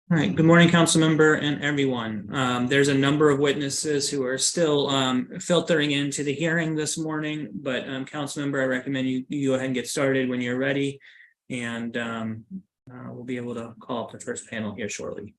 All right. Good morning, council member and everyone. There's a number of witnesses who are still filtering into the hearing this morning, but council member, I recommend you go ahead and get started when you're ready, and we'll be able to call up the first panel here shortly.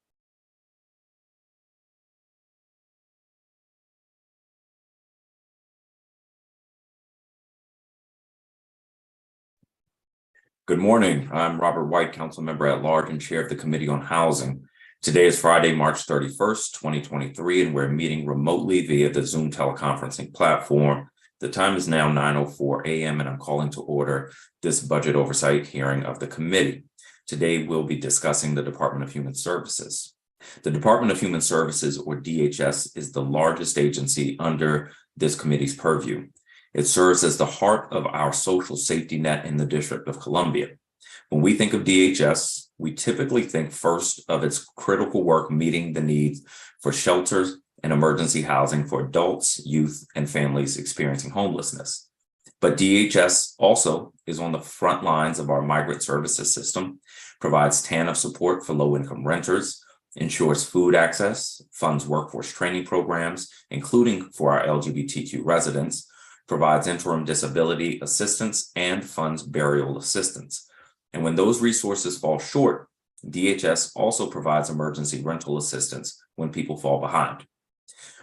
Good morning. I'm Robert White, council member at large and chair of the Committee on Housing. Today is Friday, March 31st, 2023, and we're meeting remotely via the Zoom teleconferencing platform. The time is now 9:04 a.m. and I'm calling to order this budget oversight hearing of the committee. Today, we'll be discussing the Department of Human Services. The Department of Human Services, or DHS, is the largest agency under this committee's purview. It serves as the heart of our social safety net in the District of Columbia. When we think of DHS, we typically think first of its critical work meeting the needs for shelters and emergency housing for adults, youth, and families experiencing homelessness. But DHS also is on the front lines of our migrant services system, provides TANF support for low-income renters, ensures food access, funds workforce training programs, including for our LGBTQ residents, provides interim disability assistance, and funds burial assistance. And when those resources fall short, DHS also provides emergency rental assistance when people fall behind.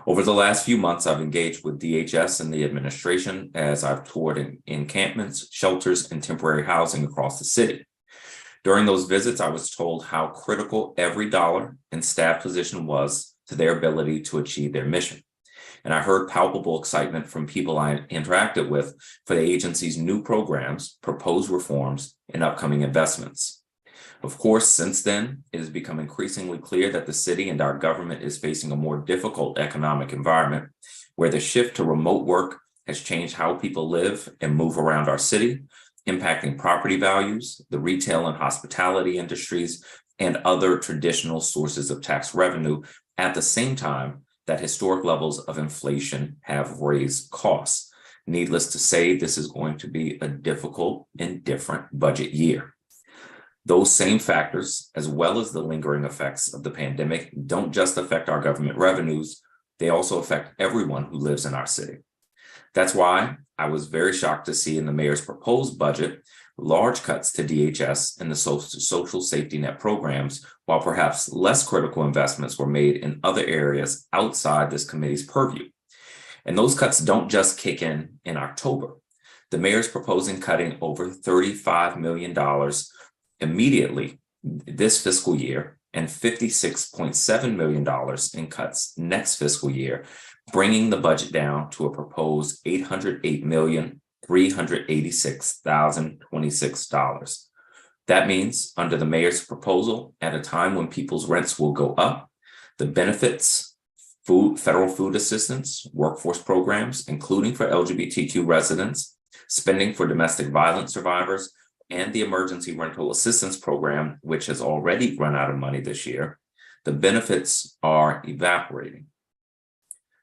Over the last few months, I've engaged with DHS and the administration as I've toured encampments, shelters, and temporary housing across the city. During those visits, I was told how critical every dollar and staff position was to their ability to achieve their mission. And I heard palpable excitement from people I interacted with for the agency's new programs, proposed reforms, and upcoming investments. Of course, since then, it has become increasingly clear that the city and our government is facing a more difficult economic environment, where the shift to remote work has changed how people live and move around our city, impacting property values, the retail and hospitality industries, and other traditional sources of tax revenue at the same time that historic levels of inflation have raised costs. Needless to say, this is going to be a difficult and different budget year. Those same factors, as well as the lingering effects of the pandemic, don't just affect our government revenues, they also affect everyone who lives in our city. That's why I was very shocked to see in the mayor's proposed budget large cuts to DHS and the social safety net programs, while perhaps less critical investments were made in other areas outside this committee's purview. And those cuts don't just kick in October. The mayor's proposing cutting over $35 million immediately this fiscal year and $56.7 million in cuts next fiscal year, bringing the budget down to a proposed $808,386,026. That means under the mayor's proposal, at a time when people's rents will go up, the benefits, federal food assistance, workforce programs, including for LGBTQ residents, spending for domestic violence survivors, and the emergency rental assistance program, which has already run out of money this year, the benefits are evaporating.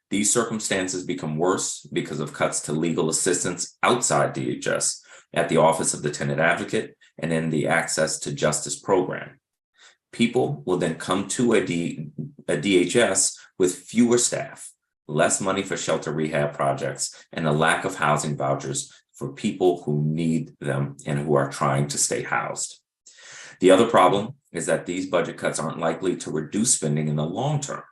These circumstances become worse because of cuts to legal assistance outside DHS at the Office of the Tenant Advocate and in the Access to Justice program. People will then come to a DHS with fewer staff, less money for shelter rehab projects, and a lack of housing vouchers for people who need them and who are trying to stay housed. The other problem is that these budget cuts aren't likely to reduce spending in the long term,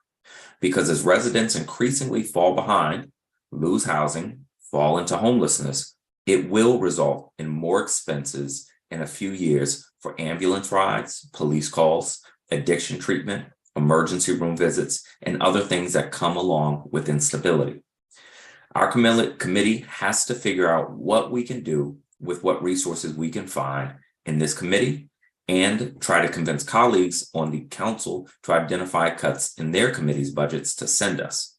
because as residents increasingly fall behind, lose housing, fall into homelessness, it will result in more expenses in a few years for ambulance rides, police calls, addiction treatment, emergency room visits, and other things that come along with instability. Our committee has to figure out what we can do with what resources we can find in this committee and try to convince colleagues on the council to identify cuts in their committee's budgets to send us.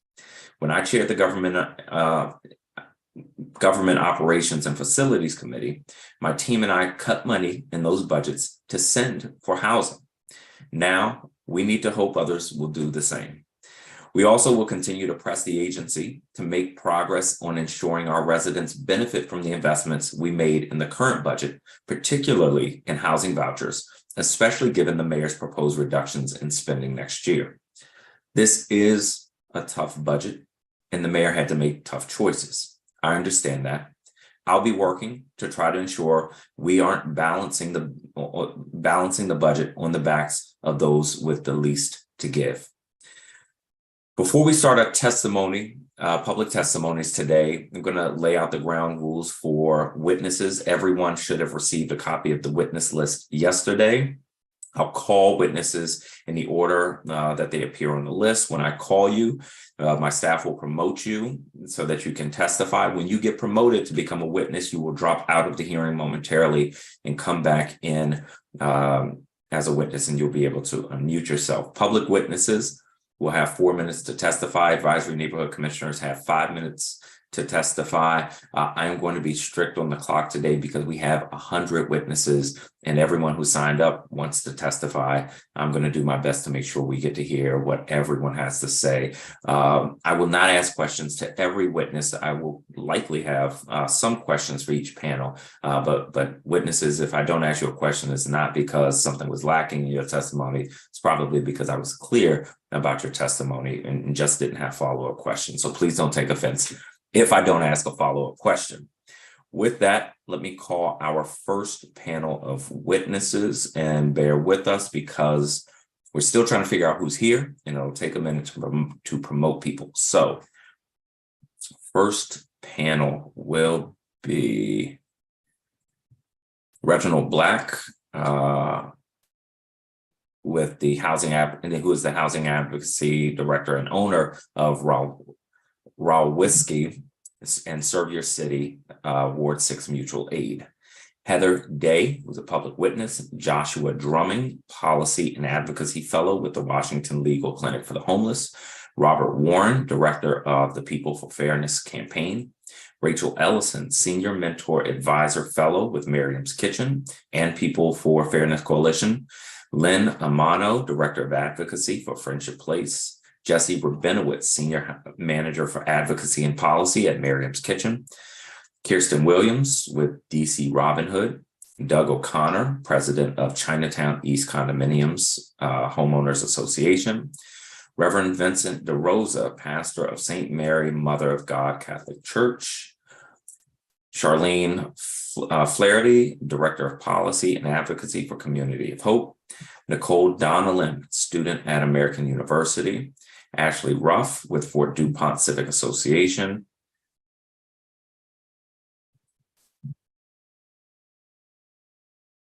When I chaired the Government Operations and Facilities Committee, my team and I cut money in those budgets to send for housing. Now, we need to hope others will do the same. We also will continue to press the agency to make progress on ensuring our residents benefit from the investments we made in the current budget, particularly in housing vouchers, especially given the mayor's proposed reductions in spending next year. This is a tough budget, and the mayor had to make tough choices. I understand that. I'll be working to try to ensure we aren't balancing the budget on the backs of those with the least to give. Before we start our public testimonies today, I'm going to lay out the ground rules for witnesses. Everyone should have received a copy of the witness list yesterday. I'll call witnesses in the order that they appear on the list. When I call you, my staff will promote you so that you can testify. When you get promoted to become a witness, you will drop out of the hearing momentarily and come back in as a witness, and you'll be able to unmute yourself. Public witnesses will have 4 minutes to testify. Advisory neighborhood commissioners have 5 minutes to testify. I am going to be strict on the clock today because we have 100 witnesses and everyone who signed up wants to testify. I'm going to do my best to make sure we get to hear what everyone has to say. I will not ask questions to every witness. I will likely have some questions for each panel, but witnesses, if I don't ask you a question, it's not because something was lacking in your testimony. It's probably because I was clear about your testimony and just didn't have follow-up questions. So please don't take offense if I don't ask a follow-up question. With that, let me call our first panel of witnesses, and bear with us because we're still trying to figure out who's here and it'll take a minute to promote people. So first panel will be Reginald Black with the who is the Housing Advocacy Director and owner of Raw Whiskey and Serve Your City, Ward 6 Mutual Aid. Heather Day was a public witness. Joshua Drumming, Policy and Advocacy Fellow with the Washington Legal Clinic for the Homeless. Robert Warren, Director of the People for Fairness Campaign. Rachel Ellison, Senior Mentor Advisor Fellow with Miriam's Kitchen and People for Fairness Coalition. Lynn Amano, Director of Advocacy for Friendship Place. Jesse Rabinowitz, Senior Manager for Advocacy and Policy at Miriam's Kitchen. Kirsten Williams with DC Robin Hood. Doug O'Connor, President of Chinatown East Condominiums Homeowners Association. Reverend Vincent DeRosa, Pastor of St. Mary, Mother of God Catholic Church. Charlene Flaherty, Director of Policy and Advocacy for Community of Hope. Nicole Donnellan, student at American University. Ashley Ruff with Fort DuPont Civic Association.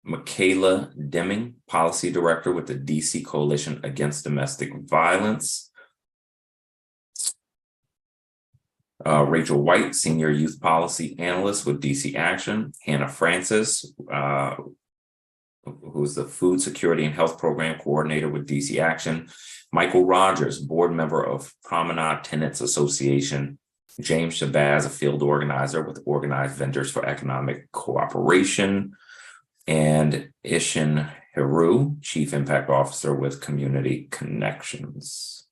Michaela Deming, Policy Director with the DC Coalition Against Domestic Violence. Rachel White, Senior Youth Policy Analyst with DC Action. Hannah Francis, who's the Food Security and Health Program Coordinator with DC Action. Michael Rogers, Board Member of Promenade Tenants Association. James Shabazz, a Field Organizer with Organized Vendors for Economic Cooperation. And Ishin Heru, Chief Impact Officer with Community Connections.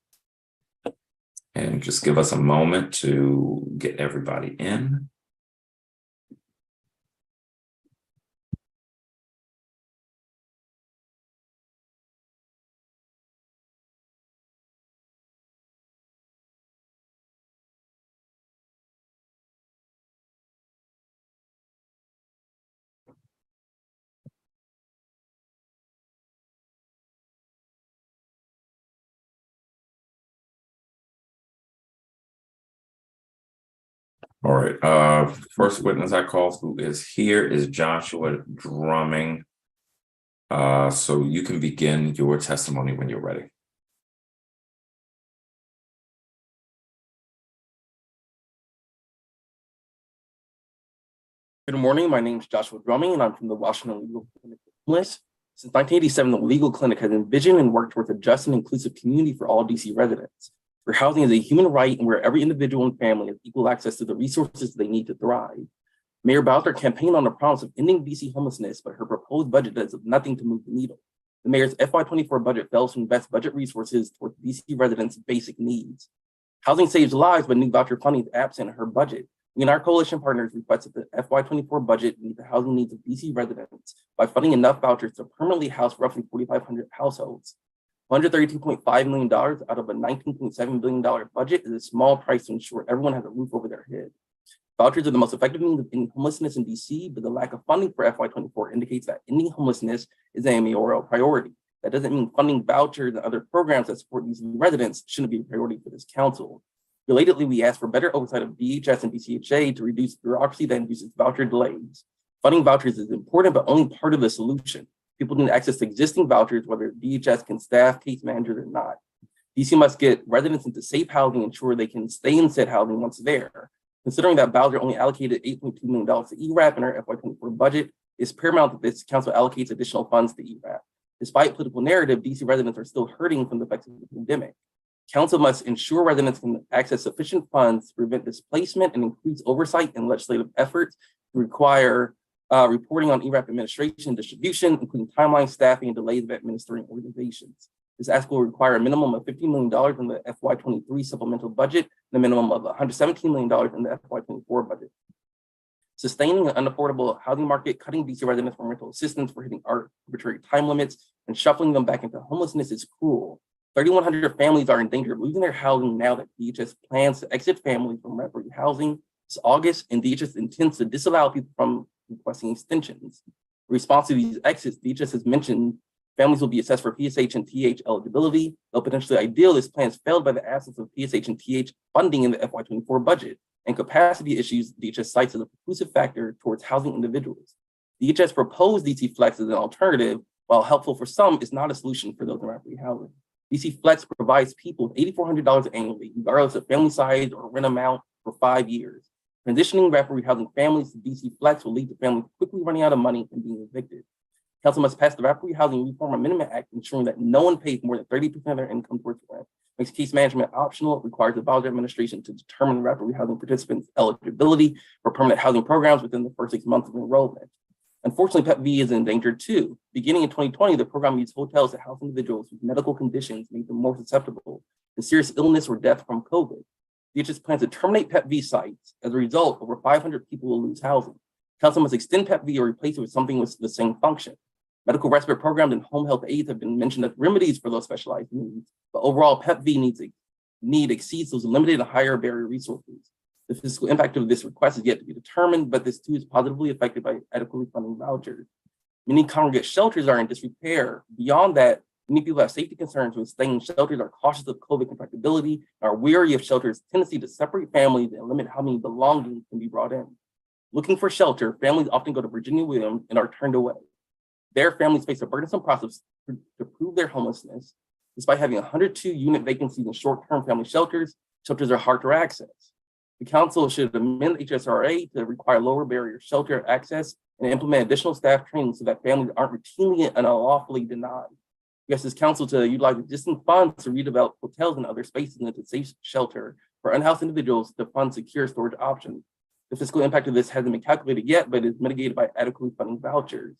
And just give us a moment to get everybody in. All right, first witness I call who is here is Joshua Drumming. So you can begin your testimony when you're ready. Good morning, my name is Joshua Drumming and I'm from the Washington Legal Clinic for Homeless. Since 1987, the Legal Clinic has envisioned and worked towards a just and inclusive community for all DC residents, where housing is a human right and where every individual and family has equal access to the resources they need to thrive. Mayor Bowser campaigned on the promise of ending DC homelessness, but her proposed budget does nothing to move the needle. The mayor's FY24 budget fails to invest budget resources towards DC residents' basic needs. Housing saves lives, but new voucher funding is absent in her budget. We and our coalition partners request that the FY24 budget meet the housing needs of DC residents by funding enough vouchers to permanently house roughly 4,500 households. $132.5 million out of a $19.7 billion budget is a small price to ensure everyone has a roof over their head. Vouchers are the most effective means of ending homelessness in DC, but the lack of funding for FY24 indicates that ending homelessness is a mayoral priority. That doesn't mean funding vouchers and other programs that support DC residents shouldn't be a priority for this council. Relatedly, we ask for better oversight of DHS and DCHA to reduce bureaucracy that induces voucher delays. Funding vouchers is important, but only part of the solution. People need access to existing vouchers, whether DHS can staff case managers or not. DC must get residents into safe housing and ensure they can stay in said housing once there. Considering that Bowser only allocated $8.2 million to ERAP in our FY24 budget, it's paramount that this council allocates additional funds to ERAP. Despite political narrative, DC residents are still hurting from the effects of the pandemic. Council must ensure residents can access sufficient funds to prevent displacement and increase oversight and legislative efforts to require reporting on ERAP administration and distribution, including timeline, staffing, and delays of administering organizations. This ask will require a minimum of $15 million in the FY23 supplemental budget and a minimum of $117 million in the FY24 budget. Sustaining an unaffordable housing market, cutting DC residents from rental assistance for hitting arbitrary time limits, and shuffling them back into homelessness is cruel. 3,100 families are in danger of losing their housing now that DHS plans to exit families from rent-free housing this August, and DHS intends to disallow people from requesting extensions. In response to these exits, DHS has mentioned families will be assessed for PSH and TH eligibility. Though potentially ideal, this plan is failed by the absence of PSH and TH funding in the FY24 budget, and capacity issues DHS cites as a preclusive factor towards housing individuals. DHS proposed DC Flex as an alternative, while helpful for some, is not a solution for those in rent-free housing. DC Flex provides people with $8,400 annually, regardless of family size or rent amount, for 5 years. Transitioning rent-free housing families to DC Flex will lead to families quickly running out of money and being evicted. Council must pass the Rent-Free Housing Reform Amendment Act, ensuring that no one pays more than 30% of their income towards rent. Makes case management optional, requires the Bowser administration to determine rent-free housing participants' eligibility for permanent housing programs within the first 6 months of enrollment. Unfortunately, PEP-V is in danger too. Beginning in 2020, the program used hotels to house individuals with medical conditions, make them more susceptible to serious illness or death from COVID. DHS plans to terminate PEP-V sites. As a result, over 500 people will lose housing. Council must extend PEP-V or replace it with something with the same function. Medical respite programs and home health aides have been mentioned as remedies for those specialized needs, but overall PEP-V need exceeds those limited and higher barrier resources. The fiscal impact of this request is yet to be determined, but this too is positively affected by adequately funding vouchers. Many congregate shelters are in disrepair. Beyond that, many people have safety concerns with staying in shelters, are cautious of COVID contractability, are weary of shelters' tendency to separate families and limit how many belongings can be brought in. Looking for shelter, families often go to Virginia Williams and are turned away. Their families face a burdensome process to prove their homelessness. Despite having 102 unit vacancies in short-term family shelters, shelters are hard to access. The council should amend the HSRA to require lower barrier shelter access and implement additional staff training so that families aren't routinely and unlawfully denied. We ask this council to utilize existing funds to redevelop hotels and other spaces into safe shelter for unhoused individuals to fund secure storage options. The fiscal impact of this hasn't been calculated yet, but is mitigated by adequately funding vouchers.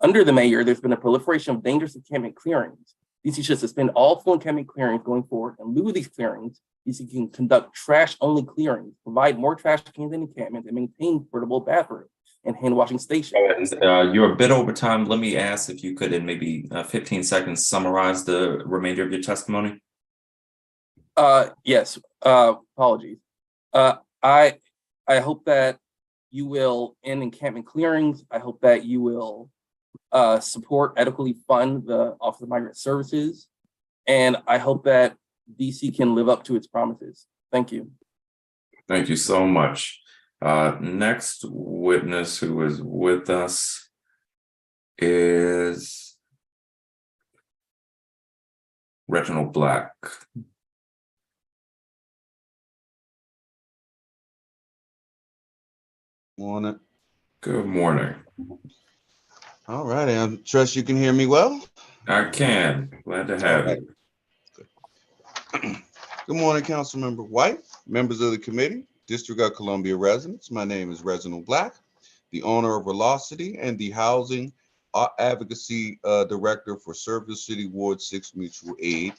Under the mayor, there's been a proliferation of dangerous encampment clearings. DC should suspend all full encampment clearings going forward. In lieu of these clearings, DC can conduct trash-only clearings, provide more trash cans in encampments, and maintain portable bathrooms and hand washing stations. You're a bit over time. Let me ask if you could, in maybe 15 seconds, summarize the remainder of your testimony. Yes. Apologies. I hope that you will end encampment clearings. I hope that you will support, adequately fund the Office of Migrant Services, and I hope that DC can live up to its promises. Thank you. Thank you so much. Next witness who is with us is Reginald Black. Morning. Good morning. All right, I trust you can hear me well. I can. Glad to have you. Good morning, Councilmember White, members of the committee, District of Columbia residents. My name is Reginald Black, the owner of Velocity and the Housing Advocacy Director for Service City Ward 6 Mutual Aid.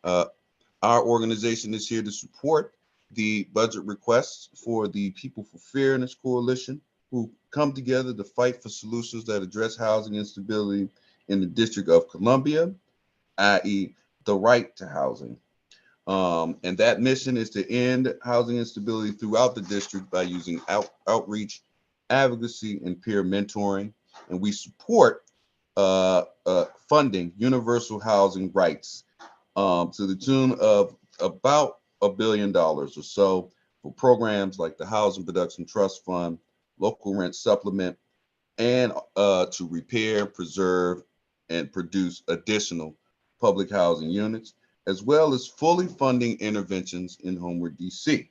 Our organization is here to support the budget requests for the People for Fairness Coalition, who come together to fight for solutions that address housing instability in the District of Columbia, i.e., the right to housing. And that mission is to end housing instability throughout the district by using outreach, advocacy, and peer mentoring. And we support funding universal housing rights to the tune of about $1 billion or so for programs like the Housing Production Trust Fund, Local Rent Supplement, and to repair, preserve, and produce additional public housing units, as well as fully funding interventions in Homeward, DC.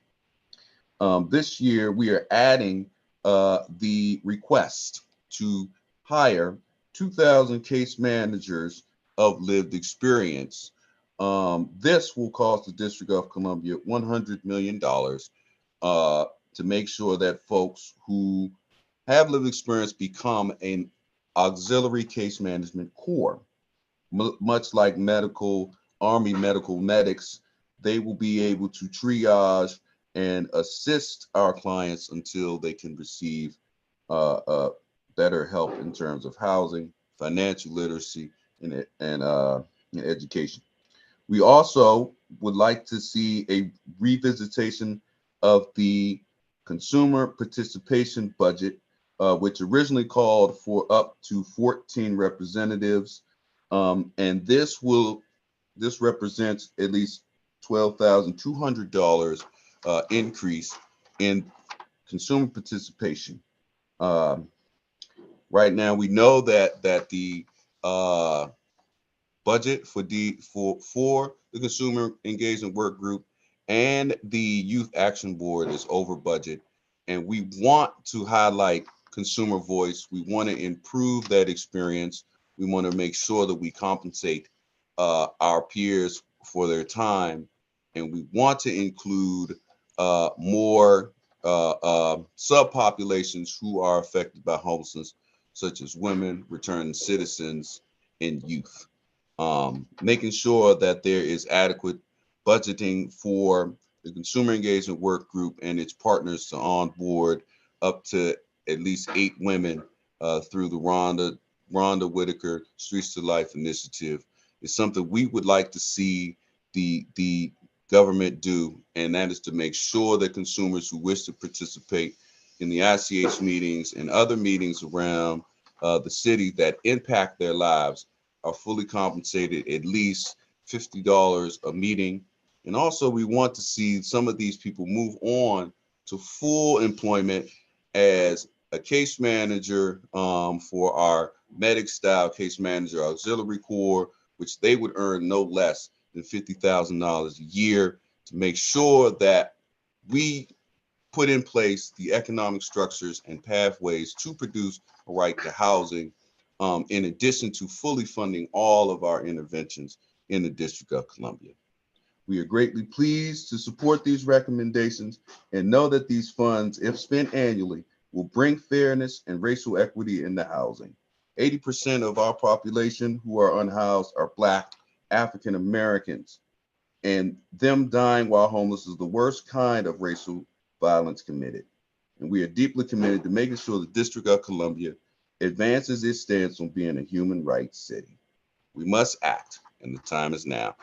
This year, we are adding the request to hire 2,000 case managers of lived experience. This will cost the District of Columbia $100 million to make sure that folks who have lived experience become an auxiliary case management corps. Much like Army medical medics, they will be able to triage and assist our clients until they can receive better help in terms of housing, financial literacy, and education. We also would like to see a revisitation of the consumer participation budget, which originally called for up to 14 representatives. And this represents at least $12,200 increase in consumer participation. Right now, we know that the budget for the Consumer Engagement Work Group and the Youth Action Board is over budget, and we want to highlight consumer voice. We want to improve that experience. We want to make sure that we compensate our peers for their time, and we want to include more subpopulations who are affected by homelessness, such as women, returning citizens, and youth. Making sure that there is adequate budgeting for the Consumer Engagement Work Group and its partners to onboard up to at least 8 women through the Rhonda Whitaker Streets to Life initiative is something we would like to see the government do, and that is to make sure that consumers who wish to participate in the ICH meetings and other meetings around the city that impact their lives are fully compensated at least $50 a meeting. And also, we want to see some of these people move on to full employment as a case manager for our medic style case manager auxiliary corps, which they would earn no less than $50,000 a year, to make sure that we put in place the economic structures and pathways to produce a right to housing, in addition to fully funding all of our interventions in the District of Columbia. We are greatly pleased to support these recommendations and know that these funds, if spent annually, will bring fairness and racial equity into housing. 80% of our population who are unhoused are Black African Americans, and them dying while homeless is the worst kind of racial violence committed. And we are deeply committed to making sure the District of Columbia advances its stance on being a human rights city. We must act, and the time is now.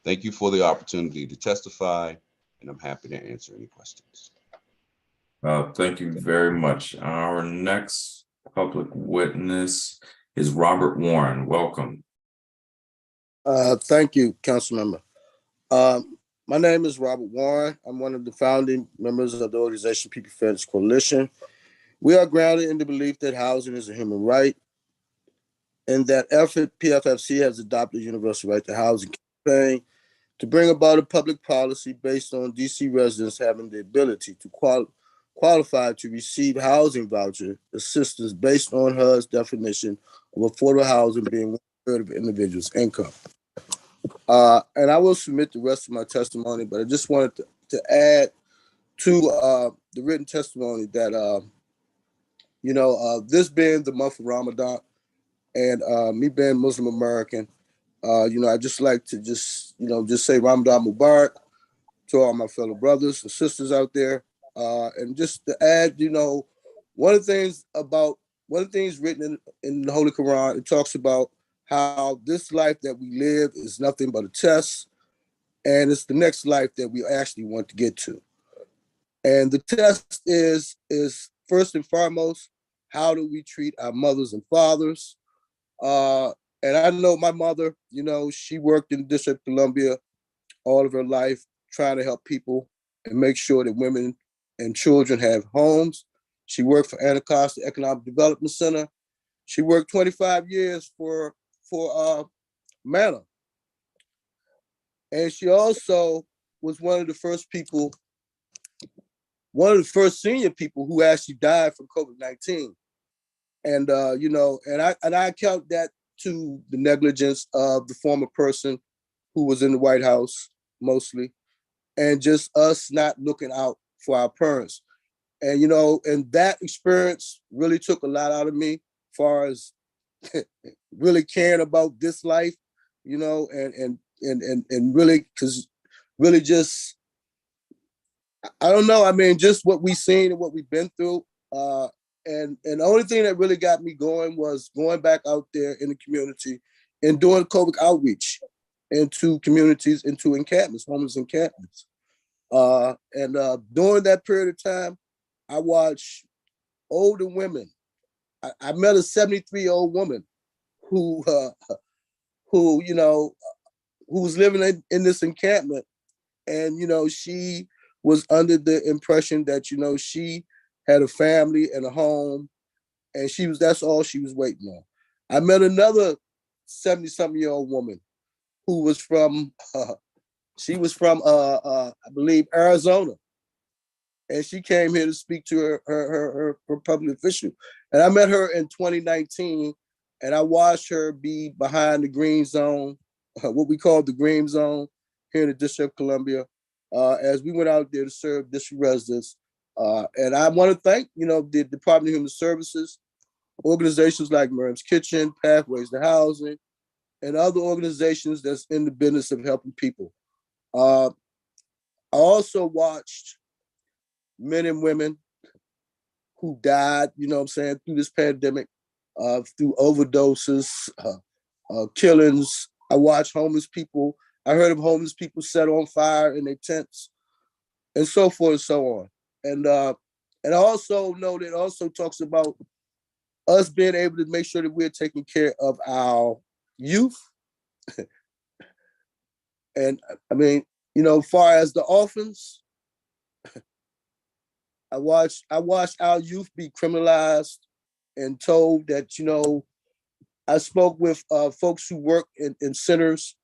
Thank you for the opportunity to testify, and I'm happy to answer any questions. Thank you very much. Our next public witness is Robert Warren. Welcome. Thank you, Council Member. My name is Robert Warren. I'm one of the founding members of the organization People Fairness Coalition. We are grounded in the belief that housing is a human right. In that effort, PFFC has adopted a universal right to housing campaign to bring about a public policy based on DC residents having the ability to qualify to receive housing voucher assistance based on HUD's definition of affordable housing being 1/3 of individuals' income. And I will submit the rest of my testimony, but I just wanted to add to the written testimony that, this being the month of Ramadan and me being Muslim American, I just like to just say Ramadan Mubarak to to all my fellow brothers and sisters out there. And just to add, one of the things written in the Holy Quran, it talks about how this life that we live is nothing but a test, and it's the next life that we actually want to get to. And the test is first and foremost, how do we treat our mothers and fathers? And I know my mother, she worked in the District of Columbia all of her life, trying to help people and make sure that women and children have homes. She worked for Anacostia Economic Development Center. She worked 25 years for Manna. And she also was one of the first senior people who actually died from COVID-19. And and I count that to the negligence of the former person who was in the White House mostly, and just us not looking out for our parents. And and that experience really took a lot out of me, as far as really caring about this life, and really, because really just, I don't know, I mean, just what we've seen and what we've been through. And the only thing that really got me going was going back out there in the community and doing COVID outreach into communities, into encampments, homeless encampments. And during that period of time, I watched older women. I met a 73-year-old woman who was living in this encampment, and she was under the impression that she had a family and a home, and that's all she was waiting on. I met another 70-something-year-old woman who was from I believe Arizona, and she came here to speak to her public official. And I met her in 2019, and I watched her be behind the green zone, what we call the green zone here in the District of Columbia, as we went out there to serve district residents. And I want to thank, the Department of Human Services, organizations like Miriam's Kitchen, Pathways to Housing, and other organizations that's in the business of helping people. I also watched men and women who died, through this pandemic, through overdoses, killings. I watched homeless people. I heard of homeless people set on fire in their tents, and so forth and so on. And I also know that it also talks about us being able to make sure that we're taking care of our youth. And I mean, far as the orphans, I watched our youth be criminalized and told that, I spoke with folks who work in centers,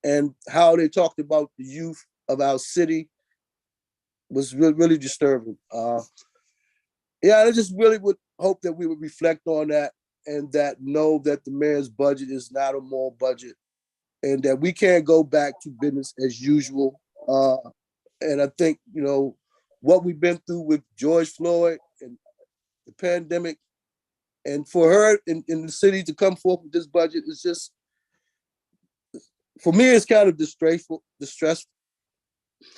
and how they talked about the youth of our city was really disturbing. I just really would hope that we would reflect on that, and that know that the mayor's budget is not a moral budget, and that we can't go back to business as usual. And I think, what we've been through with George Floyd and the pandemic, and for her in the city to come forth with this budget is just, for me, it's kind of distressful.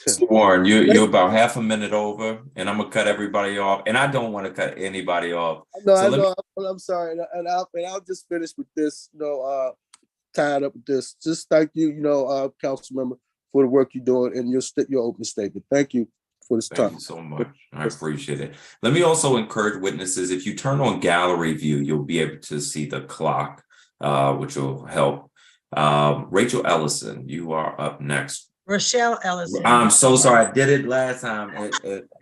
Mr. Warren, you're about half a minute over, and I'm gonna cut everybody off, and I don't want to cut anybody off. I'm sorry, and I'll just finish with this. Tied up with this. Just thank you, council member, for the work you're doing and your open statement. Thank you for this time. Thank you so much. I appreciate it. Let me also encourage witnesses, if you turn on gallery view, you'll be able to see the clock, which will help. Rachel Ellison, you are up next. Rochelle Ellison. I'm so sorry. I did it last time. I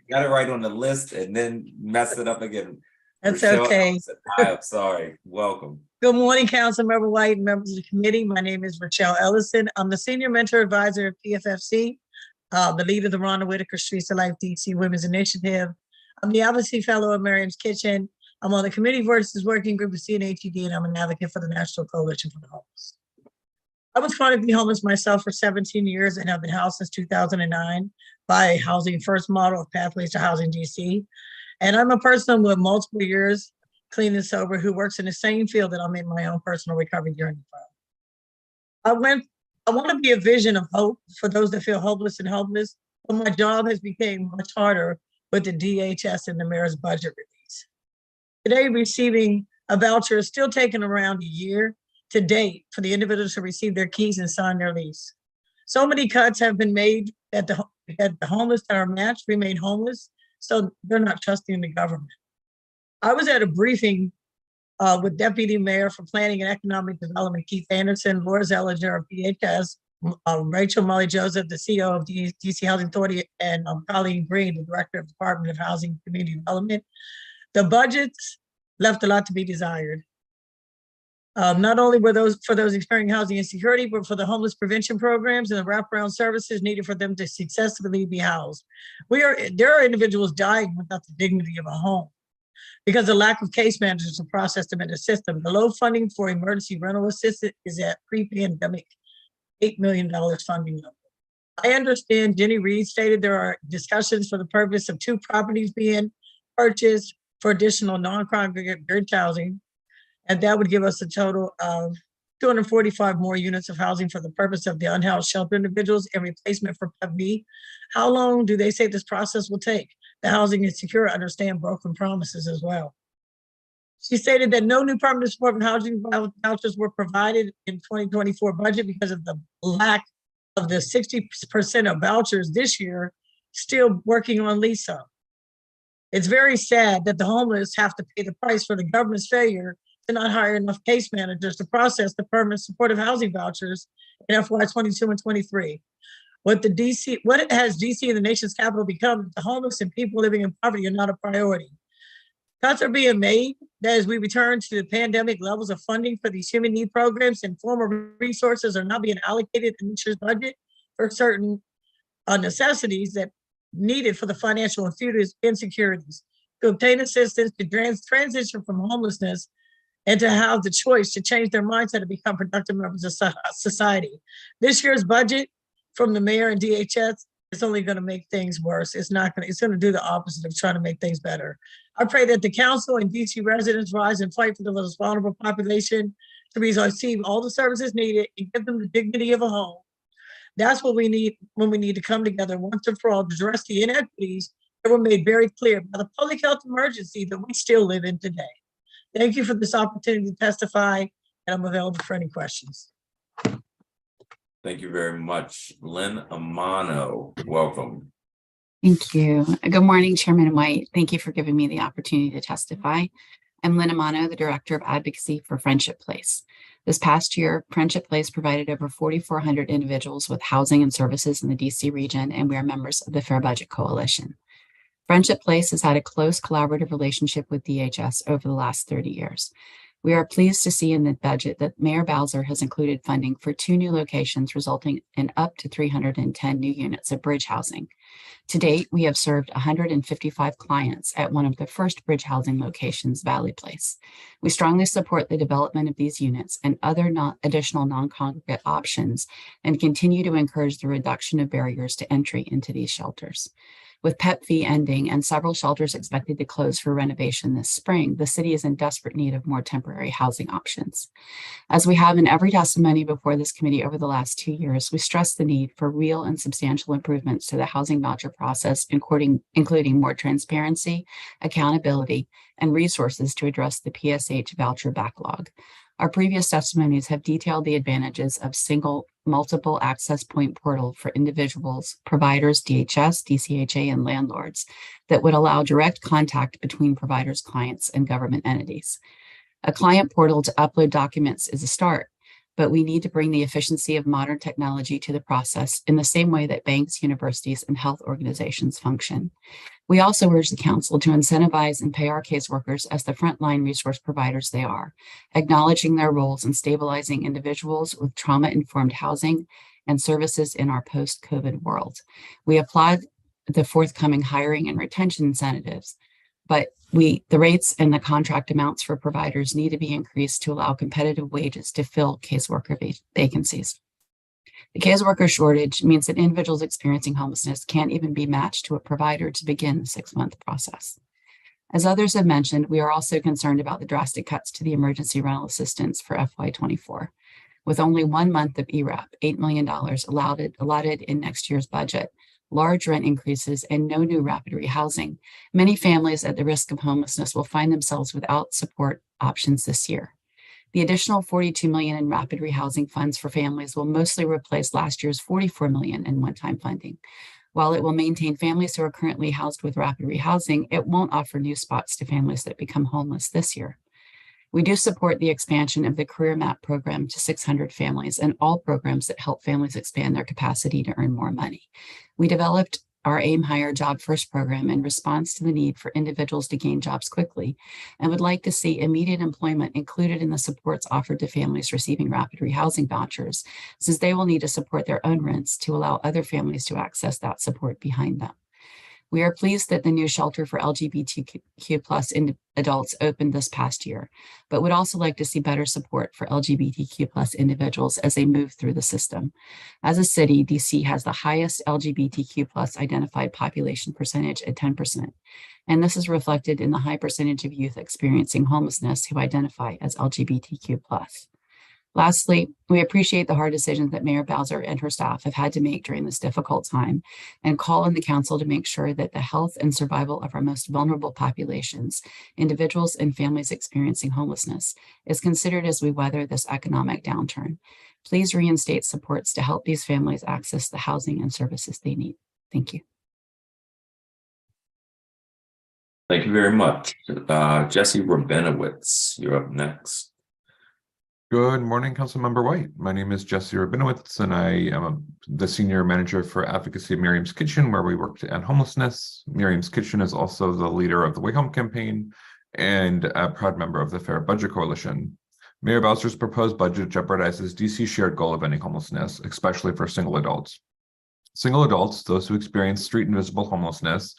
got it right on the list and then messed it up again. That's Rochelle okay. Ellison, I'm sorry. Welcome. Good morning, Councilmember White and members of the committee. My name is Rochelle Ellison. I'm the Senior Mentor Advisor of PFFC, the leader of the Rhonda Whitaker Streets to Life DC Women's Initiative. I'm the Advocacy Fellow of Miriam's Kitchen. I'm on the Committee versus Working Group of CNHED, and I'm an advocate for the National Coalition for the Homeless. I was chronically homeless myself for 17 years and have been housed since 2009 by Housing First model of Pathways to Housing DC. And I'm a person with multiple years clean and sober who works in the same field that I'm in my own personal recovery journey from. I want to be a vision of hope for those that feel hopeless and homeless, but my job has become much harder with the DHS and the mayor's budget release. Today, receiving a voucher is still taking around a year to date for the individuals to receive their keys and sign their lease. So many cuts have been made that the homeless that are matched remain homeless, so they're not trusting the government. I was at a briefing with Deputy Mayor for Planning and Economic Development, Keith Anderson, Laura Zellinger of DHS, Rachel Molly Joseph, the CEO of DC Housing Authority, and Colleen Green, the Director of Department of Housing and Community Development. The budgets left a lot to be desired. Not only were those for those experiencing housing insecurity, but for the homeless prevention programs and the wraparound services needed for them to successfully be housed. There are individuals dying without the dignity of a home because the lack of case managers to process them in the system. The low funding for emergency rental assistance is at pre-pandemic $8 million funding level. I understand Jenny Reed stated there are discussions for the purpose of 2 properties being purchased for additional non-congregate bridge housing. And that would give us a total of 245 more units of housing for the purpose of the unhoused shelter individuals and replacement for PEV. How long do they say this process will take? The housing insecure understand broken promises as well. She stated that no new permanent support and housing vouchers were provided in 2024 budget because of the lack of the 60% of vouchers this year still working on lease up. It's very sad that the homeless have to pay the price for the government's failure to not hire enough case managers to process the permanent supportive housing vouchers in FY 22 and 23. What has DC and the nation's capital become? The homeless and people living in poverty are not a priority. Cuts are being made as we return to the pandemic levels of funding for these human need programs, and former resources are not being allocated in this year's budget for certain necessities that needed for the financial and future insecurities. To obtain assistance to transition from homelessness and to have the choice to change their mindset and become productive members of society. This year's budget from the mayor and DHS is only going to make things worse. It's going to do the opposite of trying to make things better. I pray that the council and DC residents rise and fight for the most vulnerable population to receive all the services needed and give them the dignity of a home. That's what we need when we need to come together once and for all to address the inequities that were made very clear by the public health emergency that we still live in today. Thank you for this opportunity to testify, and I'm available for any questions. Thank you very much. Lynn Amano, welcome. Thank you. Good morning, Chairman White. Thank you for giving me the opportunity to testify. I'm Lynn Amano, the Director of Advocacy for Friendship Place. This past year, Friendship Place provided over 4,400 individuals with housing and services in the DC region, and we are members of the Fair Budget Coalition. Friendship Place has had a close collaborative relationship with DHS over the last 30 years. We are pleased to see in the budget that Mayor Bowser has included funding for 2 new locations, resulting in up to 310 new units of bridge housing. To date, we have served 155 clients at one of the first bridge housing locations, Valley Place. We strongly support the development of these units and other additional non-congregate options and continue to encourage the reduction of barriers to entry into these shelters. With PEP fee ending and several shelters expected to close for renovation this spring, the city is in desperate need of more temporary housing options. As we have in every testimony before this committee over the last 2 years, we stress the need for real and substantial improvements to the housing voucher process, including more transparency, accountability, and resources to address the PSH voucher backlog. Our previous testimonies have detailed the advantages of single multiple access point portal for individuals, providers, DHS, DCHA, and landlords that would allow direct contact between providers, clients, and government entities. A client portal to upload documents is a start, but we need to bring the efficiency of modern technology to the process in the same way that banks, universities, and health organizations function. We also urge the council to incentivize and pay our caseworkers as the frontline resource providers they are, acknowledging their roles in stabilizing individuals with trauma-informed housing and services in our post-COVID world. We applaud the forthcoming hiring and retention incentives, but the rates and the contract amounts for providers need to be increased to allow competitive wages to fill caseworker vacancies. The caseworker shortage means that individuals experiencing homelessness can't even be matched to a provider to begin the 6-month process. As others have mentioned, we are also concerned about the drastic cuts to the emergency rental assistance for FY24. With only 1 month of ERAP, $8 million allotted in next year's budget, large rent increases, and no new rapid rehousing, many families at the risk of homelessness will find themselves without support options this year. The additional $42 million in rapid rehousing funds for families will mostly replace last year's $44 million in one-time funding. While it will maintain families who are currently housed with rapid rehousing, it won't offer new spots to families that become homeless this year. We do support the expansion of the Career Map program to 600 families and all programs that help families expand their capacity to earn more money. We developed our Aim Higher Job First program in response to the need for individuals to gain jobs quickly, and would like to see immediate employment included in the supports offered to families receiving rapid rehousing vouchers, since they will need to support their own rents to allow other families to access that support behind them. We are pleased that the new shelter for LGBTQ+ adults opened this past year, but would also like to see better support for LGBTQ+ individuals as they move through the system. As a city, DC has the highest LGBTQ+ identified population percentage at 10%, and this is reflected in the high percentage of youth experiencing homelessness who identify as LGBTQ+. Lastly, we appreciate the hard decisions that Mayor Bowser and her staff have had to make during this difficult time, and call on the council to make sure that the health and survival of our most vulnerable populations, individuals and families experiencing homelessness, is considered as we weather this economic downturn. Please reinstate supports to help these families access the housing and services they need. Thank you. Thank you very much. Jesse Rabinowitz, you're up next. Good morning, Councilmember White. My name is Jesse Rabinowitz, and I am the Senior Manager for Advocacy at Miriam's Kitchen, where we work to end homelessness. Miriam's Kitchen is also the leader of the Way Home campaign and a proud member of the Fair Budget Coalition. Mayor Bowser's proposed budget jeopardizes DC's shared goal of ending homelessness, especially for single adults. Single adults, those who experience street invisible homelessness,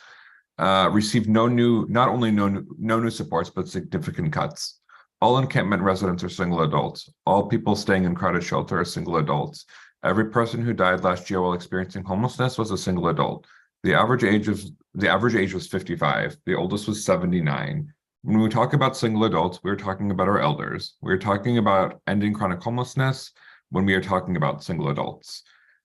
receive not only no new supports, but significant cuts. All encampment residents are single adults. All people staying in crowded shelter are single adults. Every person who died last year while experiencing homelessness was a single adult. The average age was 55. The oldest was 79. When we talk about single adults, we're talking about our elders. We're talking about ending chronic homelessness when we are talking about single adults.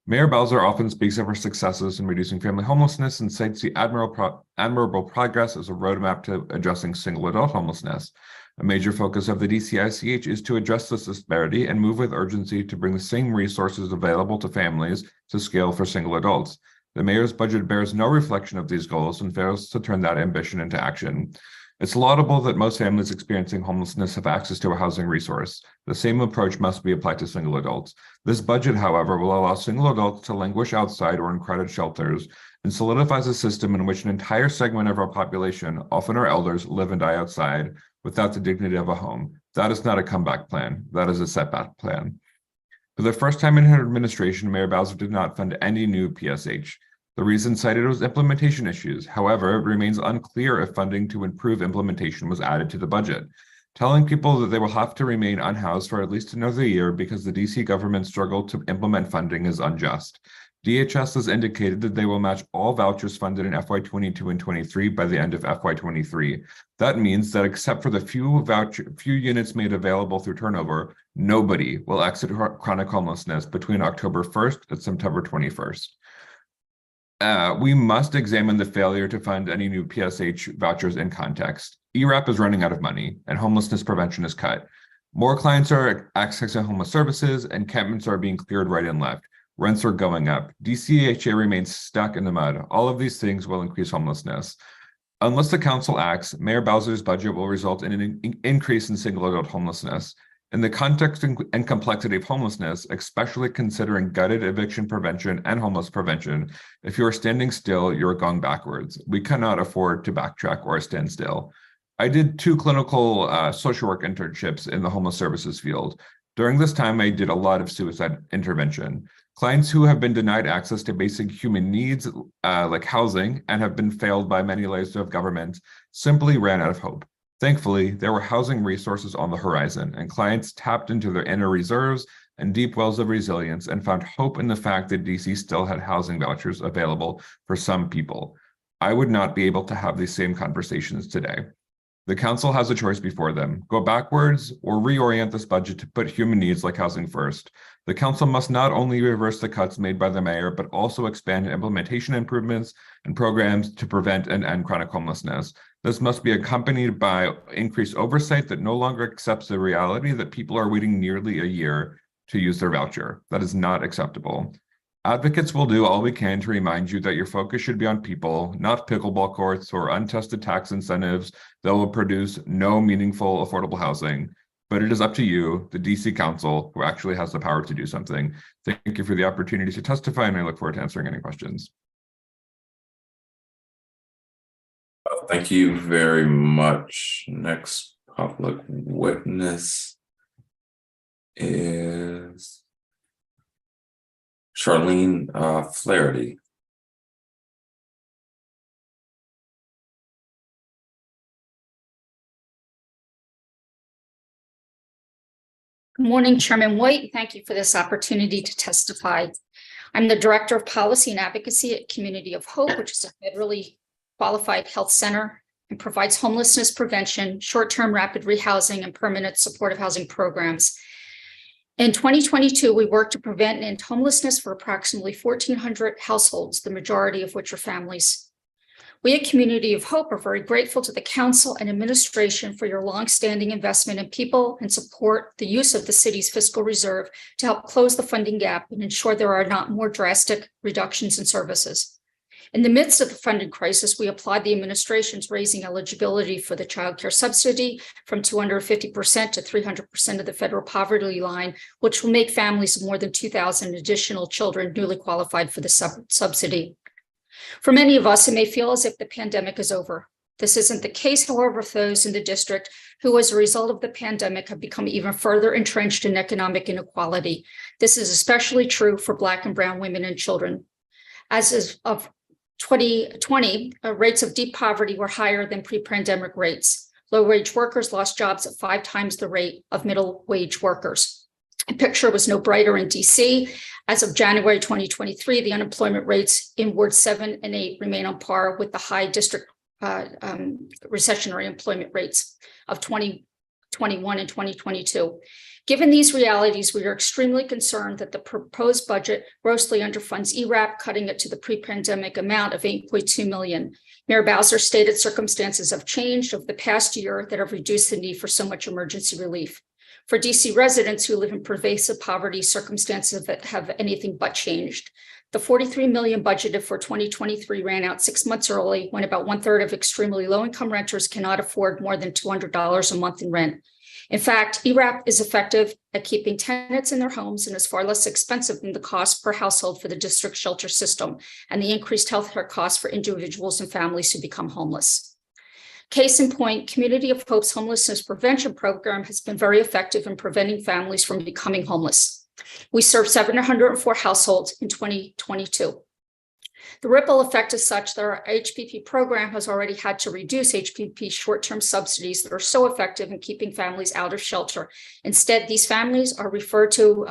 Mayor Bowser often speaks of her successes in reducing family homelessness and cites the admirable progress as a roadmap to addressing single adult homelessness. A major focus of the DCICH is to address this disparity and move with urgency to bring the same resources available to families to scale for single adults. The mayor's budget bears no reflection of these goals and fails to turn that ambition into action. It's laudable that most families experiencing homelessness have access to a housing resource. The same approach must be applied to single adults. This budget, however, will allow single adults to languish outside or in crowded shelters and solidifies a system in which an entire segment of our population, often our elders, live and die outside without the dignity of a home. That is not a comeback plan. That is a setback plan. For the first time in her administration, Mayor Bowser did not fund any new PSH. The reason cited was implementation issues. However, it remains unclear if funding to improve implementation was added to the budget. Telling people that they will have to remain unhoused for at least another year because the DC government struggled to implement funding is unjust. DHS has indicated that they will match all vouchers funded in FY22 and 23 by the end of FY23. That means that except for the few units made available through turnover, nobody will exit chronic homelessness between October 1st and September 21st. We must examine the failure to fund any new PSH vouchers in context. ERAP is running out of money and homelessness prevention is cut. More clients are accessing homeless services, encampments are being cleared right and left. Rents are going up. DCHA remains stuck in the mud. All of these things will increase homelessness. Unless the council acts, Mayor Bowser's budget will result in an increase in single adult homelessness. In the context and complexity of homelessness, especially considering gutted eviction prevention and homeless prevention, if you are standing still, you're going backwards. We cannot afford to backtrack or stand still. I did 2 clinical social work internships in the homeless services field. During this time, I did a lot of suicide intervention. Clients who have been denied access to basic human needs like housing and have been failed by many layers of government simply ran out of hope. Thankfully, there were housing resources on the horizon, and clients tapped into their inner reserves and deep wells of resilience and found hope in the fact that DC still had housing vouchers available for some people. I would not be able to have these same conversations today. The council has a choice before them: go backwards or reorient this budget to put human needs like housing first. The council must not only reverse the cuts made by the mayor, but also expand implementation improvements and programs to prevent and end chronic homelessness. This must be accompanied by increased oversight that no longer accepts the reality that people are waiting nearly a year to use their voucher. That is not acceptable. Advocates will do all we can to remind you that your focus should be on people, not pickleball courts or untested tax incentives that will produce no meaningful affordable housing. But it is up to you, the DC Council, who actually has the power to do something. Thank you for the opportunity to testify, and I look forward to answering any questions. Thank you very much. Next public witness is Charlene Flaherty. Good morning, Chairman White. Thank you for this opportunity to testify. I'm the Director of Policy and Advocacy at Community of Hope, which is a federally qualified health center and provides homelessness prevention, short-term rapid rehousing, and permanent supportive housing programs. In 2022, we worked to prevent and end homelessness for approximately 1,400 households, the majority of which are families. We at Community of Hope are very grateful to the Council and administration for your longstanding investment in people and support the use of the city's fiscal reserve to help close the funding gap and ensure there are not more drastic reductions in services. In the midst of the funding crisis, we applaud the administration's raising eligibility for the child care subsidy from 250% to 300% of the federal poverty line, which will make families of more than 2,000 additional children newly qualified for the subsidy. For many of us, it may feel as if the pandemic is over. This isn't the case, however, for those in the district who, as a result of the pandemic, have become even further entrenched in economic inequality. This is especially true for Black and Brown women and children. As of 2020, rates of deep poverty were higher than pre-pandemic rates. Low-wage workers lost jobs at 5 times the rate of middle-wage workers. The picture was no brighter in DC. As of January 2023, the unemployment rates in Ward 7 and 8 remain on par with the high district recessionary employment rates of 2021 and 2022. Given these realities, we are extremely concerned that the proposed budget grossly underfunds ERAP, cutting it to the pre-pandemic amount of $8.2 million. Mayor Bowser stated circumstances have changed over the past year that have reduced the need for so much emergency relief. For DC residents who live in pervasive poverty, circumstances that have anything but changed. The $43 million budgeted for 2023 ran out 6 months early, when about 1/3 of extremely low-income renters cannot afford more than $200 a month in rent. In fact, ERAP is effective at keeping tenants in their homes and is far less expensive than the cost per household for the district shelter system and the increased healthcare costs for individuals and families who become homeless. Case in point, Community of Hope's homelessness prevention program has been very effective in preventing families from becoming homeless. We served 704 households in 2022. The ripple effect is such that our HPP program has already had to reduce HPP short-term subsidies that are so effective in keeping families out of shelter. Instead, these families are referred to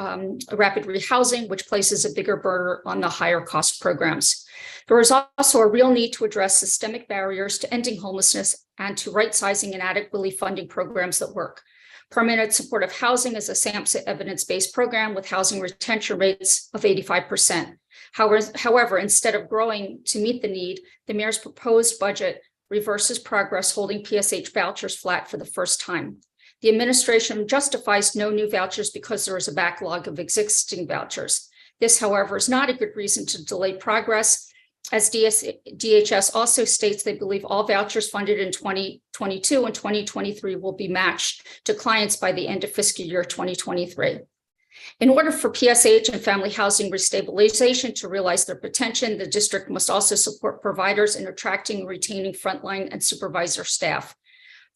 rapid rehousing, which places a bigger burden on the higher cost programs. There is also a real need to address systemic barriers to ending homelessness and to right-sizing and adequately funding programs that work. Permanent supportive housing is a SAMHSA evidence-based program with housing retention rates of 85%. However, instead of growing to meet the need, the mayor's proposed budget reverses progress, holding PSH vouchers flat for the first time. The administration justifies no new vouchers because there is a backlog of existing vouchers. This, however, is not a good reason to delay progress, as DHS also states they believe all vouchers funded in 2022 and 2023 will be matched to clients by the end of fiscal year 2023. In order for PSH and family housing restabilization to realize their potential, the district must also support providers in attracting and retaining frontline and supervisor staff.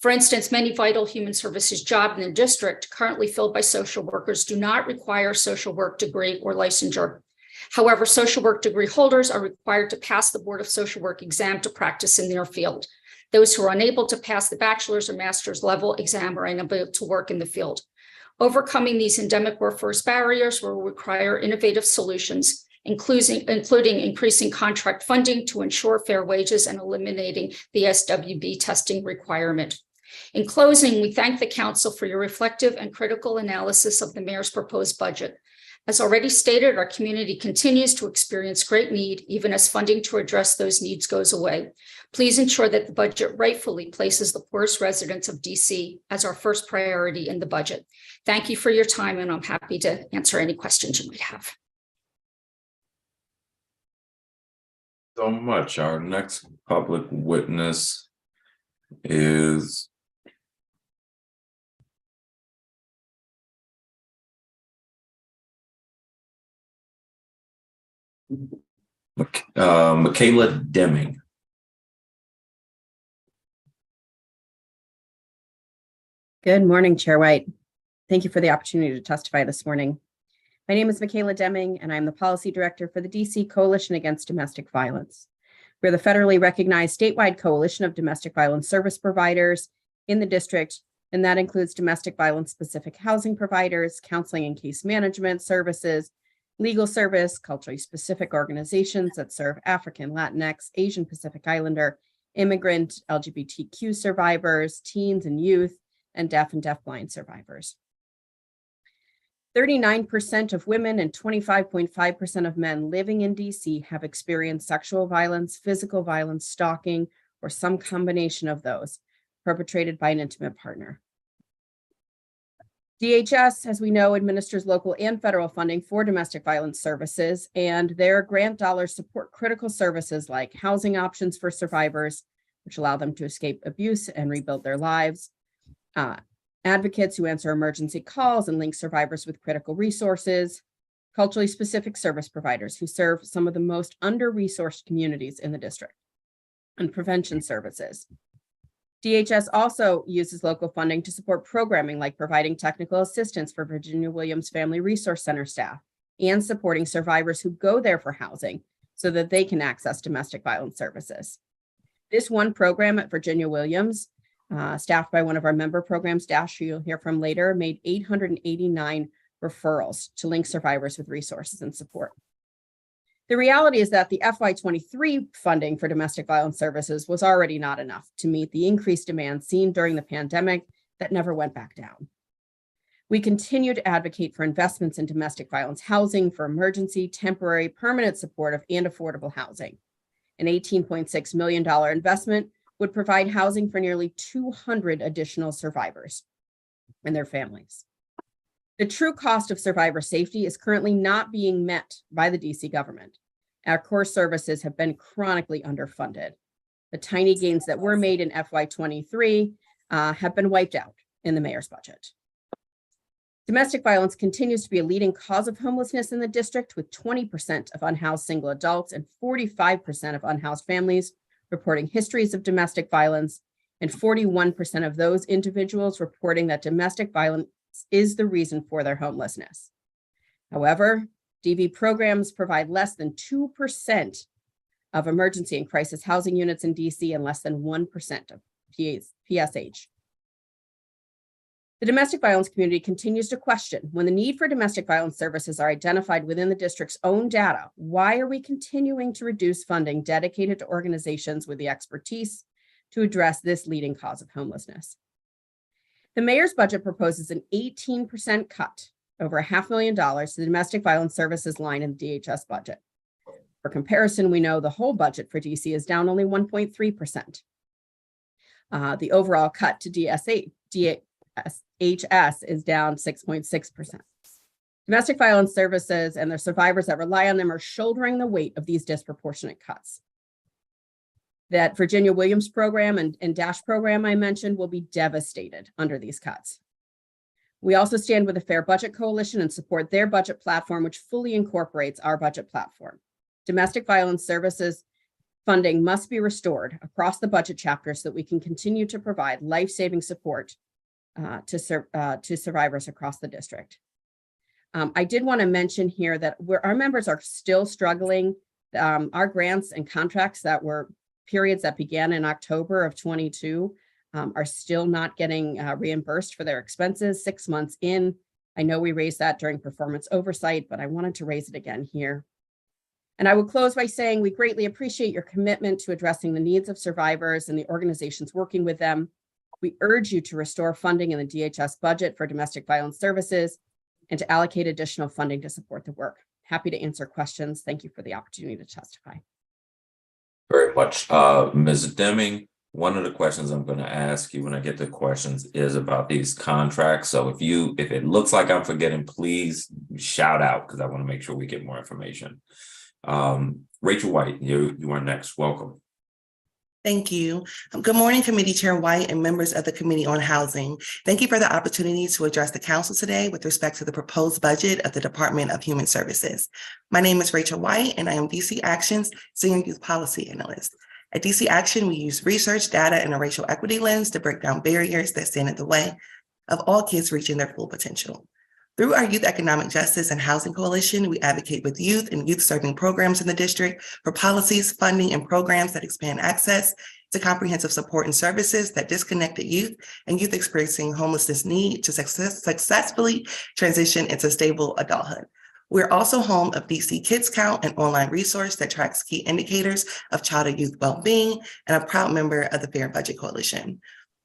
For instance, many vital human services jobs in the district currently filled by social workers do not require social work degree or licensure. However, social work degree holders are required to pass the Board of Social Work exam to practice in their field. Those who are unable to pass the bachelor's or master's level exam are unable to work in the field. Overcoming these endemic workforce barriers will require innovative solutions, including increasing contract funding to ensure fair wages and eliminating the SWB testing requirement. In closing, we thank the council for your reflective and critical analysis of the mayor's proposed budget. As already stated, our community continues to experience great need, even as funding to address those needs goes away. Please ensure that the budget rightfully places the poorest residents of DC as our first priority in the budget. Thank you for your time, and I'm happy to answer any questions you might have. So much. Our next public witness is Michaela Deming. Good morning, Chair White. Thank you for the opportunity to testify this morning. My name is Michaela Deming, and I'm the Policy Director for the DC Coalition Against Domestic Violence. We're the federally recognized statewide coalition of domestic violence service providers in the district, and that includes domestic violence specific housing providers, counseling and case management services, legal service, culturally specific organizations that serve African, Latinx, Asian Pacific Islander, immigrant, LGBTQ survivors, teens and youth, and deafblind survivors. 39% of women and 25.5% of men living in DC have experienced sexual violence, physical violence, stalking, or some combination of those perpetrated by an intimate partner. DHS, as we know, administers local and federal funding for domestic violence services, and their grant dollars support critical services like housing options for survivors, which allow them to escape abuse and rebuild their lives, advocates who answer emergency calls and link survivors with critical resources, culturally specific service providers who serve some of the most under-resourced communities in the district, and prevention services. DHS also uses local funding to support programming like providing technical assistance for Virginia Williams Family Resource Center staff and supporting survivors who go there for housing so that they can access domestic violence services. This one program at Virginia Williams, staffed by one of our member programs, Dash, who you'll hear from later, made 889 referrals to link survivors with resources and support. The reality is that the FY23 funding for domestic violence services was already not enough to meet the increased demand seen during the pandemic that never went back down. We continue to advocate for investments in domestic violence housing for emergency, temporary, permanent supportive, and affordable housing. An $18.6 million investment would provide housing for nearly 200 additional survivors and their families. The true cost of survivor safety is currently not being met by the DC government. Our core services have been chronically underfunded. The tiny gains that were made in FY23 have been wiped out in the mayor's budget. Domestic violence continues to be a leading cause of homelessness in the district, with 20% of unhoused single adults and 45% of unhoused families reporting histories of domestic violence, and 41% of those individuals reporting that domestic violence is the reason for their homelessness. However, DV programs provide less than 2% of emergency and crisis housing units in DC and less than 1% of PSH. The domestic violence community continues to question, when the need for domestic violence services are identified within the district's own data, why are we continuing to reduce funding dedicated to organizations with the expertise to address this leading cause of homelessness? The mayor's budget proposes an 18% cut, over $500,000, to the domestic violence services line in the DHS budget. For comparison, we know the whole budget for DC is down only 1.3%. The overall cut to DHS is down 6.6%. Domestic violence services and the survivors that rely on them are shouldering the weight of these disproportionate cuts. That Virginia Williams program and Dash program I mentioned will be devastated under these cuts. We also stand with the Fair Budget Coalition and support their budget platform, which fully incorporates our budget platform. Domestic violence services funding must be restored across the budget chapter so that we can continue to provide life-saving support to survivors across the district. I did want to mention here that our members are still struggling. Our grants and contracts that were periods that began in October of 22 are still not getting reimbursed for their expenses 6 months in. I know we raised that during performance oversight, but I wanted to raise it again here. And I will close by saying we greatly appreciate your commitment to addressing the needs of survivors and the organizations working with them. We urge you to restore funding in the DHS budget for domestic violence services and to allocate additional funding to support the work. Happy to answer questions. Thank you for the opportunity to testify. Very much. Ms. Deming, one of the questions I'm going to ask you when I get to questions is about these contracts. So if it looks like I'm forgetting, please shout out because I want to make sure we get more information. Rachel White, you are next. Welcome. Thank you. Good morning, Committee Chair White and members of the Committee on Housing. Thank you for the opportunity to address the Council today with respect to the proposed budget of the Department of Human Services. My name is Rachel White, and I am DC Action's Senior Youth Policy Analyst. At DC Action, we use research, data, and a racial equity lens to break down barriers that stand in the way of all kids reaching their full potential. Through our Youth Economic Justice and Housing Coalition, we advocate with youth and youth-serving programs in the district for policies, funding, and programs that expand access to comprehensive support and services that disconnected youth and youth experiencing homelessness need to successfully transition into stable adulthood. We're also home of DC Kids Count, an online resource that tracks key indicators of child and youth well-being, and a proud member of the Fair Budget Coalition.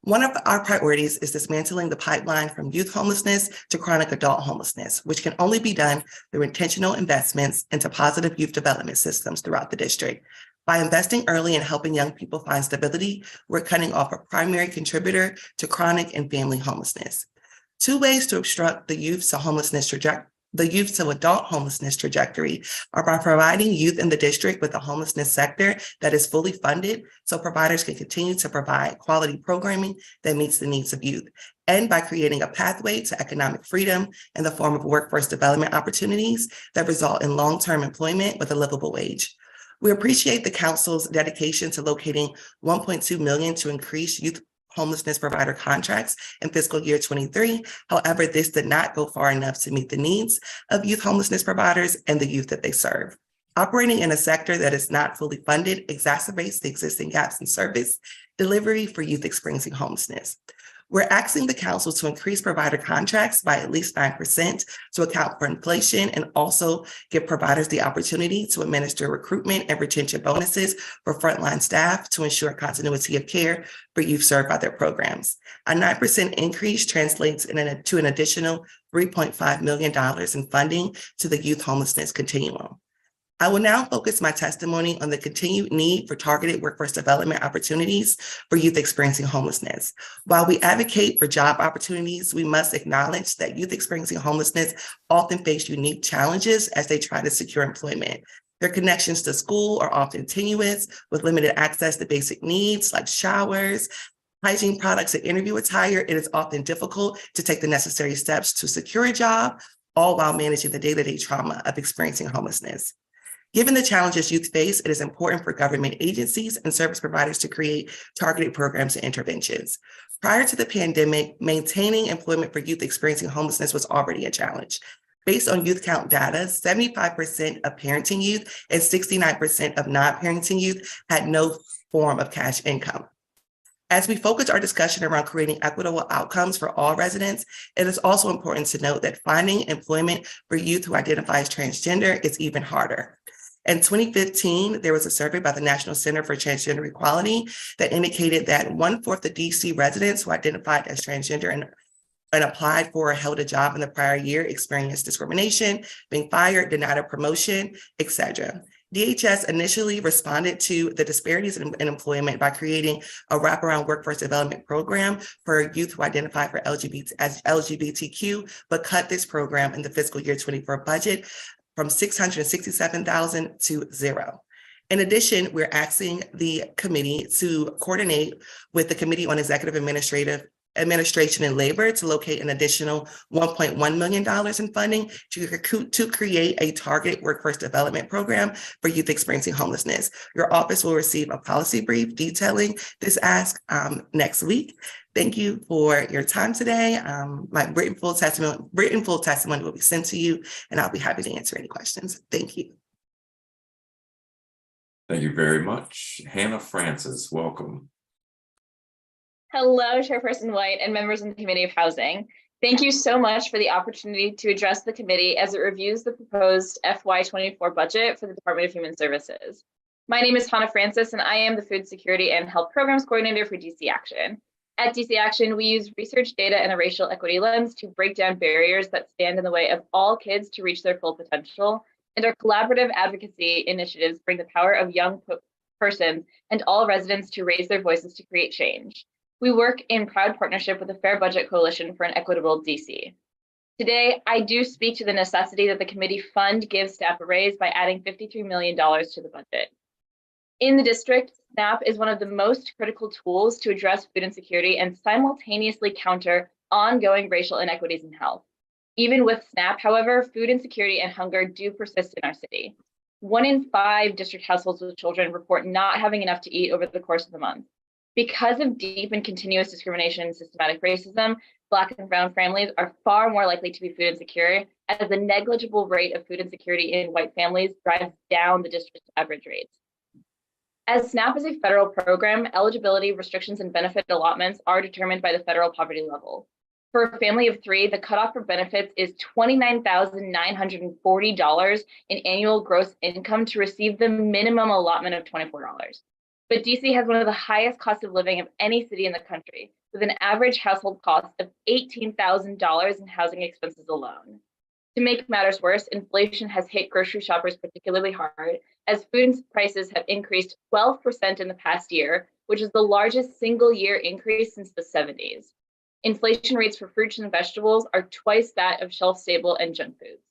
One of our priorities is dismantling the pipeline from youth homelessness to chronic adult homelessness, which can only be done through intentional investments into positive youth development systems throughout the district. By investing early and helping young people find stability, we're cutting off a primary contributor to chronic and family homelessness. Two ways to obstruct the youth to adult homelessness trajectory are by providing youth in the district with a homelessness sector that is fully funded so providers can continue to provide quality programming that meets the needs of youth, and by creating a pathway to economic freedom in the form of workforce development opportunities that result in long-term employment with a livable wage. We appreciate the Council's dedication to locating $1.2 million to increase youth homelessness provider contracts in fiscal year 23. However, this did not go far enough to meet the needs of youth homelessness providers and the youth that they serve. Operating in a sector that is not fully funded exacerbates the existing gaps in service delivery for youth experiencing homelessness. We're asking the Council to increase provider contracts by at least 9% to account for inflation and also give providers the opportunity to administer recruitment and retention bonuses for frontline staff to ensure continuity of care for youth served by their programs. A 9% increase translates to an additional $3.5 million in funding to the youth homelessness continuum. I will now focus my testimony on the continued need for targeted workforce development opportunities for youth experiencing homelessness. While we advocate for job opportunities, we must acknowledge that youth experiencing homelessness often face unique challenges as they try to secure employment. Their connections to school are often tenuous, with limited access to basic needs like showers, hygiene products, and interview attire. It is often difficult to take the necessary steps to secure a job, all while managing the day-to-day trauma of experiencing homelessness. Given the challenges youth face, it is important for government agencies and service providers to create targeted programs and interventions. Prior to the pandemic, maintaining employment for youth experiencing homelessness was already a challenge. Based on youth count data, 75% of parenting youth and 69% of non-parenting youth had no form of cash income. As we focus our discussion around creating equitable outcomes for all residents, it is also important to note that finding employment for youth who identify as transgender is even harder. In 2015, there was a survey by the National Center for Transgender Equality that indicated that 1/4 of DC residents who identified as transgender and applied for or held a job in the prior year experienced discrimination, being fired, denied a promotion, etc. DHS initially responded to the disparities in employment by creating a wraparound workforce development program for youth who identify as LGBTQ, but cut this program in the fiscal year 24 budget from $667,000 to $0. In addition, we're asking the committee to coordinate with the Committee on Executive Administration and Labor to locate an additional $1.1 million in funding to create a targeted workforce development program for youth experiencing homelessness. Your office will receive a policy brief detailing this ask next week. Thank you for your time today. My written full testimony will be sent to you, and I'll be happy to answer any questions. Thank you. Thank you very much. Hannah Francis, welcome. Hello, Chairperson White and members of the Committee of Housing. Thank you so much for the opportunity to address the committee as it reviews the proposed FY24 budget for the Department of Human Services. My name is Hannah Francis, and I am the Food Security and Health Programs Coordinator for DC Action. At DC Action, we use research data and a racial equity lens to break down barriers that stand in the way of all kids to reach their full potential. And our collaborative advocacy initiatives bring the power of young persons and all residents to raise their voices to create change. We work in proud partnership with the Fair Budget Coalition for an Equitable DC. Today, I do speak to the necessity that the committee fund Give SNAP a raise by adding $53 million to the budget. In the district, SNAP is one of the most critical tools to address food insecurity and simultaneously counter ongoing racial inequities in health. Even with SNAP, however, food insecurity and hunger do persist in our city. 1 in 5 district households with children report not having enough to eat over the course of the month. Because of deep and continuous discrimination and systematic racism, Black and brown families are far more likely to be food insecure, as the negligible rate of food insecurity in white families drives down the district's average rates. As SNAP is a federal program, eligibility restrictions and benefit allotments are determined by the federal poverty level. For a family of 3, the cutoff for benefits is $29,940 in annual gross income to receive the minimum allotment of $24. But DC has one of the highest costs of living of any city in the country, with an average household cost of $18,000 in housing expenses alone. To make matters worse, inflation has hit grocery shoppers particularly hard, as food prices have increased 12% in the past year, which is the largest single year increase since the 70s. Inflation rates for fruits and vegetables are twice that of shelf-stable and junk foods.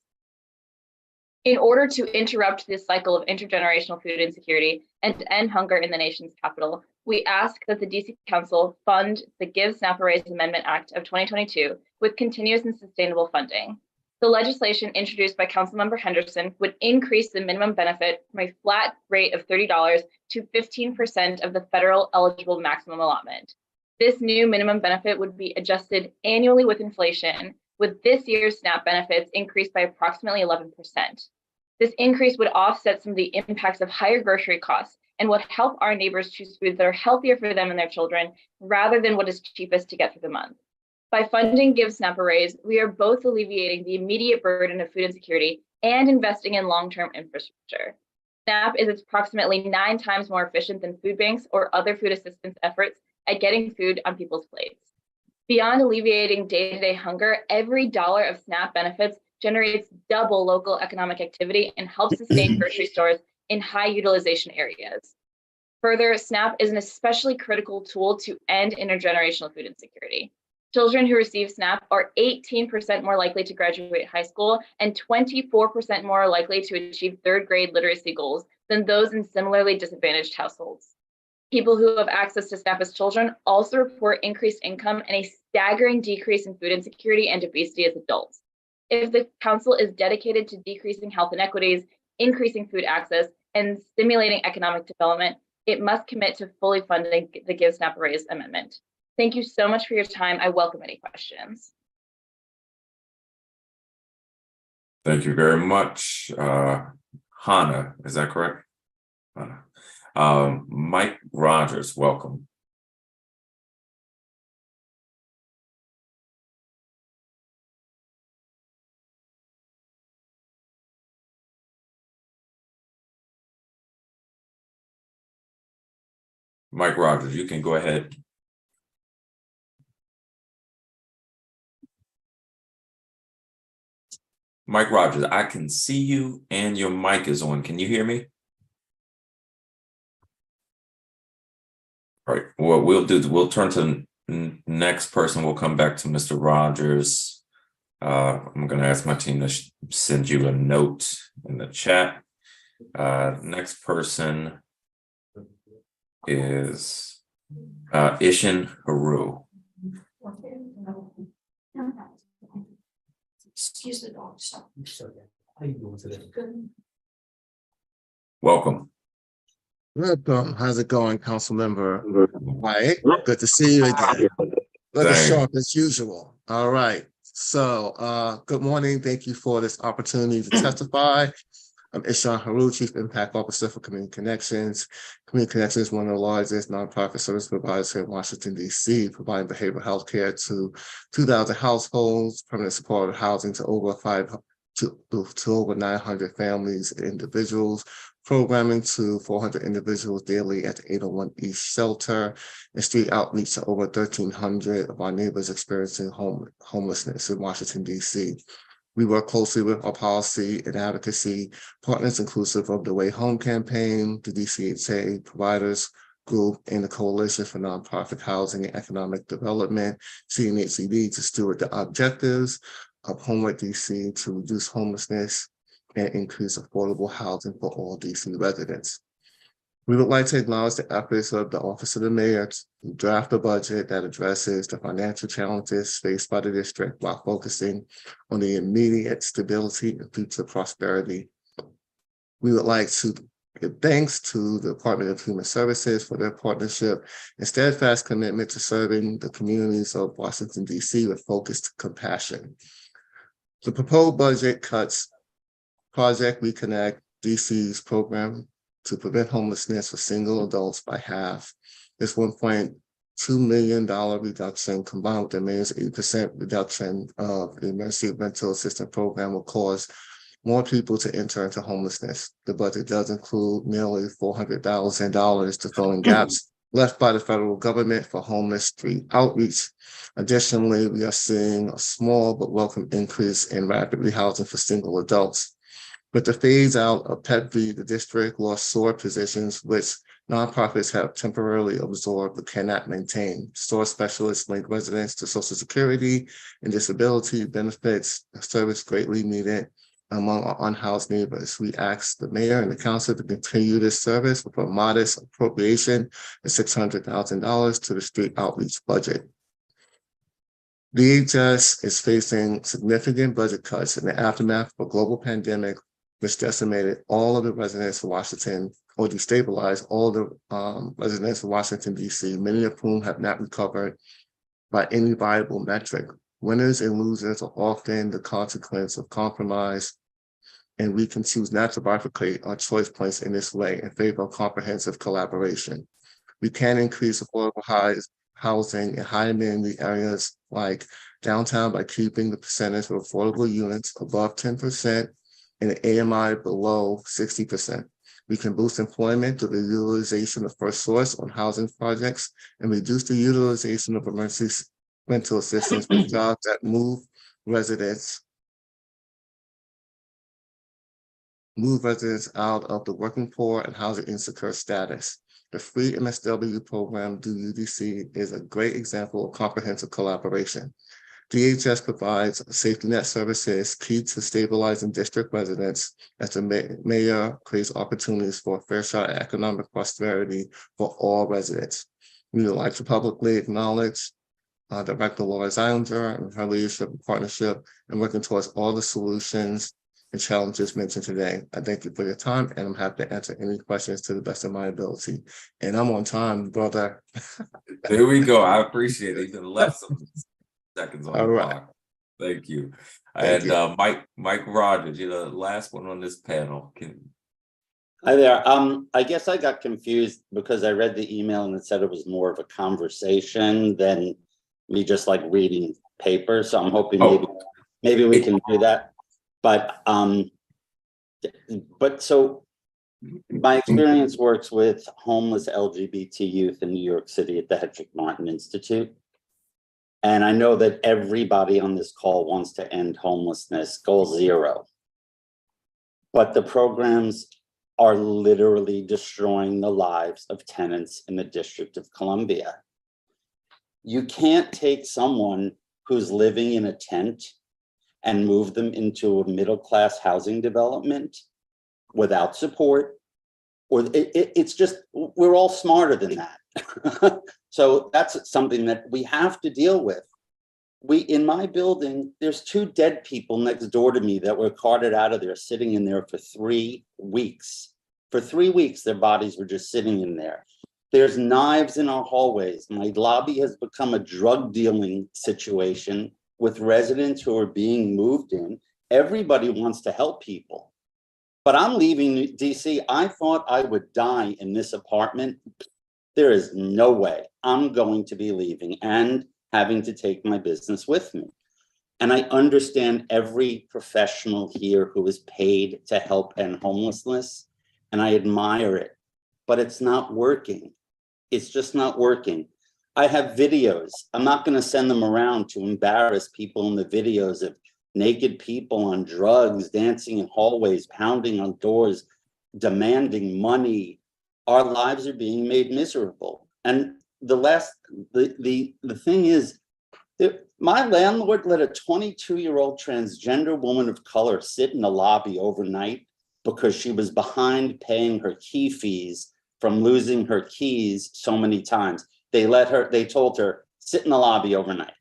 In order to interrupt this cycle of intergenerational food insecurity and end hunger in the nation's capital, we ask that the DC Council fund the Give SNAP a Raise Amendment Act of 2022 with continuous and sustainable funding. The legislation introduced by Councilmember Henderson would increase the minimum benefit from a flat rate of $30 to 15% of the federal eligible maximum allotment. This new minimum benefit would be adjusted annually with inflation, with this year's SNAP benefits increased by approximately 11%. This increase would offset some of the impacts of higher grocery costs and would help our neighbors choose foods that are healthier for them and their children, rather than what is cheapest to get through the month. By funding Give SNAP a Raise, we are both alleviating the immediate burden of food insecurity and investing in long-term infrastructure. SNAP is approximately 9 times more efficient than food banks or other food assistance efforts at getting food on people's plates. Beyond alleviating day-to-day hunger, every dollar of SNAP benefits generates double local economic activity and helps sustain grocery stores in high utilization areas. Further, SNAP is an especially critical tool to end intergenerational food insecurity. Children who receive SNAP are 18% more likely to graduate high school and 24% more likely to achieve 3rd grade literacy goals than those in similarly disadvantaged households. People who have access to SNAP as children also report increased income and a staggering decrease in food insecurity and obesity as adults. If the council is dedicated to decreasing health inequities, increasing food access, and stimulating economic development, it must commit to fully funding the Give SNAP a Raise amendment. Thank you so much for your time. I welcome any questions. Thank you very much. Hannah, is that correct? Mike Rogers, welcome. Mike Rogers, you can go ahead. Mike Rogers, I can see you and your mic is on. Can you hear me? All right, what we'll do is we'll turn to the next person. We'll come back to Mr. Rogers. I'm going to ask my team to send you a note in the chat. Next person is Ishan Haru. Excuse the dog. Stop. How you doing today? Good. Welcome. Welcome. How's it going, Councilmember White? Good to see you again. Looking sharp as usual. All right. So, good morning. Thank you for this opportunity to testify. I'm Ishan Haru, Chief Impact Officer for Community Connections. Community Connections is one of the largest nonprofit service providers here in Washington, D.C., providing behavioral health care to 2,000 households, permanent supportive housing to over 900 families and individuals, programming to 400 individuals daily at the 801 East Shelter, and street outreach to over 1,300 of our neighbors experiencing homelessness in Washington, D.C. We work closely with our policy and advocacy partners, inclusive of the Way Home campaign, the DCHA providers group, and the Coalition for Nonprofit Housing and Economic Development, CNHCD, to steward the objectives of Homework DC to reduce homelessness and increase affordable housing for all DC residents. We would like to acknowledge the efforts of the Office of the Mayor to draft a budget that addresses the financial challenges faced by the district while focusing on the immediate stability and future prosperity. We would like to give thanks to the Department of Human Services for their partnership and steadfast commitment to serving the communities of Washington, D.C. with focused compassion. The proposed budget cuts Project Reconnect DC's program to prevent homelessness for single adults by half. This $1.2 million reduction combined with the mayor's 8% reduction of the emergency rental assistance program will cause more people to enter into homelessness. The budget does include nearly $400,000 to fill in gaps left by the federal government for homeless street outreach. Additionally, we are seeing a small but welcome increase in rapid rehousing for single adults. With the phase out of PEP-V, the district lost SOAR positions, which nonprofits have temporarily absorbed but cannot maintain. SOAR specialists link residents to Social Security and disability benefits, a service greatly needed among our unhoused neighbors. We ask the mayor and the council to continue this service with a modest appropriation of $600,000 to the street outreach budget. DHS is facing significant budget cuts in the aftermath of a global pandemic, which decimated all of the residents of Washington, or destabilized all the residents of Washington, D.C., many of whom have not recovered by any viable metric. Winners and losers are often the consequence of compromise, and we can choose not to bifurcate our choice points in this way in favor of comprehensive collaboration. We can increase affordable housing in high amenity areas like downtown by keeping the percentage of affordable units above 10% and the AMI below 60%. We can boost employment through the utilization of first source on housing projects and reduce the utilization of emergency rental assistance for jobs that move residents out of the working poor and housing insecure status. The free MSW program through UDC is a great example of comprehensive collaboration. DHS provides safety net services key to stabilizing district residents as the mayor creates opportunities for a fair shot at economic prosperity for all residents. We would like to publicly acknowledge Director Laura Zeilinger and her leadership and partnership and working towards all the solutions and challenges mentioned today. I thank you for your time, and I'm happy to answer any questions to the best of my ability. And I'm on time, brother. There we go. I appreciate it. Even less seconds on the clock. Thank you. Thank and you. Mike Rogers, you're the last one on this panel. Hi there. I guess I got confused because I read the email and it said it was more of a conversation than me just like reading papers. So I'm hoping maybe we can do that. But so my experience works with homeless LGBT youth in New York City at the Hedrick Martin Institute. And I know that everybody on this call wants to end homelessness, goal zero. But the programs are literally destroying the lives of tenants in the District of Columbia. You can't take someone who's living in a tent and move them into a middle-class housing development without support, or it's just, we're all smarter than that. So that's something that we have to deal with. In my building, there's 2 dead people next door to me that were carted out of there, sitting in there for 3 weeks. For 3 weeks, their bodies were just sitting in there. There's knives in our hallways. My lobby has become a drug dealing situation with residents who are being moved in. Everybody wants to help people. But I'm leaving DC. I thought I would die in this apartment. There is no way I'm going to be leaving and having to take my business with me. And I understand every professional here who is paid to help end homelessness. and I admire it, but it's not working. It's just not working. I have videos. I'm not going to send them around to embarrass people in the videos of naked people on drugs, dancing in hallways, pounding on doors, demanding money. Our lives are being made miserable. And the thing is, my landlord let a 22-year-old transgender woman of color sit in the lobby overnight because she was behind paying her key fees from losing her keys so many times. They told her, sit in the lobby overnight,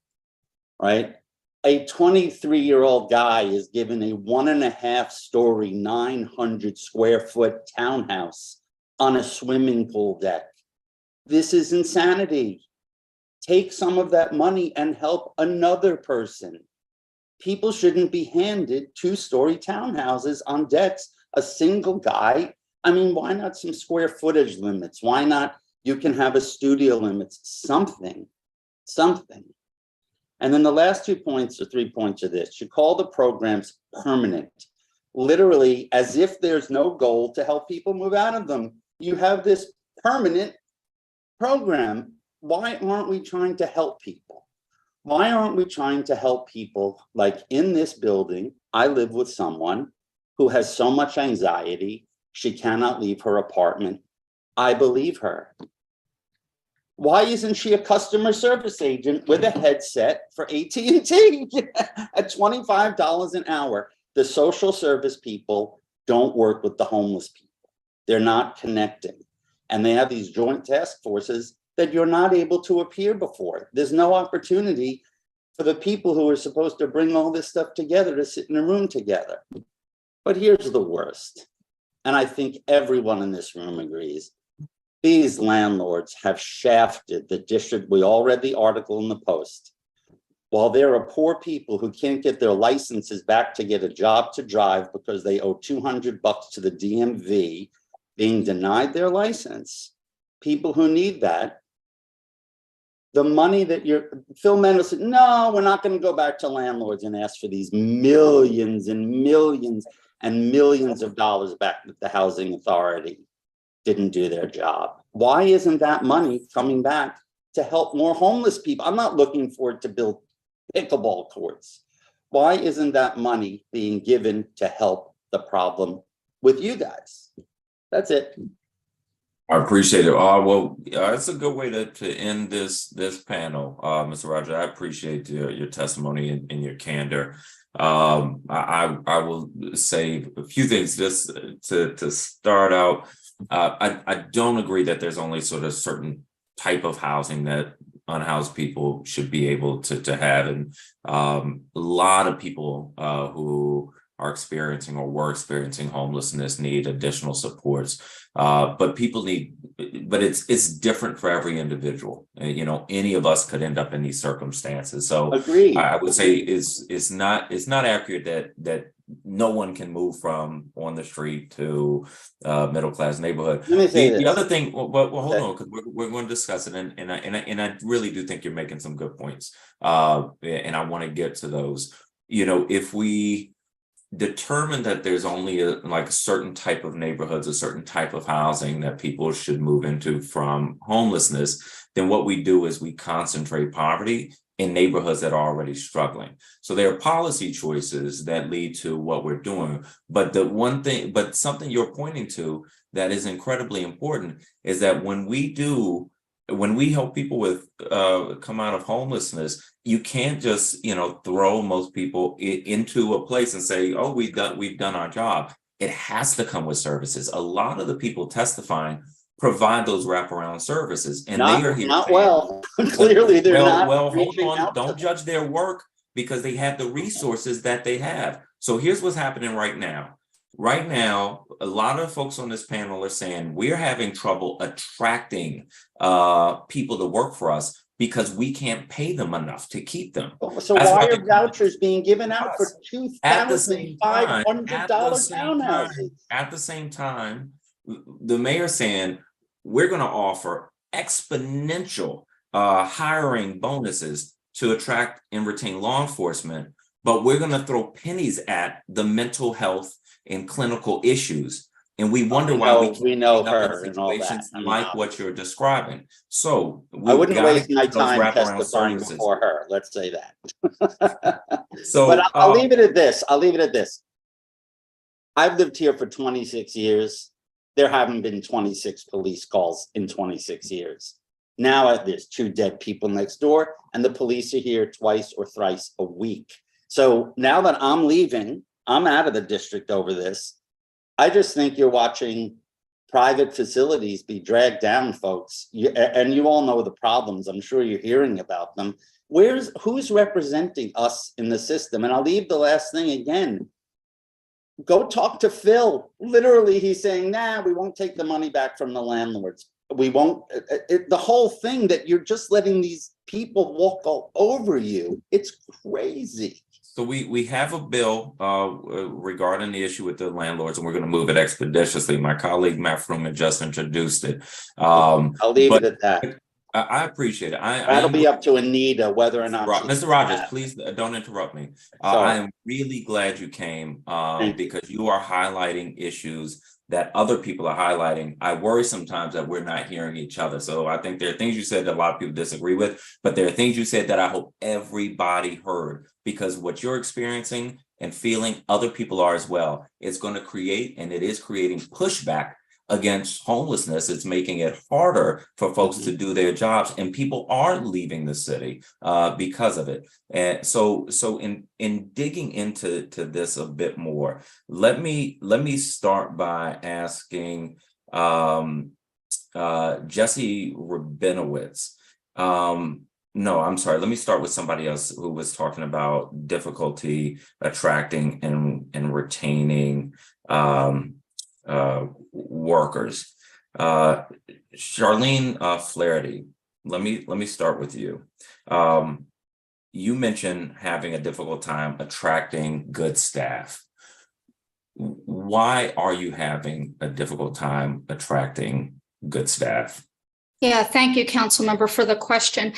right? A 23-year-old guy is given a 1.5-story, 900 square foot townhouse on a swimming pool deck. This is insanity. Take some of that money and help another person. People shouldn't be handed 2-story townhouses on decks, a single guy. I mean, why not some square footage limits? Why not you can have a studio limits, something. And then the last 2 points or 3 points of this, you call the programs permanent, literally as if there's no goal to help people move out of them. You have this permanent program. Why aren't we trying to help people? Why aren't we trying to help people? Like in this building, I live with someone who has so much anxiety, she cannot leave her apartment. I believe her. Why isn't she a customer service agent with a headset for AT&T at $25 an hour? The social service people don't work with the homeless people. They're not connecting. And they have these joint task forces that you're not able to appear before. There's no opportunity for the people who are supposed to bring all this stuff together to sit in a room together. But here's the worst, and I think everyone in this room agrees. These landlords have shafted the district. We all read the article in the Post. While there are poor people who can't get their licenses back to get a job to drive because they owe $200 to the DMV, being denied their license, people who need that, the money that Phil Mendel said, no, we're not going to go back to landlords and ask for these millions and millions and millions of dollars back that the housing authority didn't do their job. Why isn't that money coming back to help more homeless people? I'm not looking for it to build pickleball courts. Why isn't that money being given to help the problem with you guys? That's it. I appreciate it. It's a good way to end this panel, Mr. Roger. I appreciate your testimony and your candor. I will say a few things just to start out. I don't agree that there's only sort of certain type of housing that unhoused people should be able to have, and a lot of people who are experiencing or were experiencing homelessness need additional supports. But it's different for every individual. Any of us could end up in these circumstances. So agreed. I would say it's not accurate that no one can move from on the street to middle class neighborhood. Let me say the this. other thing, hold on, because we're going to discuss it, and I really do think you're making some good points, and I want to get to those. If we determine that there's only a certain type of neighborhoods, a certain type of housing that people should move into from homelessness, then what we do is we concentrate poverty in neighborhoods that are already struggling. So there are policy choices that lead to what we're doing. But something you're pointing to that is incredibly important is that when we help people with come out of homelessness, you can't just throw most people into a place and say, oh, we've done our job. It has to come with services. A lot of the people testifying provide those wraparound services, and they are here. Not well. Clearly, they're not. Well, hold on. Don't judge their work because they have the resources that they have. So here's what's happening right now. Right now, a lot of folks on this panel are saying we're having trouble attracting people to work for us because we can't pay them enough to keep them. So why are vouchers being given out for $2,500 townhouses? At the same time, the mayor's saying we're going to offer exponential hiring bonuses to attract and retain law enforcement, but we're going to throw pennies at the mental health and clinical issues And we wonder why we know end up in her and all that. situations I mean, like what you're describing. So I wouldn't gotta waste my get those time wraparound testifying services. before her, let's say that. So But I'll leave it at this. I'll leave it at this. I've lived here for 26 years. There haven't been 26 police calls in 26 years. Now there's 2 dead people next door, and the police are here twice or thrice a week. So now that I'm leaving, I'm out of the district over this. I just think you're watching private facilities be dragged down, folks. And you all know the problems. I'm sure you're hearing about them. Who's representing us in the system? And I'll leave the last thing again. Go talk to Phil. Literally, he's saying, nah, we won't take the money back from the landlords. We won't, the whole thing that you're just letting these people walk all over you. It's crazy. So we have a bill regarding the issue with the landlords, and we're going to move it expeditiously. My colleague Matt Fruman just introduced it. I'll leave it at that. I appreciate it. That'll be up to Anita whether or not. Mr. Rogers, please don't interrupt me. I am really glad you came because you are highlighting issues that other people are highlighting. I worry sometimes that we're not hearing each other. So I think there are things you said that a lot of people disagree with, but there are things you said that I hope everybody heard, because what you're experiencing and feeling, other people are as well. It's going to create, and it is creating, pushback against homelessness. It's making it harder for folks to do their jobs, and people are leaving the city because of it. And so in digging into this a bit more, let me start by asking Jesse Rabinowitz. No, I'm sorry. Let me start with somebody else who was talking about difficulty attracting and retaining workers. Charlene Flaherty, let me start with you. You mentioned having a difficult time attracting good staff. Why are you having a difficult time attracting good staff? Yeah, thank you, council member, for the question.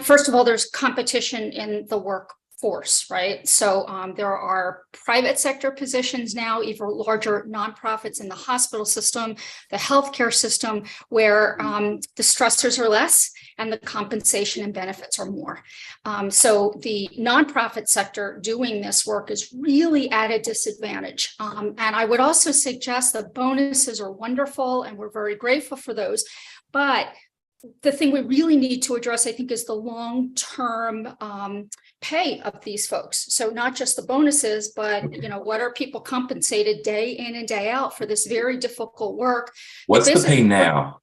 First of all, there's competition in the workforce, right? So there are private sector positions now, even larger nonprofits in the hospital system, the healthcare system, where the stressors are less and the compensation and benefits are more. So the nonprofit sector doing this work is really at a disadvantage. And I would also suggest that bonuses are wonderful and we're very grateful for those. But the thing we really need to address, I think, is the long-term pay of these folks. So not just the bonuses, but what are people compensated day in and day out for this very difficult work? What's the pay now?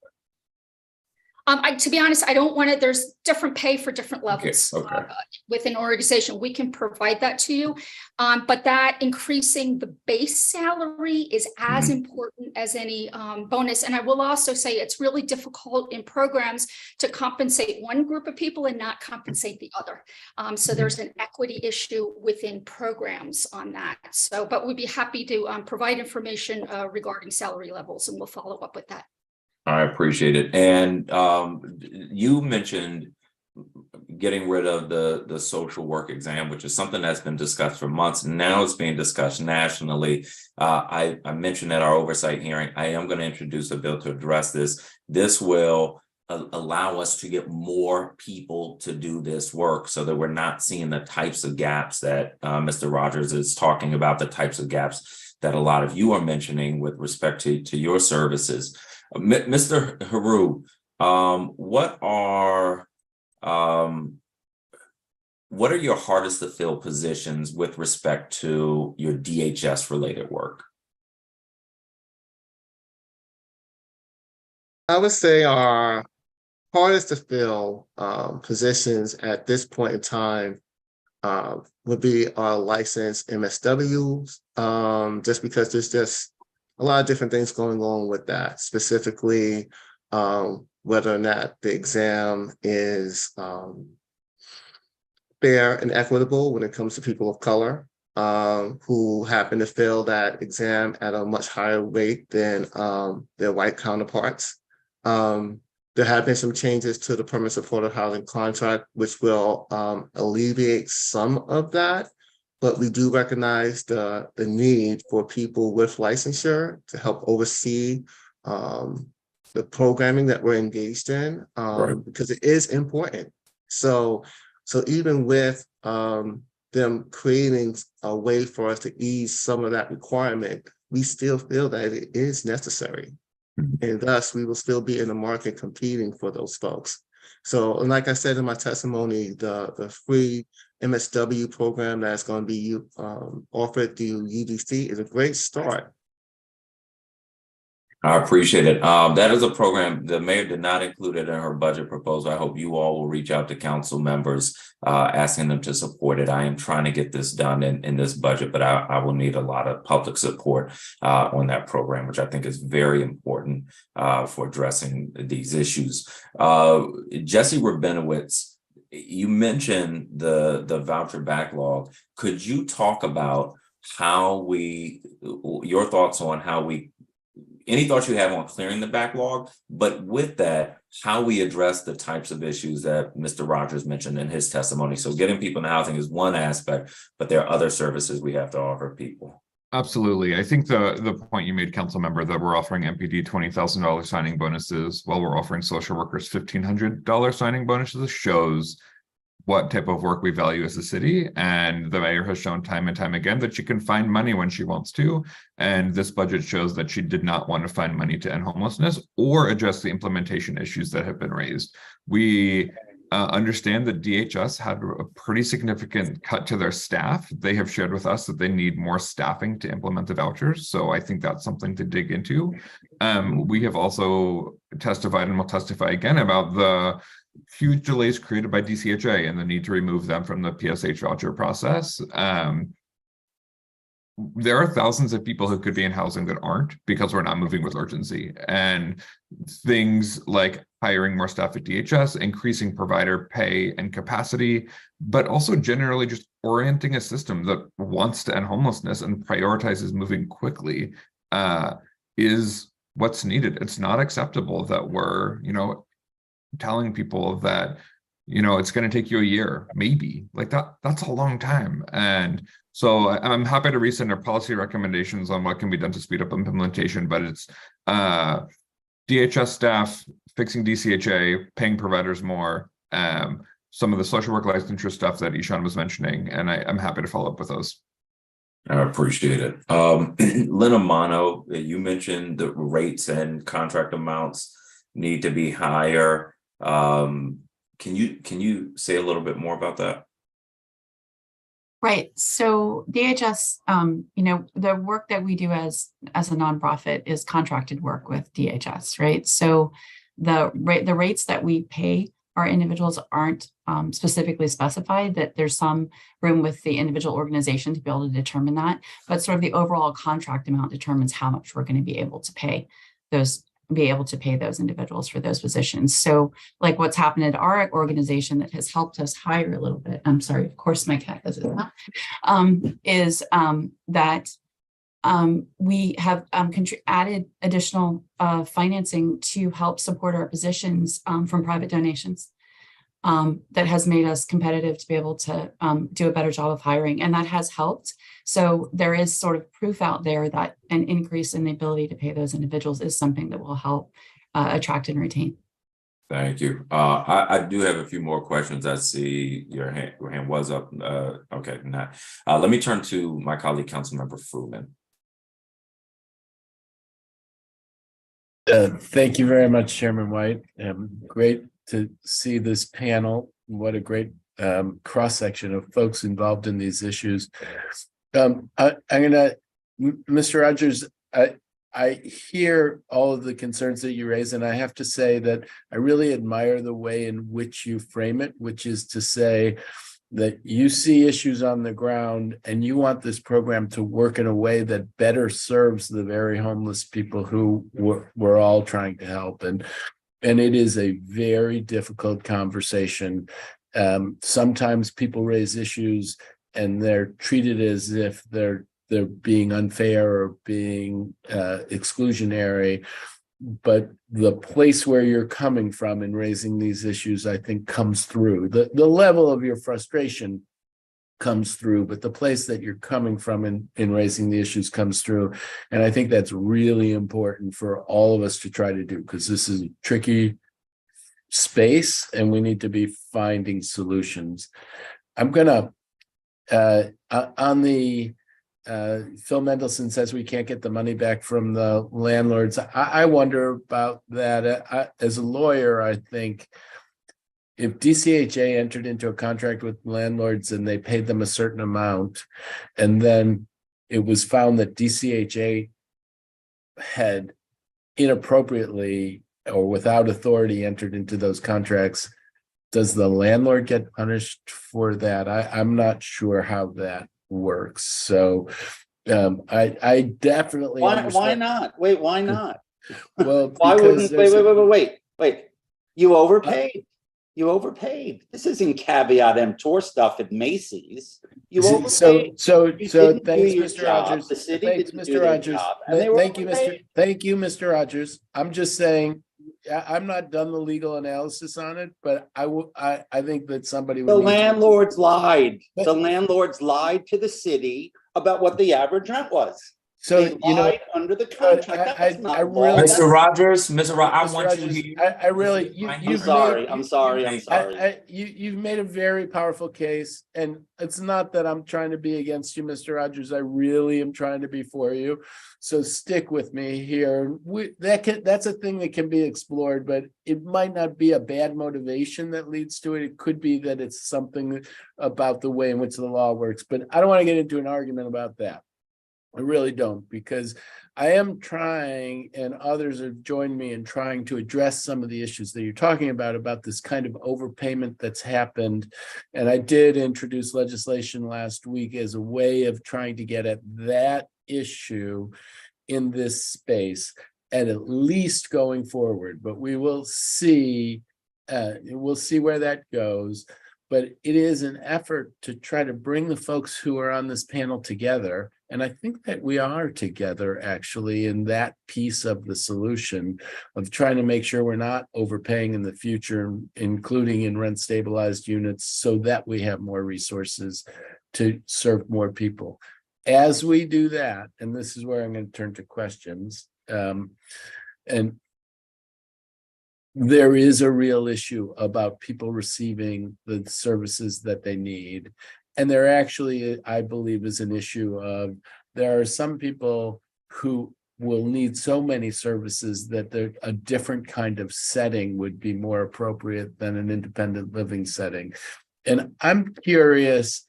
To be honest, I don't want to, there's different pay for different levels okay. Within an organization. We can provide that to you. But that increasing the base salary is as important as any bonus. And I will also say it's really difficult in programs to compensate one group of people and not compensate the other. So there's an equity issue within programs on that. So, but we'd be happy to provide information regarding salary levels, and we'll follow up with that. I appreciate it. And you mentioned getting rid of the social work exam, which is something that's been discussed for months. Now it's being discussed nationally. I mentioned at our oversight hearing, I am going to introduce a bill to address this. This will allow us to get more people to do this work so that we're not seeing the types of gaps that Mr. Rogers is talking about, the types of gaps that a lot of you are mentioning with respect to your services. Mr. Haru, what are your hardest to fill positions with respect to your DHS related work? I would say our hardest to fill positions at this point in time would be our licensed MSWs, just because there's just a lot of different things going on with that, specifically whether or not the exam is fair and equitable when it comes to people of color who happen to fail that exam at a much higher rate than their white counterparts. There have been some changes to the permanent supportive housing contract, which will alleviate some of that. but we do recognize the need for people with licensure to help oversee the programming that we're engaged in, because it is important. So even with them creating a way for us to ease some of that requirement, we still feel that it is necessary. And thus we will still be in the market competing for those folks. So, and like I said in my testimony, the free MSW program that's going to be offered through UDC is a great start. I appreciate it. That is a program the mayor did not include it in her budget proposal. I hope you all will reach out to council members asking them to support it. I am trying to get this done in this budget, but I will need a lot of public support on that program, which I think is very important for addressing these issues. Jesse Rabinowitz, you mentioned the voucher backlog. Could you talk about your thoughts on any thoughts you have on clearing the backlog, but with that, how we address the types of issues that Mr. Rogers mentioned in his testimony? So getting people into housing is one aspect, but there are other services we have to offer people. Absolutely. I think the point you made, council member, that we're offering MPD $20,000 signing bonuses while we're offering social workers $1,500 signing bonuses shows what type of work we value as a city. And the mayor has shown time and time again that she can find money when she wants to. And this budget shows that she did not want to find money to end homelessness or address the implementation issues that have been raised. We understand that DHS had a pretty significant cut to their staff. They have shared with us that they need more staffing to implement the vouchers. So I think that's something to dig into. We have also testified and will testify again about the huge delays created by DCHA and the need to remove them from the PSH voucher process. There are thousands of people who could be in housing that aren't because we're not moving with urgency. And things like hiring more staff at DHS, increasing provider pay and capacity, but also generally just orienting a system that wants to end homelessness and prioritizes moving quickly is what's needed. It's not acceptable that we're, telling people that, it's going to take you a year, maybe. Like that's a long time. And so I'm happy to resend our policy recommendations on what can be done to speed up implementation, but it's DHS staff, fixing DCHA, paying providers more, some of the social work licensure stuff that Ishan was mentioning, and I'm happy to follow up with those. I appreciate it. Lena Mano, you mentioned the rates and contract amounts need to be higher. Can you say a little bit more about that? Right. So DHS, the work that we do as a nonprofit is contracted work with DHS, right? So the rates that we pay our individuals aren't specifically specified, that there's some room with the individual organization to be able to determine that, but sort of the overall contract amount determines how much we're going to be able to pay those individuals for those positions. So like what's happened at our organization that has helped us hire a little bit, I'm sorry, of course my cat does it, is that we have added additional financing to help support our positions from private donations. That has made us competitive to be able to do a better job of hiring, and that has helped. So there is sort of proof out there that an increase in the ability to pay those individuals is something that will help attract and retain. Thank you. I do have a few more questions. I see your hand was up. Okay, not. Let me turn to my colleague, Councilmember Fruman. Thank you very much, Chairman White. Great to see this panel. What a great cross-section of folks involved in these issues. Mr. Rogers, I hear all of the concerns that you raise, and I have to say that I really admire the way in which you frame it, which is to say that you see issues on the ground and you want this program to work in a way that better serves the very homeless people who we're all trying to help. And it is a very difficult conversation. Sometimes people raise issues and they're treated as if they're being unfair or being exclusionary. But the place where you're coming from in raising these issues, I think, comes through. The level of your frustration comes through, but the place that you're coming from in raising the issues comes through. And I think that's really important for all of us to try to do, because this is a tricky space and we need to be finding solutions. I'm gonna on the Phil Mendelson says we can't get the money back from the landlords. I wonder about that. As a lawyer, I think if DCHA entered into a contract with landlords and they paid them a certain amount, and then it was found that DCHA had inappropriately or without authority entered into those contracts, does the landlord get punished for that? I'm not sure how that works. So I definitely Why understand. not? Wait, why not? Well, why because wouldn't wait. You overpaid. You overpaid. This isn't caveat emptor stuff at Macy's. You overpaid. So You thanks, didn't do your Mr. job. Rogers. The city Thanks, didn't do Mr. their Rogers. job, and they were overpaid. Thank you, Mr. Rogers. I'm just saying, I'm not done the legal analysis on it, but I think that somebody would. The need to- landlords lied. But- The landlords lied to the city about what the average rent was. So They lied under the contract. That's not law. really- Mr. Rogers, Mr. Rogers, I Mr. want you Rogers, here. I really, I'm sorry. I'm sorry. You've made a very powerful case, and it's not that I'm trying to be against you, Mr. Rogers. I really am trying to be for you. So stick with me here. That's a thing that can be explored, but it might not be a bad motivation that leads to it. It could be that it's something about the way in which the law works, but I don't want to get into an argument about that. I really don't, because I am trying, and others have joined me in trying to address some of the issues that you're talking about this kind of overpayment that's happened. And I did introduce legislation last week as a way of trying to get at that issue in this space, and at least going forward. But we will see, where that goes. But it is an effort to try to bring the folks who are on this panel together. And I think that we are together actually in that piece of the solution of trying to make sure we're not overpaying in the future, including in rent stabilized units, so that we have more resources to serve more people. As we do that, and this is where I'm going to turn to questions, and there is a real issue about people receiving the services that they need. And there actually, I believe, is an issue of there are some people who will need so many services that a different kind of setting would be more appropriate than an independent living setting. And I'm curious,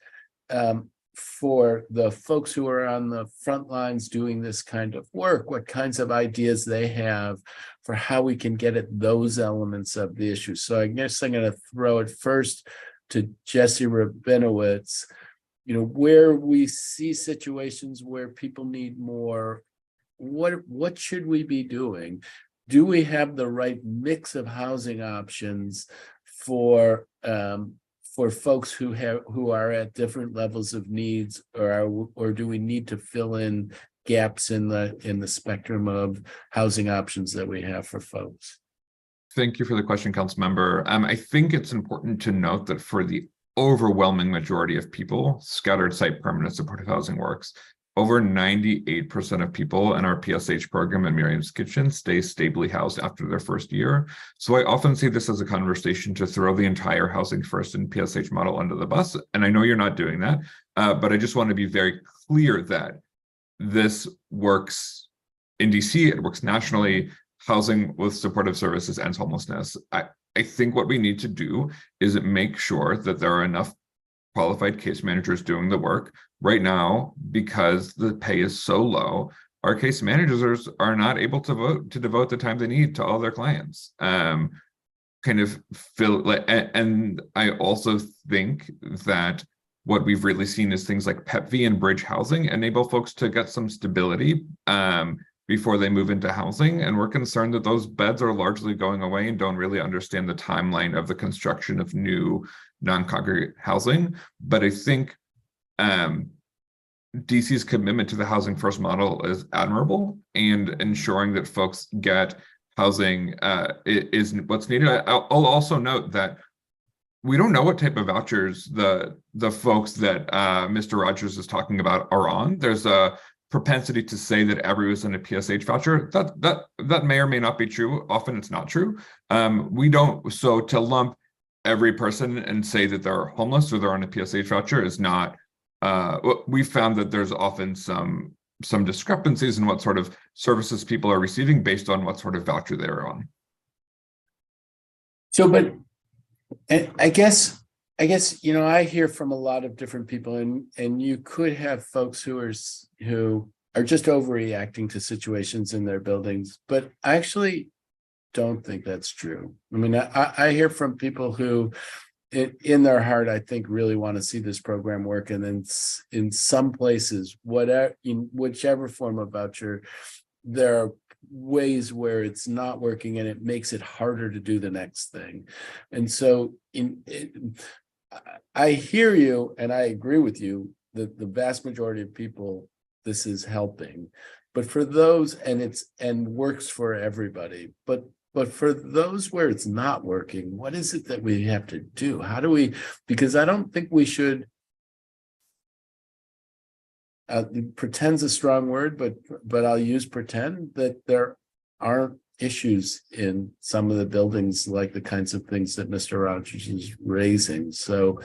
for the folks who are on the front lines doing this kind of work, what kinds of ideas they have for how we can get at those elements of the issue. So I guess I'm going to throw it first to Jesse Rabinowitz, where we see situations where people need more, what should we be doing? Do we have the right mix of housing options for folks who are at different levels of needs, or do we need to fill in gaps in the spectrum of housing options that we have for folks? Thank you for the question, Council Member. I think it's important to note that for the overwhelming majority of people, scattered site permanent supportive housing works. Over 98% of people in our PSH program at Miriam's Kitchen stay stably housed after their first year. So I often see this as a conversation to throw the entire housing first and PSH model under the bus. And I know you're not doing that, but I just want to be very clear that this works in DC, it works nationally. Housing with supportive services ends homelessness. I think what we need to do is make sure that there are enough qualified case managers doing the work. Right now, because the pay is so low, our case managers are not able to devote the time they need to all their clients. And I also think that what we've really seen is things like PEPV and bridge housing enable folks to get some stability before they move into housing. And we're concerned that those beds are largely going away and don't really understand the timeline of the construction of new non-congregate housing. But I think DC's commitment to the housing first model is admirable, and ensuring that folks get housing is what's needed. I'll also note that we don't know what type of vouchers the folks that Mr. Rogers is talking about are on. There's a propensity to say that everyone's on a PSH voucher. That may or may not be true. Often it's not true. We don't, so to lump every person and say that they're homeless or they're on a PSH voucher is not, we found that there's often some discrepancies in what sort of services people are receiving based on what sort of voucher they're on. So, but I guess, I hear from a lot of different people, and you could have folks who are just overreacting to situations in their buildings, but I actually don't think that's true. I mean, I hear from people who, in their heart, I think really want to see this program work, and then in some places, whichever form of voucher, there are ways where it's not working and it makes it harder to do the next thing. And so I hear you, and I agree with you that the vast majority of people, this is helping, but for those, and works for everybody, but for those where it's not working, what is it that we have to do? How do we, because I don't think we should, pretend's a strong word, but I'll use pretend that there aren't issues in some of the buildings, like the kinds of things that Mr. Rogers is raising. So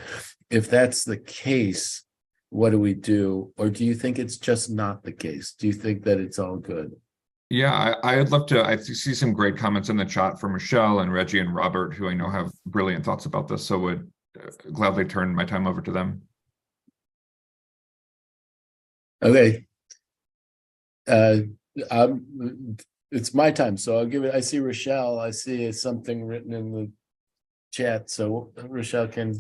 if that's the case, what do we do? Or do you think it's just not the case? Do you think that it's all good? Yeah, I'd love to. I see some great comments in the chat from Michelle and Reggie and Robert, who I know have brilliant thoughts about this. So would gladly turn my time over to them. Okay. It's my time, so I'll give it. I see Rochelle. I see something written in the chat. So Rochelle can.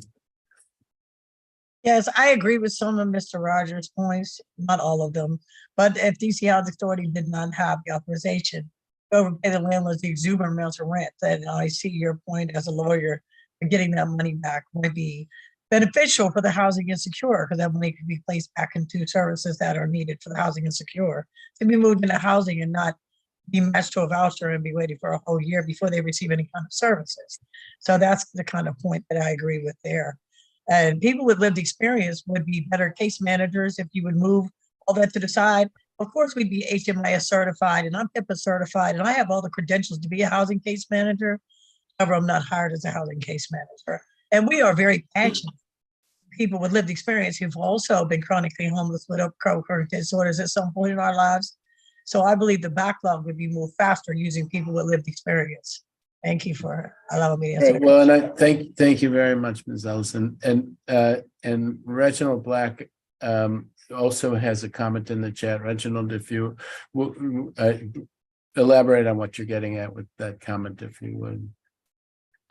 Yes, I agree with some of Mr. Rogers' points, not all of them. But if DC Housing Authority did not have the authorization to overpay the landlords the exuberant amounts of rent, then I see your point as a lawyer for getting that money back might be beneficial for the housing insecure, because that money could be placed back into services that are needed for the housing insecure to be moved into housing and not be matched to a voucher and be waiting for a whole year before they receive any kind of services. So that's the kind of point that I agree with there. And people with lived experience would be better case managers if you would move all that to the side. Of course, we'd be HMIS certified, and I'm HIPAA certified, and I have all the credentials to be a housing case manager. However, I'm not hired as a housing case manager. And we are very passionate people with lived experience who've also been chronically homeless with co-occurring disorders at some point in our lives. So I believe the backlog would be moved faster using people with lived experience. Thank you for allowing me to answer. Well, and I thank you very much, Ms. Ellison. And Reginald Black also has a comment in the chat. Reginald, if you will elaborate on what you're getting at with that comment, if you would.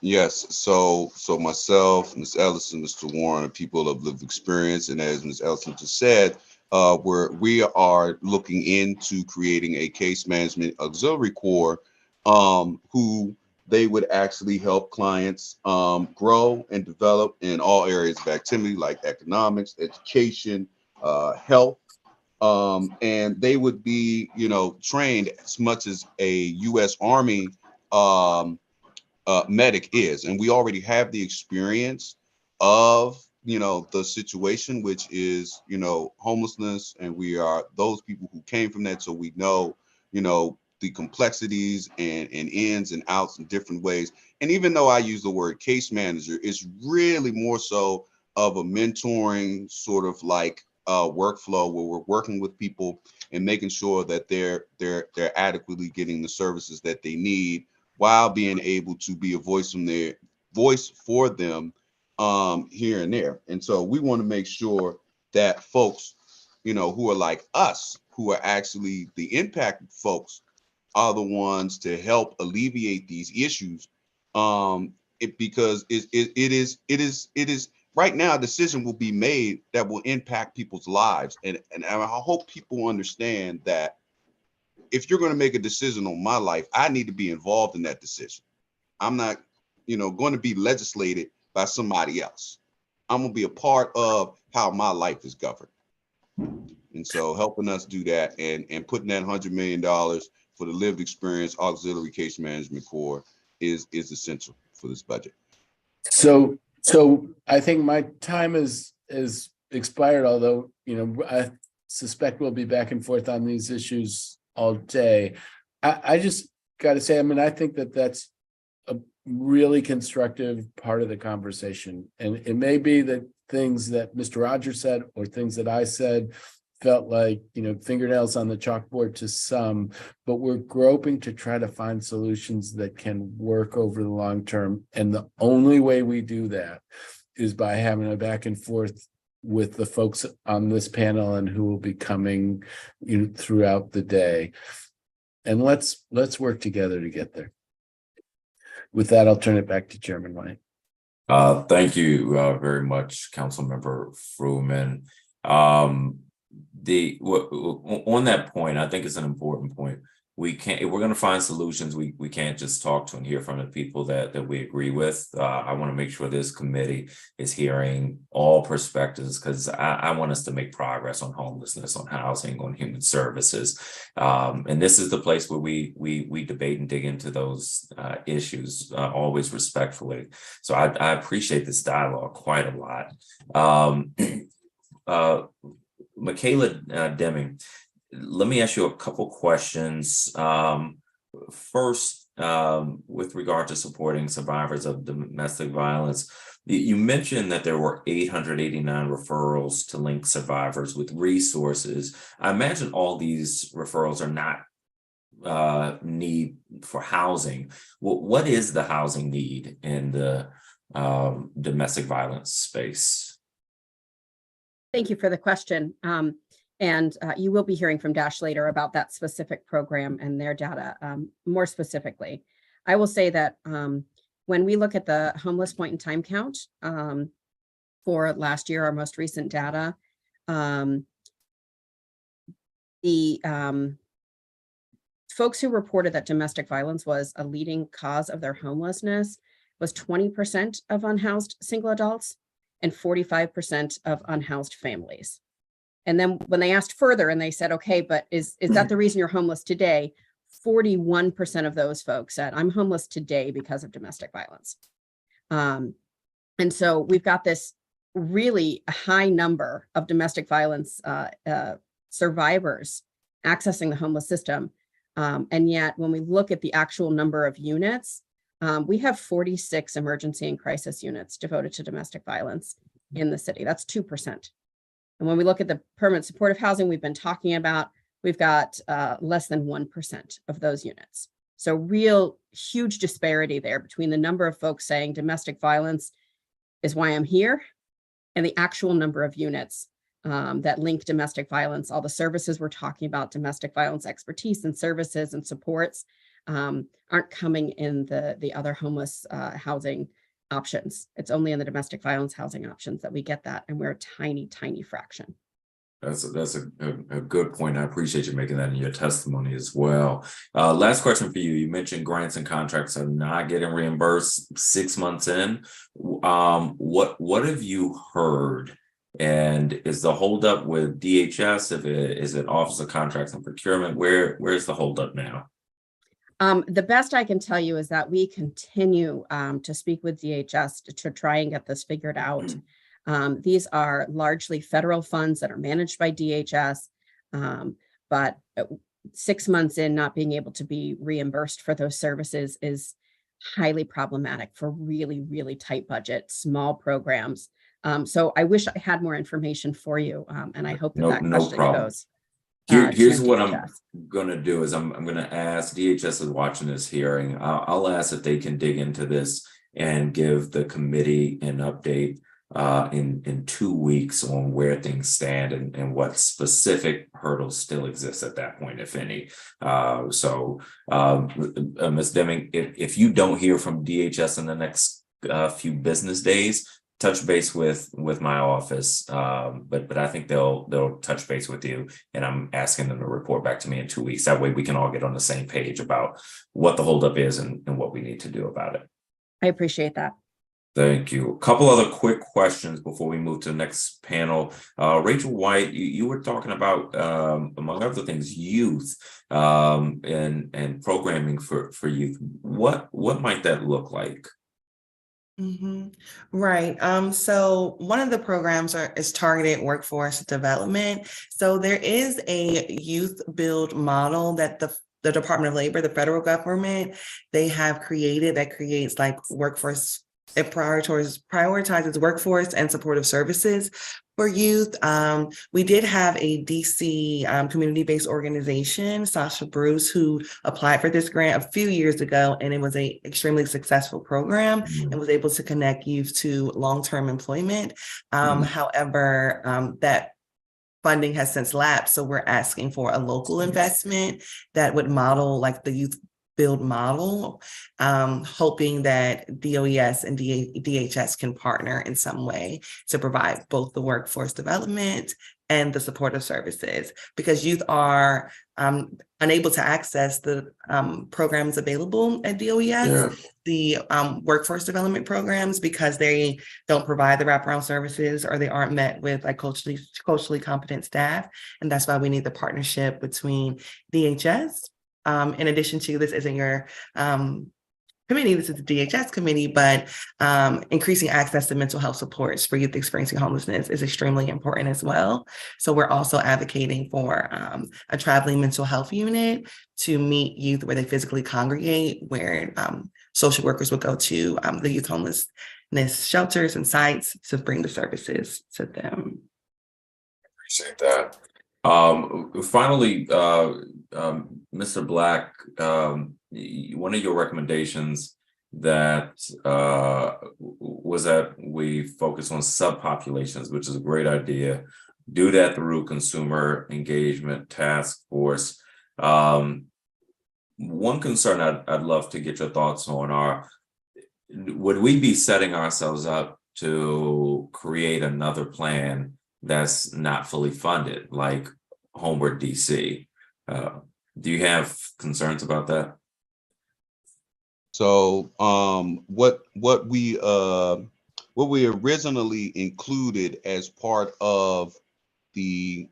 Yes, so myself, Ms. Ellison, Mr. Warren, are people of lived experience, and as Ms. Ellison just said, we are looking into creating a case management auxiliary corps, who they would actually help clients grow and develop in all areas of activity like economics, education, health, and they would be, trained as much as a U.S. Army medic is, and we already have the experience of the situation, which is homelessness, and we are those people who came from that, so we know the complexities and ins and outs in different ways. And even though I use the word case manager, it's really more so of a mentoring sort of like workflow where we're working with people and making sure that they're adequately getting the services that they need, while being able to be a voice for them here and there. And so we want to make sure that folks, who are like us, who are actually the impacted folks, are the ones to help alleviate these issues. Because it is right now, a decision will be made that will impact people's lives. And I hope people understand that if you're going to make a decision on my life, I need to be involved in that decision. I'm not, going to be legislated by somebody else. I'm going to be a part of how my life is governed. And so helping us do that and putting that $100 million for the lived experience auxiliary case management corps is essential for this budget. So So I think my time is expired, although, I suspect we'll be back and forth on these issues all day. I just got to say, I think that that's a really constructive part of the conversation. And it may be that things that Mr. Rogers said or things that I said felt like, fingernails on the chalkboard to some, but we're groping to try to find solutions that can work over the long term. And the only way we do that is by having a back and forth with the folks on this panel and who will be coming throughout the day. And let's work together to get there. With that, I'll turn it back to Chairman White. Thank you very much, Councilmember Fruman. On that point, I think it's an important point. If we're going to find solutions, we can't just talk to and hear from the people that we agree with. I want to make sure this committee is hearing all perspectives, because I want us to make progress on homelessness, on housing, on human services. And this is the place where we debate and dig into those issues, always respectfully. So I appreciate this dialogue quite a lot. Michaela Deming, let me ask you a couple questions. First, with regard to supporting survivors of domestic violence, you mentioned that there were 889 referrals to link survivors with resources. I imagine all these referrals are not need for housing. What is the housing need in the domestic violence space? Thank you for the question. And you will be hearing from Dash later about that specific program and their data more specifically. I will say that when we look at the homeless point in time count for last year, our most recent data, the folks who reported that domestic violence was a leading cause of their homelessness was 20% of unhoused single adults and 45% of unhoused families. And then when they asked further and they said, okay, but is that the reason you're homeless today? 41% of those folks said, I'm homeless today because of domestic violence. And so we've got this really high number of domestic violence survivors accessing the homeless system. And yet when we look at the actual number of units, we have 46 emergency and crisis units devoted to domestic violence in the city. That's 2%. And when we look at the permanent supportive housing we've been talking about, we've got less than 1% of those units. So real huge disparity there between the number of folks saying domestic violence is why I'm here and the actual number of units that link domestic violence. All the services we're talking about, domestic violence expertise and services and supports aren't coming in the other homeless housing options. It's only in the domestic violence housing options that we get that, and we're a tiny, tiny fraction. That's a good point. I appreciate you making that in your testimony as well. Last question for you. You mentioned grants and contracts are not getting reimbursed 6 months in. What have you heard? And is the holdup with DHS? Is it Office of Contracts and Procurement? Where's the holdup now? The best I can tell you is that we continue to speak with DHS to try and get this figured out. These are largely federal funds that are managed by DHS, but 6 months in, not being able to be reimbursed for those services is highly problematic for really, really tight budget, small programs. So I wish I had more information for you, and I hope that question goes. Here's what I'm going to do is I'm going to ask DHS is watching this hearing. I'll ask if they can dig into this and give the committee an update in 2 weeks on where things stand and what specific hurdles still exist at that point, if any. Ms. Deming, if you don't hear from DHS in the next few business days, touch base with my office, but I think they'll touch base with you, and I'm asking them to report back to me in 2 weeks. That way we can all get on the same page about what the holdup is and what we need to do about it. I appreciate that. Thank you. A couple other quick questions before we move to the next panel. Rachel White, you were talking about, among other things, youth and programming for youth. What might that look like? Right. So one of the programs is targeted workforce development. So there is a youth build model that the Department of Labor, the federal government, they have created that creates like workforce. It prioritizes workforce and supportive services for youth. We did have a DC community-based organization, Sasha Bruce, who applied for this grant a few years ago, and it was a extremely successful program and was able to connect youth to long-term employment. However, that funding has since lapsed, so we're asking for a local investment that would model like the youth build model, hoping that DOES and DHS can partner in some way to provide both the workforce development and the supportive services, because youth are unable to access the programs available at DOES, the workforce development programs, because they don't provide the wraparound services or they aren't met with like culturally competent staff. And that's why we need the partnership between DHS. In addition to, this isn't your committee, this is the DHS committee, but increasing access to mental health supports for youth experiencing homelessness is extremely important as well. So we're also advocating for a traveling mental health unit to meet youth where they physically congregate, where social workers would go to the youth homelessness shelters and sites to bring the services to them. Appreciate that. Finally, Mr. Black, one of your recommendations that was that we focus on subpopulations, which is a great idea. Do that through consumer engagement task force. One concern I'd love to get your thoughts on are, would we be setting ourselves up to create another plan that's not fully funded, like Homeward DC? Do you have concerns about that? So what we originally included as part of the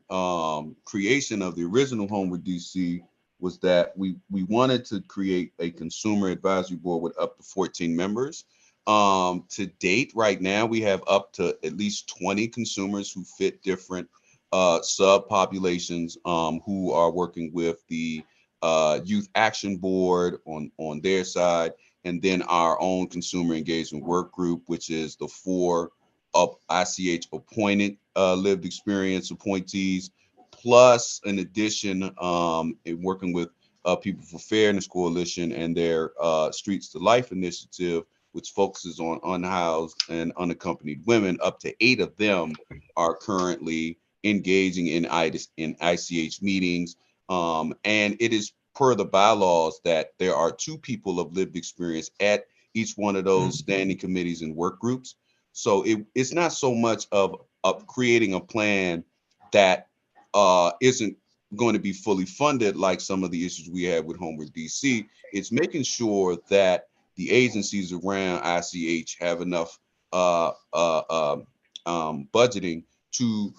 creation of the original Homeward DC was that we wanted to create a consumer advisory board with up to 14 members. To date, right now, we have up to at least 20 consumers who fit different subpopulations who are working with the Youth Action Board on their side, and then our own consumer engagement work group, which is the 4 ICH appointed lived experience appointees, plus in addition, in working with People for Fairness Coalition and their Streets to Life initiative, which focuses on unhoused and unaccompanied women. Up to 8 of them are currently engaging in ICH meetings. And it is per the bylaws that there are 2 people of lived experience at each one of those standing committees and work groups. So it's not so much of creating a plan that isn't going to be fully funded like some of the issues we have with Homeward DC. It's making sure that the agencies around ICH have enough budgeting to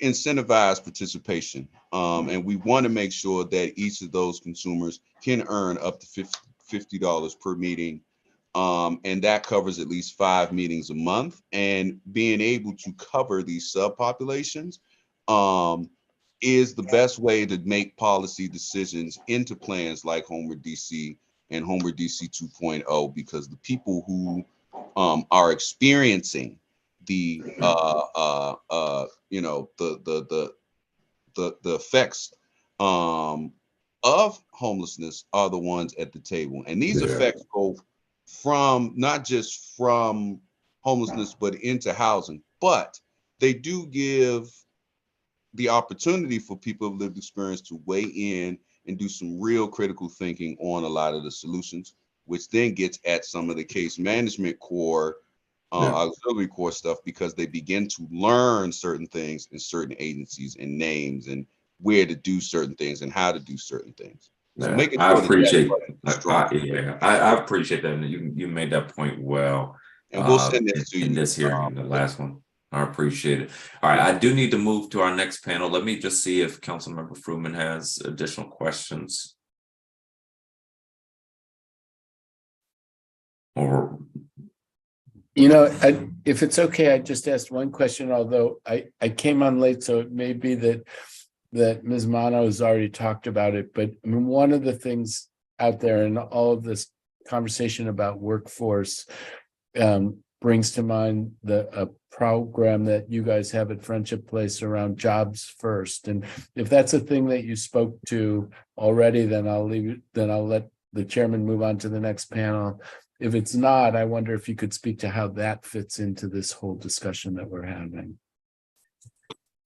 incentivize participation. And we want to make sure that each of those consumers can earn up to $50 per meeting. And that covers at least 5 meetings a month. And being able to cover these subpopulations is the best way to make policy decisions into plans like Homeward DC and Homeward DC 2.0, because the people who are experiencing the the effects of homelessness are the ones at the table. And these effects go from not just from homelessness, but into housing. But they do give the opportunity for people with lived experience to weigh in and do some real critical thinking on a lot of the solutions, which then gets at some of the case management core, auxiliary core stuff, because they begin to learn certain things in certain agencies and names and where to do certain things and how to do certain things. So making sure I appreciate that, and you made that point well. And we'll send this to you in this hearing, the last one. I appreciate it. All right, I do need to move to our next panel. Let me just see if Councilmember Fruman has additional questions. Or If it's okay, I just asked one question, although I came on late, so it may be that Ms. Mano has already talked about it. But I mean, one of the things out there in all of this conversation about workforce brings to mind a program that you guys have at Friendship Place around jobs first. And if that's a thing that you spoke to already, then I'll let the chairman move on to the next panel. If it's not, I wonder if you could speak to how that fits into this whole discussion that we're having.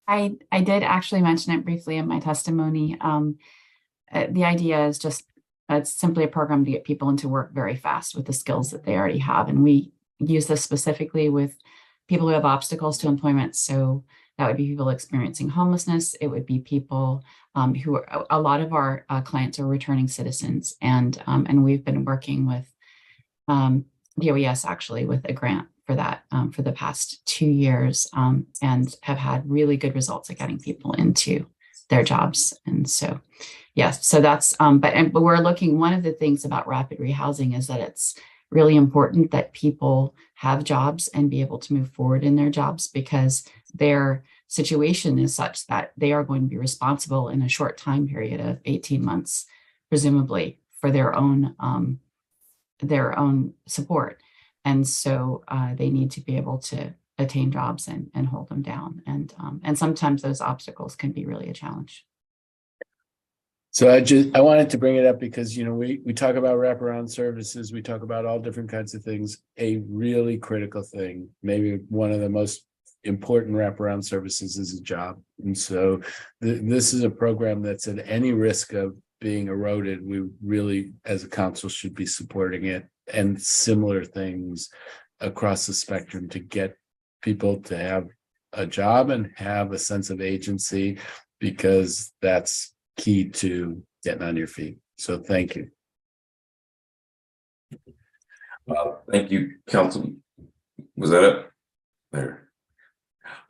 I did actually mention it briefly in my testimony. The idea is just, it's simply a program to get people into work very fast with the skills that they already have. And we use this specifically with people who have obstacles to employment. So that would be people experiencing homelessness. It would be people who are, a lot of our clients are returning citizens. And we've been working with DOES actually with a grant for that for the past 2 years and have had really good results at getting people into their jobs. And so, yes, so that's, but we're looking, one of the things about rapid rehousing is that it's really important that people have jobs and be able to move forward in their jobs, because their situation is such that they are going to be responsible in a short time period of 18 months, presumably, for their own support. And so they need to be able to attain jobs and hold them down. And sometimes those obstacles can be really a challenge. So I wanted to bring it up because, we talk about wraparound services, we talk about all different kinds of things. A really critical thing, maybe one of the most important wraparound services, is a job. And so this is a program that's at any risk of being eroded. We really, as a council, should be supporting it, and similar things across the spectrum to get people to have a job and have a sense of agency, because that's key to getting on your feet. So thank you. Thank you, Council. Was that it? There.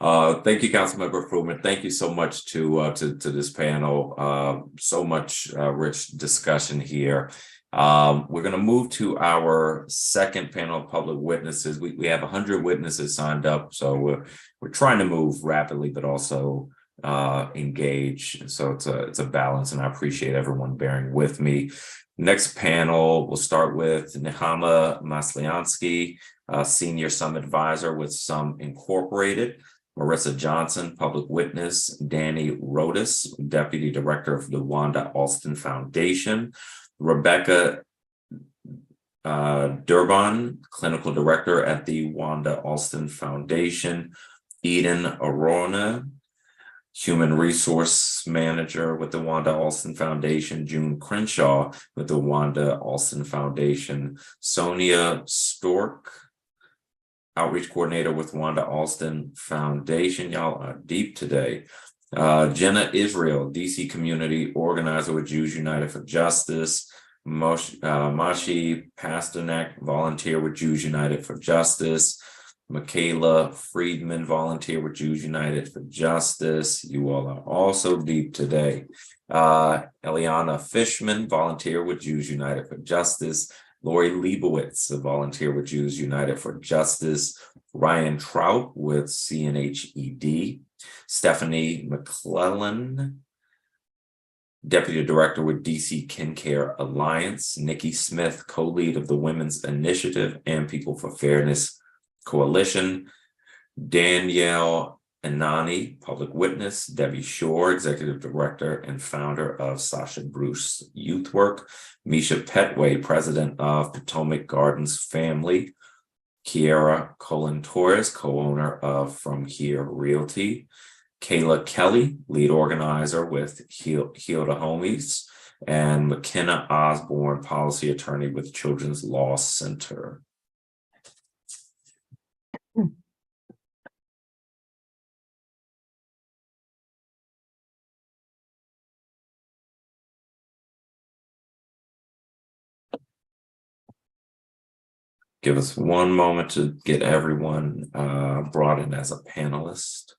Thank you, Councilmember Fruman. Thank you so much to this panel. So much rich discussion here. We're going to move to our second panel of public witnesses. We have 100 witnesses signed up, so we're trying to move rapidly, but also engage. So it's a balance, and I appreciate everyone bearing with me. Next panel, we'll start with Nehama Masliansky, Senior Sum Advisor with Sum Incorporated, Marissa Johnson, Public Witness, Danny Rodas, Deputy Director of the Wanda Alston Foundation, Rebecca Durban, Clinical Director at the Wanda Alston Foundation, Eden Arona, Human Resource Manager with the Wanda Alston Foundation, June Crenshaw with the Wanda Alston Foundation, Sonia Stork, Outreach Coordinator with Wanda Alston Foundation. Y'all are deep today. Jenna Israel, DC Community Organizer with Jews United for Justice. Mashi Pasternak, Volunteer with Jews United for Justice. Michaela Friedman, Volunteer with Jews United for Justice. You all are also deep today. Eliana Fishman, Volunteer with Jews United for Justice. Lori Leibowitz, a Volunteer with Jews United for Justice. Ryan Trout with CNHED. Stephanie McClellan, Deputy Director with DC KinCare Alliance. Nikki Smith, co-lead of the Women's Initiative and People for Fairness Coalition. Danielle Anani, Public Witness. Debbie Shore, Executive Director and founder of Sasha Bruce Youth Work. Misha Petway, President of Potomac Gardens Family. Kiara Colin Torres, co-owner of From Here Realty. Kayla Kelly, lead organizer with Heal the Homies. And McKenna Osborne, policy attorney with Children's Law Center. Give us one moment to get everyone brought in as a panelist.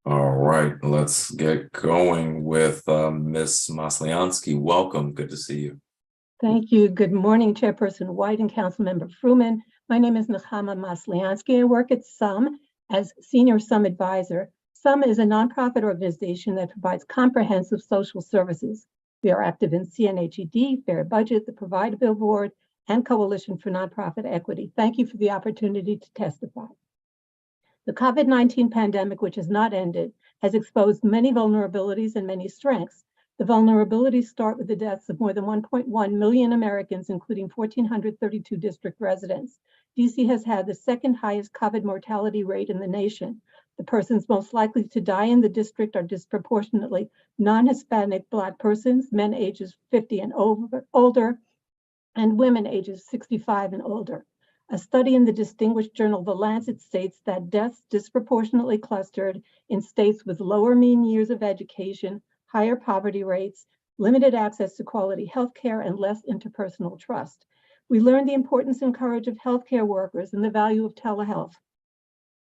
All right, let's get going with Ms. Masliansky. Welcome. Good to see you. Thank you. Good morning, Chairperson White and Councilmember Fruman. My name is Nechama Masliansky. I work at SUM as Senior SUM Advisor. SUM is a nonprofit organization that provides comprehensive social services. We are active in CNHED, Fair Budget, the Provide Bill Board, and Coalition for Nonprofit Equity. Thank you for the opportunity to testify. The COVID-19 pandemic, which has not ended, has exposed many vulnerabilities and many strengths. The vulnerabilities start with the deaths of more than 1.1 million Americans, including 1,432 district residents. DC has had the second highest COVID mortality rate in the nation. The persons most likely to die in the district are disproportionately non-Hispanic Black persons, men ages 50 and older, and women ages 65 and older. A study in the distinguished journal The Lancet states that deaths disproportionately clustered in states with lower mean years of education, higher poverty rates, limited access to quality healthcare, and less interpersonal trust. We learned the importance and courage of healthcare workers and the value of telehealth.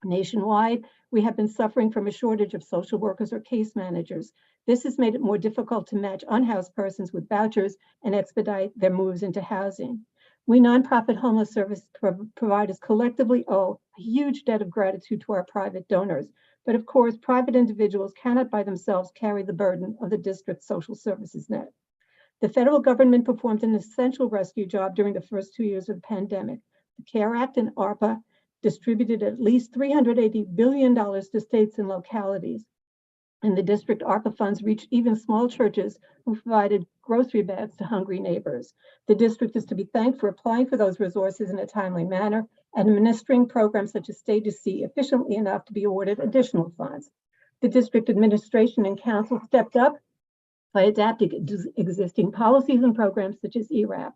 Nationwide, we have been suffering from a shortage of social workers or case managers. This has made it more difficult to match unhoused persons with vouchers and expedite their moves into housing. We nonprofit homeless service providers collectively owe a huge debt of gratitude to our private donors. But of course, private individuals cannot by themselves carry the burden of the district's social services net. The federal government performed an essential rescue job during the first 2 years of the pandemic. The CARE Act and ARPA distributed at least $380 billion to states and localities. In the district, ARPA funds reached even small churches who provided grocery bags to hungry neighbors. The district is to be thanked for applying for those resources in a timely manner and administering programs such as Stay to See efficiently enough to be awarded additional funds. The district administration and council stepped up by adapting existing policies and programs such as ERAP,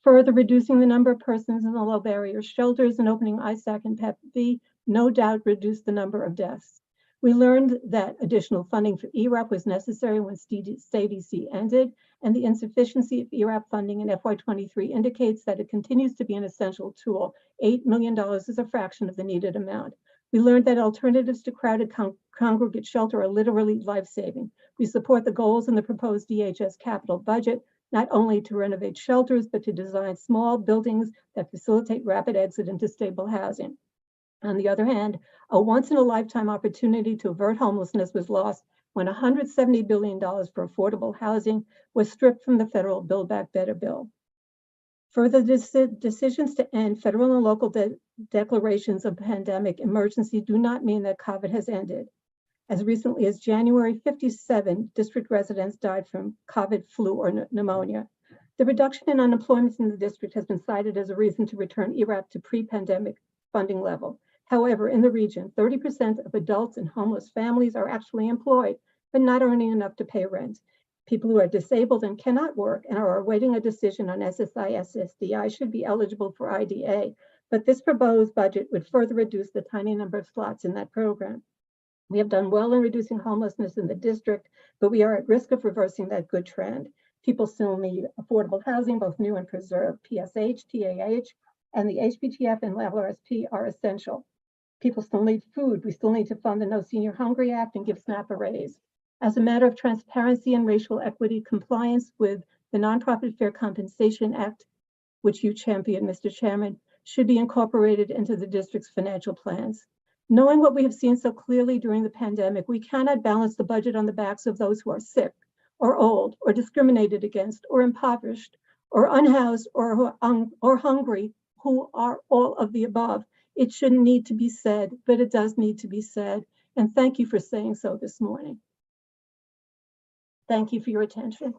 further reducing the number of persons in the low barrier shelters and opening ISAC and PEP-B no doubt reduced the number of deaths. We learned that additional funding for ERAP was necessary when Stay to See ended, and the insufficiency of ERAP funding in FY23 indicates that it continues to be an essential tool. $8 million is a fraction of the needed amount. We learned that alternatives to crowded congregate shelter are literally life-saving. We support the goals in the proposed DHS capital budget, not only to renovate shelters, but to design small buildings that facilitate rapid exit into stable housing. On the other hand, a once-in-a-lifetime opportunity to avert homelessness was lost when $170 billion for affordable housing was stripped from the federal Build Back Better bill. Further decisions to end federal and local declarations of pandemic emergency do not mean that COVID has ended. As recently as January, 57 district residents died from COVID, flu, or pneumonia. The reduction in unemployment in the district has been cited as a reason to return ERAP to pre-pandemic funding level. However, in the region, 30% of adults in homeless families are actually employed, but not earning enough to pay rent. People who are disabled and cannot work and are awaiting a decision on SSI, SSDI should be eligible for IDA, but this proposed budget would further reduce the tiny number of slots in that program. We have done well in reducing homelessness in the district, but we are at risk of reversing that good trend. People still need affordable housing, both new and preserved. PSH, TAH, and the HPTF and LRSP are essential. People still need food. We still need to fund the No Senior Hungry Act and give SNAP a raise. As a matter of transparency and racial equity, compliance with the Nonprofit Fair Compensation Act, which you championed, Mr. Chairman, should be incorporated into the district's financial plans. Knowing what we have seen so clearly during the pandemic, we cannot balance the budget on the backs of those who are sick, or old, or discriminated against, or impoverished, or unhoused, or hungry, who are all of the above. It shouldn't need to be said, but it does need to be said. And thank you for saying so this morning. Thank you for your attention.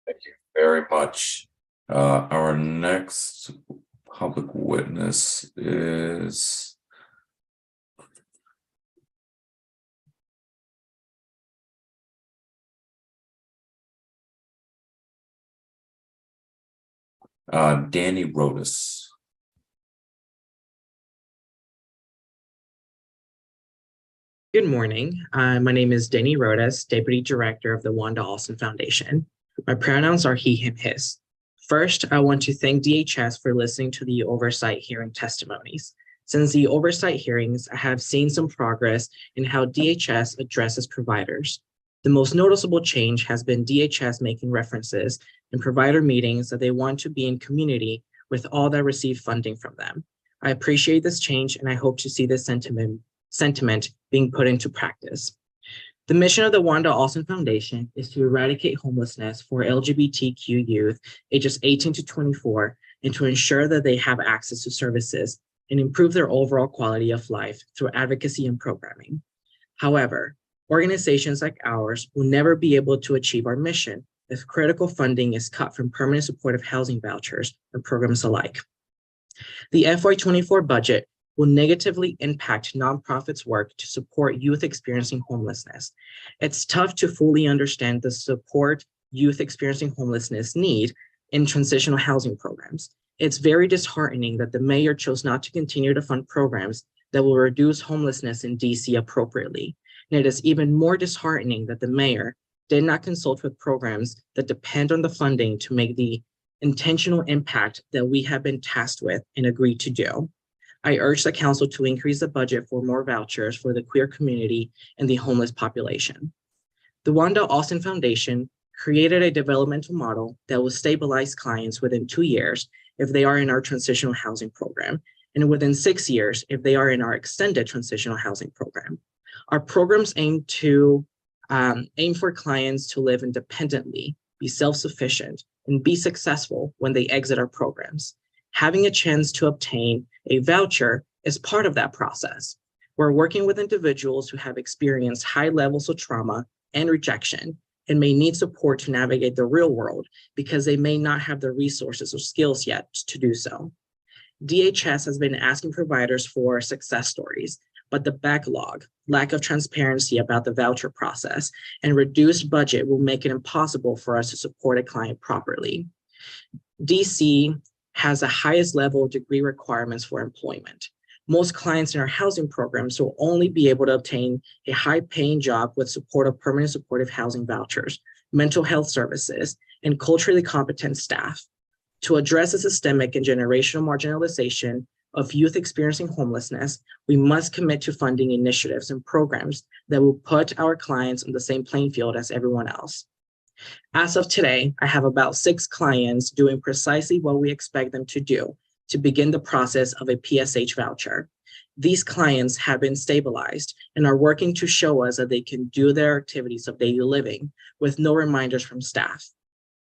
Thank you very much. Our next public witness is Danny Rodas. Good morning. My name is Danny Rodas, Deputy Director of the Wanda Alston Foundation. My pronouns are he, him, his. First, I want to thank DHS for listening to the Oversight hearing testimonies. Since the oversight hearings, I have seen some progress in how DHS addresses providers. The most noticeable change has been DHS making references in provider meetings that they want to be in community with all that receive funding from them. I appreciate this change and I hope to see this sentiment being put into practice. The mission of the Wanda Alston Foundation is to eradicate homelessness for LGBTQ youth ages 18 to 24 and to ensure that they have access to services and improve their overall quality of life through advocacy and programming. However, organizations like ours will never be able to achieve our mission if critical funding is cut from permanent supportive housing vouchers and programs alike. The FY24 budget will negatively impact nonprofits' work to support youth experiencing homelessness. It's tough to fully understand the support youth experiencing homelessness need in transitional housing programs. It's very disheartening that the mayor chose not to continue to fund programs that will reduce homelessness in DC appropriately. And it is even more disheartening that the mayor did not consult with programs that depend on the funding to make the intentional impact that we have been tasked with and agreed to do. I urge the council to increase the budget for more vouchers for the queer community and the homeless population. The Wanda Alston Foundation created a developmental model that will stabilize clients within 2 years if they are in our transitional housing program, and within 6 years if they are in our extended transitional housing program. Our programs aim for clients to live independently, be self-sufficient, and be successful when they exit our programs. Having a chance to obtain a voucher is part of that process. We're working with individuals who have experienced high levels of trauma and rejection and may need support to navigate the real world because they may not have the resources or skills yet to do so. DHS has been asking providers for success stories, but the backlog, lack of transparency about the voucher process, and reduced budget will make it impossible for us to support a client properly. DC has the highest level of degree requirements for employment. Most clients in our housing programs will only be able to obtain a high-paying job with support of permanent supportive housing vouchers, mental health services, and culturally competent staff. To address the systemic and generational marginalization of youth experiencing homelessness, we must commit to funding initiatives and programs that will put our clients on the same playing field as everyone else. As of today, I have about 6 clients doing precisely what we expect them to do to begin the process of a PSH voucher. These clients have been stabilized and are working to show us that they can do their activities of daily living with no reminders from staff.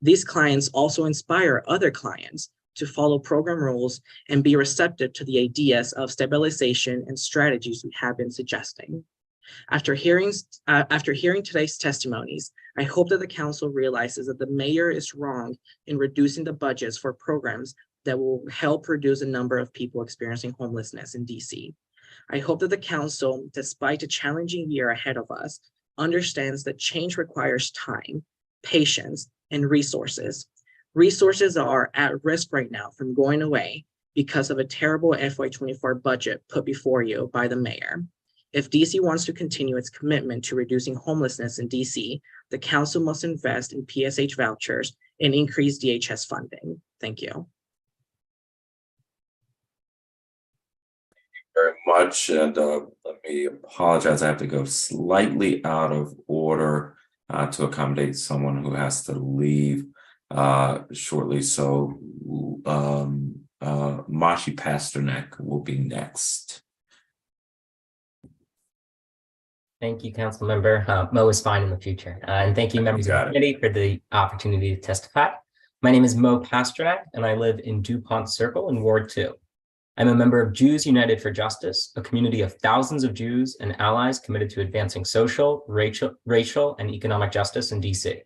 These clients also inspire other clients to follow program rules and be receptive to the ideas of stabilization and strategies we have been suggesting. After hearing today's testimonies, I hope that the council realizes that the mayor is wrong in reducing the budgets for programs that will help reduce the number of people experiencing homelessness in DC. I hope that the council, despite a challenging year ahead of us, understands that change requires time, patience, and resources. Resources are at risk right now from going away because of a terrible FY24 budget put before you by the mayor. If DC wants to continue its commitment to reducing homelessness in DC, the council must invest in PSH vouchers and increase DHS funding. Thank you. Very much, and let me apologize. I have to go slightly out of order to accommodate someone who has to leave shortly. So Mashi Pasternak will be next. Thank you, Council Member. Mo is fine in the future. And thank you, members of the committee, for the opportunity to testify. My name is Mo Pasternak, and I live in DuPont Circle in Ward 2. I'm a member of Jews United for Justice, a community of thousands of Jews and allies committed to advancing social, racial, and economic justice in DC.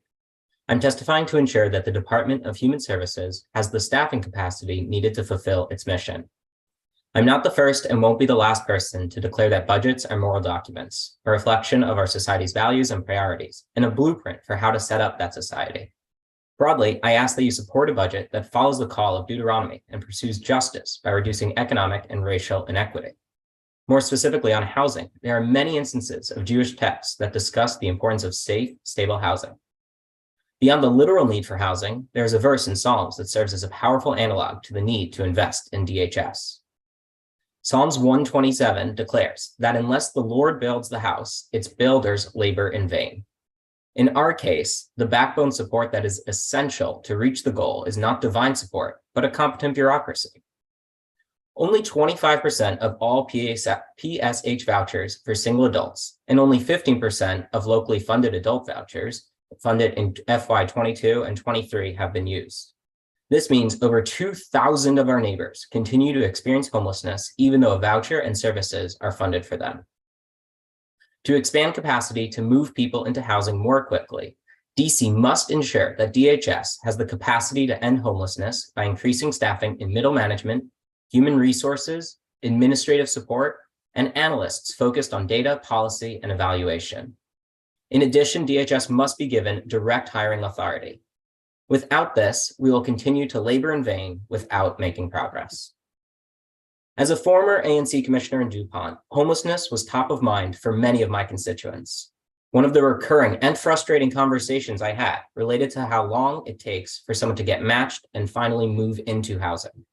I'm testifying to ensure that the Department of Human Services has the staffing capacity needed to fulfill its mission. I'm not the first and won't be the last person to declare that budgets are moral documents, a reflection of our society's values and priorities, and a blueprint for how to set up that society. Broadly, I ask that you support a budget that follows the call of Deuteronomy and pursues justice by reducing economic and racial inequity. More specifically on housing, there are many instances of Jewish texts that discuss the importance of safe, stable housing. Beyond the literal need for housing, there is a verse in Psalms that serves as a powerful analog to the need to invest in DHS. Psalms 127 declares that unless the Lord builds the house, its builders labor in vain. In our case, the backbone support that is essential to reach the goal is not divine support, but a competent bureaucracy. Only 25% of all PSH vouchers for single adults and only 15% of locally funded adult vouchers funded in FY22 and 23 have been used. This means over 2,000 of our neighbors continue to experience homelessness, even though a voucher and services are funded for them. To expand capacity to move people into housing more quickly, DC must ensure that DHS has the capacity to end homelessness by increasing staffing in middle management, human resources, administrative support, and analysts focused on data, policy, and evaluation. In addition, DHS must be given direct hiring authority. Without this, we will continue to labor in vain without making progress. As a former ANC commissioner in DuPont, homelessness was top of mind for many of my constituents. One of the recurring and frustrating conversations I had related to how long it takes for someone to get matched and finally move into housing.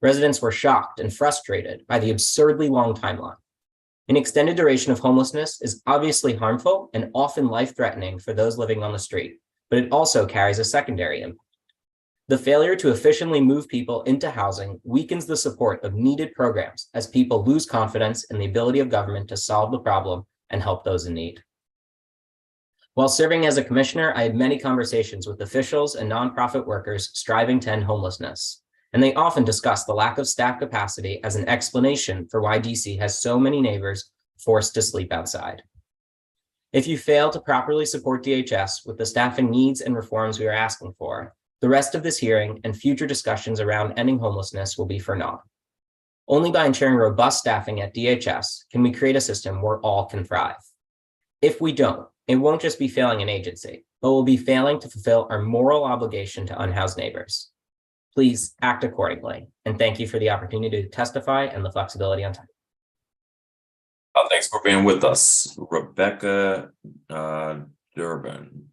Residents were shocked and frustrated by the absurdly long timeline. An extended duration of homelessness is obviously harmful and often life-threatening for those living on the street, but it also carries a secondary impact. The failure to efficiently move people into housing weakens the support of needed programs as people lose confidence in the ability of government to solve the problem and help those in need. While serving as a commissioner, I had many conversations with officials and nonprofit workers striving to end homelessness, and they often discuss the lack of staff capacity as an explanation for why DC has so many neighbors forced to sleep outside. If you fail to properly support DHS with the staffing needs and reforms we are asking for, the rest of this hearing and future discussions around ending homelessness will be for naught. Only by ensuring robust staffing at DHS can we create a system where all can thrive. If we don't, it won't just be failing an agency, but we'll be failing to fulfill our moral obligation to unhoused neighbors. Please act accordingly, and thank you for the opportunity to testify and the flexibility on time. Thanks for being with us. Rebecca Durbin.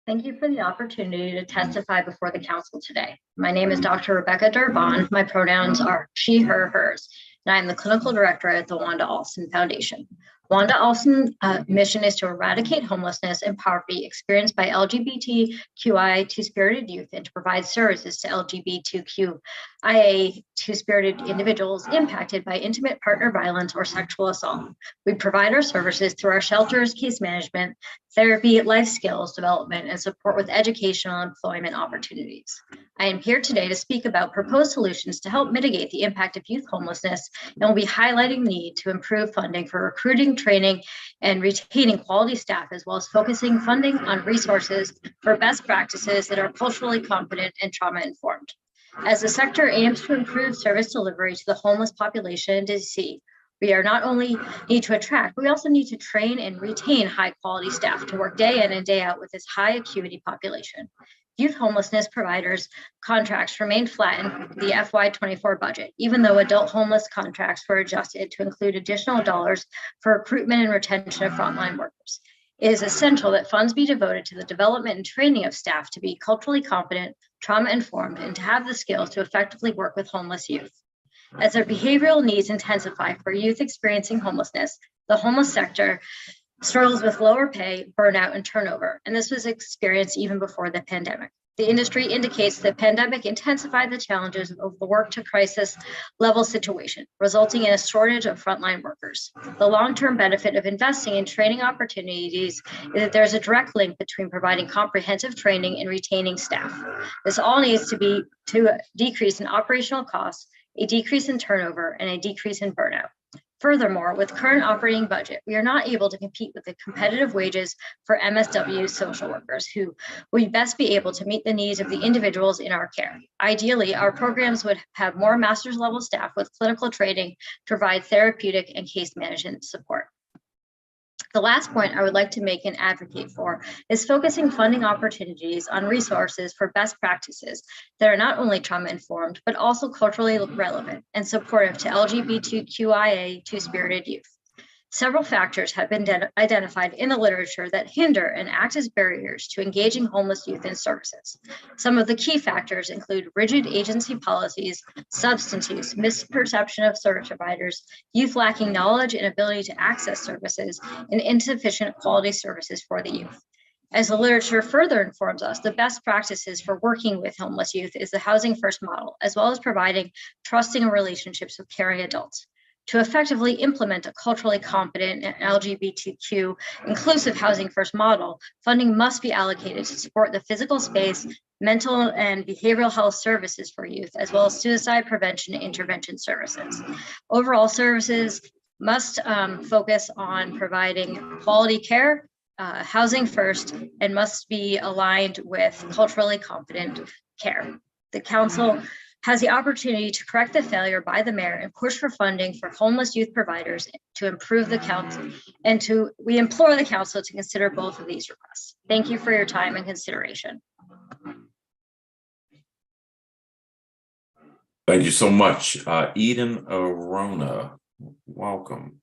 Thank you for the opportunity to testify before the council today. My name is Dr. Rebecca Durbin. My pronouns are she, her, hers, and I am the clinical director at the Wanda Alston Foundation. Wanda Alston's mission is to eradicate homelessness and poverty experienced by LGBTQIA two-spirited youth and to provide services to LGBTQIA two-spirited individuals impacted by intimate partner violence or sexual assault. We provide our services through our shelters, case management, therapy, life skills development, and support with educational and employment opportunities. I am here today to speak about proposed solutions to help mitigate the impact of youth homelessness, and will be highlighting the need to improve funding for recruiting, training, and retaining quality staff, as well as focusing funding on resources for best practices that are culturally competent and trauma-informed. As the sector aims to improve service delivery to the homeless population in DC, we are not only need to attract, but we also need to train and retain high quality staff to work day in and day out with this high acuity population. Youth homelessness providers contracts remained flat in the FY24 budget, even though adult homeless contracts were adjusted to include additional dollars for recruitment and retention of frontline workers. It is essential that funds be devoted to the development and training of staff to be culturally competent, trauma-informed, and to have the skills to effectively work with homeless youth. As their behavioral needs intensify for youth experiencing homelessness, the homeless sector struggles with lower pay, burnout, and turnover, and this was experienced even before the pandemic. The industry indicates the pandemic intensified the challenges of the work to crisis level situation, resulting in a shortage of frontline workers. The long-term benefit of investing in training opportunities is that there's a direct link between providing comprehensive training and retaining staff. This all needs to be to decrease in operational costs, a decrease in turnover, and a decrease in burnout. Furthermore, with current operating budget, we are not able to compete with the competitive wages for MSW social workers who would best be able to meet the needs of the individuals in our care. Ideally, our programs would have more master's level staff with clinical training to provide therapeutic and case management support. The last point I would like to make and advocate for is focusing funding opportunities on resources for best practices that are not only trauma-informed, but also culturally relevant and supportive to LGBTQIA two-spirited youth. Several factors have been identified in the literature that hinder and act as barriers to engaging homeless youth in services. Some of the key factors include rigid agency policies, substance use, misperception of service providers, youth lacking knowledge and ability to access services, and insufficient quality services for the youth. As the literature further informs us, the best practices for working with homeless youth is the Housing First model, as well as providing trusting relationships with caring adults. To effectively implement a culturally competent and LGBTQ inclusive Housing First model, funding must be allocated to support the physical space, mental and behavioral health services for youth, as well as suicide prevention and intervention services. Overall services must focus on providing quality care, housing first, and must be aligned with culturally competent care. The council has the opportunity to correct the failure by the mayor and push for funding for homeless youth providers to improve the council, and we implore the council to consider both of these requests. Thank you for your time and consideration. Thank you so much. Eden Arona, welcome.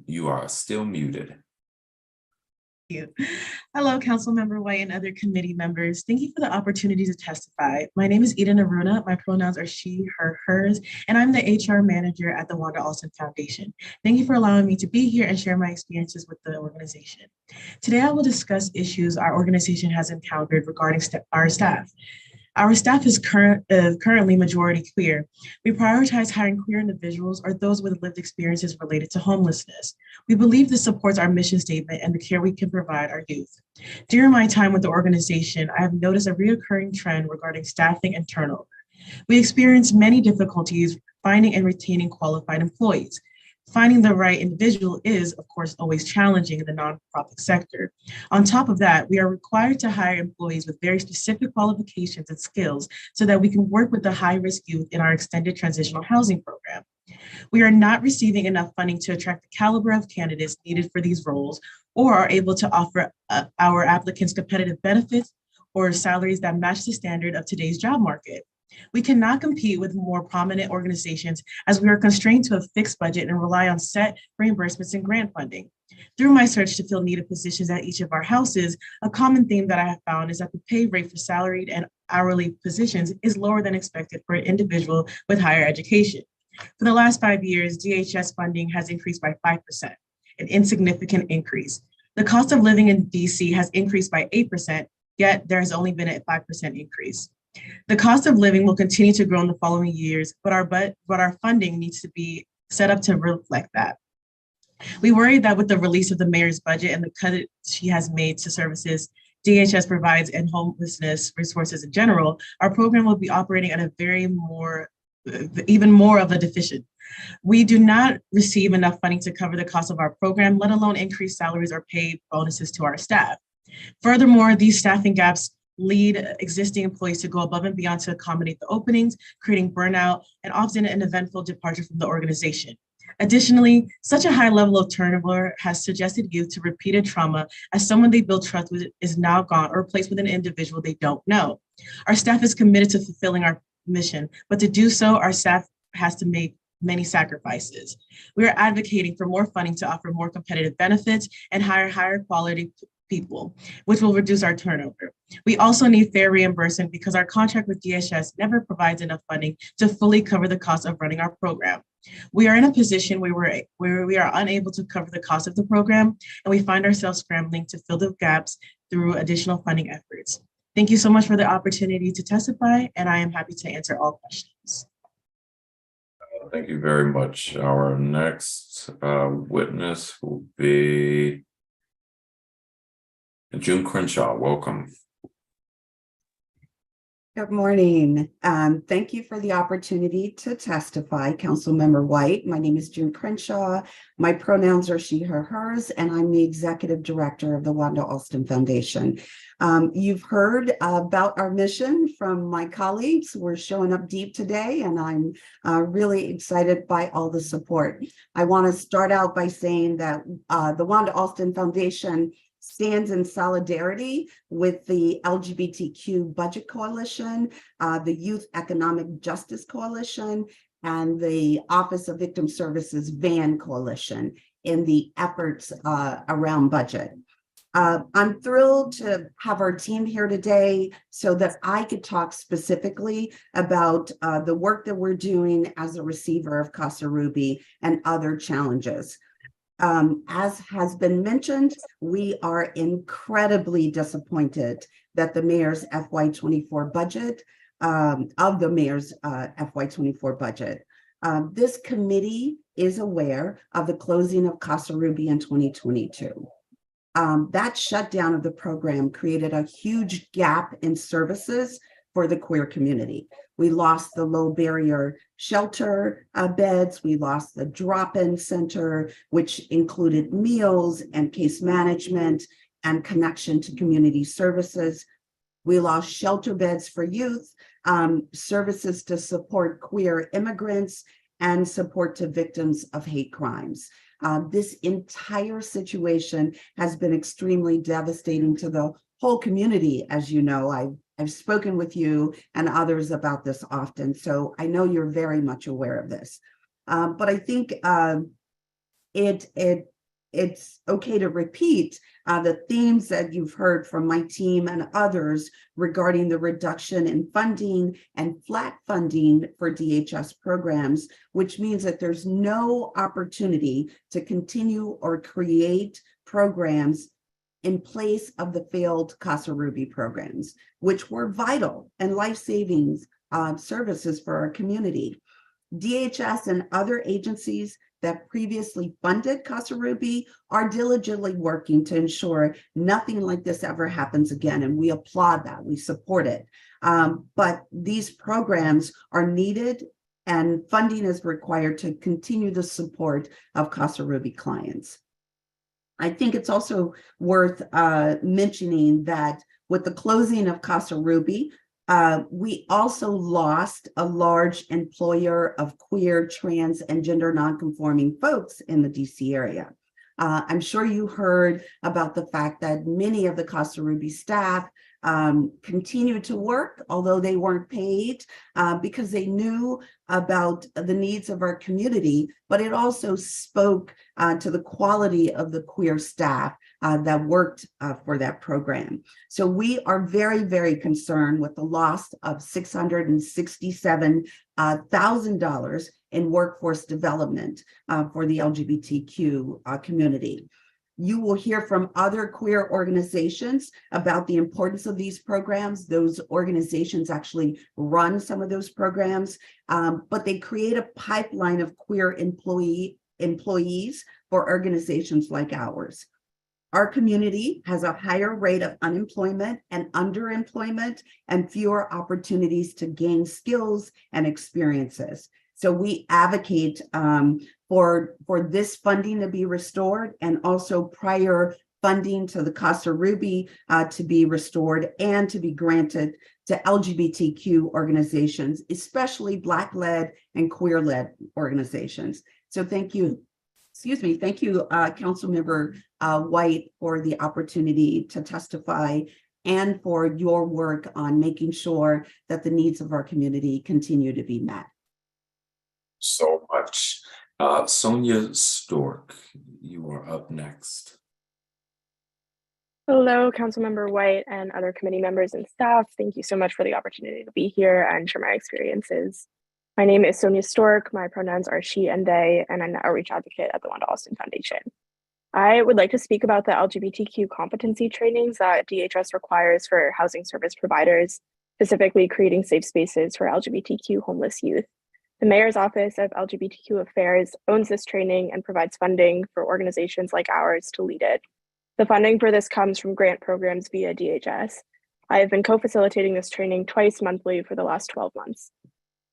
You are still muted. You. Hello, Councilmember White and other committee members. Thank you for the opportunity to testify. My name is Eden Aruna. My pronouns are she, her, hers, and I'm the HR manager at the Wanda Alston Foundation. Thank you for allowing me to be here and share my experiences with the organization. Today, I will discuss issues our organization has encountered regarding our staff. Our staff is currently majority queer. We prioritize hiring queer individuals or those with lived experiences related to homelessness. We believe this supports our mission statement and the care we can provide our youth. During my time with the organization, I have noticed a recurring trend regarding staffing and turnover. We experience many difficulties finding and retaining qualified employees. Finding the right individual is, of course, always challenging in the nonprofit sector. On top of that, we are required to hire employees with very specific qualifications and skills so that we can work with the high-risk youth in our extended transitional housing program. We are not receiving enough funding to attract the caliber of candidates needed for these roles, or are able to offer our applicants competitive benefits or salaries that match the standard of today's job market. We cannot compete with more prominent organizations as we are constrained to a fixed budget and rely on set reimbursements and grant funding. Through my search to fill needed positions at each of our houses, a common theme that I have found is that the pay rate for salaried and hourly positions is lower than expected for an individual with higher education. For the last 5 years, DHS funding has increased by 5%, an insignificant increase. The cost of living in DC has increased by 8%, yet there has only been a 5% increase. The cost of living will continue to grow in the following years, but our funding needs to be set up to reflect that. We worry that with the release of the mayor's budget and the cut she has made to services DHS provides and homelessness resources in general, our program will be operating at a even more of a deficit. We do not receive enough funding to cover the cost of our program, let alone increase salaries or pay bonuses to our staff. Furthermore, these staffing gaps lead existing employees to go above and beyond to accommodate the openings, creating burnout and often an eventful departure from the organization. Additionally, such a high level of turnover has suggested youth to repeated trauma as someone they built trust with is now gone or replaced with an individual they don't know. Our staff is committed to fulfilling our mission, but to do so, our staff has to make many sacrifices. We are advocating for more funding to offer more competitive benefits and higher quality people, which will reduce our turnover. We also need fair reimbursement because our contract with DHS never provides enough funding to fully cover the cost of running our program. We are in a position where we are unable to cover the cost of the program, and we find ourselves scrambling to fill the gaps through additional funding efforts. Thank you so much for the opportunity to testify, and I am happy to answer all questions. Thank you very much. Our next witness will be June Crenshaw. Welcome. Good morning. Thank you for the opportunity to testify, Councilmember White. My name is June Crenshaw. My pronouns are she, her, hers, and I'm the executive director of the Wanda Alston Foundation. You've heard about our mission from my colleagues. We're showing up deep today, and I'm really excited by all the support. I want to start out by saying that the Wanda Alston Foundation stands in solidarity with the LGBTQ Budget Coalition, the Youth Economic Justice Coalition, and the Office of Victim Services VAN Coalition in the efforts around budget. I'm thrilled to have our team here today so that I could talk specifically about the work that we're doing as a receiver of Casa Ruby and other challenges. As has been mentioned, we are incredibly disappointed that the mayor's FY24 budget, of the mayor's FY24 budget. This committee is aware of the closing of Casa Ruby in 2022. That shutdown of the program created a huge gap in services for the queer community. We lost the low barrier shelter beds. We lost the drop-in center, which included meals and case management and connection to community services. We lost shelter beds for youth, services to support queer immigrants, and support to victims of hate crimes. This entire situation has been extremely devastating to the whole community. As you know, I've spoken with you and others about this often, so I know you're very much aware of this. But I think it's okay to repeat the themes that you've heard from my team and others regarding the reduction in funding and flat funding for DHS programs, which means that there's no opportunity to continue or create programs in place of the failed Casa Ruby programs, which were vital and life-saving services for our community. DHS and other agencies that previously funded Casa Ruby are diligently working to ensure nothing like this ever happens again, and we applaud that, we support it. But these programs are needed and funding is required to continue the support of Casa Ruby clients. I think it's also worth mentioning that with the closing of Casa Ruby, we also lost a large employer of queer, trans, and gender nonconforming folks in the DC area. I'm sure you heard about the fact that many of the Casa Ruby staff continued to work, although they weren't paid, because they knew about the needs of our community, but it also spoke to the quality of the queer staff that worked for that program. So we are very, very concerned with the loss of $667,000 in workforce development for the LGBTQ community. You will hear from other queer organizations about the importance of these programs. Those organizations actually run some of those programs, but they create a pipeline of queer employees for organizations like ours. Our community has a higher rate of unemployment and underemployment and fewer opportunities to gain skills and experiences. So we advocate for this funding to be restored and also prior funding to the Casa Ruby to be restored and to be granted to LGBTQ organizations, especially Black-led and queer-led organizations. So thank you. Excuse me. Thank you, Councilmember White, for the opportunity to testify and for your work on making sure that the needs of our community continue to be met. So much. Sonia Stork, you are up next. Hello, Councilmember White and other committee members and staff. Thank you so much for the opportunity to be here and share my experiences. My name is Sonia Stork. My pronouns are she and they, and I'm the outreach advocate at the Wanda Austin Foundation. I would like to speak about the LGBTQ competency trainings that DHS requires for housing service providers, specifically creating safe spaces for LGBTQ homeless youth. The Mayor's Office of LGBTQ Affairs owns this training and provides funding for organizations like ours to lead it. The funding for this comes from grant programs via DHS. I have been co-facilitating this training twice monthly for the last 12 months.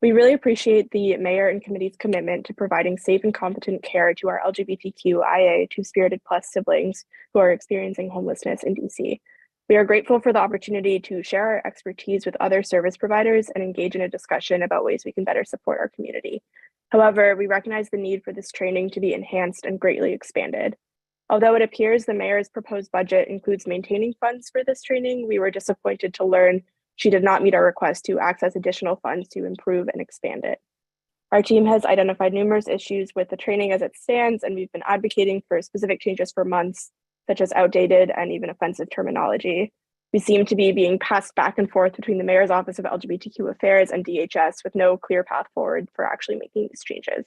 We really appreciate the Mayor and Committee's commitment to providing safe and competent care to our LGBTQIA Two-Spirited Plus siblings who are experiencing homelessness in DC. We are grateful for the opportunity to share our expertise with other service providers and engage in a discussion about ways we can better support our community. However, we recognize the need for this training to be enhanced and greatly expanded. Although it appears the mayor's proposed budget includes maintaining funds for this training, we were disappointed to learn she did not meet our request to access additional funds to improve and expand it. Our team has identified numerous issues with the training as it stands, and we've been advocating for specific changes for months, such as outdated and even offensive terminology. We seem to be being passed back and forth between the Mayor's Office of LGBTQ Affairs and DHS with no clear path forward for actually making these changes.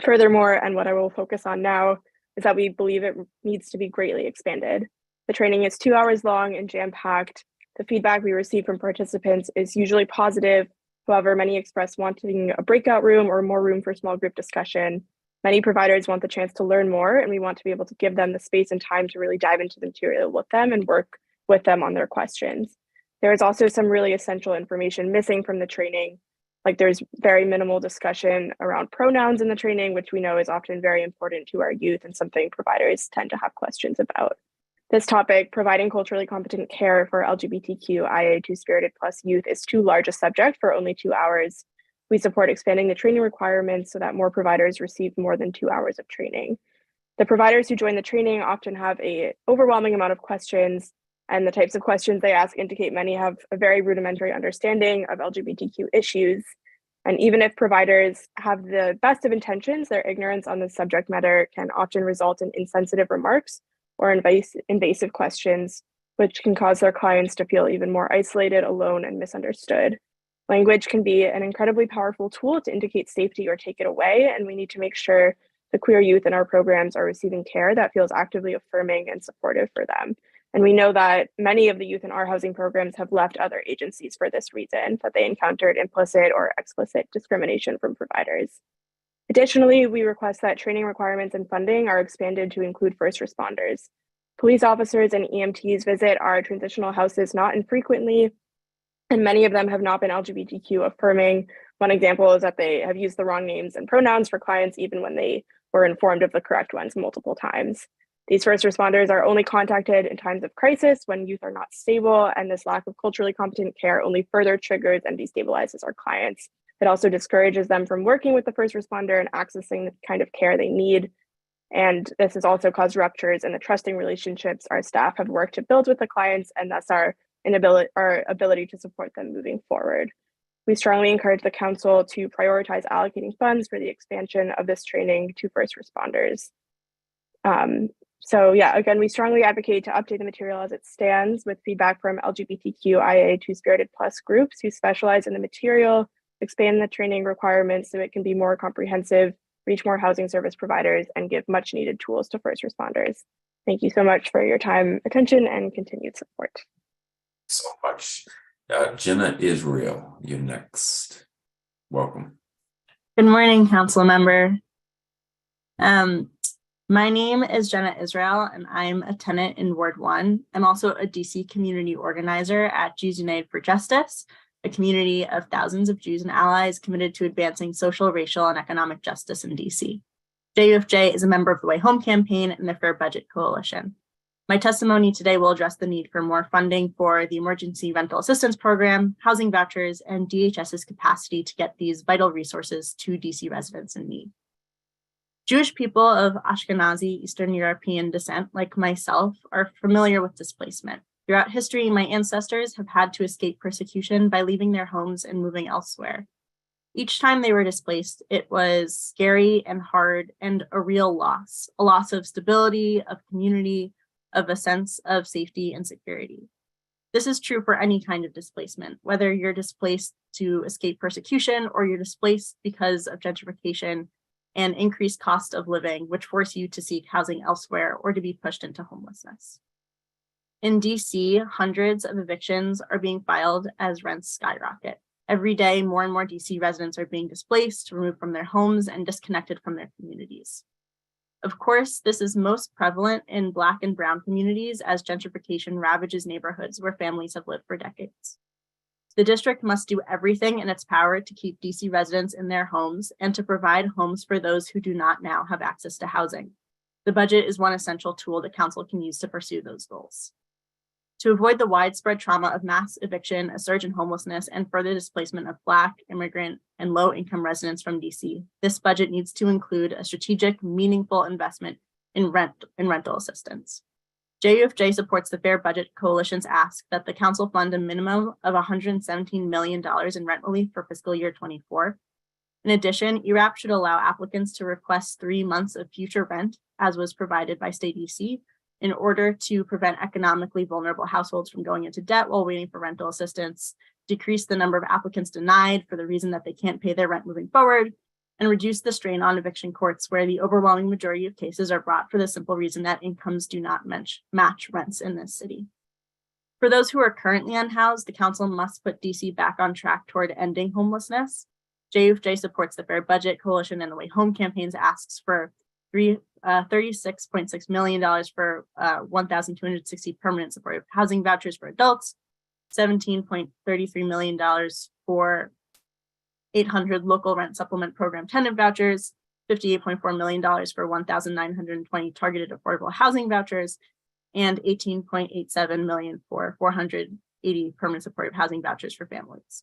Furthermore, and what I will focus on now, is that we believe it needs to be greatly expanded. The training is 2 hours long and jam-packed. The feedback we receive from participants is usually positive. However, many express wanting a breakout room or more room for small group discussion. Many providers want the chance to learn more, and we want to be able to give them the space and time to really dive into the material with them and work with them on their questions. There is also some really essential information missing from the training. Like there's very minimal discussion around pronouns in the training, which we know is often very important to our youth and something providers tend to have questions about. This topic, providing culturally competent care for LGBTQIA Two-Spirited Plus youth, is too large a subject for only 2 hours. We support expanding the training requirements so that more providers receive more than 2 hours of training. The providers who join the training often have an overwhelming amount of questions, and the types of questions they ask indicate many have a very rudimentary understanding of LGBTQ issues. And even if providers have the best of intentions, their ignorance on the subject matter can often result in insensitive remarks or invasive questions, which can cause their clients to feel even more isolated, alone, and misunderstood. Language can be an incredibly powerful tool to indicate safety or take it away, and we need to make sure the queer youth in our programs are receiving care that feels actively affirming and supportive for them. And we know that many of the youth in our housing programs have left other agencies for this reason, that they encountered implicit or explicit discrimination from providers. Additionally, we request that training requirements and funding are expanded to include first responders. Police officers and EMTs visit our transitional houses not infrequently, and many of them have not been LGBTQ affirming. One example is that they have used the wrong names and pronouns for clients even when they were informed of the correct ones multiple times. These first responders are only contacted in times of crisis when youth are not stable, and this lack of culturally competent care only further triggers and destabilizes our clients. It also discourages them from working with the first responder and accessing the kind of care they need. And this has also caused ruptures in the trusting relationships our staff have worked to build with the clients, and thus our ability to support them moving forward. We strongly encourage the council to prioritize allocating funds for the expansion of this training to first responders. So yeah, again, we strongly advocate to update the material as it stands with feedback from LGBTQIA Two-Spirited Plus groups who specialize in the material, expand the training requirements so it can be more comprehensive, reach more housing service providers, and give much needed tools to first responders. Thank you so much for your time, attention, and continued support. So much. Jenna Israel, you're next. Welcome. Good morning, council member. My name is Jenna Israel, and I'm a tenant in Ward 1. I'm also a DC community organizer at Jews United for Justice, a community of thousands of Jews and allies committed to advancing social, racial, and economic justice in DC. JUFJ is a member of the Way Home campaign and the Fair Budget Coalition. My testimony today will address the need for more funding for the Emergency Rental Assistance Program, housing vouchers, and DHS's capacity to get these vital resources to DC residents in need. Jewish people of Ashkenazi Eastern European descent, like myself, are familiar with displacement. Throughout history, my ancestors have had to escape persecution by leaving their homes and moving elsewhere. Each time they were displaced, it was scary and hard and a real loss, a loss of stability, of community, of a sense of safety and security. This is true for any kind of displacement, whether you're displaced to escape persecution or you're displaced because of gentrification and increased cost of living, which force you to seek housing elsewhere or to be pushed into homelessness. In DC, hundreds of evictions are being filed as rents skyrocket. Every day, more and more DC residents are being displaced, removed from their homes, and disconnected from their communities. Of course, this is most prevalent in Black and Brown communities as gentrification ravages neighborhoods where families have lived for decades. The district must do everything in its power to keep DC residents in their homes and to provide homes for those who do not now have access to housing. The budget is one essential tool the council can use to pursue those goals. To avoid the widespread trauma of mass eviction, a surge in homelessness, and further displacement of Black, immigrant, and low-income residents from DC, this budget needs to include a strategic, meaningful investment in rental assistance. JUFJ supports the Fair Budget Coalition's ask that the council fund a minimum of $117 million in rent relief for fiscal year 24. In addition, ERAP should allow applicants to request 3 months of future rent, as was provided by State DC, in order to prevent economically vulnerable households from going into debt while waiting for rental assistance, decrease the number of applicants denied for the reason that they can't pay their rent moving forward, and reduce the strain on eviction courts where the overwhelming majority of cases are brought for the simple reason that incomes do not match rents in this city. For those who are currently unhoused, the council must put DC back on track toward ending homelessness. JUFJ supports the Fair Budget Coalition and the Way Home campaigns asks for $36.6 million for 1,260 permanent supportive housing vouchers for adults, $17.33 million for 800 local rent supplement program tenant vouchers, $58.4 million for 1,920 targeted affordable housing vouchers, and $18.87 million for 480 permanent supportive housing vouchers for families.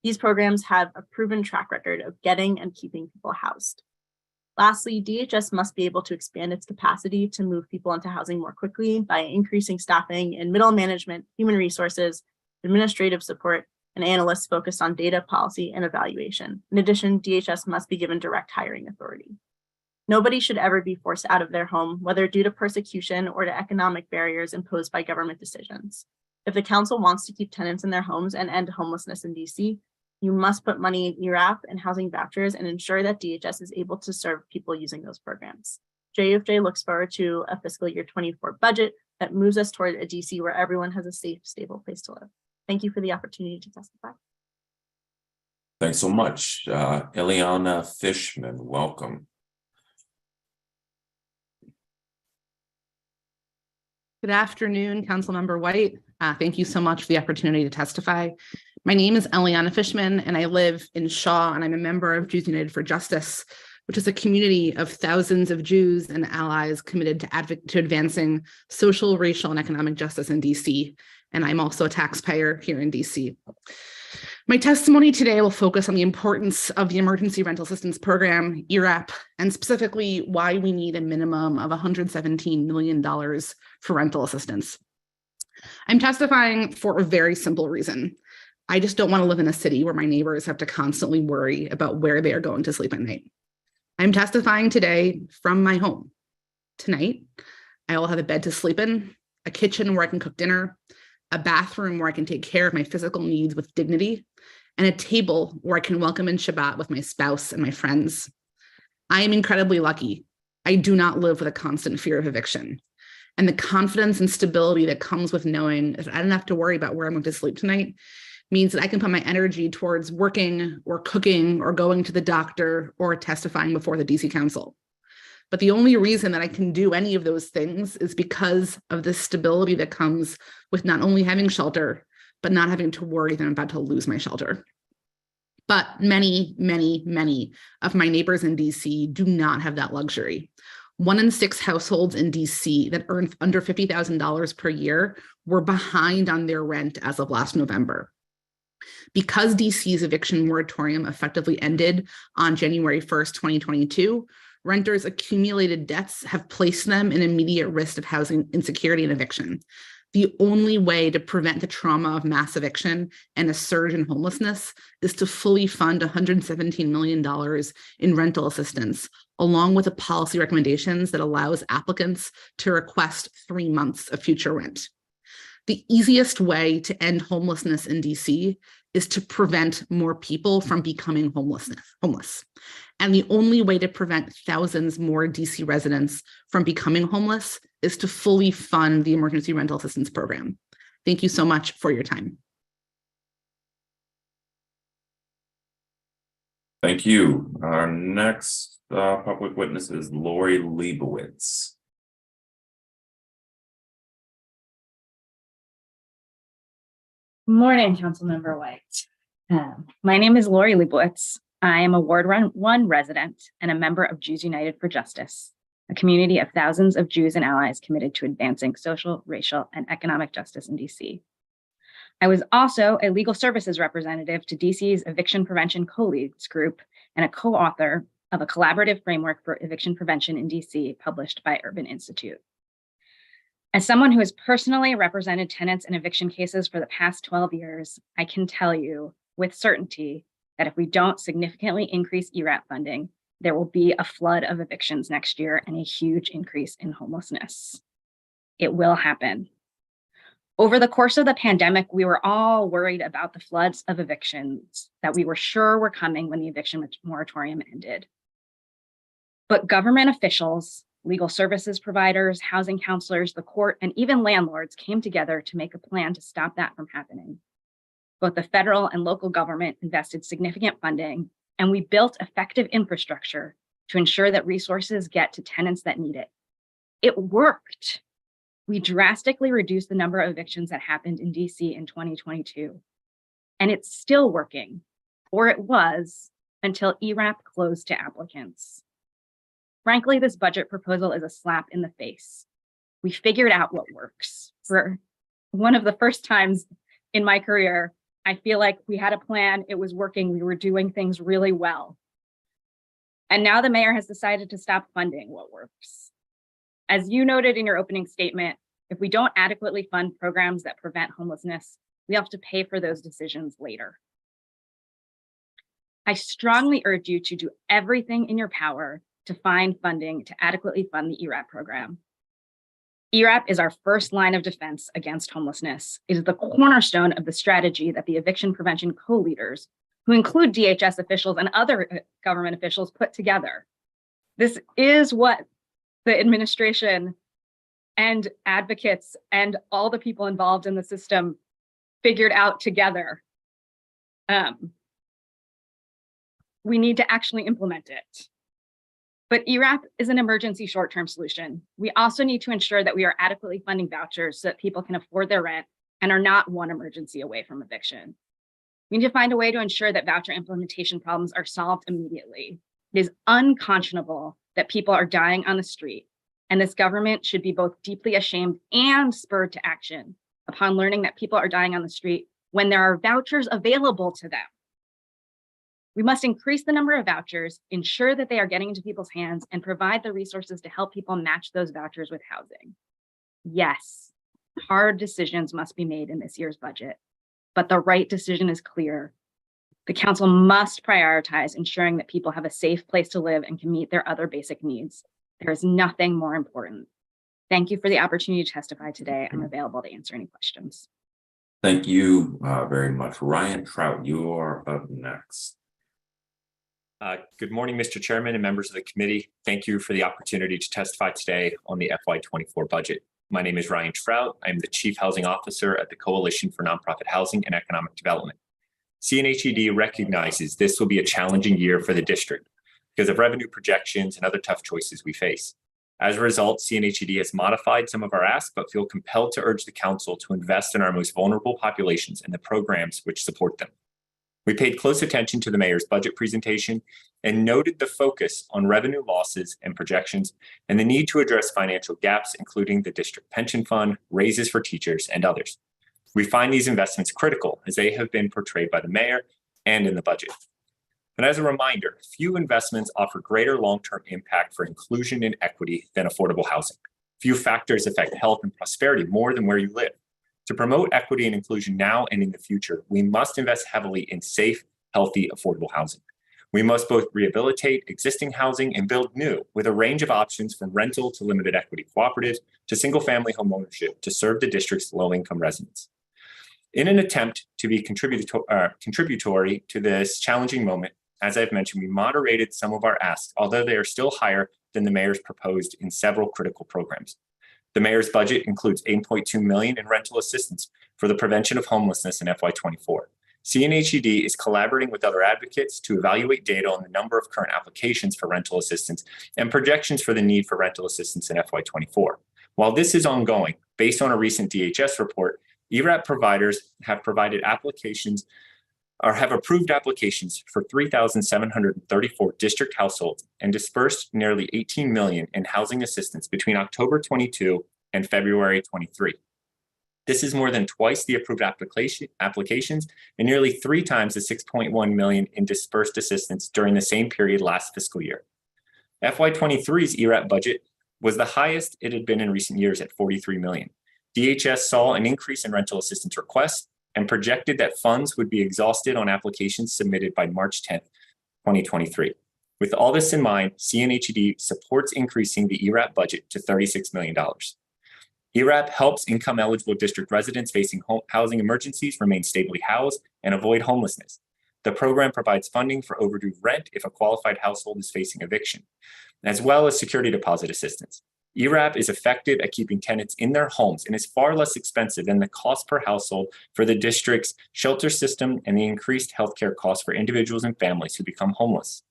These programs have a proven track record of getting and keeping people housed. Lastly, DHS must be able to expand its capacity to move people into housing more quickly by increasing staffing in middle management, human resources, administrative support, and analysts focused on data, policy, and evaluation. In addition, DHS must be given direct hiring authority. Nobody should ever be forced out of their home, whether due to persecution or to economic barriers imposed by government decisions. If the council wants to keep tenants in their homes and end homelessness in DC, you must put money in ERAP and housing vouchers and ensure that DHS is able to serve people using those programs. JUFJ looks forward to a fiscal year 24 budget that moves us toward a DC where everyone has a safe, stable place to live. Thank you for the opportunity to testify. Thanks so much. Ileana Fishman, welcome. Good afternoon, Councilmember White. Thank you so much for the opportunity to testify. My name is Eliana Fishman, and I live in Shaw, and I'm a member of Jews United for Justice, which is a community of thousands of Jews and allies committed to advancing social, racial, and economic justice in DC. And I'm also a taxpayer here in DC. My testimony today will focus on the importance of the Emergency Rental Assistance Program, ERAP, and specifically why we need a minimum of $117 million for rental assistance. I'm testifying for a very simple reason. I just don't want to live in a city where my neighbors have to constantly worry about where they are going to sleep at night. I'm testifying today from my home. Tonight, I will have a bed to sleep in, a kitchen where I can cook dinner, a bathroom where I can take care of my physical needs with dignity, and a table where I can welcome in Shabbat with my spouse and my friends. I am incredibly lucky. I do not live with a constant fear of eviction. And the confidence and stability that comes with knowing that I don't have to worry about where I'm going to sleep tonight means that I can put my energy towards working or cooking or going to the doctor or testifying before the DC Council. But the only reason that I can do any of those things is because of the stability that comes with not only having shelter, but not having to worry that I'm about to lose my shelter. But many, many, many of my neighbors in DC do not have that luxury. 1 in 6 households in DC that earn under $50,000 per year were behind on their rent as of last November. Because DC's eviction moratorium effectively ended on January 1st, 2022, renters' accumulated debts have placed them in immediate risk of housing insecurity and eviction. The only way to prevent the trauma of mass eviction and a surge in homelessness is to fully fund $117 million in rental assistance, along with the policy recommendations that allows applicants to request 3 months of future rent. The easiest way to end homelessness in DC is to prevent more people from becoming homeless. And the only way to prevent thousands more DC residents from becoming homeless is to fully fund the Emergency Rental Assistance Program. Thank you so much for your time. Thank you. Our next public witness is Lori Leibowitz. Morning, Councilmember White. My name is Lori Leibowitz. I am a Ward 1 resident and a member of Jews United for Justice, a community of thousands of Jews and allies committed to advancing social, racial, and economic justice in DC. I was also a legal services representative to DC's Eviction Prevention Co-Leads Group and a co-author of a collaborative framework for eviction prevention in DC published by Urban Institute. As someone who has personally represented tenants in eviction cases for the past 12 years, I can tell you with certainty that if we don't significantly increase ERAP funding, there will be a flood of evictions next year and a huge increase in homelessness. It will happen. Over the course of the pandemic, we were all worried about the floods of evictions that we were sure were coming when the eviction moratorium ended. But government officials, legal services providers, housing counselors, the court, and even landlords came together to make a plan to stop that from happening. Both the federal and local government invested significant funding, and we built effective infrastructure to ensure that resources get to tenants that need it. It worked. We drastically reduced the number of evictions that happened in DC in 2022. And it's still working, or it was, until ERAP closed to applicants. Frankly, this budget proposal is a slap in the face. We figured out what works. For one of the first times in my career, I feel like we had a plan, it was working, we were doing things really well. And now the mayor has decided to stop funding what works. As you noted in your opening statement, if we don't adequately fund programs that prevent homelessness, we have to pay for those decisions later. I strongly urge you to do everything in your power to find funding to adequately fund the ERAP program. ERAP is our first line of defense against homelessness. It is the cornerstone of the strategy that the eviction prevention co-leaders, who include DHS officials and other government officials, put together. This is what the administration and advocates and all the people involved in the system figured out together. We need to actually implement it. But ERAP is an emergency short-term solution. We also need to ensure that we are adequately funding vouchers so that people can afford their rent and are not one emergency away from eviction. We need to find a way to ensure that voucher implementation problems are solved immediately. It is unconscionable that people are dying on the street, and this government should be both deeply ashamed and spurred to action upon learning that people are dying on the street when there are vouchers available to them. We must increase the number of vouchers, ensure that they are getting into people's hands, and provide the resources to help people match those vouchers with housing. Yes, hard decisions must be made in this year's budget, but the right decision is clear. The council must prioritize ensuring that people have a safe place to live and can meet their other basic needs. There is nothing more important. Thank you for the opportunity to testify today. I'm available to answer any questions. Thank you very much. Ryan Trout, you are up next. Good morning, Mr. Chairman and members of the committee. Thank you for the opportunity to testify today on the FY24 budget. My name is Ryan Trout. I'm the Chief Housing Officer at the Coalition for Nonprofit Housing and Economic Development. CNHED recognizes this will be a challenging year for the district because of revenue projections and other tough choices we face. As a result, CNHED has modified some of our asks, but feel compelled to urge the council to invest in our most vulnerable populations and the programs which support them. We paid close attention to the mayor's budget presentation and noted the focus on revenue losses and projections and the need to address financial gaps, including the district pension fund, raises for teachers, and others. We find these investments critical as they have been portrayed by the mayor and in the budget. And as a reminder, few investments offer greater long-term impact for inclusion and equity than affordable housing. Few factors affect health and prosperity more than where you live. To promote equity and inclusion now and in the future, we must invest heavily in safe, healthy, affordable housing. We must both rehabilitate existing housing and build new with a range of options from rental to limited equity cooperatives to single-family home ownership to serve the district's low-income residents. In an attempt to be contributory to this challenging moment, as I've mentioned, we moderated some of our asks, although they are still higher than the mayor's proposed in several critical programs. The mayor's budget includes $8.2 million in rental assistance for the prevention of homelessness in FY24. CNHED is collaborating with other advocates to evaluate data on the number of current applications for rental assistance and projections for the need for rental assistance in FY24. While this is ongoing, based on a recent DHS report, ERAP providers have provided applications or have approved applications for 3,734 district households and dispersed nearly $18 million in housing assistance between October 22 and February 23. This is more than twice the approved applications and nearly 3 times the $6.1 million in dispersed assistance during the same period last fiscal year. FY23's ERAP budget was the highest it had been in recent years at $43 million. DHS saw an increase in rental assistance requests and projected that funds would be exhausted on applications submitted by March 10th, 2023. With all this in mind, CNHED supports increasing the ERAP budget to $36 million. ERAP helps income-eligible district residents facing housing emergencies remain stably housed and avoid homelessness. The program provides funding for overdue rent if a qualified household is facing eviction, as well as security deposit assistance. ERAP is effective at keeping tenants in their homes and is far less expensive than the cost per household for the district's shelter system and the increased healthcare costs for individuals and families who become homeless.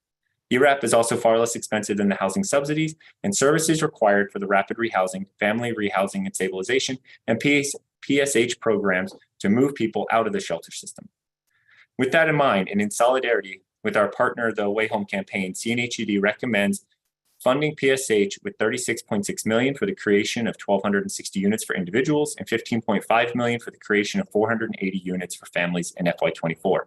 ERAP is also far less expensive than the housing subsidies and services required for the rapid rehousing, family rehousing and stabilization, and PSH programs to move people out of the shelter system. With that in mind, and in solidarity with our partner, the Way Home campaign, CNHED recommends funding PSH with $36.6 million for the creation of 1,260 units for individuals and $15.5 million for the creation of 480 units for families in FY24.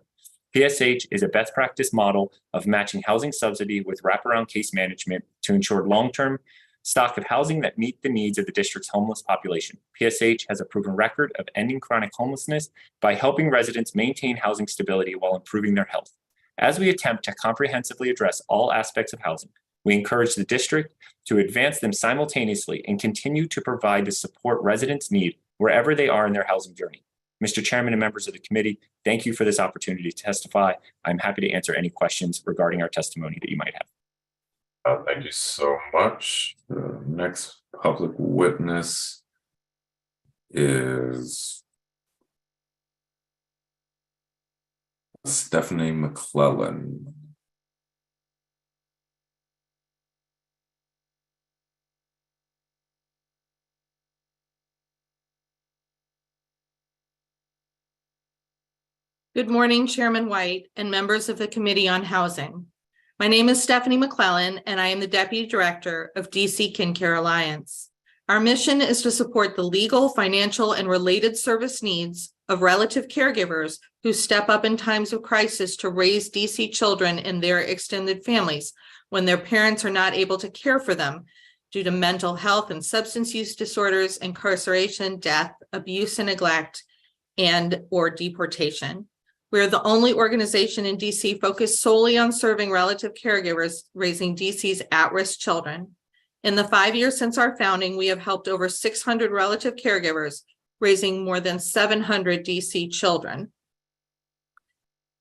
PSH is a best practice model of matching housing subsidy with wraparound case management to ensure long-term stock of housing that meet the needs of the district's homeless population. PSH has a proven record of ending chronic homelessness by helping residents maintain housing stability while improving their health. As we attempt to comprehensively address all aspects of housing, we encourage the district to advance them simultaneously and continue to provide the support residents need wherever they are in their housing journey. Mr. Chairman and members of the committee, thank you for this opportunity to testify. I'm happy to answer any questions regarding our testimony that you might have. Thank you so much. The next public witness is Stephanie McClellan. Good morning, Chairman White and members of the Committee on Housing. My name is Stephanie McClellan, and I am the Deputy Director of DC KinCare Alliance. Our mission is to support the legal, financial, and related service needs of relative caregivers who step up in times of crisis to raise DC children and their extended families when their parents are not able to care for them due to mental health and substance use disorders, incarceration, death, abuse and neglect, and/or deportation. We are the only organization in DC focused solely on serving relative caregivers raising DC's at-risk children. In the 5 years since our founding, we have helped over 600 relative caregivers raising more than 700 DC children.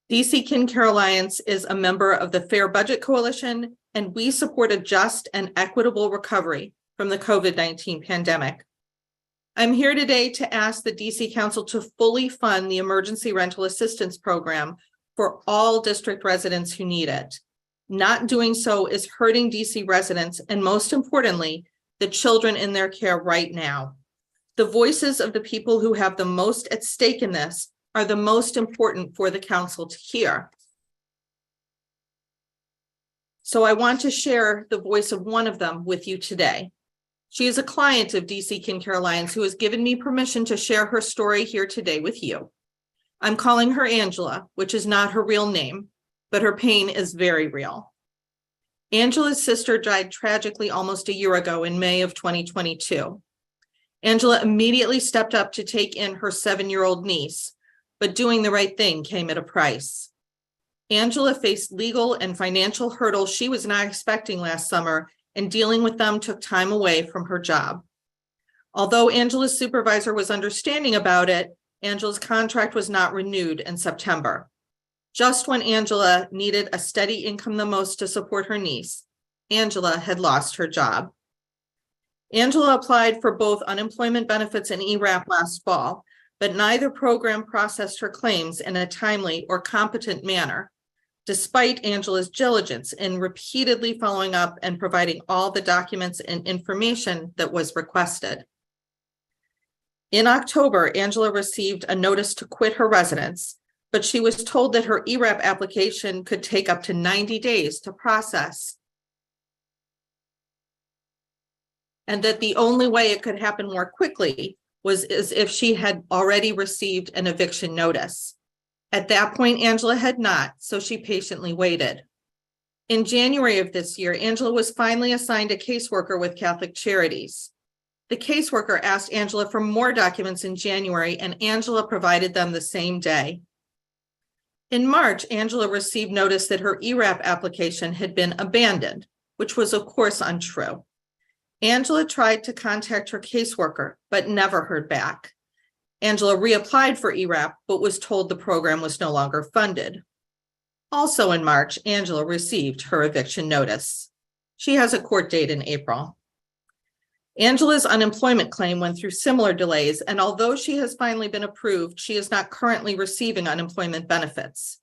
DC KinCare Alliance is a member of the Fair Budget Coalition, and we support a just and equitable recovery from the COVID-19 pandemic. I'm here today to ask the DC Council to fully fund the Emergency Rental Assistance Program for all district residents who need it. Not doing so is hurting DC residents and, most importantly, the children in their care right now. The voices of the people who have the most at stake in this are the most important for the Council to hear. So I want to share the voice of one of them with you today. She is a client of DC KinCare Alliance who has given me permission to share her story here today with you. I'm calling her Angela, which is not her real name, but her pain is very real. Angela's sister died tragically almost a year ago in May of 2022. Angela immediately stepped up to take in her 7-year-old niece, but doing the right thing came at a price. Angela faced legal and financial hurdles she was not expecting last summer, and dealing with them took time away from her job. Although Angela's supervisor was understanding about it, Angela's contract was not renewed in September. Just when Angela needed a steady income the most to support her niece, Angela had lost her job. Angela applied for both unemployment benefits and ERAP last fall, but neither program processed her claims in a timely or competent manner, despite Angela's diligence in repeatedly following up and providing all the documents and information that was requested. In October, Angela received a notice to quit her residence, but she was told that her ERAP application could take up to 90 days to process, and that the only way it could happen more quickly was as if she had already received an eviction notice. At that point, Angela had not, so she patiently waited. In January of this year, Angela was finally assigned a caseworker with Catholic Charities. The caseworker asked Angela for more documents in January, and Angela provided them the same day. In March, Angela received notice that her ERAP application had been abandoned, which was of course untrue. Angela tried to contact her caseworker, but never heard back. Angela reapplied for ERAP, but was told the program was no longer funded. Also in March, Angela received her eviction notice. She has a court date in April. Angela's unemployment claim went through similar delays, and although she has finally been approved, she is not currently receiving unemployment benefits.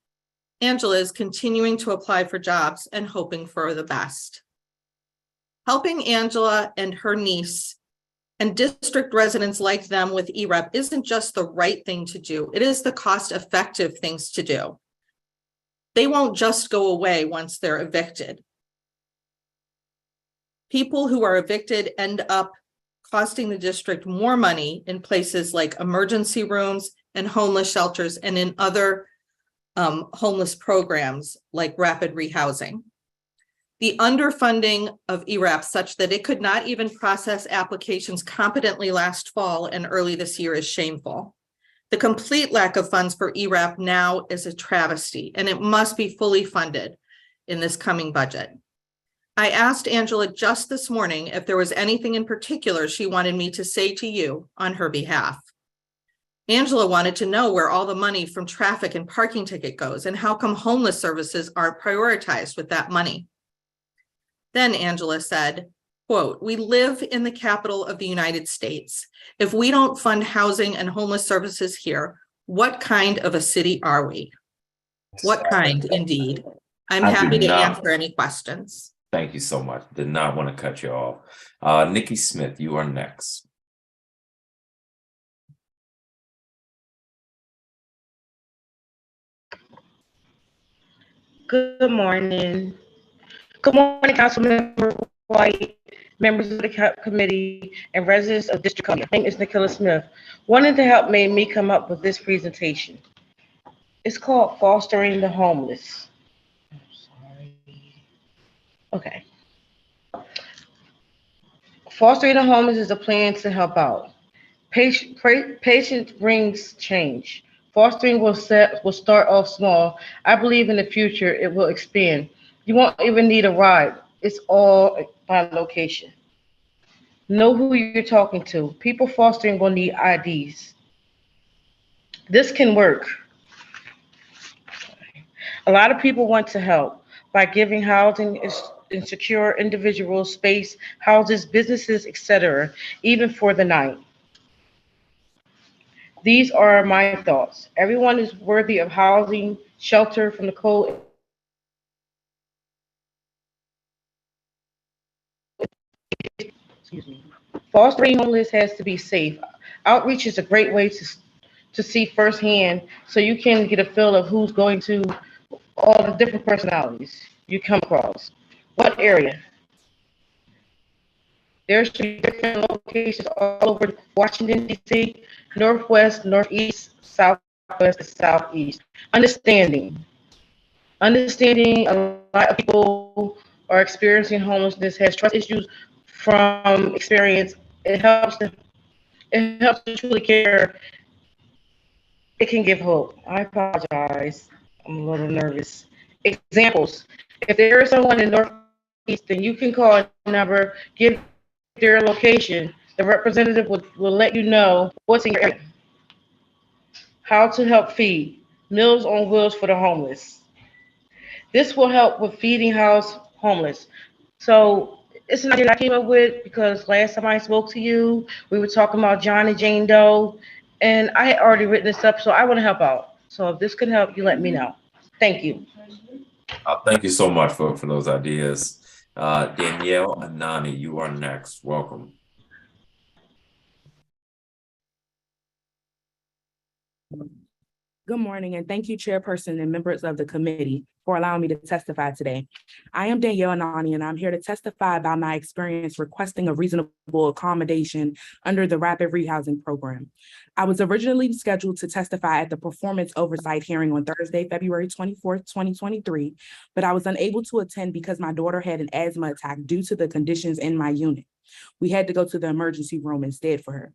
Angela is continuing to apply for jobs and hoping for the best. Helping Angela and her niece and district residents like them with ERAP isn't just the right thing to do, it is the cost-effective things to do. They won't just go away once they're evicted. People who are evicted end up costing the district more money in places like emergency rooms and homeless shelters and in other homeless programs like rapid rehousing. The underfunding of ERAP such that it could not even process applications competently last fall and early this year is shameful. The complete lack of funds for ERAP now is a travesty, and it must be fully funded in this coming budget. I asked Angela just this morning if there was anything in particular she wanted me to say to you on her behalf. Angela wanted to know where all the money from traffic and parking ticket goes and how come homeless services aren't prioritized with that money. Then Angela said, quote, "We live in the capital of the United States. If we don't fund housing and homeless services here, what kind of a city are we?" What kind, indeed. I'm happy to answer any questions. Thank you so much. Did not want to cut you off. Nikki Smith, you are next. Good morning. Good morning, Councilmember White, members of the committee, and residents of District Columbia. My name is Nicola Smith. Wanting to help made me come up with this presentation. It's called Fostering the Homeless. Okay. Fostering the Homeless is a plan to help out. Patience brings change. Fostering will start off small. I believe in the future it will expand. You won't even need a ride. It's all by location. Know who you're talking to. People fostering will need IDs. This can work. A lot of people want to help by giving housing and secure individuals space, houses, businesses, etc., even for the night. These are my thoughts. Everyone is worthy of housing, shelter from the cold. Excuse me. Fostering homeless has to be safe. Outreach is a great way to see firsthand so you can get a feel of who's going to all the different personalities you come across. What area? There should be different locations all over Washington, D.C., Northwest, Northeast, Southwest, and Southeast. Understanding a lot of people are experiencing homelessness, has trust issues from experience. It helps to truly care. It can give hope. I apologize. I'm a little nervous. Examples. If there is someone in Northeast, then you can call a number, give their location. The representative will let you know what's in your area. How to help feed. Meals on Wheels for the homeless. This will help with feeding house homeless. So it's an idea that I came up with because last time I spoke to you, we were talking about John and Jane Doe, and I had already written this up, so I want to help out. So if this can help, you let me know. Thank you. Thank you so much for those ideas. Danielle Anani, you are next. Welcome. Good morning, and thank you, Chairperson and members of the committee, for allowing me to testify today. I am Danielle Anani, and I'm here to testify about my experience requesting a reasonable accommodation under the Rapid Rehousing Program. I was originally scheduled to testify at the Performance Oversight hearing on Thursday, February 24th, 2023, but I was unable to attend because my daughter had an asthma attack due to the conditions in my unit. We had to go to the emergency room instead for her.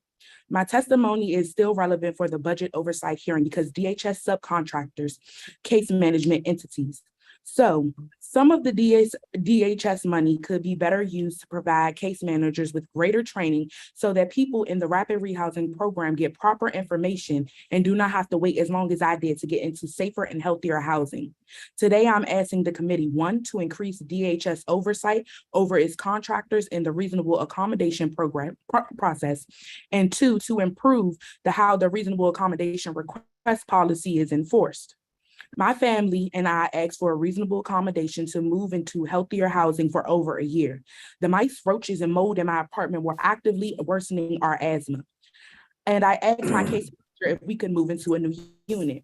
My testimony is still relevant for the budget oversight hearing because DHS subcontractors, case management entities. So some of the DHS money could be better used to provide case managers with greater training so that people in the Rapid Rehousing Program get proper information and do not have to wait as long as I did to get into safer and healthier housing. Today, I'm asking the committee, one, to increase DHS oversight over its contractors in the reasonable accommodation program process, and two, to improve how the reasonable accommodation request policy is enforced. My family and I asked for a reasonable accommodation to move into healthier housing for over a year. The mice, roaches, and mold in my apartment were actively worsening our asthma. And I asked my case manager if we could move into a new unit.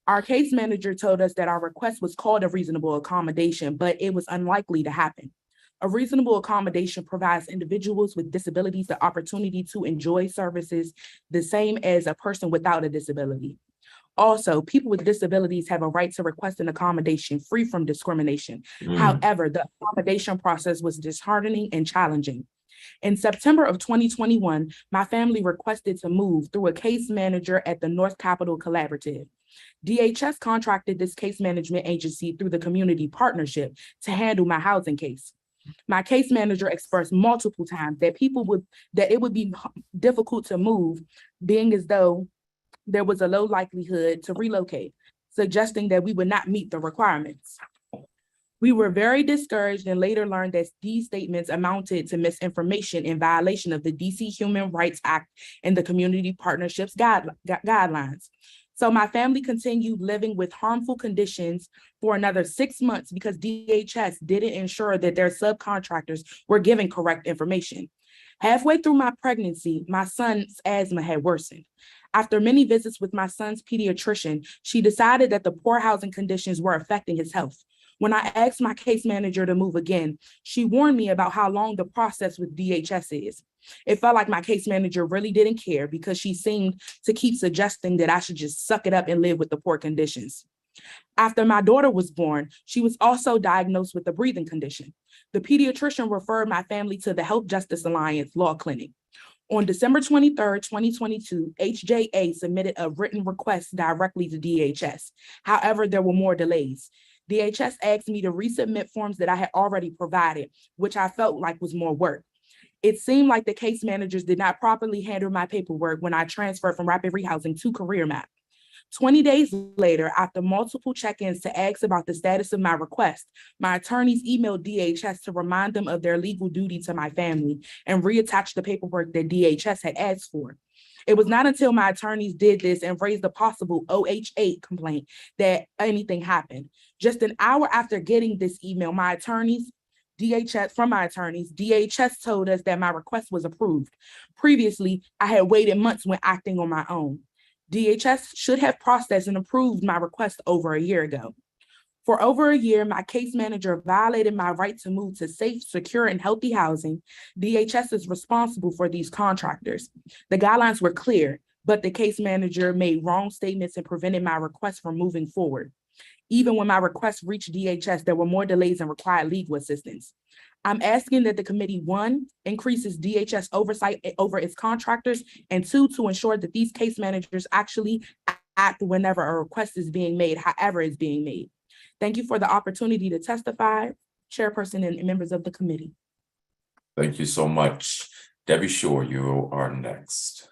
Our case manager told us that our request was called a reasonable accommodation, but it was unlikely to happen. A reasonable accommodation provides individuals with disabilities the opportunity to enjoy services the same as a person without a disability. Also, people with disabilities have a right to request an accommodation free from discrimination. However, the accommodation process was disheartening and challenging. In September of 2021, my family requested to move through a case manager at the North Capitol Collaborative. DHS contracted this case management agency through the community partnership to handle my housing case. My case manager expressed multiple times that it would be difficult to move, being as though there was a low likelihood to relocate, suggesting that we would not meet the requirements. We were very discouraged and later learned that these statements amounted to misinformation in violation of the DC Human Rights Act and the Community Partnerships guidelines. So my family continued living with harmful conditions for another 6 months because DHS didn't ensure that their subcontractors were giving correct information. Halfway through my pregnancy, my son's asthma had worsened. After many visits with my son's pediatrician, she decided that the poor housing conditions were affecting his health. When I asked my case manager to move again, she warned me about how long the process with DHS is. It felt like my case manager really didn't care because she seemed to keep suggesting that I should just suck it up and live with the poor conditions. After my daughter was born, she was also diagnosed with a breathing condition. The pediatrician referred my family to the Health Justice Alliance Law Clinic. On December 23rd, 2022, HJA submitted a written request directly to DHS. However, there were more delays. DHS asked me to resubmit forms that I had already provided, which I felt like was more work. It seemed like the case managers did not properly handle my paperwork when I transferred from Rapid Rehousing to CareerMap. 20 days later, after multiple check-ins to ask about the status of my request, my attorneys emailed DHS to remind them of their legal duty to my family and reattach the paperwork that DHS had asked for. It was not until my attorneys did this and raised a possible OH8 complaint that anything happened. Just an hour after getting this email, DHS told us that my request was approved. Previously, I had waited months when acting on my own. DHS should have processed and approved my request over a year ago. For over a year, my case manager violated my right to move to safe, secure, and healthy housing. DHS is responsible for these contractors. The guidelines were clear, but the case manager made wrong statements and prevented my request from moving forward. Even when my request reached DHS, there were more delays and required legal assistance. I'm asking that the committee, one, increases DHS oversight over its contractors, and two, to ensure that these case managers actually act whenever a request is being made, however it's being made. Thank you for the opportunity to testify, Chairperson and members of the committee. Thank you so much. Debbie Shore, you are next.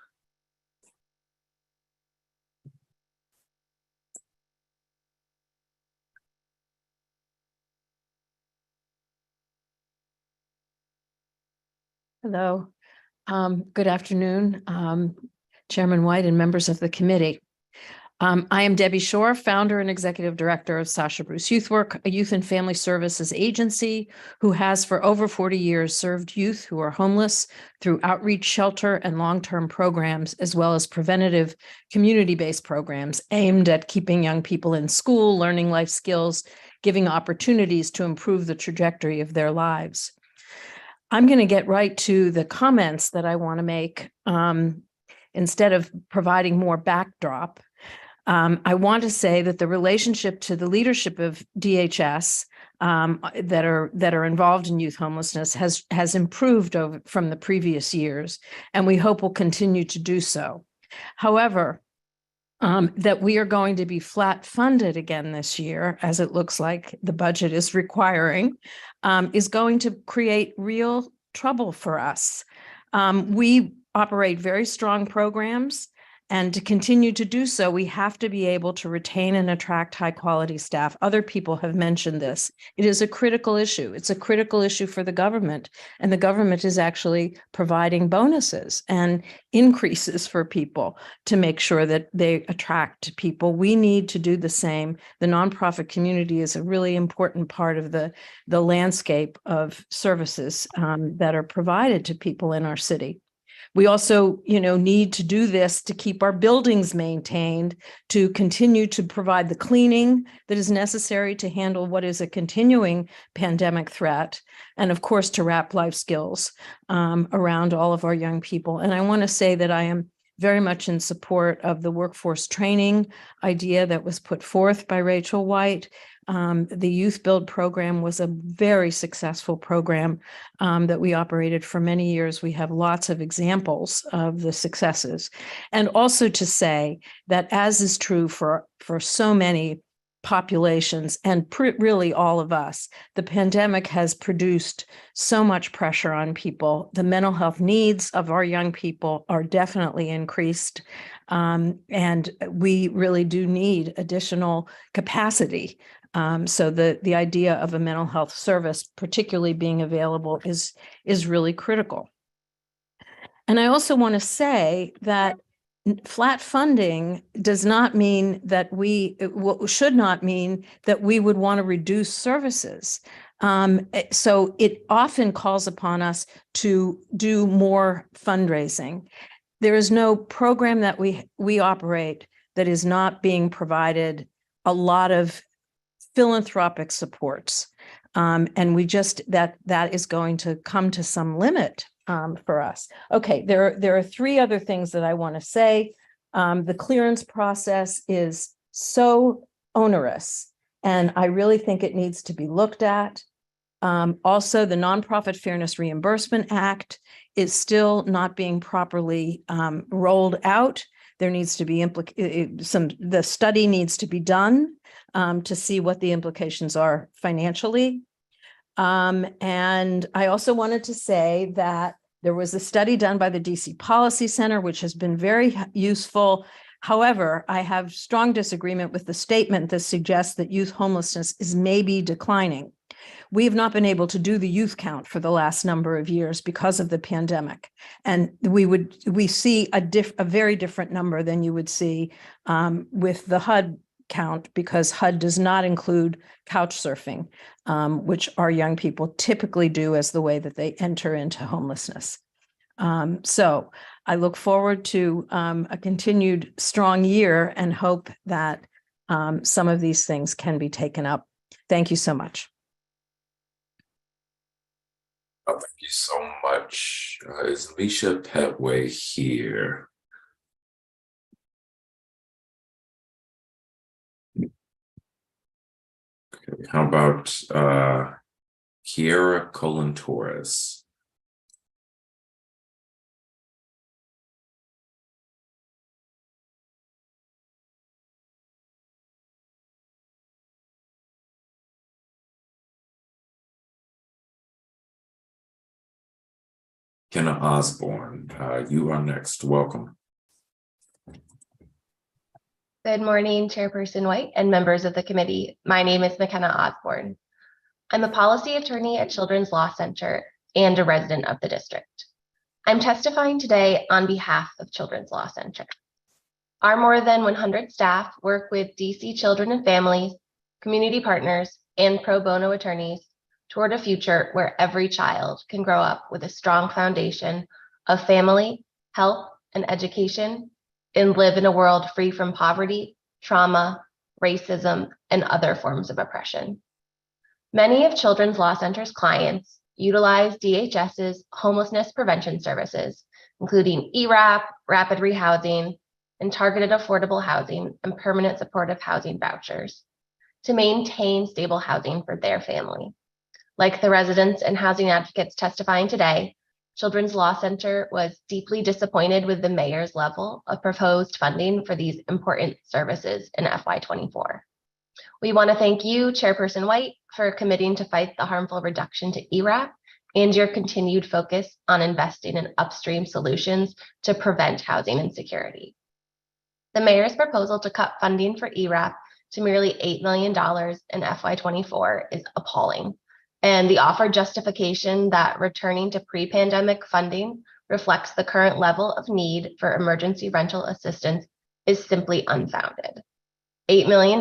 Hello. Good afternoon, Chairman White and members of the committee. I am Debbie Shore, founder and executive director of Sasha Bruce Youth Work, a youth and family services agency who has for over 40 years served youth who are homeless through outreach, shelter, and long-term programs, as well as preventative community-based programs aimed at keeping young people in school, learning life skills, giving opportunities to improve the trajectory of their lives. I'm going to get right to the comments that I want to make instead of providing more backdrop. I want to say that the relationship to the leadership of DHS that are involved in youth homelessness has improved from the previous years, and we hope will continue to do so. However, that we are going to be flat funded again this year, as it looks like the budget is requiring, is going to create real trouble for us. We operate very strong programs, and to continue to do so, we have to be able to retain and attract high quality staff. Other people have mentioned this. It is a critical issue. It's a critical issue for the government, and the government is actually providing bonuses and increases for people to make sure that they attract people. We need to do the same. The nonprofit community is a really important part of the landscape of services that are provided to people in our city. We also, need to do this to keep our buildings maintained, to continue to provide the cleaning that is necessary to handle what is a continuing pandemic threat, and of course, to wrap life skills around all of our young people. And I want to say that I am very much in support of the workforce training idea that was put forth by Rachel White. The Youth Build program was a very successful program that we operated for many years. We have lots of examples of the successes. And also to say that, as is true for so many populations and really all of us, the pandemic has produced so much pressure on people. The mental health needs of our young people are definitely increased. And we really do need additional capacity. So the idea of a mental health service, particularly being available, is really critical. And I also want to say that flat funding does not mean that should not mean that we would want to reduce services. So it often calls upon us to do more fundraising. There is no program that we operate that is not being provided a lot of philanthropic supports. And we just, that is going to come to some limit for us. Okay, there are three other things that I want to say. The clearance process is so onerous, and I really think it needs to be looked at. Also, the Nonprofit Fairness Reimbursement Act is still not being properly rolled out. There needs to be the study needs to be done to see what the implications are financially. And I also wanted to say that there was a study done by the DC Policy Center, which has been very useful. However, I have strong disagreement with the statement that suggests that youth homelessness is maybe declining. We have not been able to do the youth count for the last number of years because of the pandemic. And we see a very different number than you would see with the HUD count, because HUD does not include couch surfing, which our young people typically do as the way that they enter into homelessness. So I look forward to a continued strong year and hope that some of these things can be taken up. Thank you so much. Oh, thank you so much. Is Alicia Petway here? Okay, how about Kiera Colon-Torres? Kenna Osborne, you are next. Welcome. Good morning, Chairperson White and members of the committee. My name is McKenna Osborne. I'm a policy attorney at Children's Law Center and a resident of the district. I'm testifying today on behalf of Children's Law Center. Our more than 100 staff work with DC children and families, community partners, and pro bono attorneys toward a future where every child can grow up with a strong foundation of family, health, and education, and live in a world free from poverty, trauma, racism, and other forms of oppression. Many of Children's Law Center's clients utilize DHS's homelessness prevention services, including ERAP, rapid rehousing, and targeted affordable housing and permanent supportive housing vouchers to maintain stable housing for their family. Like the residents and housing advocates testifying today, Children's Law Center was deeply disappointed with the mayor's level of proposed funding for these important services in FY24. We want to thank you, Chairperson White, for committing to fight the harmful reduction to ERAP and your continued focus on investing in upstream solutions to prevent housing insecurity. The mayor's proposal to cut funding for ERAP to merely $8 million in FY24 is appalling, and the offered justification that returning to pre-pandemic funding reflects the current level of need for emergency rental assistance is simply unfounded. $8 million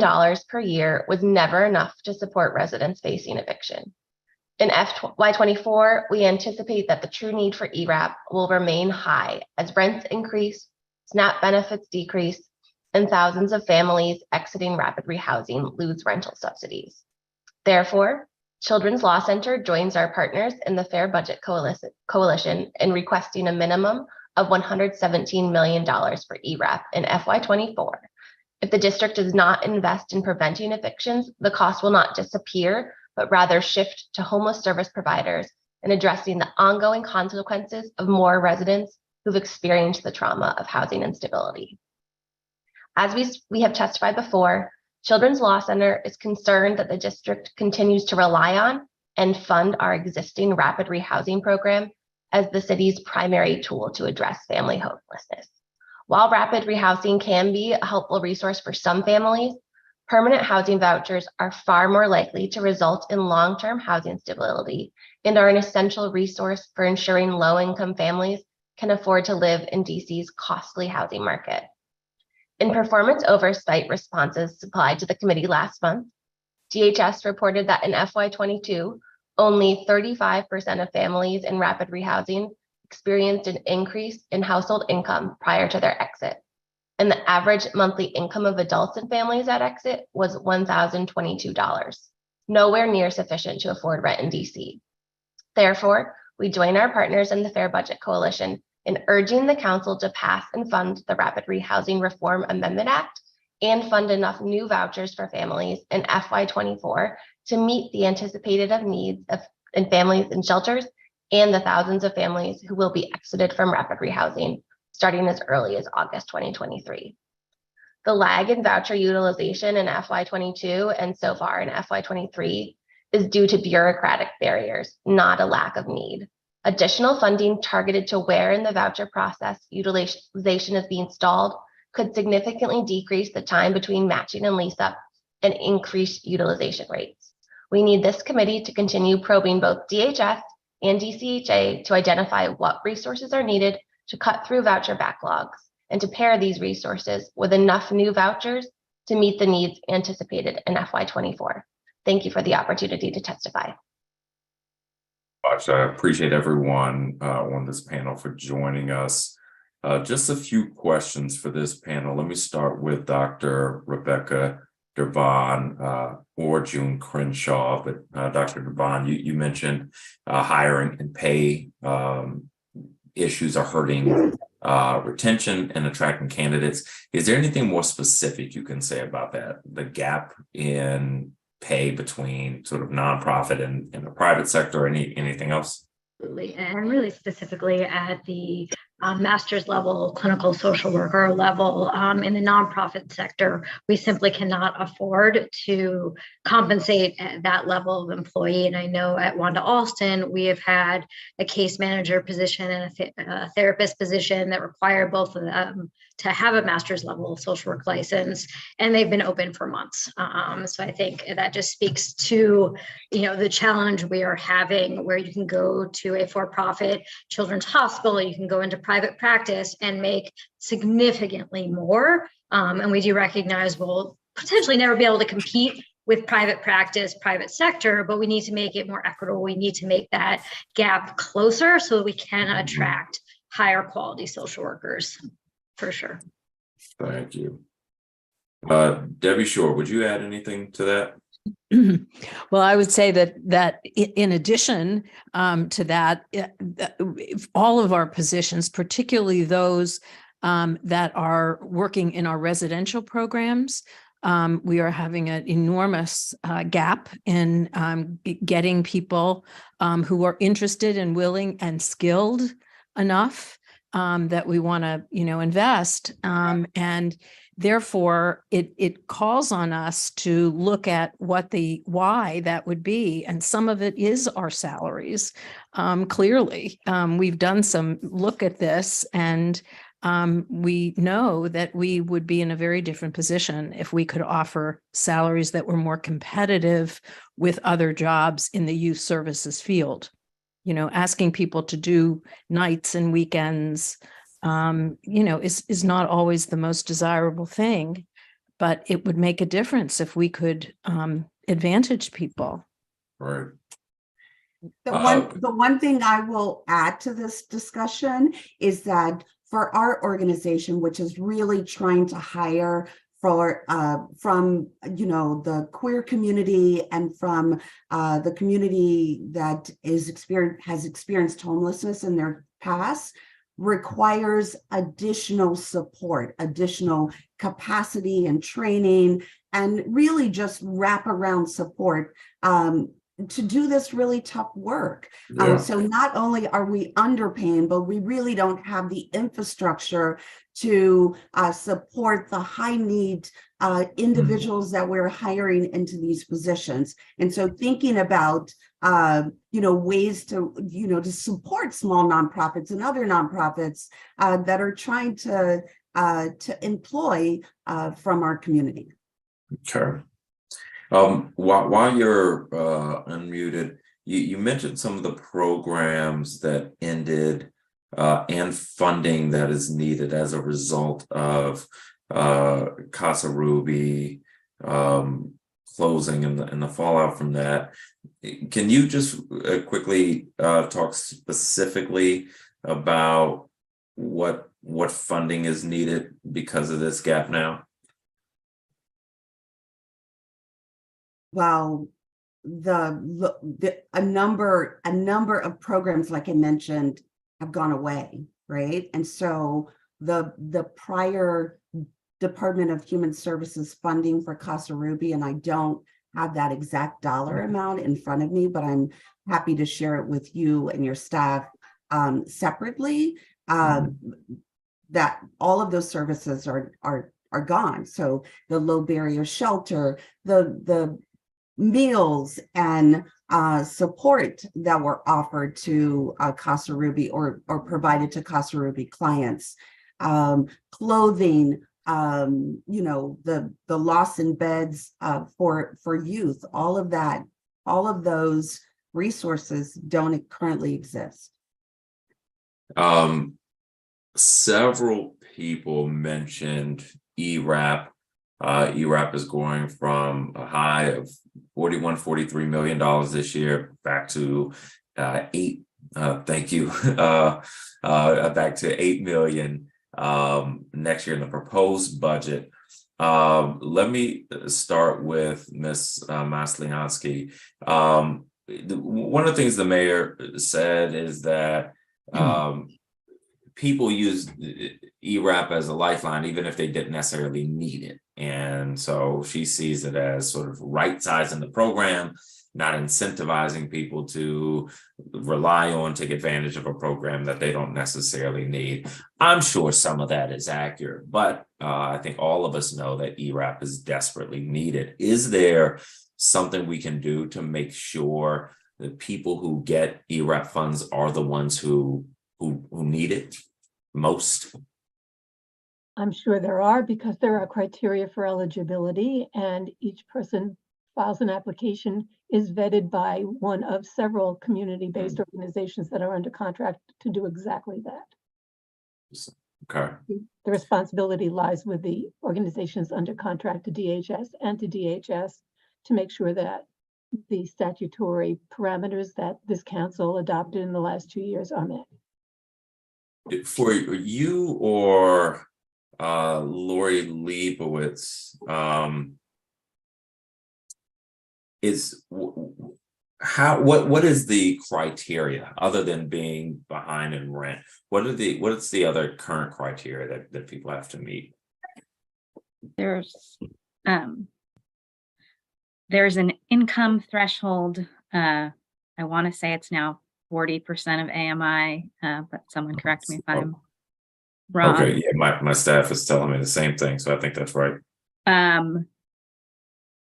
per year was never enough to support residents facing eviction. In FY24, we anticipate that the true need for ERAP will remain high as rents increase, SNAP benefits decrease, and thousands of families exiting rapid rehousing lose rental subsidies. Therefore, Children's Law Center joins our partners in the Fair Budget Coalition in requesting a minimum of $117 million for ERAP in FY24. If the district does not invest in preventing evictions, the cost will not disappear, but rather shift to homeless service providers and addressing the ongoing consequences of more residents who've experienced the trauma of housing instability. As we have testified before, Children's Law Center is concerned that the district continues to rely on and fund our existing rapid rehousing program as the city's primary tool to address family homelessness. While rapid rehousing can be a helpful resource for some families, permanent housing vouchers are far more likely to result in long-term housing stability and are an essential resource for ensuring low-income families can afford to live in DC's costly housing market. In performance oversight responses supplied to the committee last month, DHS reported that in FY22, only 35% of families in rapid rehousing experienced an increase in household income prior to their exit, and the average monthly income of adults and families at exit was $1,022, nowhere near sufficient to afford rent in DC. Therefore, we join our partners in the Fair Budget Coalition in urging the council to pass and fund the Rapid Rehousing Reform Amendment Act and fund enough new vouchers for families in FY24 to meet the anticipated needs in families in shelters and the thousands of families who will be exited from rapid rehousing starting as early as August 2023. The lag in voucher utilization in FY22 and so far in FY23 is due to bureaucratic barriers, not a lack of need. Additional funding targeted to where in the voucher process utilization is being stalled could significantly decrease the time between matching and lease up and increase utilization rates. We need this committee to continue probing both DHS and DCHA to identify what resources are needed to cut through voucher backlogs and to pair these resources with enough new vouchers to meet the needs anticipated in FY24. Thank you for the opportunity to testify. I appreciate everyone on this panel for joining us. Just a few questions for this panel. Let me start with Dr. Rebecca Durbin or June Crenshaw. But Dr. Durbin, you mentioned hiring and pay issues are hurting retention and attracting candidates. Is there anything more specific you can say about that? The gap in pay between sort of nonprofit and the private sector, or anything else? Absolutely, and really specifically at the master's level, clinical social worker level, in the nonprofit sector, we simply cannot afford to compensate at that level of employee. And I know at Wanda Alston, we have had a case manager position and a therapist position that require both of them to have a master's level social work license, and they've been open for months. So I think that just speaks to, the challenge we are having, where you can go to a for-profit children's hospital, you can go into private practice and make significantly more. And we do recognize we'll potentially never be able to compete with private practice, private sector, but we need to make it more equitable. We need to make that gap closer so that we can attract higher quality social workers, for sure. Thank you. Debbie Shore, would you add anything to that? Well, I would say that in addition to that, all of our positions, particularly those that are working in our residential programs, we are having an enormous gap in getting people who are interested and willing and skilled enough that we want to, invest. And therefore, it calls on us to look at why that would be. And some of it is our salaries. Clearly, we've done some look at this, and we know that we would be in a very different position if we could offer salaries that were more competitive with other jobs in the youth services field. Asking people to do nights and weekends, is not always the most desirable thing, but it would make a difference if we could advantage people. Right. The one thing I will add to this discussion is that for our organization, which is really trying to hire from the queer community and from the community that has experienced homelessness in their past, requires additional support, additional capacity and training, and really just wraparound support to do this really tough work. Yeah. So not only are we underpaying, but we really don't have the infrastructure to support the high need individuals that we're hiring into these positions. And so thinking about ways to support small nonprofits and other nonprofits that are trying to employ from our community. Okay. While you're unmuted, you mentioned some of the programs that ended and funding that is needed as a result of Casa Ruby closing and the fallout from that. Can you just quickly talk specifically about what funding is needed because of this gap now? Well, a number of programs, like I mentioned, have gone away, right? And so the prior Department of Human Services funding for Casa Ruby, and I don't have that exact dollar amount in front of me, but I'm happy to share it with you and your staff separately. That all of those services are gone. So the low barrier shelter, the meals and support that were offered to Casa Ruby or provided to Casa Ruby clients, clothing, the loss in beds for youth, all of that, all of those resources don't currently exist. Several people mentioned ERAP. ERAP is going from a high of $43 million this year back to back to $8 million next year in the proposed budget. Let me start with Ms. Masliansky. One of the things the mayor said is that people use ERAP as a lifeline, even if they didn't necessarily need it. And so she sees it as sort of right-sizing the program, not incentivizing people to rely on, take advantage of a program that they don't necessarily need. I'm sure some of that is accurate, but I think all of us know that ERAP is desperately needed. Is there something we can do to make sure that people who get ERAP funds are the ones who need it most? I'm sure there are, because there are criteria for eligibility, and each person files an application, is vetted by one of several community-based organizations that are under contract to do exactly that. Okay. The responsibility lies with the organizations under contract to DHS and to DHS to make sure that the statutory parameters that this council adopted in the last 2 years are met. For you or Lori Leibowitz, what is the criteria other than being behind in rent? What is the other current criteria that people have to meet? There's an income threshold. I want to say it's now 40% of AMI, but someone correct me if I'm wrong. Okay, yeah, my staff is telling me the same thing, so I think that's right.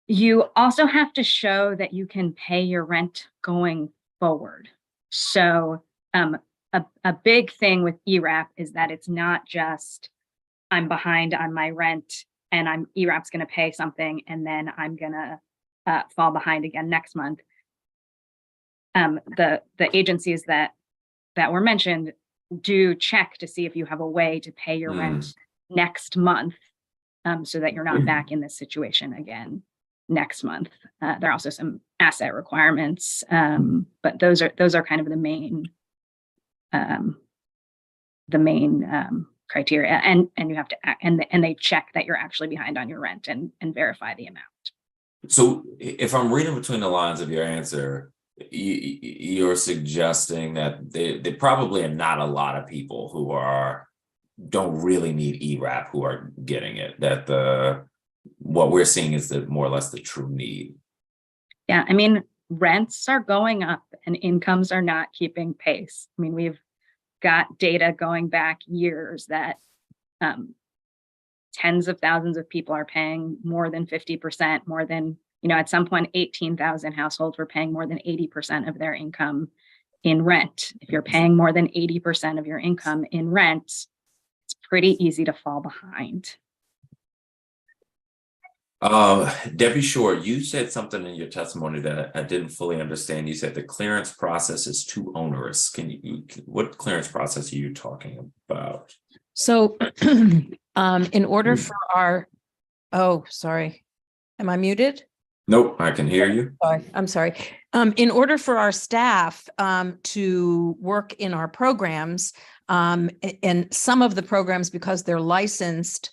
You also have to show that you can pay your rent going forward. So a big thing with ERAP is that it's not just I'm behind on my rent and ERAP's going to pay something and then I'm going to fall behind again next month. The agencies that were mentioned do check to see if you have a way to pay your rent next month, so that you're not back in this situation again next month. There are also some asset requirements, but those are kind of the main criteria. And you have to and they check that you're actually behind on your rent and verify the amount. So if I'm reading between the lines of your answer, you're suggesting that there probably are not a lot of people who don't really need ERAP who are getting it, that what we're seeing is more or less the true need. Yeah, I mean, rents are going up and incomes are not keeping pace. I mean, we've got data going back years that tens of thousands of people are paying more than 50%, more than, at some point, 18,000 households were paying more than 80% of their income in rent. If you're paying more than 80% of your income in rent, it's pretty easy to fall behind. Debbie Shore, you said something in your testimony that I didn't fully understand. You said the clearance process is too onerous. What clearance process are you talking about? So in order for sorry, am I muted? Nope, I can hear you. I'm sorry. In order for our staff to work in our programs, and some of the programs, because they're licensed,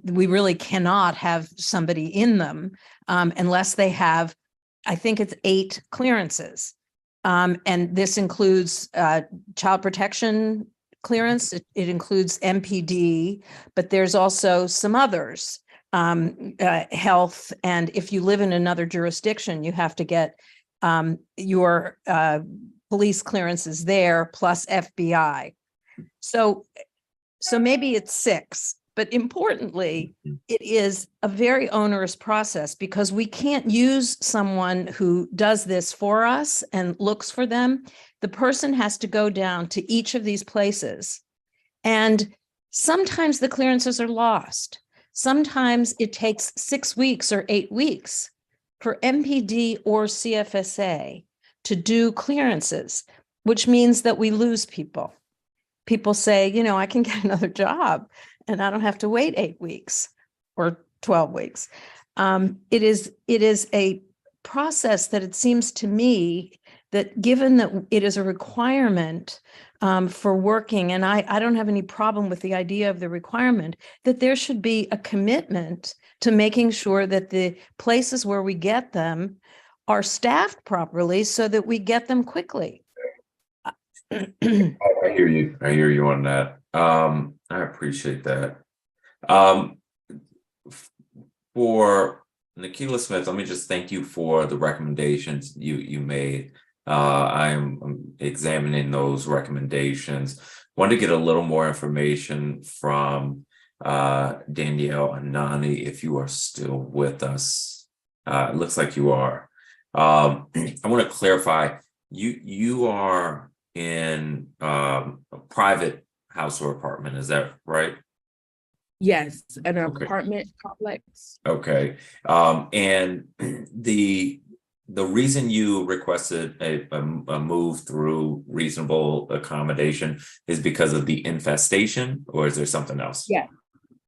we really cannot have somebody in them unless they have, I think it's 8 clearances. And this includes child protection clearance. It includes MPD, but there's also some others, health. And if you live in another jurisdiction, you have to get your police clearances there plus FBI. So maybe it's 6. But importantly, it is a very onerous process because we can't use someone who does this for us and looks for them. The person has to go down to each of these places. And sometimes the clearances are lost. Sometimes it takes 6 weeks or 8 weeks for MPD or CFSA to do clearances, which means that we lose people. People say, I can get another job and I don't have to wait 8 weeks or 12 weeks. It is a process that it seems to me that given that it is a requirement for working, and I don't have any problem with the idea of the requirement, that there should be a commitment to making sure that the places where we get them are staffed properly so that we get them quickly. I hear you on that. I appreciate that. For Nikila Smith, let me just thank you for the recommendations you made. I'm examining those recommendations. Want to get a little more information from Danielle Anani, if you are still with us. It looks like you are. I want to clarify, you are in a private house or apartment, is that right? Yes, an apartment complex. Okay. And the reason you requested a move through reasonable accommodation is because of the infestation, or is there something else? Yeah.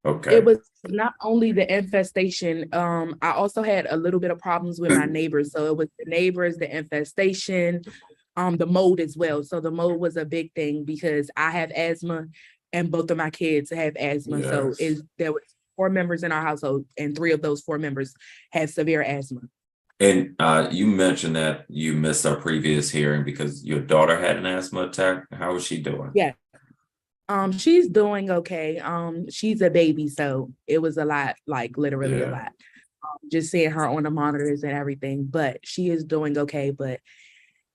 Okay. It was not only the infestation. I also had a little bit of problems with my neighbors. So it was the neighbors, the infestation, the mold as well. So the mold was a big thing because I have asthma and both of my kids have asthma. Yes. So there was 4 members in our household, and 3 of those 4 members had severe asthma. And you mentioned that you missed our previous hearing because your daughter had an asthma attack. How was she doing? Yeah. She's doing okay. She's a baby, so it was a lot, like literally a lot. Just seeing her on the monitors and everything, but she is doing okay. But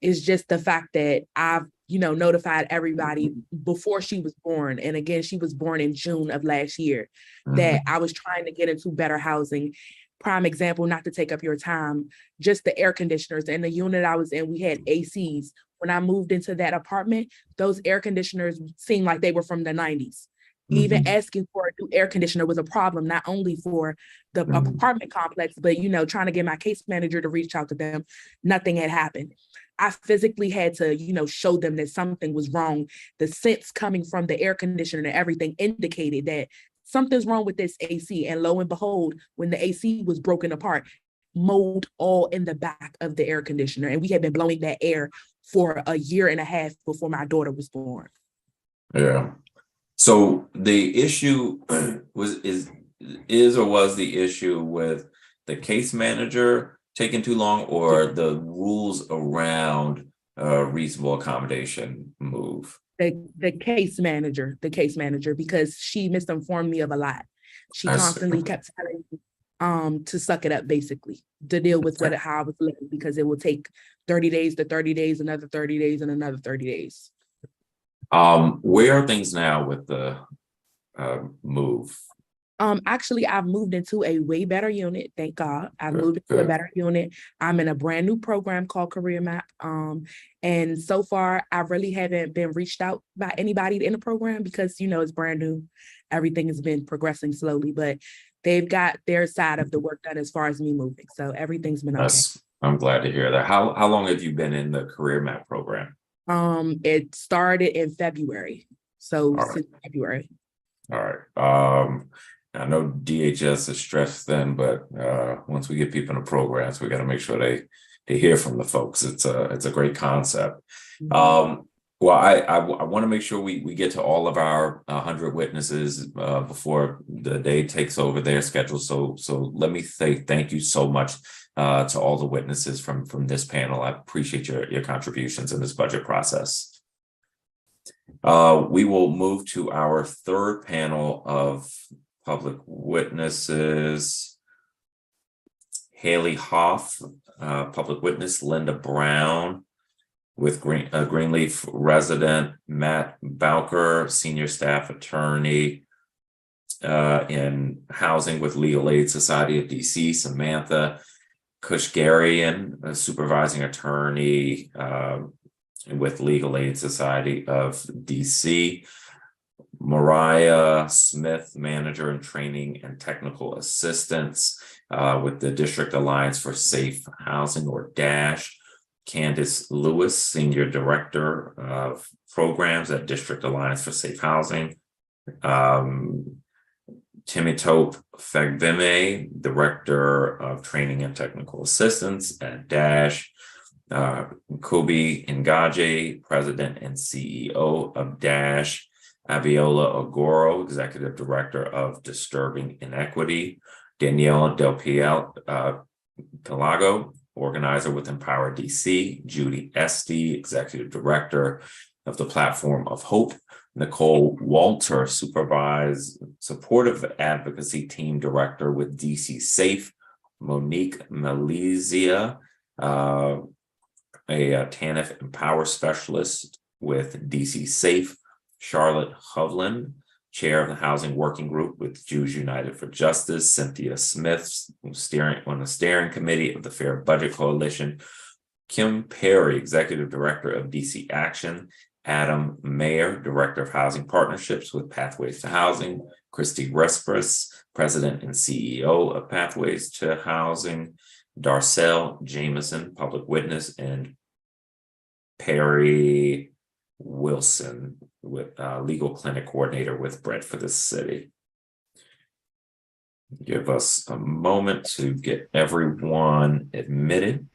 it's just the fact that I've, notified everybody before she was born. And again, she was born in June of last year, that I was trying to get into better housing. Prime example, not to take up your time, just the air conditioners. In the unit I was in, we had ACs. When I moved into that apartment, those air conditioners seemed like they were from the 90s. Even asking for a new air conditioner was a problem, not only for the apartment complex, but, trying to get my case manager to reach out to them, nothing had happened. I physically had to, show them that something was wrong. The scents coming from the air conditioner and everything indicated that something's wrong with this AC. And lo and behold, when the AC was broken apart, mold all in the back of the air conditioner. And we had been blowing that air for 1.5 years before my daughter was born. Yeah. So the issue was the issue with the case manager taking too long, or the rules around reasonable accommodation move? The case manager, because she misinformed me of a lot. She constantly kept telling me to suck it up, basically, to deal with how I was living, because it will take 30 days to 30 days, another 30 days, and another 30 days. Where are things now with the move? Actually, I've moved into a way better unit. Thank God. I moved into a better unit. I'm in a brand new program called Career Map. And so far, I really haven't been reached out by anybody in the program because, it's brand new. Everything has been progressing slowly, but they've got their side of the work done as far as me moving. So everything's been okay. I'm glad to hear that. How long have you been in the Career Map program? It started in February. So since February. All right. I know DHS is stressed then, but once we get people in the programs, we got to make sure they hear from the folks. It's a great concept. Well, I want to make sure we get to all of our 100 witnesses before the day takes over their schedule. So let me say thank you so much to all the witnesses from this panel. I appreciate your contributions in this budget process. We will move to our third panel of public witnesses. Haley Hoff, public witness, Linda Brown, with Greenleaf resident, Matt Bowker, senior staff attorney in housing with Legal Aid Society of DC, Samantha Kushgarian, a supervising attorney with Legal Aid Society of DC, Mariah Smith, manager in training and technical assistance with the District Alliance for Safe Housing, or DASH, Candace Lewis, senior director of programs at District Alliance for Safe Housing, Timitope Fagbime, director of training and technical assistance at DASH, Kobe Ngaje, president and CEO of DASH, Abiola Agoro, executive director of Disturbing Inequity, Danielle Del Pelago, organizer with Empower DC, Judy Esty, executive director of the Platform of Hope, Nicole Walter, supportive advocacy team director with DC Safe, Monique Malizia, a TANF Empower specialist with DC Safe, Charlotte Hovland, chair of the Housing Working Group with Jews United for Justice, Cynthia Smith, on the steering committee of the Fair Budget Coalition, Kim Perry, executive director of DC Action, Adam Mayer, director of Housing Partnerships with Pathways to Housing, Christy Respris, president and CEO of Pathways to Housing, Darcel Jameson, public witness, and Perry Wilson, with legal clinic coordinator with Bread for the City. Give us a moment to get everyone admitted.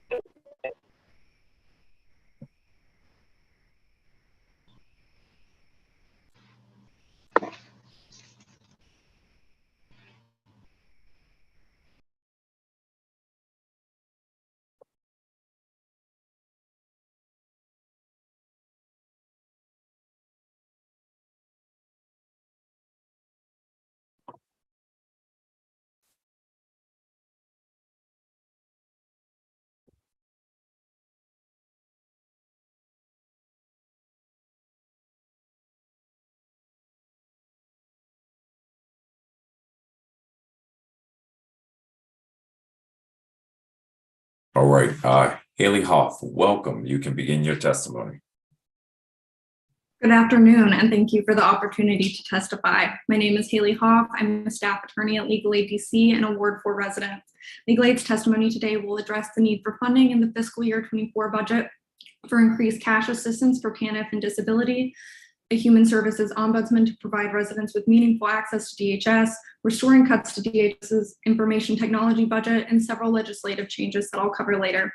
All right, Haley Hoff, welcome. You can begin your testimony. Good afternoon, and thank you for the opportunity to testify. My name is Haley Hoff. I'm a staff attorney at Legal Aid DC and a Ward 4 resident. Legal Aid's testimony today will address the need for funding in the fiscal year 24 budget for increased cash assistance for TANF and disability, a human services ombudsman to provide residents with meaningful access to DHS, restoring cuts to DHS's information technology budget, and several legislative changes that I'll cover later.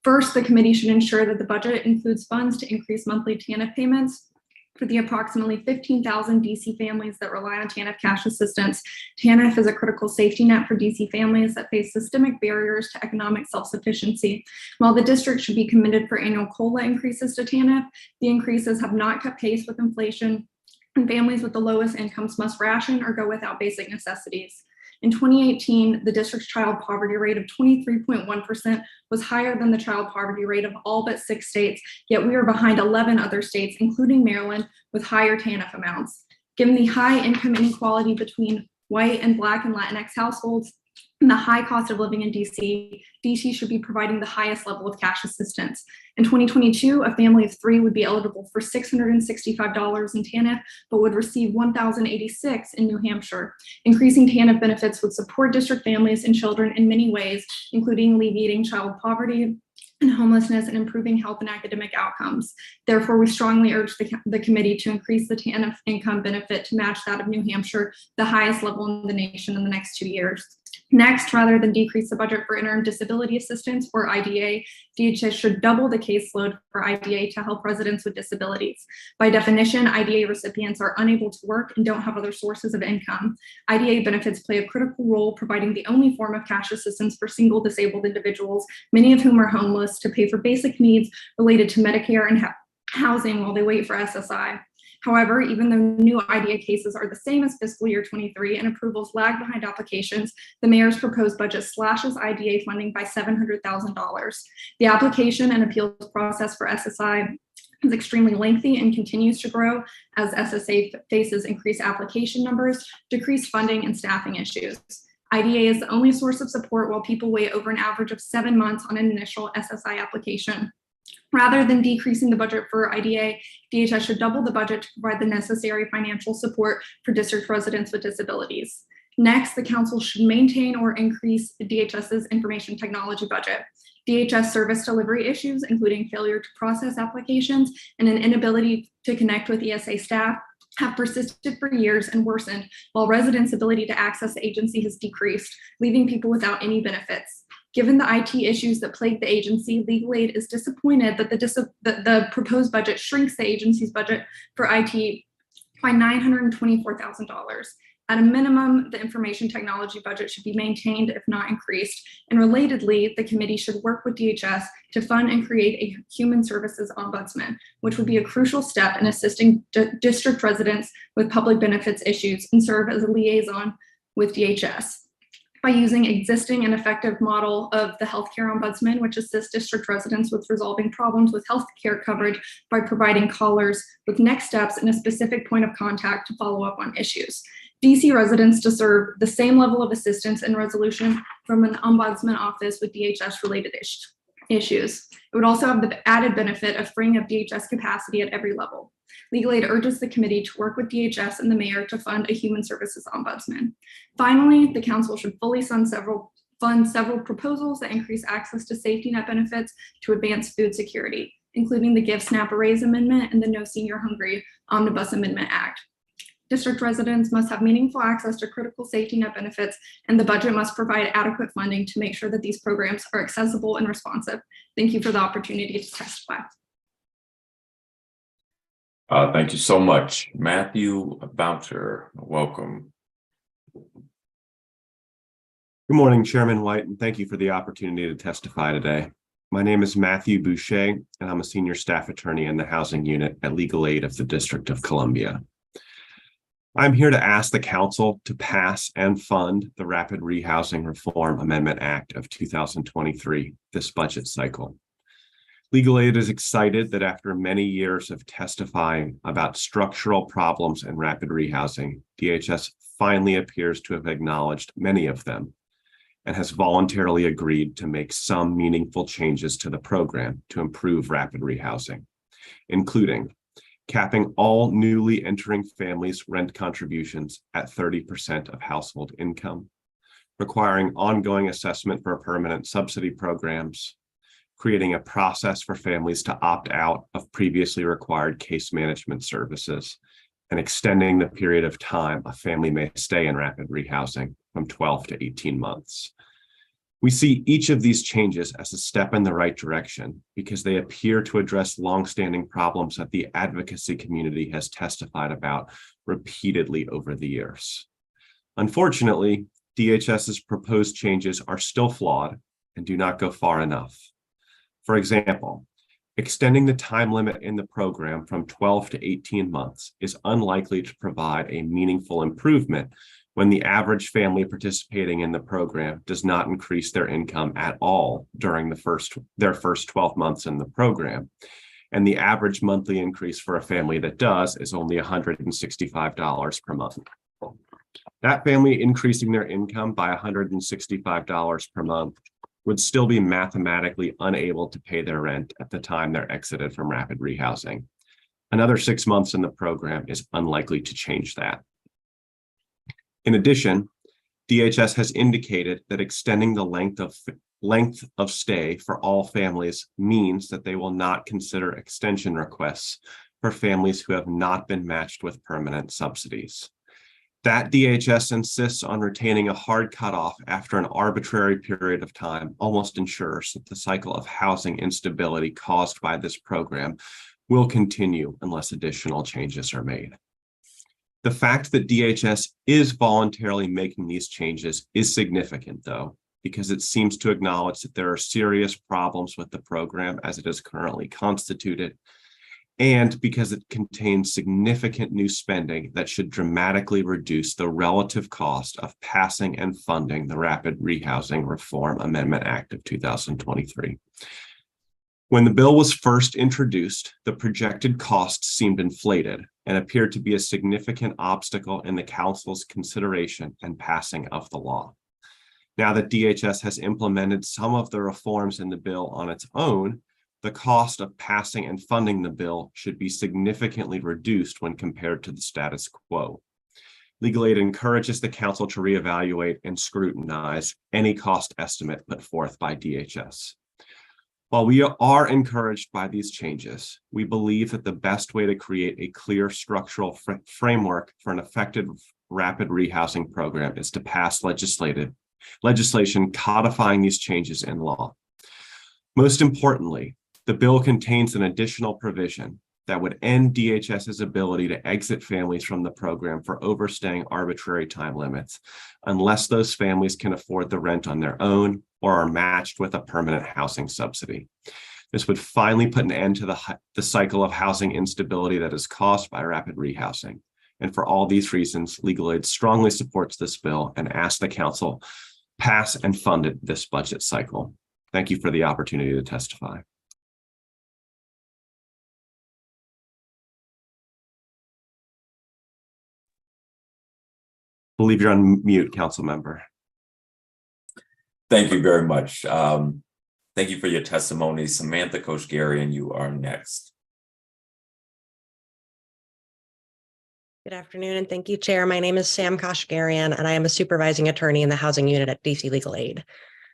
First, the committee should ensure that the budget includes funds to increase monthly TANF payments for the approximately 15,000 DC families that rely on TANF cash assistance. TANF is a critical safety net for DC families that face systemic barriers to economic self-sufficiency. While the district should be committed for annual COLA increases to TANF, the increases have not kept pace with inflation, and families with the lowest incomes must ration or go without basic necessities. In 2018, the district's child poverty rate of 23.1% was higher than the child poverty rate of all but 6 states, yet we are behind 11 other states, including Maryland, with higher TANF amounts. Given the high income inequality between white and Black and Latinx households, and the high cost of living in DC should be providing the highest level of cash assistance. In 2022, a family of 3 would be eligible for $665 in TANF, but would receive $1,086 in New Hampshire. Increasing TANF benefits would support district families and children in many ways, including alleviating child poverty and homelessness and improving health and academic outcomes. Therefore, we strongly urge the committee to increase the TANF income benefit to match that of New Hampshire, the highest level in the nation, in the next 2 years. Next, rather than decrease the budget for interim disability assistance or IDA, DHS should double the caseload for IDA to help residents with disabilities. By definition, IDA recipients are unable to work and don't have other sources of income. IDA benefits play a critical role, providing the only form of cash assistance for single disabled individuals, many of whom are homeless, to pay for basic needs related to Medicare and housing while they wait for SSI. However, even though new IDA cases are the same as fiscal year 23 and approvals lag behind applications, the mayor's proposed budget slashes IDA funding by $700,000. The application and appeals process for SSI is extremely lengthy and continues to grow as SSA faces increased application numbers, decreased funding, and staffing issues. IDA is the only source of support while people wait over an average of 7 months on an initial SSI application. Rather than decreasing the budget for IDA, DHS should double the budget to provide the necessary financial support for district residents with disabilities. Next, the council should maintain or increase DHS's information technology budget. DHS service delivery issues, including failure to process applications and an inability to connect with ESA staff, have persisted for years and worsened, while residents' ability to access the agency has decreased, leaving people without any benefits. Given the IT issues that plague the agency, Legal Aid is disappointed that the proposed budget shrinks the agency's budget for IT by $924,000. At a minimum, the information technology budget should be maintained, if not increased. And relatedly, the committee should work with DHS to fund and create a human services ombudsman, which would be a crucial step in assisting district residents with public benefits issues and serve as a liaison with DHS. By using existing and effective model of the healthcare ombudsman, which assists district residents with resolving problems with healthcare coverage by providing callers with next steps and a specific point of contact to follow up on issues. DC residents deserve the same level of assistance and resolution from an ombudsman office with DHS related issues. It would also have the added benefit of freeing up DHS capacity at every level. Legal Aid urges the committee to work with DHS and the mayor to fund a human services ombudsman. Finally, the council should fully fund several fund several proposals that increase access to safety net benefits to advance food security, including the Give SNAP a Raise Amendment and the No Senior Hungry Omnibus Amendment Act. District residents must have meaningful access to critical safety net benefits, and the budget must provide adequate funding to make sure that these programs are accessible and responsive. Thank you for the opportunity to testify. Thank you so much. Matthew Bouncer, welcome. Good morning, Chairman White, and thank you for the opportunity to testify today. My name is Matthew Boucher, and I'm a senior staff attorney in the housing unit at Legal Aid of the District of Columbia. I'm here to ask the council to pass and fund the Rapid Rehousing Reform Amendment Act of 2023 this budget cycle. Legal Aid is excited that after many years of testifying about structural problems in rapid rehousing, DHS finally appears to have acknowledged many of them and has voluntarily agreed to make some meaningful changes to the program to improve rapid rehousing, including capping all newly entering families' rent contributions at 30% of household income, requiring ongoing assessment for permanent subsidy programs, creating a process for families to opt out of previously required case management services, and extending the period of time a family may stay in rapid rehousing from 12 to 18 months. We see each of these changes as a step in the right direction because they appear to address longstanding problems that the advocacy community has testified about repeatedly over the years. Unfortunately, DHS's proposed changes are still flawed and do not go far enough. For example, extending the time limit in the program from 12 to 18 months is unlikely to provide a meaningful improvement when the average family participating in the program does not increase their income at all during their first 12 months in the program. And the average monthly increase for a family that does is only $165 per month. That family increasing their income by $165 per month would still be mathematically unable to pay their rent at the time they're exited from rapid rehousing. Another 6 months in the program is unlikely to change that. In addition, DHS has indicated that extending the length of stay for all families means that they will not consider extension requests for families who have not been matched with permanent subsidies. That DHS insists on retaining a hard cutoff after an arbitrary period of time almost ensures that the cycle of housing instability caused by this program will continue unless additional changes are made. The fact that DHS is voluntarily making these changes is significant, though, because it seems to acknowledge that there are serious problems with the program as it is currently constituted, and because it contains significant new spending that should dramatically reduce the relative cost of passing and funding the Rapid Rehousing Reform Amendment Act of 2023. When the bill was first introduced, the projected costs seemed inflated and appeared to be a significant obstacle in the council's consideration and passing of the law. Now that DHS has implemented some of the reforms in the bill on its own, the cost of passing and funding the bill should be significantly reduced when compared to the status quo. Legal Aid encourages the council to reevaluate and scrutinize any cost estimate put forth by DHS. While we are encouraged by these changes, we believe that the best way to create a clear structural framework for an effective rapid rehousing program is to pass legislation codifying these changes in law. Most importantly, the bill contains an additional provision that would end DHS's ability to exit families from the program for overstaying arbitrary time limits, unless those families can afford the rent on their own or are matched with a permanent housing subsidy. This would finally put an end to the cycle of housing instability that is caused by rapid rehousing. And for all these reasons, Legal Aid strongly supports this bill and asks the council pass and fund it this budget cycle. Thank you for the opportunity to testify. I believe you're on mute, council member. Thank you very much. Thank you for your testimony. Samantha Koshgarian, you are next. Good afternoon, and thank you, Chair. My name is Sam Kashgarian, and I am a supervising attorney in the housing unit at DC Legal Aid.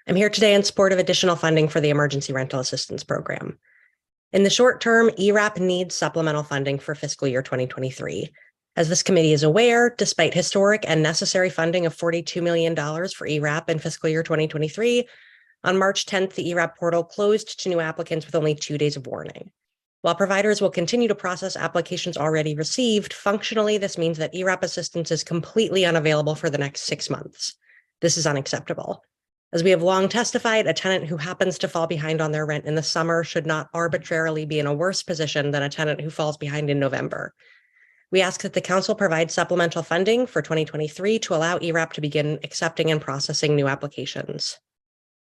I'm here today in support of additional funding for the Emergency Rental Assistance Program. In the short term, ERAP needs supplemental funding for fiscal year 2023. As this committee is aware, despite historic and necessary funding of $42 million for ERAP in fiscal year 2023, on March 10th, the ERAP portal closed to new applicants with only 2 days of warning. While providers will continue to process applications already received, functionally, this means that ERAP assistance is completely unavailable for the next 6 months. This is unacceptable. As we have long testified, a tenant who happens to fall behind on their rent in the summer should not arbitrarily be in a worse position than a tenant who falls behind in November. We ask that the council provide supplemental funding for 2023 to allow ERAP to begin accepting and processing new applications.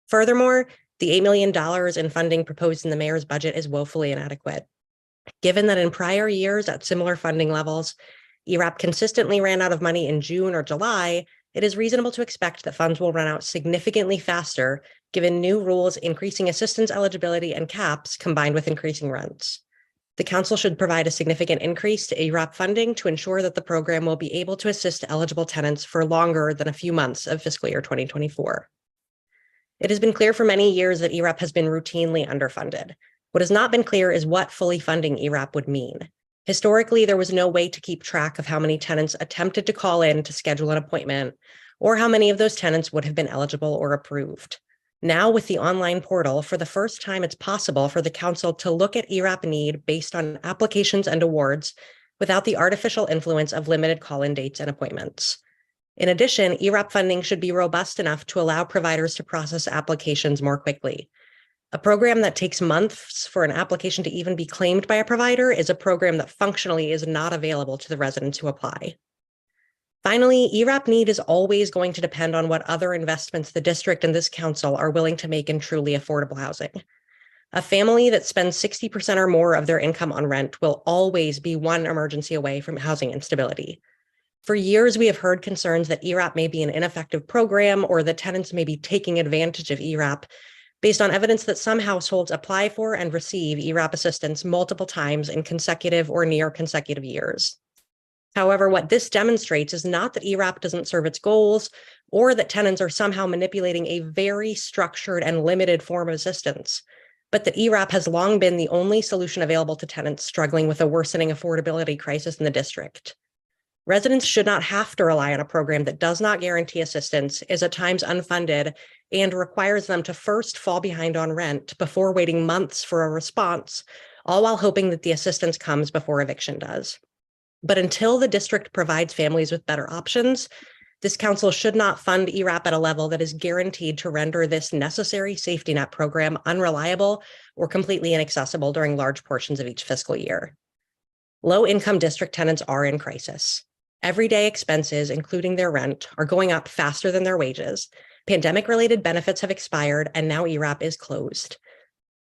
Furthermore, the $8 million in funding proposed in the mayor's budget is woefully inadequate. Given that in prior years at similar funding levels, ERAP consistently ran out of money in June or July, it is reasonable to expect that funds will run out significantly faster, given new rules increasing assistance eligibility and caps combined with increasing rents. The council should provide a significant increase to ERAP funding to ensure that the program will be able to assist eligible tenants for longer than a few months of fiscal year 2024. It has been clear for many years that ERAP has been routinely underfunded. What has not been clear is what fully funding ERAP would mean. Historically, there was no way to keep track of how many tenants attempted to call in to schedule an appointment, or how many of those tenants would have been eligible or approved. Now, with the online portal, for the first time, it's possible for the council to look at ERAP need based on applications and awards without the artificial influence of limited call-in dates and appointments. In addition, ERAP funding should be robust enough to allow providers to process applications more quickly. A program that takes months for an application to even be claimed by a provider is a program that functionally is not available to the residents who apply. Finally, ERAP need is always going to depend on what other investments the district and this council are willing to make in truly affordable housing. A family that spends 60% or more of their income on rent will always be one emergency away from housing instability. For years, we have heard concerns that ERAP may be an ineffective program or that tenants may be taking advantage of ERAP based on evidence that some households apply for and receive ERAP assistance multiple times in consecutive or near consecutive years. However, what this demonstrates is not that ERAP doesn't serve its goals or that tenants are somehow manipulating a very structured and limited form of assistance, but that ERAP has long been the only solution available to tenants struggling with a worsening affordability crisis in the district. Residents should not have to rely on a program that does not guarantee assistance, is at times unfunded, and requires them to first fall behind on rent before waiting months for a response, all while hoping that the assistance comes before eviction does. But until the district provides families with better options, this council should not fund ERAP at a level that is guaranteed to render this necessary safety net program unreliable or completely inaccessible during large portions of each fiscal year. Low-income district tenants are in crisis. Everyday expenses, including their rent, are going up faster than their wages. Pandemic-related benefits have expired, and now ERAP is closed.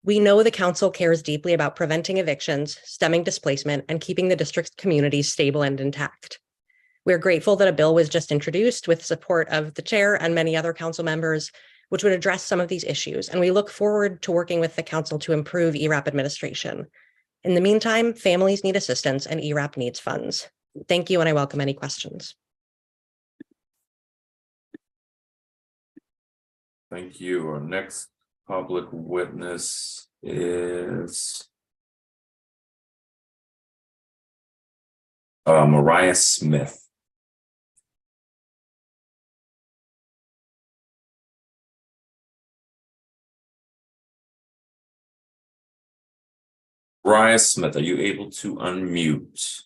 We know the council cares deeply about preventing evictions, stemming displacement, and keeping the district's communities stable and intact. We're grateful that a bill was just introduced with support of the chair and many other council members, which would address some of these issues, and we look forward to working with the council to improve ERAP administration. In the meantime, families need assistance and ERAP needs funds. Thank you, and I welcome any questions. Thank you. Our next public witness is Mariah Smith. Mariah Smith, are you able to unmute?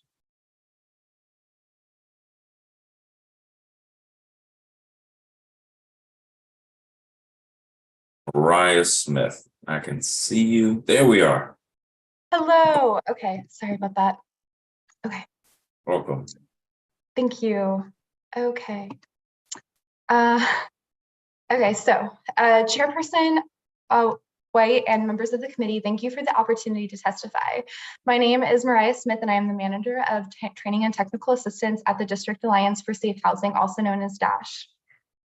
Mariah Smith, I can see you. There we are. Hello. Okay, sorry about that. Okay, Welcome. thank you. Okay. Okay, so Chairperson White and members of the committee, thank you for the opportunity to testify. My name is Mariah Smith, and I am the manager of training and technical assistance at the District Alliance for Safe Housing, also known as DASH.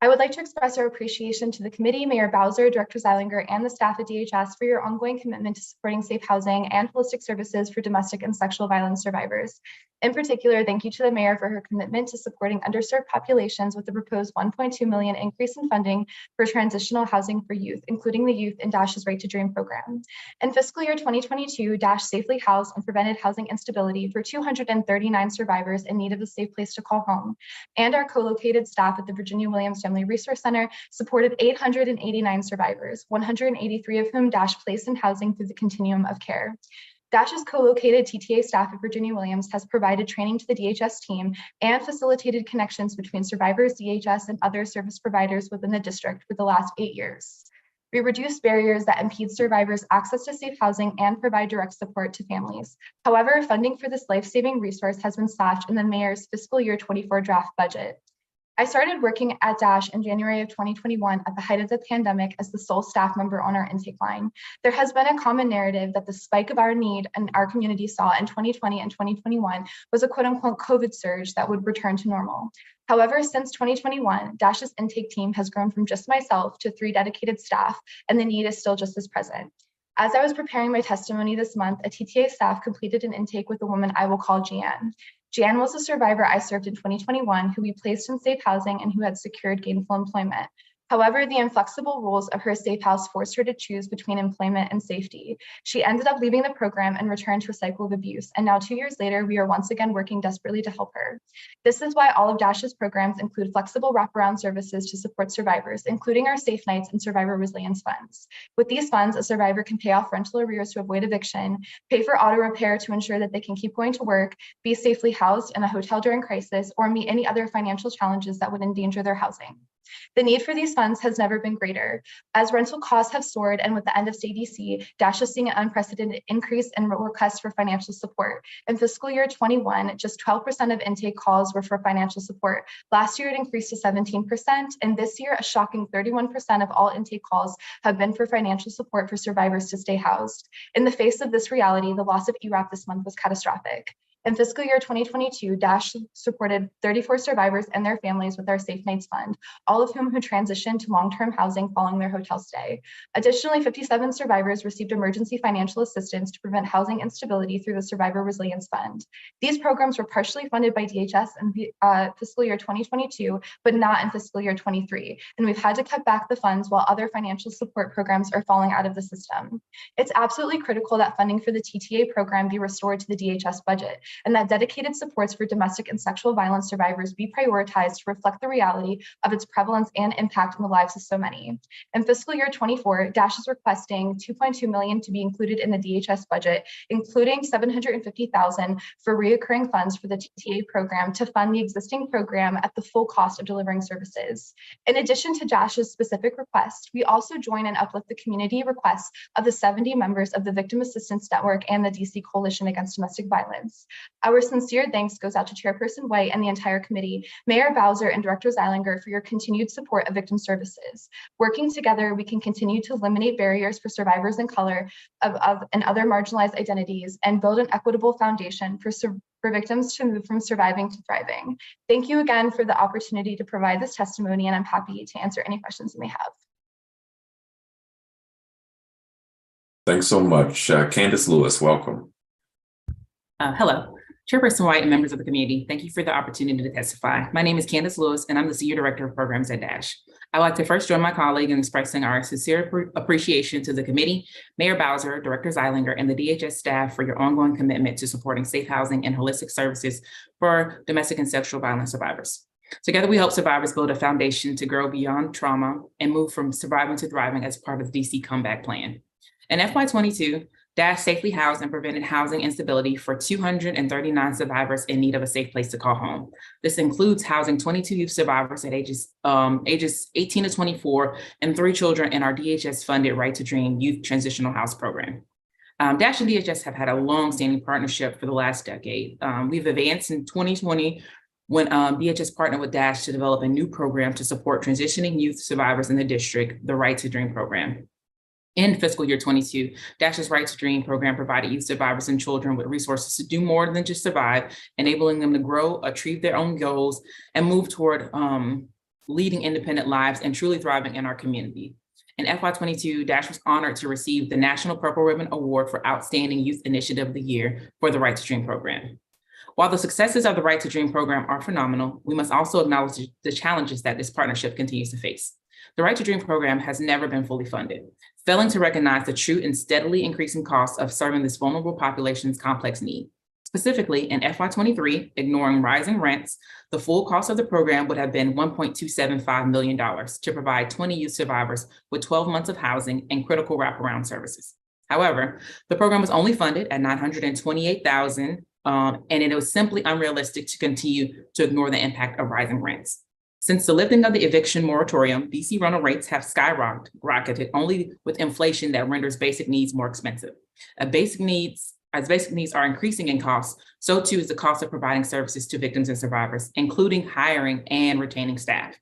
I would like to express our appreciation to the committee, Mayor Bowser, Director Zeilinger, and the staff at DHS for your ongoing commitment to supporting safe housing and holistic services for domestic and sexual violence survivors. In particular, thank you to the mayor for her commitment to supporting underserved populations with the proposed $1.2 million increase in funding for transitional housing for youth, including the youth in DASH's Right to Dream program. In fiscal year 2022, DASH safely housed and prevented housing instability for 239 survivors in need of a safe place to call home. And our co-located staff at the Virginia Williams Family Resource Center supported 889 survivors, 183 of whom DASH placed in housing through the continuum of care. DASH's co-located TTA staff at Virginia Williams has provided training to the DHS team and facilitated connections between survivors, DHS, and other service providers within the district for the last 8 years. We reduce barriers that impede survivors' access to safe housing and provide direct support to families. However, funding for this life-saving resource has been slashed in the mayor's fiscal year 24 draft budget. I started working at DASH in January of 2021 at the height of the pandemic as the sole staff member on our intake line. There has been a common narrative that the spike of our need and our community saw in 2020 and 2021 was a quote unquote COVID surge that would return to normal. However, since 2021, DASH's intake team has grown from just myself to 3 dedicated staff, and the need is still just as present. As I was preparing my testimony this month, a TTA staff completed an intake with a woman I will call Jan. Jan was a survivor I served in 2021 who we placed in safe housing and who had secured gainful employment. However, the inflexible rules of her safe house forced her to choose between employment and safety. She ended up leaving the program and returned to a cycle of abuse. And now 2 years later, we are once again working desperately to help her. This is why all of DASH's programs include flexible wraparound services to support survivors, including our Safe Nights and Survivor Resilience Funds. With these funds, a survivor can pay off rental arrears to avoid eviction, pay for auto repair to ensure that they can keep going to work, be safely housed in a hotel during crisis, or meet any other financial challenges that would endanger their housing. The need for these funds has never been greater. As rental costs have soared and with the end of CDC, DASH is seeing an unprecedented increase in requests for financial support. In fiscal year 21, just 12% of intake calls were for financial support. Last year, it increased to 17%, and this year, a shocking 31% of all intake calls have been for financial support for survivors to stay housed. In the face of this reality, the loss of ERAP this month was catastrophic. In fiscal year 2022, DASH supported 34 survivors and their families with our Safe Nights Fund, all of whom transitioned to long-term housing following their hotel stay. Additionally, 57 survivors received emergency financial assistance to prevent housing instability through the Survivor Resilience Fund. These programs were partially funded by DHS in fiscal year 2022, but not in fiscal year 23. And we've had to cut back the funds while other financial support programs are falling out of the system. It's absolutely critical that funding for the TTA program be restored to the DHS budget, and that dedicated supports for domestic and sexual violence survivors be prioritized to reflect the reality of its prevalence and impact on the lives of so many. In fiscal year 24, DASH is requesting $2.2 million to be included in the DHS budget, including $750,000 for reoccurring funds for the TTA program to fund the existing program at the full cost of delivering services. In addition to DASH's specific request, we also join and uplift the community requests of the 70 members of the Victim Assistance Network and the DC Coalition Against Domestic Violence. Our sincere thanks goes out to Chairperson White and the entire committee, Mayor Bowser and Director Zeilinger for your continued support of victim services. Working together, we can continue to eliminate barriers for survivors in color and other marginalized identities and build an equitable foundation for victims to move from surviving to thriving. Thank you again for the opportunity to provide this testimony, and I'm happy to answer any questions you may have. Thanks so much. Candace Lewis, welcome. Hello, Chairperson White and members of the community. Thank you for the opportunity to testify. My name is Candace Lewis, and I'm the Senior Director of Programs at DASH. I'd like to first join my colleague in expressing our sincere appreciation to the committee, Mayor Bowser, Director Zeilinger, and the DHS staff for your ongoing commitment to supporting safe housing and holistic services for domestic and sexual violence survivors. Together, we help survivors build a foundation to grow beyond trauma and move from surviving to thriving as part of the DC Comeback Plan. In FY22, DASH safely housed and prevented housing instability for 239 survivors in need of a safe place to call home. This includes housing 22 youth survivors at ages 18 to 24 and 3 children in our DHS-funded Right to Dream Youth Transitional House Program. DASH and DHS have had a long-standing partnership for the last decade. We've advanced in 2020 when DHS partnered with DASH to develop a new program to support transitioning youth survivors in the district, the Right to Dream program. In fiscal year 22, DASH's Right to Dream program provided youth survivors and children with resources to do more than just survive, enabling them to grow, achieve their own goals, and move toward leading independent lives, and truly thriving in our community. In FY22, Dash was honored to receive the National Purple Ribbon Award for Outstanding Youth Initiative of the Year for the Right to Dream program. While the successes of the Right to Dream program are phenomenal, we must also acknowledge the challenges that this partnership continues to face. The Right to Dream program has never been fully funded, failing to recognize the true and steadily increasing costs of serving this vulnerable population's complex need. Specifically, in FY23, ignoring rising rents, the full cost of the program would have been $1.275 million to provide 20 youth survivors with 12 months of housing and critical wraparound services. However, the program was only funded at $928,000, and it was simply unrealistic to continue to ignore the impact of rising rents. Since the lifting of the eviction moratorium, DC rental rates have skyrocketed only with inflation that renders basic needs more expensive. As basic needs are increasing in cost, so too is the cost of providing services to victims and survivors, including hiring and retaining staff.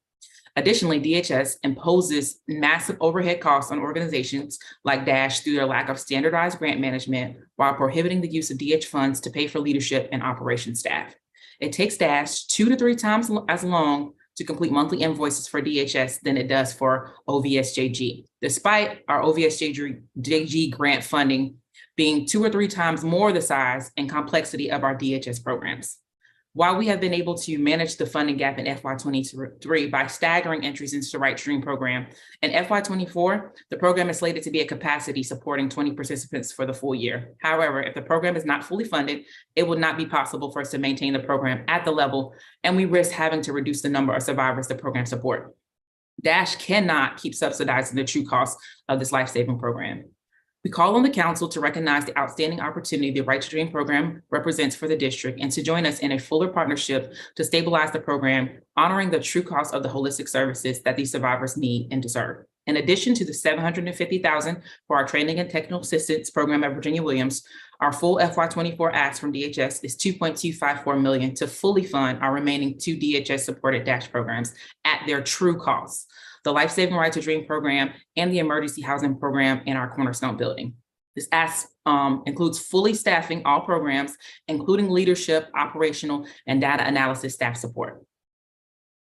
Additionally, DHS imposes massive overhead costs on organizations like Dash through their lack of standardized grant management, while prohibiting the use of DH funds to pay for leadership and operations staff. It takes Dash 2 to 3 times as long to complete monthly invoices for DHS than it does for OVSJG, despite our OVSJG grant funding being 2 or 3 times more the size and complexity of our DHS programs. While we have been able to manage the funding gap in FY23 by staggering entries into the Right to Dream program, in FY24, the program is slated to be at capacity supporting 20 participants for the full year. However, if the program is not fully funded, it will not be possible for us to maintain the program at the level, and we risk having to reduce the number of survivors the program support. Dash cannot keep subsidizing the true cost of this life-saving program. We call on the council to recognize the outstanding opportunity the Right to Dream program represents for the district and to join us in a fuller partnership to stabilize the program, honoring the true cost of the holistic services that these survivors need and deserve. In addition to the $750,000 for our training and technical assistance program at Virginia Williams, our full FY24 ask from DHS is $2.254 million to fully fund our remaining 2 DHS supported Dash programs at their true costs: the Life-Saving Right to Dream program and the emergency housing program in our Cornerstone building. This ask includes fully staffing all programs, including leadership, operational, and data analysis staff support.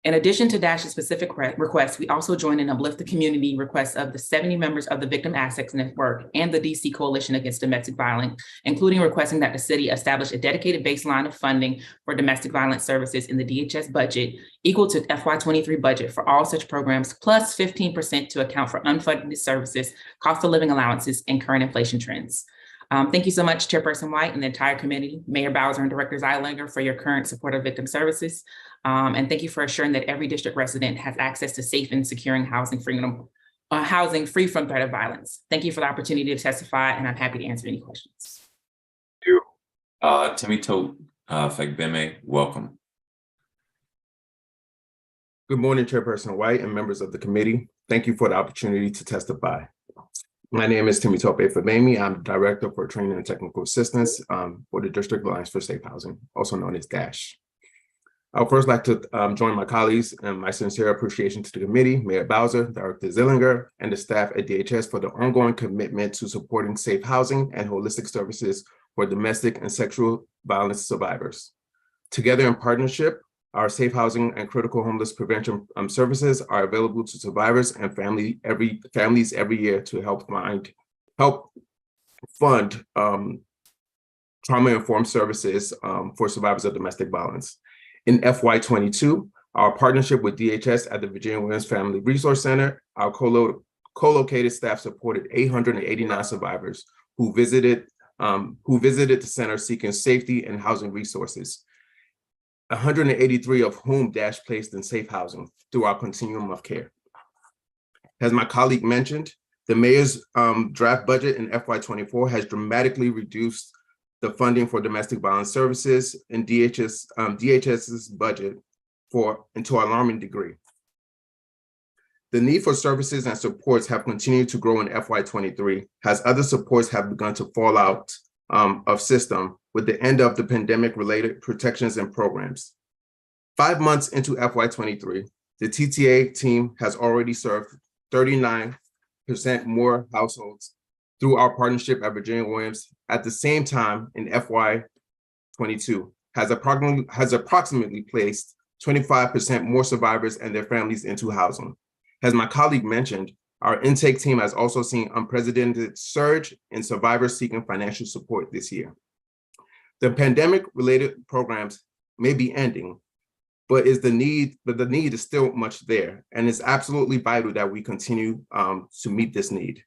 In addition to Dash's specific requests, we also join in Uplift the Community requests of the 70 members of the Victim Assets Network and the DC Coalition Against Domestic Violence, including requesting that the city establish a dedicated baseline of funding for domestic violence services in the DHS budget equal to FY23 budget for all such programs, plus 15% to account for unfunded services, cost of living allowances, and current inflation trends. Thank you so much, Chairperson White and the entire committee, Mayor Bowser and Director Zeilinger, for your current support of victim services. And thank you for assuring that every district resident has access to safe and securing housing free from threat of violence. Thank you for the opportunity to testify, and I'm happy to answer any questions. Thank you. Temitope Fagbemi, welcome. Good morning, Chairperson White and members of the committee. Thank you for the opportunity to testify. My name is Temitope Fagbemi. I'm Director for Training and Technical Assistance for the District Alliance for Safe Housing, also known as DASH. I would first like to join my colleagues in my sincere appreciation to the committee, Mayor Bowser, Director Zeilinger, and the staff at DHS for the ongoing commitment to supporting safe housing and holistic services for domestic and sexual violence survivors. Together in partnership, our safe housing and critical homeless prevention services are available to survivors and families every year to help fund trauma-informed services for survivors of domestic violence. In FY22, our partnership with DHS at the Virginia Williams Family Resource Center, our co-located staff supported 889 survivors who visited the center seeking safety and housing resources, 183 of whom Dash placed in safe housing through our continuum of care. As my colleague mentioned, the mayor's draft budget in FY24 has dramatically reduced the funding for domestic violence services in DHS's budget to an alarming degree. The need for services and supports have continued to grow in FY23 as other supports have begun to fall out of system with the end of the pandemic-related protections and programs. 5 months into FY23, the TTA team has already served 39% more households through our partnership at Virginia Williams. At the same time, in FY22, has approximately placed 25% more survivors and their families into housing. As my colleague mentioned, our intake team has also seen unprecedented surge in survivors seeking financial support this year. The pandemic-related programs may be ending, but the need is still much there, and it's absolutely vital that we continue to meet this need.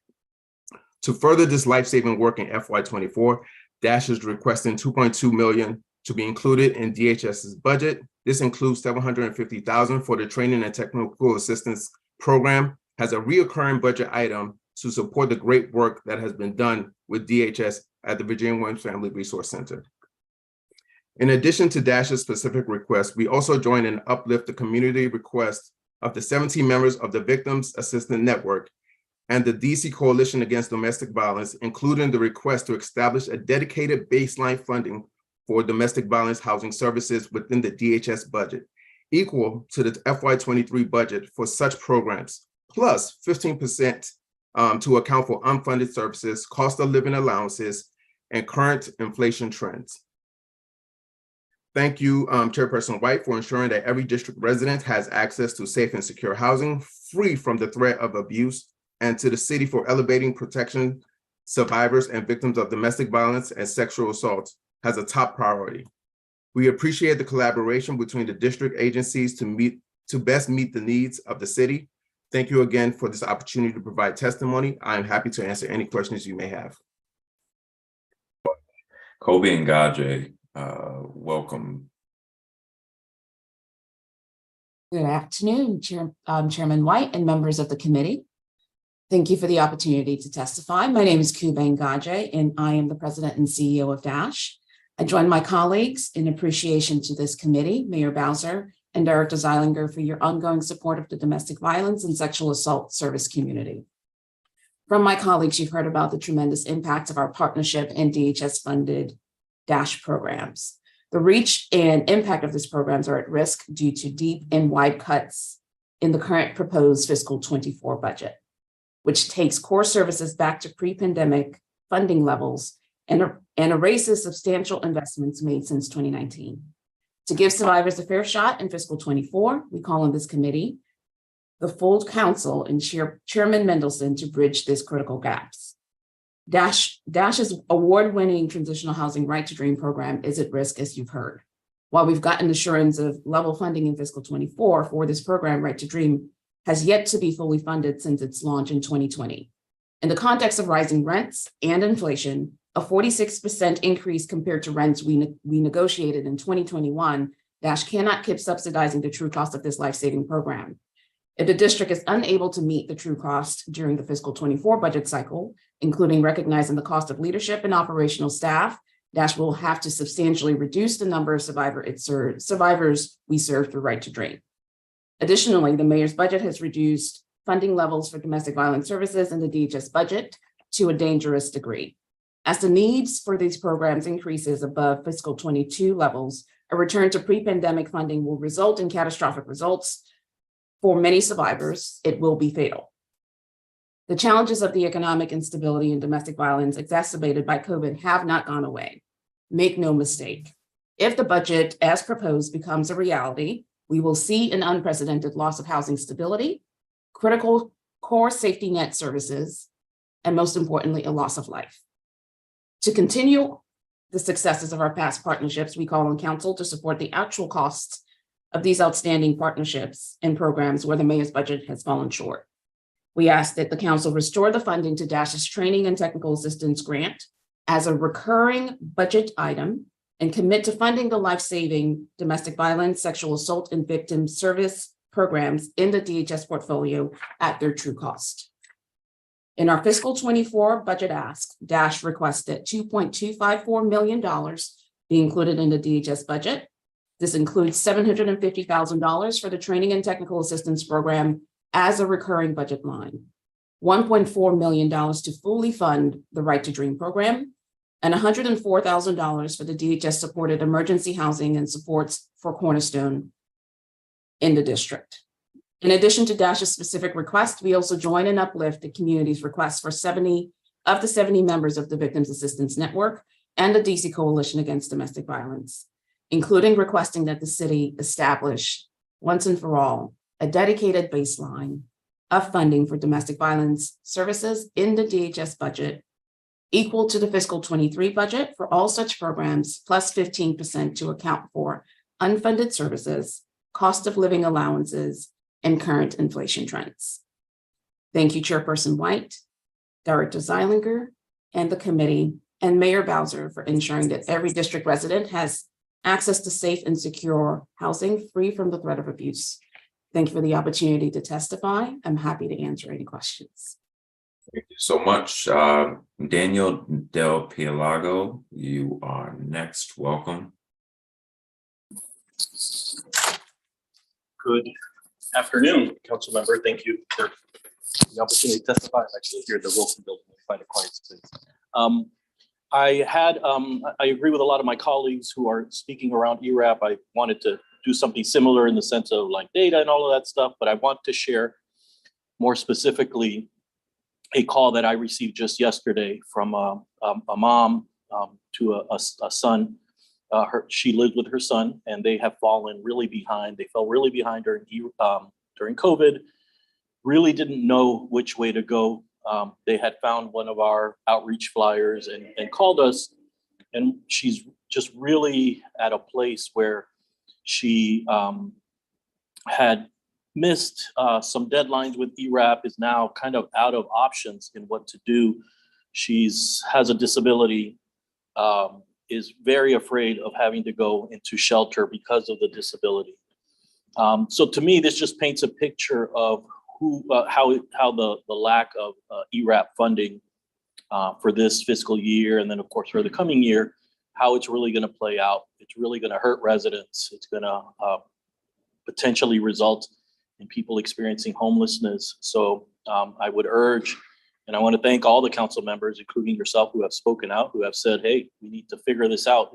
To further this life-saving work in FY24, DASH is requesting $2.2 million to be included in DHS's budget. This includes $750,000 for the training and technical assistance program as a reoccurring budget item to support the great work that has been done with DHS at the Virginia Williams Family Resource Center. In addition to DASH's specific requests, we also join and uplift the community request of the 17 members of the Victims Assistance Network and the DC Coalition Against Domestic Violence, including the request to establish a dedicated baseline funding for domestic violence housing services within the DHS budget, equal to the FY23 budget for such programs, plus 15% to account for unfunded services, cost of living allowances, and current inflation trends. Thank you, Chairperson White, for ensuring that every district resident has access to safe and secure housing, free from the threat of abuse, and to the city for elevating protection survivors and victims of domestic violence and sexual assault as a top priority. We appreciate the collaboration between the district agencies to best meet the needs of the city. Thank you again for this opportunity to provide testimony. I am happy to answer any questions you may have. Kobe and Gaje, welcome. Good afternoon, Chairman White and members of the committee. Thank you for the opportunity to testify. My name is Kubain Gaje, and I am the president and CEO of DASH. I join my colleagues in appreciation to this committee, Mayor Bowser and Director Zeilinger, for your ongoing support of the domestic violence and sexual assault service community. From my colleagues, you've heard about the tremendous impact of our partnership and DHS-funded DASH programs. The reach and impact of these programs are at risk due to deep and wide cuts in the current proposed fiscal 24 budget, which takes core services back to pre-pandemic funding levels and erases substantial investments made since 2019. To give survivors a fair shot in fiscal 24, we call on this committee, the full council and Chairman Mendelson to bridge these critical gaps. DASH's award-winning transitional housing Right to Dream program is at risk, as you've heard. While we've gotten assurance of level funding in fiscal 24 for this program, Right to Dream has yet to be fully funded since its launch in 2020. In the context of rising rents and inflation, a 46% increase compared to rents we negotiated in 2021, DASH cannot keep subsidizing the true cost of this life-saving program. If the district is unable to meet the true cost during the fiscal 24 budget cycle, including recognizing the cost of leadership and operational staff, DASH will have to substantially reduce the number of survivors we serve through Right to Dream. Additionally, the mayor's budget has reduced funding levels for domestic violence services in the DHS budget to a dangerous degree. As the needs for these programs increases above fiscal 22 levels, a return to pre-pandemic funding will result in catastrophic results. For many survivors, it will be fatal. The challenges of the economic instability and domestic violence exacerbated by COVID have not gone away. Make no mistake, if the budget as proposed becomes a reality, we will see an unprecedented loss of housing stability, critical core safety net services, and most importantly, a loss of life. To continue the successes of our past partnerships, we call on council to support the actual costs of these outstanding partnerships and programs where the mayor's budget has fallen short. We ask that the council restore the funding to DASH's training and technical assistance grant as a recurring budget item and commit to funding the life-saving domestic violence, sexual assault, and victim service programs in the DHS portfolio at their true cost. In our fiscal 24 budget ask, DASH requested $2.254 million be included in the DHS budget. This includes $750,000 for the training and technical assistance program as a recurring budget line, $1.4 million to fully fund the Right to Dream program, and $104,000 for the DHS supported emergency housing and supports for Cornerstone in the district. In addition to DASH's specific request, we also join and uplift the community's request for 70 of the 70 members of the Victims Assistance Network and the DC Coalition Against Domestic Violence. including requesting that the city establish once and for all a dedicated baseline of funding for domestic violence services in the DHS budget equal to the fiscal 23 budget for all such programs, plus 15% to account for unfunded services, cost of living allowances, and current inflation trends. Thank you, Chairperson White, Director Zeilinger, and the committee, and Mayor Bowser for ensuring that every district resident has access to safe and secure housing free from the threat of abuse. Thank you for the opportunity to testify. I'm happy to answer any questions. Thank you so much. Daniel Del Pielago, you are next. Welcome. Good afternoon, council member. Thank you for the opportunity to testify. I'm actually here at the Wilson Building to find a quiet space. I agree with a lot of my colleagues who are speaking around ERAP. I wanted to do something similar in the sense of like data and all of that stuff, but I want to share more specifically a call that I received just yesterday from a mom to a son. She lived with her son, and they have fallen really behind. They fell really behind during COVID. Really didn't know which way to go. They had found one of our outreach flyers and called us, and she's just really at a place where she had missed some deadlines with ERAP, is now kind of out of options in what to do. Has a disability, is very afraid of having to go into shelter because of the disability. So to me, this just paints a picture of how the lack of ERAP funding for this fiscal year, and then of course for the coming year, how it's really going to play out. It's really going to hurt residents. It's going to potentially result in people experiencing homelessness. So I would urge, and I want to thank all the council members, including yourself, who have spoken out, who have said, hey, we need to figure this out.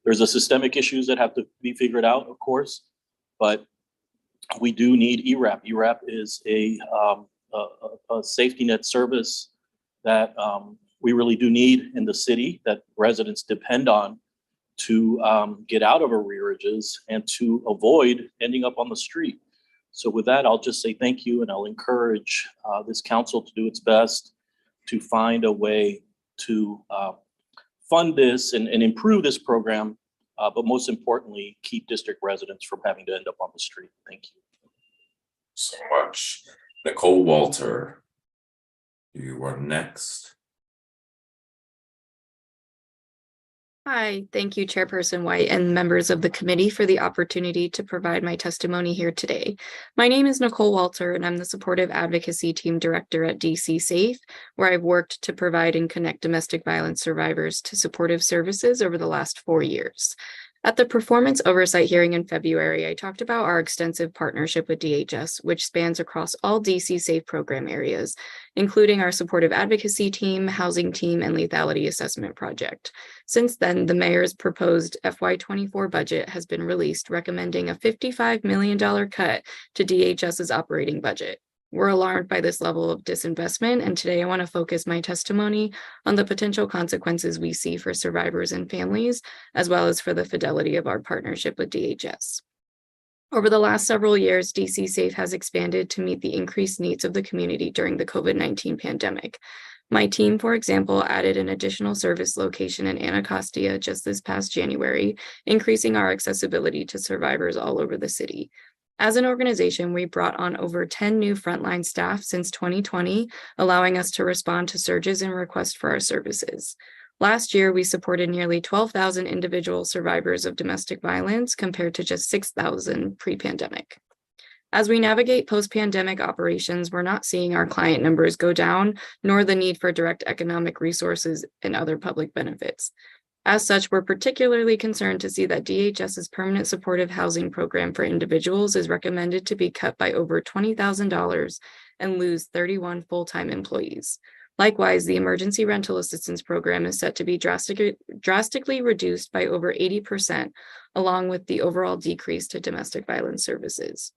There's a systemic issues that have to be figured out, of course, but we do need ERAP. ERAP is a safety net service that we really do need in the city, that residents depend on to get out of arrearages and to avoid ending up on the street. So with that, I'll just say thank you, and I'll encourage this council to do its best to find a way to fund this and improve this program, but most importantly, keep district residents from having to end up on the street. Thank you so much. Nicole Walter, you are next. Hi, thank you, Chairperson White and members of the committee for the opportunity to provide my testimony here today. My name is Nicole Walter, and I'm the Supportive Advocacy Team Director at DC Safe, where I've worked to provide and connect domestic violence survivors to supportive services over the last 4 years. At the Performance Oversight hearing in February, I talked about our extensive partnership with DHS, which spans across all DC Safe program areas, including our supportive advocacy team, housing team, and lethality assessment project. Since then, the mayor's proposed FY24 budget has been released, recommending a $55 million cut to DHS's operating budget. We're alarmed by this level of disinvestment, and today I want to focus my testimony on the potential consequences we see for survivors and families, as well as for the fidelity of our partnership with DHS. Over the last several years, DC Safe has expanded to meet the increased needs of the community during the COVID-19 pandemic. My team, for example, added an additional service location in Anacostia just this past January, increasing our accessibility to survivors all over the city. As an organization, we brought on over 10 new frontline staff since 2020, allowing us to respond to surges in requests for our services. Last year, we supported nearly 12,000 individual survivors of domestic violence compared to just 6,000 pre-pandemic. As we navigate post-pandemic operations, we're not seeing our client numbers go down, nor the need for direct economic resources and other public benefits. As such, we're particularly concerned to see that DHS's permanent supportive housing program for individuals is recommended to be cut by over $20,000 and lose 31 full-time employees. Likewise, the emergency rental assistance program is set to be drastically reduced by over 80%, along with the overall decrease to domestic violence services.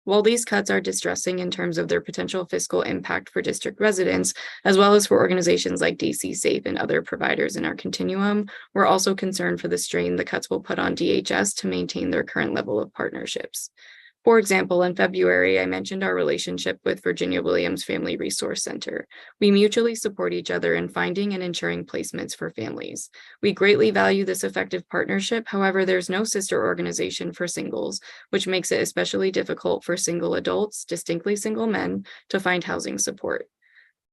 While these cuts are distressing in terms of their potential fiscal impact for district residents, as well as for organizations like DC Safe and other providers in our continuum, we're also concerned for the strain the cuts will put on DHS to maintain their current level of partnerships. For example, in February, I mentioned our relationship with Virginia Williams Family Resource Center. We mutually support each other in finding and ensuring placements for families. We greatly value this effective partnership. However, there's no sister organization for singles, which makes it especially difficult for single adults, distinctly single men, to find housing support.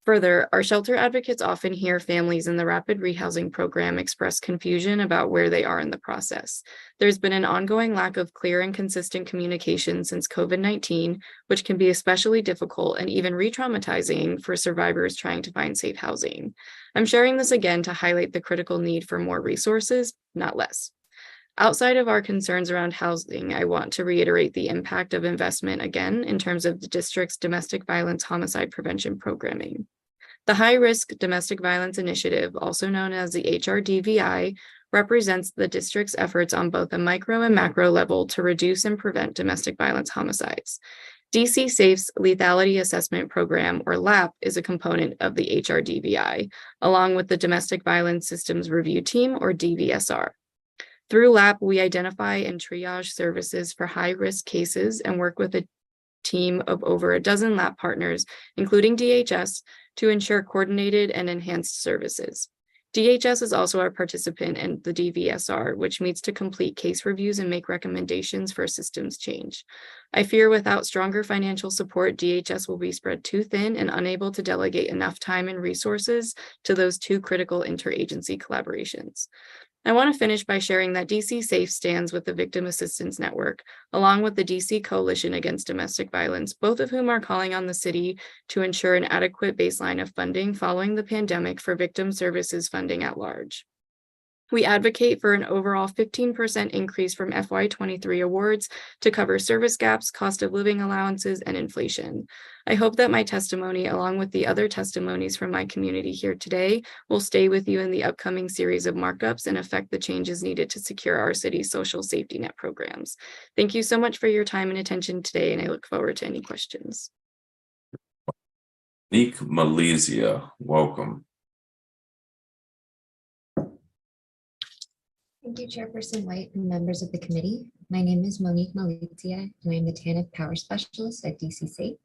Further, our shelter advocates often hear families in the rapid rehousing program express confusion about where they are in the process. There's been an ongoing lack of clear and consistent communication since COVID-19, which can be especially difficult and even re-traumatizing for survivors trying to find safe housing. I'm sharing this again to highlight the critical need for more resources, not less. Outside of our concerns around housing, I want to reiterate the impact of investment again in terms of the district's domestic violence homicide prevention programming. The High Risk Domestic Violence Initiative, also known as the HRDVI, represents the district's efforts on both a micro and macro level to reduce and prevent domestic violence homicides. DC Safe's Lethality Assessment Program, or LAP, is a component of the HRDVI, along with the Domestic Violence Systems Review Team, or DVSR. Through LAP, we identify and triage services for high-risk cases and work with a team of over a dozen LAP partners, including DHS, to ensure coordinated and enhanced services. DHS is also a participant in the DVSR, which meets to complete case reviews and make recommendations for systems change. I fear without stronger financial support, DHS will be spread too thin and unable to delegate enough time and resources to those two critical interagency collaborations. I want to finish by sharing that DC Safe stands with the Victim Assistance Network, along with the DC Coalition Against Domestic Violence, both of whom are calling on the city to ensure an adequate baseline of funding following the pandemic for victim services funding at large. We advocate for an overall 15% increase from FY23 awards to cover service gaps, cost of living allowances, and inflation. I hope that my testimony, along with the other testimonies from my community here today, will stay with you in the upcoming series of markups and affect the changes needed to secure our city's social safety net programs. Thank you so much for your time and attention today, and I look forward to any questions. Nick Malaysia, welcome. Thank you, Chairperson White and members of the committee. My name is Monique Malizia, and I am the TANF Power Specialist at DC Safe.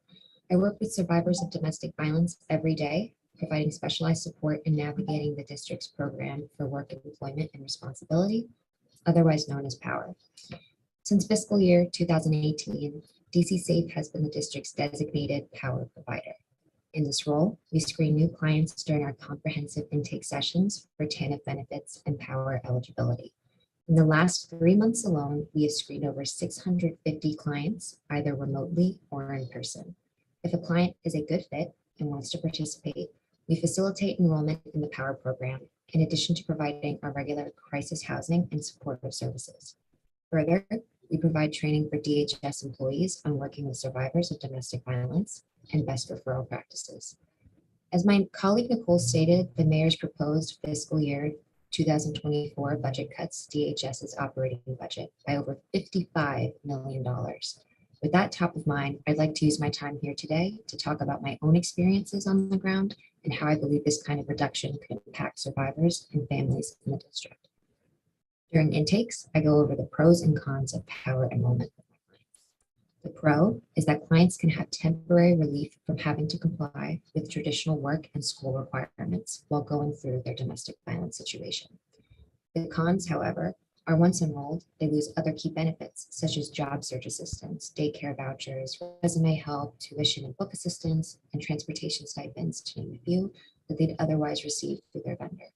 I work with survivors of domestic violence every day, providing specialized support in navigating the district's program for work employment and responsibility, otherwise known as POWER. Since fiscal year 2018, DC Safe has been the district's designated POWER provider. In this role, we screen new clients during our comprehensive intake sessions for TANF benefits and POWER eligibility. In the last 3 months alone, we have screened over 650 clients, either remotely or in person. If a client is a good fit and wants to participate, we facilitate enrollment in the POWER program, in addition to providing our regular crisis housing and supportive services. Further, we provide training for DHS employees on working with survivors of domestic violence and best referral practices. As my colleague Nicole stated, the mayor's proposed fiscal year 2024 budget cuts DHS's operating budget by over $55 million. With that top of mind, I'd like to use my time here today to talk about my own experiences on the ground and how I believe this kind of reduction could impact survivors and families in the district. During intakes, I go over the pros and cons of POWER enrollment with my clients. The pro is that clients can have temporary relief from having to comply with traditional work and school requirements while going through their domestic violence situation. The cons, however, are once enrolled, they lose other key benefits such as job search assistance, daycare vouchers, resume help, tuition and book assistance, and transportation stipends, to name a few, that they'd otherwise receive through their vendor.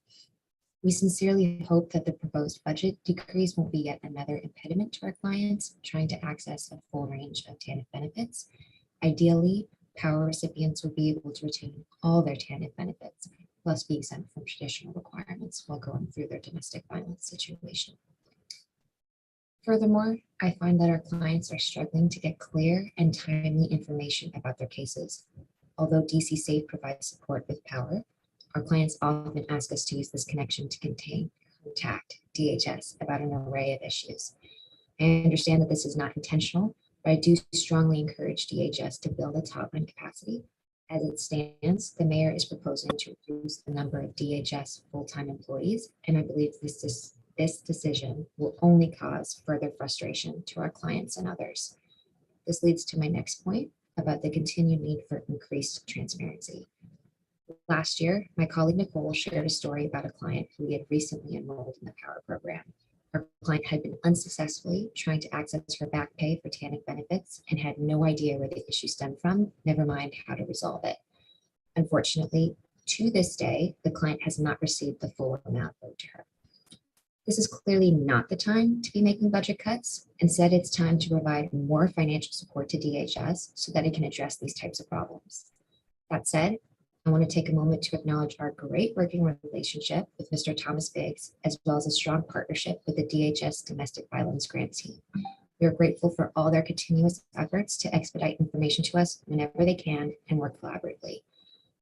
We sincerely hope that the proposed budget decrease won't be yet another impediment to our clients trying to access a full range of TANF benefits. Ideally, POWER recipients would be able to retain all their TANF benefits, plus be exempt from traditional requirements while going through their domestic violence situation. Furthermore, I find that our clients are struggling to get clear and timely information about their cases. Although DC Safe provides support with POWER, our clients often ask us to use this connection to contact DHS about an array of issues. I understand that this is not intentional, but I do strongly encourage DHS to build a top-end capacity. As it stands, the mayor is proposing to reduce the number of DHS full-time employees, and I believe this decision will only cause further frustration to our clients and others. This leads to my next point about the continued need for increased transparency. Last year, my colleague Nicole shared a story about a client who we had recently enrolled in the POWER program. Our client had been unsuccessfully trying to access her back pay for TANF benefits and had no idea where the issue stemmed from, never mind how to resolve it. Unfortunately, to this day, the client has not received the full amount owed to her. This is clearly not the time to be making budget cuts. Instead, it's time to provide more financial support to DHS so that it can address these types of problems. That said, I want to take a moment to acknowledge our great working relationship with Mr. Thomas Biggs, as well as a strong partnership with the DHS Domestic Violence Grant Team. We are grateful for all their continuous efforts to expedite information to us whenever they can and work collaboratively.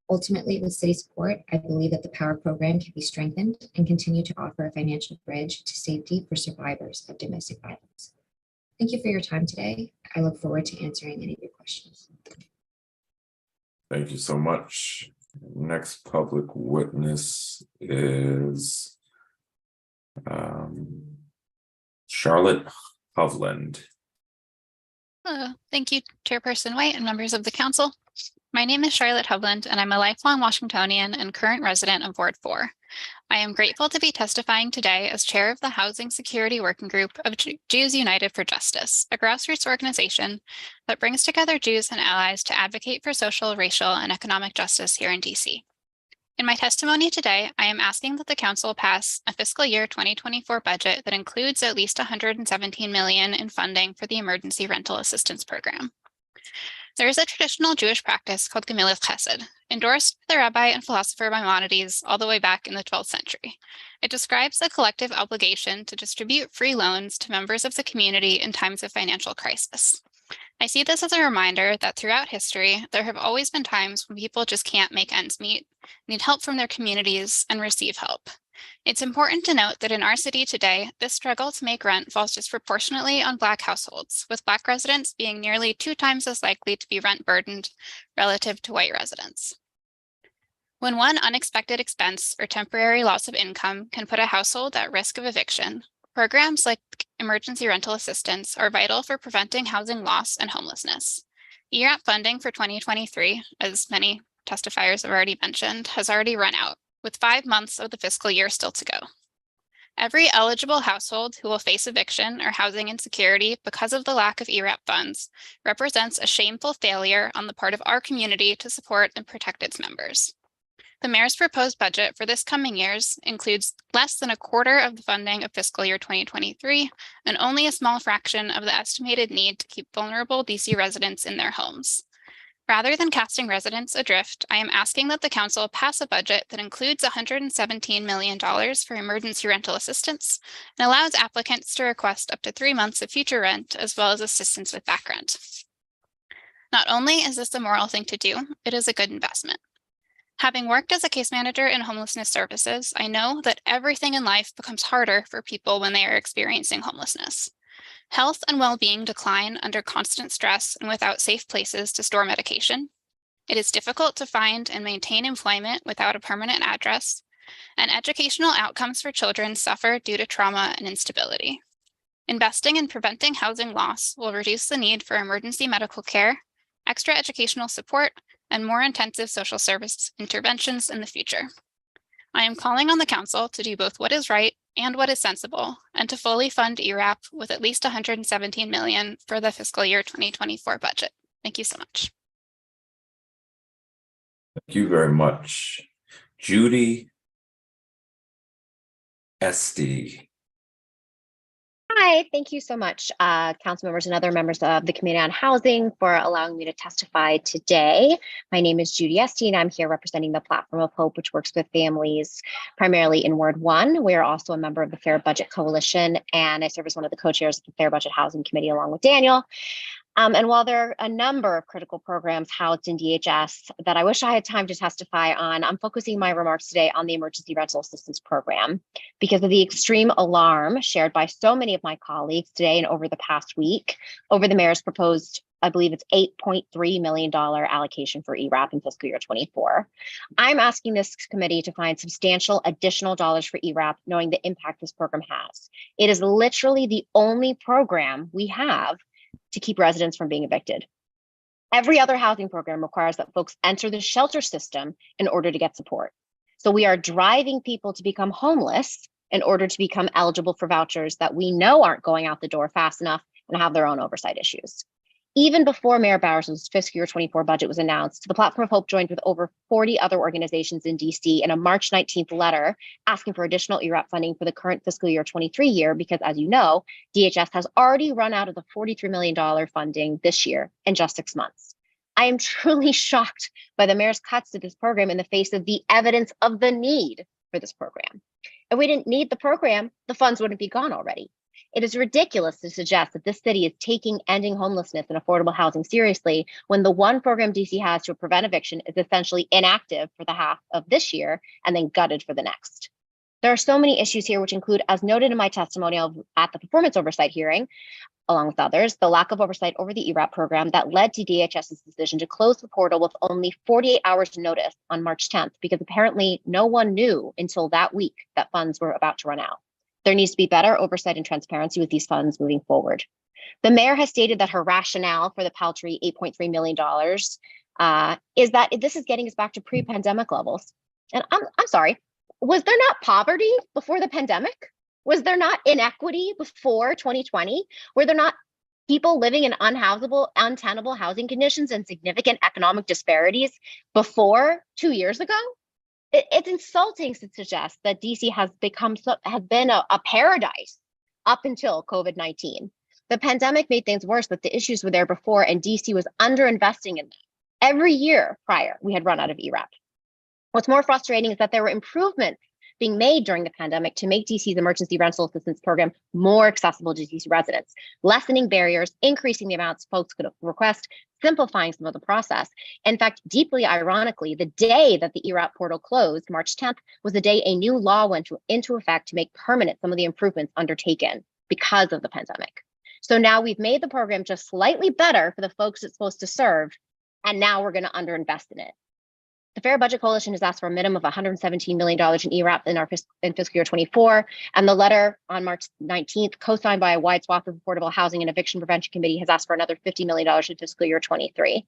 Ultimately, with city support, I believe that the POWER program can be strengthened and continue to offer a financial bridge to safety for survivors of domestic violence. Thank you for your time today. I look forward to answering any of your questions. Thank you so much. Next public witness is Charlotte Hovland. Hello, thank you, Chairperson White and members of the council. My name is Charlotte Hovland, and I'm a lifelong Washingtonian and current resident of Ward 4. I am grateful to be testifying today as chair of the Housing Security Working Group of Jews United for Justice, a grassroots organization that brings together Jews and allies to advocate for social, racial, and economic justice here in DC. In my testimony today, I am asking that the council pass a fiscal year 2024 budget that includes at least $117 million in funding for the Emergency Rental Assistance Program. There is a traditional Jewish practice called Gemilas Chesed, endorsed by the rabbi and philosopher Maimonides all the way back in the 12th century. It describes a collective obligation to distribute free loans to members of the community in times of financial crisis. I see this as a reminder that throughout history, there have always been times when people just can't make ends meet, need help from their communities, and receive help. It's important to note that in our city today, this struggle to make rent falls disproportionately on Black households, with Black residents being nearly 2 times as likely to be rent burdened relative to white residents. When one unexpected expense or temporary loss of income can put a household at risk of eviction, programs like emergency rental assistance are vital for preventing housing loss and homelessness. ERAP funding for 2023, as many testifiers have already mentioned, has already run out, with 5 months of the fiscal year still to go. Every eligible household who will face eviction or housing insecurity because of the lack of ERAP funds represents a shameful failure on the part of our community to support and protect its members. The mayor's proposed budget for this coming years includes less than a quarter of the funding of fiscal year 2023 and only a small fraction of the estimated need to keep vulnerable DC residents in their homes. Rather than casting residents adrift, I am asking that the council pass a budget that includes $117 million for emergency rental assistance and allows applicants to request up to 3 months of future rent as well as assistance with back rent. Not only is this a moral thing to do, it is a good investment. Having worked as a case manager in homelessness services, I know that everything in life becomes harder for people when they are experiencing homelessness. Health and well-being decline under constant stress and without safe places to store medication. It is difficult to find and maintain employment without a permanent address, and educational outcomes for children suffer due to trauma and instability. Investing in preventing housing loss will reduce the need for emergency medical care, extra educational support, and more intensive social service interventions in the future. I am calling on the council to do both what is right and what is sensible, and to fully fund ERAP with at least $117 million for the fiscal year 2024 budget. Thank you so much. Thank you very much. Judy Esty. Hi, thank you so much, council members and other members of the Committee on Housing for allowing me to testify today. My name is Judy Esty, and I'm here representing the Platform of Hope, which works with families primarily in Ward 1. We are also a member of the Fair Budget Coalition, and I serve as one of the co-chairs of the Fair Budget Housing Committee along with Daniel. And while there are a number of critical programs housed in DHS that I wish I had time to testify on, I'm focusing my remarks today on the Emergency Rental Assistance Program because of the extreme alarm shared by so many of my colleagues today and over the past week over the mayor's proposed, I believe it's $8.3 million allocation for ERAP in fiscal year 24. I'm asking this committee to find substantial additional dollars for ERAP, knowing the impact this program has. It is literally the only program we have to keep residents from being evicted. Every other housing program requires that folks enter the shelter system in order to get support. So we are driving people to become homeless in order to become eligible for vouchers that we know aren't going out the door fast enough and have their own oversight issues. Even before Mayor Bowers' fiscal year 24 budget was announced, the Platform of Hope joined with over 40 other organizations in DC in a March 19th letter asking for additional ERAP funding for the current fiscal year 23 year, because as you know, DHS has already run out of the $43 million funding this year in just 6 months. I am truly shocked by the mayor's cuts to this program in the face of the evidence of the need for this program. If we didn't need the program, the funds wouldn't be gone already. It is ridiculous to suggest that this city is taking ending homelessness and affordable housing seriously when the one program DC has to prevent eviction is essentially inactive for the half of this year and then gutted for the next. There are so many issues here, which include, as noted in my testimonial at the performance oversight hearing, along with others, the lack of oversight over the ERAP program that led to DHS's decision to close the portal with only 48 hours notice on March 10th, because apparently no one knew until that week that funds were about to run out. There needs to be better oversight and transparency with these funds moving forward. The mayor has stated that her rationale for the paltry $8.3 million is that this is getting us back to pre-pandemic levels. And I'm sorry, was there not poverty before the pandemic? Was there not inequity before 2020? Were there not people living in untenable housing conditions and significant economic disparities before 2 years ago? It's insulting to suggest that DC has been a paradise up until COVID-19. The pandemic made things worse, but the issues were there before, and DC was underinvesting in them. Every year prior, we had run out of ERAP. What's more frustrating is that there were improvements being made during the pandemic to make DC's emergency rental assistance program more accessible to DC residents, lessening barriers, increasing the amounts folks could request, simplifying some of the process. In fact, deeply ironically, the day that the ERAP portal closed, March 10th, was the day a new law went into effect to make permanent some of the improvements undertaken because of the pandemic. So now we've made the program just slightly better for the folks it's supposed to serve, and now we're going to underinvest in it. The Fair Budget Coalition has asked for a minimum of $117 million in ERAP in fiscal year 24, and the letter on March 19th, co-signed by a wide swath of Affordable Housing and Eviction Prevention Committee, has asked for another $50 million in fiscal year 23.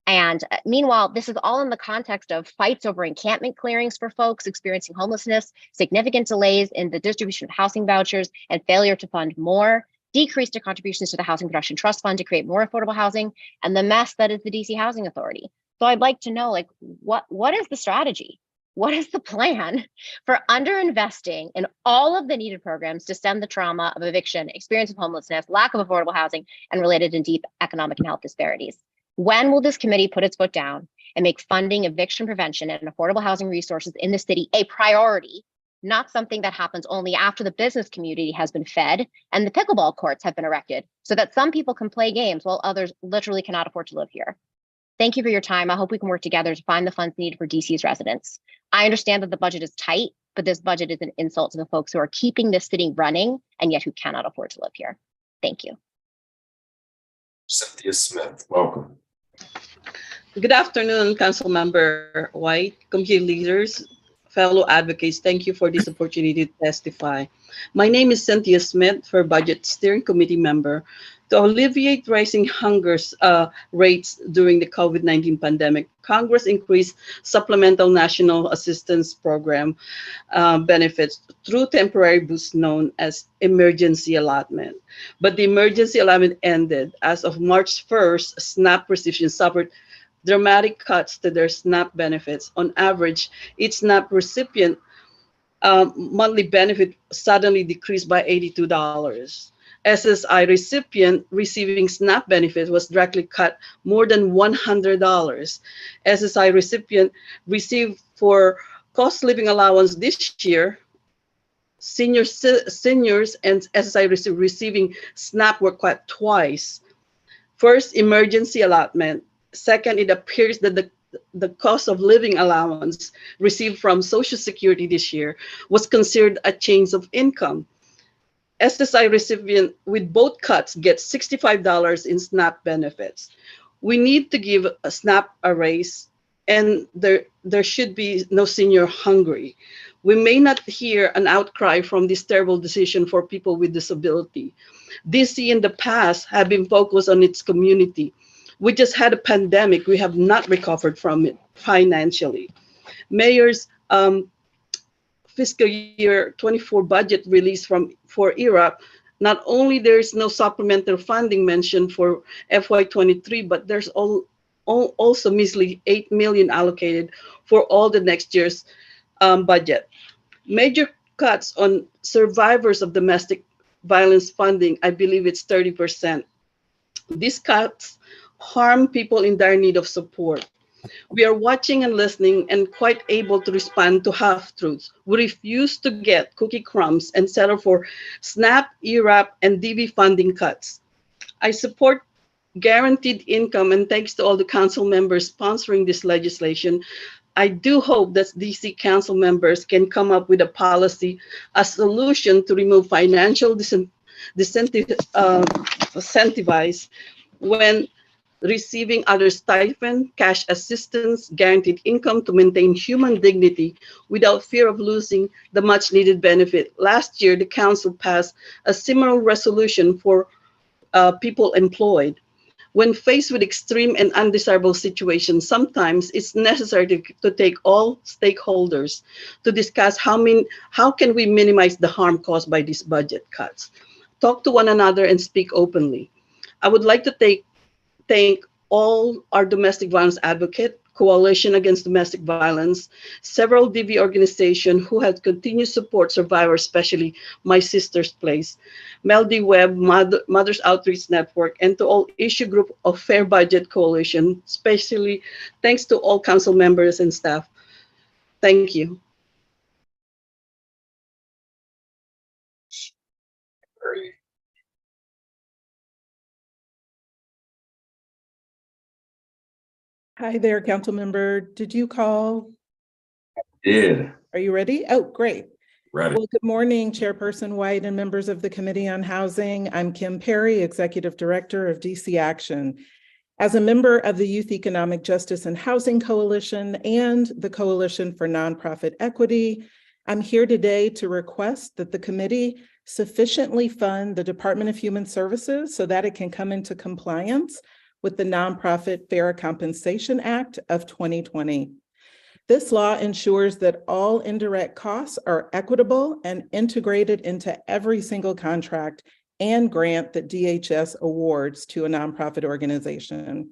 And meanwhile, this is all in the context of fights over encampment clearings for folks experiencing homelessness, significant delays in the distribution of housing vouchers, and failure to fund more, decreased contributions to the Housing Production Trust Fund to create more affordable housing, and the mess that is the DC Housing Authority. So I'd like to know, what is the strategy? What is the plan for underinvesting in all of the needed programs to stem the trauma of eviction, experience of homelessness, lack of affordable housing, and related and deep economic and health disparities? When will this committee put its foot down and make funding eviction prevention and affordable housing resources in the city a priority, not something that happens only after the business community has been fed and the pickleball courts have been erected so that some people can play games while others literally cannot afford to live here? Thank you for your time. I hope we can work together to find the funds needed for DC's residents. I understand that the budget is tight, but this budget is an insult to the folks who are keeping this city running and yet who cannot afford to live here. Thank you. Cynthia Smith, welcome. Good afternoon, Council Member White, community leaders, fellow advocates. Thank you for this opportunity to testify. My name is Cynthia Smith, for Budget Steering Committee member. To alleviate rising hunger rates during the COVID-19 pandemic, Congress increased Supplemental National Assistance Program benefits through temporary boosts known as emergency allotment. But the emergency allotment ended. As of March 1st, SNAP recipients suffered dramatic cuts to their SNAP benefits. On average, each SNAP recipient monthly benefit suddenly decreased by $82. SSI recipient receiving SNAP benefits was directly cut more than $100. SSI recipient received for cost living allowance this year. Seniors and SSI receiving SNAP were cut twice. First, emergency allotment. Second, it appears that the cost of living allowance received from Social Security this year was considered a change of income. SSI recipient with both cuts gets $65 in SNAP benefits. We need to give a SNAP a raise, and there should be no senior hungry. We may not hear an outcry from this terrible decision for people with disability. DC in the past have been focused on its community. We just had a pandemic. We have not recovered from it financially. Mayor's fiscal year 24 budget release for ERAP, not only there's no supplemental funding mentioned for FY23, but there's also measly 8 million allocated for all the next year's budget. Major cuts on survivors of domestic violence funding, I believe it's 30%. These cuts harm people in dire need of support. We are watching and listening and quite able to respond to half-truths. We refuse to get cookie crumbs and settle for SNAP, ERAP, and DV funding cuts. I support guaranteed income, and thanks to all the council members sponsoring this legislation. I do hope that DC council members can come up with a policy, a solution to remove financial incentivize when receiving other stipend, cash assistance, guaranteed income to maintain human dignity without fear of losing the much needed benefit. Last year, the council passed a similar resolution for people employed. When faced with extreme and undesirable situations, sometimes it's necessary to take all stakeholders to discuss how can we minimize the harm caused by these budget cuts. Talk to one another and speak openly. I would like to thank all our domestic violence advocate, Coalition Against Domestic Violence, several DV organizations who have continued support survivors, especially My Sister's Place, Mel D. Webb, Mothers Outreach Network, and to all issue group of Fair Budget Coalition, especially thanks to all council members and staff. Thank you. Hi there, council member. Did you call? Did. Are you ready? Oh, great. Ready. Well, good morning, Chairperson White and members of the Committee on Housing. I'm Kim Perry, Executive Director of DC Action. As a member of the Youth Economic Justice and Housing Coalition and the Coalition for Nonprofit Equity, I'm here today to request that the committee sufficiently fund the Department of Human Services so that it can come into compliance with the Nonprofit Fair Compensation Act of 2020. This law ensures that all indirect costs are equitable and integrated into every single contract and grant that DHS awards to a nonprofit organization.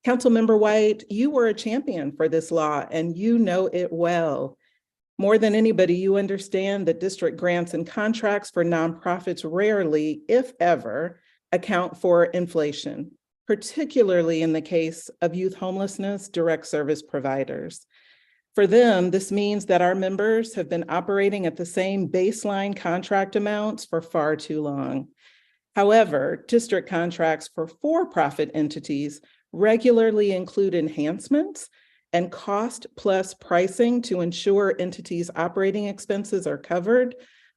Councilmember White, you were a champion for this law and you know it well. More than anybody, you understand that district grants and contracts for nonprofits rarely, if ever, account for inflation, particularly in the case of youth homelessness direct service providers. For them, this means that our members have been operating at the same baseline contract amounts for far too long. However, district contracts for for-profit entities regularly include enhancements and cost plus pricing to ensure entities' operating expenses are covered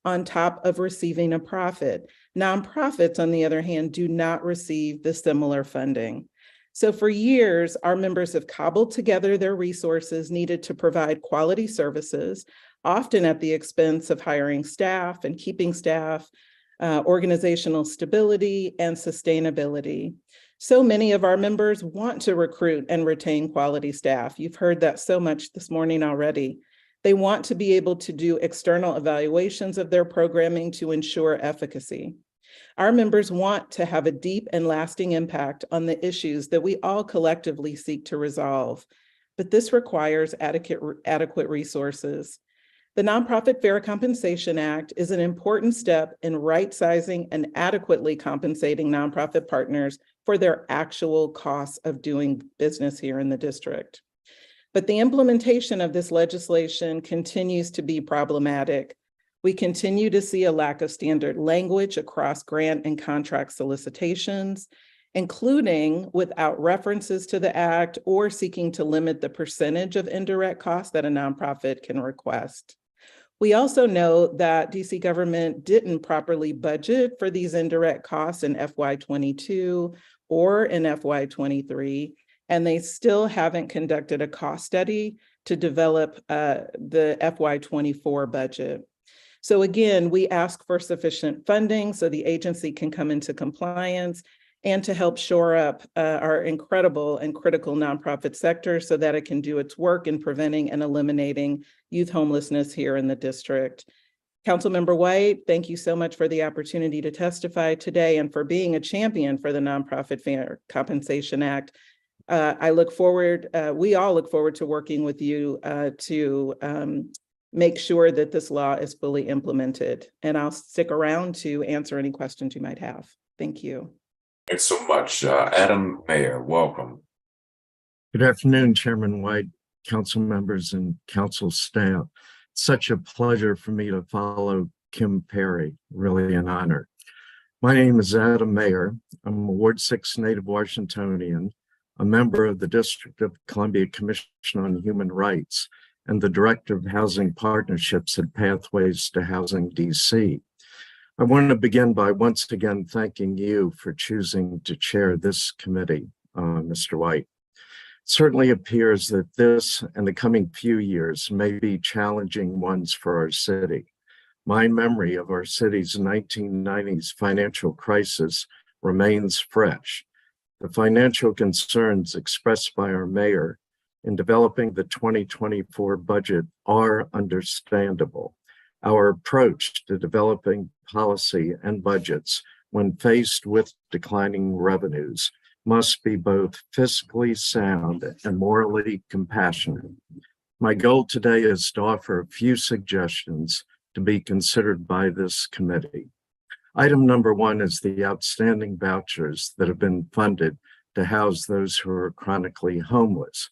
on top of receiving a profit. Nonprofits, on the other hand, do not receive the similar funding. So for years, our members have cobbled together their resources needed to provide quality services, often at the expense of hiring staff and keeping staff, organizational stability and sustainability. So many of our members want to recruit and retain quality staff. You've heard that so much this morning already. They want to be able to do external evaluations of their programming to ensure efficacy. Our members want to have a deep and lasting impact on the issues that we all collectively seek to resolve, but this requires adequate resources. The Nonprofit Fair Compensation Act is an important step in right-sizing and adequately compensating nonprofit partners for their actual costs of doing business here in the district. But the implementation of this legislation continues to be problematic. We continue to see a lack of standard language across grant and contract solicitations, including without references to the act or seeking to limit the percentage of indirect costs that a nonprofit can request. We also know that DC government didn't properly budget for these indirect costs in FY22 or in FY23, and they still haven't conducted a cost study to develop the FY24 budget. So again, we ask for sufficient funding so the agency can come into compliance and to help shore up our incredible and critical nonprofit sector so that it can do its work in preventing and eliminating youth homelessness here in the district. Councilmember White, thank you so much for the opportunity to testify today and for being a champion for the Nonprofit Fair Compensation Act. I look forward, we all look forward to working with you to make sure that this law is fully implemented. And I'll stick around to answer any questions you might have. Thank you. Thanks so much. Adam Mayer, welcome. Good afternoon, Chairman White, council members, and council staff. Such a pleasure for me to follow Kim Perry, really an honor. My name is Adam Mayer. I'm a Ward 6 native Washingtonian, a member of the District of Columbia Commission on Human Rights, and the Director of Housing Partnerships at Pathways to Housing DC. I want to begin by once again thanking you for choosing to chair this committee, Mr. White. It certainly appears that this and the coming few years may be challenging ones for our city. My memory of our city's 1990s financial crisis remains fresh. The financial concerns expressed by our mayor in developing the 2024 budget are understandable. Our approach to developing policy and budgets when faced with declining revenues must be both fiscally sound and morally compassionate. My goal today is to offer a few suggestions to be considered by this committee. Item number one is the outstanding vouchers that have been funded to house those who are chronically homeless.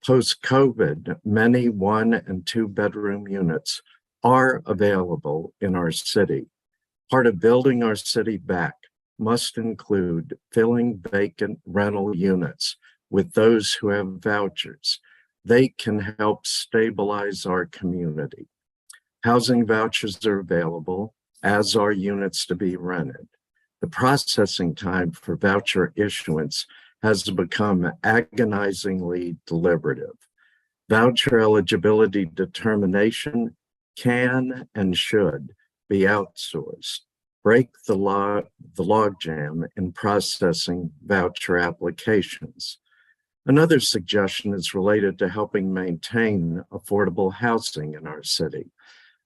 Post-COVID, many 1- and 2-bedroom units are available in our city. Part of building our city back must include filling vacant rental units with those who have vouchers. They can help stabilize our community. Housing vouchers are available, as are units to be rented. The processing time for voucher issuance has become agonizingly deliberative. Voucher eligibility determination can and should be outsourced. Break the logjam in processing voucher applications. Another suggestion is related to helping maintain affordable housing in our city.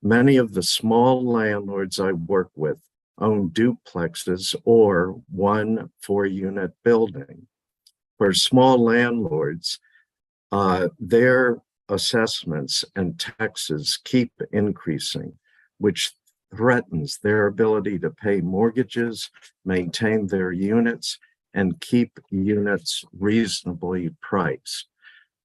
Many of the small landlords I work with own duplexes or 1 4-unit building. For small landlords, their assessments and taxes keep increasing, which threatens their ability to pay mortgages, maintain their units, and keep units reasonably priced.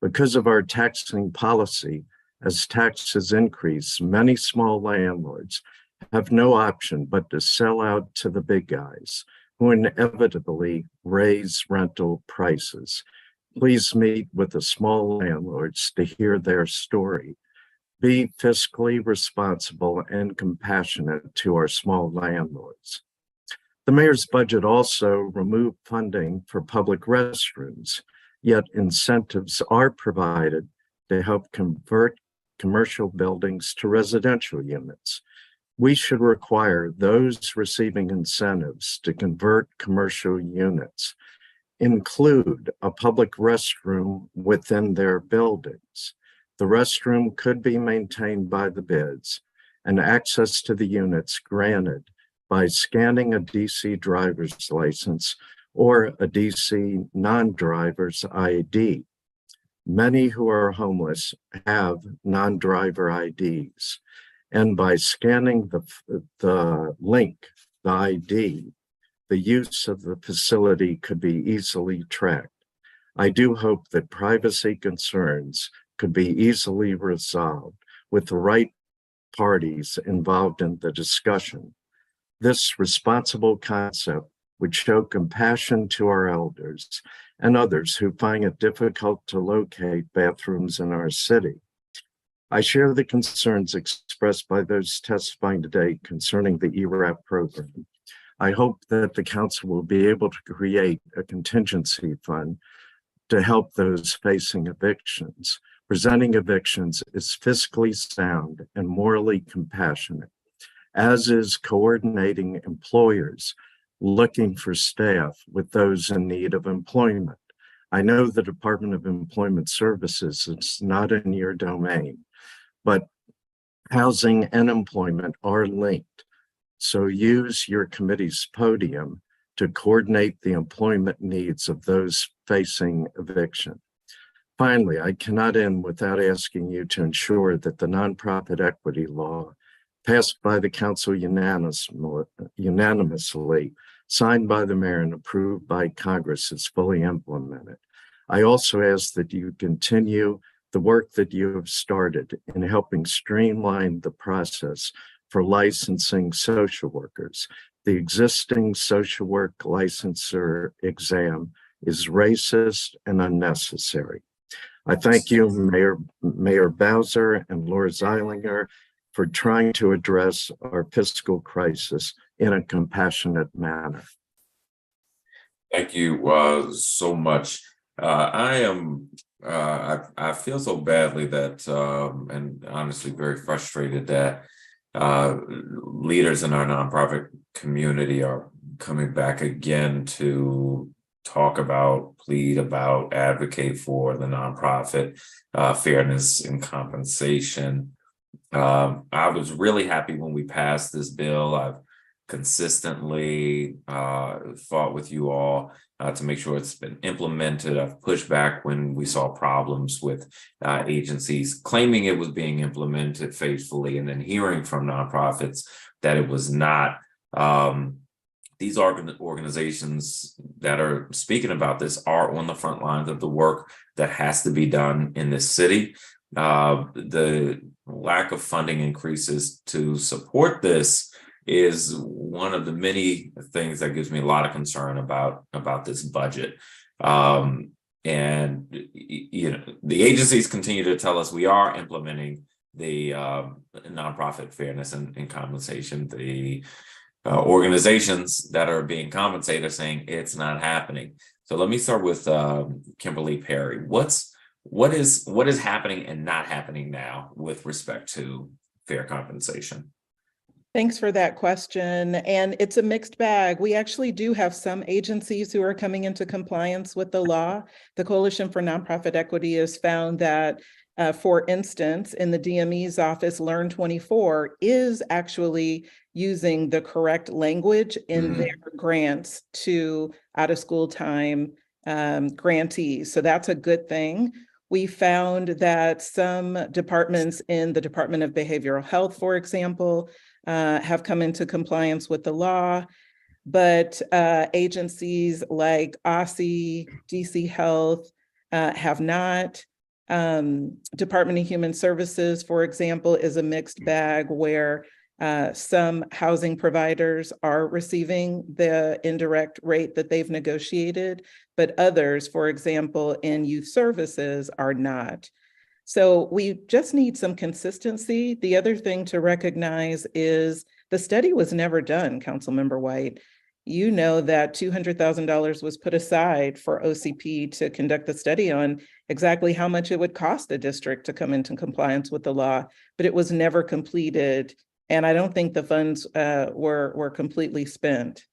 Because of our taxing policy, as taxes increase, many small landlords have no option but to sell out to the big guys, who inevitably raise rental prices. Please meet with the small landlords to hear their story. Be fiscally responsible and compassionate to our small landlords. The mayor's budget also removed funding for public restrooms, yet incentives are provided to help convert commercial buildings to residential units. We should require those receiving incentives to convert commercial units include a public restroom within their buildings. The restroom could be maintained by the bids and access to the units granted by scanning a DC driver's license or a DC non-driver's ID. Many who are homeless have non-driver IDs, and by scanning the link, the ID, the use of the facility could be easily tracked. I do hope that privacy concerns could be easily resolved with the right parties involved in the discussion. This responsible concept would show compassion to our elders and others who find it difficult to locate bathrooms in our city. I share the concerns expressed by those testifying today concerning the ERAP program. I hope that the council will be able to create a contingency fund to help those facing evictions. Presenting evictions is fiscally sound and morally compassionate, as is coordinating employers looking for staff with those in need of employment. I know the Department of Employment Services is not in your domain, but housing and employment are linked. So use your committee's podium to coordinate the employment needs of those facing eviction. Finally, I cannot end without asking you to ensure that the nonprofit equity law passed by the council unanimously, signed by the mayor and approved by Congress is fully implemented. I also ask that you continue the work that you have started in helping streamline the process for licensing social workers. The existing social work licensure exam is racist and unnecessary. I thank you, Mayor Bowser and Laura Zeilinger, for trying to address our fiscal crisis in a compassionate manner. Thank you so much. I feel so badly that, and honestly very frustrated that leaders in our nonprofit community are coming back again to talk about, plead about, advocate for the nonprofit fairness and compensation. I was really happy when we passed this bill. I've consistently fought with you all to make sure it's been implemented. I've pushed back when we saw problems with agencies claiming it was being implemented faithfully and then hearing from nonprofits that it was not. These organizations that are speaking about this are on the front lines of the work that has to be done in this city. The lack of funding increases to support this is one of the many things that gives me a lot of concern about this budget. And you know, the agencies continue to tell us we are implementing the nonprofit fairness and compensation. The organizations that are being compensated are saying it's not happening. So let me start with Kimberly Perry. What is happening and not happening now with respect to fair compensation? Thanks for that question. And it's a mixed bag. We actually do have some agencies who are coming into compliance with the law. The Coalition for Nonprofit Equity has found that, for instance, in the DME's office, Learn 24 is actually using the correct language in their grants to out-of-school time grantees. So that's a good thing. We found that some departments in the Department of Behavioral Health, for example, have come into compliance with the law, but agencies like OSSI, DC Health have not. Department of Human Services, for example, is a mixed bag where some housing providers are receiving the indirect rate that they've negotiated, but others, for example, in youth services are not. So we just need some consistency. The other thing to recognize is the study was never done, Councilmember White. You know that $200,000 was put aside for OCP to conduct the study on exactly how much it would cost the district to come into compliance with the law, but it was never completed. And I don't think the funds were completely spent.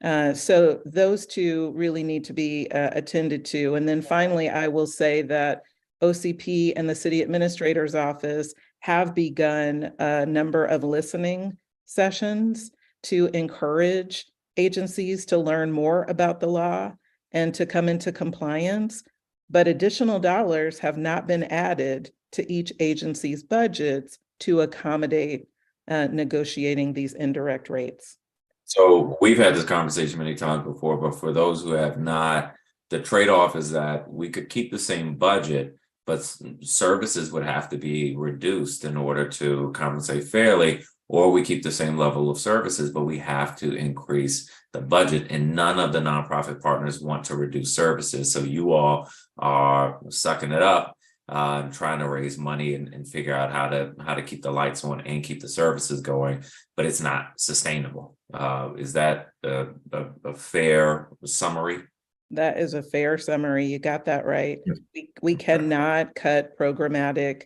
So those two really need to be attended to. And then finally, I will say that OCP and the City Administrator's Office have begun a number of listening sessions to encourage agencies to learn more about the law and to come into compliance. But additional dollars have not been added to each agency's budgets to accommodate negotiating these indirect rates. So we've had this conversation many times before, but for those who have not, the trade-off is that we could keep the same budget, but services would have to be reduced in order to compensate fairly, or we keep the same level of services, but we have to increase the budget, and none of the nonprofit partners want to reduce services. So you all are sucking it up, trying to raise money and figure out how to keep the lights on and keep the services going, but it's not sustainable. Is that a fair summary? That is a fair summary. You got that right. We cannot cut programmatic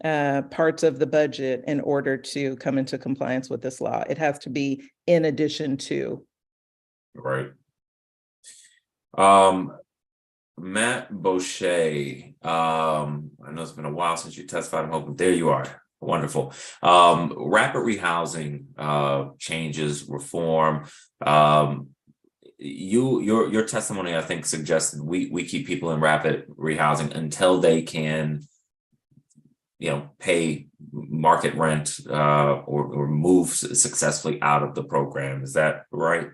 parts of the budget in order to come into compliance with this law. It has to be in addition to. Right. Matt Boucher, I know it's been a while since you testified. I'm hoping there you are. Wonderful. Rapid rehousing changes, reform. Your testimony, I think, suggested we keep people in rapid rehousing until they can, pay market rent or move successfully out of the program. Is that right?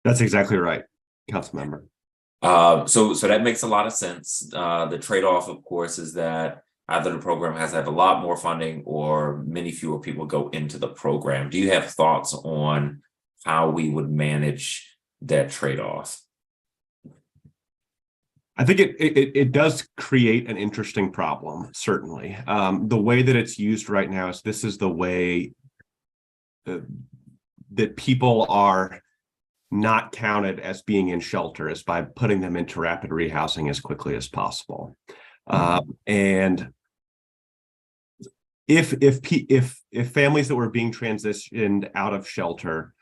That's exactly right, council member. So that makes a lot of sense. The trade-off, of course, is that either the program has to have a lot more funding or many fewer people go into the program. Do you have thoughts on how we would manage that trade-off? I think it does create an interesting problem, certainly. The way that it's used right now is this is the way that people are not counted as being in shelter, is by putting them into rapid rehousing as quickly as possible. And if families that were being transitioned out of shelter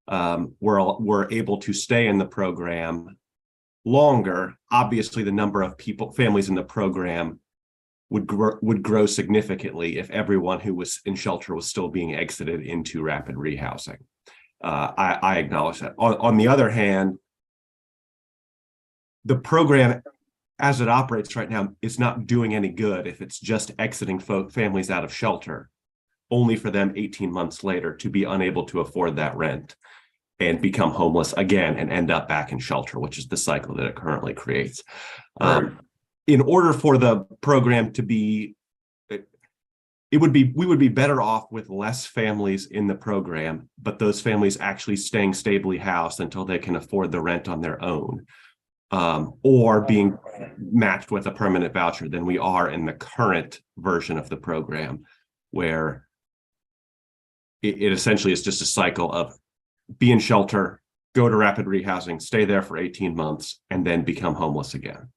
were able to stay in the program longer, obviously the number of families in the program would grow significantly if everyone who was in shelter was still being exited into rapid rehousing. I acknowledge that. On the other hand, the program as it operates right now is not doing any good if it's just exiting families out of shelter, only for them 18 months later to be unable to afford that rent and become homeless again and end up back in shelter, which is the cycle that it currently creates. In order for the program to be, we would be better off with less families in the program, but those families actually staying stably housed until they can afford the rent on their own, or being matched with a permanent voucher than we are in the current version of the program, where it essentially is just a cycle of be in shelter, go to rapid rehousing, stay there for 18 months, and then become homeless again.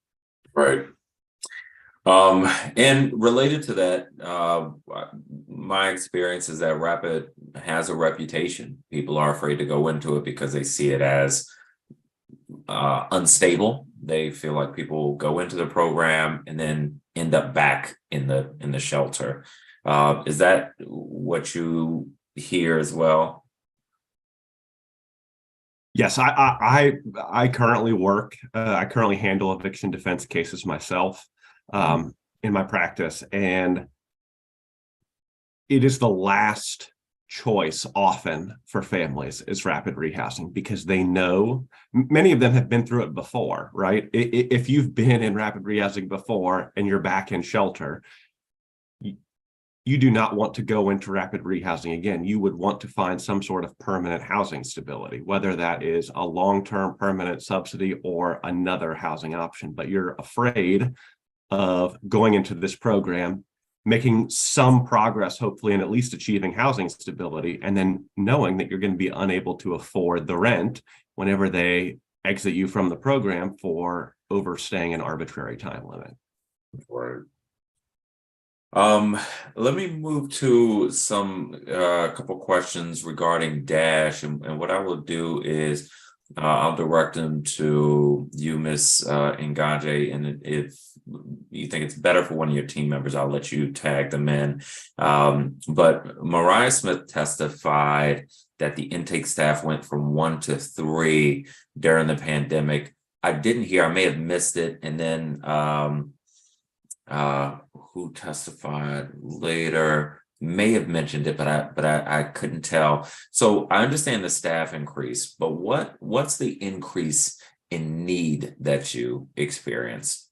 Right. And related to that, my experience is that rapid has a reputation. People are afraid to go into it because they see it as unstable. They feel like people go into the program and then end up back in the shelter. Is that what you hear as well? Yes, I currently work. I currently handle eviction defense cases myself in my practice, and it is the last choice often for families is rapid rehousing, because they know many of them have been through it before, right? If you've been in rapid rehousing before and you're back in shelter, you do not want to go into rapid rehousing again. You would want to find some sort of permanent housing stability, whether that is a long-term permanent subsidy or another housing option. But you're afraid of going into this program, making some progress, hopefully, in at least achieving housing stability, and then knowing that you're going to be unable to afford the rent whenever they exit you from the program for overstaying an arbitrary time limit. Right. Let me move to some couple questions regarding DASH, and what I will do is I'll direct them to you, Ms. Ngaje, and if you think it's better for one of your team members, I'll let you tag them in. But Mariah Smith testified that the intake staff went from 1 to 3 during the pandemic. I didn't hear, I may have missed it, and then who testified later may have mentioned it, but I couldn't tell. So I understand the staff increase, but what's the increase in need that you experienced?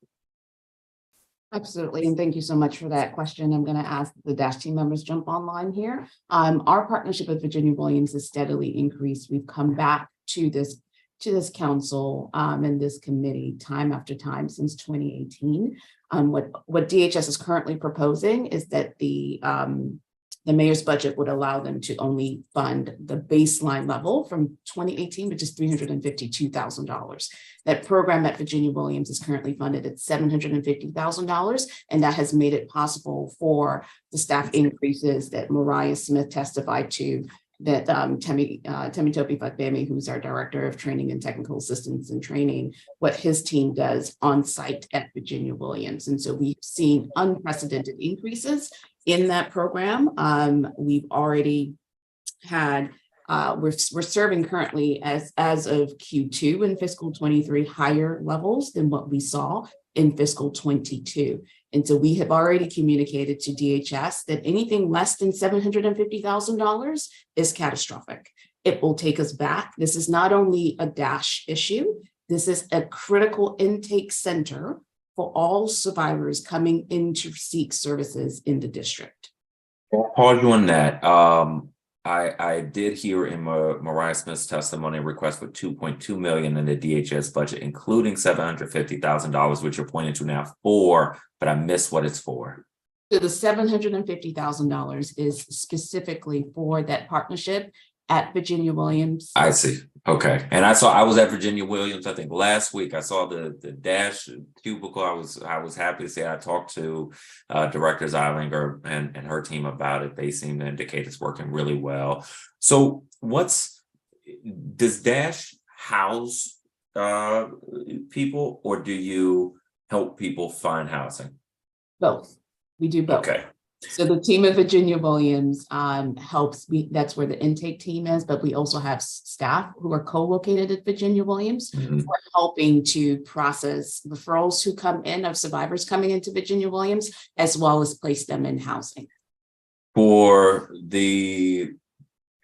Absolutely, and thank you so much for that question. I'm going to ask the DASH team members jump online here. Our partnership with Virginia Williams has steadily increased. We've come back to this council and this committee time after time since 2018. What DHS is currently proposing is that the mayor's budget would allow them to only fund the baseline level from 2018, which is $352,000. That program at Virginia Williams is currently funded at $750,000, and that has made it possible for the staff increases that Mariah Smith testified to, that Temi Topi Fatbemi, who's our Director of Training and Technical Assistance and Training, what his team does on site at Virginia Williams. And so we've seen unprecedented increases in that program. We've already had, we're serving currently as of Q2 in fiscal 23 higher levels than what we saw in fiscal 22. And so we have already communicated to DHS that anything less than $750,000 is catastrophic. It will take us back. This is not only a DASH issue, this is a critical intake center for all survivors coming in to seek services in the district. I'll pause you on that. I did hear in Mariah Smith's testimony a request for $2.2 million in the DHS budget, including $750,000, which you're pointing to now for, but I missed what it's for. So the $750,000 is specifically for that partnership at Virginia Williams. I see. Okay. And I was at Virginia Williams, I think last week. I saw the DASH cubicle. I was happy to say I talked to Director Zeilinger and her team about it. They seem to indicate it's working really well. So does DASH house people, or do you help people find housing? Both. We do both. Okay. So the team at Virginia Williams helps. That's where the intake team is, but we also have staff who are co-located at Virginia Williams who are helping to process referrals who come in of survivors coming into Virginia Williams, as well as place them in housing. For the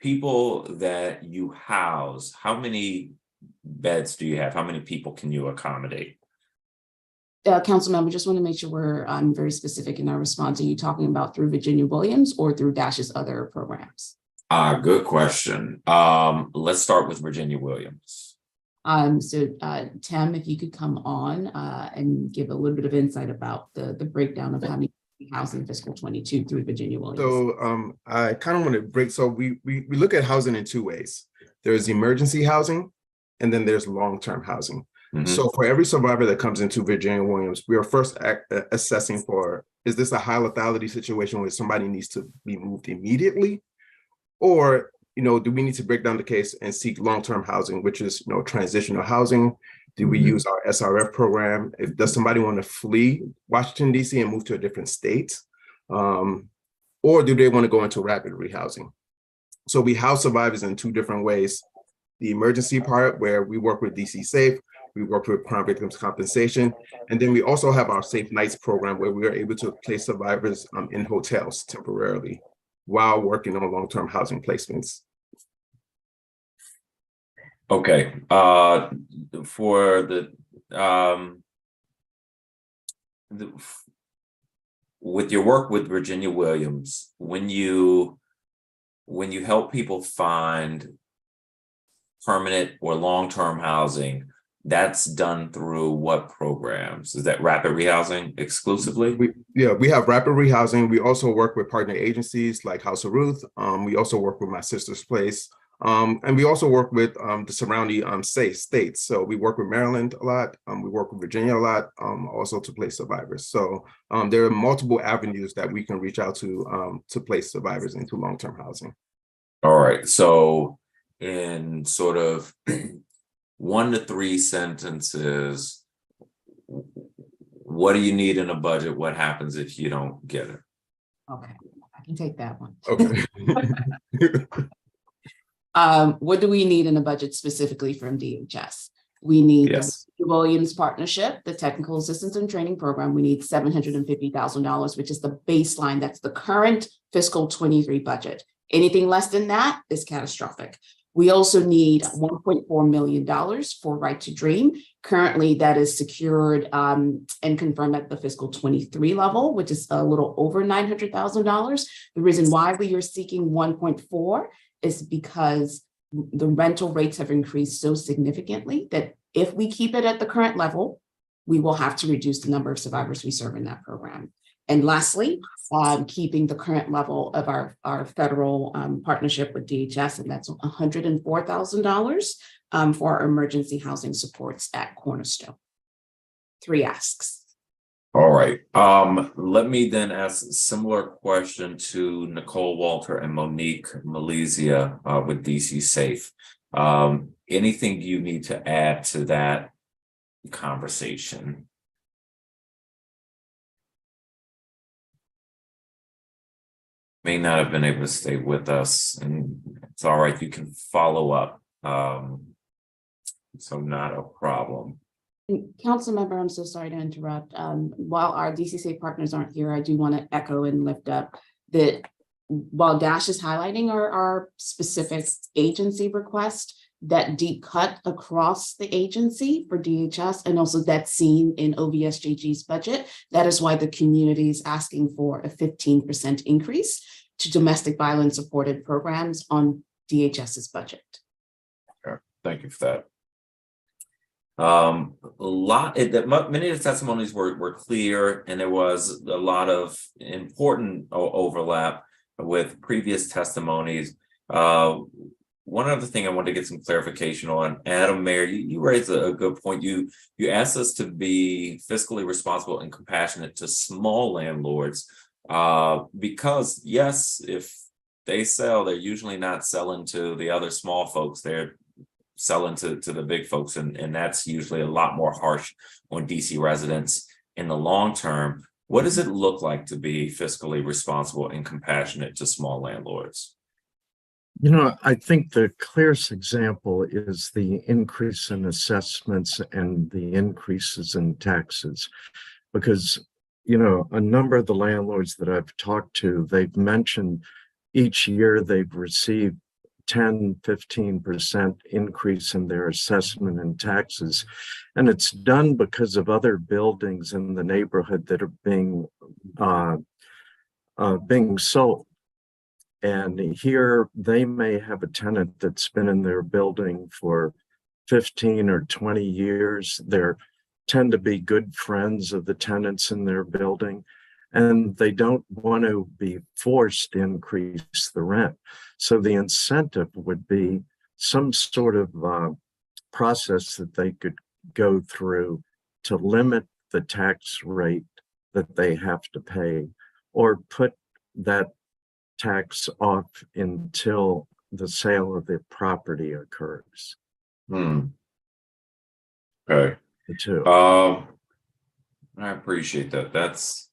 people that you house, how many beds do you have? How many people can you accommodate? Council member, just want to make sure we're very specific in our response. Are you talking about through Virginia Williams or through DASH's other programs? Good question. Let's start with Virginia Williams. So Tim, if you could come on and give a little bit of insight about the breakdown of how many housing fiscal 22 through Virginia Williams. So I kind of want to break. So we look at housing in two ways. There's emergency housing, and then there's long-term housing. So for every survivor that comes into Virginia Williams, we are first assessing for, is this a high lethality situation where somebody needs to be moved immediately? Or, do we need to break down the case and seek long-term housing, which is, transitional housing? Do we use our SRF program? Does somebody want to flee Washington, D.C. and move to a different state? Or do they want to go into rapid rehousing? So we house survivors in two different ways. The emergency part, where we work with DC Safe, we work with Crime Victims Compensation, and then we also have our Safe Nights program, where we are able to place survivors in hotels temporarily while working on long-term housing placements. Okay. For with your work with Virginia Williams, when you help people find permanent or long-term housing, that's done through what programs? Is that rapid rehousing exclusively? We have rapid rehousing. We also work with partner agencies like House of Ruth. We also work with My Sister's Place. And we also work with the surrounding states. So we work with Maryland a lot. We work with Virginia a lot, also to place survivors. So there are multiple avenues that we can reach out to place survivors into long-term housing. All right. So in sort of 1 to 3 sentences, what do you need in a budget? What happens if you don't get it? Okay, I can take that one. Okay. What do we need in a budget specifically from DHS? We need the Williams partnership, the technical assistance and training program. We need $750,000, which is the baseline. That's the current fiscal 23 budget. Anything less than that is catastrophic. We also need $1.4 million for Right to Dream. Currently, that is secured and confirmed at the fiscal 23 level, which is a little over $900,000. The reason why we are seeking 1.4 is because the rental rates have increased so significantly that if we keep it at the current level, we will have to reduce the number of survivors we serve in that program. And lastly, keeping the current level of our federal partnership with DHS, and that's $104,000 for our emergency housing supports at Cornerstone. 3 asks. All right. Let me then ask a similar question to Nicole Walter and Monique Malizia with DC Safe. Anything you need to add to that conversation? May not have been able to stay with us, and it's all right. You can follow up. So not a problem. Council member, I'm so sorry to interrupt. While our DCCA partners aren't here, I do want to echo and lift up that while Dash is highlighting our specific agency request, that deep cut across the agency for DHS, and also that's seen in OVSJG's budget. That is why the community is asking for a 15% increase to domestic violence supported programs on DHS's budget. Okay, thank you for that. Many of the testimonies were clear, and there was a lot of important overlap with previous testimonies. One other thing I wanted to get some clarification on, Adam Mayer, you raised a good point. You asked us to be fiscally responsible and compassionate to small landlords, because yes, if they sell, they're usually not selling to the other small folks. They're selling to the big folks, and that's usually a lot more harsh on DC residents in the long term. What does it look like to be fiscally responsible and compassionate to small landlords? You know, I think the clearest example is the increase in assessments and the increases in taxes, because, you know, a number of the landlords that I've talked to, they've mentioned each year they've received 10-15% increase in their assessment and taxes. And it's done because of other buildings in the neighborhood that are being sold. And here they may have a tenant that's been in their building for 15 or 20 years. They tend to be good friends of the tenants in their building, and they don't want to be forced to increase the rent. So the incentive would be some sort of process that they could go through to limit the tax rate that they have to pay, or put that tax off until the sale of the property occurs. Okay. The two. I appreciate that. That's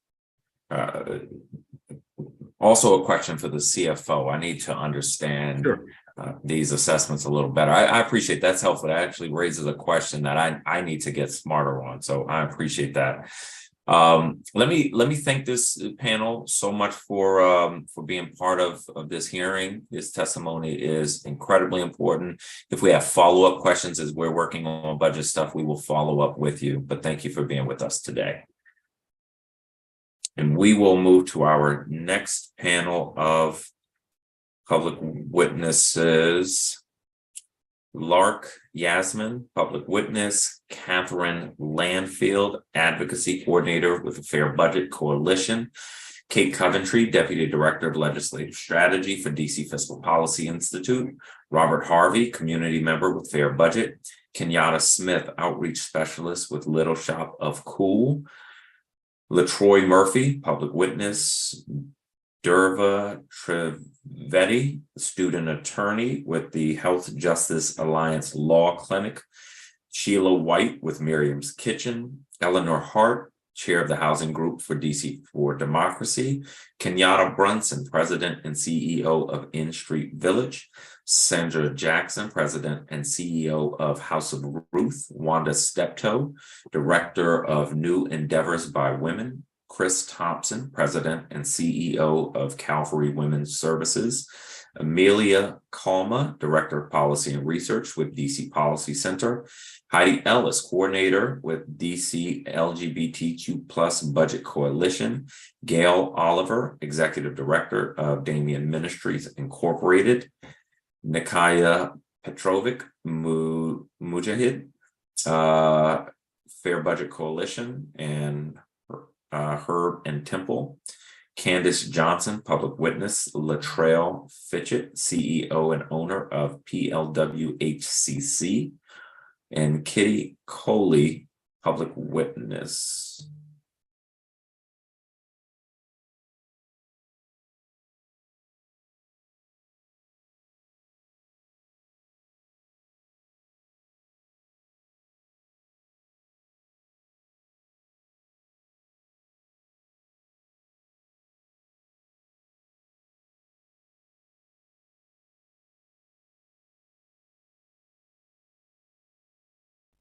also a question for the CFO. I need to understand these assessments a little better. I appreciate that's helpful. That actually raises a question that I need to get smarter on. So I appreciate that. Let me thank this panel so much for being part of this hearing. This testimony is incredibly important. If we have follow-up questions as we're working on budget stuff, we will follow up with you. But thank you for being with us today. And we will move to our next panel of public witnesses. Lark Yasmin, public witness, Catherine Landfield, advocacy coordinator with the Fair Budget Coalition, Kate Coventry, deputy director of legislative strategy for DC Fiscal Policy Institute, Robert Harvey, community member with Fair Budget, Kenyatta Smith, outreach specialist with Little Shop of Cool, LaTroy Murphy, public witness, Derva Trivedi, student attorney with the Health Justice Alliance Law Clinic, Sheila White with Miriam's Kitchen, Eleanor Hart, chair of the housing group for DC for Democracy, Kenyatta Brunson, president and CEO of In Street Village, Sandra Jackson, president and CEO of House of Ruth, Wanda Steptoe, director of New Endeavors by Women, Chris Thompson, president and CEO of Calvary Women's Services, Amelia Kalma, Director of Policy and Research with DC Policy Center, Heidi Ellis, Coordinator with DC LGBTQ+ Budget Coalition, Gail Oliver, Executive Director of Damien Ministries Incorporated, Nikaya Petrovic Mujahid, Fair Budget Coalition, and Herb and Temple, Candace Johnson, Public Witness, Latrell Fitchett, CEO and owner of PLWHCC, and Kitty Coley, Public Witness.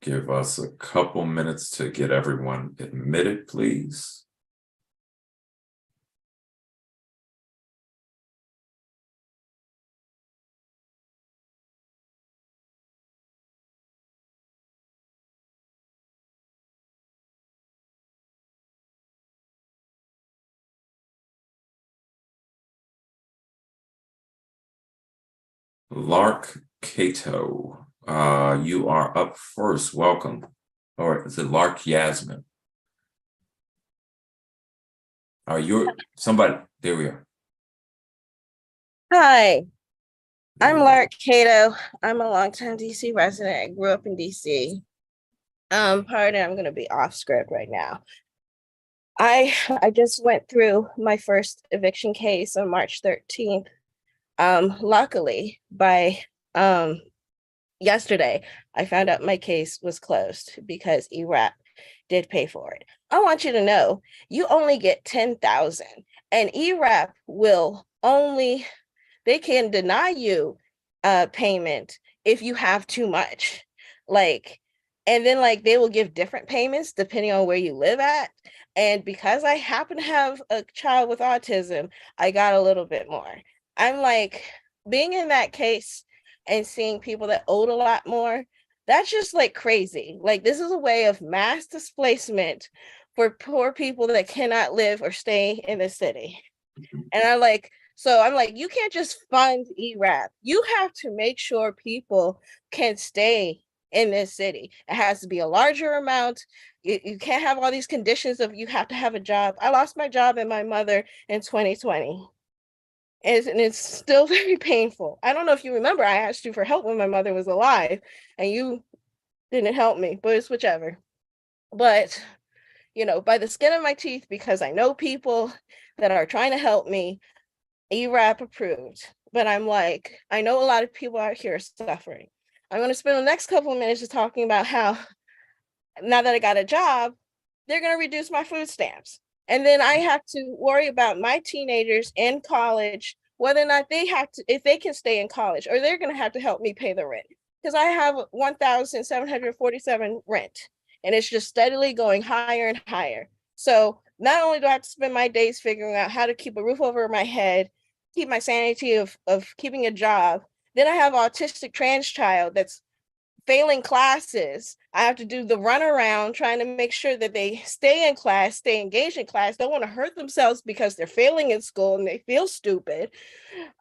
Give us a couple minutes to get everyone admitted, please. Lark Cato, you are up first. Welcome. Or is it Lark Yasmin? You're somebody. There we are. Hi, I'm Lark Cato. I'm a longtime DC resident. I grew up in DC. Pardon, I'm going to be off script right now. I just went through my first eviction case on March 13th. Luckily, by yesterday, I found out my case was closed because ERAP did pay for it. I want you to know you only get 10,000, and ERAP will only, they can deny you payment if you have too much. And then they will give different payments depending on where you live at. And because I happen to have a child with autism, I got a little bit more. I'm being in that case and seeing people that owed a lot more, that's just crazy. This is a way of mass displacement for poor people that cannot live or stay in the city. And I'm you can't just fund ERAP. You have to make sure people can stay in this city. It has to be a larger amount. You can't have all these conditions of you have to have a job. I lost my job and my mother in 2020. And it's still very painful. I don't know if you remember, I asked you for help when my mother was alive and you didn't help me, but it's whichever. But, by the skin of my teeth, because I know people that are trying to help me, ERAP approved. But I'm I know a lot of people out here are suffering. I'm going to spend the next couple of minutes just talking about how now that I got a job, they're going to reduce my food stamps. And then I have to worry about my teenagers in college, whether or not they have to, if they can stay in college, or they're going to have to help me pay the rent. Because I have $1,747 rent, and it's just steadily going higher and higher. So not only do I have to spend my days figuring out how to keep a roof over my head, keep my sanity of keeping a job, then I have an autistic trans child that's failing classes. I have to do the runaround trying to make sure that they stay in class, stay engaged in class, don't want to hurt themselves because they're failing in school and they feel stupid.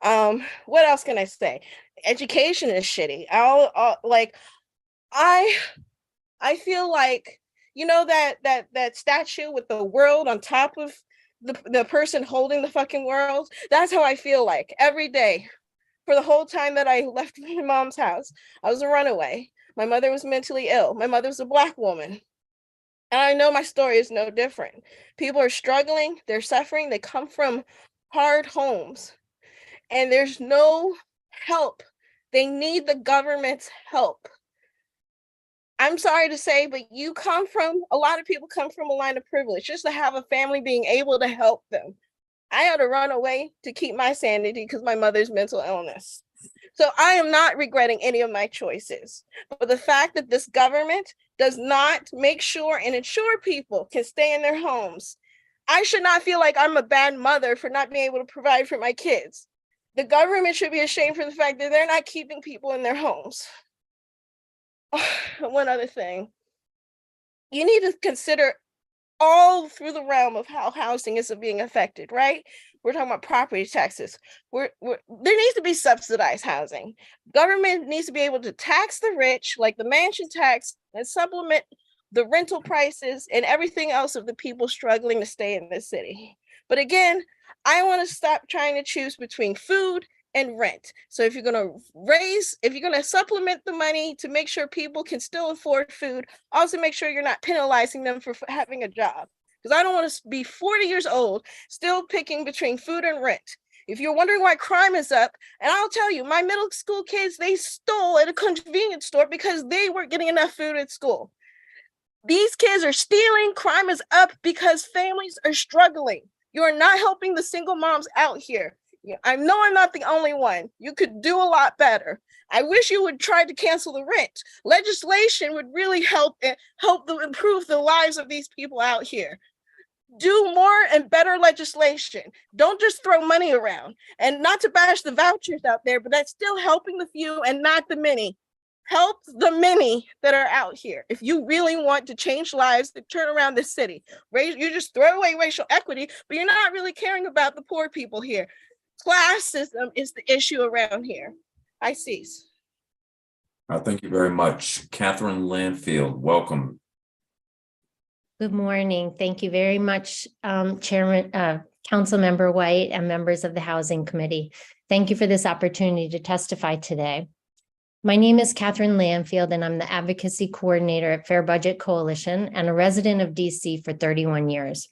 What else can I say? Education is shitty. I feel that statue with the world on top of the person holding the fucking world. That's how I feel every day. For the whole time that I left my mom's house, I was a runaway. My mother was mentally ill. My mother was a Black woman. And I know my story is no different. People are struggling, they're suffering, they come from hard homes, and there's no help. They need the government's help. I'm sorry to say, but a lot of people come from a line of privilege, just to have a family being able to help them. I had to run away to keep my sanity because my mother's mental illness. So I am not regretting any of my choices. But the fact that this government does not make sure and ensure people can stay in their homes, I should not feel like I'm a bad mother for not being able to provide for my kids. The government should be ashamed for the fact that they're not keeping people in their homes. One other thing, you need to consider all through the realm of how housing is being affected, right? We're talking about property taxes. There needs to be subsidized housing. Government needs to be able to tax the rich, like the mansion tax, and supplement the rental prices and everything else of the people struggling to stay in this city. But again, I want to stop trying to choose between food and rent. So if you're going to supplement the money to make sure people can still afford food, also make sure you're not penalizing them for having a job. Because I don't want to be 40 years old still picking between food and rent. If you're wondering why crime is up, and I'll tell you, my middle school kids, they stole at a convenience store because they weren't getting enough food at school. These kids are stealing. Crime is up because families are struggling. You are not helping the single moms out here. I know I'm not the only one. You could do a lot better. I wish you would try to cancel the rent. Legislation would really help improve the lives of these people out here. Do more and better legislation. Don't just throw money around. And not to bash the vouchers out there, but that's still helping the few and not the many. Help the many that are out here. If you really want to change lives, to turn around this city, you just throw away racial equity, but you're not really caring about the poor people here. Classism is the issue around here. I cease. Thank you very much. Catherine Lanfield, welcome. Good morning. Thank you very much, Councilmember White and members of the Housing Committee. Thank you for this opportunity to testify today. My name is Catherine Lanfield, and I'm the Advocacy Coordinator at Fair Budget Coalition and a resident of DC for 31 years.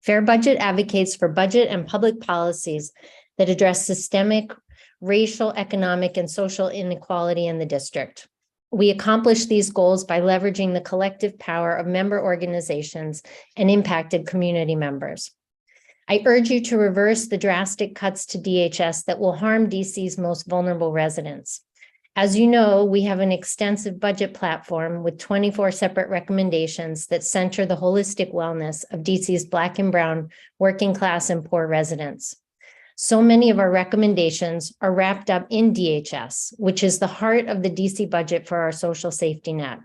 Fair Budget advocates for budget and public policies that address systemic racial, economic, and social inequality in the district. We accomplish these goals by leveraging the collective power of member organizations and impacted community members. I urge you to reverse the drastic cuts to DHS that will harm DC's most vulnerable residents. As you know, we have an extensive budget platform with 24 separate recommendations that center the holistic wellness of DC's Black and Brown working class and poor residents. So many of our recommendations are wrapped up in DHS, which is the heart of the DC budget for our social safety net.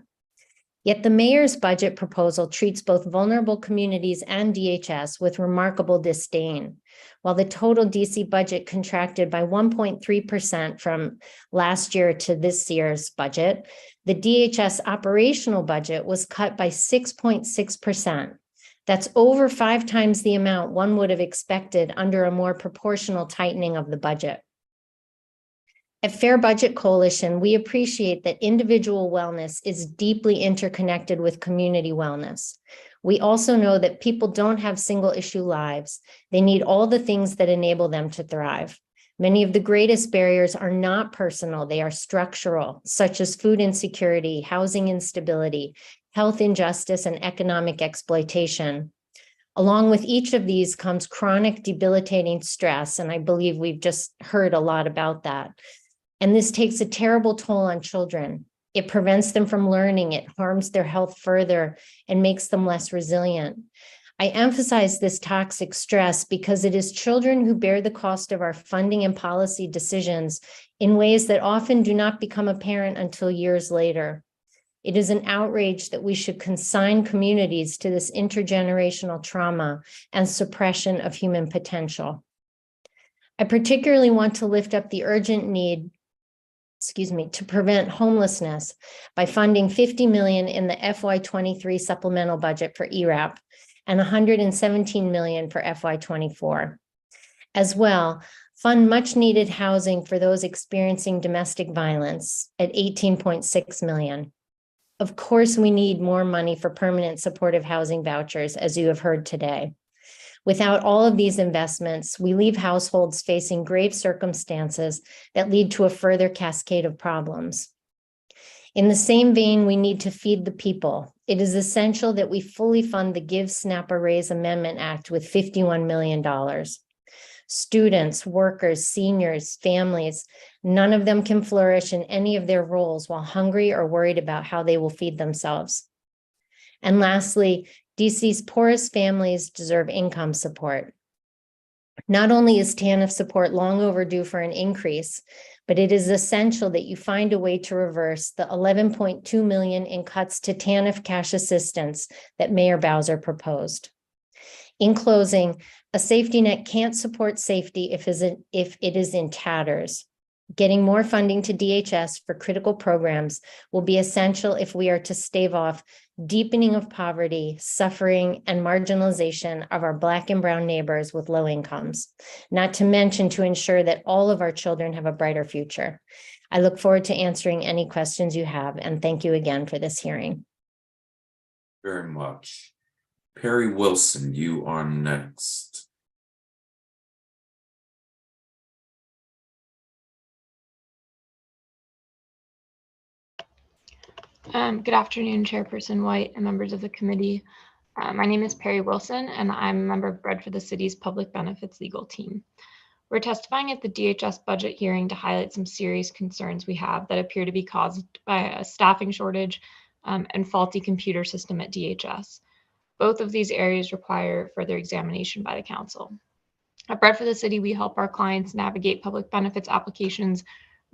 Yet the mayor's budget proposal treats both vulnerable communities and DHS with remarkable disdain. While the total DC budget contracted by 1.3% from last year to this year's budget, the DHS operational budget was cut by 6.6%. That's over 5 times the amount one would have expected under a more proportional tightening of the budget. At Fair Budget Coalition, we appreciate that individual wellness is deeply interconnected with community wellness. We also know that people don't have single issue lives. They need all the things that enable them to thrive. Many of the greatest barriers are not personal, they are structural, such as food insecurity, housing instability, health injustice, and economic exploitation. Along with each of these comes chronic debilitating stress, and I believe we've just heard a lot about that. And this takes a terrible toll on children. It prevents them from learning, it harms their health further, and makes them less resilient. I emphasize this toxic stress because it is children who bear the cost of our funding and policy decisions in ways that often do not become apparent until years later. It is an outrage that we should consign communities to this intergenerational trauma and suppression of human potential. I particularly want to lift up the urgent need to prevent homelessness by funding $50 million in the FY23 supplemental budget for ERAP and $117 million for FY24. As well, fund much needed housing for those experiencing domestic violence at $18.6 million. Of course, we need more money for permanent supportive housing vouchers, as you have heard today. Without all of these investments, we leave households facing grave circumstances that lead to a further cascade of problems. In the same vein, we need to feed the people. It is essential that we fully fund the Give, Snap, or Raise Amendment Act with $51 million. Students, workers, seniors, families, none of them can flourish in any of their roles while hungry or worried about how they will feed themselves. And lastly, DC's poorest families deserve income support. Not only is TANF support long overdue for an increase, but it is essential that you find a way to reverse the $11.2 million in cuts to TANF cash assistance that Mayor Bowser proposed. In closing, a safety net can't support safety if it is in tatters. Getting more funding to DHS for critical programs will be essential if we are to stave off deepening of poverty, suffering, and marginalization of our Black and Brown neighbors with low incomes, not to mention to ensure that all of our children have a brighter future. I look forward to answering any questions you have, and thank you again for this hearing. Very much. Perry Wilson, you are next. Good afternoon, Chairperson White and members of the committee. My name is Perry Wilson, and I'm a member of Bread for the City's Public Benefits Legal Team. We're testifying at the DHS budget hearing to highlight some serious concerns we have that appear to be caused by a staffing shortage and faulty computer system at DHS. Both of these areas require further examination by the council. At Bread for the City, we help our clients navigate public benefits applications,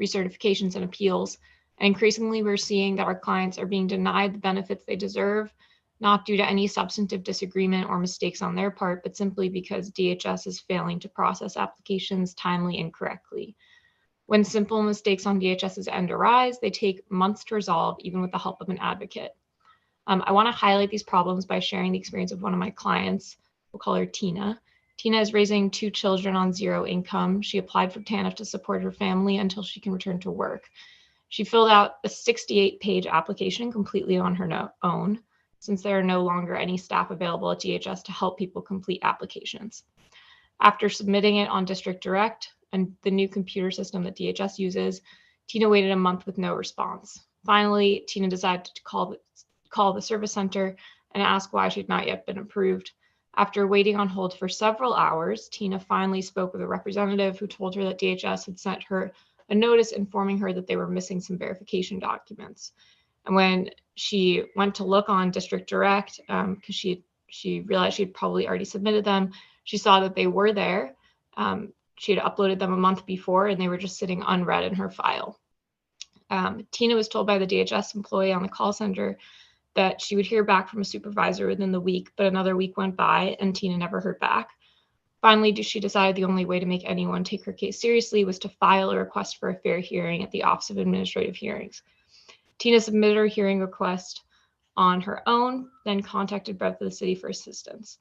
recertifications, and appeals. And increasingly, we're seeing that our clients are being denied the benefits they deserve, not due to any substantive disagreement or mistakes on their part, but simply because DHS is failing to process applications timely and correctly. When simple mistakes on DHS's end arise, they take months to resolve, even with the help of an advocate. I want to highlight these problems by sharing the experience of one of my clients. We'll call her Tina. Tina is raising 2 children on 0 income. She applied for TANF to support her family until she can return to work. She filled out a 68-page application completely on her own, since there are no longer any staff available at DHS to help people complete applications. After submitting it on District Direct and the new computer system that DHS uses, Tina waited a month with no response. Finally, Tina decided to call the service center and ask why she had not yet been approved. After waiting on hold for several hours, Tina finally spoke with a representative who told her that DHS had sent her a notice informing her that they were missing some verification documents. And when she went to look on District Direct, because she realized she had probably already submitted them, she saw that they were there. She had uploaded them a month before and they were just sitting unread in her file. Tina was told by the DHS employee on the call center that she would hear back from a supervisor within the week, but another week went by and Tina never heard back. Finally, she decided the only way to make anyone take her case seriously was to file a request for a fair hearing at the Office of Administrative Hearings. Tina submitted her hearing request on her own, then contacted Bread for the City for assistance.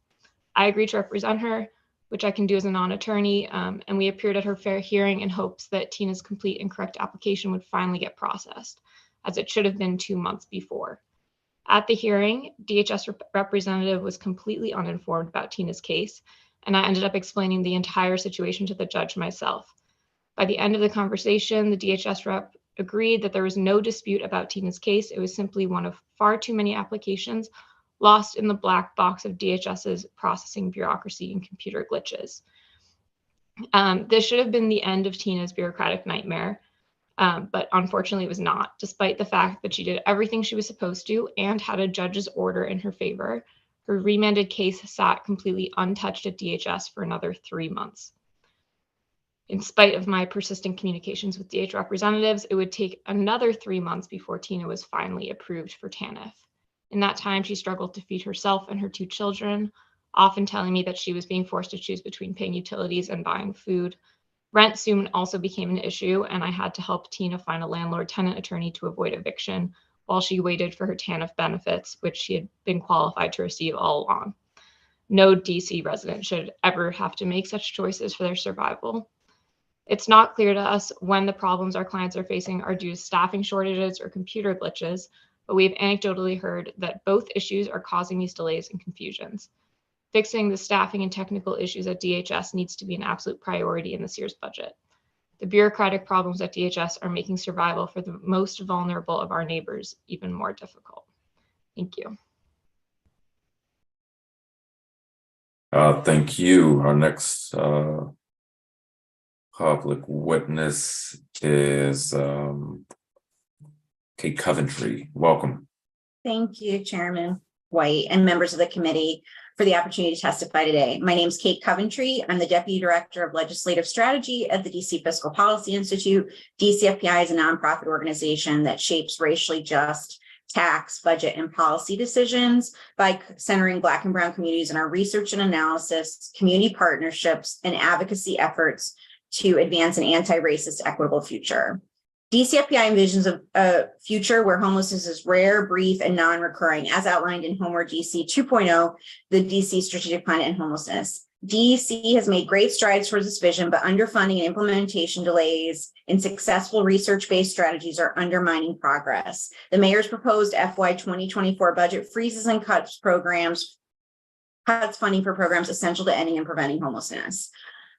I agreed to represent her, which I can do as a non-attorney, and we appeared at her fair hearing in hopes that Tina's complete and correct application would finally get processed, as it should have been 2 months before. At the hearing, DHS representative was completely uninformed about Tina's case, and I ended up explaining the entire situation to the judge myself. By the end of the conversation, the DHS rep agreed that there was no dispute about Tina's case. It was simply one of far too many applications lost in the black box of DHS's processing bureaucracy and computer glitches. This should have been the end of Tina's bureaucratic nightmare, but unfortunately it was not, despite the fact that she did everything she was supposed to and had a judge's order in her favor. Her remanded case sat completely untouched at DHS for another 3 months. In spite of my persistent communications with DH representatives, it would take another 3 months before Tina was finally approved for TANF. In that time, she struggled to feed herself and her 2 children, often telling me that she was being forced to choose between paying utilities and buying food. Rent soon also became an issue, and I had to help Tina find a landlord-tenant attorney to avoid eviction while she waited for her TANF benefits, which she had been qualified to receive all along. No DC resident should ever have to make such choices for their survival. It's not clear to us when the problems our clients are facing are due to staffing shortages or computer glitches, but we've anecdotally heard that both issues are causing these delays and confusions. Fixing the staffing and technical issues at DHS needs to be an absolute priority in this year's budget. The bureaucratic problems at DHS are making survival for the most vulnerable of our neighbors even more difficult. Thank you. Thank you. Our next public witness is Kate Coventry. Welcome. Thank you, Chairman White and members of the committee. for the opportunity to testify today. My name is Kate Coventry. I'm the Deputy Director of Legislative Strategy at the DC Fiscal Policy Institute. DCFPI is a nonprofit organization that shapes racially just tax, budget, and policy decisions by centering Black and Brown communities in our research and analysis, community partnerships, and advocacy efforts to advance an anti-racist, equitable future. DCFPI envisions a future where homelessness is rare, brief, and non-recurring, as outlined in Homeward DC 2.0, the DC Strategic Plan on Homelessness. DC has made great strides towards this vision, but underfunding and implementation delays in successful research-based strategies are undermining progress. The mayor's proposed FY 2024 budget freezes and cuts funding for programs essential to ending and preventing homelessness.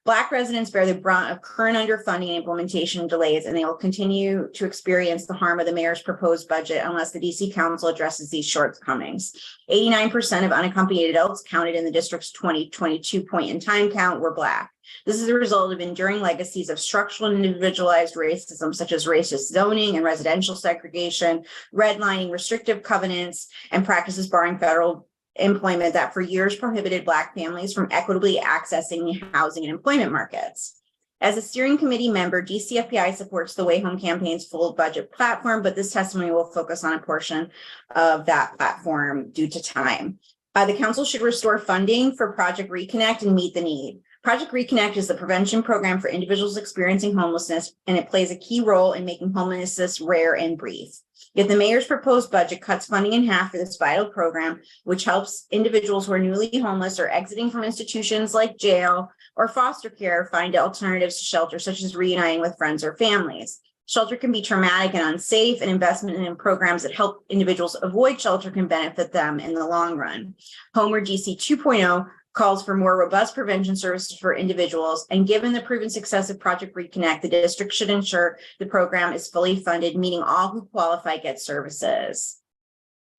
Black residents bear the brunt of current underfunding and implementation delays, and they will continue to experience the harm of the mayor's proposed budget unless the DC Council addresses these shortcomings. 89% of unaccompanied adults counted in the district's 2022 point in time count were Black. This is a result of enduring legacies of structural and individualized racism, such as racist zoning and residential segregation, redlining, restrictive covenants, and practices barring federal employment that for years prohibited Black families from equitably accessing the housing and employment markets. As a steering committee member, DCFPI supports the Way Home campaign's full budget platform, but this testimony will focus on a portion of that platform due to time. The council should restore funding for Project Reconnect and meet the need. Project Reconnect is the prevention program for individuals experiencing homelessness, and it plays a key role in making homelessness rare and brief. Yet the mayor's proposed budget cuts funding in half for this vital program, which helps individuals who are newly homeless or exiting from institutions like jail or foster care find alternatives to shelter, such as reuniting with friends or families. Shelter can be traumatic and unsafe, and investment in programs that help individuals avoid shelter can benefit them in the long run. Homeward DC 2.0 calls for more robust prevention services for individuals, and given the proven success of Project Reconnect, the district should ensure the program is fully funded, meaning all who qualify get services.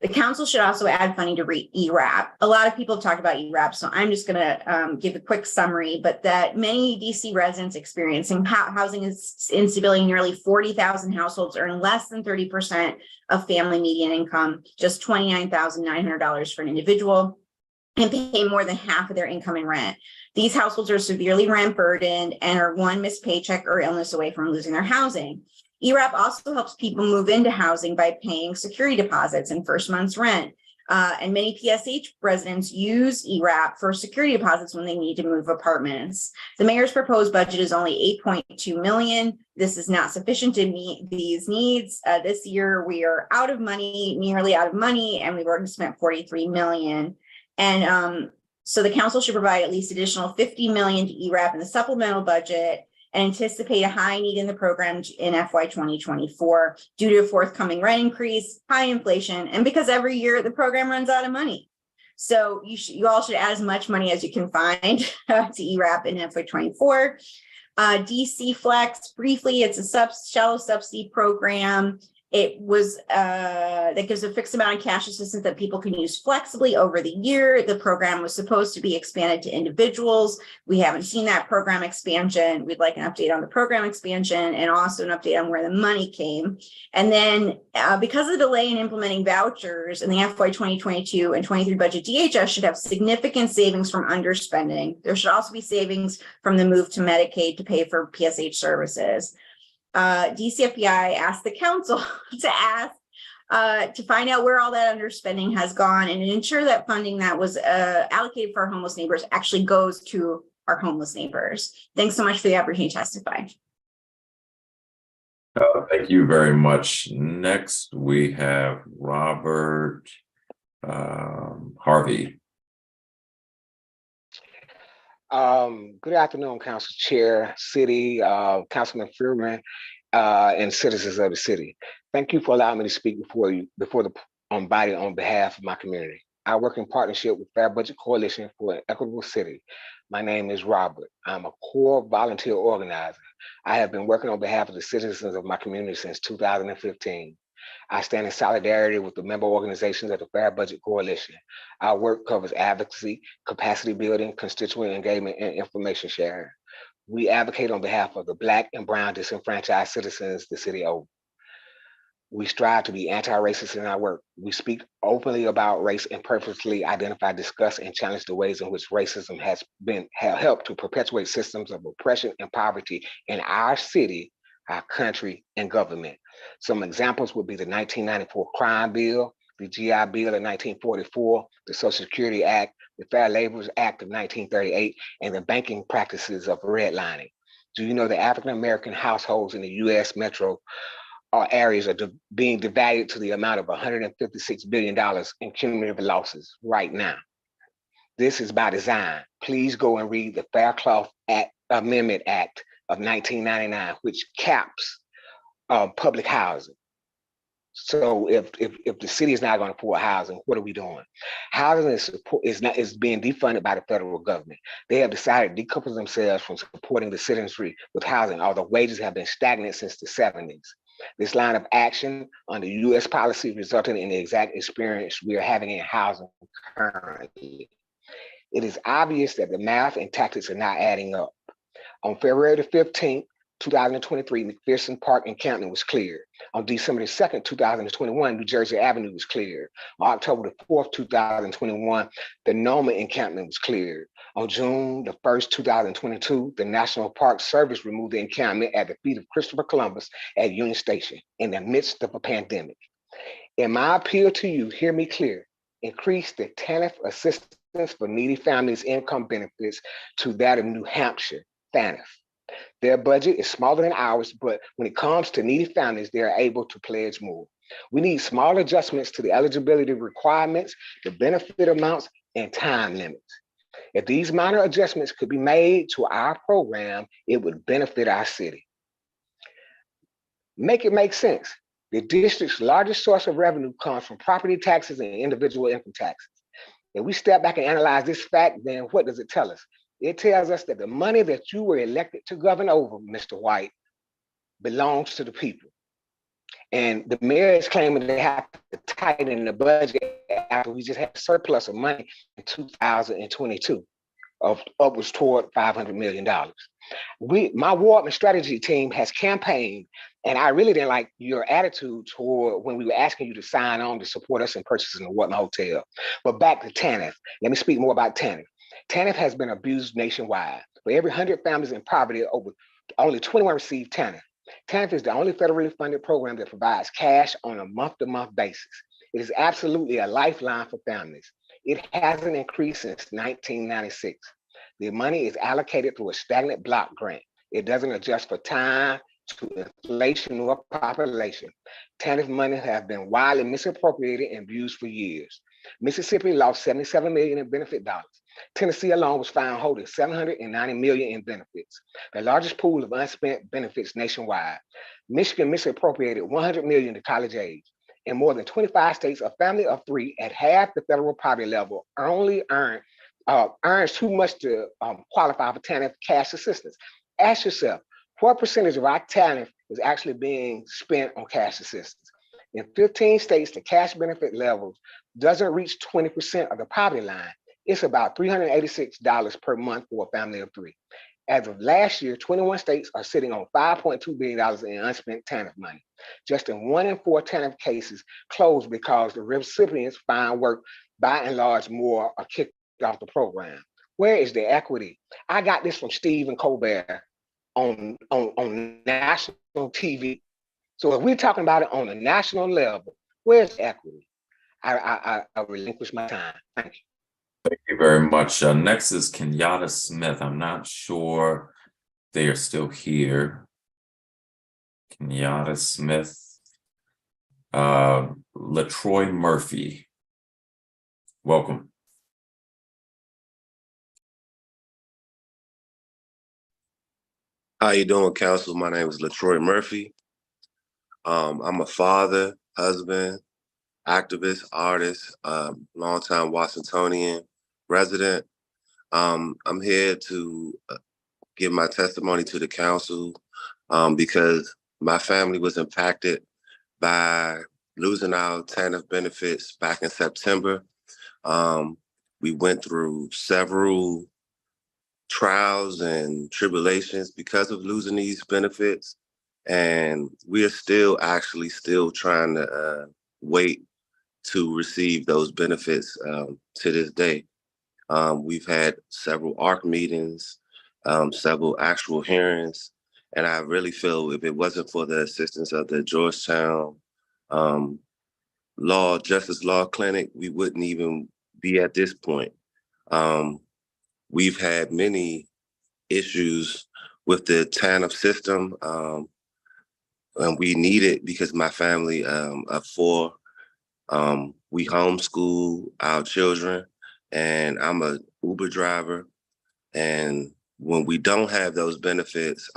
The council should also add funding to ERAP. A lot of people have talked about ERAP, so I'm just going to give a quick summary, but that many DC residents experiencing housing instability, nearly 40,000 households earn less than 30% of family median income, just $29,900 for an individual, and pay more than half of their income in rent. These households are severely rent burdened and are one missed paycheck or illness away from losing their housing. ERAP also helps people move into housing by paying security deposits and first month's rent. And many PSH residents use ERAP for security deposits when they need to move apartments. The mayor's proposed budget is only $8.2 million. This is not sufficient to meet these needs. This year we are out of money, nearly out of money, and we've already spent $43 million. And so the council should provide at least additional $50 million to ERAP in the supplemental budget and anticipate a high need in the program in FY 2024 due to a forthcoming rent increase, high inflation, and because every year the program runs out of money. So you all should add as much money as you can find to ERAP in FY 24. DC Flex, briefly, it's a shallow subsidy program. It was that gives a fixed amount of cash assistance that people can use flexibly over the year. The program was supposed to be expanded to individuals. We haven't seen that program expansion. We'd like an update on the program expansion and also an update on where the money came. And then because of the delay in implementing vouchers in the FY 2022 and 23 budget, DHS should have significant savings from underspending. There should also be savings from the move to Medicaid to pay for PSH services. DCFPI asked the council to find out where all that underspending has gone and ensure that funding that was allocated for our homeless neighbors actually goes to our homeless neighbors. Thanks so much for the opportunity to testify. Thank you very much. Next, we have Robert Harvey. Good afternoon, Council Chair, City, Councilman Freeman, and citizens of the city. Thank you for allowing me to speak before the body on behalf of my community. I work in partnership with Fair Budget Coalition for an Equitable City. My name is Robert. I'm a core volunteer organizer. I have been working on behalf of the citizens of my community since 2015. I stand in solidarity with the member organizations of the Fair Budget Coalition. Our work covers advocacy, capacity building, constituent engagement, and information sharing. We advocate on behalf of the Black and Brown disenfranchised citizens the city owes. We strive to be anti-racist in our work. We speak openly about race and purposely identify, discuss, and challenge the ways in which racism has helped to perpetuate systems of oppression and poverty in our city, our country, and government. Some examples would be the 1994 Crime Bill, the GI Bill of 1944, the Social Security Act, the Fair Labor Act of 1938, and the banking practices of redlining. Do you know that African American households in the U.S. metro areas are being devalued to the amount of $156 billion in cumulative losses right now? This is by design. Please go and read the Fair Cloth Amendment Act of 1999, which caps public housing. So if the city is not going to afford housing, what are we doing? Housing is being defunded by the federal government. They have decided to decouple themselves from supporting the citizenry with housing, although wages have been stagnant since the 70s. This line of action under U.S. policy resulted in the exact experience we are having in housing currently. It is obvious that the math and tactics are not adding up. On February the 15th, 2023, McPherson Park encampment was cleared. On December the 2nd, 2021, New Jersey Avenue was cleared. On October the 4th, 2021, the Noma encampment was cleared. On June the 1st, 2022, the National Park Service removed the encampment at the feet of Christopher Columbus at Union Station in the midst of a pandemic. In my appeal to you, hear me clear, increase the TANF assistance for needy families' income benefits to that of New Hampshire, TANF. Their budget is smaller than ours, but when it comes to needy families, they are able to pledge more. We need small adjustments to the eligibility requirements, the benefit amounts, and time limits. If these minor adjustments could be made to our program, it would benefit our city. Make it make sense. The district's largest source of revenue comes from property taxes and individual income taxes. If we step back and analyze this fact, then what does it tell us? It tells us that the money that you were elected to govern over, Mr. White, belongs to the people. And the mayor is claiming they have to tighten the budget after we just had a surplus of money in 2022 of upwards toward $500 million. My ward and strategy team has campaigned, and I really didn't like your attitude toward when we were asking you to sign on to support us in purchasing the Wharton Hotel. But back to TANF. Let me speak more about TANF. TANF has been abused nationwide. For every 100 families in poverty, only 21 receive TANF. TANF is the only federally funded program that provides cash on a month-to-month basis. It is absolutely a lifeline for families. It hasn't increased since 1996. The money is allocated through a stagnant block grant. It doesn't adjust for time to inflation or population. TANF money has been widely misappropriated and abused for years. Mississippi lost $77 million in benefit dollars. Tennessee alone was found holding $790 million in benefits, the largest pool of unspent benefits nationwide. Michigan misappropriated $100 million to college age. In more than 25 states, a family of three at half the federal poverty level only earns too much to qualify for TANF cash assistance. Ask yourself, what percentage of our TANF is actually being spent on cash assistance? In 15 states, the cash benefit levels doesn't reach 20% of the poverty line. It's about $386 per month for a family of three. As of last year, 21 states are sitting on $5.2 billion in unspent TANF money. Just in 1 in 4 TANF cases closed because the recipients find work, by and large, more are kicked off the program. Where is the equity? I got this from Stephen Colbert on national TV. So if we're talking about it on a national level, where's equity? I relinquish my time. Thank you. Thank you very much. Next is Kenyatta Smith. I'm not sure they are still here. Kenyatta Smith. LaTroy Murphy. Welcome. How you doing, Council? My name is LaTroy Murphy. I'm a father, husband, activist, artist, longtime Washingtonian resident. I'm here to give my testimony to the council because my family was impacted by losing our TANF benefits back in September. We went through several trials and tribulations because of losing these benefits. And we are still trying to wait to receive those benefits to this day. We've had several ARC meetings, several actual hearings, and I really feel if it wasn't for the assistance of the Georgetown Justice Law Clinic, we wouldn't even be at this point. We've had many issues with the TANF system, and we need it because my family of four, we homeschool our children, and I'm a Uber driver. And when we don't have those benefits,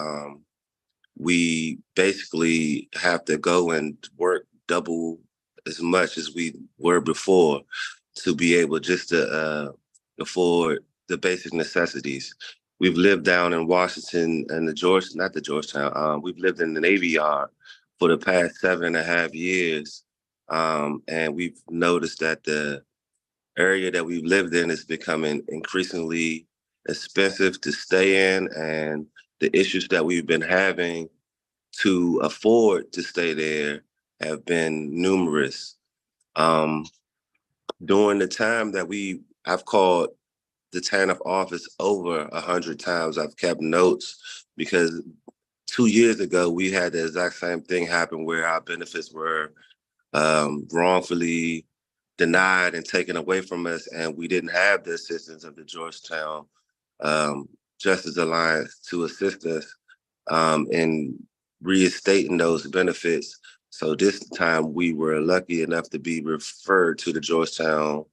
we basically have to go and work double as much as we were before to be able just to afford the basic necessities. We've lived down in Washington and we've lived in the Navy Yard for the past 7.5 years. And we've noticed that the area that we've lived in is becoming increasingly expensive to stay in, and the issues that we've been having to afford to stay there have been numerous. During the time that I've called the TANF office over 100 times. I've kept notes because 2 years ago, we had the exact same thing happen where our benefits were wrongfully denied and taken away from us, and we didn't have the assistance of the Georgetown Justice Alliance to assist us in reinstating those benefits. So this time we were lucky enough to be referred to the Georgetown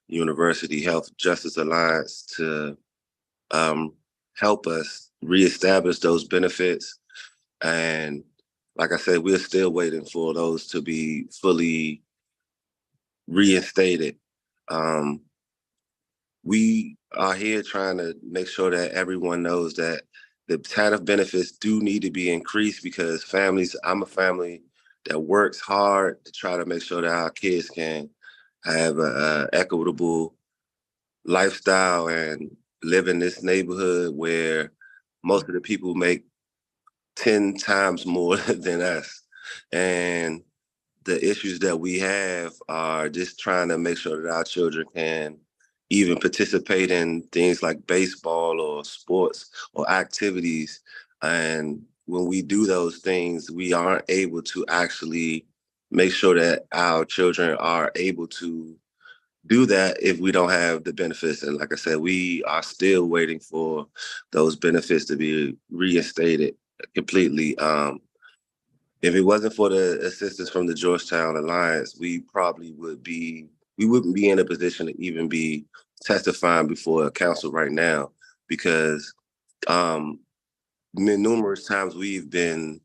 University Health Justice Alliance to help us reestablish those benefits. And like I said, we're still waiting for those to be fully reinstated. We are here trying to make sure that everyone knows that the TANF benefits do need to be increased because I'm a family that works hard to try to make sure that our kids can have an equitable lifestyle and live in this neighborhood where most of the people make 10 times more than us. And the issues that we have are just trying to make sure that our children can even participate in things like baseball or sports or activities. And when we do those things, we aren't able to actually make sure that our children are able to do that if we don't have the benefits. And like I said, we are still waiting for those benefits to be reinstated completely. If it wasn't for the assistance from the Georgetown Alliance, we wouldn't be in a position to even be testifying before a council right now, because numerous times we've been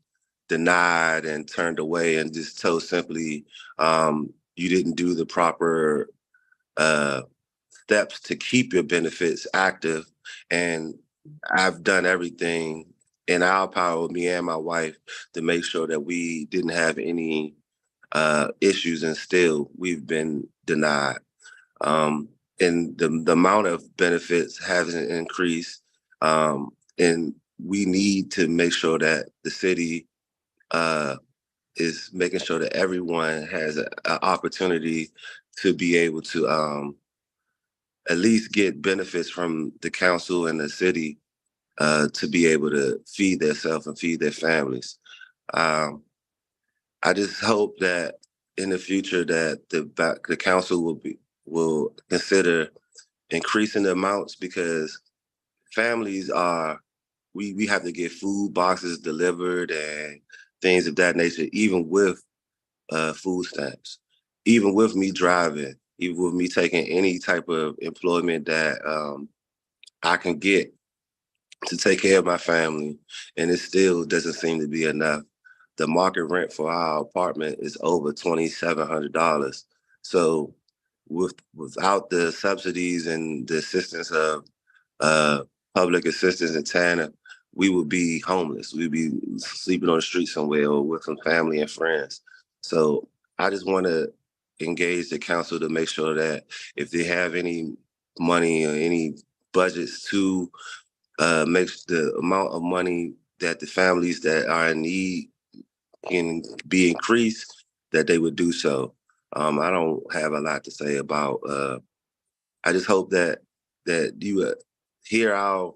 denied and turned away and just told simply, you didn't do the proper steps to keep your benefits active. And I've done everything in our power, me and my wife, to make sure that we didn't have any issues, and still we've been denied. And the amount of benefits hasn't increased. And we need to make sure that the city is making sure that everyone has an opportunity to be able to at least get benefits from the council and the city to be able to feed themselves and feed their families. I just hope that in the future that the council will consider increasing the amounts, because families we have to get food boxes delivered and things of that nature, even with food stamps, even with me driving, even with me taking any type of employment that I can get to take care of my family, and it still doesn't seem to be enough. The market rent for our apartment is over $2,700. So without the subsidies and the assistance of public assistance in TANF, we would be homeless. We'd be sleeping on the street somewhere or with some family and friends. So I just want to engage the council to make sure that if they have any money or any budgets to make the amount of money that the families that are in need can be increased, that they would do so. I don't have a lot to say about. I just hope that you would hear our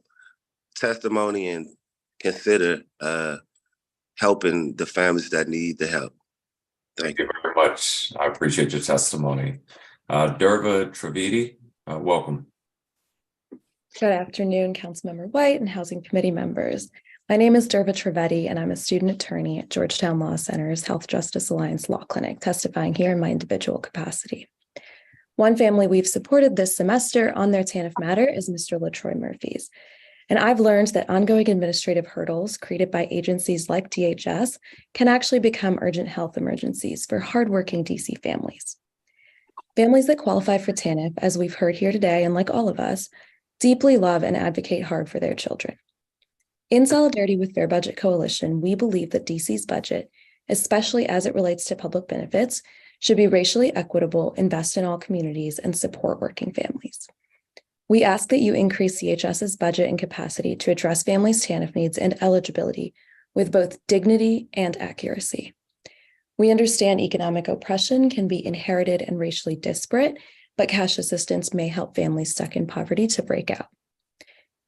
testimony and consider helping the families that need the help. Thank you very much. I appreciate your testimony. Derva Trivedi, welcome. Good afternoon, Councilmember White and Housing Committee members. My name is Derva Trivedi, and I'm a student attorney at Georgetown Law Center's Health Justice Alliance Law Clinic, testifying here in my individual capacity. One family we've supported this semester on their TANF matter is Mr. LaTroy Murphy's. And I've learned that ongoing administrative hurdles created by agencies like DHS can actually become urgent health emergencies for hardworking DC families. Families that qualify for TANF, as we've heard here today, and like all of us, deeply love and advocate hard for their children. In solidarity with Fair Budget Coalition, we believe that DC's budget, especially as it relates to public benefits, should be racially equitable, invest in all communities, and support working families. We ask that you increase DHS's budget and capacity to address families' TANF needs and eligibility with both dignity and accuracy. We understand economic oppression can be inherited and racially disparate, but cash assistance may help families stuck in poverty to break out.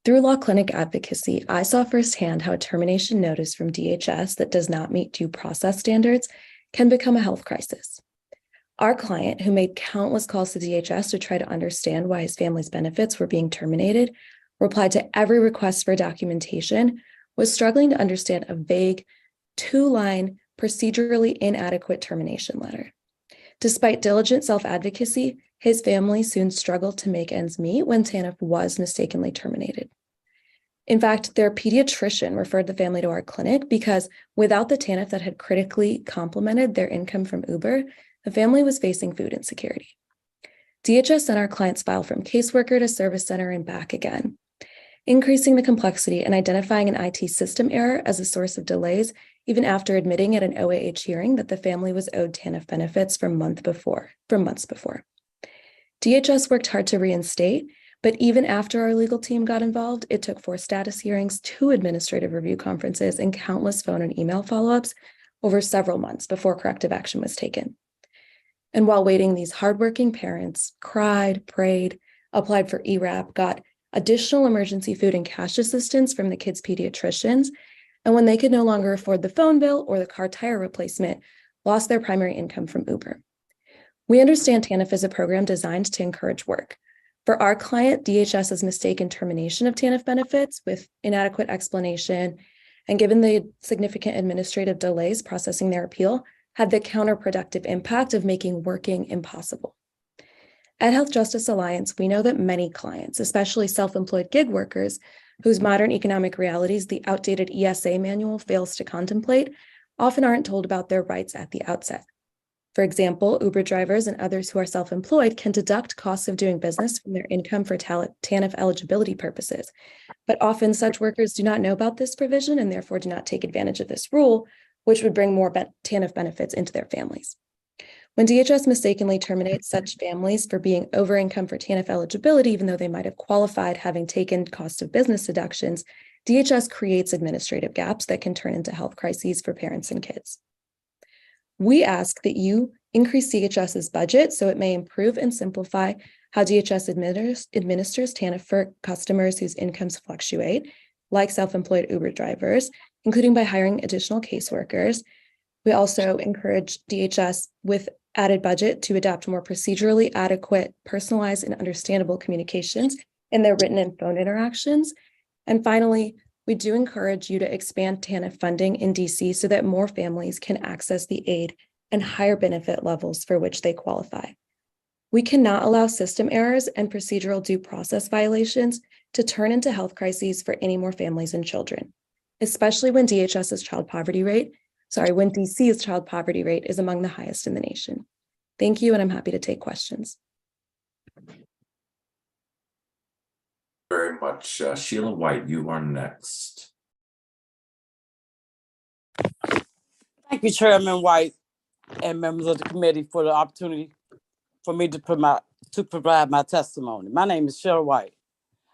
Through Law Clinic advocacy, I saw firsthand how a termination notice from DHS that does not meet due process standards can become a health crisis. Our client, who made countless calls to DHS to try to understand why his family's benefits were being terminated, replied to every request for documentation, was struggling to understand a vague, two-line, procedurally inadequate termination letter. Despite diligent self-advocacy, his family soon struggled to make ends meet when TANF was mistakenly terminated. In fact, their pediatrician referred the family to our clinic because without the TANF that had critically complemented their income from Uber, the family was facing food insecurity. DHS sent our client's file from caseworker to service center and back again, increasing the complexity and identifying an IT system error as a source of delays, even after admitting at an OAH hearing that the family was owed TANF benefits from months before. DHS worked hard to reinstate, but even after our legal team got involved, it took 4 status hearings, 2 administrative review conferences, and countless phone and email follow-ups over several months before corrective action was taken. And while waiting, these hardworking parents cried, prayed, applied for ERAP, got additional emergency food and cash assistance from the kids' pediatricians, and when they could no longer afford the phone bill or the car tire replacement, lost their primary income from Uber. We understand TANF is a program designed to encourage work. For our client, DHS's mistaken termination of TANF benefits with inadequate explanation, and given the significant administrative delays processing their appeal, had the counterproductive impact of making working impossible. At Health Justice Alliance, we know that many clients, especially self-employed gig workers, whose modern economic realities the outdated ESA manual fails to contemplate, often aren't told about their rights at the outset. For example, Uber drivers and others who are self-employed can deduct costs of doing business from their income for TANF eligibility purposes, but often such workers do not know about this provision and therefore do not take advantage of this rule, which would bring more TANF benefits into their families. When DHS mistakenly terminates such families for being over income for TANF eligibility, even though they might have qualified having taken cost of business deductions, DHS creates administrative gaps that can turn into health crises for parents and kids. We ask that you increase DHS's budget so it may improve and simplify how DHS administers TANF for customers whose incomes fluctuate, like self-employed Uber drivers, including by hiring additional caseworkers. We also encourage DHS with added budget to adopt more procedurally adequate, personalized, and understandable communications in their written and phone interactions. And finally, we do encourage you to expand TANF funding in DC so that more families can access the aid and higher benefit levels for which they qualify. We cannot allow system errors and procedural due process violations to turn into health crises for any more families and children, especially when DC's child poverty rate is among the highest in the nation. Thank you, and I'm happy to take questions. Very much. Sheila White, you are next. Thank you, Chairman White and members of the committee for the opportunity for me to provide my testimony. My name is Sheila White.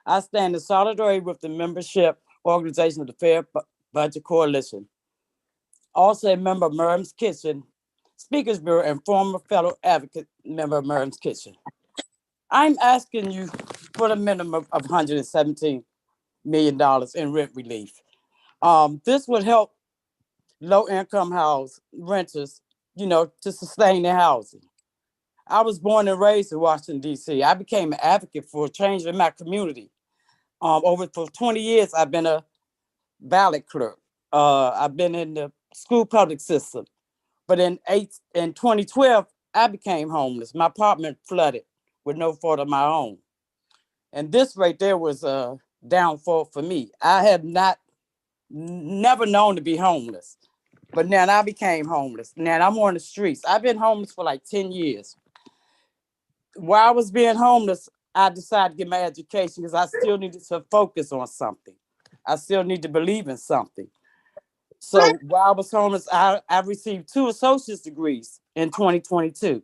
I stand in solidarity with the membership organization of the Fair Budget Coalition. also a member of Mervyn's Kitchen, Speakers Bureau, and former fellow advocate member of Mervyn's Kitchen. I'm asking you for the minimum of $117 million in rent relief. This would help low-income house renters, to sustain their housing. I was born and raised in Washington, D.C. I became an advocate for change in my community. For 20 years, I've been a ballot clerk. I've been in the school public system. But in 2012, I became homeless. My apartment flooded with no fault of my own. And this right there was a downfall for me. I have never known to be homeless. But now I became homeless. Now I'm on the streets. I've been homeless for like 10 years. While I was being homeless, I decided to get my education because I still needed to focus on something. I still need to believe in something. So while I was homeless, I received 2 associate's degrees in 2022.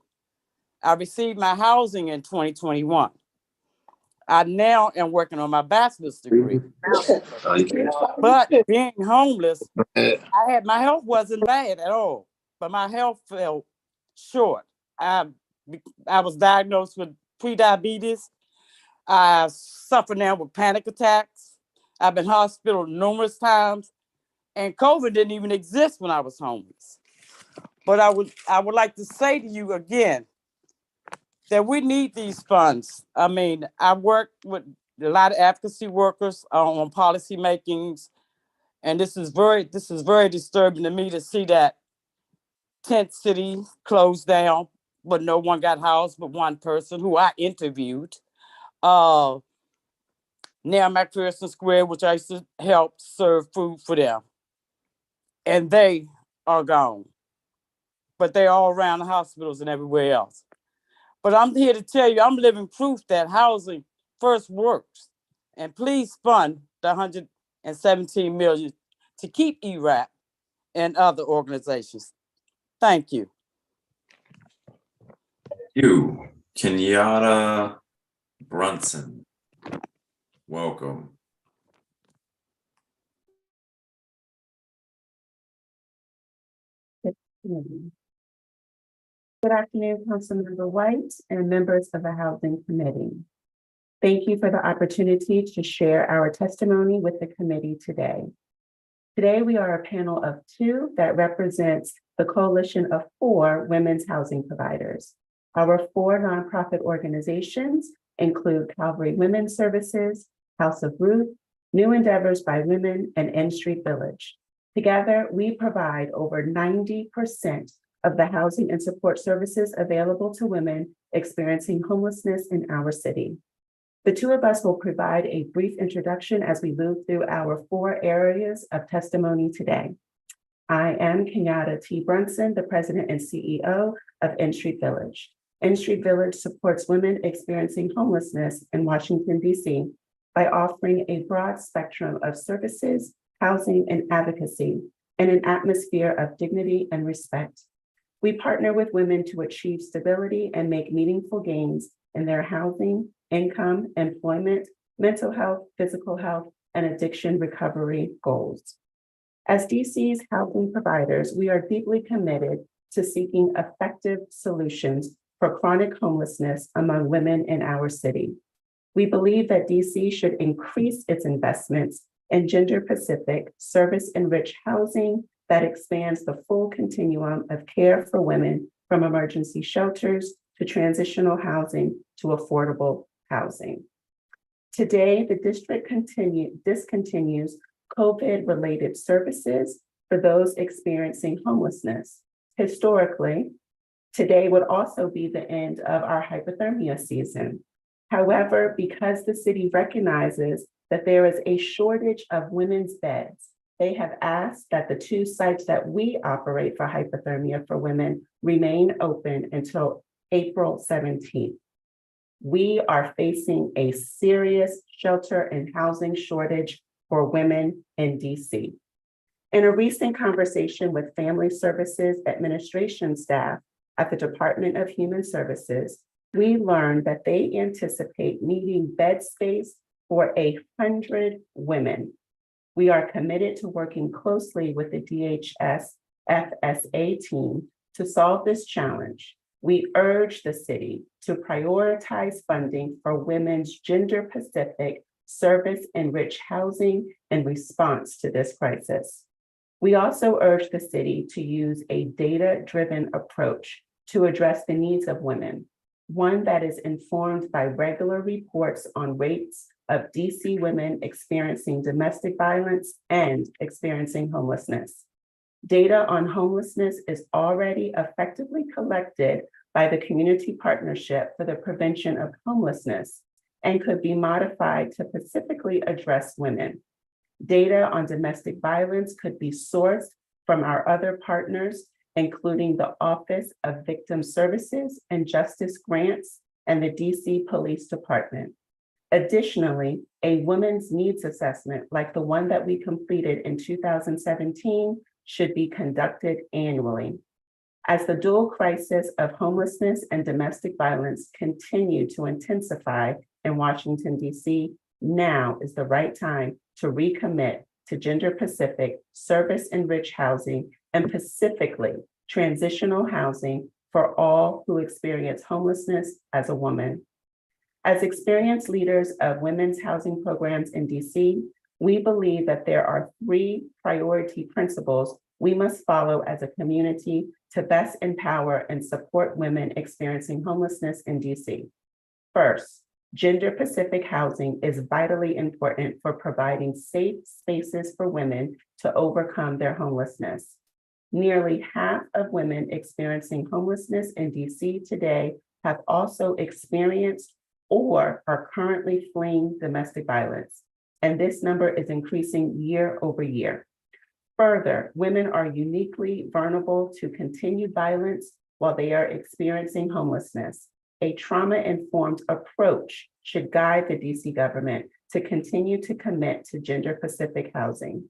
I received my housing in 2021. I now am working on my bachelor's degree. But being homeless, my health wasn't bad at all, but my health fell short. I was diagnosed with prediabetes. I suffer now with panic attacks. I've been hospitalized numerous times, and COVID didn't even exist when I was homeless. But I would like to say to you again that we need these funds. I mean, I work with a lot of advocacy workers on policy makings, and this is very disturbing to me to see that Tent City closed down, but no one got housed but one person who I interviewed. Now McPherson Square, which I used to help serve food for them, and they are gone. But they're all around the hospitals and everywhere else. But I'm here to tell you, I'm living proof that housing first works. And please fund the $117 million to keep ERAP and other organizations. Thank you. You, Kenyatta Brunson. Welcome. Good afternoon, Councilmember White and members of the Housing Committee. Thank you for the opportunity to share our testimony with the committee today. Today, we are a panel of 2 that represents the coalition of 4 women's housing providers. Our 4 nonprofit organizations include Calvary Women's Services, House of Ruth, New Endeavors by Women, and N Street Village. Together, we provide over 90% of the housing and support services available to women experiencing homelessness in our city. The 2 of us will provide a brief introduction as we move through our 4 areas of testimony today. I am Kenyatta T. Brunson, the president and CEO of N Street Village. N Street Village supports women experiencing homelessness in Washington, D.C. by offering a broad spectrum of services, housing, and advocacy in an atmosphere of dignity and respect. We partner with women to achieve stability and make meaningful gains in their housing, income, employment, mental health, physical health, and addiction recovery goals. As DC's housing providers, we are deeply committed to seeking effective solutions for chronic homelessness among women in our city. We believe that DC should increase its investments in gender-specific, service-enriched housing that expands the full continuum of care for women from emergency shelters to transitional housing to affordable housing. Today, the district discontinues COVID-related services for those experiencing homelessness. Historically, today would also be the end of our hypothermia season. However, because the city recognizes that there is a shortage of women's beds, they have asked that the 2 sites that we operate for hypothermia for women remain open until April 17th. We are facing a serious shelter and housing shortage for women in DC. In a recent conversation with Family Services Administration staff at the Department of Human Services, we learned that they anticipate needing bed space for 100 women. We are committed to working closely with the DHS FSA team to solve this challenge. We urge the city to prioritize funding for women's gender-specific service-enriched housing in response to this crisis. We also urge the city to use a data-driven approach to address the needs of women, one that is informed by regular reports on rates of DC women experiencing domestic violence and experiencing homelessness. Data on homelessness is already effectively collected by the Community Partnership for the Prevention of Homelessness and could be modified to specifically address women. Data on domestic violence could be sourced from our other partners, including the Office of Victim Services and Justice Grants and the DC Police Department. Additionally, a women's needs assessment like the one that we completed in 2017 should be conducted annually. As the dual crisis of homelessness and domestic violence continue to intensify in Washington, DC, now is the right time to recommit to gender-specific, service-enriched housing, and specifically transitional housing for all who experience homelessness as a woman. As experienced leaders of women's housing programs in DC, we believe that there are 3 priority principles we must follow as a community to best empower and support women experiencing homelessness in DC. First, gender-specific housing is vitally important for providing safe spaces for women to overcome their homelessness. Nearly half of women experiencing homelessness in DC today have also experienced or are currently fleeing domestic violence, and this number is increasing year over year. Further, women are uniquely vulnerable to continued violence while they are experiencing homelessness. A trauma-informed approach should guide the DC government to continue to commit to gender-specific housing.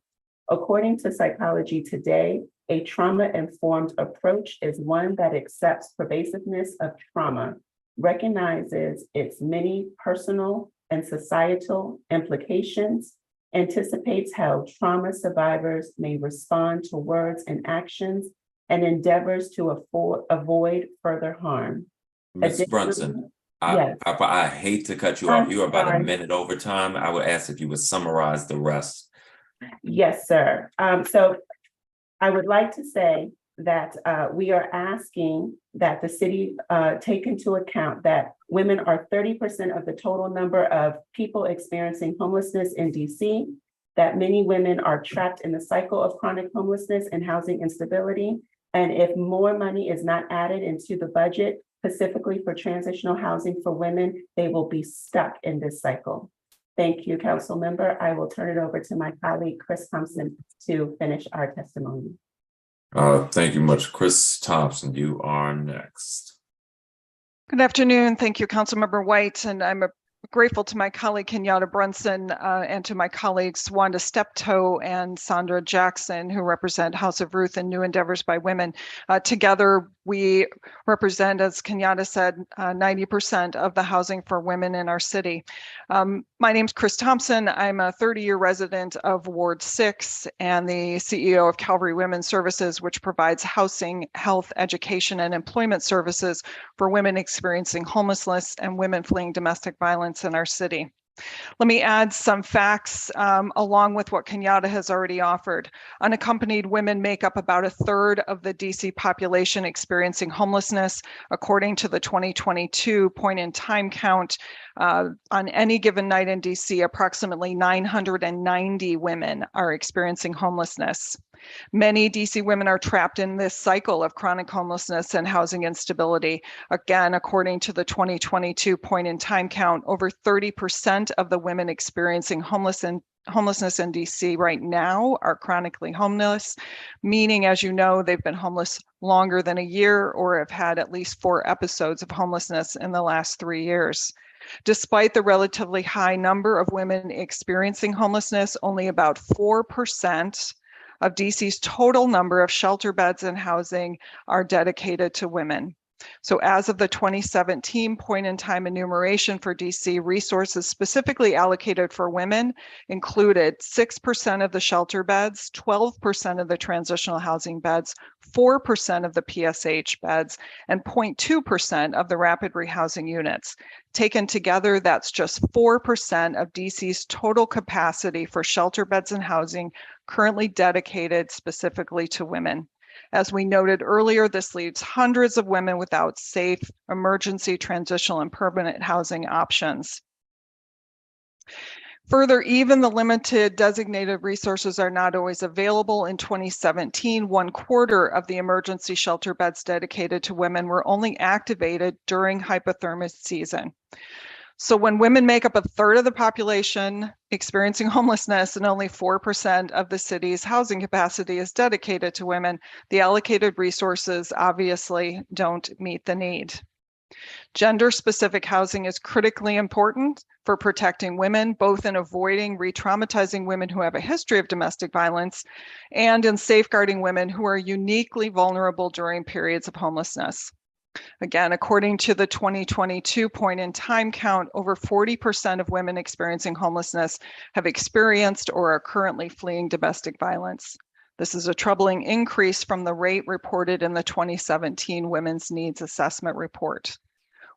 According to Psychology Today, a trauma-informed approach is one that accepts pervasiveness of trauma, recognizes its many personal and societal implications, anticipates how trauma survivors may respond to words and actions, and endeavors to avoid further harm. Ms. Brunson, Yes. I hate to cut you off. You are about a minute over time. I would ask if you would summarize the rest. Yes, sir. So I would like to say that we are asking that the city take into account that women are 30% of the total number of people experiencing homelessness in DC, that many women are trapped in the cycle of chronic homelessness and housing instability. And if more money is not added into the budget, specifically for transitional housing for women, they will be stuck in this cycle. Thank you, Council Member. I will turn it over to my colleague, Chris Thompson, to finish our testimony. Thank you much. Chris Thompson, you are next. Good afternoon. Thank you, Councilmember White. And I'm grateful to my colleague Kenyatta Brunson and to my colleagues Wanda Steptoe and Sandra Jackson, who represent House of Ruth and New Endeavors by Women. Together, we represent, as Kenyatta said, 90% of the housing for women in our city. My name's Chris Thompson. I'm a 30-year resident of Ward 6 and the CEO of Calvary Women's Services, which provides housing, health, education, and employment services for women experiencing homelessness and women fleeing domestic violence in our city. Let me add some facts along with what Kenyatta has already offered. Unaccompanied women make up about 1/3 of the DC population experiencing homelessness. According to the 2022 point in time count, on any given night in DC, approximately 990 women are experiencing homelessness. Many DC women are trapped in this cycle of chronic homelessness and housing instability. Again, according to the 2022 point in time count, over 30% of the women experiencing homelessness in DC right now are chronically homeless, meaning, as you know, they've been homeless longer than a year or have had at least 4 episodes of homelessness in the last 3 years. Despite the relatively high number of women experiencing homelessness, only about 4% of DC's total number of shelter beds and housing are dedicated to women. So as of the 2017 point in time enumeration for DC, resources specifically allocated for women included 6% of the shelter beds, 12% of the transitional housing beds, 4% of the PSH beds, and 0.2% of the rapid rehousing units. Taken together, that's just 4% of DC's total capacity for shelter beds and housing currently dedicated specifically to women. As we noted earlier, this leaves hundreds of women without safe, emergency, transitional, and permanent housing options. Further, even the limited designated resources are not always available. In 2017, 1/4 of the emergency shelter beds dedicated to women were only activated during hypothermia season. So when women make up 1/3 of the population experiencing homelessness and only 4% of the city's housing capacity is dedicated to women, the allocated resources obviously don't meet the need. Gender-specific housing is critically important for protecting women, both in avoiding re-traumatizing women who have a history of domestic violence and in safeguarding women who are uniquely vulnerable during periods of homelessness. Again, according to the 2022 point in time count, over 40% of women experiencing homelessness have experienced or are currently fleeing domestic violence. This is a troubling increase from the rate reported in the 2017 Women's Needs Assessment Report.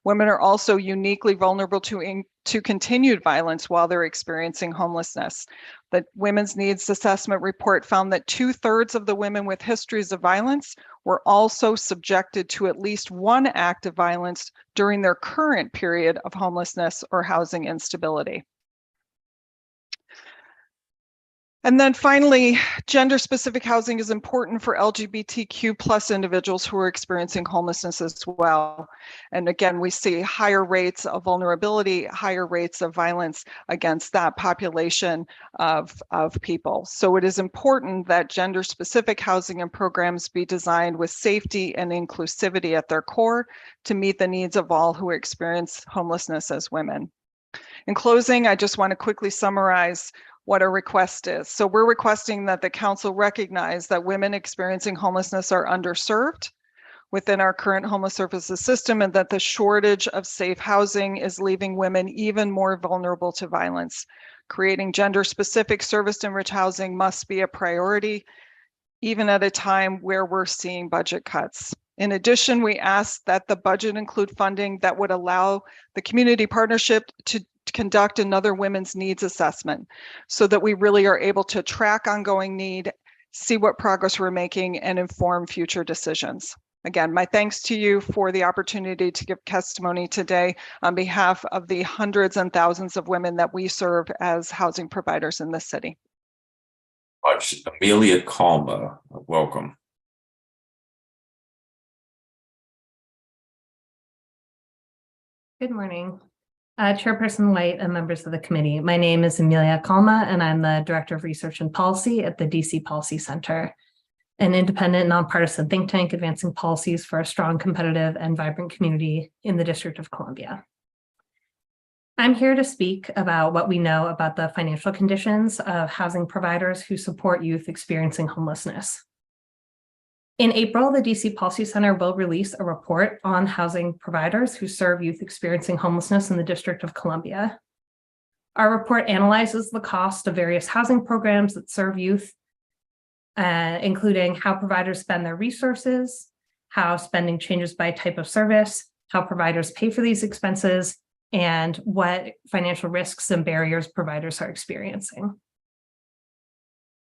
Women are also uniquely vulnerable to continued violence while they're experiencing homelessness. The Women's Needs Assessment Report found that 2/3 of the women with histories of violence were also subjected to at least one act of violence during their current period of homelessness or housing instability. And then finally, gender-specific housing is important for LGBTQ plus individuals who are experiencing homelessness as well. And again, we see higher rates of vulnerability, higher rates of violence against that population of people. So it is important that gender-specific housing and programs be designed with safety and inclusivity at their core to meet the needs of all who experience homelessness as women. In closing, I just want to quickly summarize what our request is. So we're requesting that the council recognize that women experiencing homelessness are underserved within our current homeless services system and that the shortage of safe housing is leaving women even more vulnerable to violence. Creating gender-specific service-enriched housing must be a priority, even at a time where we're seeing budget cuts. In addition, we ask that the budget include funding that would allow the community partnership to conduct another women's needs assessment so that we really are able to track ongoing need, see what progress we're making, and inform future decisions. Again, my thanks to you for the opportunity to give testimony today on behalf of the hundreds and thousands of women that we serve as housing providers in this city. Amelia Kalma, welcome. Good morning. Chairperson White and members of the committee. My name is Amelia Kalma, and I'm the Director of Research and Policy at the DC Policy Center, an independent, nonpartisan think tank advancing policies for a strong, competitive, and vibrant community in the District of Columbia. I'm here to speak about what we know about the financial conditions of housing providers who support youth experiencing homelessness. In April, the DC Policy Center will release a report on housing providers who serve youth experiencing homelessness in the District of Columbia. Our report analyzes the cost of various housing programs that serve youth, including how providers spend their resources, how spending changes by type of service, how providers pay for these expenses, and what financial risks and barriers providers are experiencing.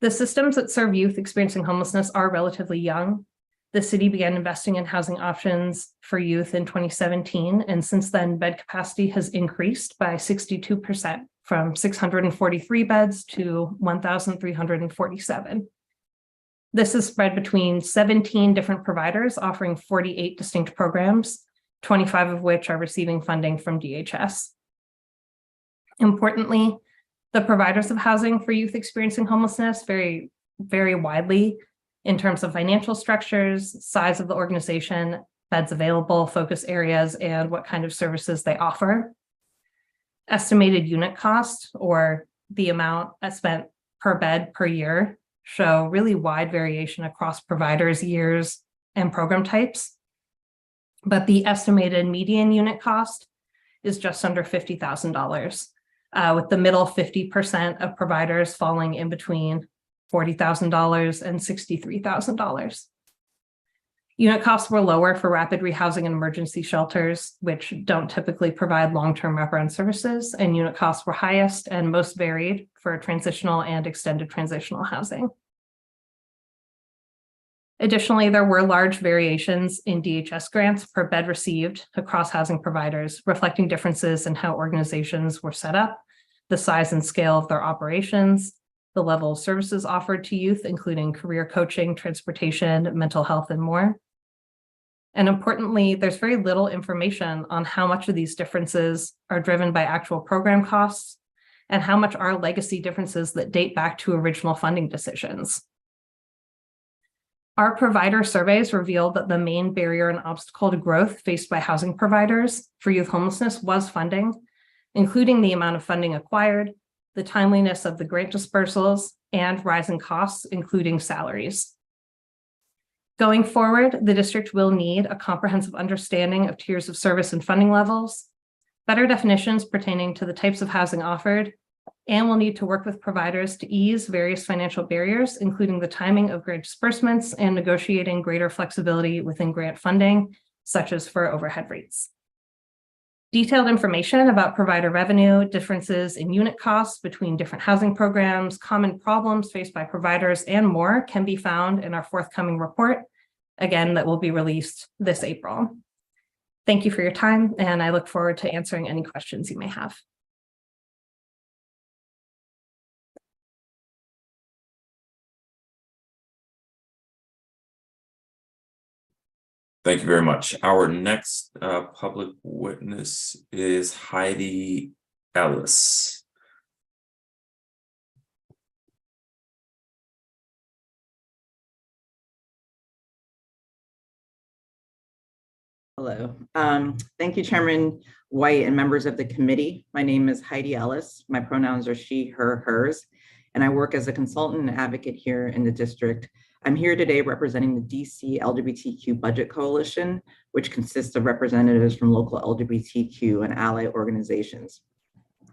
The systems that serve youth experiencing homelessness are relatively young. The city began investing in housing options for youth in 2017, and since then, bed capacity has increased by 62% from 643 beds to 1,347. This is spread between 17 different providers offering 48 distinct programs, 25 of which are receiving funding from DHS. Importantly, the providers of housing for youth experiencing homelessness vary widely in terms of financial structures, size of the organization, beds available, focus areas, and what kind of services they offer. Estimated unit cost, or the amount spent per bed per year, show really wide variation across providers, years, and program types. but the estimated median unit cost is just under $50,000, with the middle 50% of providers falling in between $40,000 and $63,000. Unit costs were lower for rapid rehousing and emergency shelters, which don't typically provide long-term wraparound services, and unit costs were highest and most varied for transitional and extended transitional housing. Additionally, there were large variations in DHS grants per bed received across housing providers, reflecting differences in how organizations were set up, the size and scale of their operations, the level of services offered to youth, including career coaching, transportation, mental health, and more. And importantly, there's very little information on how much of these differences are driven by actual program costs and how much are legacy differences that date back to original funding decisions. Our provider surveys revealed that the main barrier and obstacle to growth faced by housing providers for youth homelessness was funding, including the amount of funding acquired, the timeliness of the grant dispersals, and rising costs, including salaries. Going forward, the district will need a comprehensive understanding of tiers of service and funding levels, better definitions pertaining to the types of housing offered, and will need to work with providers to ease various financial barriers, including the timing of grant disbursements and negotiating greater flexibility within grant funding, such as for overhead rates. Detailed information about provider revenue, differences in unit costs between different housing programs, common problems faced by providers, and more can be found in our forthcoming report, again, that will be released this April. Thank you for your time, and I look forward to answering any questions you may have. Thank you very much. Our next public witness is Heidi Ellis. Hello. Thank you, Chairman White and members of the committee. My name is Heidi Ellis. My pronouns are she, her, hers, and I work as a consultant and advocate here in the district. I'm here today representing the DC LGBTQ Budget Coalition, which consists of representatives from local LGBTQ and ally organizations.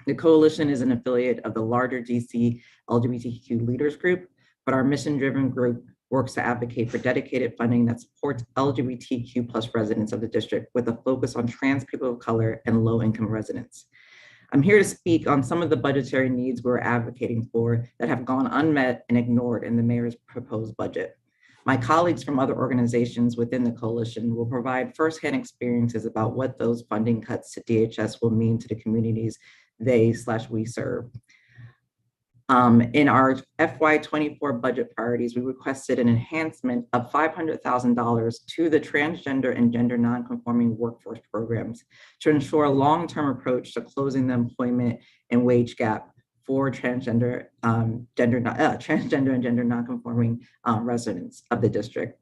The coalition is an affiliate of the larger DC LGBTQ Leaders Group, but our mission-driven group works to advocate for dedicated funding that supports LGBTQ+ residents of the district with a focus on trans people of color and low-income residents. I'm here to speak on some of the budgetary needs we're advocating for that have gone unmet and ignored in the mayor's proposed budget. My colleagues from other organizations within the coalition will provide firsthand experiences about what those funding cuts to DHS will mean to the communities we serve. In our FY24 budget priorities, we requested an enhancement of $500,000 to the transgender and gender nonconforming workforce programs to ensure a long-term approach to closing the employment and wage gap for transgender and gender nonconforming residents of the district.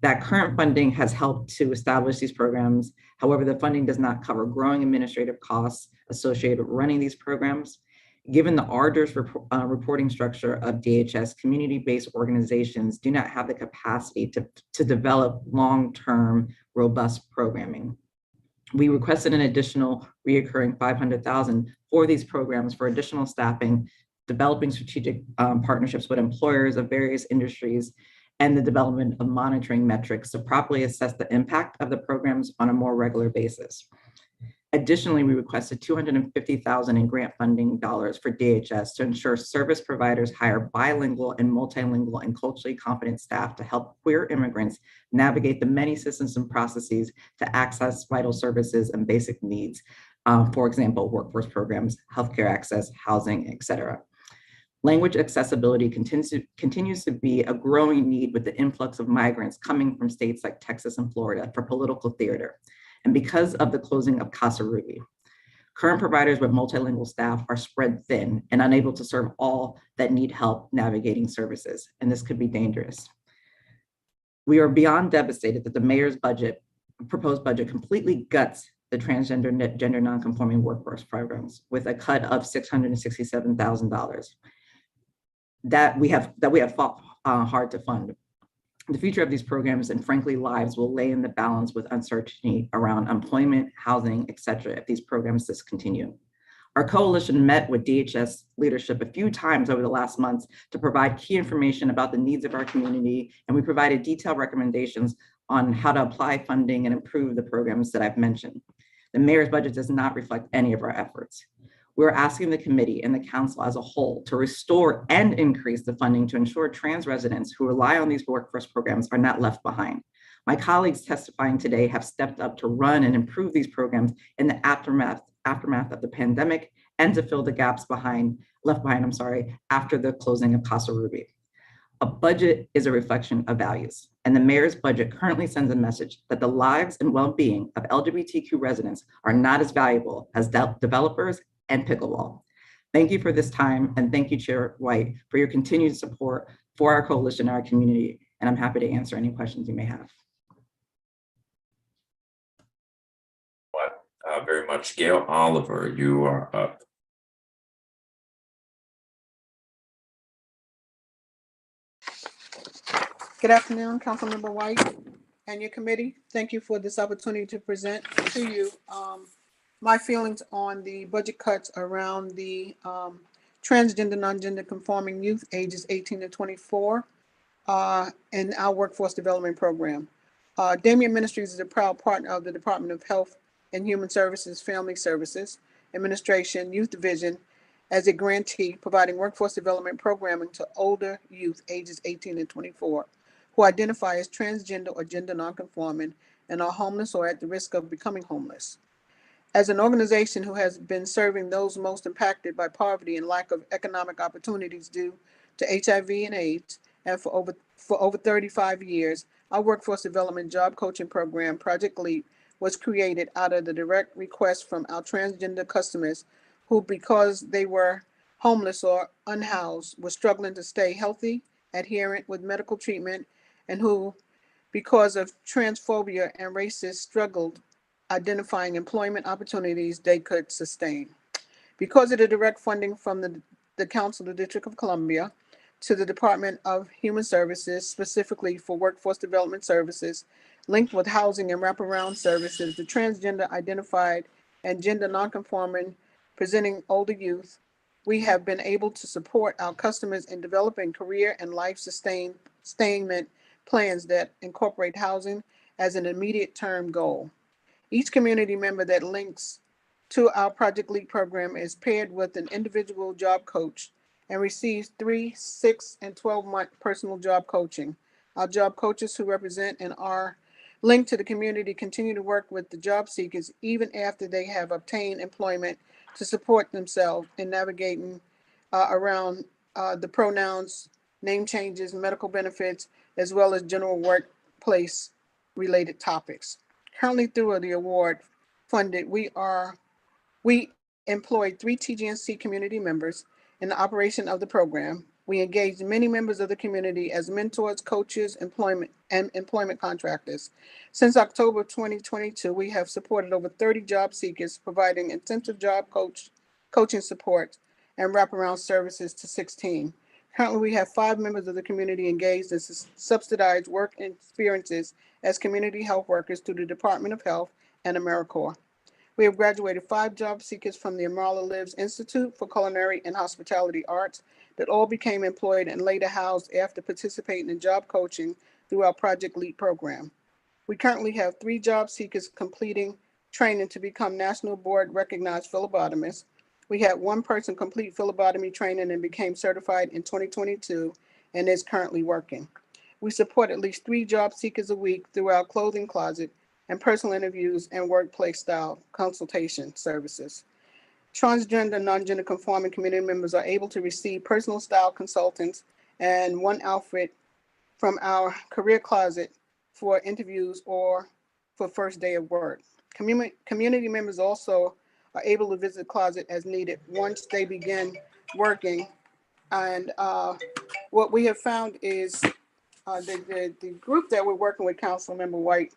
That current funding has helped to establish these programs. However, the funding does not cover growing administrative costs associated with running these programs. Given the arduous reporting structure of DHS, community-based organizations do not have the capacity to develop long-term, robust programming. We requested an additional reoccurring $500,000 for these programs for additional staffing, developing strategic partnerships with employers of various industries, and the development of monitoring metrics to properly assess the impact of the programs on a more regular basis. Additionally, we requested $250,000 in grant funding dollars for DHS to ensure service providers hire bilingual and multilingual and culturally competent staff to help queer immigrants navigate the many systems and processes to access vital services and basic needs. For example, workforce programs, healthcare access, housing, etc. Language accessibility continues to be a growing need with the influx of migrants coming from states like Texas and Florida for political theater. And because of the closing of Casa Ruby, current providers with multilingual staff are spread thin and unable to serve all that need help navigating services, and this could be dangerous. We are beyond devastated that the mayor's proposed budget completely guts the transgender gender nonconforming workforce programs with a cut of $667,000 that we have fought hard to fund. The future of these programs and frankly lives will lay in the balance with uncertainty around employment, housing, et cetera, if these programs discontinue. Our coalition met with DHS leadership a few times over the last months to provide key information about the needs of our community, and we provided detailed recommendations on how to apply funding and improve the programs that I've mentioned. The mayor's budget does not reflect any of our efforts. We're asking the committee and the council as a whole to restore and increase the funding to ensure trans residents who rely on these workforce programs are not left behind. My colleagues testifying today have stepped up to run and improve these programs in the aftermath of the pandemic and to fill the gaps left behind, after the closing of Casa Ruby. A budget is a reflection of values, and the mayor's budget currently sends a message that the lives and well-being of LGBTQ residents are not as valuable as developers and pickleball. Thank you for this time, and thank you, Chair White, for your continued support for our coalition and our community, and I'm happy to answer any questions you may have. Very much. Gail Oliver, you are up. Good afternoon, Councilmember White and your committee. Thank you for this opportunity to present to you my feelings on the budget cuts around the transgender, non-gender conforming youth ages 18 to 24 in our workforce development program. Damien Ministries is a proud partner of the Department of Health and Human Services, Family Services Administration Youth Division as a grantee providing workforce development programming to older youth ages 18 to 24 who identify as transgender or gender nonconforming and are homeless or at the risk of becoming homeless. As an organization who has been serving those most impacted by poverty and lack of economic opportunities due to HIV and AIDS, and for over 35 years, our workforce development job coaching program, Project LEAP, was created out of the direct request from our transgender customers who, because they were homeless or unhoused, were struggling to stay healthy, adherent with medical treatment, and who, because of transphobia and racist, struggled identifying employment opportunities they could sustain. Because of the direct funding from the Council of the District of Columbia to the Department of Human Services, specifically for workforce development services, linked with housing and wraparound services, the transgender identified and gender nonconforming presenting older youth, we have been able to support our customers in developing career and life sustainment plans that incorporate housing as an immediate term goal. Each community member that links to our Project LEAP program is paired with an individual job coach and receives 3, 6, and 12-month personal job coaching. Our job coaches who represent and are linked to the community continue to work with the job seekers even after they have obtained employment to support themselves in navigating around the pronouns, name changes, medical benefits, as well as general workplace related topics. Currently through the award funded, we employed 3 TGNC community members in the operation of the program. We engaged many members of the community as mentors, coaches, employment contractors. Since October 2022, we have supported over 30 job seekers, providing intensive job coaching support and wraparound services to 16. Currently, we have 5 members of the community engaged in subsidized work experiences as community health workers through the Department of Health and AmeriCorps. We have graduated 5 job seekers from the Amara Lives Institute for Culinary and Hospitality Arts that all became employed and later housed after participating in job coaching through our Project LEAP program. We currently have 3 job seekers completing training to become national board recognized phlebotomists. We had 1 person complete phlebotomy training and became certified in 2022 and is currently working. We support at least 3 job seekers a week through our clothing closet and personal interviews and workplace style consultation services. Transgender, non-gender conforming community members are able to receive personal style consultants and 1 outfit from our career closet for interviews or for first day of work. Community members also are able to visit the closet as needed once they begin working. And what we have found is the group that we're working with, Councilmember White,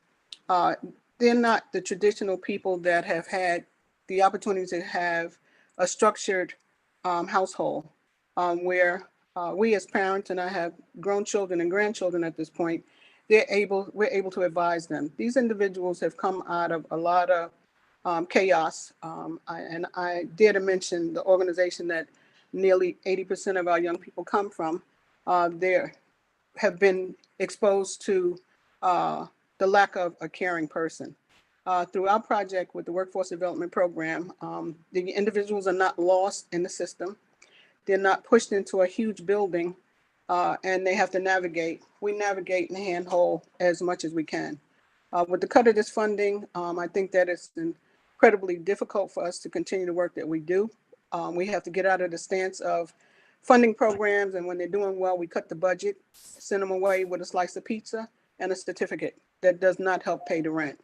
they're not the traditional people that have had the opportunity to have a structured household where We as parents, and I have grown children and grandchildren at this point, we're able to advise them. These individuals have come out of a lot of chaos. I dare to mention the organization that nearly 80% of our young people come from. There have been exposed to the lack of a caring person. Through our project with the Workforce Development Program, the individuals are not lost in the system. They're not pushed into a huge building and they have to navigate. We navigate and handhold as much as we can. With the cut of this funding, I think that it's incredibly difficult for us to continue the work that we do. We have to get out of the stance of funding programs, and when they're doing well, we cut the budget, send them away with a slice of pizza and a certificate that does not help pay the rent.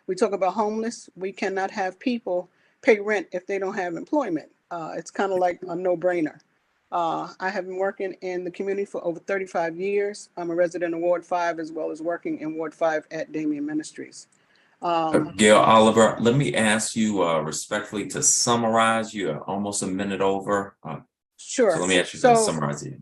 We talk about homeless. We cannot have people pay rent if they don't have employment. It's kind of like a no-brainer. I have been working in the community for over 35 years. I'm a resident of Ward 5 as well as working in Ward 5 at Damien Ministries. Gail Oliver, let me ask you respectfully to summarize. You're almost a minute over. Sure. So let me ask you to summarize it.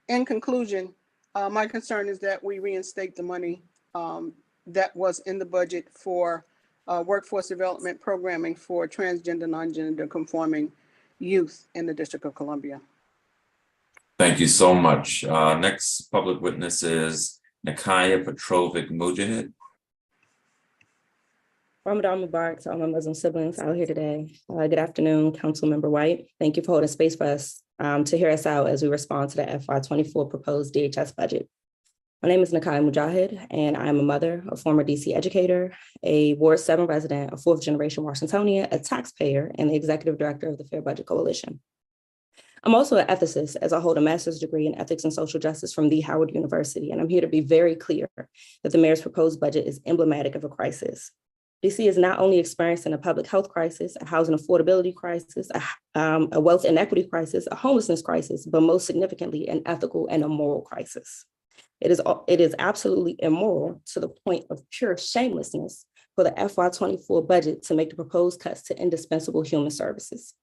In conclusion, my concern is that we reinstate the money that was in the budget for workforce development programming for transgender, non-gender conforming youth in the District of Columbia. Thank you so much. Next public witness is Nakaya Petrovic Mujahid. Ramadan Mubarak to all my Muslim siblings out here today. Good afternoon, Councilmember White. Thank you for holding space for us to hear us out as we respond to the FY24 proposed DHS budget. My name is Nakaya Mujahid, and I'm a mother, a former DC educator, a Ward 7 resident, a fourth generation Washingtonian, a taxpayer, and the executive director of the Fair Budget Coalition. I'm also an ethicist as I hold a master's degree in ethics and social justice from the Howard University, and I'm here to be very clear that the mayor's proposed budget is emblematic of a crisis. DC is not only experiencing a public health crisis, a housing affordability crisis, a wealth inequity crisis, a homelessness crisis, but most significantly, an ethical and a moral crisis. It is absolutely immoral to the point of pure shamelessness for the FY24 budget to make the proposed cuts to indispensable human services.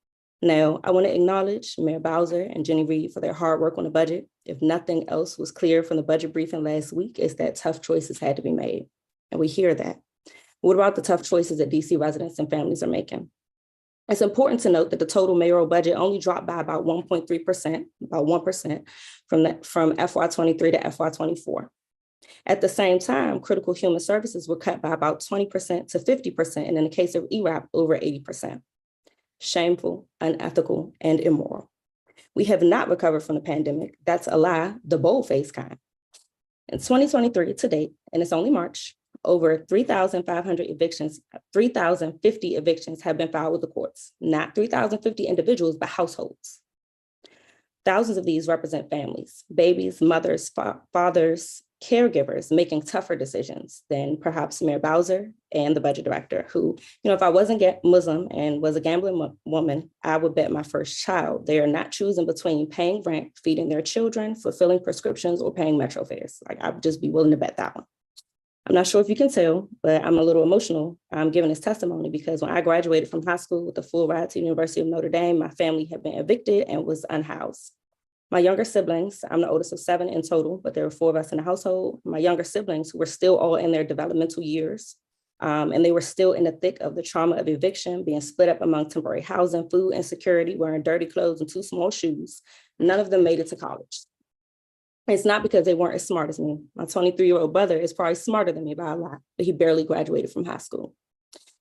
Now, I want to acknowledge Mayor Bowser and Jenny Reed for their hard work on the budget. If nothing else was clear from the budget briefing last week, it's that tough choices had to be made, and we hear that. What about the tough choices that DC residents and families are making? It's important to note that the total mayoral budget only dropped by about 1.3%, about 1% from FY23 to FY24. At the same time, critical human services were cut by about 20% to 50%, and in the case of ERAP, over 80%. Shameful, unethical, and immoral. We have not recovered from the pandemic. That's a lie, the bold-faced kind. In 2023 to date, and it's only March, over 3,500 evictions, 3,050 evictions have been filed with the courts, not 3,050 individuals, but households. Thousands of these represent families, babies, mothers, fathers, caregivers making tougher decisions than perhaps Mayor Bowser and the budget director who, if I wasn't Muslim and was a gambling woman, I would bet my first child. They are not choosing between paying rent, feeding their children, fulfilling prescriptions, or paying metro fares. I would just be willing to bet that one. I'm not sure if you can tell, but I'm a little emotional giving this testimony because when I graduated from high school with a full ride to the University of Notre Dame, my family had been evicted and was unhoused. My younger siblings, I'm the oldest of 7 in total, but there were 4 of us in the household. My younger siblings who were still all in their developmental years, and they were still in the thick of the trauma of eviction, being split up among temporary housing, food insecurity, wearing dirty clothes and 2 small shoes. None of them made it to college. It's not because they weren't as smart as me. My 23-year-old brother is probably smarter than me by a lot, but he barely graduated from high school.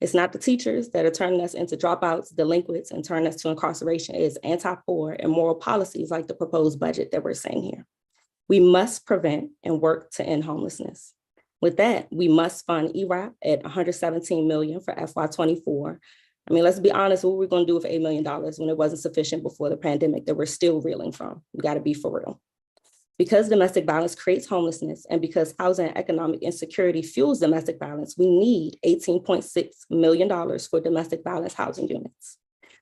It's not the teachers that are turning us into dropouts, delinquents, and turning us to incarceration. It's anti-poor and moral policies like the proposed budget that we're seeing here. We must prevent and work to end homelessness. With that, we must fund ERAP at $117 million for FY24. I mean, let's be honest, what we're going to do with $8 million when it wasn't sufficient before the pandemic that we're still reeling from? We got to be for real. Because domestic violence creates homelessness and because housing and economic insecurity fuels domestic violence, we need $18.6 million for domestic violence housing units.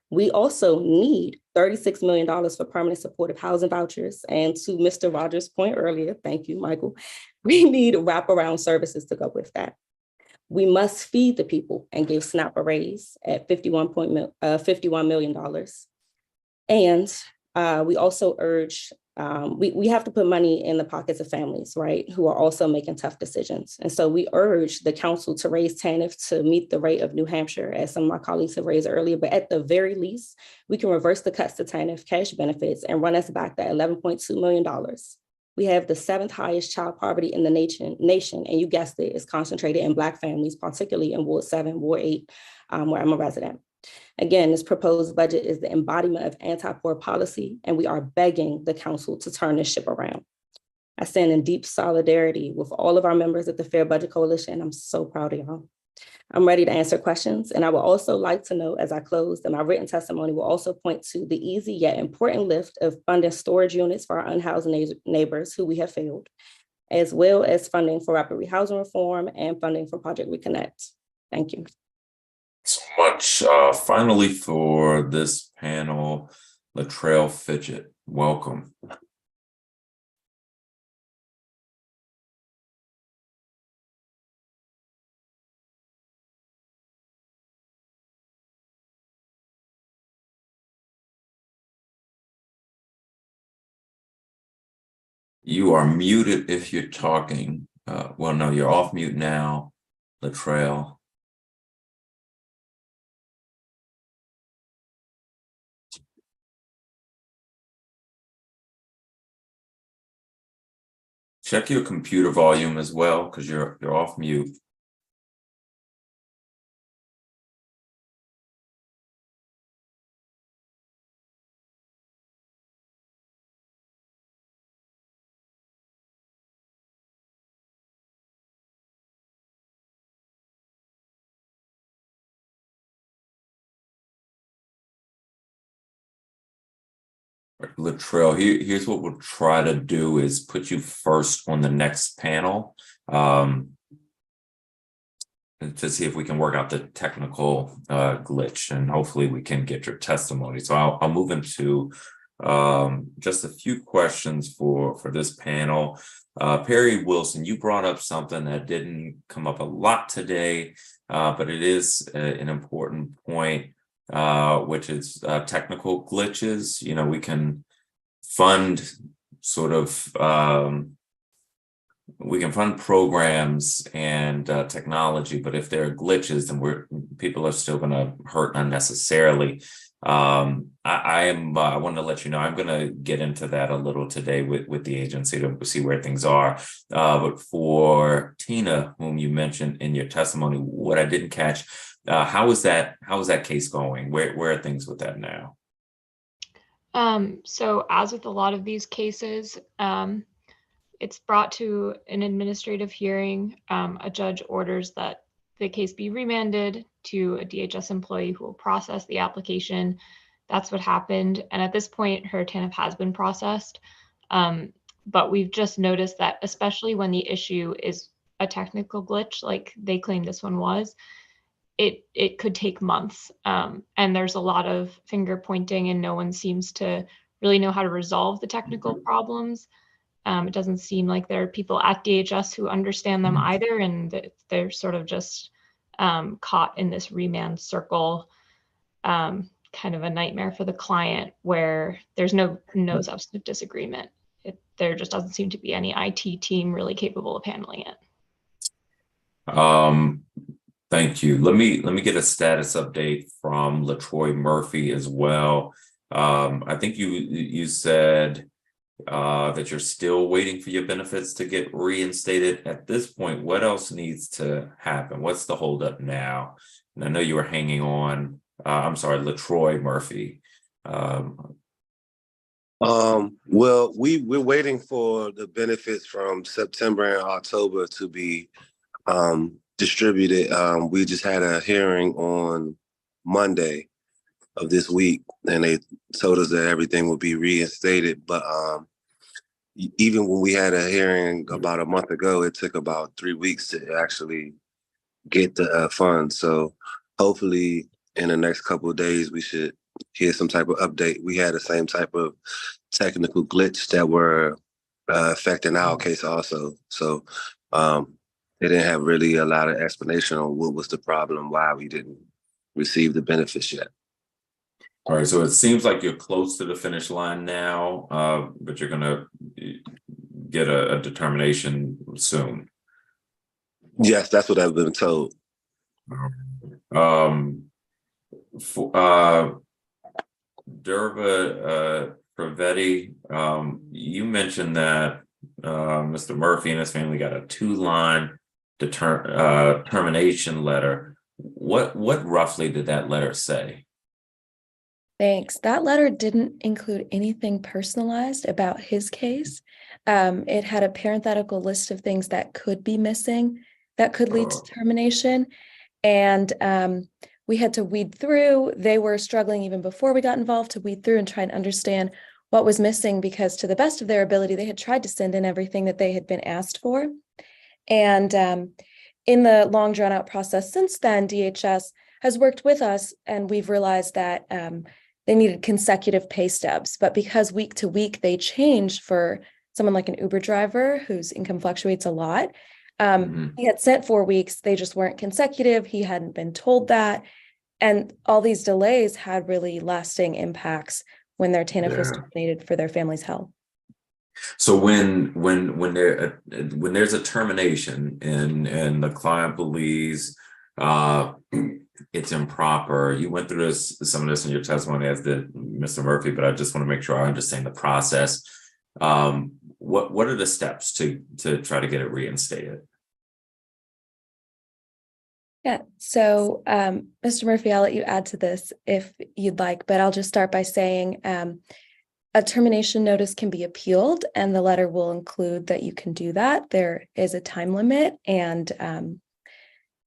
We also need $36 million for permanent supportive housing vouchers. And to Mr. Rogers' point earlier, thank you, Michael, we need wraparound services to go with that. We must feed the people and give SNAP a raise at $51 million. And we also urge We have to put money in the pockets of families, right, who are also making tough decisions. And so we urge the council to raise TANF to meet the rate of New Hampshire, as some of my colleagues have raised earlier. But at the very least, we can reverse the cuts to TANF cash benefits and run us back that $11.2 million. We have the 7th highest child poverty in the nation, and you guessed it, is concentrated in Black families, particularly in Ward 7, Ward 8, where I'm a resident. Again, this proposed budget is the embodiment of anti-poor policy, and we are begging the council to turn this ship around. I stand in deep solidarity with all of our members of the Fair Budget Coalition. I'm so proud of y'all. I'm ready to answer questions, and I would also like to note as I close that my written testimony will also point to the easy yet important lift of funding storage units for our unhoused neighbors who we have failed, as well as funding for rapid rehousing reform and funding for Project Reconnect. Thank you. So much. Finally, for this panel, Latrell Fidget, welcome. You are muted if you're talking. Well, no, you're off mute now, Latrell. Check your computer volume as well, because you're off mute. Latrell, here's what we'll try to do is put you first on the next panel to see if we can work out the technical glitch, and hopefully we can get your testimony. So I'll move into just a few questions for this panel. Perry Wilson, you brought up something that didn't come up a lot today, but it is an important point. Which is technical glitches. You know, we can fund we can fund programs and technology, but if there are glitches, then people are still going to hurt unnecessarily. I want to let you know I'm going to get into that a little today with the agency to see where things are. But for Tina, whom you mentioned in your testimony, what I didn't catch. How is that case going? Where are things with that now? So as with a lot of these cases, it's brought to an administrative hearing. A judge orders that the case be remanded to a DHS employee who will process the application. That's what happened. And at this point, her TANF has been processed. But we've just noticed that, especially when the issue is a technical glitch, like they claim this one was, it could take months. And there's a lot of finger pointing, and no one seems to really know how to resolve the technical problems. It doesn't seem like there are people at DHS who understand them either, and they're sort of just caught in this remand circle, kind of a nightmare for the client where there's no substantive disagreement. There just doesn't seem to be any IT team really capable of handling it. Thank you. Let me get a status update from LaTroy Murphy as well. I think you said that you're still waiting for your benefits to get reinstated. At this point, what else needs to happen? What's the holdup now? And I know you were hanging on. I'm sorry, LaTroy Murphy. Well, we're waiting for the benefits from September and October to be distributed. We just had a hearing on Monday of this week, and they told us that everything would be reinstated. But even when we had a hearing about a month ago, it took about 3 weeks to actually get the funds. So hopefully in the next couple of days, we should hear some type of update. We had the same type of technical glitch that were affecting our case also. So they didn't have really a lot of explanation on what was the problem, why we didn't receive the benefits yet. All right, so it seems like you're close to the finish line now, but you're gonna get a determination soon. Yes, that's what I've been told. Derva Pravetti, you mentioned that Mr. Murphy and his family got a 2-line termination letter. What roughly did that letter say? Thanks. That letter didn't include anything personalized about his case. It had a parenthetical list of things that could be missing that could lead to termination. And we had to weed through. They were struggling even before we got involved to weed through and try and understand what was missing, because to the best of their ability, they had tried to send in everything that they had been asked for. And in the long drawn out process since then, DHS has worked with us, and we've realized that they needed consecutive pay stubs. But because week to week they changed for someone like an Uber driver whose income fluctuates a lot, he had sent 4 weeks, they just weren't consecutive. He hadn't been told that. And all these delays had really lasting impacts when their TANF was terminated for their family's health. So when there's a termination and the client believes it's improper, you went through some of this in your testimony, as did Mr. Murphy, but I just want to make sure I understand the process. What are the steps to try to get it reinstated? Yeah, so Mr. Murphy, I'll let you add to this if you'd like, but I'll just start by saying a termination notice can be appealed, and the letter will include that you can do that. There is a time limit, and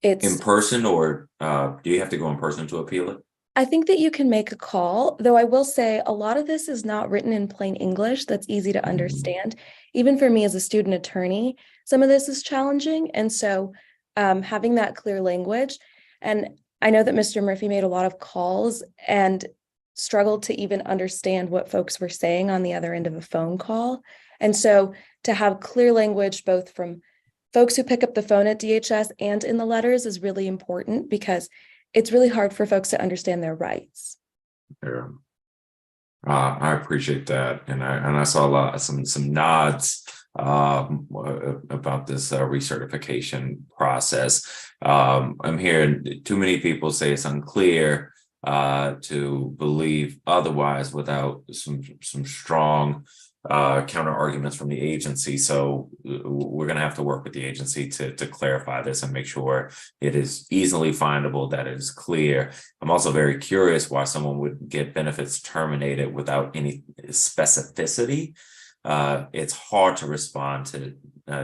it's in person, or do you have to go in person to appeal it? I think that you can make a call, though I will say a lot of this is not written in plain English that's easy to understand. Even for me as a student attorney, some of this is challenging. And so having that clear language, and I know that Mr. Murphy made a lot of calls and struggled to even understand what folks were saying on the other end of a phone call. And so to have clear language, both from folks who pick up the phone at DHS and in the letters, is really important, because it's really hard for folks to understand their rights. Yeah. I appreciate that, and I saw some nods about this recertification process. I'm hearing too many people say it's unclear to believe otherwise without some strong counter arguments from the agency. So we're going to have to work with the agency to clarify this and make sure it is easily findable, that it is clear. I'm also very curious why someone would get benefits terminated without any specificity. It's hard to respond to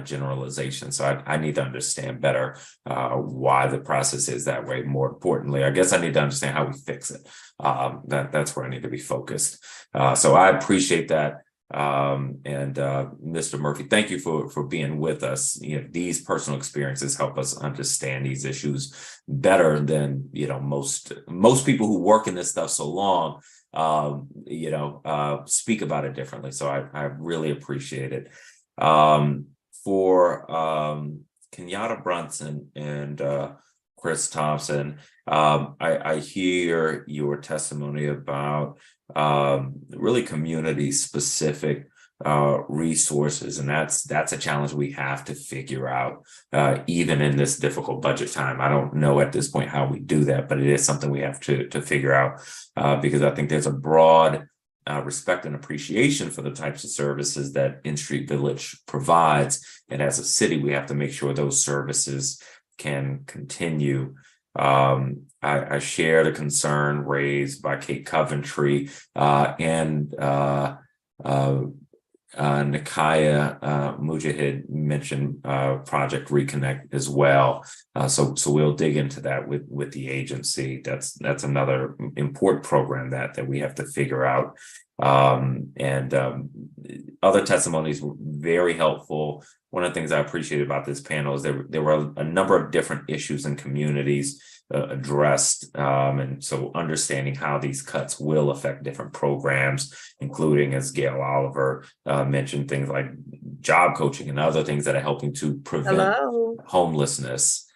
generalization. So I need to understand better why the process is that way. More importantly, I guess I need to understand how we fix it. That's where I need to be focused. So I appreciate that. Mr. Murphy, thank you for being with us. These personal experiences help us understand these issues better than most people who work in this stuff so long speak about it differently. So I really appreciate it. For Kenyatta Brunson and Chris Thompson, I hear your testimony about really community specific resources, and that's a challenge we have to figure out even in this difficult budget time. I don't know at this point how we do that, but it is something we have to figure out because I think there's a broad respect and appreciation for the types of services that In Street Village provides, and as a city we have to make sure those services can continue. I share the concern raised by Kate Coventry and Nikaya Mujahid mentioned Project Reconnect as well. So we'll dig into that with the agency. That's another important program that we have to figure out. Other testimonies were very helpful. One of the things I appreciated about this panel is there were a number of different issues in communities addressed. And so understanding how these cuts will affect different programs, including, as Gail Oliver mentioned, things like job coaching and other things that are helping to prevent homelessness.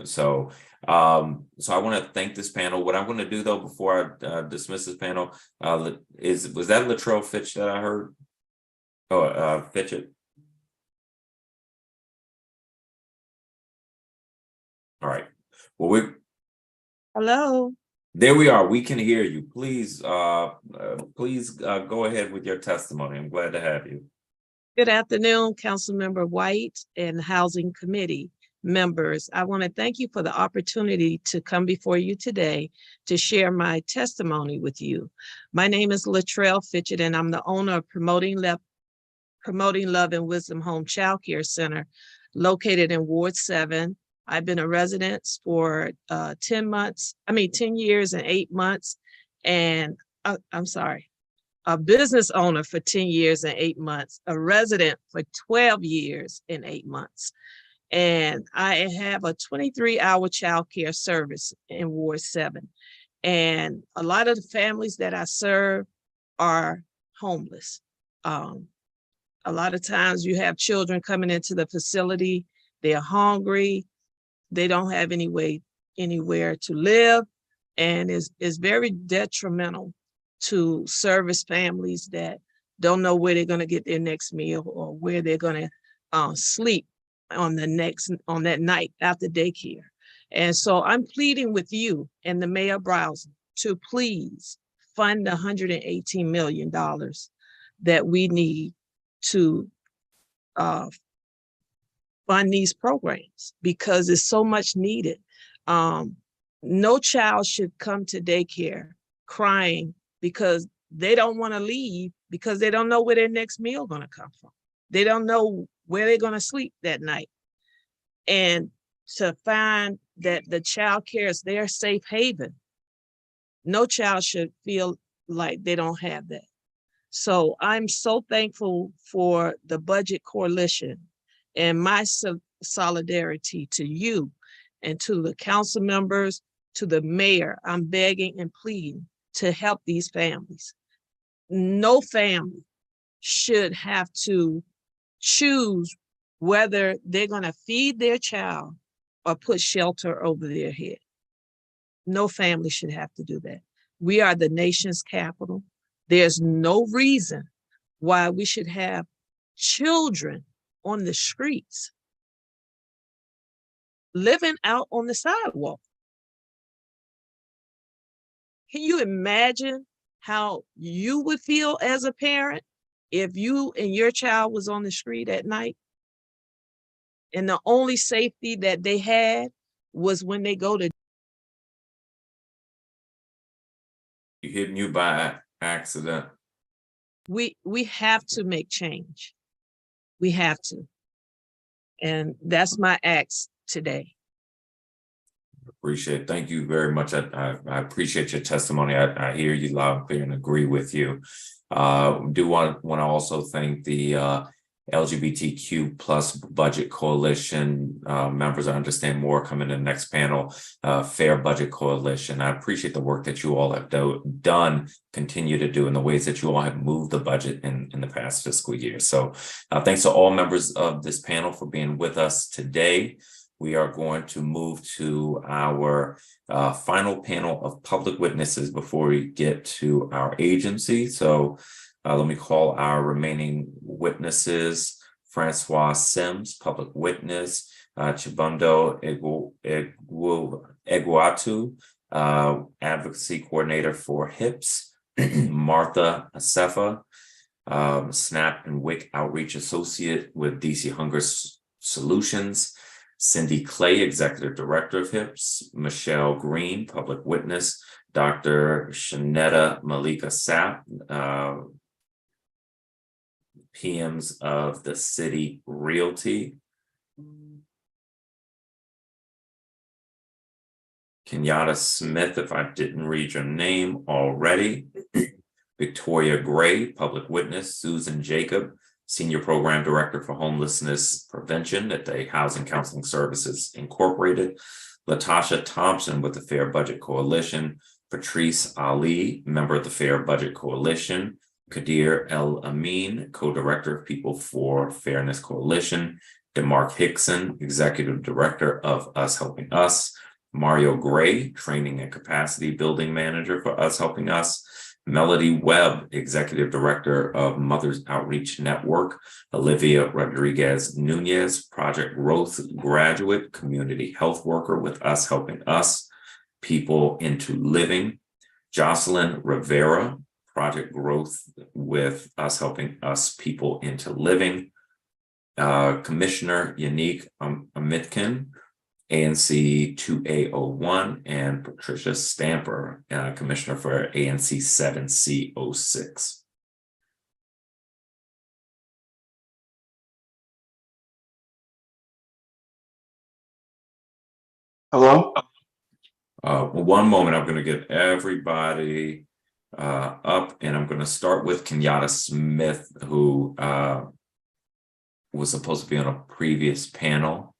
So So I want to thank this panel. What I'm going to do though, before I dismiss this panel, was that Latrell Fitch that I heard? Oh, Fitchett. All right. Well, Hello. there we are. We can hear you. Please, please go ahead with your testimony. I'm glad to have you. Good afternoon, Councilmember White and Housing Committee members. I want to thank you for the opportunity to come before you today to share my testimony with you. My name is Latrell Fitchett, and I'm the owner of Promoting Love and Wisdom Home Child Care Center located in Ward 7. I've been a resident for 10 years and 8 months. And a business owner for 10 years and 8 months, a resident for 12 years and 8 months. And I have a 23-hour child care service in Ward 7. And a lot of the families that I serve are homeless. A lot of times you have children coming into the facility, they're hungry, they don't have anywhere to live, and it's very detrimental to service families that don't know where they're going to get their next meal or where they're going to sleep on that night after daycare. And so I'm pleading with you and the Mayor Browser to please fund the $118 million that we need to fund these programs, because it's so much needed. No child should come to daycare crying because they don't want to leave, because they don't know where their next meal going to come from. They don't know where they're going to sleep that night. And to find that the child care is their safe haven, no child should feel like they don't have that. So I'm so thankful for the Budget Coalition and my solidarity to you and to the council members, to the mayor. I'm begging and pleading to help these families. No family should have to choose whether they're going to feed their child or put shelter over their head. No family should have to do that. We are the nation's capital. There's no reason why we should have children on the streets living out on the sidewalk. Can you imagine how you would feel as a parent if you and your child was on the street at night and the only safety that they had was when they go to Hitting you by accident? We have to make change. We have to. And that's my ask today. Appreciate it. Thank you very much. I appreciate your testimony. I hear you loud and clear and agree with you. Do want to also thank the LGBTQ plus Budget Coalition members. I understand more coming in the next panel. Fair Budget Coalition. I appreciate the work that you all have done, continue to do, in the ways that you all have moved the budget in the past fiscal year. So thanks to all members of this panel for being with us today. We are going to move to our final panel of public witnesses before we get to our agency. So let me call our remaining witnesses: Francois Sims, public witness; Chibundo Eguatu, advocacy coordinator for HIPS; Martha Asefa, SNAP and WIC outreach associate with DC Hunger Solutions; Cindy Clay, executive director of HIPS; Michelle Green, public witness; Dr. Shanetta Malika Sapp, PMs of the City Realty; Kenyatta Smith, if I didn't read your name already; Victoria Gray, public witness; Susan Jacob, Senior Program Director for Homelessness Prevention at the Housing Counseling Services Incorporated; Latasha Thompson with the Fair Budget Coalition; Patrice Ali, member of the Fair Budget Coalition; Kadir El Amin, co-director of People for Fairness Coalition; DeMark Hickson, executive director of Us Helping Us; Mario Gray, Training and Capacity Building Manager for Us Helping Us. Melody Webb, Executive Director of Mothers Outreach Network. Olivia Rodriguez Nunez, Project Growth Graduate, Community Health Worker with Us Helping Us, People into Living. Jocelyn Rivera, Project Growth with Us Helping Us, People into Living. Commissioner Yannick Amitkin, ANC 2A01, and Patricia Stamper, Commissioner for ANC 7C06. Hello? One moment, I'm going to get everybody up, and I'm going to start with Kenyatta Smith, who was supposed to be on a previous panel.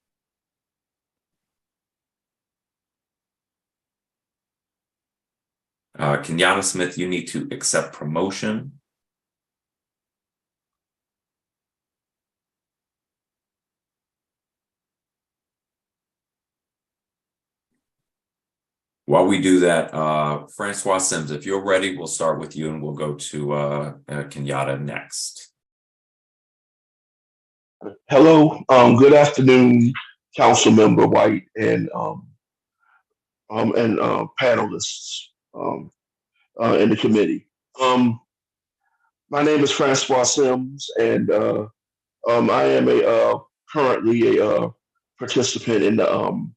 Kenyatta Smith, you need to accept promotion. While we do that, Francois Sims, if you're ready, we'll start with you and we'll go to Kenyatta next. Hello, good afternoon, Council Member White and panelists in the committee. My name is Francois Sims, and I am currently a participant in the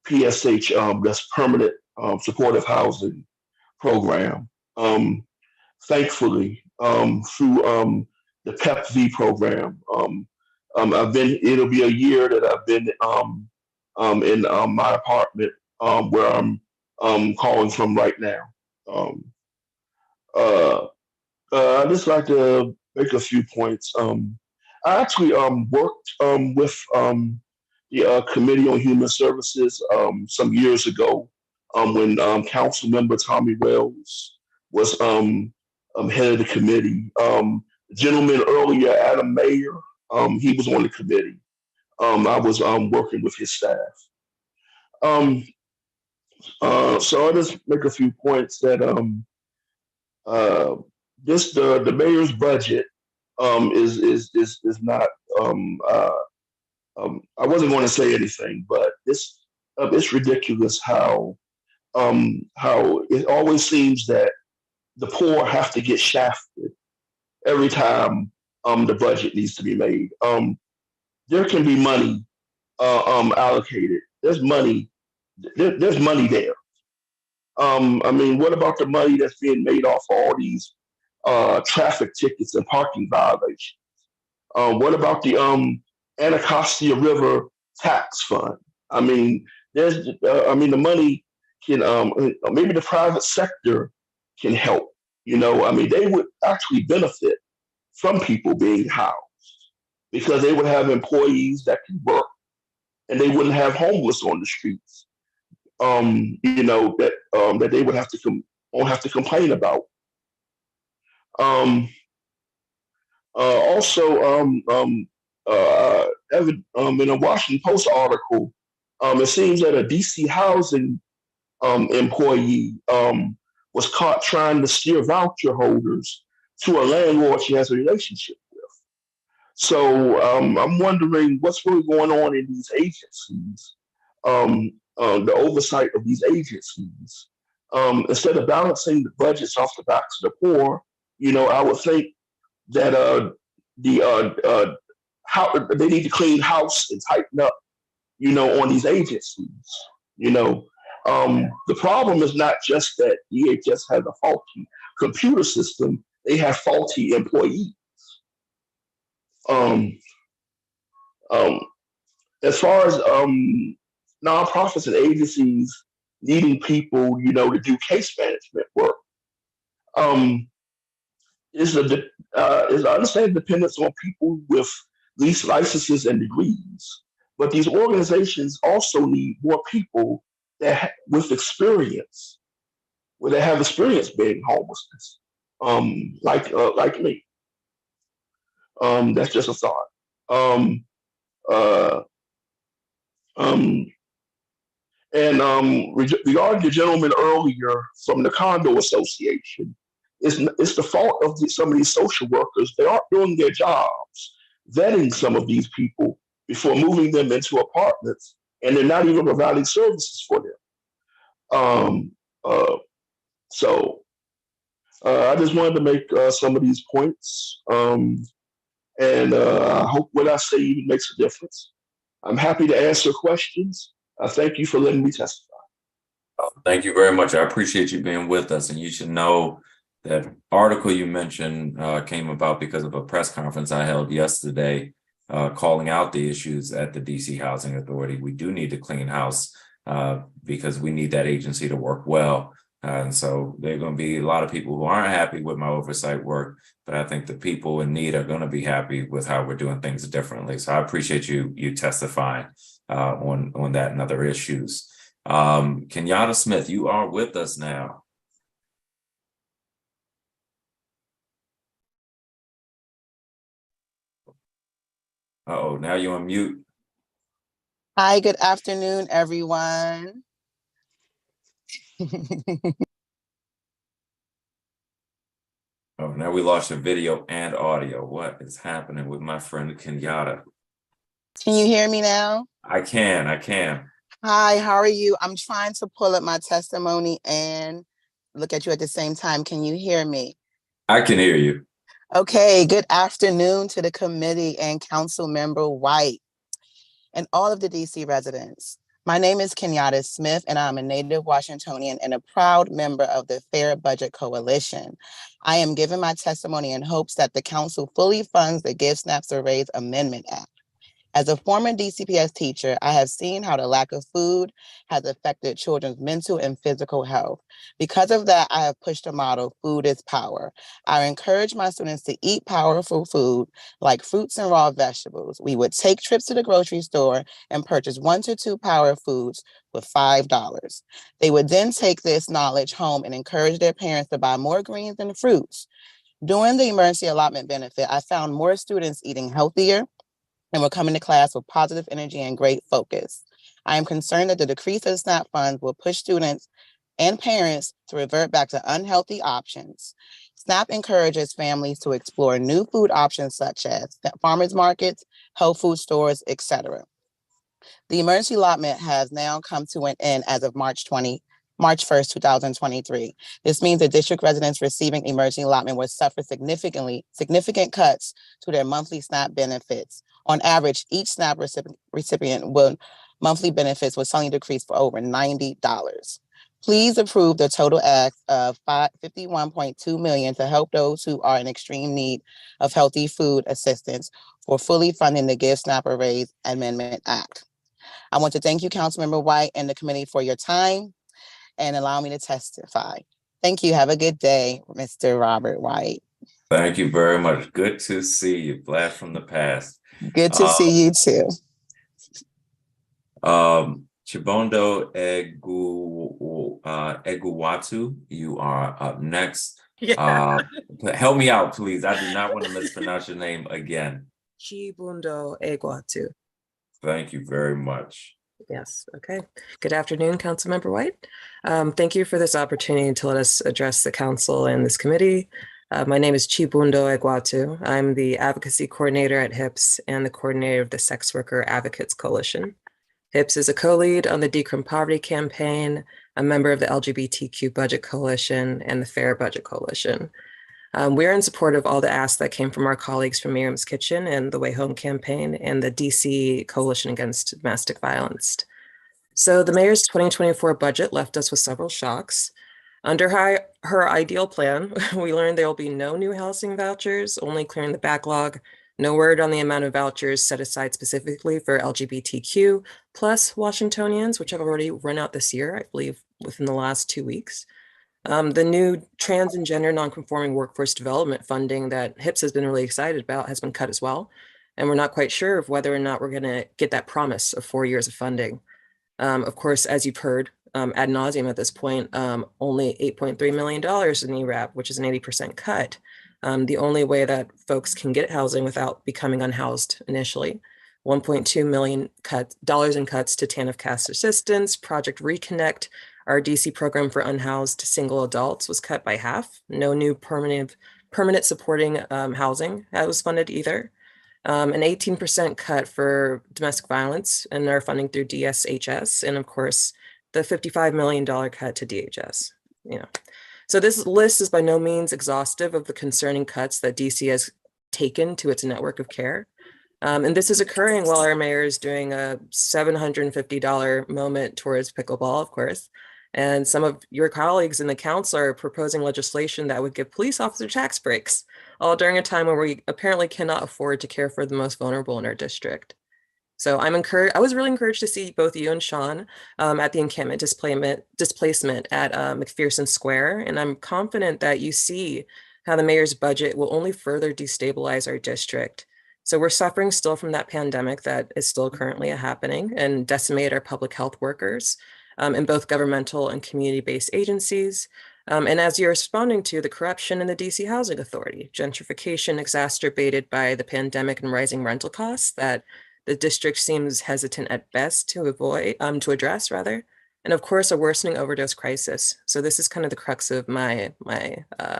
PSH, that's Permanent Supportive Housing Program. Thankfully, through the PEPV program, it'll be a year that I've been in my apartment where I'm calling from right now. I'd just like to make a few points. I actually worked with the Committee on Human Services some years ago when Council Member Tommy Wells was head of the committee. The gentleman earlier, Adam Mayer, he was on the committee. I was working with his staff. So I'll just make a few points that the mayor's budget is not I wasn't going to say anything, but it's ridiculous how it always seems that the poor have to get shafted every time the budget needs to be made. There can be money allocated. There's money. There's money there. I mean, what about the money that's being made off all these traffic tickets and parking violations? What about the Anacostia River Tax Fund? I mean, the money can maybe the private sector can help. I mean, they would actually benefit from people being housed because they would have employees that can work and they wouldn't have homeless on the streets. That they would won't have to complain about. Also, in a Washington Post article, it seems that a DC housing employee was caught trying to steer voucher holders to a landlord she has a relationship with. So I'm wondering what's really going on in these agencies, the oversight of these agencies. Instead of balancing the budgets off the backs of the poor, I would think that how they need to clean house and tighten up, on these agencies. The problem is not just that DHS has a faulty computer system; they have faulty employees. As far as nonprofits and agencies needing people, to do case management work, is I understand dependence on people with lease licenses and degrees, but these organizations also need more people with experience, where they have experience being homelessness, like me. That's just a thought. Um, uh, um, And regarding the gentleman earlier from the condo association, it's the fault of some of these social workers. They aren't doing their jobs, vetting some of these people before moving them into apartments, and they're not even providing services for them. Um, uh, I just wanted to make some of these points, and I hope what I say even makes a difference. I'm happy to answer questions. Thank you for letting me testify. Thank you very much. I appreciate you being with us. And you should know that article you mentioned came about because of a press conference I held yesterday, calling out the issues at the DC Housing Authority. We do need to clean house because we need that agency to work well. And so there are going to be a lot of people who aren't happy with my oversight work, but I think the people in need are going to be happy with how we're doing things differently. So I appreciate you testifying on that and other issues. Kenyatta Smith, you are with us now. Uh-oh, now you're on mute. Hi, good afternoon, everyone. Oh, now we lost your video and audio. What is happening with my friend Kenyatta? Can you hear me now? I can. Hi, how are you? I'm trying to pull up my testimony and look at you at the same time. Can you hear me? I can hear you. Okay, good afternoon to the committee and Council Member White and all of the DC residents. My name is Kenyatta Smith, and I'm a native Washingtonian and a proud member of the Fair Budget Coalition. I am giving my testimony in hopes that the council fully funds the Give Snaps or Raise Amendment Act. As a former DCPS teacher, I have seen how the lack of food has affected children's mental and physical health. Because of that, I have pushed the motto, food is power. I encourage my students to eat powerful food like fruits and raw vegetables. We would take trips to the grocery store and purchase 1 to 2 power foods with $5. They would then take this knowledge home and encourage their parents to buy more greens and fruits. During the emergency allotment benefit, I found more students eating healthier and we're coming to class with positive energy and great focus. I am concerned that the decrease of SNAP funds will push students and parents to revert back to unhealthy options. SNAP encourages families to explore new food options such as farmers markets, health food stores, etc. The emergency allotment has now come to an end as of March 1st, 2023. This means that district residents receiving emergency allotment will suffer significant cuts to their monthly SNAP benefits. On average, each SNAP recipient monthly benefits will suddenly decrease for over $90. Please approve the total act of $51.2 million to help those who are in extreme need of healthy food assistance for fully funding the Give SNAP or Raise Amendment Act. I want to thank you, Councilmember White, and the committee for your time and allow me to testify. Thank you. Have a good day, Mr. Robert White. Thank you very much. Good to see you. Blast from the past. Good to see you too. Chibondo Eguwatu, you are up next. Help me out, please. I do not want to mispronounce your name again. Chibundo Eguatu. Thank you very much. Yes. Okay. Good afternoon, Councilmember White. Thank you for this opportunity to let us address the council and this committee. My name is Chibundo Eguatu. I'm the advocacy coordinator at HIPS and the coordinator of the Sex Worker Advocates Coalition. HIPS is a co-lead on the Decrim Poverty Campaign, a member of the LGBTQ Budget Coalition and the Fair Budget Coalition. We're in support of all the asks that came from our colleagues from Miriam's Kitchen and the Way Home campaign and the DC Coalition Against Domestic Violence. So the mayor's 2024 budget left us with several shocks. Under her ideal plan, we learned there will be no new housing vouchers, only clearing the backlog, no word on the amount of vouchers set aside specifically for LGBTQ plus Washingtonians, which have already run out this year, I believe within the last 2 weeks. The new trans and gender nonconforming workforce development funding that HIPS has been really excited about has been cut as well. And we're not quite sure of whether or not we're going to get that promise of 4 years of funding. Of course, as you've heard ad nauseum at this point, only $8.3 million in ERAP, which is an 80% cut. The only way that folks can get housing without becoming unhoused initially $1.2 million in cuts to TANF cash assistance. Project Reconnect, our DC program for unhoused single adults, was cut by half. No new permanent supporting housing that was funded either. An 18% cut for domestic violence and our funding through DHS, and of course, the $55 million cut to DHS. So this list is by no means exhaustive of the concerning cuts that DC has taken to its network of care. And this is occurring while our mayor is doing a $750 moment towards pickleball, of course. And some of your colleagues in the council are proposing legislation that would give police officer tax breaks, all during a time where we apparently cannot afford to care for the most vulnerable in our district. So I was really encouraged to see both you and Sean at the encampment displacement at McPherson Square. And I'm confident that you see how the mayor's budget will only further destabilize our district. So we're suffering still from that pandemic that is still currently happening and decimate our public health workers in both governmental and community-based agencies. And as you're responding to the corruption in the DC Housing Authority, gentrification exacerbated by the pandemic and rising rental costs that the district seems hesitant at best to address rather. And of course, a worsening overdose crisis. So this is kind of the crux of my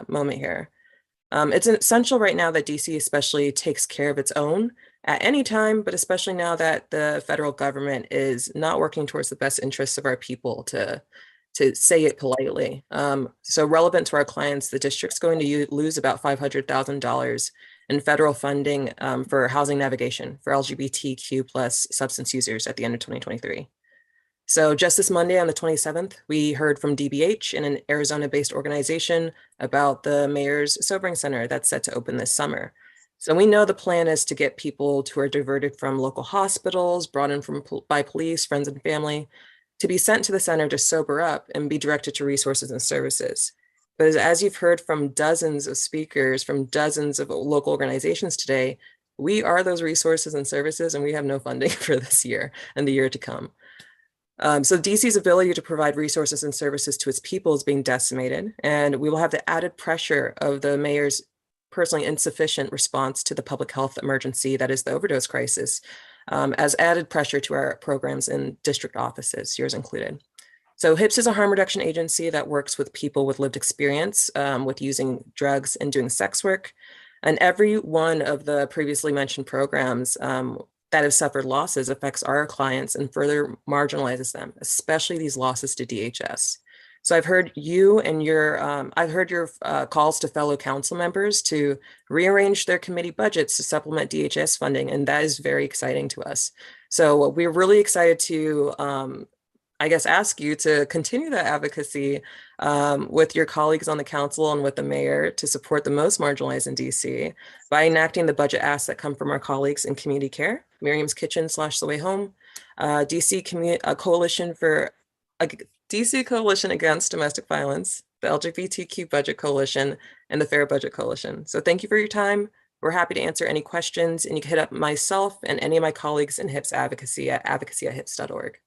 moment here. It's essential right now that DC especially takes care of its own at any time, but especially now that the federal government is not working towards the best interests of our people, to say it politely. So relevant to our clients, the district's going to lose about $500,000 in federal funding for housing navigation for LGBTQ plus substance users at the end of 2023. So just this Monday on the 27th, we heard from DBH in an Arizona-based organization about the mayor's sobering center that's set to open this summer. So we know the plan is to get people who are diverted from local hospitals, brought in by police, friends and family, to be sent to the center to sober up and be directed to resources and services. But as you've heard from dozens of speakers, from dozens of local organizations today, we are those resources and services, and we have no funding for this year and the year to come. So DC's ability to provide resources and services to its people is being decimated, and we will have the added pressure of the mayor's personally insufficient response to the public health emergency that is the overdose crisis, as added pressure to our programs in district offices, yours included. So HIPS is a harm reduction agency that works with people with lived experience with using drugs and doing sex work. And every one of the previously mentioned programs that have suffered losses affects our clients and further marginalizes them, especially these losses to DHS. So I've heard you and I've heard your calls to fellow council members to rearrange their committee budgets to supplement DHS funding, and that is very exciting to us. So we're really excited to, ask you to continue that advocacy with your colleagues on the council and with the mayor to support the most marginalized in DC by enacting the budget asks that come from our colleagues in community care, Miriam's Kitchen / The Way Home, DC Coalition Against Domestic Violence, the LGBTQ Budget Coalition, and the Fair Budget Coalition. So thank you for your time. We're happy to answer any questions, and you can hit up myself and any of my colleagues in HIPS advocacy at advocacy@hips.org.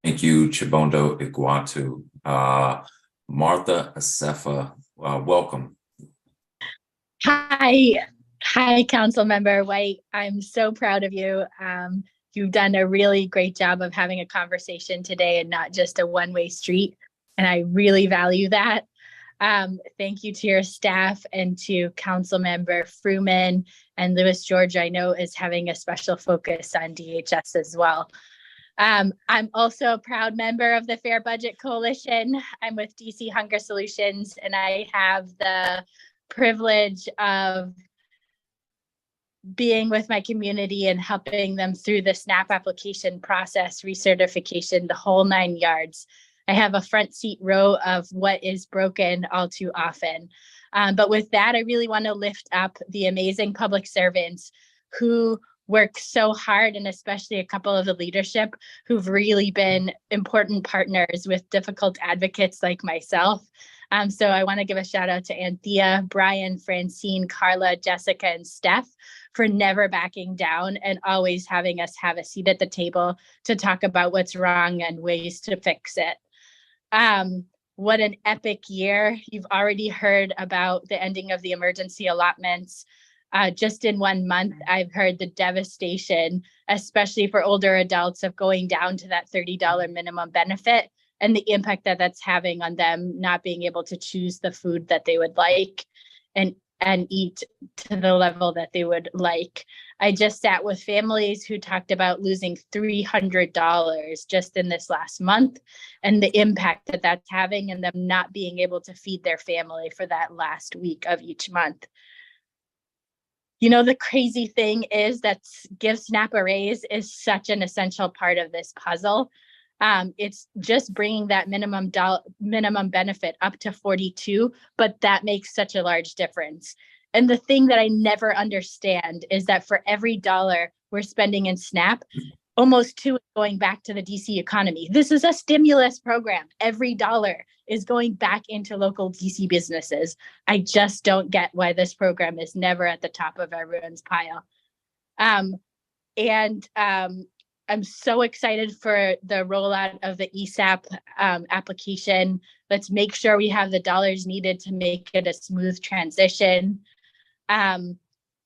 Thank you, Chibondo Iguatu. Martha Asefa, welcome. Hi, Council Member White. I'm so proud of you. You've done a really great job of having a conversation today and not just a one-way street. And I really value that. Thank you to your staff and to Council Member Fruman and Louis George, I know is having a special focus on DHS as well. I'm also a proud member of the Fair Budget Coalition. I'm with DC Hunger Solutions, and I have the privilege of being with my community and helping them through the SNAP application process, recertification, the whole 9 yards. I have a front seat row of what is broken all too often. But with that, I really want to lift up the amazing public servants who work so hard, and especially a couple of the leadership who've really been important partners with difficult advocates like myself. So I want to give a shout out to Anthea, Brian, Francine, Carla, Jessica, and Steph for never backing down and always having us have a seat at the table to talk about what's wrong and ways to fix it. What an epic year. You've already heard about the ending of the emergency allotments. Just in 1 month, I've heard the devastation, especially for older adults, of going down to that $30 minimum benefit and the impact that that's having on them not being able to choose the food that they would like and eat to the level that they would like. I just sat with families who talked about losing $300 just in this last month and the impact that that's having and them not being able to feed their family for that last week of each month. You know, the crazy thing is that Give SNAP a Raise is such an essential part of this puzzle. It's just bringing that minimum benefit up to 42, but that makes such a large difference. And the thing that I never understand is that for every dollar we're spending in SNAP, almost 2 is going back to the DC economy. This is a stimulus program. Every dollar is going back into local DC businesses. I just don't get why this program is never at the top of everyone's pile. I'm so excited for the rollout of the ESAP application. Let's make sure we have the dollars needed to make it a smooth transition.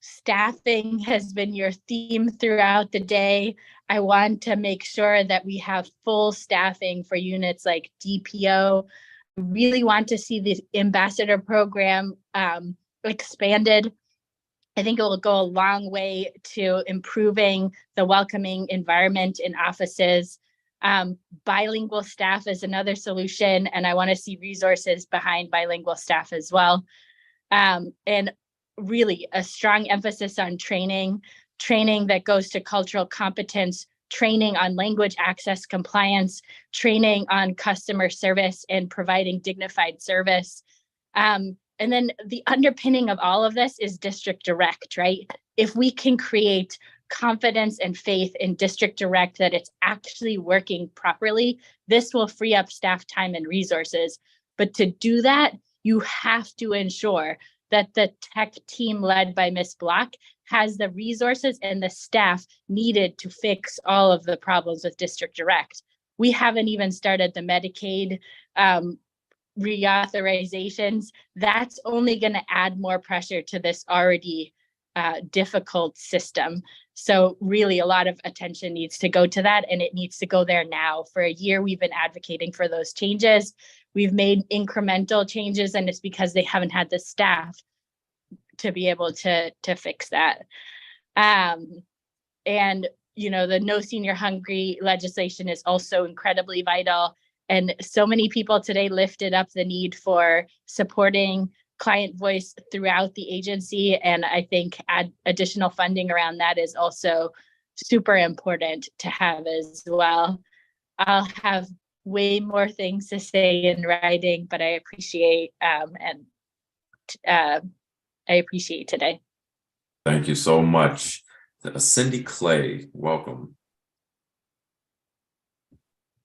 Staffing has been your theme throughout the day. I want to make sure that we have full staffing for units like DPO. Really want to see the ambassador program expanded. I think it will go a long way to improving the welcoming environment in offices. Bilingual staff is another solution, and I want to see resources behind bilingual staff as well. And really a strong emphasis on training that goes to cultural competence, training on language access compliance, training on customer service and providing dignified service. And then the underpinning of all of this is District Direct, right? If we can create confidence and faith in District Direct that it's actually working properly, this will free up staff time and resources. But to do that, you have to ensure that the tech team led by Ms. Block has the resources and the staff needed to fix all of the problems with District Direct. We haven't even started the Medicaid reauthorizations. That's only going to add more pressure to this already difficult system. So really a lot of attention needs to go to that, and it needs to go there now. For a year, we've been advocating for those changes. We've made incremental changes, and it's because they haven't had the staff to be able to fix that. And you know, the No Senior Hungry legislation is also incredibly vital. And so many people today lifted up the need for supporting client voice throughout the agency. And I think additional funding around that is also super important to have as well. I'll have way more things to say in writing, but I appreciate I appreciate today. Thank you so much. Cindy Clay, welcome.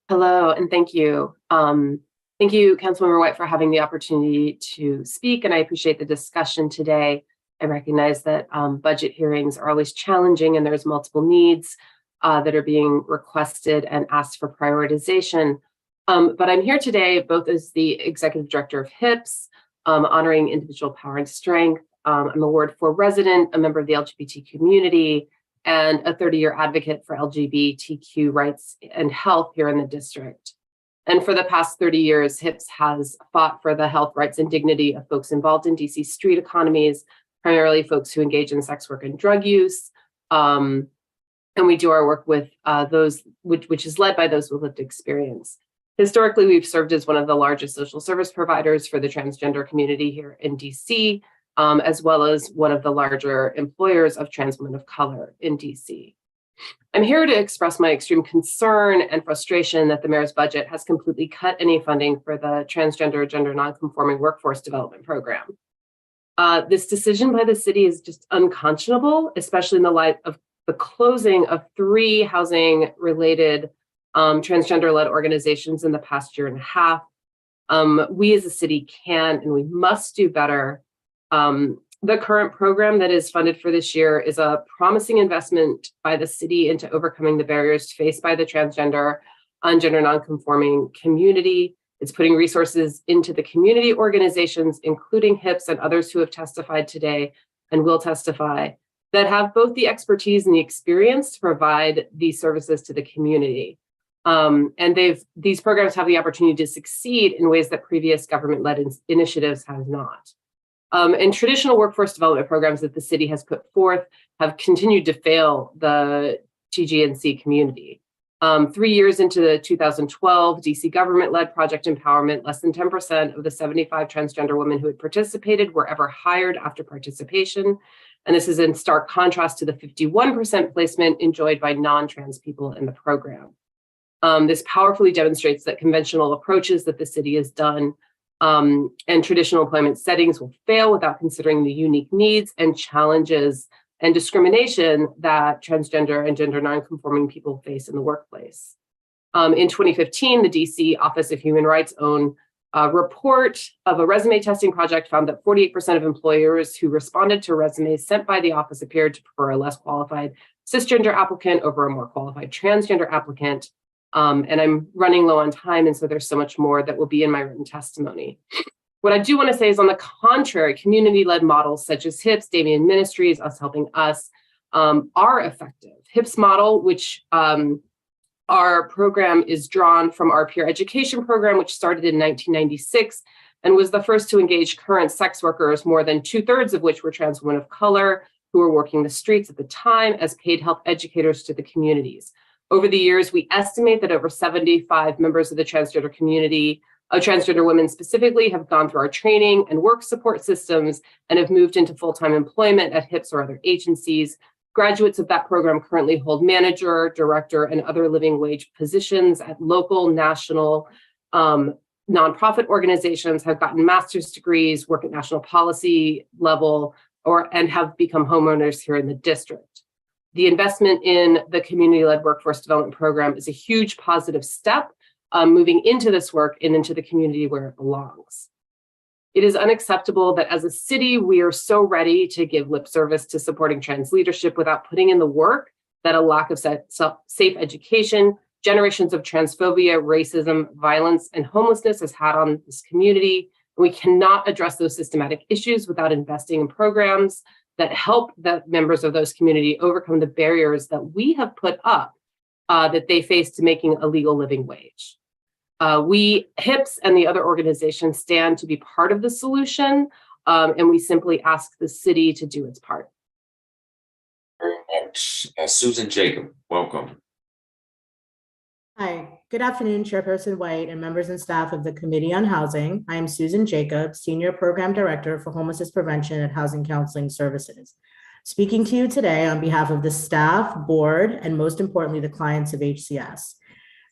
Hello, and thank you. Thank you, Councilmember White, for having the opportunity to speak, and I appreciate the discussion today. I recognize that budget hearings are always challenging, and there's multiple needs that are being requested and asked for prioritization. But I'm here today both as the Executive Director of HIPS, honoring individual power and strength. I'm a Ward 4 resident, a member of the LGBT community, and a 30-year advocate for LGBTQ rights and health here in the district. And for the past 30 years, HIPS has fought for the health, rights, and dignity of folks involved in DC street economies, primarily folks who engage in sex work and drug use. And we do our work with those, which is led by those with lived experience. Historically, we've served as one of the largest social service providers for the transgender community here in DC, as well as one of the larger employers of trans women of color in DC. I'm here to express my extreme concern and frustration that the mayor's budget has completely cut any funding for the transgender gender nonconforming workforce development program. This decision by the city is just unconscionable, especially in the light of the closing of 3 housing-related transgender-led organizations in the past year and a half. We as a city can and we must do better. The current program that is funded for this year is a promising investment by the city into overcoming the barriers faced by the transgender and gender nonconforming community. It's putting resources into the community organizations, including HIPS and others who have testified today, and will testify that have both the expertise and the experience to provide these services to the community. And these programs have the opportunity to succeed in ways that previous government-led initiatives have not. And traditional workforce development programs that the city has put forth have continued to fail the TGNC community. 3 years into the 2012 DC government-led Project Empowerment, less than 10% of the 75 transgender women who had participated were ever hired after participation. And this is in stark contrast to the 51% placement enjoyed by non-trans people in the program. This powerfully demonstrates that conventional approaches that the city has done and traditional employment settings will fail without considering the unique needs and challenges and discrimination that transgender and gender nonconforming people face in the workplace. In 2015, the DC Office of Human Rights' own report of a resume testing project found that 48% of employers who responded to resumes sent by the office appeared to prefer a less qualified cisgender applicant over a more qualified transgender applicant. And I'm running low on time, and so there's so much more that will be in my written testimony. What I do want to say is, on the contrary, community-led models such as HIPS, Damien Ministries, Us Helping Us, are effective. HIPS model, which our program is drawn from our peer education program, which started in 1996 and was the first to engage current sex workers, more than 2/3 of which were trans women of color who were working the streets at the time as paid health educators to the communities. Over the years, we estimate that over 75 members of the transgender community, transgender women specifically, have gone through our training and work support systems and have moved into full-time employment at HIPS or other agencies. Graduates of that program currently hold manager, director, and other living wage positions at local, national, nonprofit organizations, have gotten master's degrees, work at national policy level, and have become homeowners here in the district. The investment in the community-led workforce development program is a huge positive step, moving into this work and into the community where it belongs. It is unacceptable that as a city, we are so ready to give lip service to supporting trans leadership without putting in the work that a lack of safe education, generations of transphobia, racism, violence, and homelessness has had on this community. And we cannot address those systematic issues without investing in programs that help the members of those community overcome the barriers that we have put up that they face to making a legal living wage. We, HIPS, and the other organizations stand to be part of the solution, and we simply ask the city to do its part. Very much. Susan Jacob, welcome. Hi, good afternoon, Chairperson White and members and staff of the Committee on Housing. I am Susan Jacob, Senior Program Director for Homelessness Prevention at Housing Counseling Services. Speaking to you today on behalf of the staff, board, and most importantly, the clients of HCS.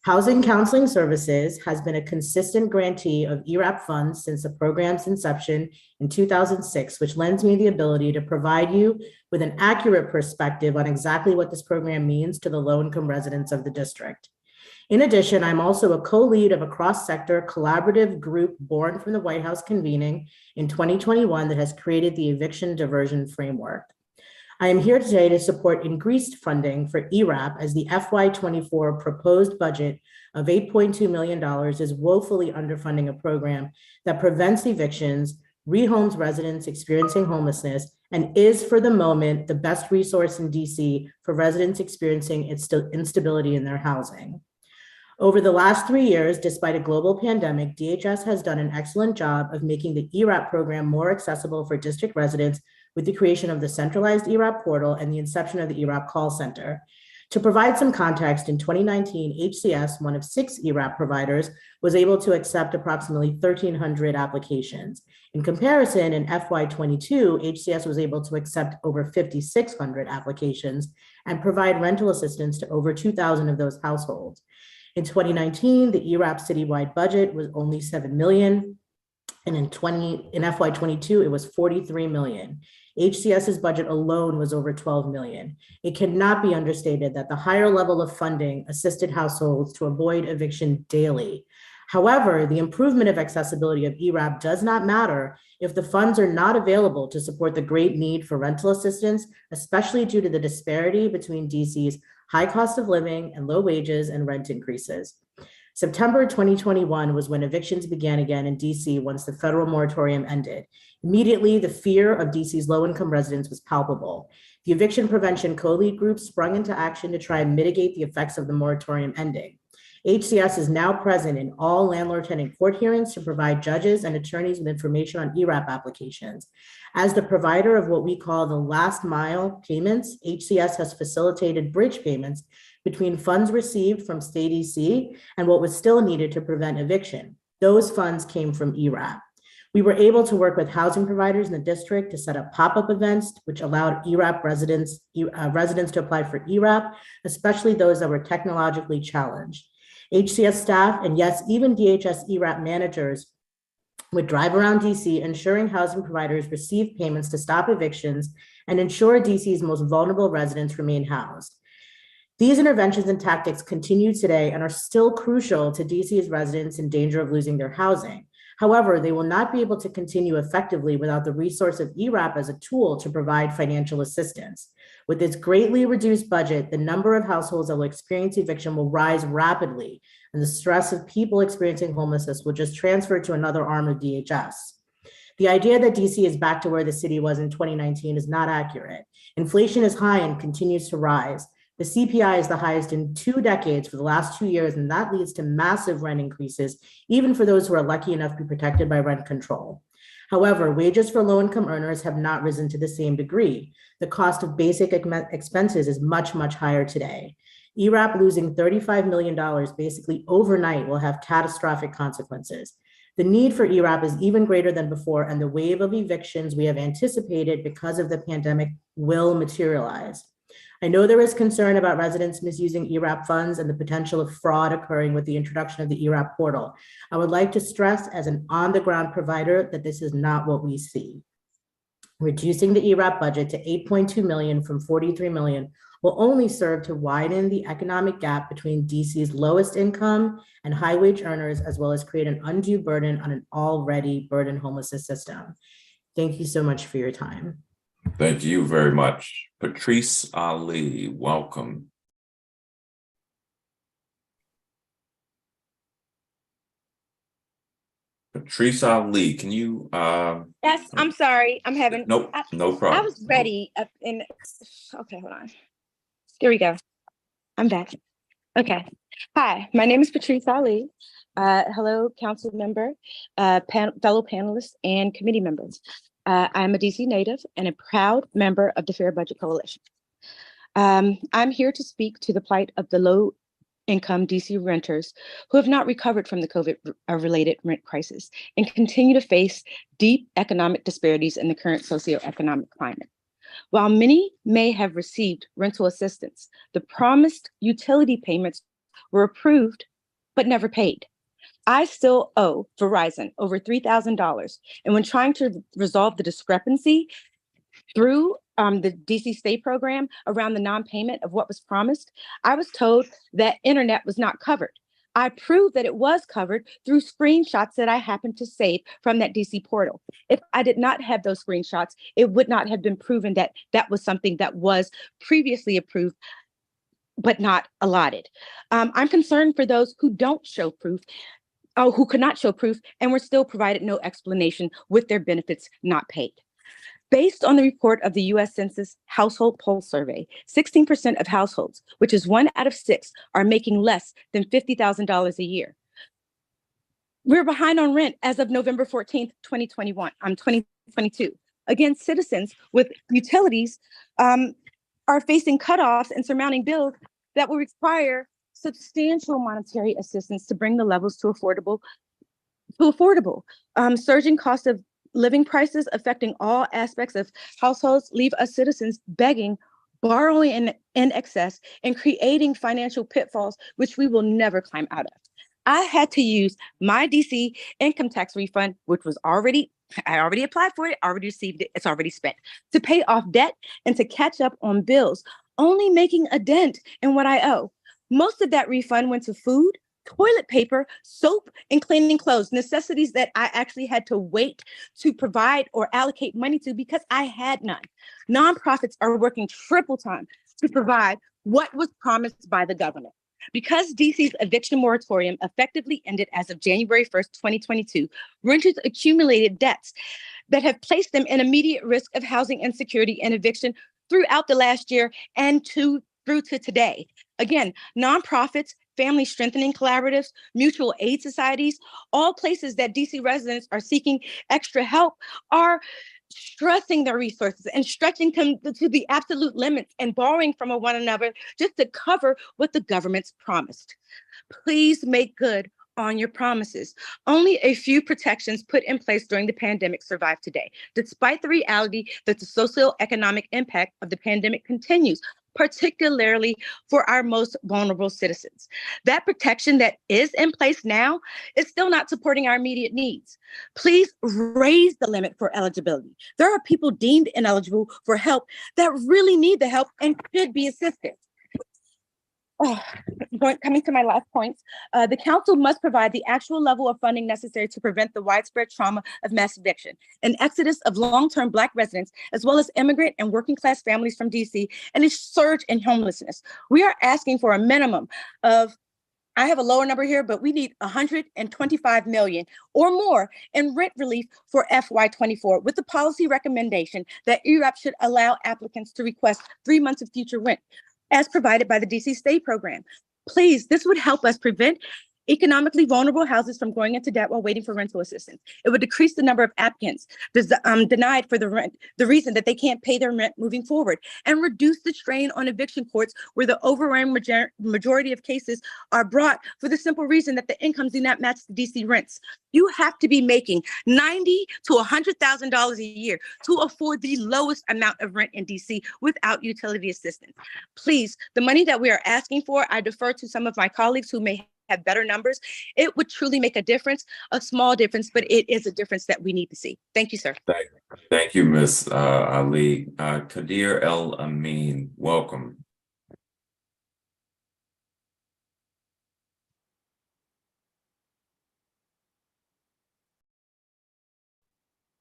Housing Counseling Services has been a consistent grantee of ERAP funds since the program's inception in 2006, which lends me the ability to provide you with an accurate perspective on exactly what this program means to the low-income residents of the district. In addition, I'm also a co-lead of a cross-sector collaborative group born from the White House convening in 2021 that has created the eviction diversion framework. I am here today to support increased funding for ERAP as the FY24 proposed budget of $8.2 million is woefully underfunding a program that prevents evictions, rehomes residents experiencing homelessness, and is for the moment the best resource in DC for residents experiencing instability in their housing. Over the last 3 years, despite a global pandemic, DHS has done an excellent job of making the ERAP program more accessible for district residents with the creation of the centralized ERAP portal and the inception of the ERAP call center. To provide some context, in 2019, HCS, one of 6 ERAP providers, was able to accept approximately 1,300 applications. In comparison, in FY22, HCS was able to accept over 5,600 applications and provide rental assistance to over 2,000 of those households. In 2019, the ERAP citywide budget was only $7 million, and in FY22, it was $43 million. HCS's budget alone was over $12 million. It cannot be understated that the higher level of funding assisted households to avoid eviction daily. However, the improvement of accessibility of ERAP does not matter if the funds are not available to support the great need for rental assistance, especially due to the disparity between DC's high cost of living and low wages and rent increases. September 2021 was when evictions began again in DC once the federal moratorium ended. Immediately, the fear of DC's low-income residents was palpable. The eviction prevention co-lead group sprung into action to try and mitigate the effects of the moratorium ending. HCS is now present in all landlord-tenant court hearings to provide judges and attorneys with information on ERAP applications. As the provider of what we call the last mile payments, HCS has facilitated bridge payments between funds received from state EC and what was still needed to prevent eviction. Those funds came from ERAP. We were able to work with housing providers in the district to set up pop-up events, which allowed ERAP residents to apply for ERAP, especially those that were technologically challenged. HCS staff, and yes, even DHS ERAP managers would drive around DC, ensuring housing providers receive payments to stop evictions and ensure DC's most vulnerable residents remain housed. These interventions and tactics continue today and are still crucial to DC's residents in danger of losing their housing. However, they will not be able to continue effectively without the resource of ERAP as a tool to provide financial assistance. With its greatly reduced budget, the number of households that will experience eviction will rise rapidly, and the stress of people experiencing homelessness will just transfer to another arm of DHS. The idea that DC is back to where the city was in 2019 is not accurate. Inflation is high and continues to rise. The CPI is the highest in 2 decades for the last 2 years, and that leads to massive rent increases, even for those who are lucky enough to be protected by rent control. However, wages for low-income earners have not risen to the same degree. The cost of basic expenses is much, much higher today. ERAP losing $35 million basically overnight will have catastrophic consequences. The need for ERAP is even greater than before, and the wave of evictions we have anticipated because of the pandemic will materialize. I know there is concern about residents misusing ERAP funds and the potential of fraud occurring with the introduction of the ERAP portal. I would like to stress as an on-the-ground provider that this is not what we see. Reducing the ERAP budget to $8.2 million from $43 million will only serve to widen the economic gap between DC's lowest income and high wage earners, as well as create an undue burden on an already burdened homelessness system. Thank you so much for your time. Thank you very much. Patrice Ali, welcome. Patrice Ali, can you Yes, I'm sorry. I'm having no problem. I was ready up in okay, hold on. Here we go. I'm back. Okay. Hi, my name is Patrice Ali. Hello, council member, fellow panelists, and committee members. I'm a DC native and a proud member of the Fair Budget Coalition. I'm here to speak to the plight of the low-income DC renters who have not recovered from the COVID-related rent crisis and continue to face deep economic disparities in the current socioeconomic climate. While many may have received rental assistance, the promised utility payments were approved but never paid. I still owe Verizon over $3,000. And when trying to resolve the discrepancy through the DC state program around the non-payment of what was promised, I was told that internet was not covered. I proved that it was covered through screenshots that I happened to save from that DC portal. If I did not have those screenshots, it would not have been proven that that was something that was previously approved but not allotted. I'm concerned for those who don't show proof, who could not show proof and were still provided no explanation with their benefits not paid. Based on the report of the US Census Household Poll Survey, 16% of households, which is 1 out of 6, are making less than $50,000 a year. We're behind on rent as of November 14th, 2022. Again, citizens with utilities are facing cutoffs and surmounting bills that will require substantial monetary assistance to bring the levels to affordable. Surging cost of living prices affecting all aspects of households leave us citizens begging, borrowing in excess, and creating financial pitfalls, which we will never climb out of. I had to use my DC income tax refund, which was I already applied for it, already received it, it's already spent, to pay off debt and to catch up on bills, only making a dent in what I owe. Most of that refund went to food, toilet paper, soap, and cleaning clothes, necessities that I actually had to wait to provide or allocate money to because I had none. Nonprofits are working triple time to provide what was promised by the government. Because DC's eviction moratorium effectively ended as of January 1st, 2022, renters accumulated debts that have placed them in immediate risk of housing insecurity and eviction throughout the last year and through to today. Again, nonprofits, family strengthening collaboratives, mutual aid societies, all places that DC residents are seeking extra help are stressing their resources and stretching them to the absolute limits and borrowing from one another just to cover what the government's promised. Please make good on your promises. Only a few protections put in place during the pandemic survive today, despite the reality that the socioeconomic impact of the pandemic continues, particularly for our most vulnerable citizens. That protection that is in place now is still not supporting our immediate needs. Please raise the limit for eligibility. There are people deemed ineligible for help that really need the help and should be assisted. Coming to my last points, the council must provide the actual level of funding necessary to prevent the widespread trauma of mass eviction, an exodus of long-term Black residents, as well as immigrant and working class families from DC, and a surge in homelessness. We are asking for a minimum of, I have a lower number here, but we need 125 million or more in rent relief for FY24, with the policy recommendation that ERAP should allow applicants to request 3 months of future rent, as provided by the DC State program. Please, this would help us prevent economically vulnerable houses from going into debt while waiting for rental assistance. It would decrease the number of applicants denied for the rent, the reason that they can't pay their rent moving forward, and reduce the strain on eviction courts where the overwhelming majority of cases are brought for the simple reason that the incomes do not match the DC rents. You have to be making $90,000 to $100,000 a year to afford the lowest amount of rent in DC without utility assistance. Please, the money that we are asking for, I defer to some of my colleagues who may have better numbers. It would truly make a difference, a small difference, but it is a difference that we need to see. Thank you, sir. Thank you, Ms. Ali. Kadir El Amin, welcome.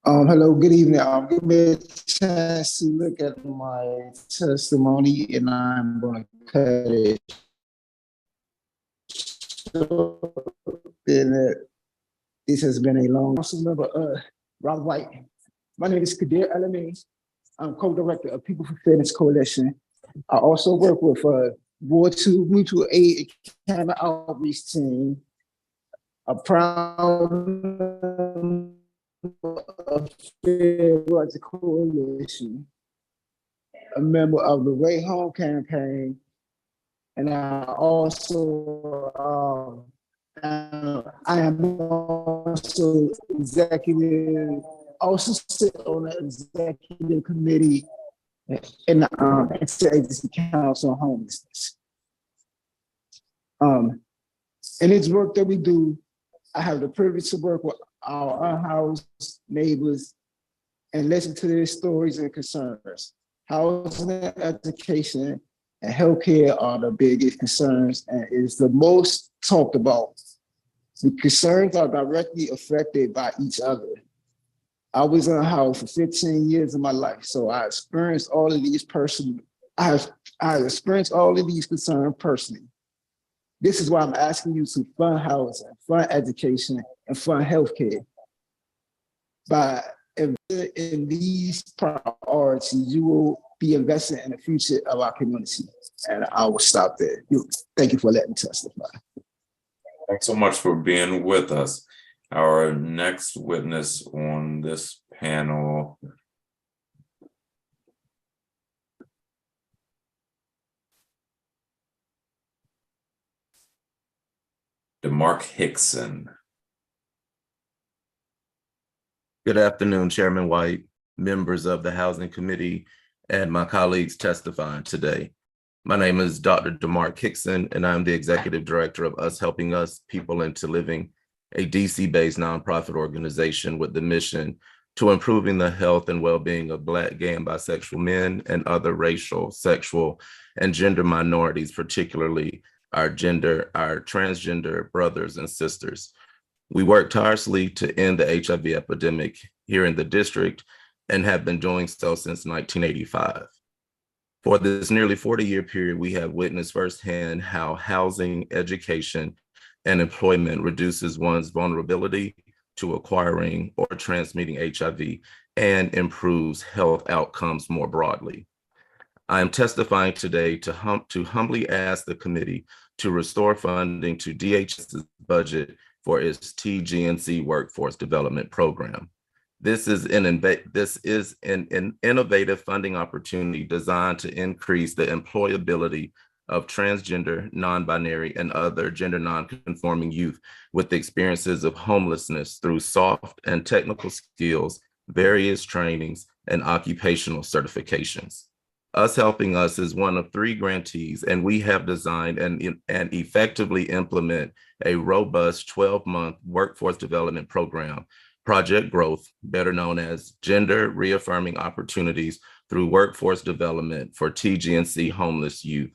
Hello, good evening. Give me a chance to look at my testimony, and I'm going to cut it short. This has been a long council member, Rob White. My name is Kadir El Amin. I'm co-director of People for Fairness Coalition. I also work with Ward 2 Mutual Aid Academy Outreach Team, a proud of Fair Rights Coalition, a member of the Way Home campaign, and I also I am also sit on the executive committee in the Interagency Council on Homelessness. In its work that we do, I have the privilege to work with our unhoused neighbors and listen to their stories and concerns. Housing, education, and healthcare are the biggest concerns and is the most talked about. The concerns are directly affected by each other. I was unhoused for 15 years of my life, so I experienced all of these I experienced all of these concerns personally. This is why I'm asking you to fund housing, fund education, and fund healthcare. By investing in these priorities, you will be investing in the future of our community. And I will stop there. Thank you for letting me testify. Thanks so much for being with us. Our next witness on this panel DeMark Hickson. Good afternoon, Chairman White, members of the Housing Committee, and my colleagues testifying today. My name is Dr. DeMark Hickson, and I'm the Executive Director of Us Helping Us, People into Living, a DC-based nonprofit organization with the mission to improving the health and well-being of Black, gay, and bisexual men and other racial, sexual, and gender minorities, particularly our transgender brothers and sisters. We work tirelessly to end the HIV epidemic here in the district and have been doing so since 1985. For this nearly 40-year period, we have witnessed firsthand how housing, education, and employment reduces one's vulnerability to acquiring or transmitting HIV and improves health outcomes more broadly. I am testifying today to humbly ask the committee to restore funding to DHS's budget for its TGNC Workforce Development Program. This is an innovative funding opportunity designed to increase the employability of transgender, non-binary, and other gender non-conforming youth with experiences of homelessness through soft and technical skills, various trainings, and occupational certifications. Us Helping Us is one of 3 grantees, and we have designed and effectively implement a robust 12-month workforce development program, Project Growth, better known as Gender Reaffirming Opportunities through Workforce Development for TGNC Homeless Youth.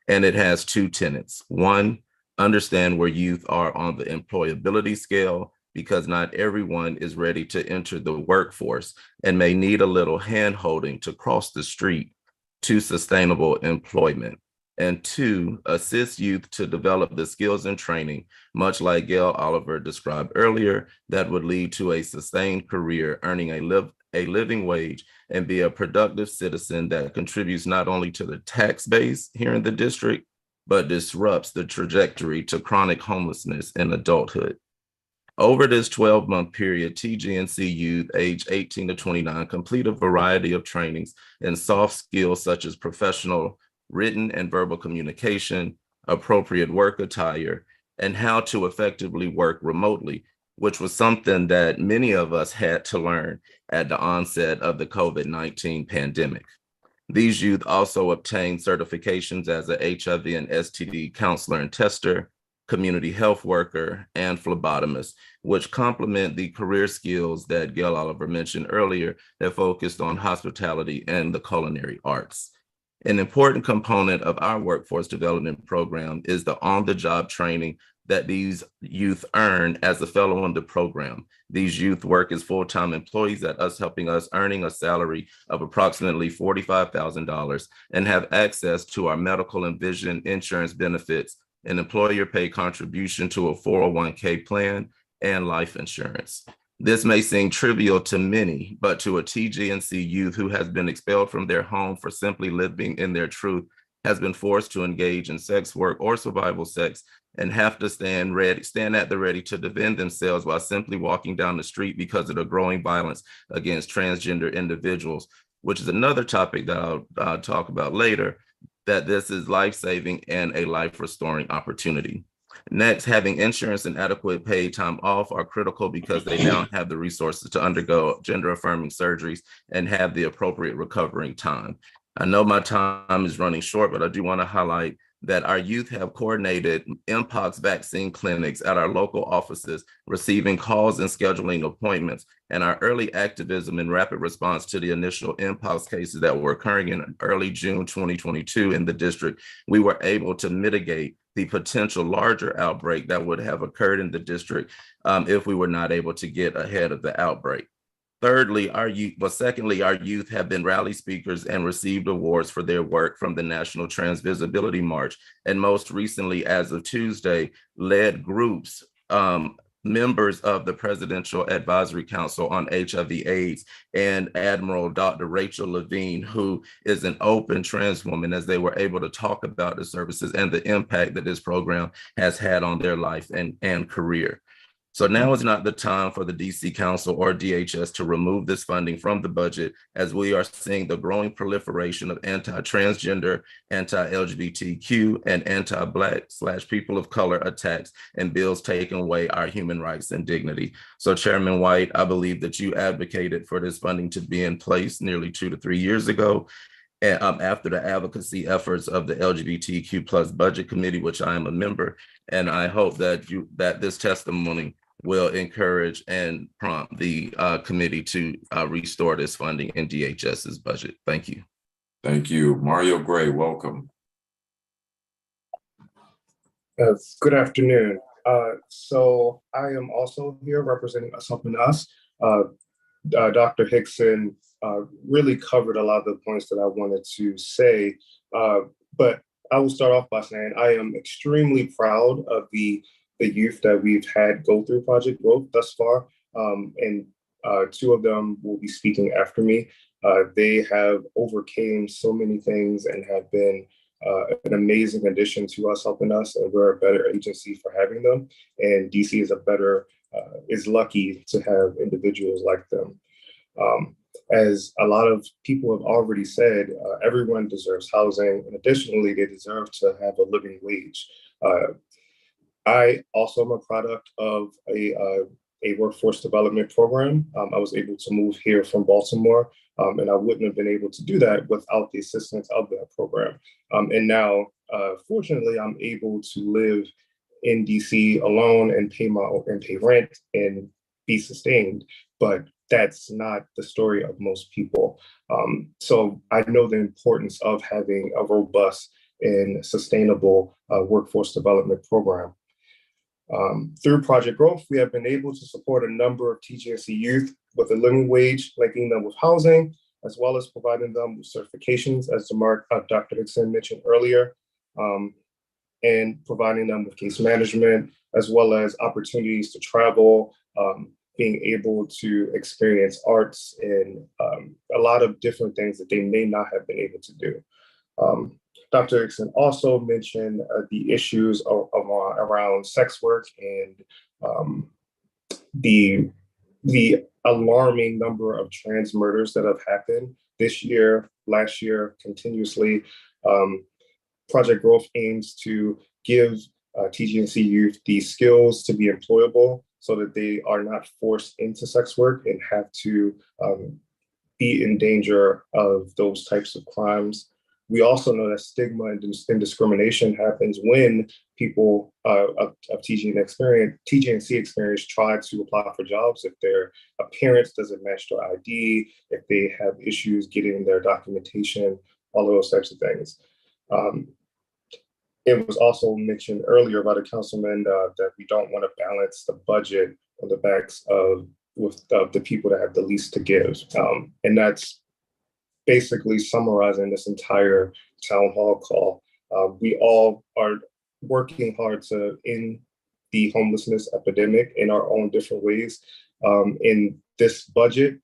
And it has 2 tenets. 1, understand where youth are on the employability scale, because not everyone is ready to enter the workforce and may need a little hand-holding to cross the street to sustainable employment. And 2, assist youth to develop the skills and training, much like Gail Oliver described earlier, that would lead to a sustained career, earning a living wage, and be a productive citizen that contributes not only to the tax base here in the district, but disrupts the trajectory to chronic homelessness in adulthood. Over this 12-month period, TGNC youth aged 18 to 29 complete a variety of trainings in soft skills such as professional written and verbal communication, appropriate work attire, and how to effectively work remotely, which was something that many of us had to learn at the onset of the COVID-19 pandemic. These youth also obtained certifications as a HIV and STD counselor and tester, community health worker, and phlebotomist, which complement the career skills that Gail Oliver mentioned earlier that focused on hospitality and the culinary arts. An important component of our workforce development program is the on-the-job training that these youth earn as a fellow in the program. These youth work as full-time employees at Us Helping Us, earning a salary of approximately $45,000 and have access to our medical and vision insurance benefits, an employer paid contribution to a 401k plan, and life insurance. This may seem trivial to many, but to a TGNC youth who has been expelled from their home for simply living in their truth, has been forced to engage in sex work or survival sex, and have to stand at the ready to defend themselves while simply walking down the street because of the growing violence against transgender individuals, which is another topic that I'll talk about later, that this is life-saving and a life-restoring opportunity. Next, having insurance and adequate paid time off are critical because they now have the resources to undergo gender-affirming surgeries and have the appropriate recovering time. I know my time is running short, but I do want to highlight that our youth have coordinated Mpox vaccine clinics at our local offices, receiving calls and scheduling appointments, and our early activism and rapid response to the initial Mpox cases that were occurring in early June 2022 in the district. We were able to mitigate the potential larger outbreak that would have occurred in the district if we were not able to get ahead of the outbreak. Secondly, our youth have been rally speakers and received awards for their work from the National Trans Visibility March, and most recently, as of Tuesday, led groups, members of the Presidential Advisory Council on HIV/AIDS, and Admiral Dr. Rachel Levine, who is an open trans woman, as they were able to talk about the services and the impact that this program has had on their life and career. So now is not the time for the DC Council or DHS to remove this funding from the budget, as we are seeing the growing proliferation of anti-transgender, anti-LGBTQ, and anti-Black/people of color attacks and bills taking away our human rights and dignity. So Chairman White, I believe that you advocated for this funding to be in place nearly 2 to 3 years ago. And after the advocacy efforts of the LGBTQ+ Budget Committee, which I am a member, and I hope that this testimony will encourage and prompt the committee to restore this funding in DHS's budget. Thank you. Thank you. Mario Gray, welcome. Good afternoon. So I am also here representing Us Helping Us. Dr. Hickson really covered a lot of the points that I wanted to say, but I will start off by saying I am extremely proud of the youth that we've had go through Project Growth thus far, and two of them will be speaking after me. They have overcame so many things and have been an amazing addition to us, helping us, and we're a better agency for having them. And DC is lucky to have individuals like them. As a lot of people have already said, everyone deserves housing, and additionally, they deserve to have a living wage. I also am a product of a workforce development program. I was able to move here from Baltimore, and I wouldn't have been able to do that without the assistance of that program. And now, fortunately, I'm able to live in DC alone and pay rent and be sustained. But that's not the story of most people. So I know the importance of having a robust and sustainable workforce development program. Through Project Growth, we have been able to support a number of TGNC youth with a living wage, linking them with housing, as well as providing them with certifications, as Dr. Hickson mentioned earlier, and providing them with case management, as well as opportunities to travel, being able to experience arts and a lot of different things that they may not have been able to do. Dr. Hickson also mentioned the issues around sex work and the alarming number of trans murders that have happened this year, last year, continuously. Project Growth aims to give TGNC youth the skills to be employable so that they are not forced into sex work and have to be in danger of those types of crimes. We also know that stigma and discrimination happens when people of TGNC experience try to apply for jobs, if their appearance doesn't match their ID, if they have issues getting their documentation, all of those types of things. It was also mentioned earlier by the councilman that we don't want to balance the budget on the backs of the people that have the least to give. And that's basically summarizing this entire town hall call. We all are working hard to end the homelessness epidemic in our own different ways. In this budget,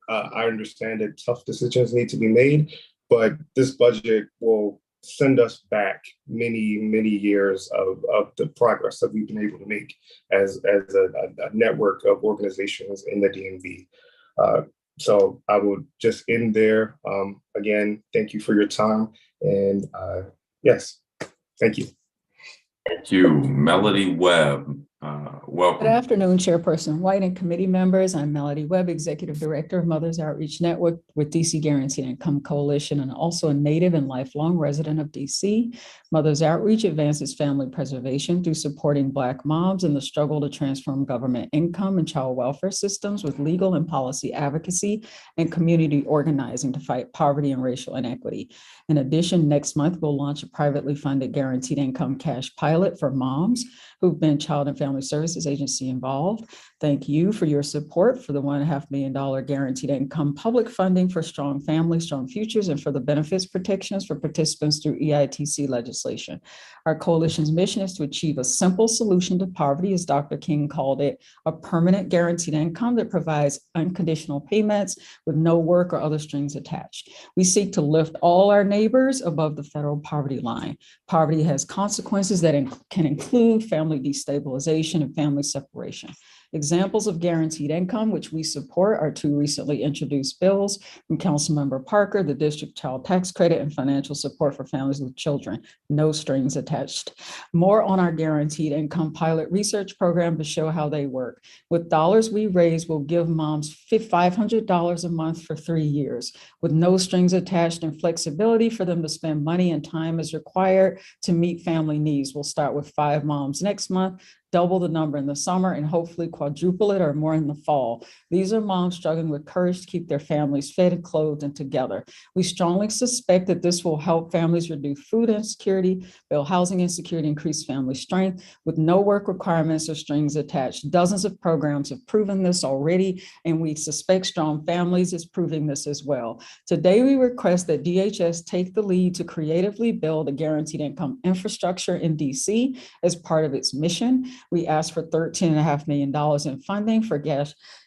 I understand that tough decisions need to be made, but this budget will send us back many, many years of the progress that we've been able to make as a network of organizations in the DMV. So I will just end there. Again, thank you for your time. And yes, thank you. Thank you. Melody Webb, welcome. Good afternoon, Chairperson White and committee members. I'm Melody Webb, Executive Director of Mothers Outreach Network with DC Guaranteed Income Coalition, and also a native and lifelong resident of DC. Mothers Outreach advances family preservation through supporting Black moms in the struggle to transform government income and child welfare systems with legal and policy advocacy and community organizing to fight poverty and racial inequity. In addition, next month, we'll launch a privately funded guaranteed income cash pilot for moms who've been Child and Family Services Agency involved. Thank you for your support for the $1.5 million guaranteed income public funding for strong families, strong futures, and for the benefits protections for participants through EITC legislation. Our coalition's mission is to achieve a simple solution to poverty, as Dr. King called it, a permanent guaranteed income that provides unconditional payments with no work or other strings attached. We seek to lift all our neighbors above the federal poverty line. Poverty has consequences that can include family destabilization and family separation. Examples of guaranteed income, which we support, are two recently introduced bills from Councilmember Parker, the District Child Tax Credit and financial support for families with children, no strings attached. More on our guaranteed income pilot research program to show how they work. With dollars we raise, we'll give moms $500 a month for 3 years, with no strings attached and flexibility for them to spend money and time as required to meet family needs. We'll start with 5 moms next month, double the number in the summer, and hopefully quadruple it or more in the fall. These are moms struggling with courage to keep their families fed and clothed and together. We strongly suspect that this will help families reduce food insecurity, build housing insecurity, increase family strength with no work requirements or strings attached. Dozens of programs have proven this already, and we suspect Strong Families is proving this as well. Today, we request that DHS take the lead to creatively build a guaranteed income infrastructure in DC as part of its mission. We ask for $13.5 million in funding for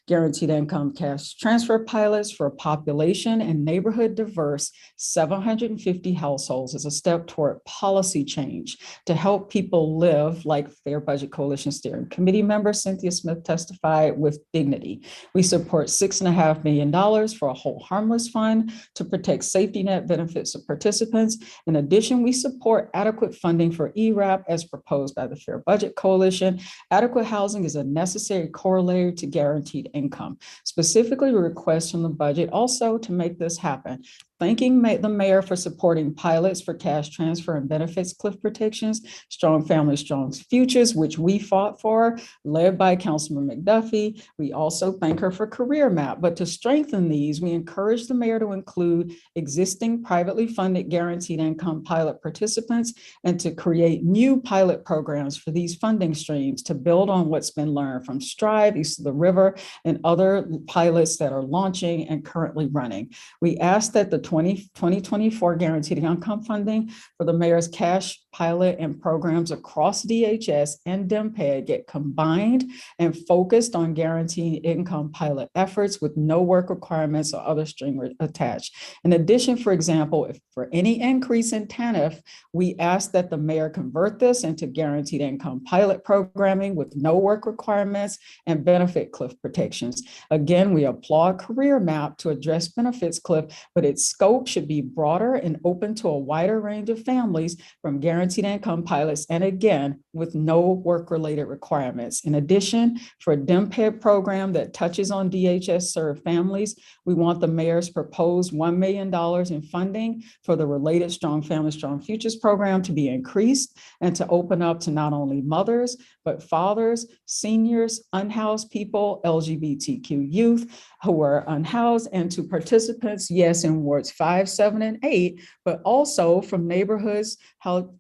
guaranteed income cash transfer pilots for population and neighborhood diverse 750 households as a step toward policy change to help people live, like Fair Budget Coalition Steering Committee member Cynthia Smith testified, with dignity. We support $6.5 million for a Hold Harmless Fund to protect safety net benefits of participants. In addition, we support adequate funding for ERAP as proposed by the Fair Budget Coalition. Adequate housing is a necessary corollary to guaranteed income. Specifically, we request from the budget also to make this happen. Thanking the mayor for supporting pilots for cash transfer and benefits cliff protections, Strong Families, Strong Futures, which we fought for, led by Councilman McDuffie. We also thank her for Career Map. But to strengthen these, we encourage the mayor to include existing privately funded guaranteed income pilot participants and to create new pilot programs for these funding streams to build on what's been learned from Strive, East of the River, and other pilots that are launching and currently running. We ask that the 2024 guaranteed income funding for the mayor's cash pilot and programs across DHS and DMPEG get combined and focused on guaranteeing income pilot efforts with no work requirements or other string attached. In addition, for example, if for any increase in TANF, we ask that the mayor convert this into guaranteed income pilot programming with no work requirements and benefit cliff protections. Again, we applaud Career Map to address benefits cliff, but its scope should be broader and open to a wider range of families from guaranteed income pilots, and again, with no work-related requirements. In addition, for a DMPEG program that touches on DHS-served families, we want the mayor's proposed $1 million in funding for the related Strong Families, Strong Futures program to be increased and to open up to not only mothers, but fathers, seniors, unhoused people, LGBTQ youth who are unhoused, and to participants, yes, in wards 5, 7, and 8, but also from neighborhoods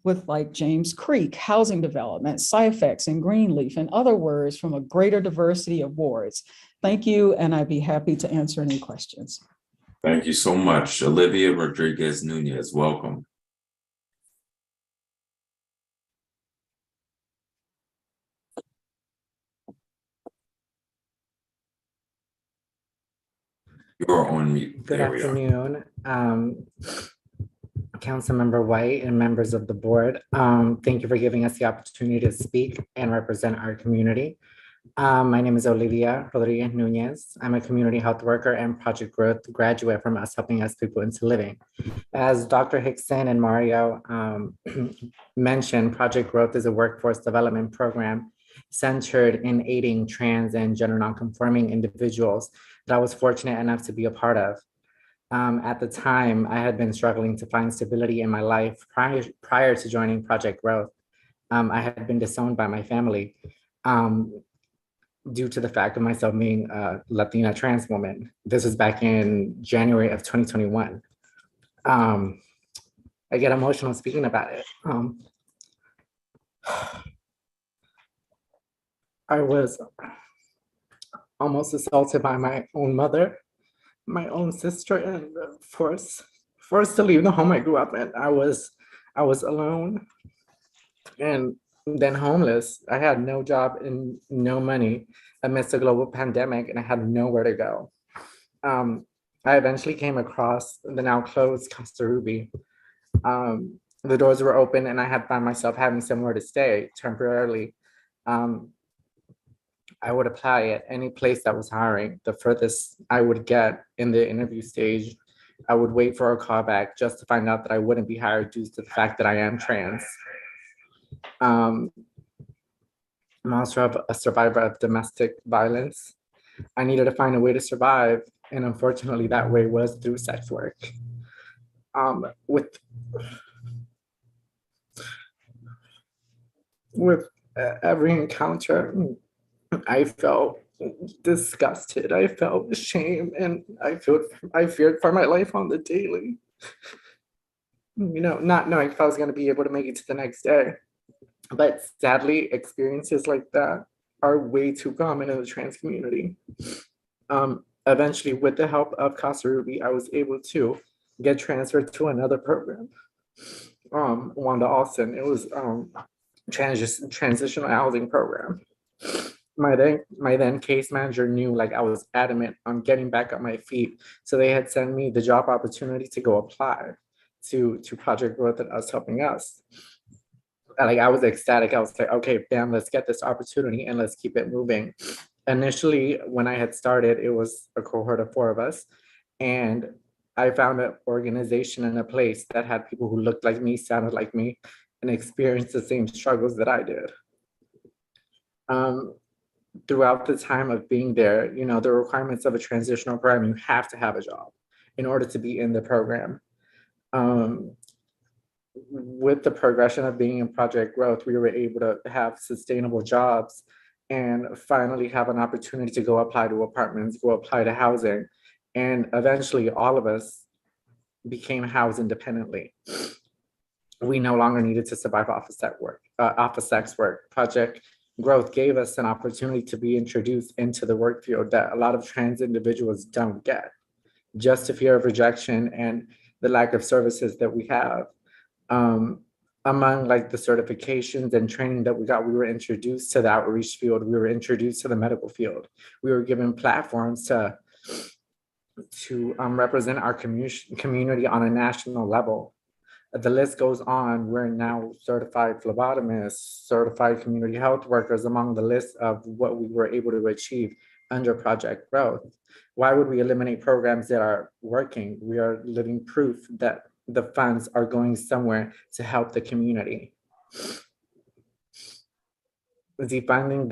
with like James Creek, housing development, Syphex and Greenleaf, and other words from a greater diversity of wards. Thank you, and I'd be happy to answer any questions. Thank you so much. Olivia Rodriguez Nunez, welcome. You're on mute. Good There we are. afternoon, Councilmember White and members of the board. Thank you for giving us the opportunity to speak and represent our community. My name is Olivia Rodriguez Nunez. I'm a community health worker and Project Growth graduate from Us Helping Us People into Living. As Dr. Hickson and Mario mentioned, Project Growth is a workforce development program centered in aiding trans and gender nonconforming individuals that I was fortunate enough to be a part of. At the time, I had been struggling to find stability in my life prior to joining Project Growth. I had been disowned by my family due to the fact of myself being a Latina trans woman. This was back in January of 2021. I get emotional speaking about it. I was almost assaulted by my own mother, my own sister, and forced to leave the home I grew up in. I was alone and then homeless. I had no job and no money amidst a global pandemic, and I had nowhere to go. I eventually came across the now closed Casa Ruby. The doors were open and I had found myself having somewhere to stay temporarily. I would apply at any place that was hiring. The furthest I would get in the interview stage, I would wait for a call back just to find out that I wouldn't be hired due to the fact that I am trans. I'm also a survivor of domestic violence. I needed to find a way to survive, and unfortunately that way was through sex work. With every encounter, I felt disgusted. I felt shame, and I feared for my life on the daily. Not knowing if I was going to be able to make it to the next day. But sadly, experiences like that are way too common in the trans community. Eventually, with the help of Casa Ruby, I was able to get transferred to another program. Wanda Austin, it was transitional housing program. My then case manager knew like I was adamant on getting back on my feet, so they had sent me the job opportunity to go apply to Project Growth and Us Helping Us. And, like, I was ecstatic. I was like, okay, bam, let's get this opportunity and let's keep it moving. Initially, when I had started, it was a cohort of 4 of us, and I found an organization and a place that had people who looked like me, sounded like me, and experienced the same struggles that I did. Throughout the time of being there, the requirements of a transitional program, you have to have a job in order to be in the program. With the progression of being in Project Growth, we were able to have sustainable jobs and finally have an opportunity to go apply to apartments, go apply to housing. And eventually all of us became housed independently. We no longer needed to survive off of sex work. Project Growth gave us an opportunity to be introduced into the work field that a lot of trans individuals don't get, just to fear of rejection and the lack of services that we have. Among like the certifications and training that we got, we were introduced to the outreach field. We were introduced to the medical field. We were given platforms to represent our community on a national level. The list goes on. We're now certified phlebotomists, certified community health workers, among the list of what we were able to achieve under Project Growth. Why would we eliminate programs that are working? We are living proof that the funds are going somewhere to help the community. Defunding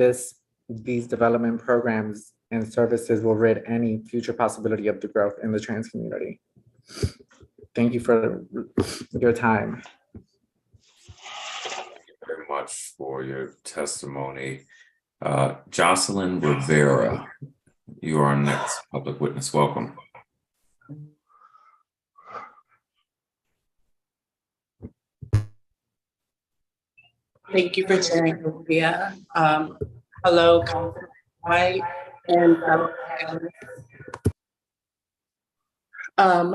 these development programs and services will rid any future possibility of the growth in the trans community. Thank you for your time. Thank you very much for your testimony. Jocelyn Rivera, you are our next public witness. Welcome. Thank you for sharing, Olivia. Hello, Councilman White and fellow panelists.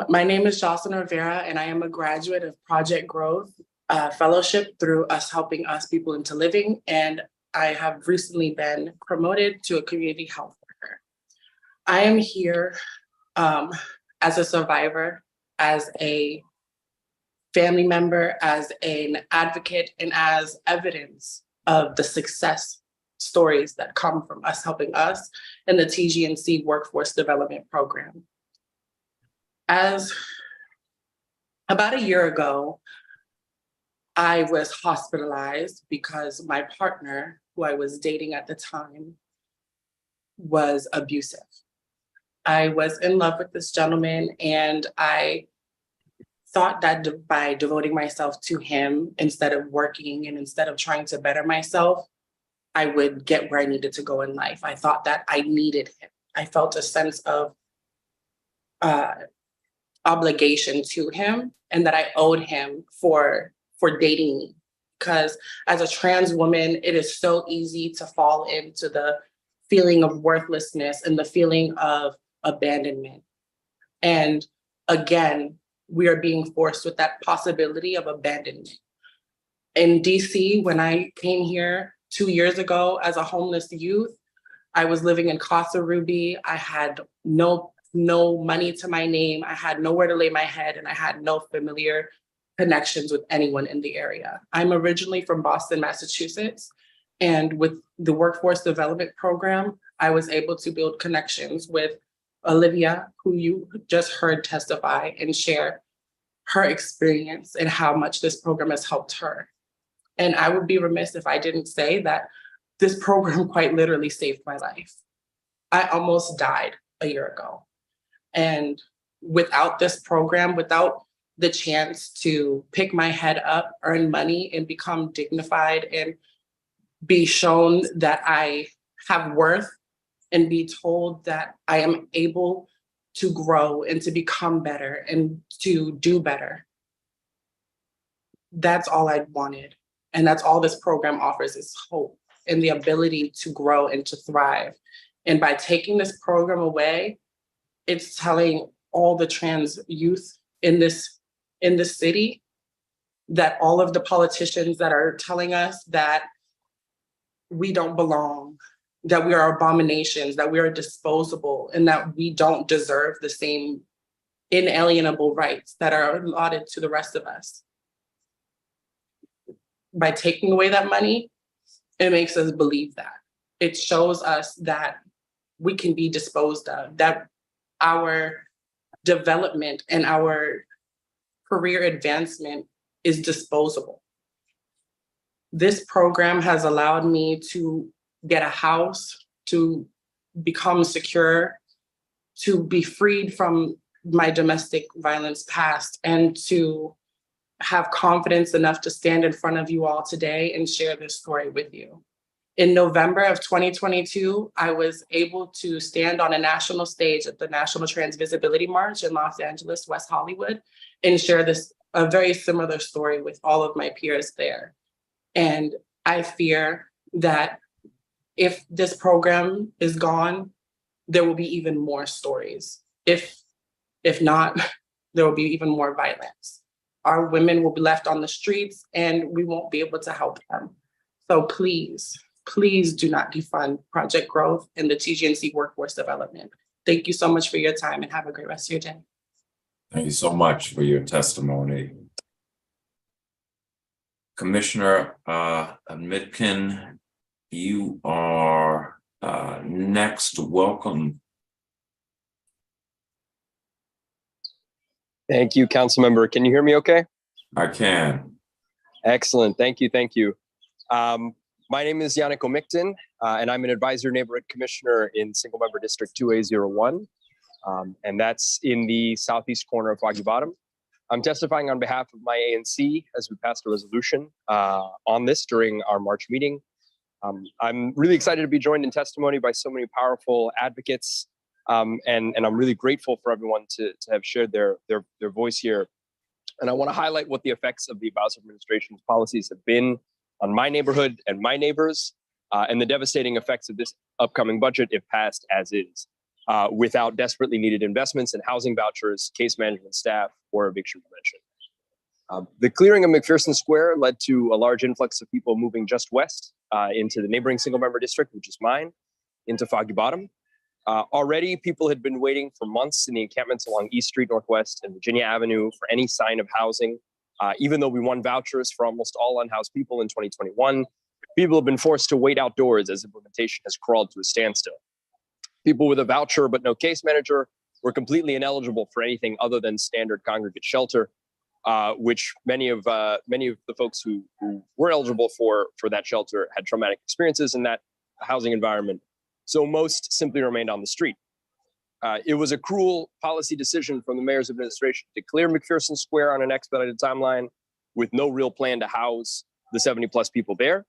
My name is Jocelyn Rivera, and I am a graduate of Project Growth Fellowship through Us Helping Us People into Living, and I have recently been promoted to a community health worker. I am here as a survivor, as a family member, as an advocate, and as evidence of the success stories that come from Us Helping Us and the TGNC Workforce Development Program. As about a year ago, I was hospitalized because my partner, who I was dating at the time, was abusive. I was in love with this gentleman, and I thought that by devoting myself to him instead of working and instead of trying to better myself, I would get where I needed to go in life. I thought that I needed him. I felt a sense of obligation to him and that I owed him for dating me. Because as a trans woman, it is so easy to fall into the feeling of worthlessness and the feeling of abandonment. And again, we are being forced with that possibility of abandonment. In DC, when I came here 2 years ago as a homeless youth, I was living in Casa Ruby. I had no money to my name. I had nowhere to lay my head, and I had no familiar connections with anyone in the area. I'm originally from Boston, Massachusetts, and with the Workforce Development Program, I was able to build connections with Olivia, who you just heard testify and share her experience and how much this program has helped her. And I would be remiss if I didn't say that this program quite literally saved my life. I almost died a year ago. And without this program, without the chance to pick my head up, earn money, and become dignified and be shown that I have worth and be told that I am able to grow and to become better and to do better. That's all I wanted. And that's all this program offers is hope and the ability to grow and to thrive. And by taking this program away, it's telling all the trans youth in this city that all of the politicians that are telling us that we don't belong, that we are abominations, that we are disposable, and that we don't deserve the same inalienable rights that are allotted to the rest of us. By taking away that money, it makes us believe that. It shows us that we can be disposed of, that our development and our career advancement is disposable. This program has allowed me to get a house, to become secure, to be freed from my domestic violence past, and to have confidence enough to stand in front of you all today and share this story with you. In November of 2022, I was able to stand on a national stage at the National Trans Visibility March in Los Angeles, West Hollywood, and share a very similar story with all of my peers there. And I fear that if this program is gone, there will be even more stories. If not, there will be even more violence. Our women will be left on the streets and we won't be able to help them. So please, please do not defund Project Growth and the TGNC Workforce Development. Thank you so much for your time and have a great rest of your day. Thank you so much for your testimony. Commissioner Mitkin, you are next. Welcome. Thank you, Councilmember. Can you hear me okay? I can. Excellent. Thank you. Thank you. My name is Yannick Omicton, and I'm an advisory neighborhood commissioner in single member district 2A01. And that's in the southeast corner of Foggy Bottom. I'm testifying on behalf of my ANC as we passed a resolution on this during our March meeting. I'm really excited to be joined in testimony by so many powerful advocates. And I'm really grateful for everyone to have shared their voice here. And I want to highlight what the effects of the Bowser administration's policies have been on my neighborhood and my neighbors, and the devastating effects of this upcoming budget if passed as is, without desperately needed investments in housing vouchers, case management staff, or eviction prevention. The clearing of McPherson Square led to a large influx of people moving just west into the neighboring single member district, which is mine, into Foggy Bottom. Already, people had been waiting for months in the encampments along East Street Northwest and Virginia Avenue for any sign of housing. Even though we won vouchers for almost all unhoused people in 2021, people have been forced to wait outdoors as implementation has crawled to a standstill. People with a voucher but no case manager were completely ineligible for anything other than standard congregate shelter, which many of the folks who were eligible for that shelter had traumatic experiences in that housing environment. So most simply remained on the street. It was a cruel policy decision from the mayor's administration to clear McPherson Square on an expedited timeline with no real plan to house the 70 plus people there.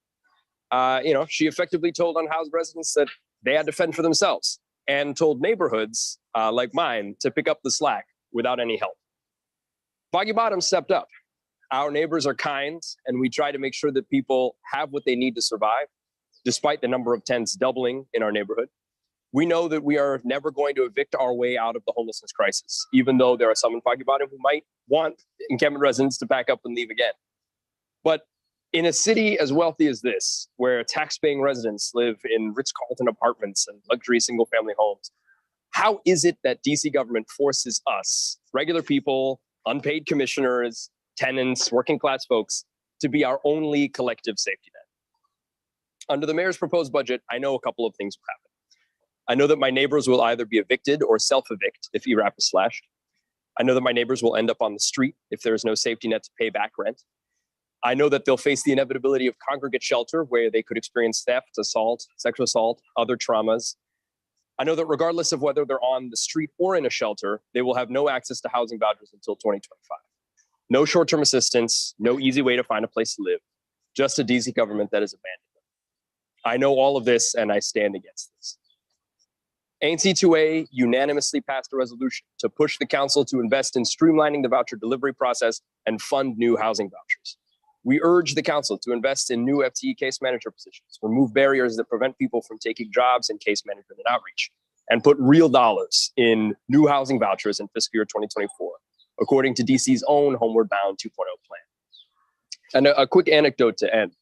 She effectively told unhoused residents that they had to fend for themselves and told neighborhoods like mine to pick up the slack without any help. Foggy Bottom stepped up. Our neighbors are kind, and we try to make sure that people have what they need to survive, despite the number of tents doubling in our neighborhood. We know that we are never going to evict our way out of the homelessness crisis, even though there are some in Foggy Bottom who might want encampment residents to pack up and leave again. But in a city as wealthy as this, where tax-paying residents live in Ritz-Carlton apartments and luxury single-family homes, how is it that DC government forces us, regular people, unpaid commissioners, tenants, working-class folks, to be our only collective safety net? Under the mayor's proposed budget, I know a couple of things will happen. I know that my neighbors will either be evicted or self-evict if ERAP is slashed. I know that my neighbors will end up on the street if there is no safety net to pay back rent. I know that they'll face the inevitability of congregate shelter where they could experience theft, assault, sexual assault, other traumas. I know that regardless of whether they're on the street or in a shelter, they will have no access to housing vouchers until 2025. No short-term assistance, no easy way to find a place to live, just a DC government that has abandoned them. I know all of this and I stand against this. ANC2A unanimously passed a resolution to push the council to invest in streamlining the voucher delivery process and fund new housing vouchers. We urge the council to invest in new FTE case manager positions, remove barriers that prevent people from taking jobs in case management and outreach, and put real dollars in new housing vouchers in fiscal year 2024, according to DC's own Homeward Bound 2.0 plan. And a quick anecdote to end.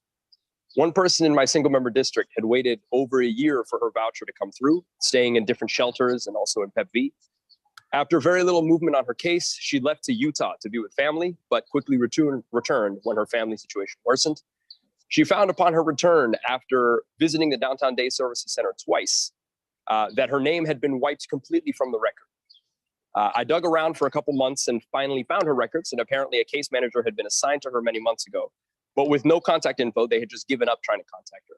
One person in my single member district had waited over a year for her voucher to come through, staying in different shelters and also in Pep V. After very little movement on her case, she left to Utah to be with family, but quickly returned when her family situation worsened. She found upon her return after visiting the Downtown Day Services Center twice, that her name had been wiped completely from the record. I dug around for a couple months and finally found her records, and apparently a case manager had been assigned to her many months ago. But with no contact info, they had just given up trying to contact her.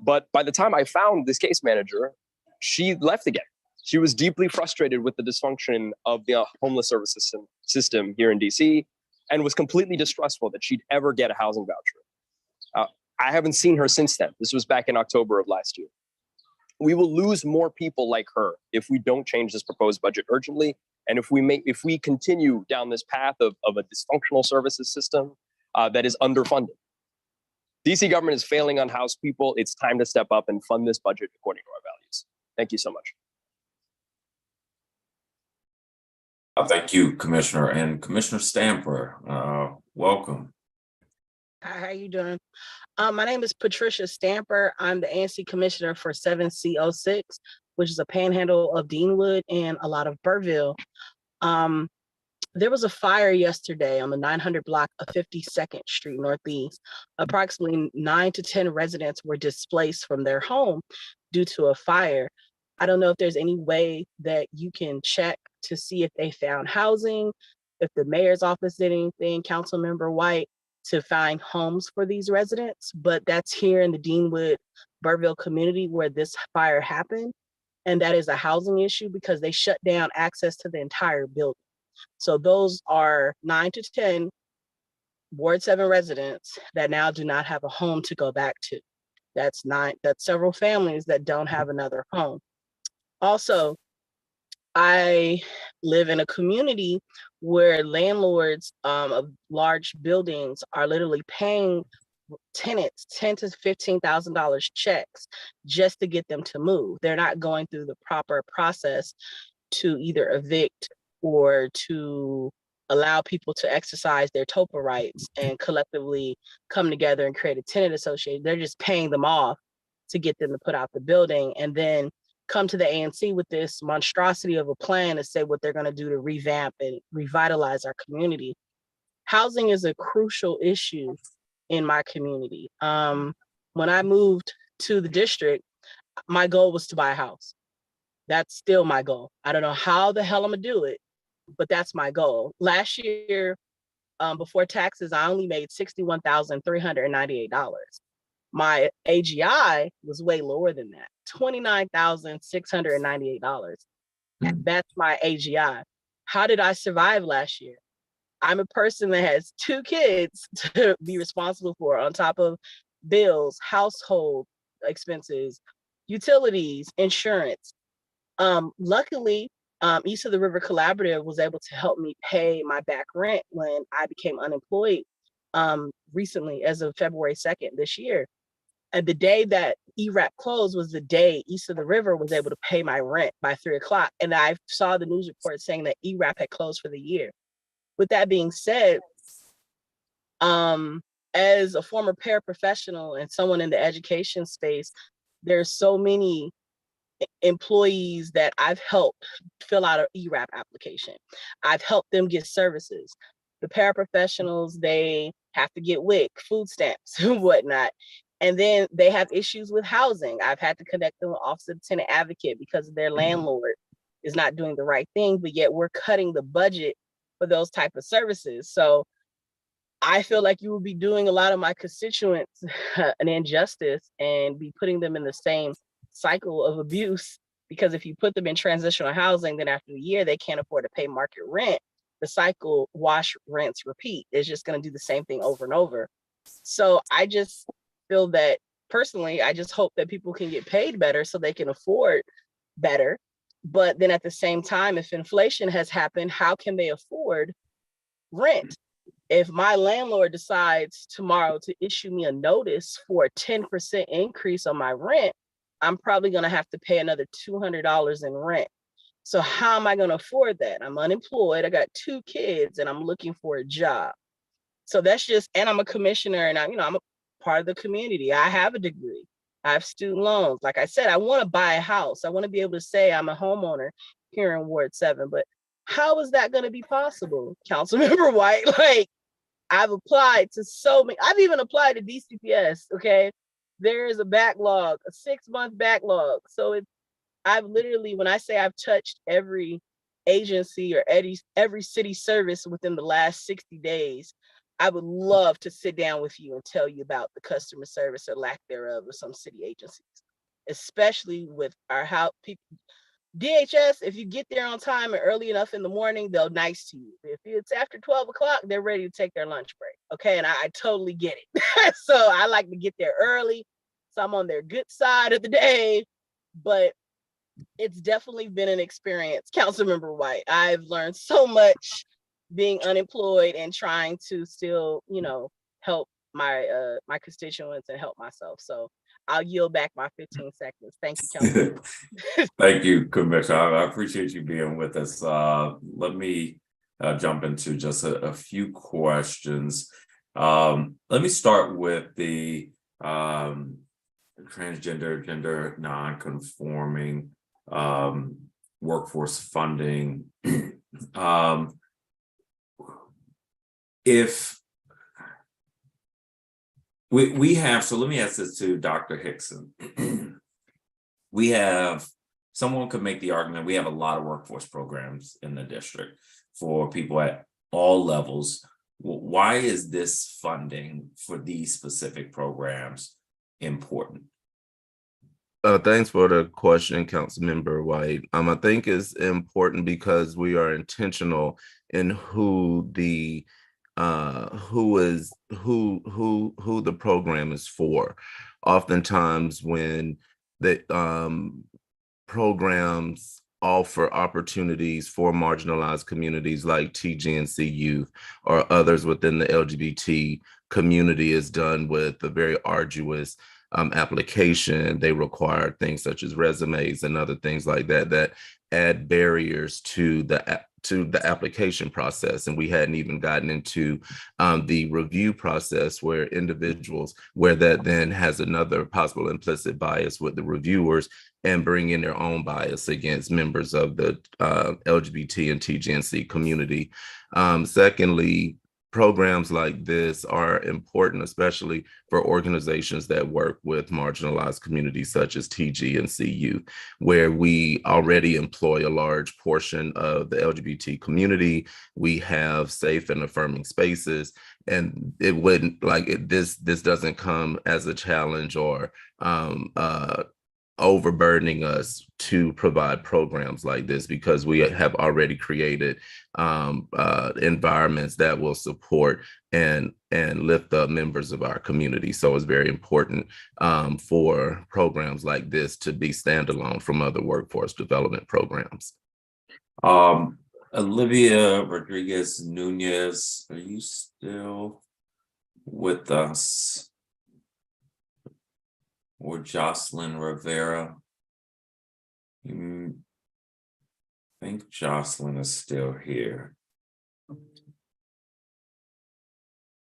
But by the time I found this case manager, she left again. She was deeply frustrated with the dysfunction of the homeless services system here in DC and was completely distrustful that she'd ever get a housing voucher. I haven't seen her since then. This was back in October of last year. We will lose more people like her if we don't change this proposed budget urgently. And if we continue down this path of a dysfunctional services system that is underfunded. DC government is failing unhoused people. It's time to step up and fund this budget according to our values. Thank you so much. Thank you, Commissioner. And Commissioner Stamper, welcome. Hi, how you doing? My name is Patricia Stamper. I'm the ANC Commissioner for 7C06, which is a panhandle of Deanwood and a lot of Burville. There was a fire yesterday on the 900 block of 52nd Street Northeast. Approximately 9 to 10 residents were displaced from their home due to a fire. I don't know if there's any way that you can check to see if they found housing, if the mayor's office did anything, Councilmember White, to find homes for these residents, but that's here in the Deanwood Burville community where this fire happened. And that is a housing issue because they shut down access to the entire building. So those are 9 to 10 Ward 7 residents that now do not have a home to go back to. That's several families that don't have another home. Also, I live in a community where landlords of large buildings are literally paying tenants $10,000 to $15,000 checks just to get them to move. They're not going through the proper process to either evict or to allow people to exercise their TOPA rights and collectively come together and create a tenant association. They're just paying them off to get them to put out the building and then come to the ANC with this monstrosity of a plan to say what they're going to do to revamp and revitalize our community. Housing is a crucial issue in my community. When I moved to the district, my goal was to buy a house. That's still my goal. I don't know how the hell I'm gonna do it, but that's my goal. Last year, before taxes, I only made $61,398. My AGI was way lower than that, $29,698. That's my AGI. How did I survive last year? I'm a person that has 2 kids to be responsible for on top of bills, household expenses, utilities, insurance. Luckily, East of the River Collaborative was able to help me pay my back rent when I became unemployed recently as of February 2nd this year. And the day that ERAP closed was the day East of the River was able to pay my rent by 3 o'clock. And I saw the news report saying that ERAP had closed for the year. With that being said, as a former paraprofessional and someone in the education space, there's so many employees that I've helped fill out an ERAP application. I've helped them get services. The paraprofessionals, they have to get WIC, food stamps and whatnot. And then they have issues with housing. I've had to connect them with Office of the Tenant Advocate because their landlord is not doing the right thing, but yet we're cutting the budget for those type of services. So I feel like you will be doing a lot of my constituents an injustice and be putting them in the same cycle of abuse, because if you put them in transitional housing, then after a year, they can't afford to pay market rent. The cycle, wash, rinse, repeat. It's just going to do the same thing over and over. So I just feel that personally, I just hope that people can get paid better so they can afford better. But then at the same time, if inflation has happened, how can they afford rent? If my landlord decides tomorrow to issue me a notice for a 10% increase on my rent, I'm probably going to have to pay another $200 in rent. So how am I going to afford that? I'm unemployed. I got 2 kids and I'm looking for a job. So that's just, and I'm a commissioner and I'm a part of the community. I have a degree. I have student loans. Like I said, I want to buy a house. I want to be able to say I'm a homeowner here in Ward 7, but how is that going to be possible? Councilmember White, like, I've applied to so many, I've even applied to DCPS, okay? There is a backlog, a 6-month backlog. So I've literally, when I say I've touched every agency or every city service within the last 60 days, I would love to sit down with you and tell you about the customer service or lack thereof of some city agencies, especially with our how people. DHS, if you get there on time and early enough in the morning, they're nice to you. If it's after 12 o'clock, they're ready to take their lunch break. Okay, and I totally get it. So I like to get there early, so I'm on their good side of the day. But it's definitely been an experience, Councilmember White. I've learned so much being unemployed and trying to still, help my my constituents and help myself. So I'll yield back my 15 seconds. Thank you, Councilmember. Thank you, Commissioner. I appreciate you being with us. Let me jump into just a few questions. Let me start with the transgender, gender non-conforming workforce funding. If we have, so let me ask this to Dr. Hickson. We have, someone could make the argument, we have a lot of workforce programs in the district for people at all levels. Why is this funding for these specific programs important? Thanks for the question, Councilmember White. I think it's important because we are intentional in who the program is for. Oftentimes when the programs offer opportunities for marginalized communities like TGNC youth or others within the LGBT community, is done with a very arduous application. They require things such as resumes and other things like that that add barriers to the application process. And we hadn't even gotten into the review process where individuals, where that then has another possible implicit bias with the reviewers and bring in their own bias against members of the LGBT and TGNC community. Secondly, programs like this are important, especially for organizations that work with marginalized communities such as TGNC Youth, where we already employ a large portion of the LGBT community. We have safe and affirming spaces, and it wouldn't this doesn't come as a challenge or overburdening us to provide programs like this, because we have already created environments that will support and lift up members of our community. So it's very important for programs like this to be standalone from other workforce development programs. Olivia Rodriguez Nunez, are you still with us? Or Jocelyn Rivera? I think Jocelyn is still here.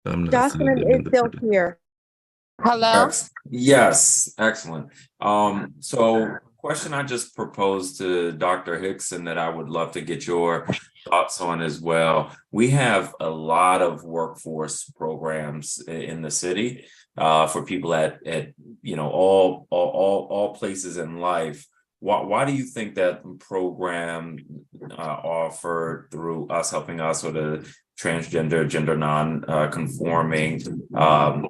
Jocelyn is still here. Hello? Yes, excellent. So question I just proposed to Dr. Hickson that I would love to get your thoughts on as well. We have a lot of workforce programs in the city for people at all places in life. Why do you think that program offered through us, helping us with a transgender, gender non-conforming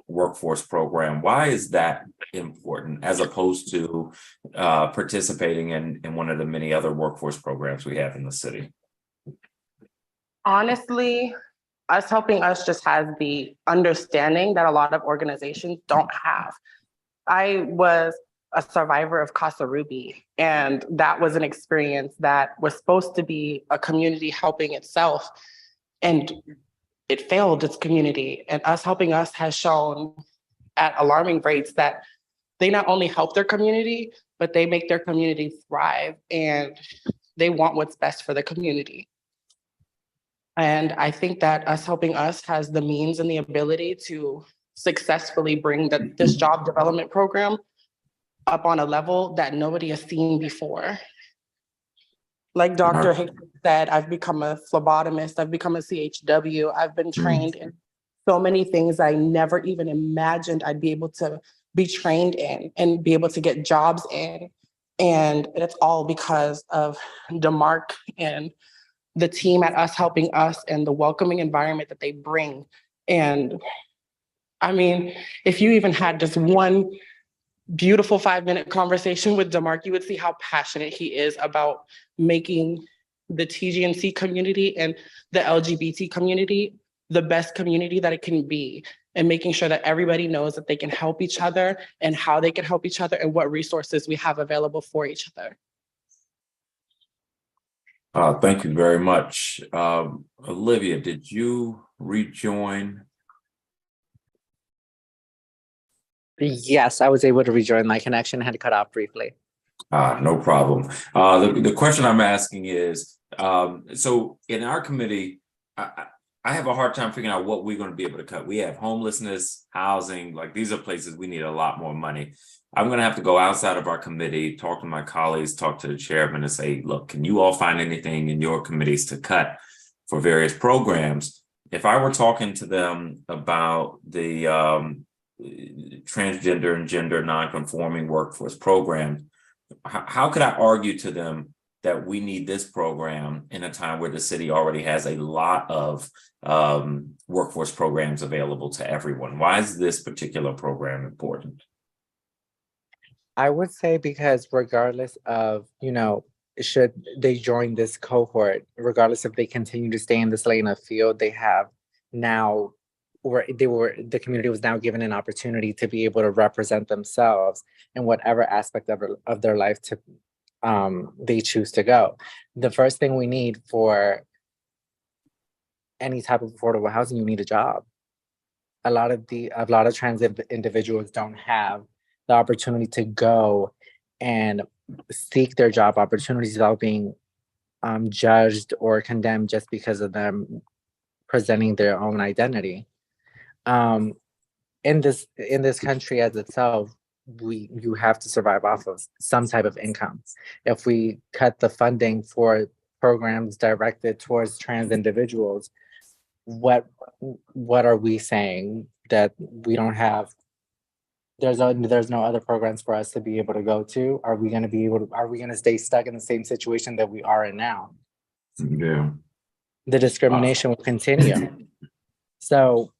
workforce program, why is that important as opposed to participating in one of the many other workforce programs we have in the city? Honestly, us helping us just has the understanding that a lot of organizations don't have. I was a survivor of Casa Ruby, and that was an experience that was supposed to be a community helping itself, and it failed its community. And us helping us has shown at alarming rates that they not only help their community, but they make their community thrive, and they want what's best for the community. And I think that us helping us has the means and the ability to successfully bring this job development program up on a level that nobody has seen before. Like Dr. Hickman said, I've become a phlebotomist, I've become a CHW, I've been trained in so many things I never even imagined I'd be able to be trained in and be able to get jobs in. And it's all because of DeMarc and the team at Us Helping Us and the welcoming environment that they bring. And I mean, if you even had just one beautiful 5-minute conversation with DeMarc, you would see how passionate he is about making the TGNC community and the LGBT community the best community that it can be, and making sure that everybody knows that they can help each other and how they can help each other and what resources we have available for each other. Thank you very much. Olivia, did you rejoin? Yes, I was able to rejoin. My connection had cut off briefly. No problem. The question I'm asking is, so in our committee, I have a hard time figuring out what we're going to be able to cut. We have homelessness, housing, like these are places we need a lot more money. I'm going to have to go outside of our committee, talk to my colleagues, talk to the chairman and say, look, can you all find anything in your committees to cut for various programs? If I were talking to them about the transgender and gender nonconforming workforce program, how could I argue to them that we need this program in a time where the city already has a lot of workforce programs available to everyone? Why is this particular program important? I would say because regardless of, should they join this cohort, regardless if they continue to stay in this lane of field, they have now, or the community was now given an opportunity to be able to represent themselves in whatever aspect of their life to they choose to go. The first thing we need for any type of affordable housing, you need a job. A lot of trans individuals don't have the opportunity to go and seek their job opportunities without being judged or condemned just because of them presenting their own identity. In this country as itself, you have to survive off of some type of income. If we cut the funding for programs directed towards trans individuals, what are we saying? That we don't have, there's no other programs for us to be able to go to? Are we going to stay stuck in the same situation that we are in now? Yeah. The discrimination will continue. So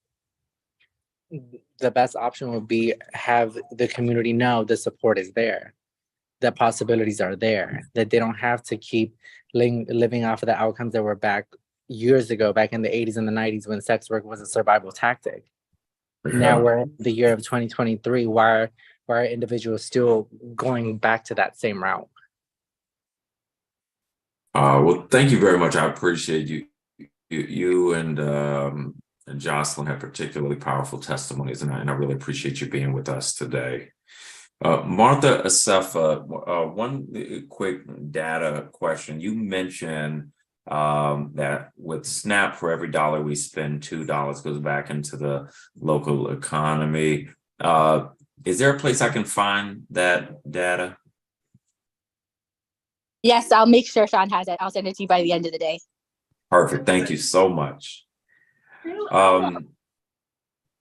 the best option would be have the community know the support is there, that possibilities are there, that they don't have to keep living off of the outcomes that were back years ago, back in the 80s and the 90s when sex work was a survival tactic. Yeah. Now we're in the year of 2023. Why are individuals still going back to that same route? Well, thank you very much. I appreciate you and Jocelyn have particularly powerful testimonies, and I really appreciate you being with us today. Martha Asefa, one quick data question. You mentioned that with SNAP, for every dollar we spend, $2 goes back into the local economy. Is there a place I can find that data? Yes, I'll make sure Sean has it. I'll send it to you by the end of the day. Perfect. Thank you so much.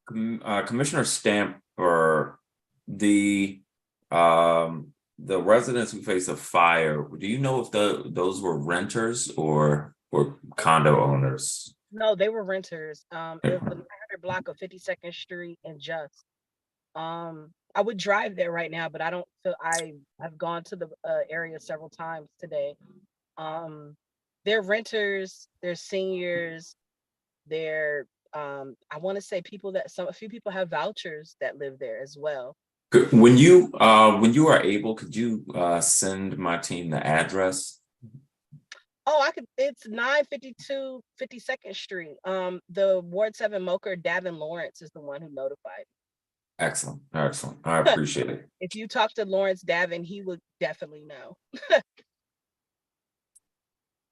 Commissioner Stamper, the residents who face a fire, do you know if those were renters or condo owners? No, they were renters. It was the 900 block of 52nd Street and Just. I would drive there right now, but I don't feel I've gone to the area several times today. They're renters, they're seniors, they're I want to say a few people have vouchers that live there as well. Good. When you are able, could you send my team the address? Oh, I could. It's 952 52nd Street. The Ward 7 Mocher, Davin Lawrence, is the one who notified. Excellent. Excellent. I appreciate it. If you talk to Lawrence Davin, he would definitely know.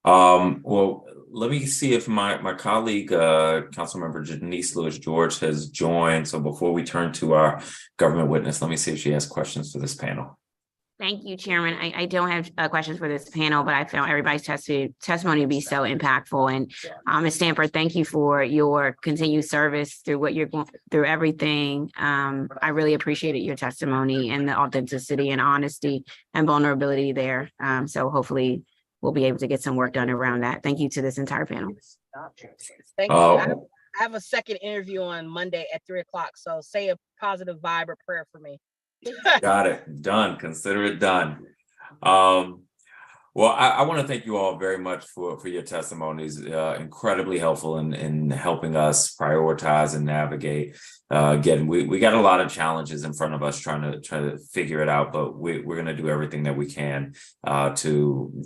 Well, let me see if my colleague, Councilmember Janice Lewis George, has joined. So before we turn to our government witness, let me see if she has questions for this panel. Thank you, Chairman. I don't have questions for this panel, but I found everybody's testimony to be so impactful. And Ms. Stamper, thank you for your continued service through what you're going through everything. I really appreciated your testimony and the authenticity and honesty and vulnerability there. So hopefully we'll be able to get some work done around that. Thank you to this entire panel. Thank you. I have a second interview on Monday at 3 o'clock. So say a positive vibe or prayer for me. Got it. Done. Consider it done. Well, I want to thank you all very much for your testimonies. Incredibly helpful in helping us prioritize and navigate. Again, we got a lot of challenges in front of us trying to figure it out, but we're going to do everything that we can to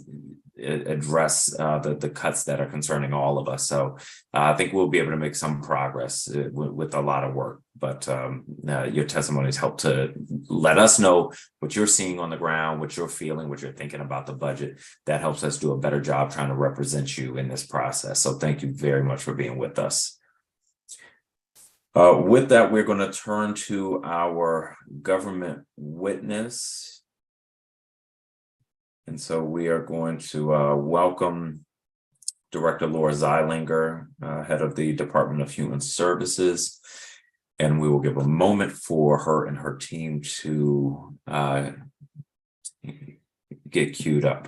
address the cuts that are concerning all of us. So I think we'll be able to make some progress with a lot of work. But your testimonies help to let us know what you're seeing on the ground, what you're feeling, what you're thinking about the budget. That helps us do a better job trying to represent you in this process. So thank you very much for being with us. With that, we're going to turn to our government witness. And so we are going to welcome Director Laura Zeilinger, head of the Department of Human Services. And we will give a moment for her and her team to get queued up.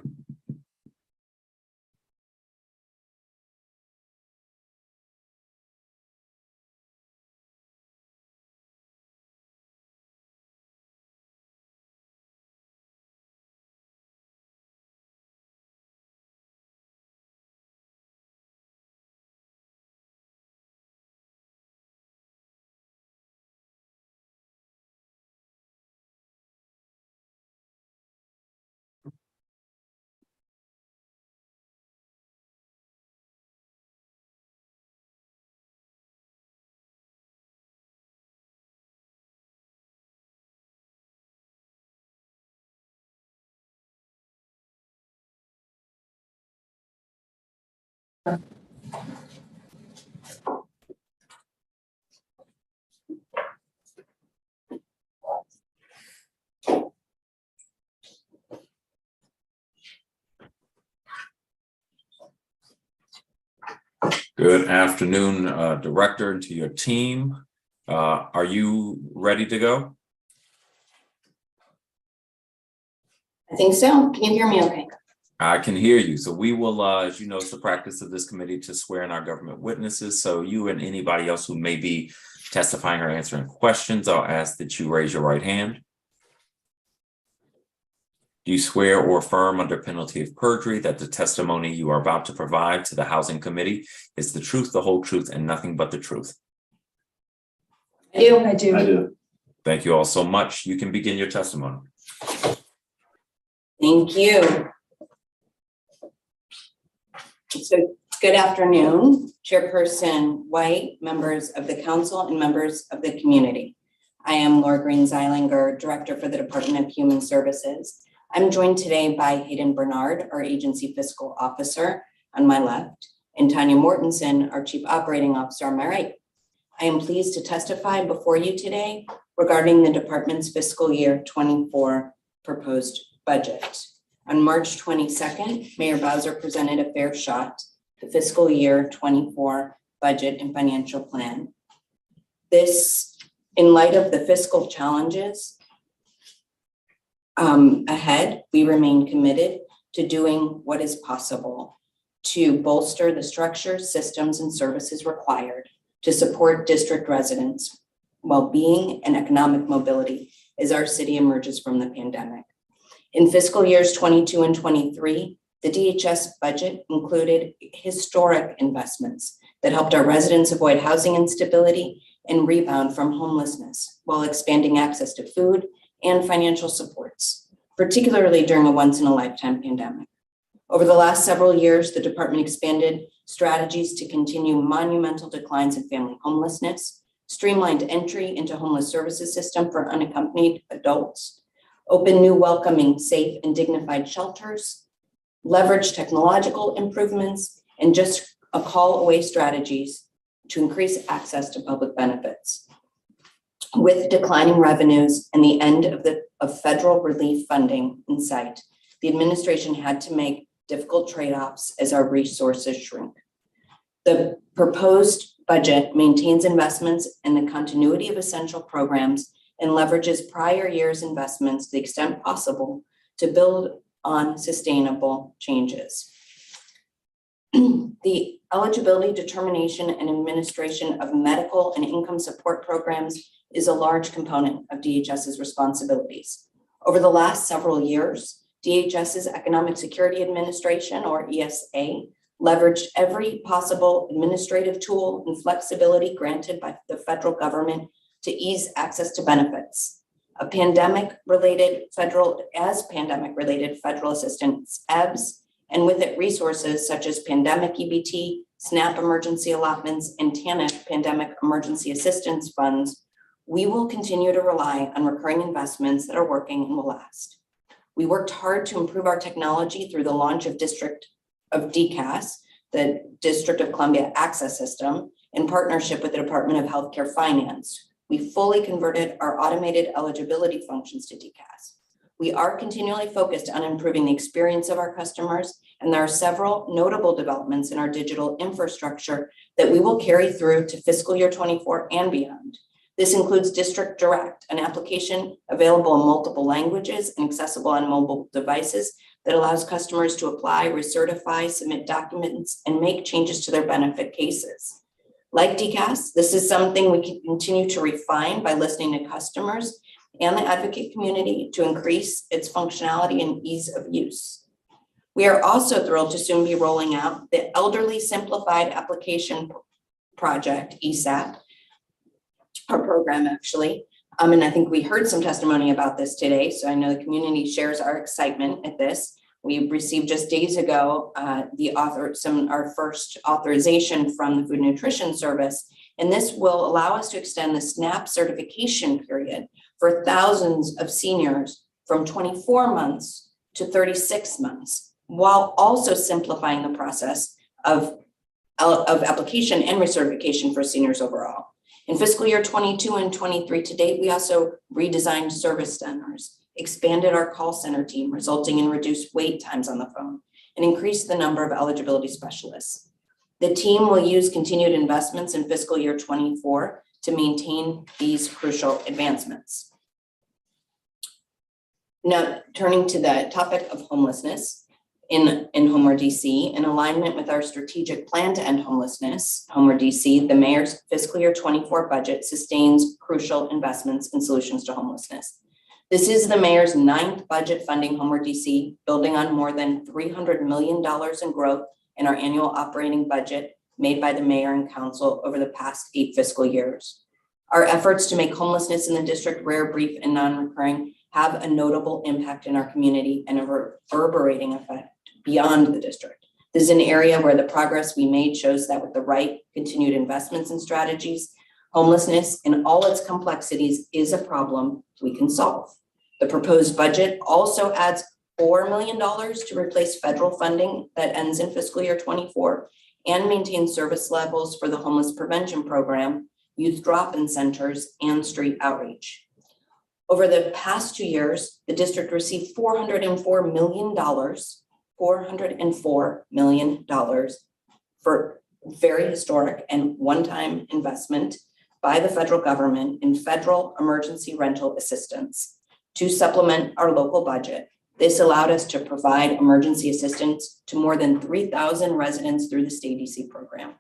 Good afternoon, Director, and to your team. Are you ready to go? I think so. Can you hear me okay? I can hear you. So we will, as you know, it's the practice of this committee to swear in our government witnesses. So you and anybody else who may be testifying or answering questions, I'll ask that you raise your right hand. Do you swear or affirm under penalty of perjury that the testimony you are about to provide to the Housing Committee is the truth, the whole truth, and nothing but the truth? I do. I do. I do. Thank you all so much. You can begin your testimony. Thank you. So good afternoon, Chairperson White, members of the council, and members of the community. I am Laura Green Zeilinger, Director for the Department of Human Services. I'm joined today by Hayden Bernard, our agency fiscal officer on my left, and Tanya Mortensen, our chief operating officer on my right. I am pleased to testify before you today regarding the department's fiscal year 24 proposed budget. On March 22nd, Mayor Bowser presented a fair shot, the fiscal year 24 budget and financial plan. This, in light of the fiscal challenges ahead, we remain committed to doing what is possible to bolster the structures, systems, and services required to support district residents' well-being and economic mobility as our city emerges from the pandemic. In fiscal years 22 and 23, the DHS budget included historic investments that helped our residents avoid housing instability and rebound from homelessness while expanding access to food and financial supports, particularly during a once-in-a-lifetime pandemic. Over the last several years, the department expanded strategies to continue monumental declines in family homelessness, streamlined entry into homeless services system for unaccompanied adults, opened new welcoming, safe, and dignified shelters, leveraged technological improvements, and just a call away strategies to increase access to public benefits. With declining revenues and the end of federal relief funding in sight, the administration had to make difficult trade-offs as our resources shrink. The proposed budget maintains investments in the continuity of essential programs and leverages prior year's investments to the extent possible to build on sustainable changes. The eligibility, determination, and administration of medical and income support programs is a large component of DHS's responsibilities. Over the last several years, DHS's Economic Security Administration, or ESA, leveraged every possible administrative tool and flexibility granted by the federal government to ease access to benefits. Pandemic-related federal assistance, EBS, and with it resources such as pandemic EBT, SNAP emergency allotments, and TANF pandemic emergency assistance funds, we will continue to rely on recurring investments that are working and will last. We worked hard to improve our technology through the launch of DCAS, the District of Columbia Access System, in partnership with the Department of Healthcare Finance. We fully converted our automated eligibility functions to DCAS. We are continually focused on improving the experience of our customers, and there are several notable developments in our digital infrastructure that we will carry through to fiscal year 24 and beyond. This includes District Direct, an application available in multiple languages and accessible on mobile devices that allows customers to apply, recertify, submit documents, and make changes to their benefit cases. Like DCAS, this is something we can continue to refine by listening to customers and the advocate community to increase its functionality and ease of use. We are also thrilled to soon be rolling out the Elderly Simplified Application Project, ESAP, our program actually. And I think we heard some testimony about this today, so I know the community shares our excitement at this. We received just days ago our first authorization from the Food and Nutrition Service, and this will allow us to extend the SNAP certification period for thousands of seniors from 24 months to 36 months, while also simplifying the process of application and recertification for seniors overall. In fiscal year 22 and 23 to date, we also redesigned service centers, expanded our call center team, resulting in reduced wait times on the phone, and increased the number of eligibility specialists. The team will use continued investments in fiscal year 24 to maintain these crucial advancements. Now, turning to the topic of homelessness in Homer DC, in alignment with our strategic plan to end homelessness, Homer DC, the mayor's fiscal year 24 budget sustains crucial investments and solutions to homelessness. This is the mayor's 9th budget funding Homer DC, building on more than $300 million in growth in our annual operating budget made by the mayor and council over the past 8 fiscal years. Our efforts to make homelessness in the district rare, brief, and non-recurring have a notable impact in our community and a reverberating effect beyond the district. This is an area where the progress we made shows that with the right continued investments and strategies, homelessness in all its complexities is a problem we can solve. The proposed budget also adds $4 million to replace federal funding that ends in fiscal year 24 and maintain service levels for the homeless prevention program, youth drop-in centers, and street outreach. Over the past 2 years, the district received $404 million for very historic and one-time investment by the federal government in federal emergency rental assistance to supplement our local budget. This allowed us to provide emergency assistance to more than 3,000 residents through the Stay DC program.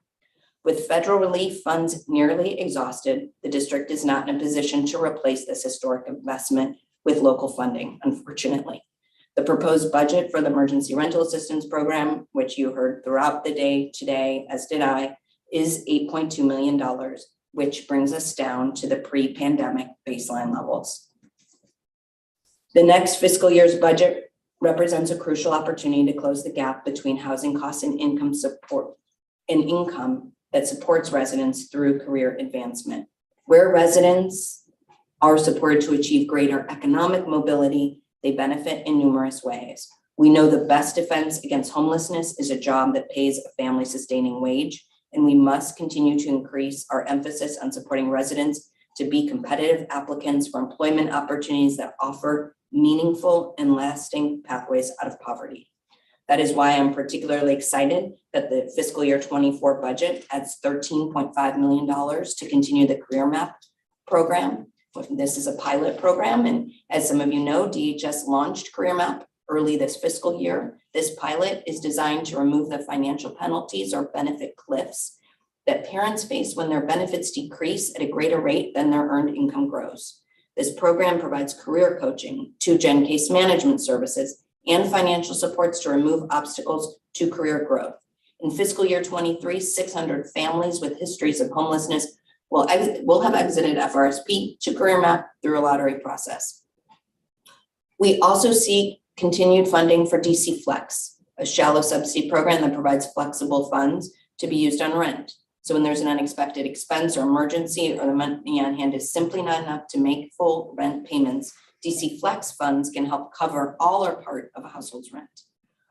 With federal relief funds nearly exhausted, the district is not in a position to replace this historic investment with local funding, unfortunately. The proposed budget for the emergency rental assistance program, which you heard throughout the day today, as did I, is $8.2 million, which brings us down to the pre-pandemic baseline levels. The next fiscal year's budget represents a crucial opportunity to close the gap between housing costs and income support and income that supports residents through career advancement. Where residents are supported to achieve greater economic mobility, they benefit in numerous ways. We know the best defense against homelessness is a job that pays a family sustaining wage, and we must continue to increase our emphasis on supporting residents to be competitive applicants for employment opportunities that offer meaningful and lasting pathways out of poverty. That is why I'm particularly excited that the fiscal year 24 budget adds $13.5 million to continue the Career Map program. This is a pilot program, and as some of you know, DHS launched Career Map early this fiscal year. This pilot is designed to remove the financial penalties or benefit cliffs that parents face when their benefits decrease at a greater rate than their earned income grows. This program provides career coaching, 2-gen case management services, and financial supports to remove obstacles to career growth. In fiscal year 23, 600 families with histories of homelessness will have exited FRSP to Career Map through a lottery process. We also see continued funding for DC Flex, a shallow subsidy program that provides flexible funds to be used on rent. So when there's an unexpected expense or emergency, or the money on hand is simply not enough to make full rent payments, DC Flex funds can help cover all or part of a household's rent.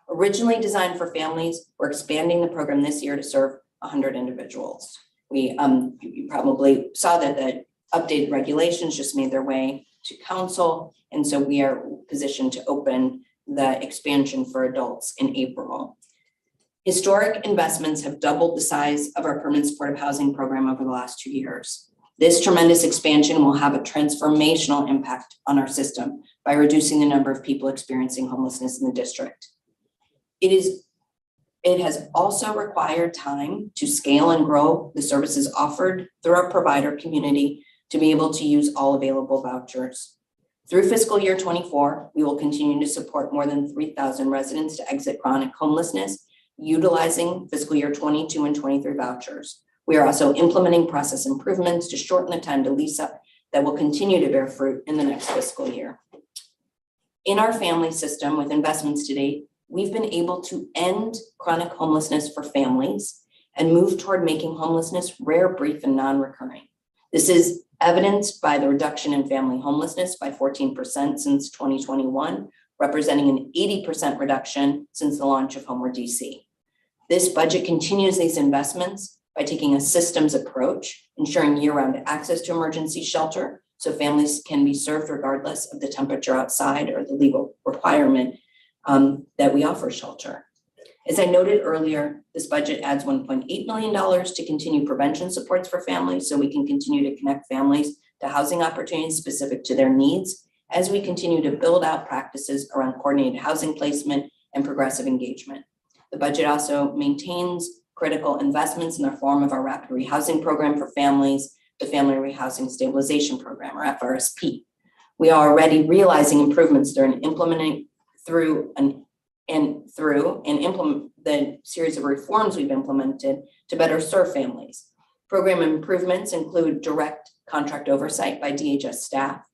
Originally designed for families, we're expanding the program this year to serve 100 individuals. You probably saw that the updated regulations just made their way to council, and so we are positioned to open the expansion for adults in April. Historic investments have doubled the size of our permanent supportive housing program over the last 2 years. This tremendous expansion will have a transformational impact on our system by reducing the number of people experiencing homelessness in the district. It has also required time to scale and grow the services offered through our provider community to be able to use all available vouchers. Through fiscal year 24, we will continue to support more than 3,000 residents to exit chronic homelessness, utilizing fiscal year 22 and 23 vouchers. We are also implementing process improvements to shorten the time to lease up that will continue to bear fruit in the next fiscal year. In our family system, with investments to date, we've been able to end chronic homelessness for families and move toward making homelessness rare, brief, and non-recurring. This is evidenced by the reduction in family homelessness by 14% since 2021, representing an 80% reduction since the launch of Homeward DC. This budget continues these investments by taking a systems approach, ensuring year-round access to emergency shelter so families can be served regardless of the temperature outside or the legal requirement that we offer shelter. As I noted earlier, this budget adds $1.8 million to continue prevention supports for families so we can continue to connect families to housing opportunities specific to their needs as we continue to build out practices around coordinated housing placement and progressive engagement. The budget also maintains critical investments in the form of our rapid rehousing program for families, the Family Rehousing Stabilization Program, or FRSP. We are already realizing improvements through implement the series of reforms we've implemented to better serve families. Program improvements include direct contract oversight by DHS staff,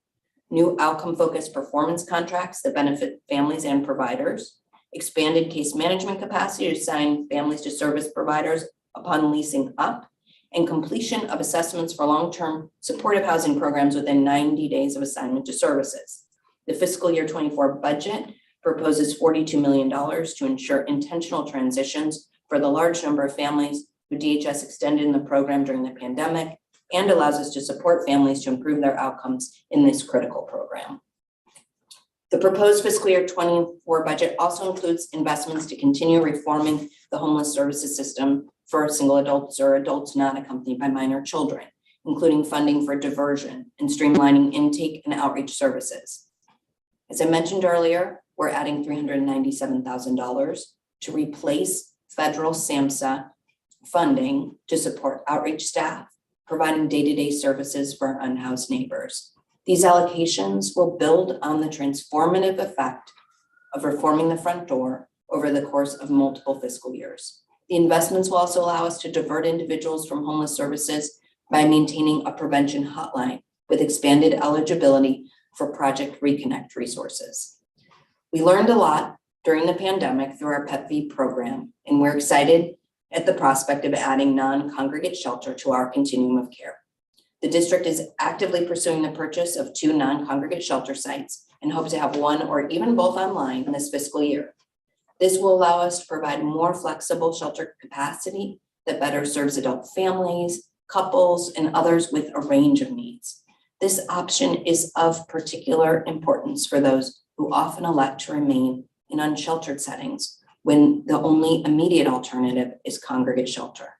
new outcome-focused performance contracts that benefit families and providers, expanded case management capacity to assign families to service providers upon leasing up, and completion of assessments for long-term supportive housing programs within 90 days of assignment to services. The fiscal year 24 budget proposes $42 million to ensure intentional transitions for the large number of families who DHS extended in the program during the pandemic, and allows us to support families to improve their outcomes in this critical program. The proposed fiscal year 24 budget also includes investments to continue reforming the homeless services system for single adults or adults not accompanied by minor children, including funding for diversion and streamlining intake and outreach services. As I mentioned earlier, we're adding $397,000 to replace federal SAMHSA funding to support outreach staff, providing day-to-day services for our unhoused neighbors. These allocations will build on the transformative effect of reforming the front door over the course of multiple fiscal years. The investments will also allow us to divert individuals from homeless services by maintaining a prevention hotline with expanded eligibility for Project Reconnect resources. We learned a lot during the pandemic through our PEPV program, and we're excited at the prospect of adding non-congregate shelter to our continuum of care. The district is actively pursuing the purchase of 2 non-congregate shelter sites and hope to have 1 or even both online in this fiscal year. This will allow us to provide more flexible shelter capacity that better serves adult families, couples, and others with a range of needs. This option is of particular importance for those who often elect to remain in unsheltered settings when the only immediate alternative is congregate shelter.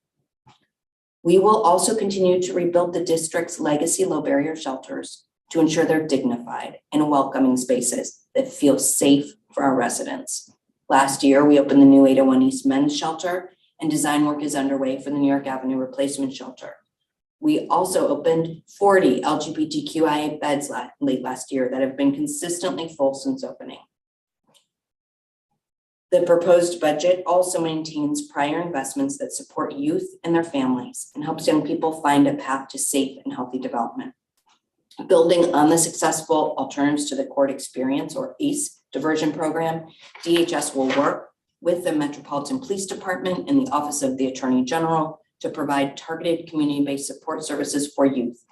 We will also continue to rebuild the district's legacy low barrier shelters to ensure they're dignified and welcoming spaces that feel safe for our residents. Last year, we opened the new 801 East Men's Shelter, and design work is underway for the New York Avenue Replacement Shelter. We also opened 40 LGBTQIA beds late last year that have been consistently full since opening. The proposed budget also maintains prior investments that support youth and their families and helps young people find a path to safe and healthy development. Building on the successful Alternatives to the Court Experience, or ACE, diversion program, DHS will work with the Metropolitan Police Department and the Office of the Attorney General to provide targeted community-based support services for youth.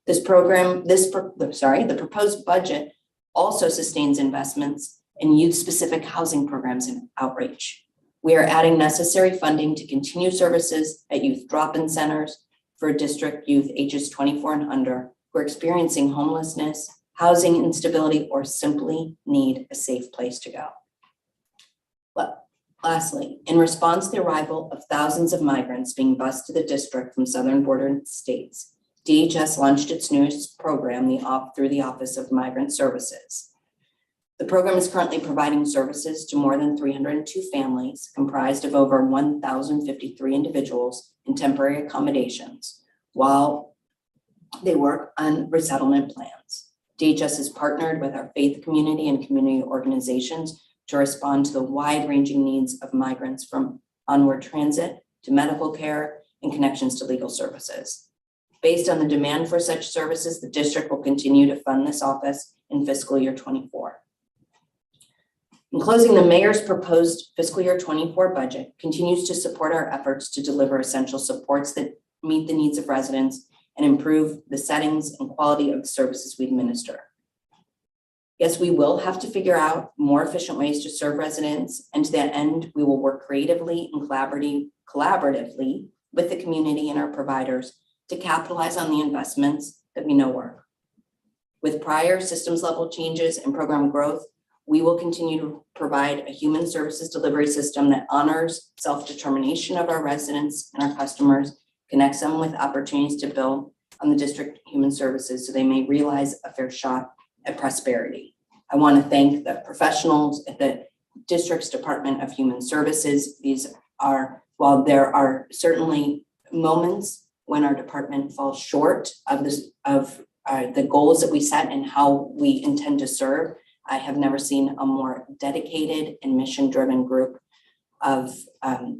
The proposed budget also sustains investments in youth-specific housing programs and outreach. We are adding necessary funding to continue services at youth drop-in centers for district youth ages 24 and under who are experiencing homelessness, housing instability, or simply need a safe place to go. But lastly, in response to the arrival of thousands of migrants being bused to the district from southern border states, DHS launched its newest program through the Office of Migrant Services. The program is currently providing services to more than 302 families comprised of over 1,053 individuals in temporary accommodations while they work on resettlement plans. DHS has partnered with our faith community and community organizations to respond to the wide-ranging needs of migrants from onward transit to medical care and connections to legal services. Based on the demand for such services, the district will continue to fund this office in fiscal year 24. In closing, the mayor's proposed fiscal year 24 budget continues to support our efforts to deliver essential supports that meet the needs of residents and improve the settings and quality of the services we administer. Yes, we will have to figure out more efficient ways to serve residents, and to that end, we will work creatively and collaboratively with the community and our providers to capitalize on the investments that we know work. With prior systems level changes and program growth, we will continue to provide a human services delivery system that honors self-determination of our residents and our customers, connects them with opportunities to build on the district human services so they may realize a fair shot at prosperity. I want to thank the professionals at the district's Department of Human Services. While there are certainly moments when our department falls short of the goals that we set and how we intend to serve, I have never seen a more dedicated and mission-driven group of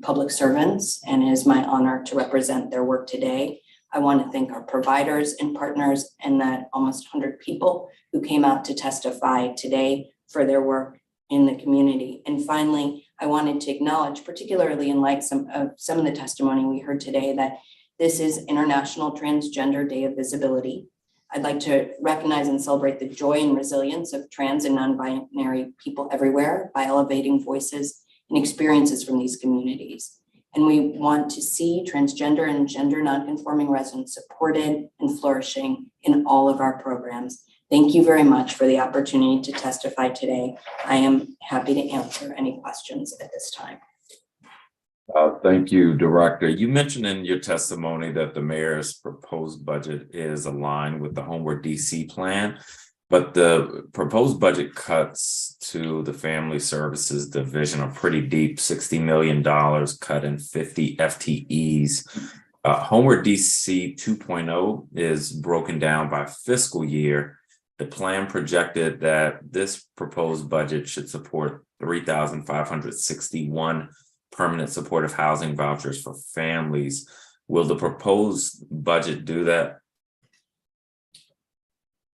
public servants, and it is my honor to represent their work today. I want to thank our providers and partners and the almost 100 people who came out to testify today for their work in the community. And finally, I wanted to acknowledge, particularly in light of some of the testimony we heard today, that this is International Transgender Day of Visibility. I'd like to recognize and celebrate the joy and resilience of trans and non-binary people everywhere by elevating voices and experiences from these communities. And we want to see transgender and gender nonconforming residents supported and flourishing in all of our programs. Thank you very much for the opportunity to testify today. I am happy to answer any questions at this time. Thank you, Director. You mentioned in your testimony that the mayor's proposed budget is aligned with the Homeward DC plan, but the proposed budget cuts to the Family Services Division are pretty deep, $60 million cut in 50 FTEs. Homeward DC 2.0 is broken down by fiscal year. The plan projected that this proposed budget should support 3,561 permanent supportive housing vouchers for families. Will the proposed budget do that?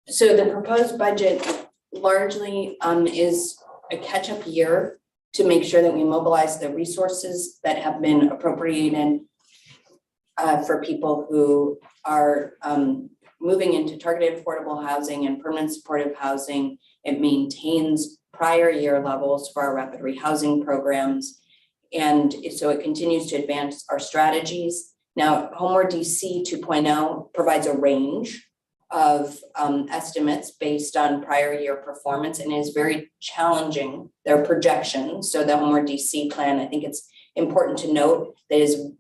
So the proposed budget largely is a catch-up year to make sure that we mobilize the resources that have been appropriated for people who are moving into targeted affordable housing and permanent supportive housing. It maintains prior year levels for our rapid rehousing programs. And so it continues to advance our strategies. Now, Homeward DC 2.0 provides a range of estimates based on prior year performance and is very challenging. Their projections. So the Homeward DC plan, I think it's important to note that is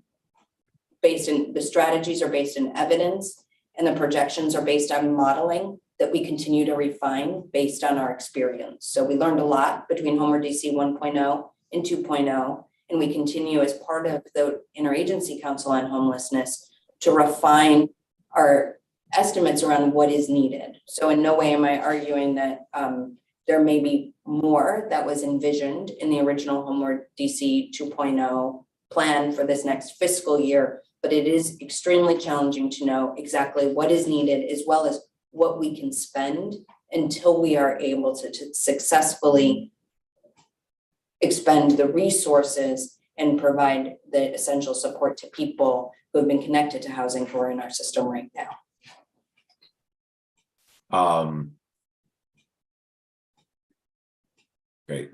based in, the strategies are based in evidence and the projections are based on modeling that we continue to refine based on our experience. So we learned a lot between Homeward DC 1.0 and 2.0, and we continue as part of the Interagency Council on Homelessness to refine our estimates around what is needed. So in no way am I arguing that there may be more that was envisioned in the original Homeward DC 2.0 plan for this next fiscal year, but it is extremely challenging to know exactly what is needed as well as what we can spend until we are able to successfully expend the resources and provide the essential support to people who have been connected to housing who are in our system right now. Great.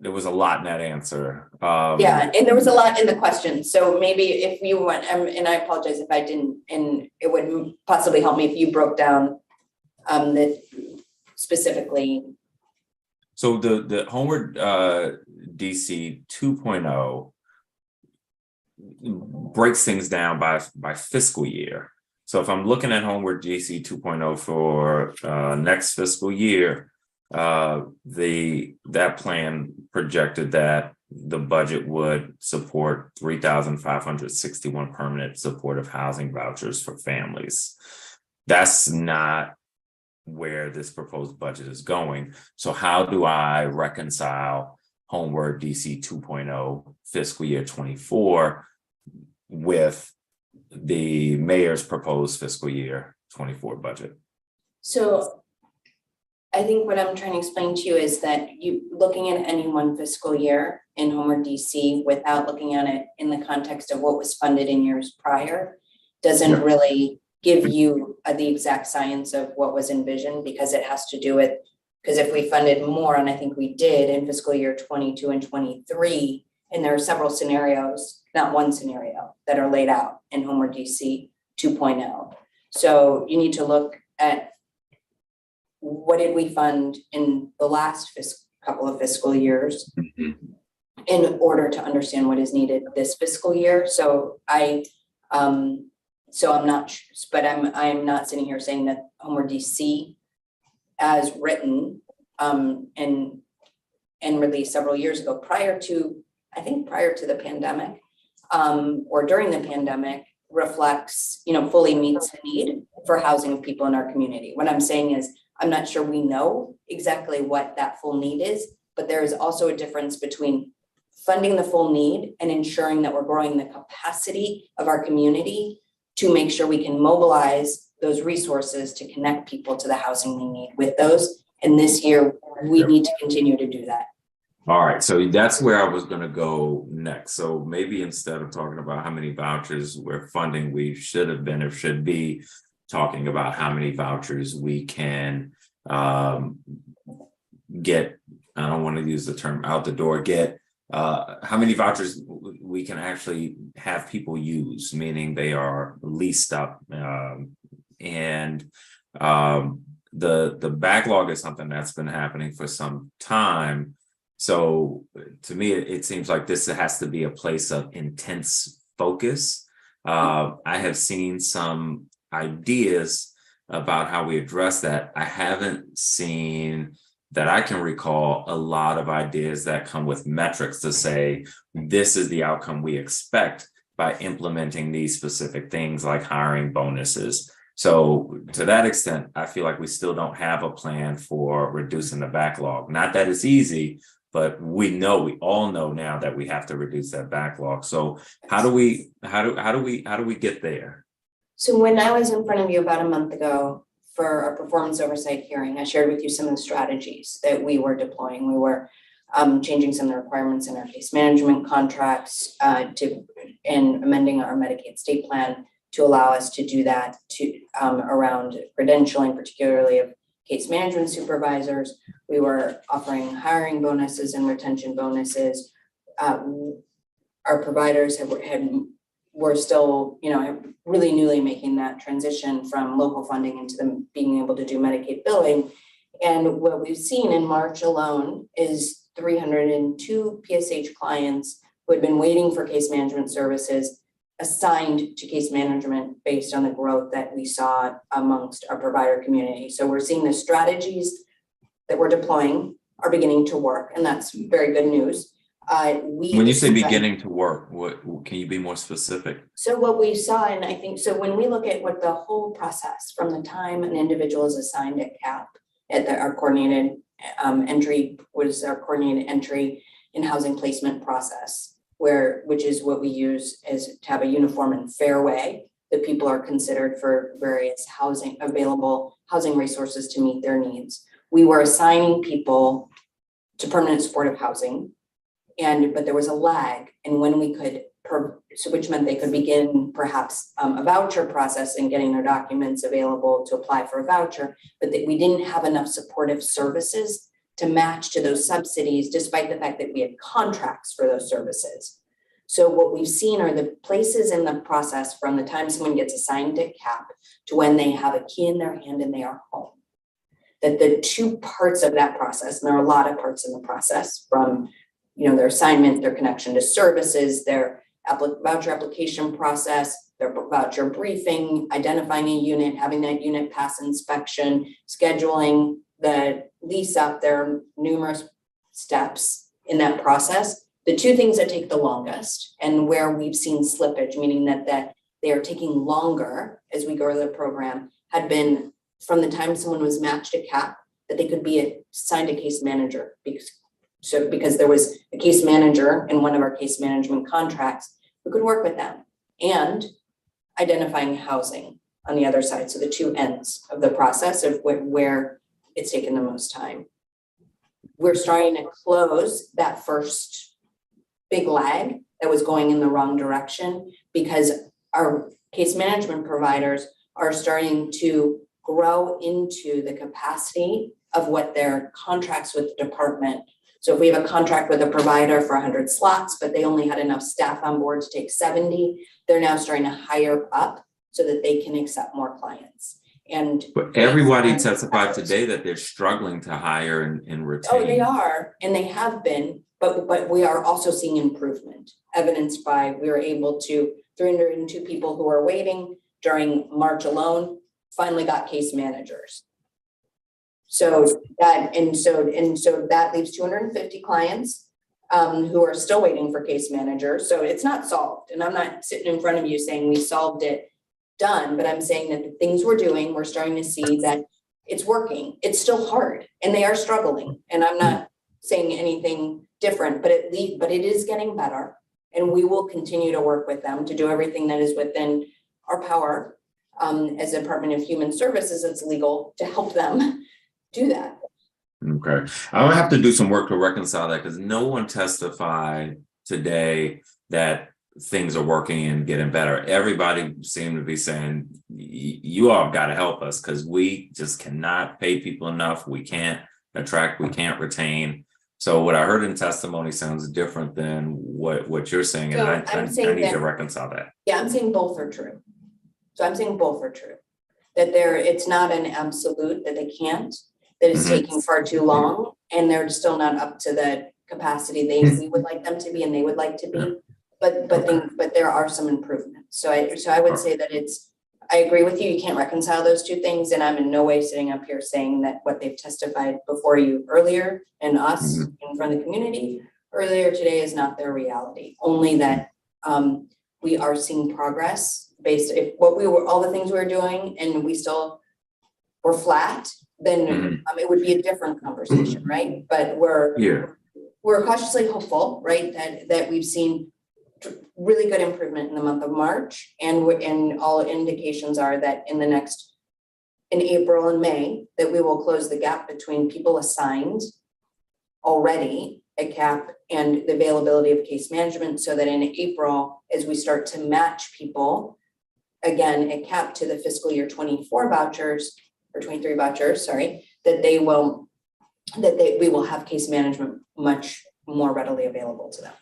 There was a lot in that answer. Yeah, and there was a lot in the question. So maybe if you want, and I apologize if I didn't, and it would possibly help me if you broke down that specifically. So the Homeward DC 2.0 breaks things down by fiscal year. So if I'm looking at Homeward DC 2.0 for next fiscal year, that plan projected that the budget would support 3,561 permanent supportive housing vouchers for families. That's not where this proposed budget is going. So how do I reconcile Homeward DC 2.0 fiscal year 24 with the mayor's proposed fiscal year 24 budget? So I think what I'm trying to explain to you is that you looking at any one fiscal year in Homeward DC without looking at it in the context of what was funded in years prior doesn't really give you the exact science of what was envisioned, because it has to do with, because if we funded more, and I think we did in fiscal year 22 and 23, and there are several scenarios, not one scenario, that are laid out in Homeward DC 2.0. So you need to look at what did we fund in the last couple of fiscal years in order to understand what is needed this fiscal year. So I'm not, but I'm not sitting here saying that Homeward DC as written and released several years ago prior to the pandemic or during the pandemic reflects, fully meets the need for housing of people in our community. What I'm saying is, I'm not sure we know exactly what that full need is, but there is also a difference between funding the full need and ensuring that we're growing the capacity of our community to make sure we can mobilize those resources to connect people to the housing they need with those. And this year, we need to continue to do that. All right, so that's where I was going to go next. So maybe instead of talking about how many vouchers we're funding, we should have been or should be talking about how many vouchers we can get. I don't want to use the term out the door, get how many vouchers we can actually have people use, meaning they are leased up. And the backlog is something that's been happening for some time. So to me, it seems like this has to be a place of intense focus. I have seen some ideas about how we address that. I haven't seen that I can recall a lot of ideas that come with metrics to say, this is the outcome we expect by implementing these specific things like hiring bonuses. So to that extent, I feel like we still don't have a plan for reducing the backlog. Not that it's easy, but we all know now that we have to reduce that backlog. So how do we get there? So when I was in front of you about a month ago for our performance oversight hearing, I shared with you some of the strategies that we were deploying. We were changing some of the requirements in our case management contracts and amending our Medicaid state plan to allow us to do that around credentialing, particularly of case management supervisors. We were offering hiring bonuses and retention bonuses. Our providers were still, really newly making that transition from local funding into them being able to do Medicaid billing. And what we've seen in March alone is 302 PSH clients who had been waiting for case management services assigned to case management based on the growth that we saw amongst our provider community. So we're seeing the strategies that we're deploying are beginning to work, and that's very good news. When you say beginning to work, what can you be more specific? So what we saw, and I think, so when we look at what the whole process from the time an individual is assigned at CAP, our coordinated entry was our coordinated entry in housing placement process, which is what we use is to have a uniform and fair way that people are considered for various available housing resources to meet their needs. We were assigning people to permanent supportive housing, but there was a lag in when we could, which meant they could begin perhaps a voucher process and getting their documents available to apply for a voucher, but that we didn't have enough supportive services to match to those subsidies, despite the fact that we had contracts for those services. So what we've seen are the places in the process from the time someone gets assigned to CAP to when they have a key in their hand and they are home. That the two parts of that process, and there are a lot of parts in the process from their assignment, their connection to services, their voucher application process, their voucher briefing, identifying a unit, having that unit pass inspection, scheduling the lease up. There are numerous steps in that process. The two things that take the longest and where we've seen slippage, meaning that they are taking longer as we go to the program, had been from the time someone was matched at CAP, that they could be assigned a case manager. Because there was a case manager in one of our case management contracts who could work with them, and identifying housing on the other side. So the two ends of the process of where it's taken the most time. We're starting to close that first big lag that was going in the wrong direction, because our case management providers are starting to grow into the capacity of what their contracts with the department. So if we have a contract with a provider for 100 slots, but they only had enough staff on board to take 70, they're now starting to hire up so that they can accept more clients. But everybody testified today that they're struggling to hire and retain. Oh, they are, and they have been, but we are also seeing improvement, evidenced by we were able to 302 people who are waiting during March alone finally got case managers. So that leaves 250 clients who are still waiting for case managers. So it's not solved. And I'm not sitting in front of you saying we solved it, done, but I'm saying that the things we're doing, we're starting to see that it's working. It's still hard and they are struggling. And I'm not saying anything different, but it is getting better. And we will continue to work with them to do everything that is within our power as a Department of Human Services, it's legal, to help them do that. Okay. I'll have to do some work to reconcile that, because no one testified today that things are working and getting better. Everybody seemed to be saying, you all got to help us because we just cannot pay people enough. We can't attract, we can't retain. So what I heard in testimony sounds different than what you're saying. So and I need to reconcile that. Yeah, I'm saying both are true. So I'm saying both are true. That it's not an absolute that they can't, that it's taking far too long, and they're still not up to the capacity we would like them to be and they would like to be. But there are some improvements. So I would say that I agree with you. You can't reconcile those two things. And I'm in no way sitting up here saying that what they've testified before you earlier and us in front of the community earlier today is not their reality. Only that we are seeing progress based if all the things we were doing and we still were flat, then it would be a different conversation, right? But we're we're cautiously hopeful, right, that we've seen really good improvement in the month of March, and all indications are that in April and May, that we will close the gap between people assigned already a CAP and the availability of case management, so that in April, as we start to match people, again, a CAP to the fiscal year 24 vouchers, or 23 vouchers, sorry, that we will have case management much more readily available to them.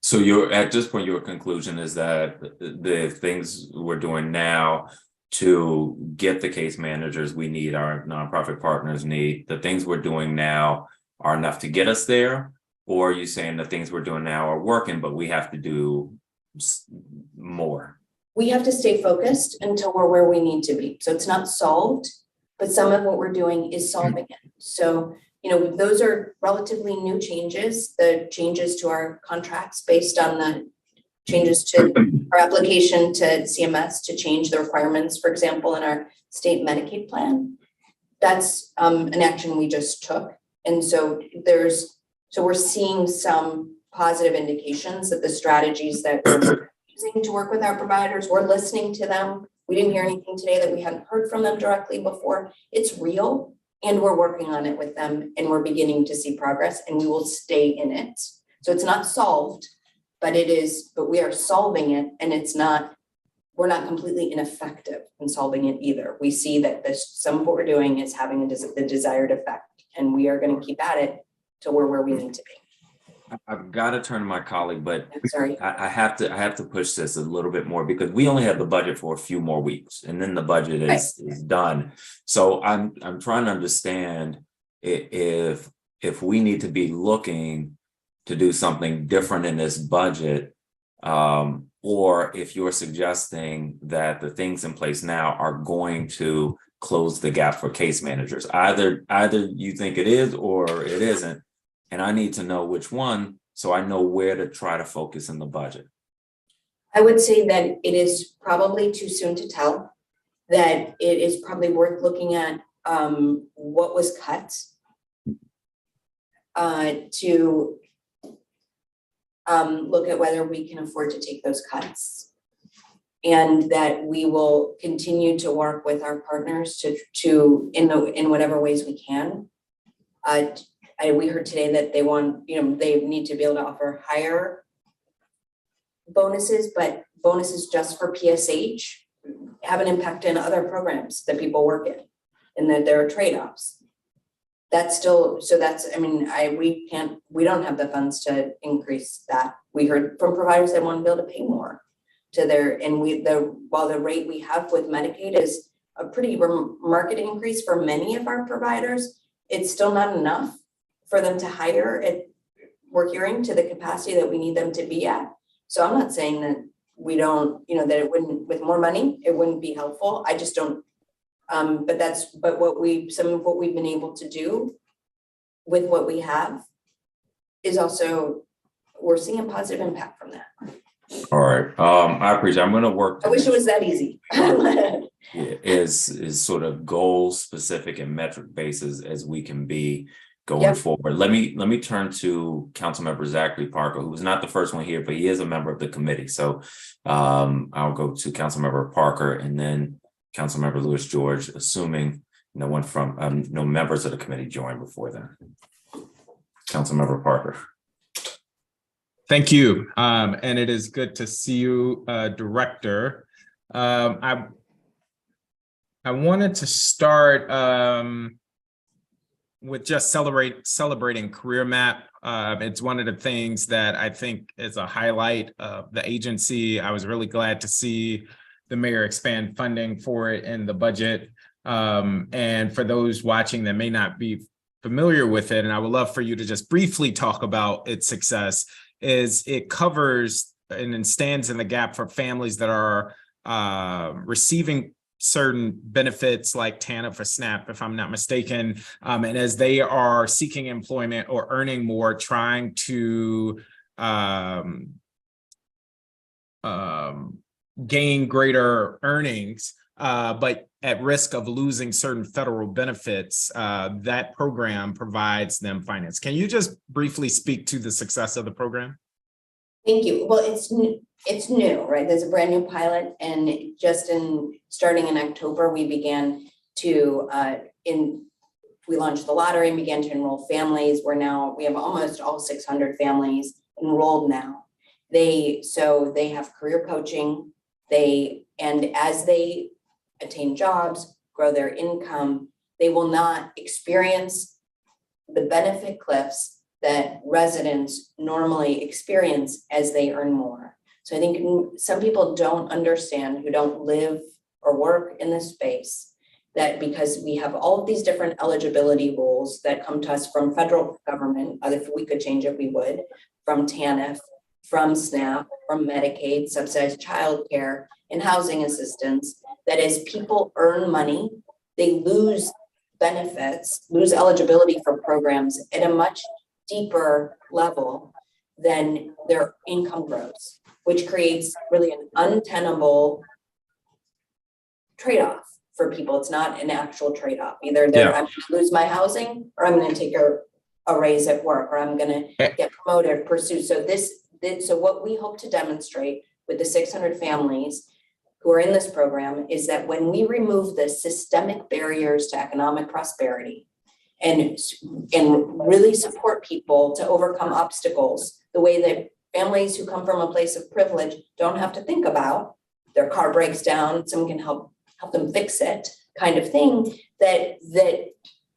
So at this point, your conclusion is that the things we're doing now to get the case managers we need, our nonprofit partners need, the things we're doing now are enough to get us there? Or are you saying the things we're doing now are working, but we have to do more? We have to stay focused until we're where we need to be. So it's not solved, but some of what we're doing is solving it. So, those are relatively new changes, the changes to our contracts based on the changes to our application to CMS to change the requirements, for example, in our state Medicaid plan. That's an action we just took. And so we're seeing some positive indications that the strategies that we're using to work with our providers, we're listening to them. We didn't hear anything today that we hadn't heard from them directly before. It's real, and we're working on it with them, and we're beginning to see progress, and we will stay in it. So it's not solved, but we are solving it, and we're not completely ineffective in solving it either. We see that some of what we're doing is having the desired effect, and we are going to keep at it till we're where we need to be. I've got to turn to my colleague, but sorry, I have to push this a little bit more, because we only have the budget for a few more weeks, and then the budget is done. So I'm trying to understand if we need to be looking to do something different in this budget, or if you're suggesting that the things in place now are going to close the gap for case managers. Either you think it is or it isn't. And I need to know which one, so I know where to try to focus in the budget. I would say that it is probably too soon to tell, that it is probably worth looking at what was cut to look at whether we can afford to take those cuts, and that we will continue to work with our partners to in whatever ways we can. We heard today that they need to be able to offer higher bonuses, but bonuses just for PSH have an impact in other programs that people work in, and that there are trade-offs. We don't have the funds to increase that. We heard from providers that want to be able to pay more while the rate we have with Medicaid is a pretty market increase for many of our providers, it's still not enough for them to hire we're hearing to the capacity that we need them to be at. So I'm not saying that we don't, that it wouldn't, with more money, it wouldn't be helpful. I just don't, some of what we've been able to do with what we have is also, we're seeing a positive impact from that. All right. I appreciate it. I'm going to work. I wish it was that easy. is sort of goal specific and metric basis as we can be going forward. Let me turn to Councilmember Zachary Parker, who was not the first one here, but he is a member of the committee. So I'll go to Councilmember Parker and then Councilmember Lewis George, assuming no one from no members of the committee joined before then. Councilmember Parker. Thank you. And it is good to see you, Director. I wanted to start with just celebrating Career Map. It's one of the things that I think is a highlight of the agency. I was really glad to see the mayor expand funding for it in the budget. And for those watching that may not be familiar with it, and I would love for you to just briefly talk about its success, is it covers and stands in the gap for families that are receiving certain benefits like TANF for SNAP, if I'm not mistaken, and as they are seeking employment or earning more, trying to gain greater earnings, but at risk of losing certain federal benefits, that program provides them finance. Can you just briefly speak to the success of the program? Thank you. Well, it's new, right? There's a brand new pilot, and starting in October, we began to we launched the lottery and began to enroll families. We have almost all 600 families enrolled now. They have career coaching. And as they attain jobs, grow their income, they will not experience the benefit cliffs that residents normally experience as they earn more. So I think some people don't understand, who don't live or work in this space, that because we have all of these different eligibility rules that come to us from federal government, if we could change it, we would, from TANF, from SNAP, from Medicaid, subsidized childcare, and housing assistance, that as people earn money, they lose benefits, lose eligibility for programs at a much deeper level than their income grows, which creates really an untenable trade-off for people. It's not an actual trade-off. Either I'm going to lose my housing, or I'm going to take a raise at work, or I'm going to get promoted or pursue. So what we hope to demonstrate with the 600 families who are in this program is that when we remove the systemic barriers to economic prosperity and really support people to overcome obstacles, the way that families who come from a place of privilege don't have to think about, their car breaks down, someone can help them fix it, kind of thing, that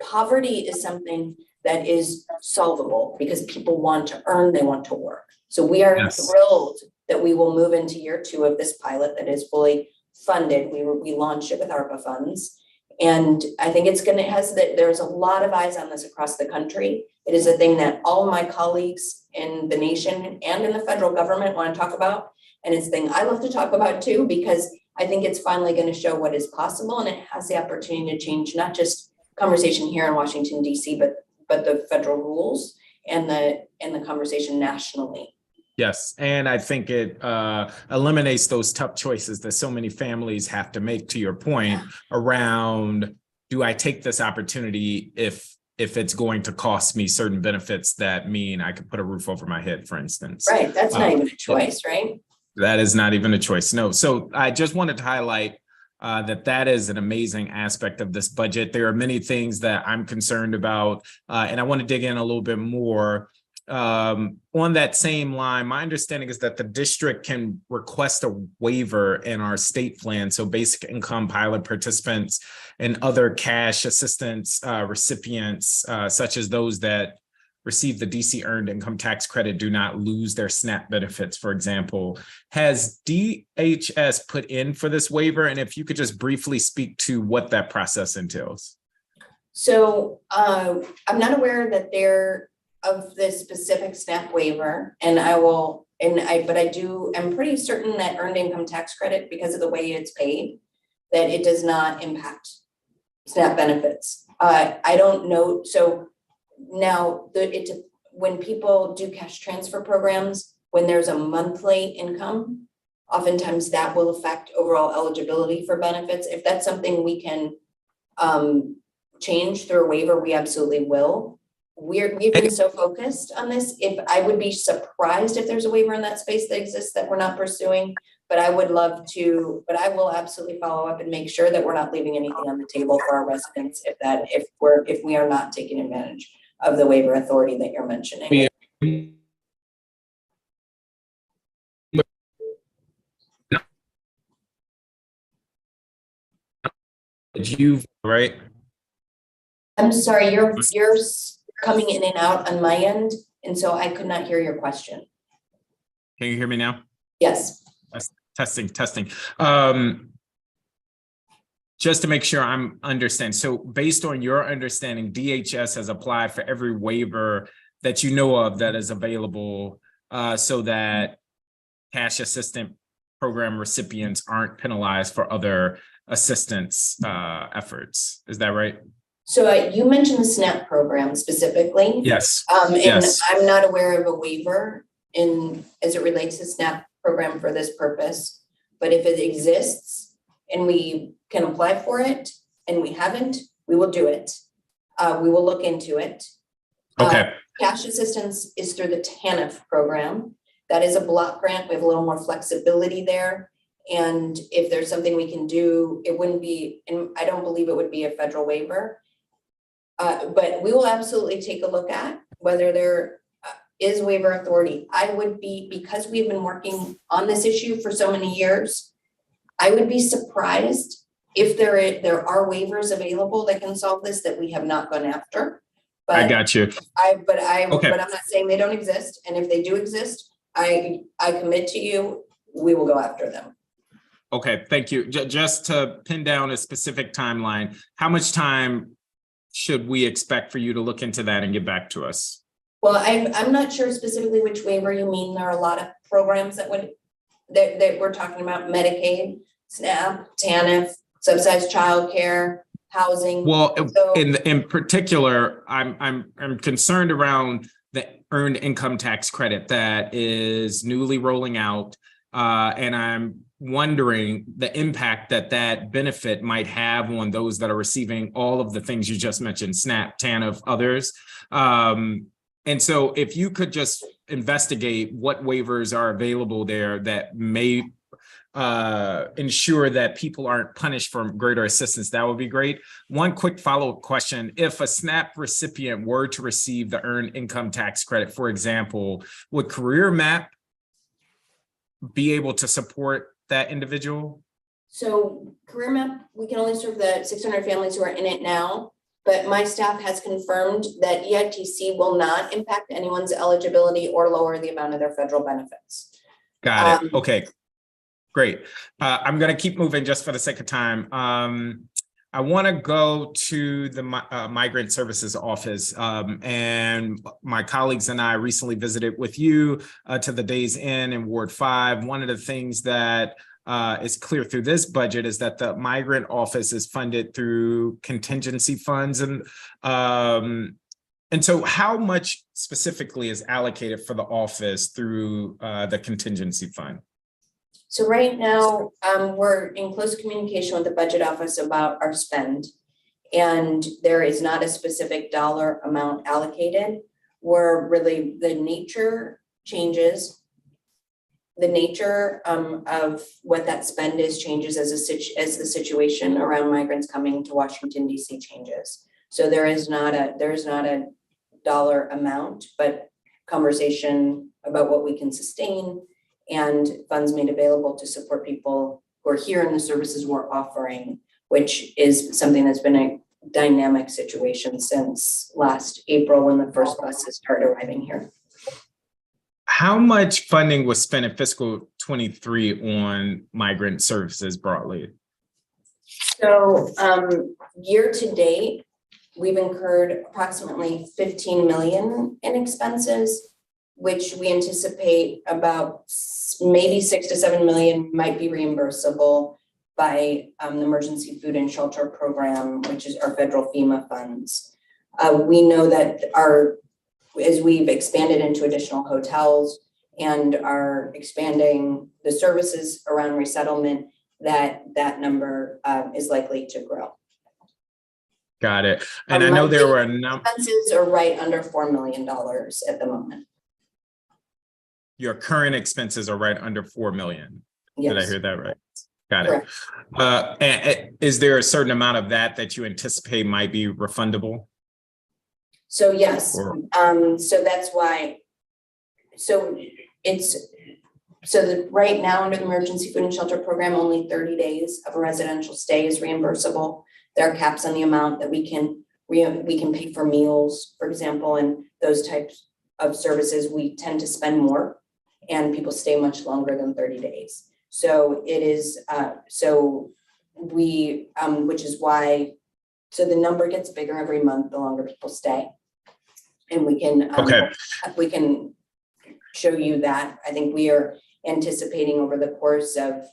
poverty is something that is solvable because people want to earn, they want to work. So we are thrilled that we will move into year 2 of this pilot that is fully funded. We launched it with ARPA funds. And I think there's a lot of eyes on this across the country. It is a thing that all my colleagues in the nation and in the federal government want to talk about. And it's a thing I love to talk about too, because I think it's finally going to show what is possible, and it has the opportunity to change not just conversation here in Washington, D.C., but the federal rules and the conversation nationally. Yes, and I think it eliminates those tough choices that so many families have to make, to your point, around, do I take this opportunity if it's going to cost me certain benefits that mean I could put a roof over my head, for instance. Right, that's not even a choice, right? That is not even a choice, no. So I just wanted to highlight that is an amazing aspect of this budget. There are many things that I'm concerned about, and I want to dig in a little bit more. On that same line, my understanding is that the district can request a waiver in our state plan. So basic income pilot participants and other cash assistance recipients, such as those that receive the DC earned income tax credit, do not lose their SNAP benefits, for example. Has DHS put in for this waiver? And if you could just briefly speak to what that process entails. So I'm not aware that of the specific SNAP waiver, and I'm pretty certain that earned income tax credit, because of the way it's paid, that it does not impact SNAP benefits. I don't know. So now when people do cash transfer programs, when there's a monthly income, oftentimes that will affect overall eligibility for benefits. If that's something we can change through a waiver, we absolutely will. We've been so focused on this. I would be surprised if there's a waiver in that space that exists that we're not pursuing, but I would love to, but I will absolutely follow up and make sure that we're not leaving anything on the table for our residents if we are not taking advantage of the waiver authority that you're mentioning. Right? I'm sorry, you're coming in and out on my end, and so I could not hear your question. Can you hear me now? Yes. Testing. Just to make sure I'm understanding. So based on your understanding, DHS has applied for every waiver that you know of that is available, so that cash assistance program recipients aren't penalized for other assistance efforts. Is that right? So you mentioned the SNAP program specifically. Yes. And I'm not aware of a waiver as it relates to SNAP program for this purpose. But if it exists and we can apply for it and we haven't, we will do it. We will look into it. Okay. Cash assistance is through the TANF program. That is a block grant. We have a little more flexibility there. And if there's something we can do, it wouldn't be, and I don't believe it would be a federal waiver. But we will absolutely take a look at whether there is waiver authority. I would be, because we've been working on this issue for so many years, I would be surprised if there are waivers available that can solve this that we have not gone after. But I got you. But I'm Okay. not saying they don't exist. And if they do exist, I commit to you, we will go after them. Okay, thank you. Just to pin down a specific timeline, how much time should we expect for you to look into that and get back to us? Well, I'm not sure specifically which waiver you mean. There are a lot of programs that we're talking about: Medicaid, SNAP, TANF, subsidized childcare, housing. Well, So, in particular, I'm concerned around the earned income tax credit that is newly rolling out, and I'm wondering the impact that benefit might have on those that are receiving all of the things you just mentioned: SNAP, TANF, others. And so, if you could just investigate what waivers are available there that may ensure that people aren't punished for greater assistance, that would be great. One quick follow-up question: if a SNAP recipient were to receive the earned income tax credit, for example, would Career Map be able to support that individual? So Career Map, we can only serve the 600 families who are in it now, but my staff has confirmed that EITC will not impact anyone's eligibility or lower the amount of their federal benefits. Got it. Okay. Great. I'm going to keep moving just for the sake of time. I want to go to the Migrant Services Office, and my colleagues and I recently visited with you to the Days Inn in Ward 5. One of the things that is clear through this budget is that the Migrant Office is funded through contingency funds, and so how much specifically is allocated for the office through the contingency fund? So right now, we're in close communication with the budget office about our spend, and there is not a specific dollar amount allocated. Where really the nature changes, the nature of what that spend is changes as the situation around migrants coming to Washington DC changes. So there is not a dollar amount, but conversation about what we can sustain and funds made available to support people who are here in the services we're offering, which is something that's been a dynamic situation since last April when the first buses started arriving here. How much funding was spent in fiscal 23 on migrant services broadly? So year to date, we've incurred approximately 15 million in expenses, which we anticipate about maybe 6 to 7 million might be reimbursable by the Emergency Food and Shelter Program, which is our federal FEMA funds. We know that as we've expanded into additional hotels and are expanding the services around resettlement, that number is likely to grow. Got it. And I know there were a number. Expenses are right under $4 million at the moment. Your current expenses are right under 4 million. Yes. Did I hear that right? Got Correct. it. And is there a certain amount of that you anticipate might be refundable? So yes, Or- so that's why. Right now under the Emergency Food and Shelter Program, only 30 days of a residential stay is reimbursable. There are caps on the amount that we can pay for meals, for example, and those types of services. We tend to spend more, and people stay much longer than 30 days. So it is, which is why, so the number gets bigger every month the longer people stay. And we can show you that. I think we are anticipating over the course of a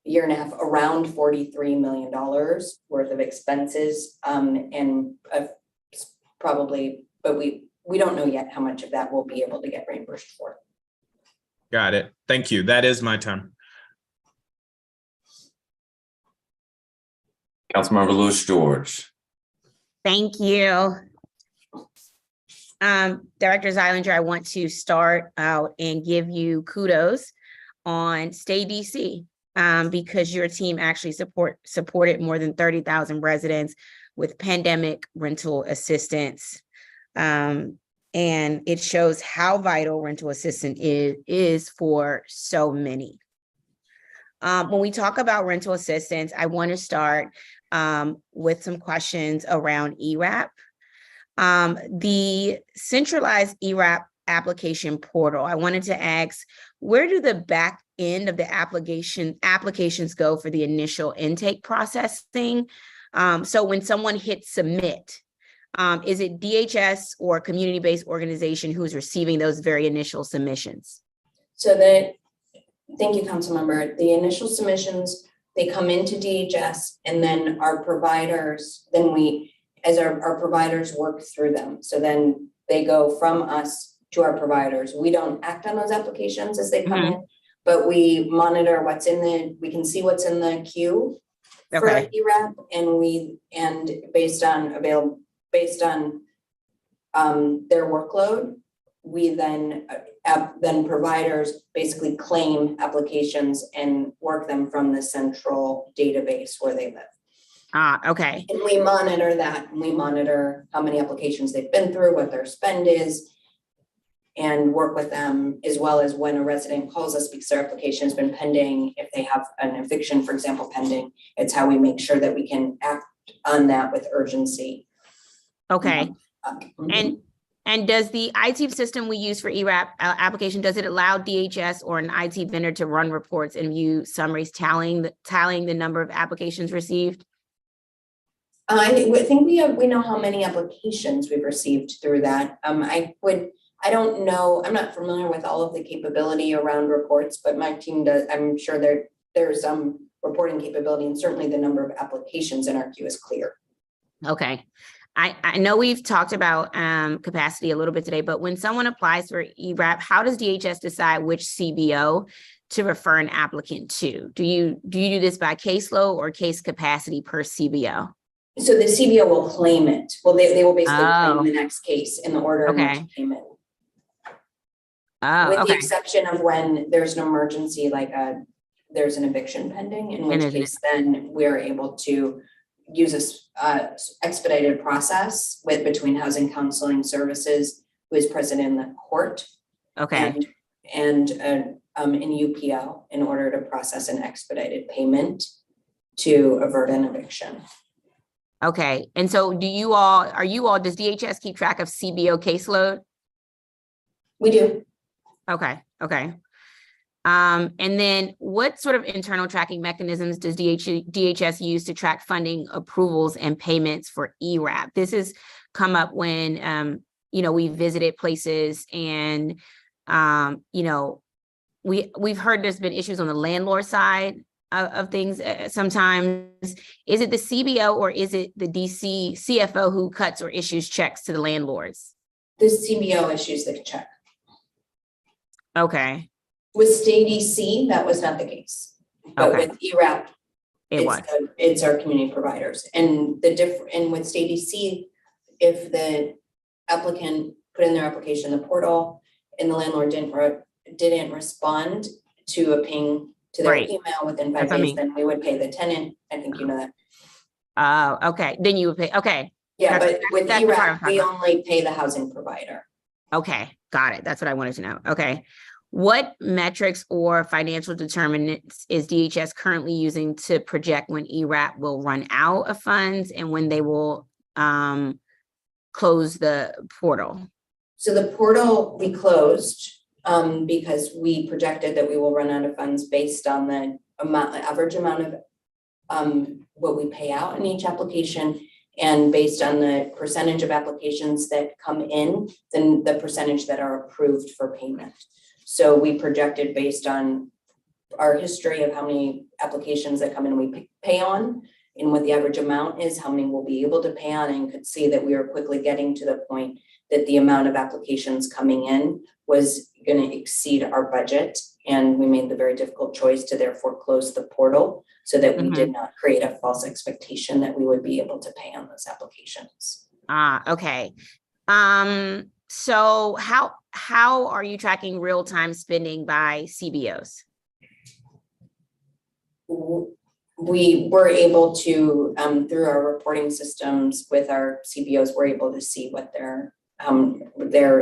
year and a half around $43 million worth of expenses, and probably, but we don't know yet how much of that we'll be able to get reimbursed for. Got it. Thank you. That is my time. Councilmember Lewis George. Thank you. Director Zeilinger, I want to start out and give you kudos on Stay DC, because your team actually supported more than 30,000 residents with pandemic rental assistance. And it shows how vital rental assistance is for so many. When we talk about rental assistance, I want to start with some questions around ERAP. The centralized ERAP application portal, I wanted to ask, where do the back end of the applications go for the initial intake processing? So when someone hits submit, is it DHS or community-based organization who's receiving those very initial submissions? Thank you, Councilmember. The initial submissions, they come into DHS, and then our providers, as our providers work through them. So then they go from us to our providers. We don't act on those applications as they come in, but we monitor we can see what's in the queue for ERAP, and based on their workload, we then providers basically claim applications and work them from the central database where they live. Okay. And we monitor that, and we monitor how many applications they've been through, what their spend is, and work with them, as well as when a resident calls us because their application has been pending, if they have an eviction, for example, pending, it's how we make sure that we can act on that with urgency. Okay. And does the IT system we use for ERAP application, does it allow DHS or an IT vendor to run reports and view summaries tallying the number of applications received? I think we know how many applications we've received through that. I don't know, I'm not familiar with all of the capability around reports, but my team does. I'm sure there's some reporting capability, and certainly the number of applications in our queue is clear. Okay. I know we've talked about capacity a little bit today, but when someone applies for ERAP, how does DHS decide which CBO to refer an applicant to? Do you do this by caseload or case capacity per CBO? So the CBO will claim it. Well, they will basically claim the next case in the order in which payment. With the exception of when there's an emergency, like there's an eviction pending, in which case then we're able to use a expedited process between Housing Counseling Services, who is present in the court, and in UPL, in order to process an expedited payment to avert an eviction. Okay, and so does DHS keep track of CBO caseload? We do. Okay. And then what sort of internal tracking mechanisms does DHS use to track funding approvals and payments for ERAP? This has come up when, we visited places and, we've heard there's been issues on the landlord side of things sometimes. Is it the CBO or is it the DC CFO who cuts or issues checks to the landlords? The CBO issues the check. Okay. With Stay DC, that was not the case. But with ERAP, it's our community providers. And with Stay DC, if the applicant put in their application in the portal and the landlord didn't respond to a ping to their email within 5 days, then we would pay the tenant. I think you know that. Okay. Then you would pay. Okay. Yeah, but with ERAP, we only pay the housing provider. Okay. Got it. That's what I wanted to know. Okay. What metrics or financial determinants is DHS currently using to project when ERAP will run out of funds and when they will close the portal? So the portal we closed because we projected that we will run out of funds based on the average amount of what we pay out in each application, and based on the percentage of applications that come in, then the percentage that are approved for payment. So we projected based on our history of how many applications that come in we pay on, and what the average amount is, how many we'll be able to pay on, and could see that we were quickly getting to the point that the amount of applications coming in was going to exceed our budget. And we made the very difficult choice to therefore close the portal so that we did not create a false expectation that we would be able to pay on those applications. Okay. So how are you tracking real-time spending by CBOs? We were able to, through our reporting systems with our CBOs, we're able to see what their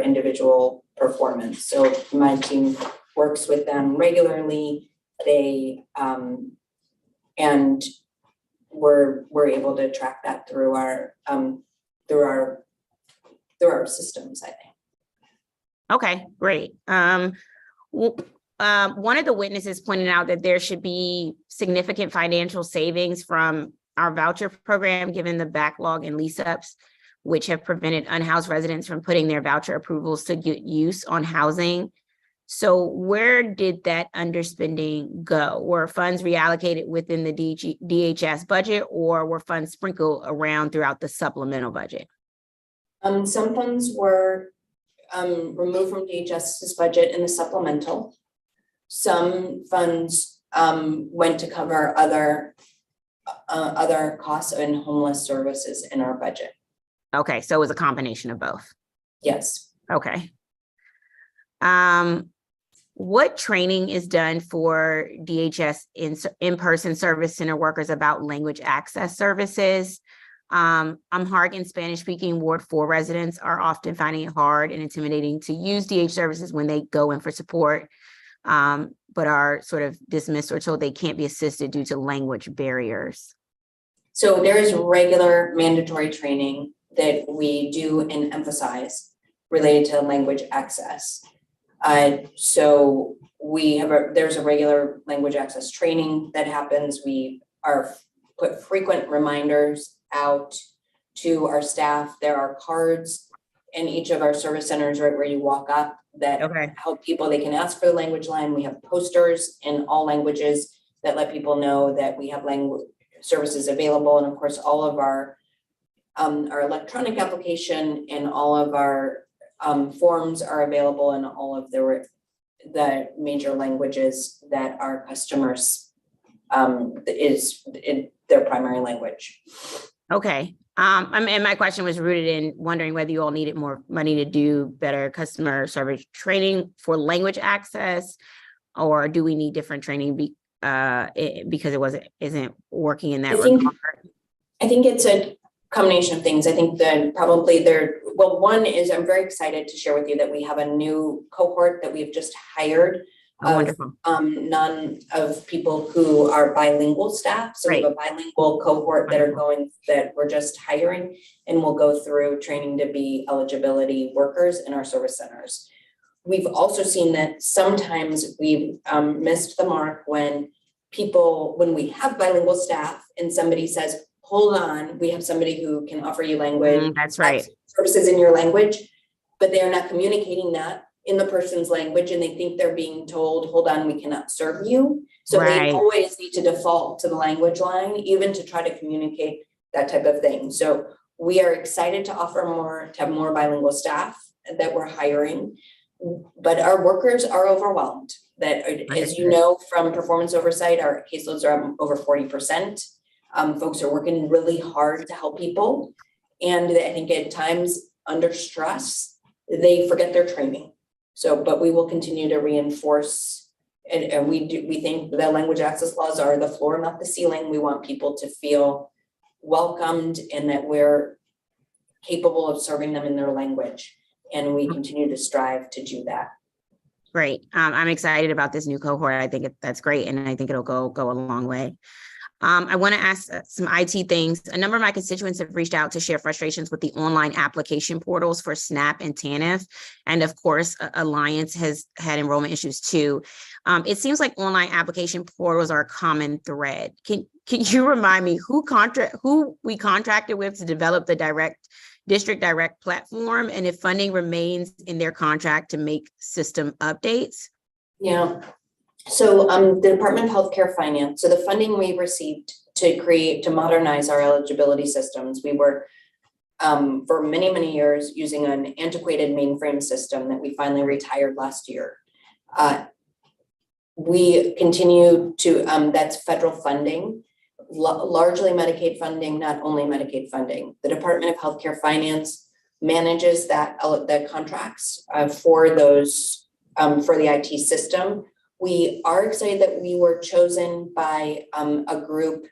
individual performance. So my team works with them regularly. They and we're able to track that through our systems, I think. Okay, great. One of the witnesses pointed out that there should be significant financial savings from our voucher program, given the backlog in lease ups, which have prevented unhoused residents from putting their voucher approvals to get use on housing. So where did that underspending go? Were funds reallocated within the DHS budget, or were funds sprinkled around throughout the supplemental budget? Some funds were removed from DHS's budget in the supplemental. Some funds went to cover other costs and homeless services in our budget. Okay, so it was a combination of both. Yes. Okay. What training is done for DHS in-person service center workers about language access services? Amharic and Spanish-speaking Ward 4 residents are often finding it hard and intimidating to use DH services when they go in for support, but are sort of dismissed or told they can't be assisted due to language barriers. So there is regular mandatory training that we do and emphasize related to language access. So there's a regular language access training that happens. We put frequent reminders out to our staff. There are cards in each of our service centers right where you walk up that help people. They can ask for the language line. We have posters in all languages that let people know that we have language services available. And of course, all of our electronic application and all of our forms are available in all of the major languages that our customers is in their primary language. Okay. And my question was rooted in wondering whether you all needed more money to do better customer service training for language access, or do we need different training because it isn't working in that regard? I think it's a combination of things. I think that probably one is I'm very excited to share with you that we have a new cohort that we've just hired. None of people who are bilingual staff. So we have a bilingual cohort that we're just hiring, and we'll go through training to be eligibility workers in our service centers. We've also seen that sometimes we've missed the mark when we have bilingual staff and somebody says, hold on, we have somebody who can offer you language services in your language, but they are not communicating that in the person's language, and they think they're being told, hold on, we cannot serve you. So they always need to default to the language line, even to try to communicate that type of thing. So we are excited to have more bilingual staff that we're hiring, but our workers are overwhelmed. That, as you know, from performance oversight, our caseloads are over 40%. Folks are working really hard to help people. And I think at times under stress, they forget their training. So, but we will continue to reinforce, and we think the language access laws are the floor, not the ceiling. We want people to feel welcomed and that we're capable of serving them in their language. And we continue to strive to do that. Great. I'm excited about this new cohort. I think that's great. And I think it'll go a long way. I want to ask some IT things. A number of my constituents have reached out to share frustrations with the online application portals for SNAP and TANF. And of course, Alliance has had enrollment issues too. It seems like online application portals are a common thread. Can you remind me who we contracted with to develop the District Direct platform, and if funding remains in their contract to make system updates? Yeah. So the Department of Healthcare Finance, so the funding we received to modernize our eligibility systems, we were for many, many years using an antiquated mainframe system that we finally retired last year. We continue to, that's federal funding, largely Medicaid funding, not only Medicaid funding. The Department of Healthcare Finance manages that the contracts for those, for the IT system. We are excited that we were chosen by a group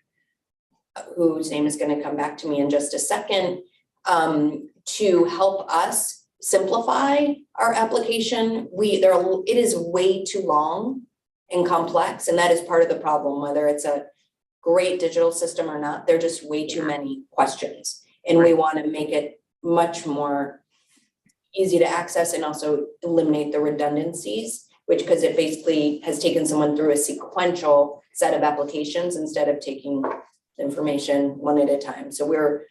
whose name is going to come back to me in just a second, to help us simplify our application. It is way too long and complex, and that is part of the problem, whether it's a great digital system or not. There are just way too many questions, and we want to make it much more easy to access and also eliminate the redundancies, because it basically has taken someone through a sequential set of applications instead of taking information one at a time. So we're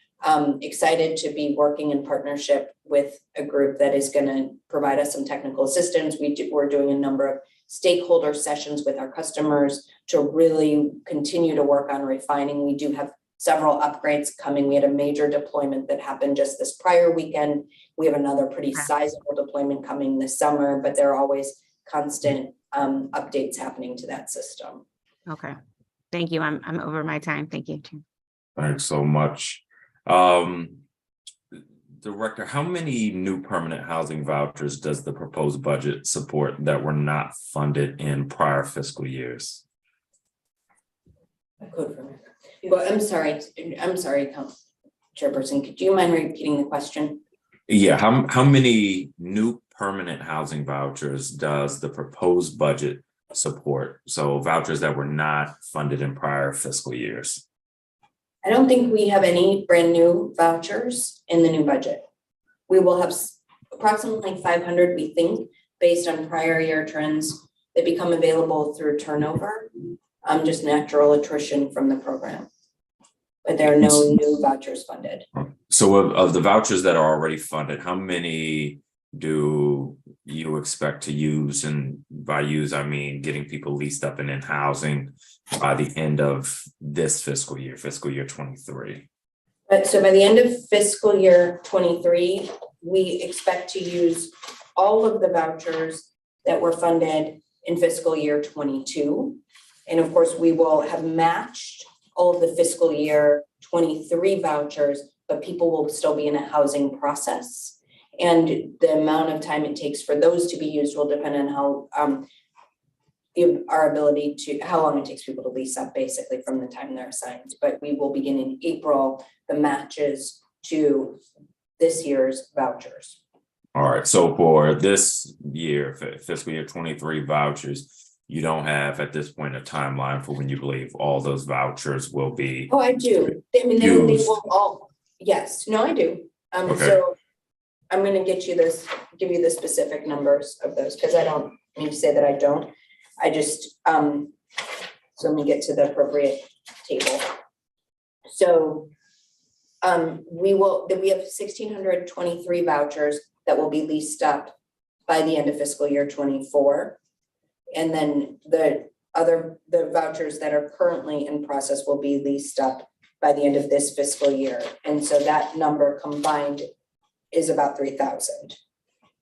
excited to be working in partnership with a group that is going to provide us some technical assistance. We're doing a number of stakeholder sessions with our customers to really continue to work on refining. We do have several upgrades coming. We had a major deployment that happened just this prior weekend. We have another pretty sizable deployment coming this summer, but there are always constant updates happening to that system. Okay, thank you. I'm over my time. Thank you. Thanks so much. Director, how many new permanent housing vouchers does the proposed budget support that were not funded in prior fiscal years? Well, I'm sorry, Chairperson, could you mind repeating the question? Yeah, how many new permanent housing vouchers does the proposed budget support? So vouchers that were not funded in prior fiscal years. I don't think we have any brand new vouchers in the new budget. We will have approximately 500, we think, based on prior year trends that become available through turnover, just natural attrition from the program. But there are no new vouchers funded. So of the vouchers that are already funded, how many do you expect to use? And by use, I mean getting people leased up and in housing by the end of this fiscal year 23. So by the end of fiscal year 23, we expect to use all of the vouchers that were funded in fiscal year 22. And of course, we will have matched all of the fiscal year 23 vouchers, but people will still be in a housing process. And the amount of time it takes for those to be used will depend on how our ability to, how long it takes people to lease up basically from the time they're assigned. But we will begin in April, the matches to this year's vouchers. All right, so for this year, fiscal year 23 vouchers, you don't have at this point a timeline for when you believe all those vouchers will be. Oh, I do. I mean, they will all, yes, no, I do. Okay. So I'm going to give you the specific numbers of those, because I don't mean to say that I don't. I just, so let me get to the appropriate table. So we have 1,623 vouchers that will be leased up by the end of fiscal year 24. And then the vouchers that are currently in process will be leased up by the end of this fiscal year. And so that number combined is about 3,000.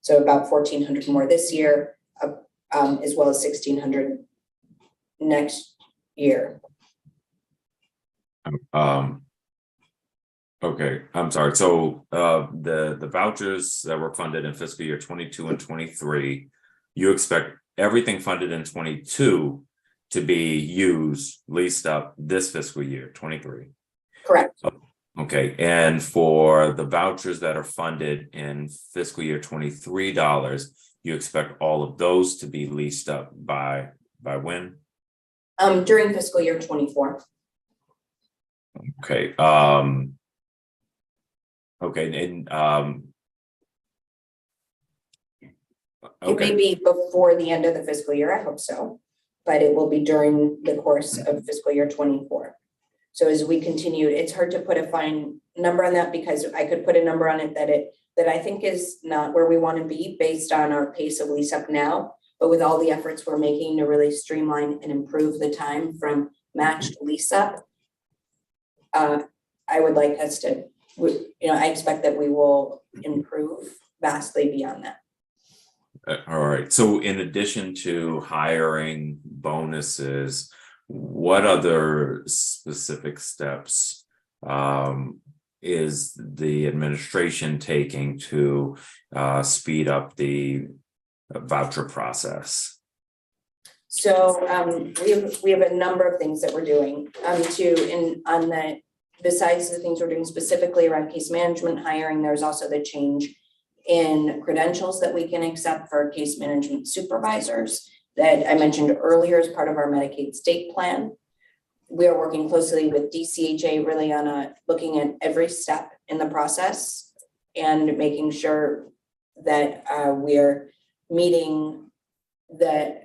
So about 1,400 more this year, as well as 1,600 next year. Okay, I'm sorry. So the vouchers that were funded in fiscal year 22 and 23, you expect everything funded in 22 to be used, leased up this fiscal year 23. Correct. Okay, and for the vouchers that are funded in fiscal year 23 dollars, you expect all of those to be leased up by when? During fiscal year 24. Okay. Okay, and It may be before the end of the fiscal year, I hope so, but it will be during the course of fiscal year 24. So as we continue, it's hard to put a fine number on that, because I could put a number on it that I think is not where we want to be based on our pace of lease up now, but with all the efforts we're making to really streamline and improve the time from match to lease up, I would like us to I expect that we will improve vastly beyond that. All right. So in addition to hiring bonuses, what other specific steps is the administration taking to speed up the voucher process? So we have a number of things that we're doing besides the things we're doing specifically around case management hiring. There's also the change in credentials that we can accept for case management supervisors that I mentioned earlier as part of our Medicaid state plan. We are working closely with DCHA really on looking at every step in the process and making sure that we are meeting the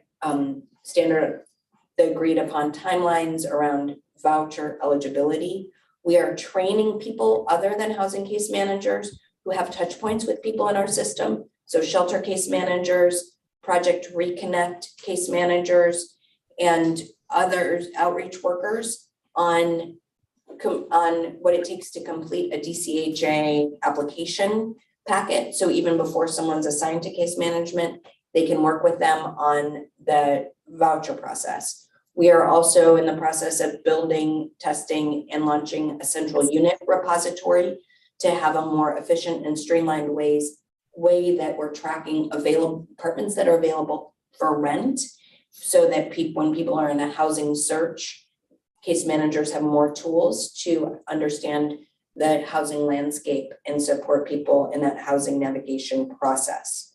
the agreed upon timelines around voucher eligibility. We are training people other than housing case managers who have touch points with people in our system. So shelter case managers, Project Reconnect case managers, and others, outreach workers on what it takes to complete a DCHA application packet. So even before someone's assigned to case management, they can work with them on the voucher process. We are also in the process of building, testing, and launching a central unit repository to have a more efficient and streamlined way that we're tracking available apartments that are available for rent, so that when people are in a housing search, case managers have more tools to understand the housing landscape and support people in that housing navigation process.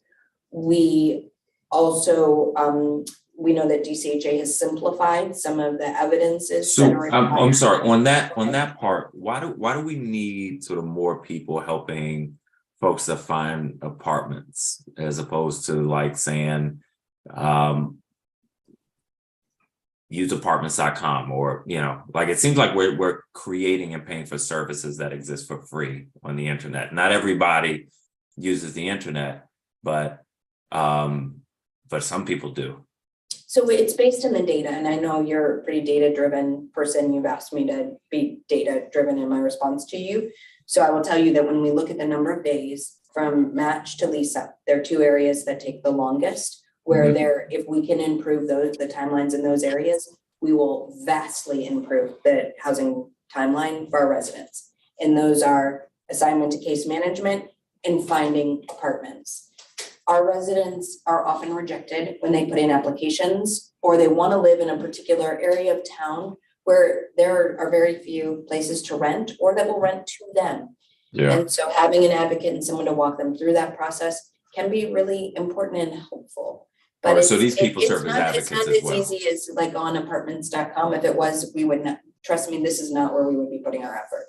We also, we know that DCHA has simplified some of the evidences. So I'm sorry, on that part, why do we need sort of more people helping folks to find apartments as opposed to like saying use apartments.com, or like it seems like we're creating and paying for services that exist for free on the internet. Not everybody uses the internet, but some people do. So it's based on the data, and I know you're a pretty data-driven person. You've asked me to be data-driven in my response to you. So I will tell you that when we look at the number of days from match to lease up, there are two areas that take the longest, where if we can improve the timelines in those areas, we will vastly improve the housing timeline for our residents. And those are assignment to case management and finding apartments. Our residents are often rejected when they put in applications, or they want to live in a particular area of town where there are very few places to rent or that will rent to them. Yeah. And so having an advocate and someone to walk them through that process can be really important and helpful. But right, so these people serve as advocates it's not as well. easy as like on apartments.com. If it was, we would not, trust me, this is not where we would be putting our effort.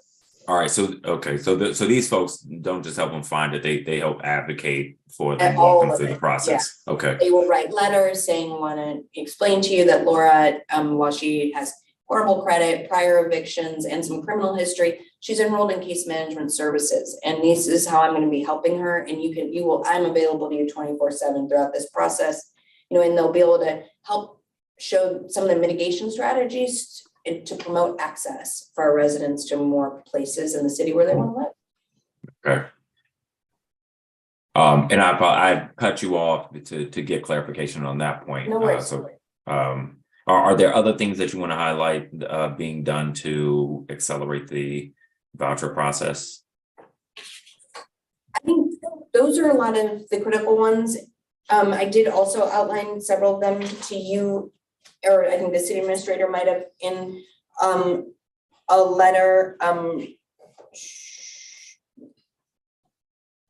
All right, so these folks don't just help them find it; they help advocate for them, walk them through the process. Yeah. Okay. They will write letters saying, "Want to explain to you that Laura, while she has horrible credit, prior evictions, and some criminal history, she's enrolled in case management services, and this is how I'm going to be helping her. And I'm available to you 24/7 throughout this process, and they'll be able to help show some of the mitigation strategies to promote access for our residents to more places in the city where they want to live." Okay. And I cut you off to get clarification on that point. No worries. Are there other things that you want to highlight being done to accelerate the voucher process? I think those are a lot of the critical ones. I did also outline several of them to you, or I think the city administrator might have in a letter.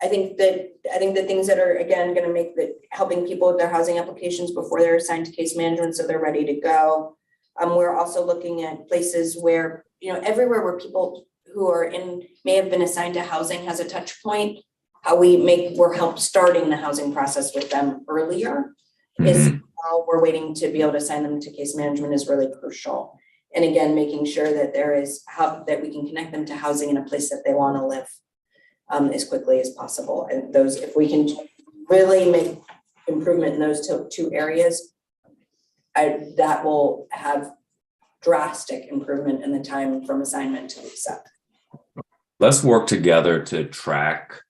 I think the things that are again going to make helping people with their housing applications before they're assigned to case management so they're ready to go. We're also looking at places where everywhere where people who may have been assigned to housing has a touch point. How we're help starting the housing process with them earlier is while we're waiting to be able to assign them to case management is really crucial. And again, making sure that that we can connect them to housing in a place that they want to live as quickly as possible. And if we can really make improvement in those two areas, that will have drastic improvement in the time from assignment to lease up. let's work together to track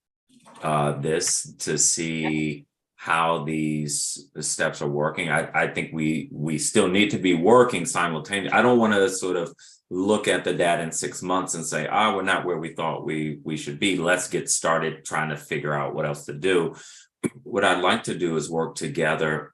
this to see how these steps are working. I think we still need to be working simultaneously. I don't want to sort of look at the data in 6 months and say, we're not where we thought we should be. Let's get started trying to figure out what else to do. What I'd like to do is work together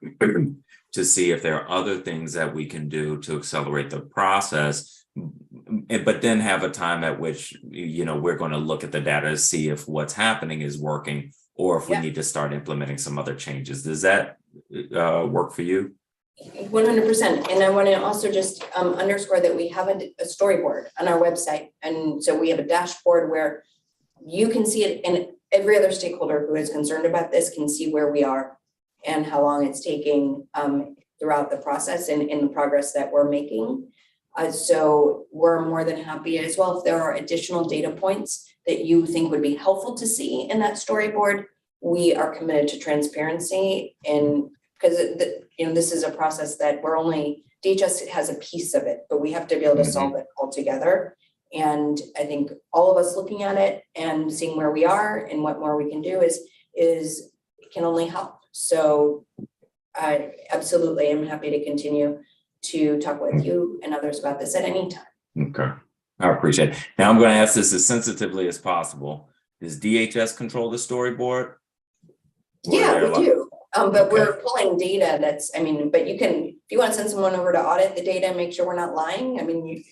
to see if there are other things that we can do to accelerate the process, but then have a time at which, we're going to look at the data to see if what's happening is working or if we need to start implementing some other changes. Does that work for you? 100%. And I want to also just underscore that we have a storyboard on our website. And so we have a dashboard where you can see it, and every other stakeholder who is concerned about this can see where we are and how long it's taking throughout the process and in the progress that we're making. So we're more than happy as well if there are additional data points that you think would be helpful to see in that storyboard. We are committed to transparency, and because this is a process that DHS has a piece of it, but we have to be able to solve it all together. And I think all of us looking at it and seeing where we are and what more we can do is can only help. So I absolutely am happy to continue to talk with you and others about this at any time. Okay, I appreciate it. Now I'm going to ask this as sensitively as possible. Does DHS control the storyboard? Yeah, we do. But we're pulling data but you can, if you want to send someone over to audit the data and make sure we're not lying, we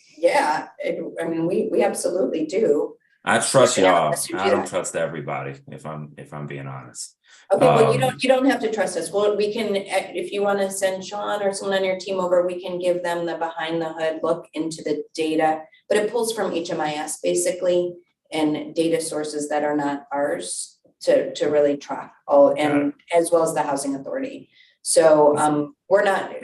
absolutely do. I trust y'all. I don't trust everybody, if I'm being honest. Okay, well, you don't have to trust us. Well, we can, if you want to send Sean or someone on your team over, we can give them the behind the hood look into the data, but it pulls from HMIS basically and data sources that are not ours to really track all, and as well as the Housing Authority. So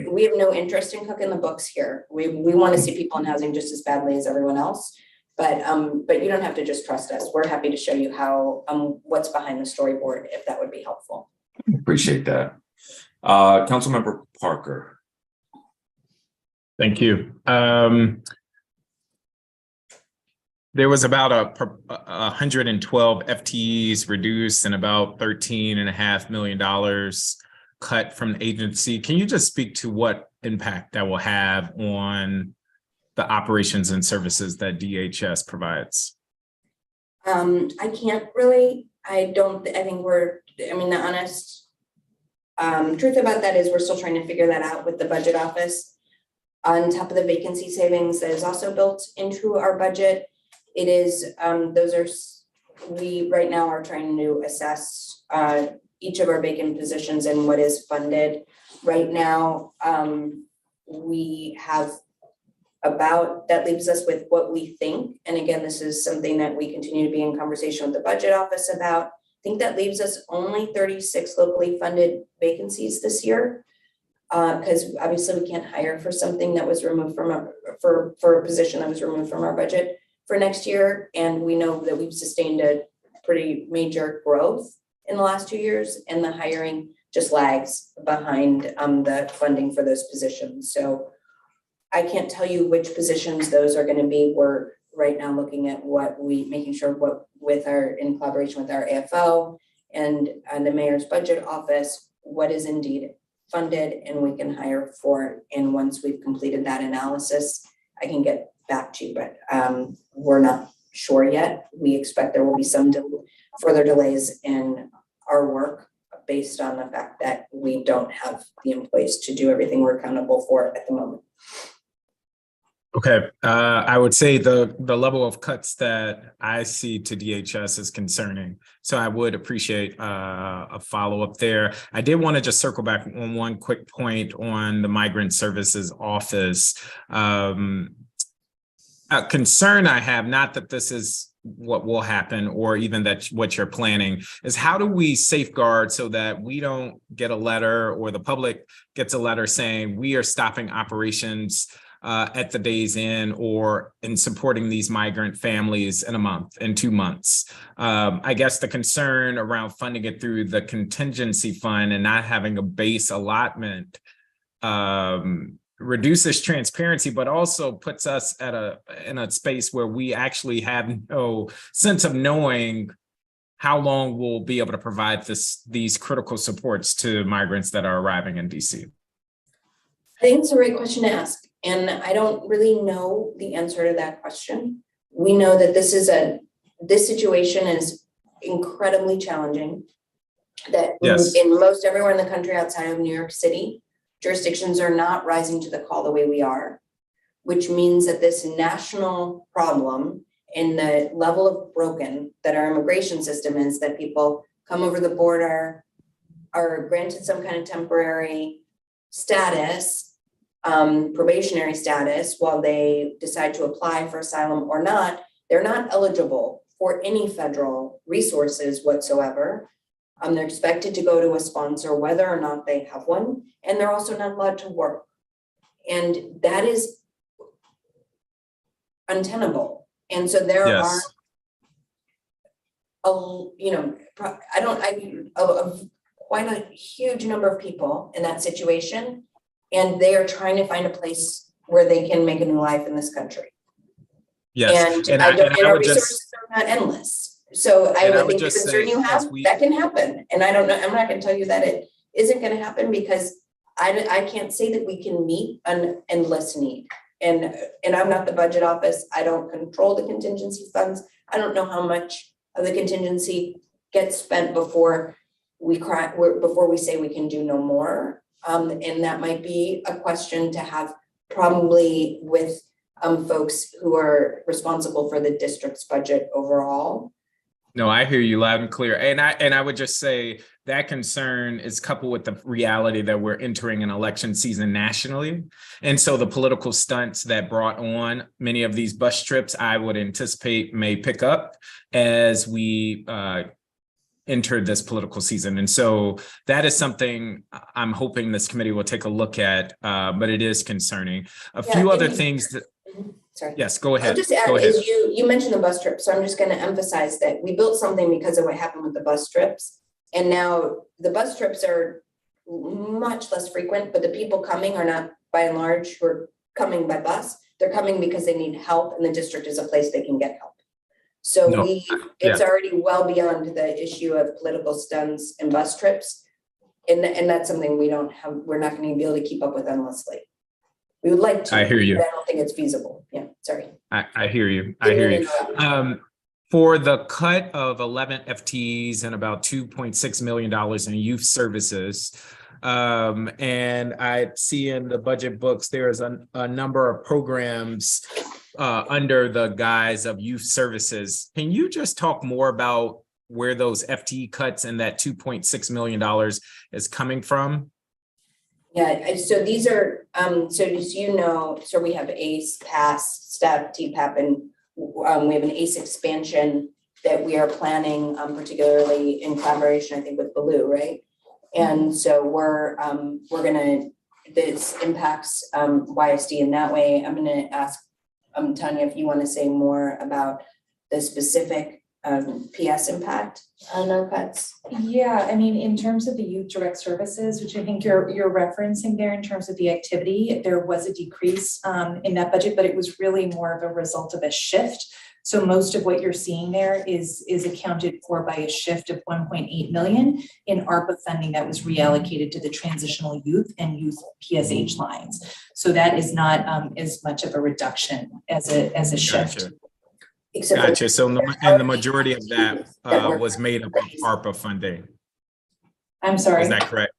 we have no interest in cooking the books here. We want to see people in housing just as badly as everyone else. But you don't have to just trust us. We're happy to show you how what's behind the storyboard, if that would be helpful. Appreciate that. Councilmember Parker. Thank you. There was about 112 FTEs reduced and about $13.5 million cut from the agency. Can you just speak to what impact that will have on the operations and services that DHS provides? I can't really. The honest truth about that is we're still trying to figure that out with the budget office. On top of the vacancy savings that is also built into our budget, it is, we right now are trying to assess each of our vacant positions and what is funded. Right now, we have that leaves us with what we think. And again, this is something that we continue to be in conversation with the budget office about. I think that leaves us only 36 locally funded vacancies this year. Because obviously we can't hire for something that was removed from for a position that was removed from our budget for next year. And we know that we've sustained a pretty major growth in the last 2 years, and the hiring just lags behind the funding for those positions. So I can't tell you which positions those are going to be. We're right now looking at making sure in collaboration with our AFO and the mayor's budget office, what is indeed funded and we can hire for. And once we've completed that analysis, I can get back to you, but we're not sure yet. We expect there will be some further delays in our work based on the fact that we don't have the employees to do everything we're accountable for at the moment. Okay, I would say the level of cuts that I see to DHS is concerning. So I would appreciate a follow-up there. I did want to just circle back on one quick point on the Migrant Services Office. A concern I have, not that this is what will happen or even that what you're planning, is how do we safeguard so that we don't get a letter or the public gets a letter saying we are stopping operations at the day's end or in supporting these migrant families in a month, in 2 months. I guess the concern around funding it through the contingency fund and not having a base allotment reduces transparency, but also puts us in a space where we actually have no sense of knowing how long we'll be able to provide these critical supports to migrants that are arriving in DC. I think it's a great question to ask, and I don't really know the answer to that question. We know that this situation is incredibly challenging, that yes. in most everywhere in the country outside of New York City, jurisdictions are not rising to the call the way we are, which means that this national problem and the level of broken that our immigration system is, that people come over the border, are granted some kind of temporary status, probationary status, while they decide to apply for asylum or not, they're not eligible for any federal resources whatsoever. They're expected to go to a sponsor whether or not they have one, and they're also not allowed to work. And that is untenable. And so there are, quite a huge number of people in that situation, and they are trying to find a place where they can make a new life in this country. Yes, And our resources are not endless. So I would think the concern you have, that can happen. And I don't know, I'm not going to tell you that it isn't going to happen, because I can't say that we can meet an endless need. And I'm not the budget office. I don't control the contingency funds. I don't know how much of the contingency gets spent before we say we can do no more. And that might be a question to have probably with folks who are responsible for the district's budget overall. No, I hear you loud and clear. And I would just say that concern is coupled with the reality that we're entering an election season nationally. And so the political stunts that brought on many of these bus trips, I would anticipate may pick up as we enter this political season. And so that is something I'm hoping this committee will take a look at, but it is concerning. A few other things that, sorry. Yes, go ahead. I'll just add, is you mentioned the bus trip. So I'm just going to emphasize that we built something because of what happened with the bus trips. And now the bus trips are much less frequent, but the people coming are not, by and large, who are coming by bus. They're coming because they need help, and the district is a place they can get help. So it's already well beyond the issue of political stunts and bus trips. And that's something we're not going to be able to keep up with endlessly. We would like to. I hear you. But I don't think it's feasible. Yeah, sorry. I hear you. I hear you. For the cut of 11 FTEs and about $2.6 million in youth services, and I see in the budget books there's a number of programs under the guise of youth services. Can you just talk more about where those FTE cuts and that $2.6 million is coming from? Yeah, so these are, so as you know, so we have ACE, PASS, STEP, TPAP, and we have an ACE expansion that we are planning, particularly in collaboration, I think, with Baloo, right? And so we're gonna, this impacts YSD in that way. I'm gonna ask Tanya if you want to say more about the specific PS impact on our cuts. Yeah, I mean, in terms of the youth direct services, which I think you're referencing there in terms of the activity, there was a decrease in that budget, but it was really more of a result of a shift. So most of what you're seeing there is accounted for by a shift of 1.8 million in ARPA funding that was reallocated to the transitional youth and youth PSH lines. So that is not as much of a reduction as a shift. Gotcha. Gotcha. So the majority of that was made up of ARPA funding. I'm sorry. Is that correct?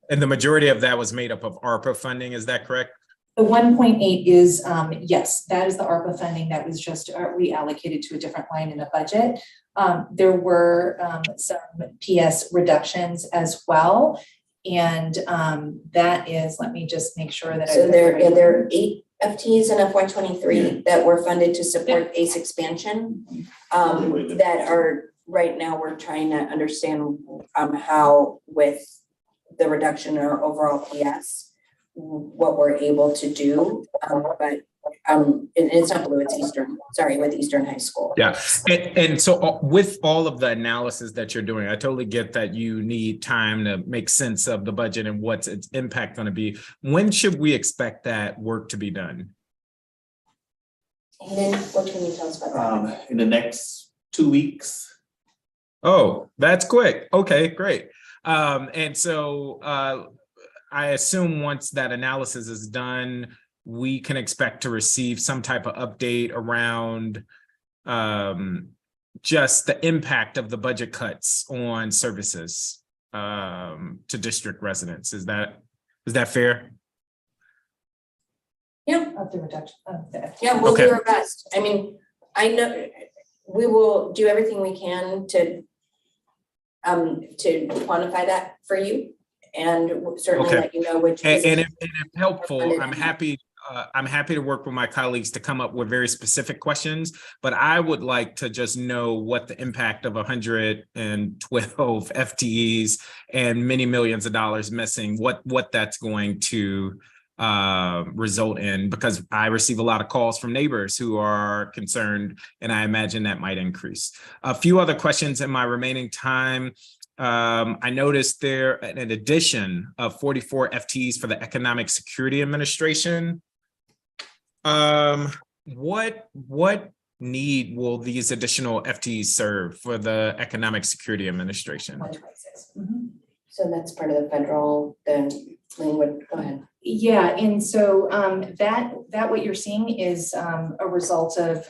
And the majority of that was made up of ARPA funding. Is that correct? The 1.8 is, yes, that is the ARPA funding that was just reallocated to a different line in the budget. There were some PS reductions as well. And that is, let me just make sure that there are 8 FTEs in FY23 that were funded to support ACE expansion that are right now we're trying to understand how with the reduction in our overall PS what we're able to do, but it's not Blue, it's Eastern, sorry, with Eastern High School. Yeah, and so with all of the analysis that you're doing, I totally get that you need time to make sense of the budget and what's its impact going to be. When should we expect that work to be done? Hayden, what can you tell us about that? In the next 2 weeks. Oh, that's quick. Okay, great. And so I assume once that analysis is done, we can expect to receive some type of update around just the impact of the budget cuts on services to district residents. Is that fair? Yeah. Of the reduction of the. Yeah, we'll do our best. I mean, I know we will do everything we can to quantify that for you, and certainly let you know which. And if helpful, I'm happy to work with my colleagues to come up with very specific questions, but I would like to just know what the impact of 112 FTEs and many millions of dollars missing, what that's going to result in, because I receive a lot of calls from neighbors who are concerned, and I imagine that might increase. A few other questions in my remaining time. I noticed there an addition of 44 FTEs for the Economic Security Administration. What need will these additional FTEs serve for the Economic Security Administration? 126. So that's part of the federal, then Lynn, go ahead. Yeah, and so that what you're seeing is a result of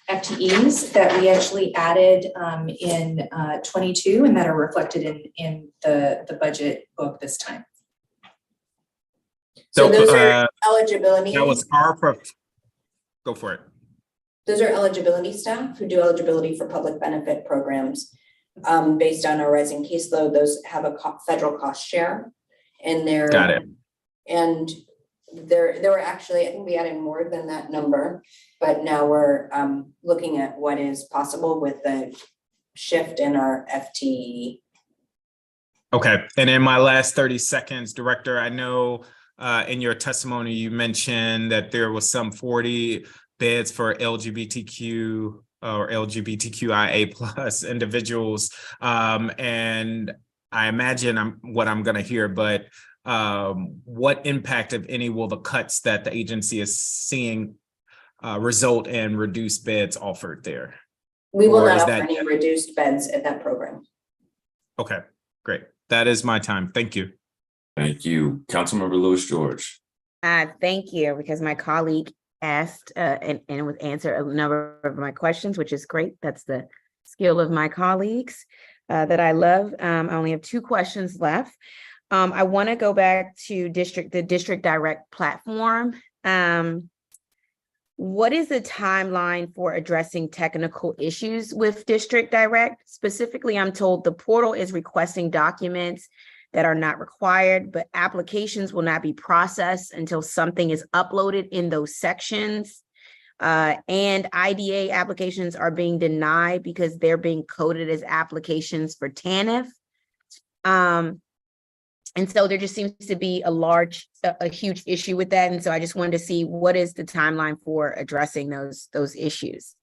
FTEs that we actually added in 22 and that are reflected in the budget book this time. So those are eligibility. That was go for it. Those are eligibility staff who do eligibility for public benefit programs. Based on our rising caseload, those have a federal cost share, and they're got it. And there were actually, I think we added more than that number, but now we're looking at what is possible with the shift in our FTE. Okay, and in my last 30 seconds, Director, I know in your testimony you mentioned that there was some 40 beds for LGBTQ or LGBTQIA plus individuals, and I imagine what I'm going to hear, but what impact, if any, will the cuts that the agency is seeing result in reduced beds offered there? We will not offer any reduced beds at that program. Okay, great. That is my time. Thank you. Thank you. Councilmember Lewis George. Thank you, because my colleague asked and would answer a number of my questions, which is great. That's the skill of my colleagues that I love. I only have 2 questions left. I want to go back to the District Direct platform. What is the timeline for addressing technical issues with District Direct? Specifically, I'm told the portal is requesting documents that are not required, but applications will not be processed until something is uploaded in those sections. And IDA applications are being denied because they're being coded as applications for TANF. And so there just seems to be a huge issue with that. And so I just wanted to see what is the timeline for addressing those issues.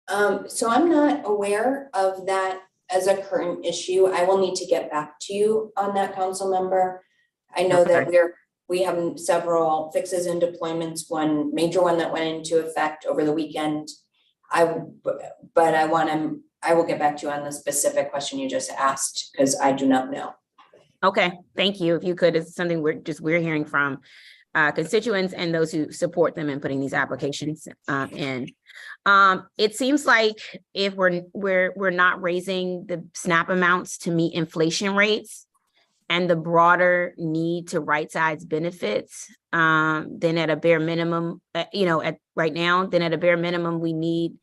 So I'm not aware of that as a current issue. I will need to get back to you on that, council member. I know that we have several fixes and deployments, one major one that went into effect over the weekend. I will get back to you on the specific question you just asked, because I do not know. Okay, thank you. If you could, it's something we're hearing from constituents and those who support them in putting these applications in. It seems like if we're not raising the SNAP amounts to meet inflation rates and the broader need to right-size benefits, then at a bare minimum, right now, then at a bare minimum, we need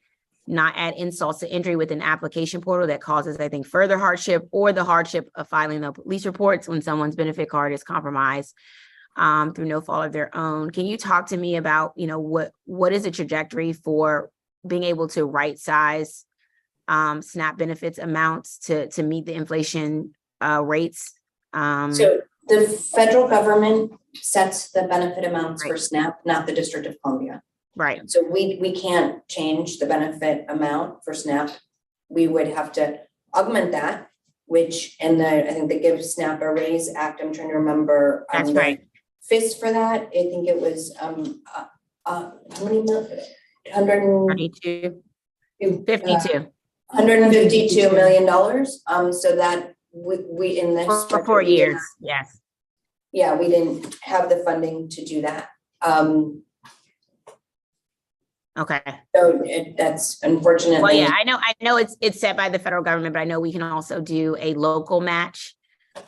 not add insults to injury with an application portal that causes, I think, further hardship, or the hardship of filing the police reports when someone's benefit card is compromised through no fault of their own. Can you talk to me about, what is the trajectory for being able to right size SNAP benefits amounts to meet the inflation rates? So the federal government sets the benefit amounts for SNAP, not the District of Columbia. Right. So we can't change the benefit amount for SNAP. We would have to augment that, which, and I think the Give SNAP a Raise Act, I'm trying to remember. That's right. FIST for that, I think it was, how many million? 52. 152 million dollars. So that we in this for 4 years. Yes. Yeah, we didn't have the funding to do that. Okay. So that's unfortunately. Well, yeah, I know it's set by the federal government, but I know we can also do a local match.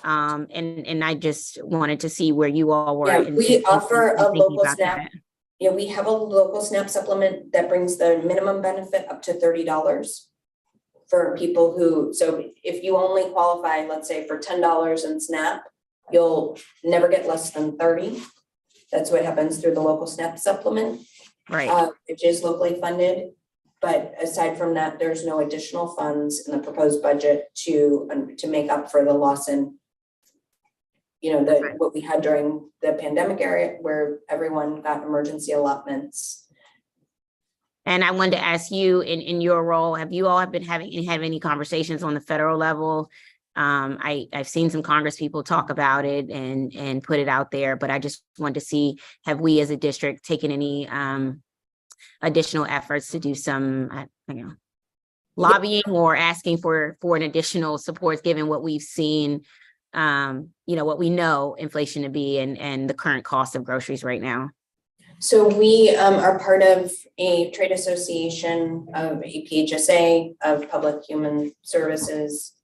And I just wanted to see where you all were. Yeah, we offer a local SNAP. Yeah, we have a local SNAP supplement that brings the minimum benefit up to $30 for people who, so if you only qualify, let's say for $10 in SNAP, you'll never get less than 30. That's what happens through the local SNAP supplement, right? Which is locally funded. But aside from that, there's no additional funds in the proposed budget to make up for the loss in, what we had during the pandemic era where everyone got emergency allotments. And I wanted to ask you, in your role, have you all been having any conversations on the federal level? I've seen some Congress people talk about it and put it out there, but I just wanted to see, have we as a district taken any additional efforts to do some lobbying or asking for an additional support, given what we've seen, what we know inflation to be and the current cost of groceries right now? So we are part of a trade association of APHSA, of Public Human Services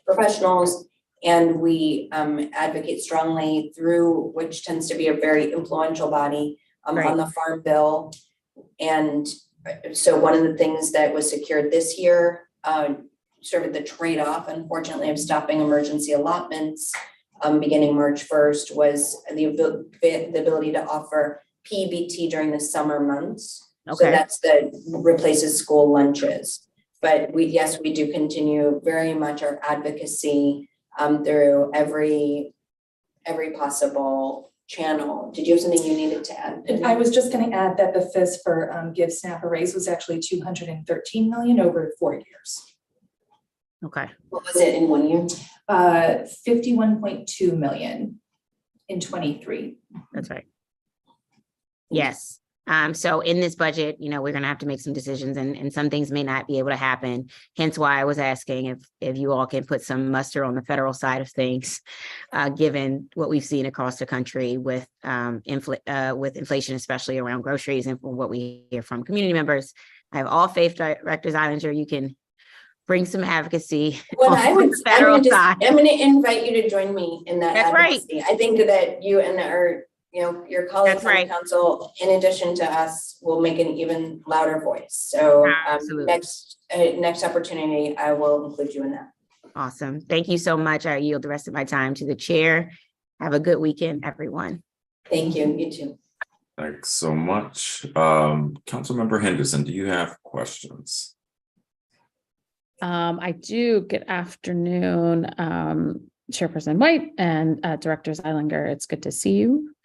Professionals, and we advocate strongly through, which tends to be a very influential body, on the Farm Bill. And so one of the things that was secured this year, sort of the trade-off, unfortunately, of stopping emergency allotments beginning March 1st was the ability to offer PBT during the summer months. Okay. So that's replaces school lunches. But we do continue very much our advocacy through every possible channel. Did you have something you needed to add? I was just going to add that the FIS for Give SNAP a Raise was actually $213 million over 4 years. Okay. What was it in 1 year? 51.2 million in 23. That's right. Yes. So in this budget, we're going to have to make some decisions and some things may not be able to happen. Hence why I was asking if you all can put some muster on the federal side of things, given what we've seen across the country with inflation, especially around groceries, and from what we hear from community members. I have all faith, Director Zeilinger, you can bring some advocacy. Well, I'm going to invite you to join me in that. That's advocacy. Right. I think that you and your colleagues on the council, in addition to us, will make an even louder voice. So next opportunity, I will include you in that. Awesome. Thank you so much. I yield the rest of my time to the chair. Have a good weekend, everyone. Thank you. You too. Thanks so much. Councilmember Henderson, do you have questions? I do. Good afternoon, Chairperson White and Director Zeilinger. It's good to see you.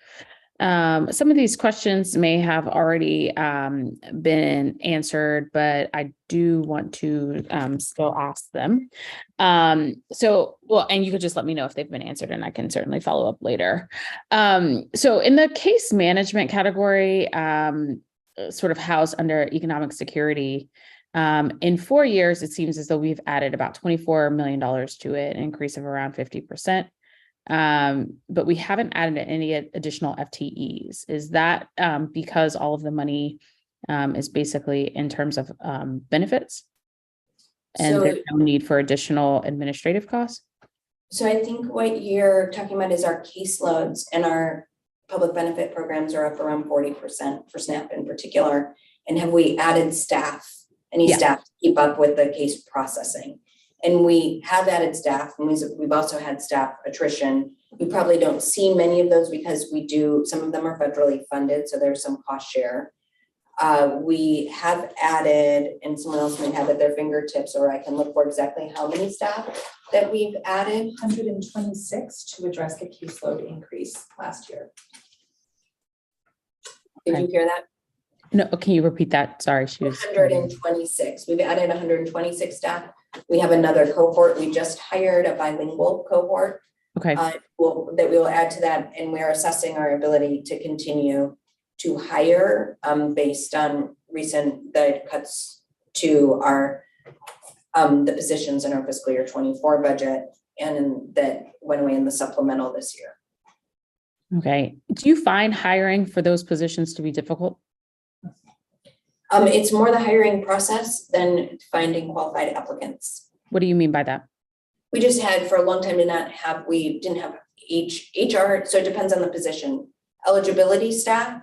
Some of these questions may have already been answered, but I do want to still ask them. And you could just let me know if they've been answered and I can certainly follow up later. So in the case management category, sort of housed under economic security, in 4 years, it seems as though we've added about $24 million to it, an increase of around 50%. But we haven't added any additional FTEs. Is that because all of the money is basically in terms of benefits? And there's no need for additional administrative costs? So I think what you're talking about is our caseloads, and our public benefit programs are up around 40% for SNAP in particular. And have we added staff? Any staff to keep up with the case processing? And we have added staff, and we've also had staff attrition. You probably don't see many of those because some of them are federally funded, so there's some cost share. We have added, and someone else may have at their fingertips, or I can look for exactly how many staff that we've added. 126 to address the caseload increase last year. Did you hear that? No, can you repeat that? Sorry, she was. 126. We've added 126 staff. We have another cohort. We just hired a bilingual cohort. Okay. That we will add to that, and we are assessing our ability to continue to hire based on recent cuts to our the positions in our fiscal year 24 budget, and that went away in the supplemental this year. Okay. Do you find hiring for those positions to be difficult? It's more the hiring process than finding qualified applicants. What do you mean by that? We just had for a long time we didn't have HR, so it depends on the position. Eligibility staff,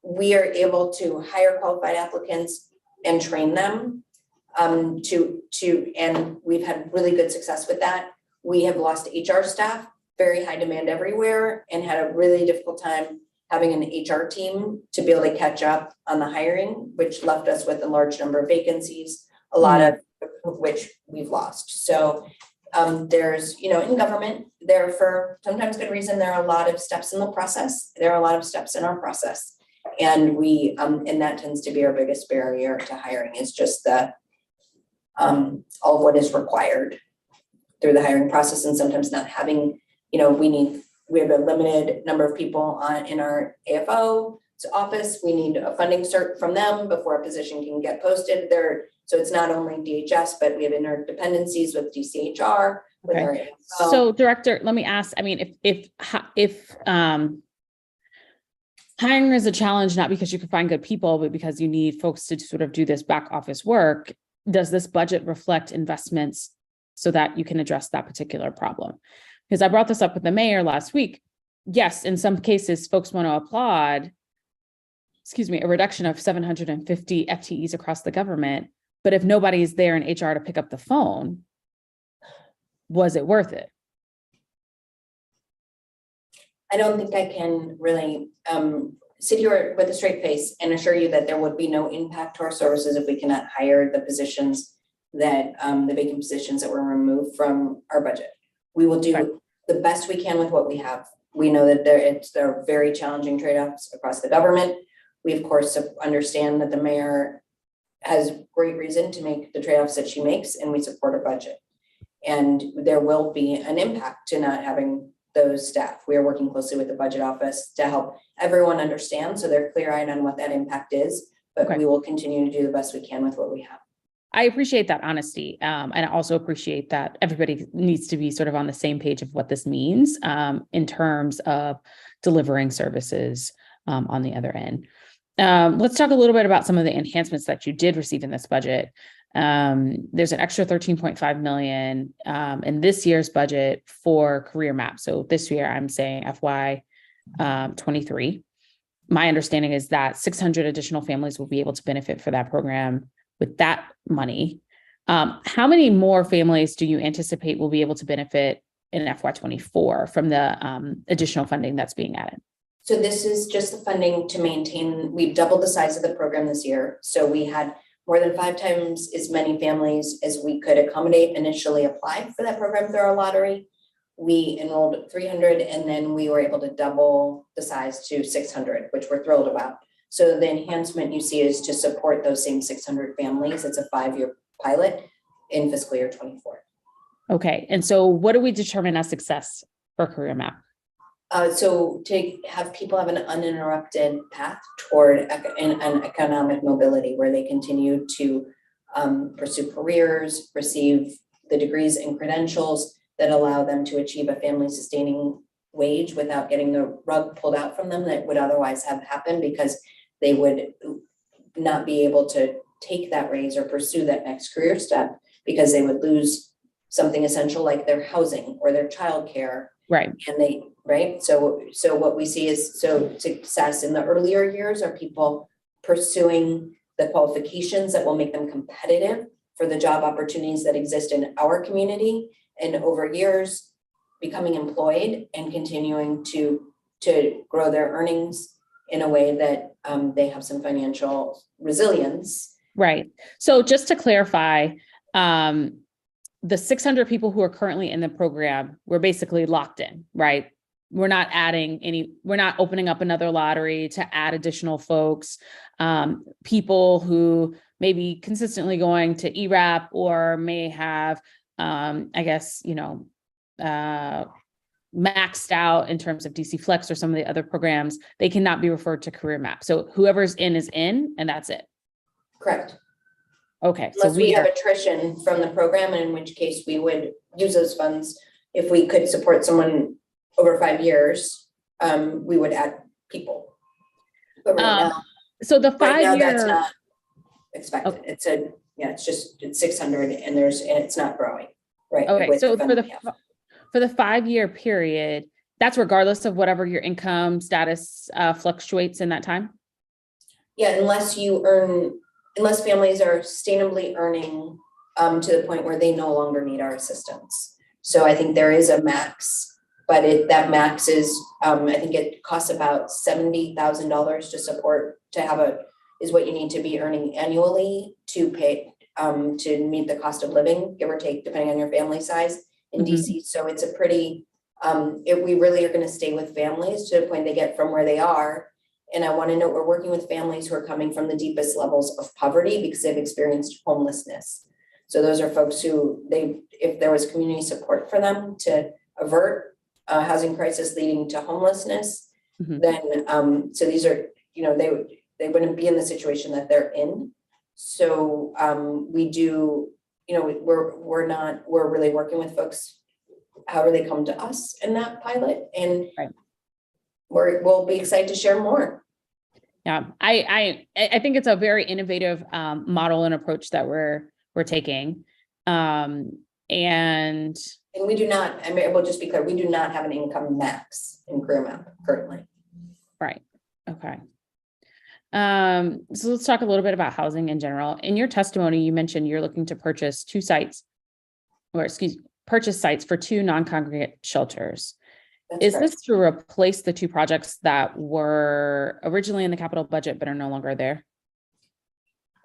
we are able to hire qualified applicants and train them and we've had really good success with that. We have lost HR staff, very high demand everywhere, and had a really difficult time having an HR team to be able to catch up on the hiring, which left us with a large number of vacancies, a lot of which we've lost. So there's, in government, there for sometimes good reason, there are a lot of steps in the process. There are a lot of steps in our process. And we, and that tends to be our biggest barrier to hiring, is just the, all of what is required through the hiring process, and sometimes not having, we have a limited number of people in our AFO's office. We need a funding cert from them before a position can get posted there. So it's not only DHS, but we have interdependencies with DCHR. With our AFO. So Director, let me ask, I mean, if hiring is a challenge, not because you can find good people, but because you need folks to sort of do this back office work, does this budget reflect investments so that you can address that particular problem? Because I brought this up with the mayor last week. Yes, in some cases, folks want to applaud, a reduction of 750 FTEs across the government. But if nobody is there in HR to pick up the phone, was it worth it? I don't think I can really sit here with a straight face and assure you that there would be no impact to our services if we cannot hire the positions that the vacant positions that were removed from our budget. We will do the best we can with what we have. We know that there are very challenging trade-offs across the government. We of course understand that the mayor has great reason to make the trade-offs that she makes, and we support her budget. And there will be an impact to not having those staff. We are working closely with the budget office to help everyone understand, so they're clear-eyed on what that impact is, but we will continue to do the best we can with what we have. I appreciate that honesty. And I also appreciate that everybody needs to be sort of on the same page of what this means in terms of delivering services on the other end. Let's talk a little bit about some of the enhancements that you did receive in this budget. There's an extra $13.5 million in this year's budget for career map. So this year I'm saying FY 23. My understanding is that 600 additional families will be able to benefit for that program with that money. How many more families do you anticipate will be able to benefit in FY 24 from the additional funding that's being added? So this is just the funding to maintain. We've doubled the size of the program this year. So we had more than 5 times as many families as we could accommodate initially apply for that program through our lottery. We enrolled 300, and then we were able to double the size to 600, which we're thrilled about. So the enhancement you see is to support those same 600 families. It's a 5-year pilot in fiscal year 24. Okay. And so what do we determine as success for career map? So to have people have an uninterrupted path toward an economic mobility where they continue to pursue careers, receive the degrees and credentials that allow them to achieve a family sustaining wage without getting the rug pulled out from them that would otherwise have happened, because they would not be able to take that raise or pursue that next career step because they would lose something essential like their housing or their childcare. Right. And so what we see is, success in the earlier years are people pursuing the qualifications that will make them competitive for the job opportunities that exist in our community, and over years becoming employed and continuing to grow their earnings in a way that they have some financial resilience. Right. So just to clarify, the 600 people who are currently in the program, we're basically locked in, right? We're not we're not opening up another lottery to add additional folks. People who may be consistently going to ERAP or may have, I guess, maxed out in terms of DC Flex or some of the other programs, they cannot be referred to Career Map. So whoever's in is in, and that's it. Correct. Okay. Unless we have attrition from the program, in which case we would use those funds. If we could support someone over 5 years, we would add people. But right now, so the 5 year, that's not expected. Okay. It's 600 and it's not growing. Right. Okay. So for the 5 year period, that's regardless of whatever your income status fluctuates in that time? Yeah, unless families are sustainably earning to the point where they no longer need our assistance. So I think there is a max, but that max is, I think it costs about $70,000 to support, is what you need to be earning annually to pay, to meet the cost of living, give or take, depending on your family size in DC. So it's a pretty, if we really are going to stay with families to the point they get from where they are. And I want to note we're working with families who are coming from the deepest levels of poverty because they've experienced homelessness. So those are folks who if there was community support for them to avert a housing crisis leading to homelessness, then so these are, they wouldn't be in the situation that they're in. So we do, we're really working with folks however they come to us in that pilot, and we'll be excited to share more. Yeah, I think it's a very innovative model and approach that we're taking. And we do not, we'll just be clear, we do not have an income max in Career Map currently. Right. Okay. So let's talk a little bit about housing in general. In your testimony, you mentioned you're looking to purchase purchase sites for 2 non-congregate shelters. Is this to replace the 2 projects that were originally in the capital budget but are no longer there?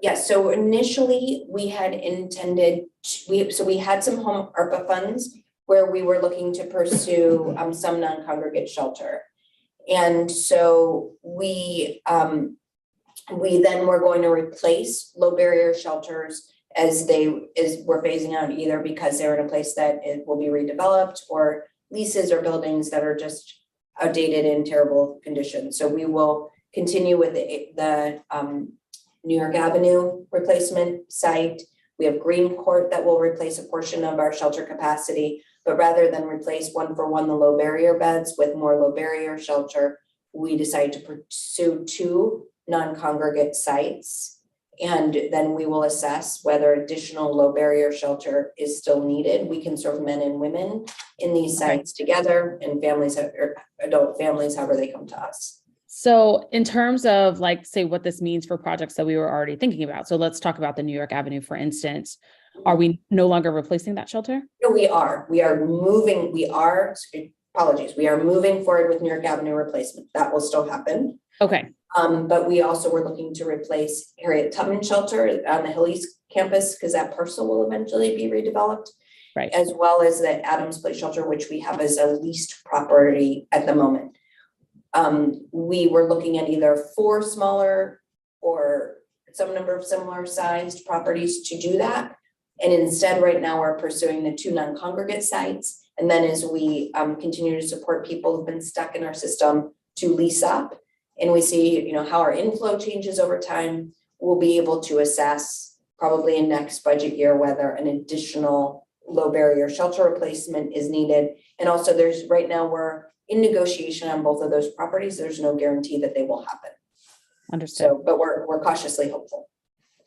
Yes. So initially we had intended, we had some home ARPA funds where we were looking to pursue some non-congregate shelter. And so we then were going to replace low barrier shelters as we're phasing out, either because they're in a place that it will be redeveloped, or leases or buildings that are just outdated in terrible condition. So we will continue with the New York Avenue replacement site. We have Green Court that will replace a portion of our shelter capacity, but rather than replace 1-for-1 the low barrier beds with more low barrier shelter, we decided to pursue 2 non-congregate sites. And then we will assess whether additional low barrier shelter is still needed. We can serve men and women in these sites together, and families, or adult families, however they come to us. So in terms of say what this means for projects that we were already thinking about. So let's talk about the New York Avenue, for instance. Are we no longer replacing that shelter? No, we are moving forward with New York Avenue replacement. That will still happen. Okay. But we also were looking to replace Harriet Tubman Shelter on the Hill East campus, because that parcel will eventually be redeveloped. Right. As well as the Adams Place Shelter, which we have as a leased property at the moment. We were looking at either 4 smaller or some number of similar sized properties to do that. And instead, right now, we're pursuing the 2 non-congregate sites. And then as we continue to support people who've been stuck in our system to lease up, and we see, how our inflow changes over time, we'll be able to assess probably in next budget year whether an additional low barrier shelter replacement is needed. And also right now we're in negotiation on both of those properties. There's no guarantee that they will happen. Understood. So, but we're cautiously hopeful.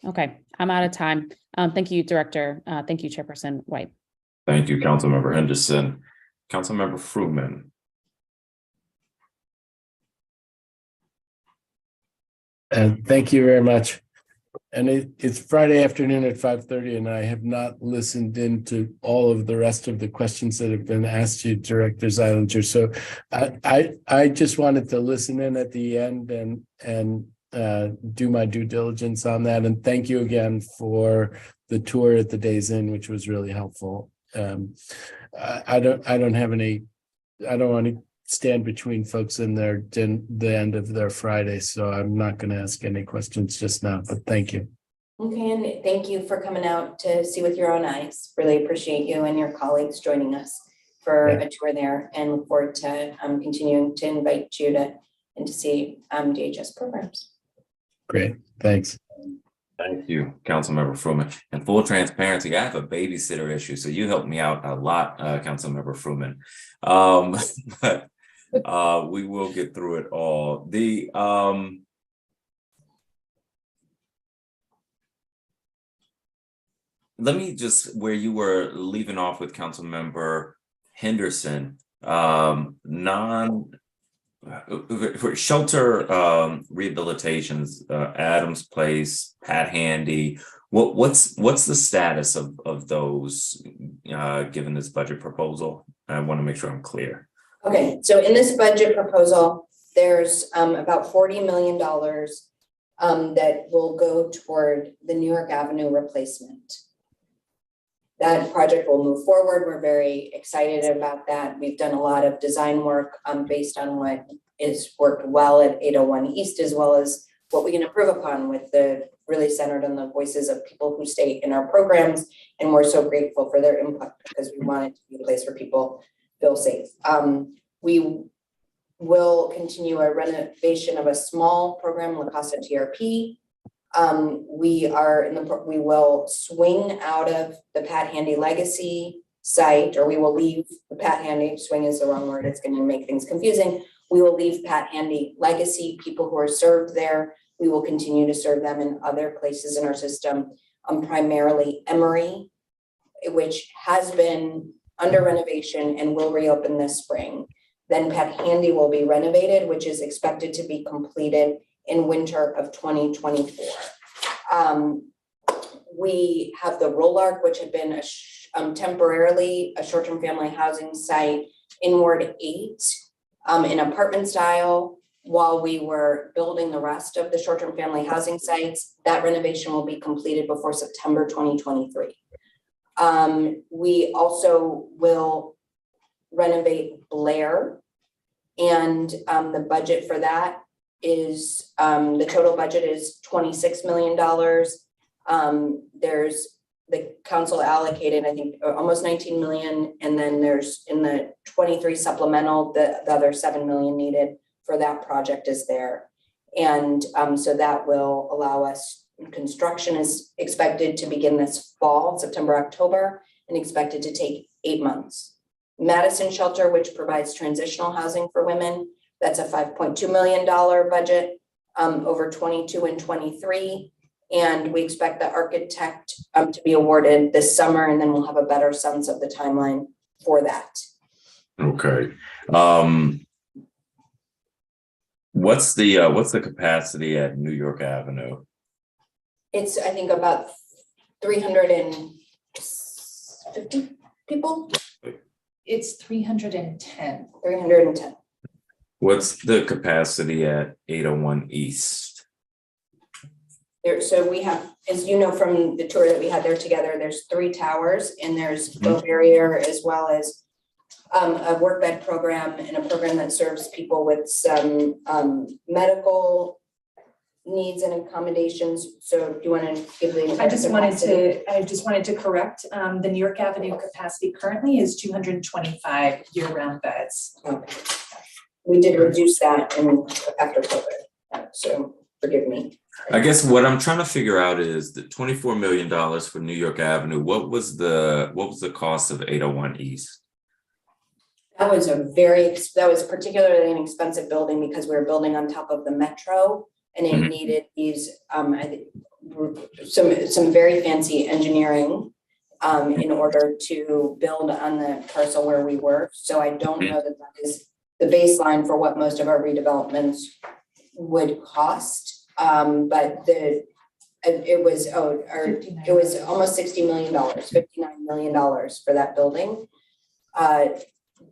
Okay, I'm out of time. Thank you, Director. Thank you, Chairperson White. Thank you, Councilmember Henderson. Councilmember Fruman. Thank you very much. And it's Friday afternoon at 5:30, and I have not listened into all of the rest of the questions that have been asked you, Director Zeilinger. So I just wanted to listen in at the end and do my due diligence on that. And thank you again for the tour at the Days Inn, which was really helpful. I don't want to stand between folks and the end of their Friday, so I'm not going to ask any questions just now, but thank you. Okay, and thank you for coming out to see with your own eyes. Really appreciate you and your colleagues joining us for a tour there, and look forward to continuing to invite you to see DHS programs. Great, thanks. Thank you, Councilmember Fruman. And full transparency, I have a babysitter issue, so you helped me out a lot, Councilmember Fruman. But we will get through it all. Let me just, where you were leaving off with Councilmember Henderson, for shelter rehabilitations, Adams Place, Pat Handy, what's the status of those given this budget proposal? I want to make sure I'm clear. Okay, so in this budget proposal, there's about $40 million that will go toward the New York Avenue replacement. That project will move forward. We're very excited about that. We've done a lot of design work based on what is worked well at 801 East, as well as what we can improve upon with the really centered on the voices of people who stay in our programs. And we're so grateful for their input because we want it to be a place where people feel safe. We will continue a renovation of a small program, La Casa TRP. We will swing out of the Pat Handy Legacy site, or we will leave the Pat Handy, swing is the wrong word, it's going to make things confusing. We will leave Pat Handy Legacy, people who are served there. We will continue to serve them in other places in our system, primarily Emory, which has been under renovation and will reopen this spring. Then Pat Handy will be renovated, which is expected to be completed in winter of 2024. We have the Rolark, which had been temporarily a short-term family housing site in Ward 8 in apartment style. While we were building the rest of the short-term family housing sites, that renovation will be completed before September 2023. We also will renovate Blair, and the budget for that is the total budget is $26 million. There's the council allocated, I think, almost 19 million, and then there's in the 23 supplemental, the other 7 million needed for that project is there. And so that will allow us, construction is expected to begin this fall, September, October, and expected to take 8 months. Madison Shelter, which provides transitional housing for women, that's a $5.2 million budget over 22 and 23. And we expect the architect to be awarded this summer, and then we'll have a better sense of the timeline for that. Okay. What's the capacity at New York Avenue? It's, I think, about 350 people. It's 310. 310. What's the capacity at 801 East? So we have, as you know from the tour that we had there together, there's 3 towers, and there's flow barrier as well as a work bed program and a program that serves people with some medical needs and accommodations. So do you want to give the? I just wanted to correct. The New York Avenue capacity currently is 225 year-round beds. Okay. We did reduce that after COVID, so forgive me. I guess what I'm trying to figure out is the $24 million for New York Avenue. What was the cost of 801 East? That was particularly an expensive building because we were building on top of the metro, and it needed these some very fancy engineering in order to build on the parcel where we were. So I don't know that is the baseline for what most of our redevelopments would cost. But it was almost $60 million, $59 million for that building.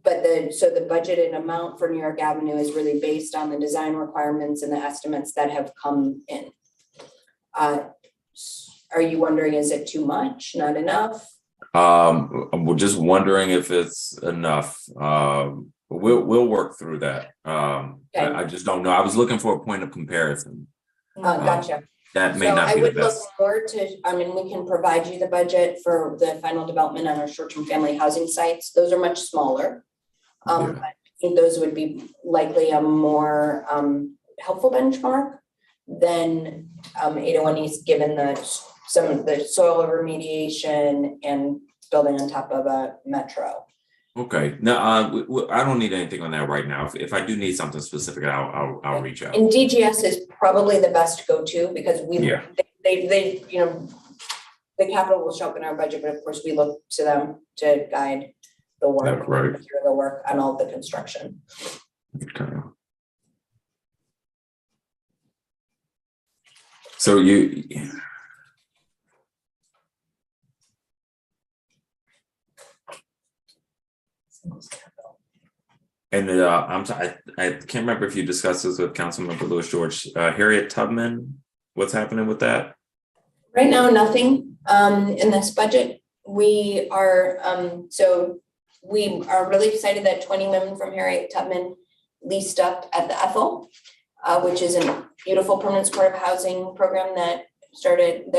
but the budgeted amount for New York Avenue is really based on the design requirements and the estimates that have come in. Are you wondering, is it too much, not enough? We're just wondering if it's enough. We'll work through that. I just don't know. I was looking for a point of comparison. Gotcha. That may not be the best. Look forward to, I mean, we can provide you the budget for the final development on our short-term family housing sites. Those are much smaller. But I think those would be likely a more helpful benchmark than 801 East, given some of the soil remediation and building on top of a metro. Okay. No, I don't need anything on that right now. If I do need something specific, I'll reach out. And DGS is probably the best go-to because they you know, the capital will show up in our budget, but of course we look to them to guide the work, the work on all the construction. Okay. So and I'm sorry, I can't remember if you discussed this with Councilmember Lewis George. Harriet Tubman, what's happening with that? Right now, nothing in this budget. We are really excited that 20 women from Harriet Tubman leased up at the Ethel, which is a beautiful permanent supportive housing program that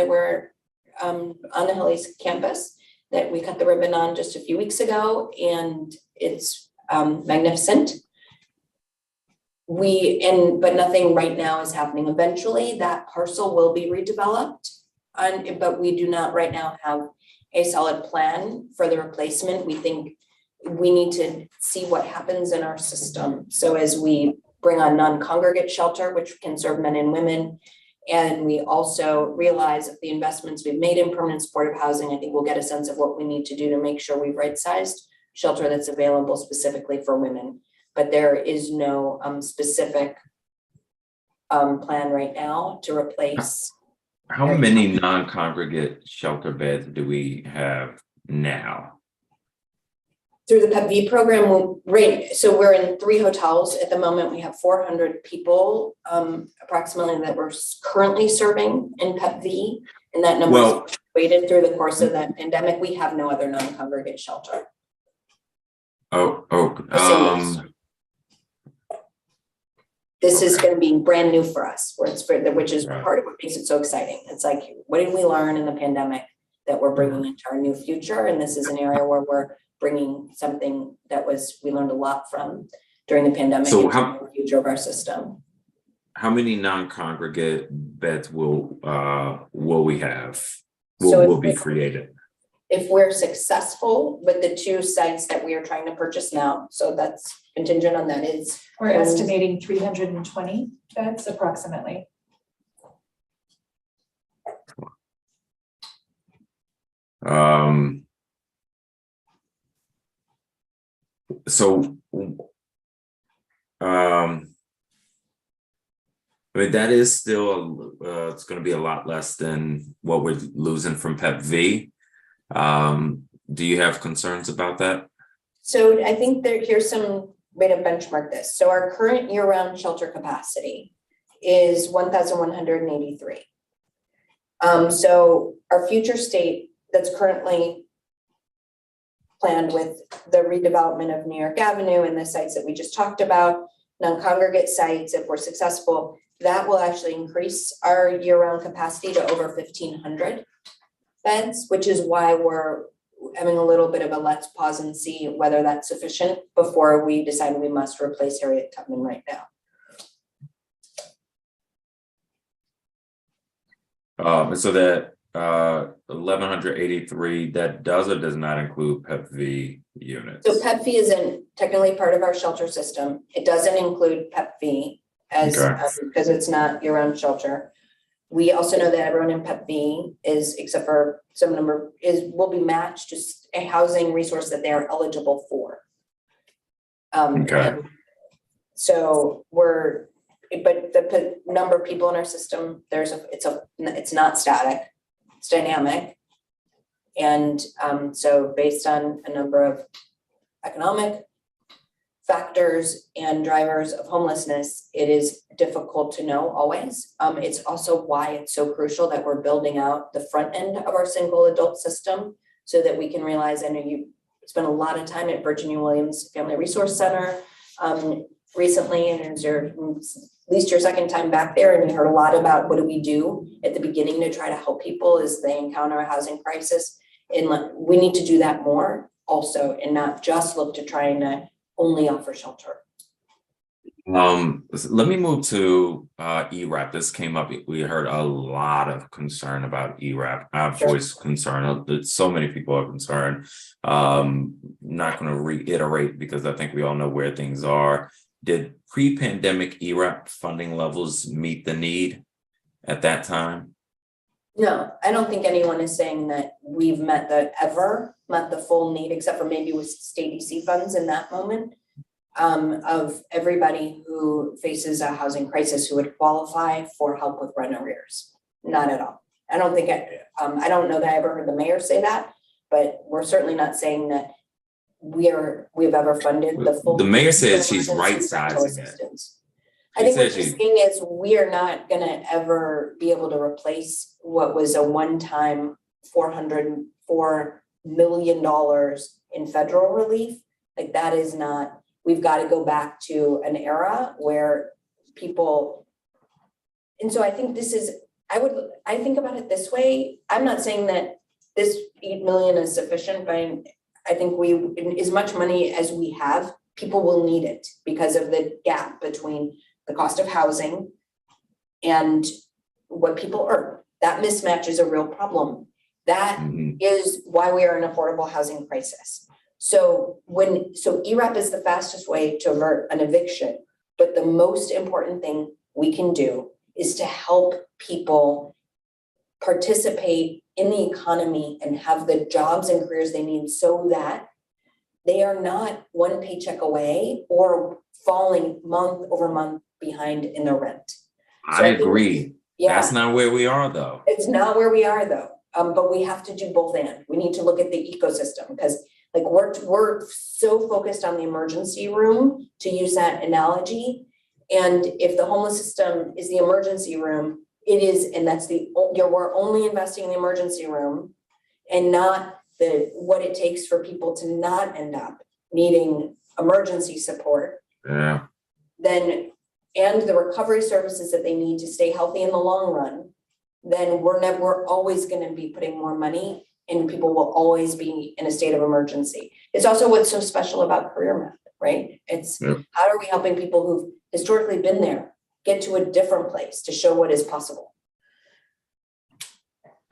we're on the Hill East campus that we cut the ribbon on just a few weeks ago, and it's magnificent. But nothing right now is happening. Eventually that parcel will be redeveloped, but we do not right now have a solid plan for the replacement. We think we need to see what happens in our system. So as we bring on non-congregate shelter, which can serve men and women, and we also realize that the investments we've made in permanent supportive housing, I think we'll get a sense of what we need to do to make sure we've right-sized shelter that's available specifically for women. But there is no specific plan right now to replace. How many non-congregate shelter beds do we have now? Through the PEPV program, so we're in 3 hotels at the moment. We have 400 people approximately that we're currently serving in PEPV, and that number is weighted through the course of that pandemic. We have no other non-congregate shelter. This is going to be brand new for us, which is part of what makes it so exciting. It's like, what did we learn in the pandemic that we're bringing into our new future? And this is an area where we're bringing something that we learned a lot from during the pandemic into the future of our system. How many non-congregate beds will we have? Will be created? If we're successful with the 2 sites that we are trying to purchase now, so that's contingent on that, we're estimating 320 beds approximately. I mean, that is still it's going to be a lot less than what we're losing from PEPV. Do you have concerns about that? So I think here's some way to benchmark this. So our current year-round shelter capacity is 1,183. So our future state that's currently planned with the redevelopment of New York Avenue and the sites that we just talked about, non-congregate sites, if we're successful, that will actually increase our year-round capacity to over 1,500 beds, which is why we're having a little bit of a let's pause and see whether that's sufficient before we decide we must replace Harriet Tubman right now. So that 1,183, that does or does not include PEPV units? So PEPV isn't technically part of our shelter system. It doesn't include PEPV because it's not year-round shelter. We also know that everyone in PEPV is, except for some number, will be matched to a housing resource that they are eligible for. So but the number of people in our system, it's not static, it's dynamic. And so based on a number of economic factors and drivers of homelessness, it is difficult to know always. It's also why it's so crucial that we're building out the front end of our single adult system so that we can realize, I know you spent a lot of time at Virginia Williams Family Resource Center recently, and it's at least your second time back there, and you heard a lot about what do we do at the beginning to try to help people as they encounter a housing crisis. And we need to do that more also, and not just look to trying to only offer shelter. Let me move to ERAP. This came up. We heard a lot of concern about ERAP. I've voiced concern. So many people are concerned. Not going to reiterate because I think we all know where things are. Did pre-pandemic ERAP funding levels meet the need at that time? No, I don't think anyone is saying that we've met the full need, except for maybe with state DC funds in that moment, of everybody who faces a housing crisis who would qualify for help with rent arrears. Not at all. I don't think I don't know that I ever heard the mayor say that, but we're certainly not saying that we've ever funded the full. The mayor said she's right sizing it. I think what she's saying is we are not going to ever be able to replace what was a one-time $404 million in federal relief. Like that is not, we've got to go back to an era where people, and so I think this is, I think about it this way. I'm not saying that this 8 million is sufficient, but I think as much money as we have, people will need it because of the gap between the cost of housing and what people earn. That mismatch is a real problem. That is why we are in an affordable housing crisis. So ERAP is the fastest way to avert an eviction, but the most important thing we can do is to help people participate in the economy and have the jobs and careers they need so that they are not one paycheck away or falling month over month behind in their rent. So I agree. Yeah. That's not where we are though. It's not where we are though. But we have to do both and. We need to look at the ecosystem because like we're so focused on the emergency room, to use that analogy. And if the homeless system is the emergency room, it is, and that's we're only investing in the emergency room and not what it takes for people to not end up needing emergency support. Yeah. Then, and the recovery services that they need to stay healthy in the long run, then we're always going to be putting more money and people will always be in a state of emergency. It's also what's so special about career map, right? It's how are we helping people who've historically been there get to a different place to show what is possible?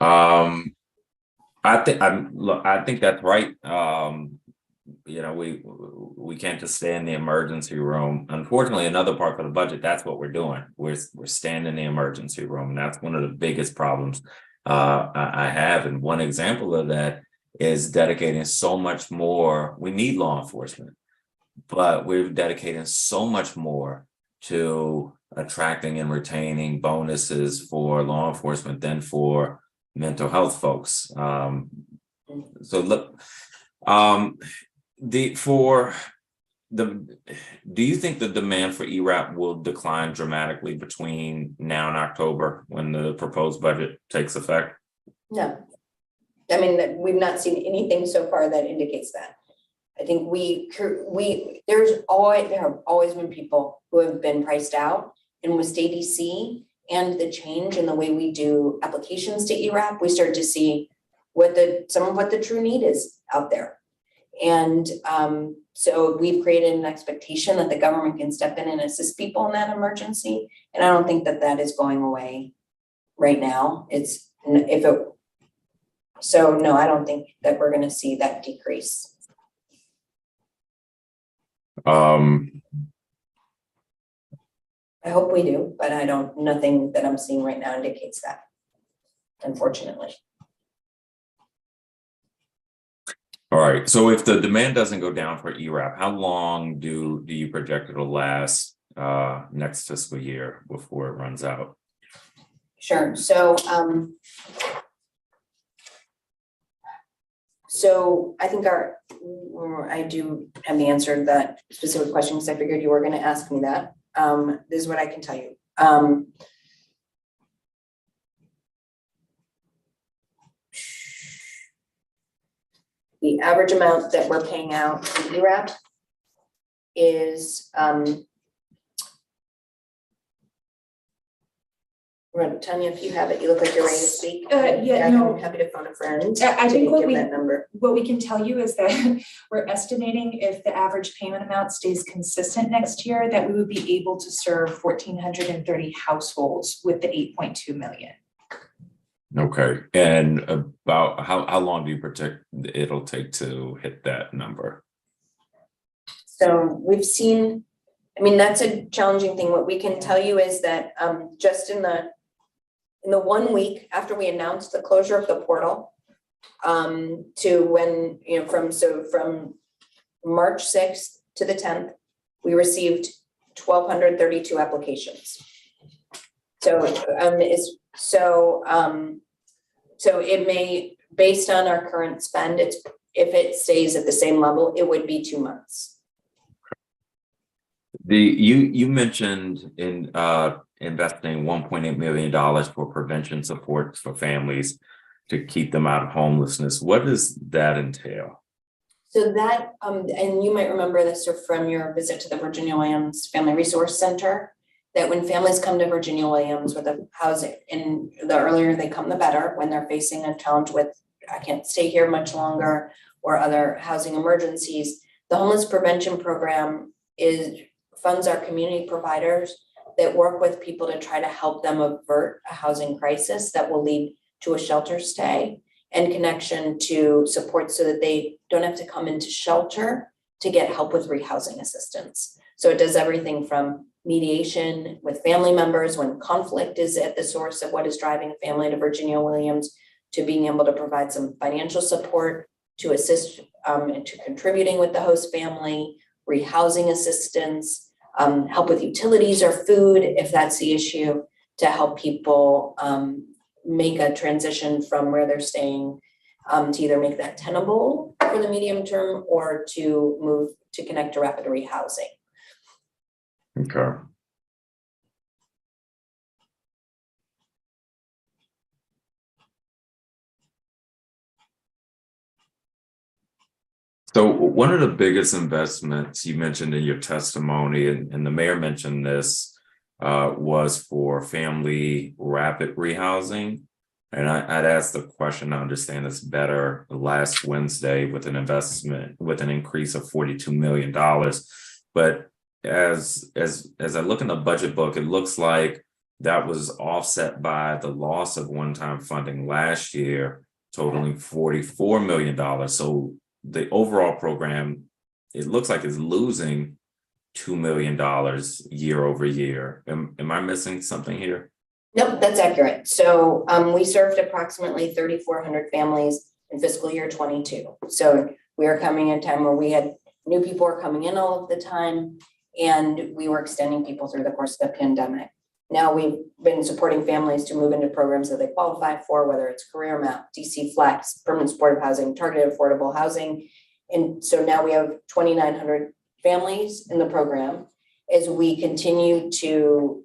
I think that's right. You know, we can't just stay in the emergency room. Unfortunately, another part of the budget, that's what we're doing. We're staying in the emergency room. And that's one of the biggest problems I have. And one example of that is dedicating so much more. We need law enforcement, but we're dedicating so much more to attracting and retaining bonuses for law enforcement than for mental health folks. So look, do you think the demand for ERAP will decline dramatically between now and October when the proposed budget takes effect? No, I mean, we've not seen anything so far that indicates that. I think there have always been people who have been priced out, and with state DC and the change in the way we do applications to ERAP, we start to see some of what the true need is out there. And so we've created an expectation that the government can step in and assist people in that emergency. And I don't think that is going away right now. So no, I don't think that we're going to see that decrease. I hope we do, but nothing that I'm seeing right now indicates that, unfortunately. All right. So if the demand doesn't go down for ERAP, how long do you project it'll last next fiscal year before it runs out? Sure. So So I think I do have the answer to that specific question because I figured you were going to ask me that. This is what I can tell you. The average amount that we're paying out in ERAP is Tanya, if you have it, you look like you're ready to speak. Yeah, no. I'm happy to phone a friend. I think what we can tell you is that we're estimating if the average payment amount stays consistent next year, that we would be able to serve 1,430 households with the 8.2 million. Okay, and about how long do you predict it'll take to hit that number? So we've seen, I mean, that's a challenging thing. What we can tell you is that just in the 1 week after we announced the closure of the portal, to when, from March 6th to the 10th, we received 1,232 applications. So it may, based on our current spend, if it stays at the same level, it would be 2 months. You mentioned in investing $1.8 million for prevention support for families to keep them out of homelessness. What does that entail? So that, and you might remember this from your visit to the Virginia Williams Family Resource Center, that when families come to Virginia Williams with a housing, and the earlier they come, the better, when they're facing a challenge with, I can't stay here much longer, or other housing emergencies, the homeless prevention program funds our community providers that work with people to try to help them avert a housing crisis that will lead to a shelter stay and connection to support so that they don't have to come into shelter to get help with rehousing assistance. So it does everything from mediation with family members when conflict is at the source of what is driving a family to Virginia Williams, to being able to provide some financial support to assist to contributing with the host family, rehousing assistance, help with utilities or food if that's the issue, to help people make a transition from where they're staying, to either make that tenable for the medium term or to move to connect to rapid rehousing. Okay. So one of the biggest investments you mentioned in your testimony, and the mayor mentioned this, was for family rapid rehousing. And I'd asked the question, I understand this better, last Wednesday with an increase of $42 million. But as I look in the budget book, it looks like that was offset by the loss of one-time funding last year, totaling $44 million. So the overall program, it looks like it's losing $2 million year over year. Am I missing something here? Nope, that's accurate. So we served approximately 3,400 families in fiscal year 22. So we are coming in a time where we had new people were coming in all of the time, and we were extending people through the course of the pandemic. Now we've been supporting families to move into programs that they qualify for, whether it's Career Map, DC Flex, permanent supportive housing, targeted affordable housing. And so now we have 2,900 families in the program as we continue to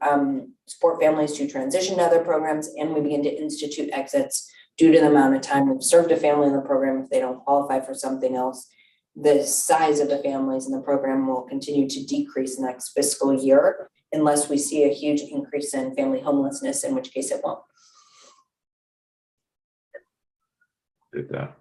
support families to transition to other programs, and we begin to institute exits due to the amount of time we've served a family in the program. If they don't qualify for something else, the size of the families in the program will continue to decrease next fiscal year unless we see a huge increase in family homelessness, in which case it won't. Did that.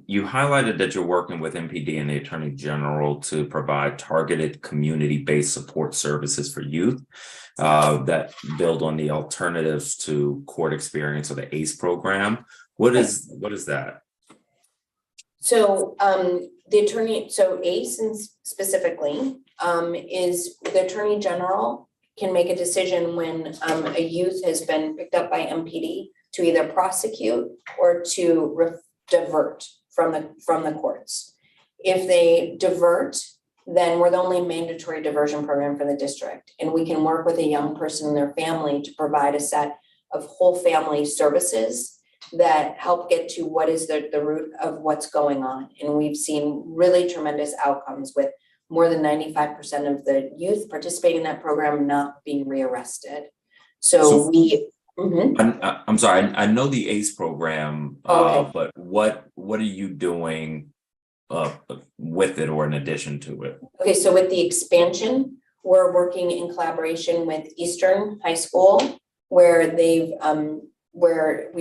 You highlighted that you're working with MPD and the Attorney General to provide targeted community-based support services for youth that build on the alternatives to court experience or the ACE program. What is that? So ACE specifically is the Attorney General can make a decision when a youth has been picked up by MPD to either prosecute or to divert from the courts. If they divert, then we're the only mandatory diversion program for the district, and we can work with a young person and their family to provide a set of whole family services that help get to what is the root of what's going on. And we've seen really tremendous outcomes with more than 95% of the youth participating in that program not being rearrested. So we, I'm sorry, I know the ACE program, okay. but what are you doing with it or in addition to it? Okay, so with the expansion, we're working in collaboration with Eastern High School, where they've where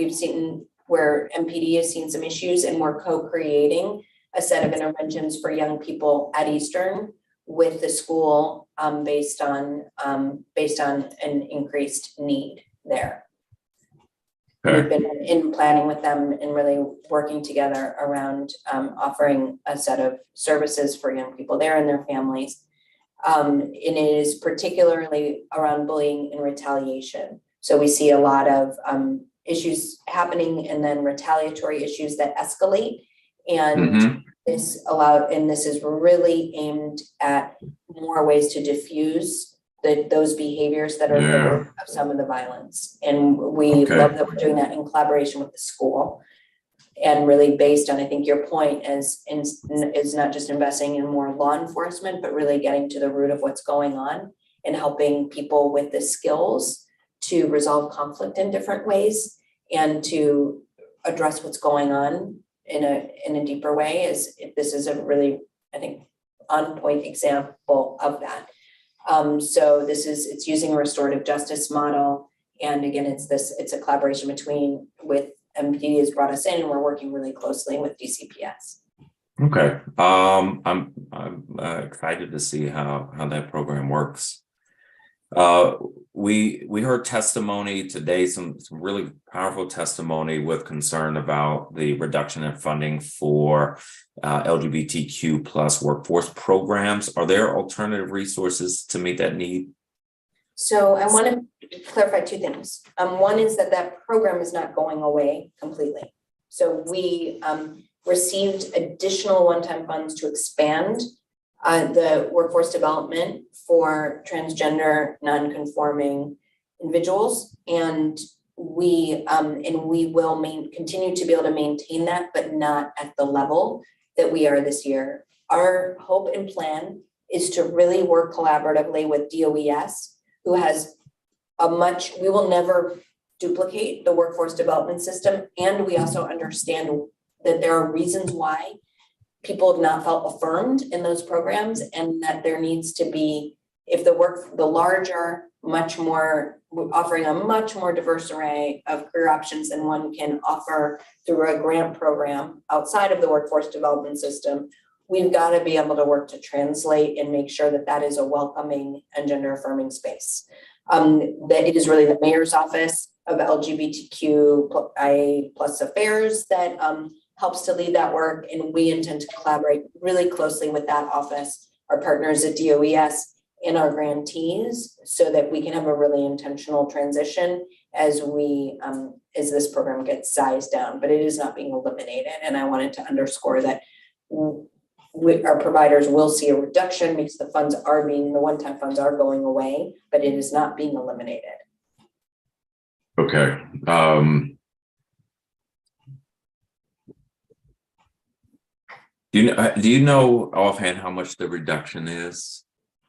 MPD has seen some issues, and we're co-creating a set of interventions for young people at Eastern with the school based on an increased need there. Okay. We've been in planning with them and really working together around offering a set of services for young people there and their families. And it is particularly around bullying and retaliation. So we see a lot of issues happening and then retaliatory issues that escalate. And this is really aimed at more ways to diffuse those behaviors that are the root of some of the violence. And we love that we're doing that in collaboration with the school, and really based on, I think your point is not just investing in more law enforcement, but really getting to the root of what's going on and helping people with the skills to resolve conflict in different ways and to address what's going on in a deeper way. This is a really, I think, on point example of that. So it's using a restorative justice model. And again, it's a collaboration with MPD has brought us in, and we're working really closely with DCPS. Okay. I'm excited to see how that program works. We heard testimony today, some really powerful testimony with concern about the reduction in funding for LGBTQ plus workforce programs. Are there alternative resources to meet that need? So I want to clarify two things. One is that program is not going away completely. So we received additional one-time funds to expand the workforce development for transgender, non-conforming individuals, and we will continue to be able to maintain that, but not at the level that we are this year. Our hope and plan is to really work collaboratively with DOES, who has we will never duplicate the workforce development system, and we also understand that there are reasons why people have not felt affirmed in those programs, and that there needs to be, offering a much more diverse array of career options than one can offer through a grant program outside of the workforce development system. We've got to be able to work to translate and make sure that is a welcoming and gender affirming space. That it is really the mayor's office of LGBTQIA+ affairs that helps to lead that work, and we intend to collaborate really closely with that office, our partners at DOES, and our grantees, so that we can have a really intentional transition as this program gets sized down. But it is not being eliminated, and I wanted to underscore that our providers will see a reduction because the one-time funds are going away, but it is not being eliminated. Okay. Do you know offhand how much the reduction is?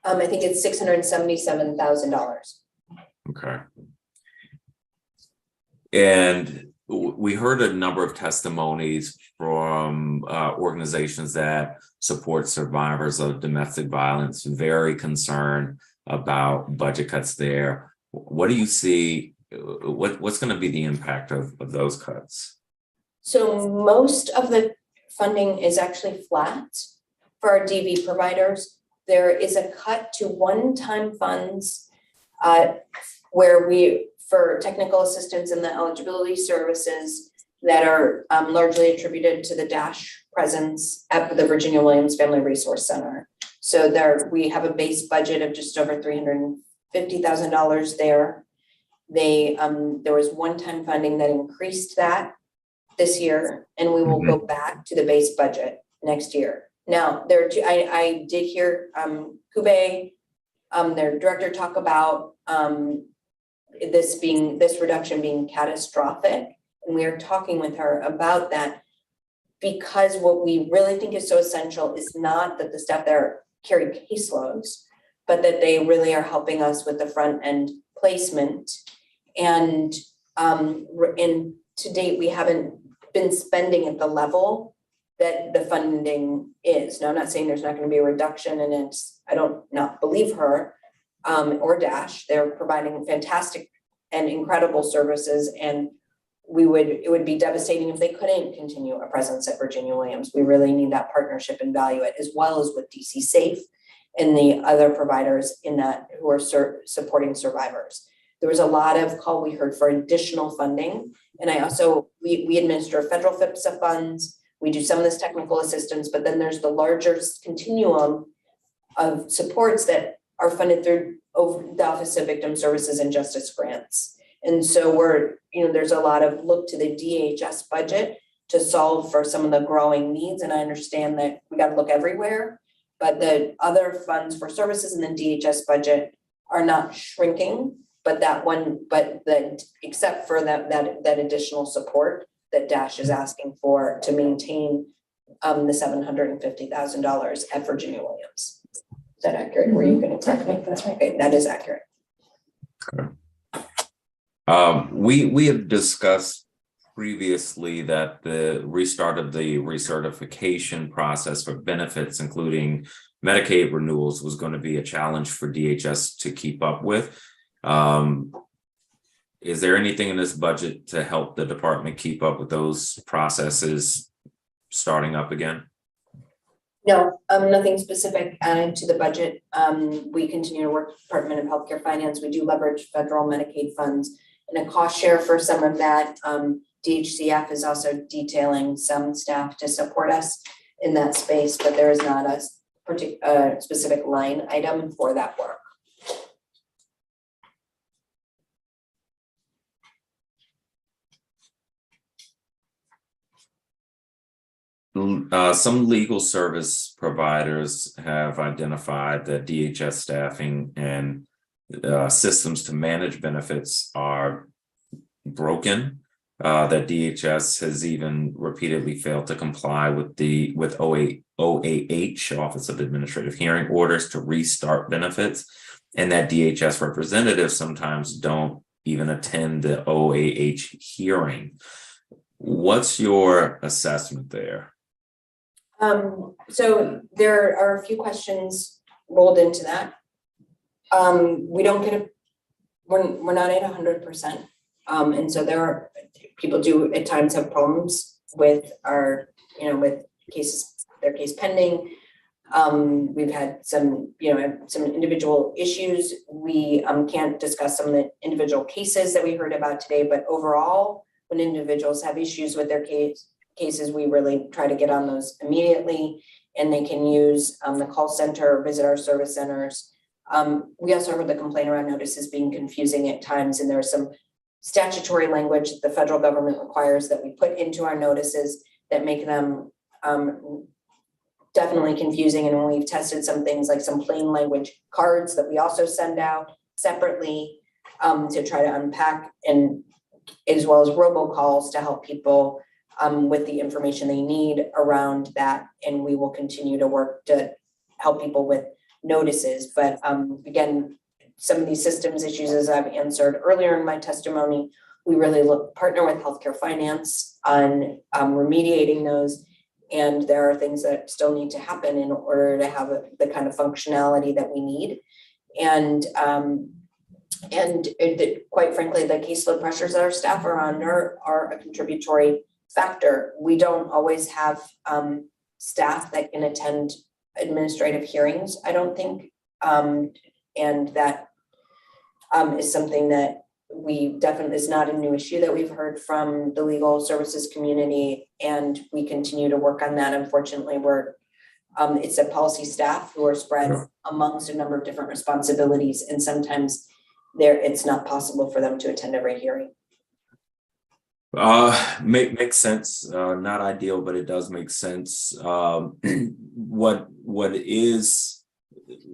I think it's $677,000. Okay. And we heard a number of testimonies from organizations that support survivors of domestic violence, very concerned about budget cuts there. What do you see? What's going to be the impact of those cuts? So most of the funding is actually flat for our DV providers. There is a cut to one-time funds for technical assistance in the eligibility services that are largely attributed to the DASH presence at the Virginia Williams Family Resource Center. So we have a base budget of just over $350,000 there. There was one-time funding that increased that this year, and we will go back to the base budget next year. Now, I did hear Kube, their director, talk about this reduction being catastrophic. And we are talking with her about that, because what we really think is so essential is not that the staff there carry caseloads, but that they really are helping us with the front end placement. And to date, we haven't been spending at the level that the funding is. Now, I'm not saying there's not going to be a reduction, and I don't not believe her or Dash. They're providing fantastic and incredible services, and it would be devastating if they couldn't continue a presence at Virginia Williams. We really need that partnership and value it, as well as with DC Safe and the other providers in that who are supporting survivors. There was a lot of call we heard for additional funding. And we administer federal FIPSA funds. We do some of this technical assistance, but then there's the larger continuum of supports that are funded through the Office of Victim Services and Justice grants. And so there's a lot of look to the DHS budget to solve for some of the growing needs. And I understand that we got to look everywhere, but the other funds for services in the DHS budget are not shrinking, except for that additional support that Dash is asking for to maintain the $750,000 at Virginia Williams. Is that accurate? Were you going to correct me? That's right. Okay, that is accurate. Okay. We have discussed previously that the restart of the recertification process for benefits, including Medicaid renewals, was going to be a challenge for DHS to keep up with. Is there anything in this budget to help the department keep up with those processes starting up again? No, nothing specific added to the budget. We continue to work with the Department of Healthcare Finance. We do leverage federal Medicaid funds and a cost share for some of that. DHCF is also detailing some staff to support us in that space, but there is not a particular specific line item for that work. Some legal service providers have identified that DHS staffing and systems to manage benefits are broken, that DHS has even repeatedly failed to comply with OAH, Office of Administrative Hearing orders, to restart benefits, and that DHS representatives sometimes don't even attend the OAH hearing. What's your assessment there? So there are a few questions rolled into that. We don't get we're not at 100%. And so people do at times have problems with with their case pending. We've had some individual issues. We can't discuss some of the individual cases that we heard about today, but overall, when individuals have issues with their cases, we really try to get on those immediately, and they can use the call center or visit our service centers. We also heard the complaint around notices being confusing at times, and there's some statutory language that the federal government requires that we put into our notices that make them definitely confusing. And when we've tested some things like some plain language cards that we also send out separately to try to unpack, and as well as robocalls to help people with the information they need around that. And we will continue to work to help people with notices. But again, some of these systems issues, as I've answered earlier in my testimony, we really partner with healthcare finance on remediating those. And there are things that still need to happen in order to have the kind of functionality that we need. And quite frankly, the caseload pressures that our staff are under are a contributory factor. We don't always have staff that can attend administrative hearings, I don't think. And that is something that we definitely is not a new issue that we've heard from the legal services community, and we continue to work on that. Unfortunately, it's a policy staff who are spread amongst a number of different responsibilities, and sometimes it's not possible for them to attend every hearing. Makes sense. Not ideal, but it does make sense. What is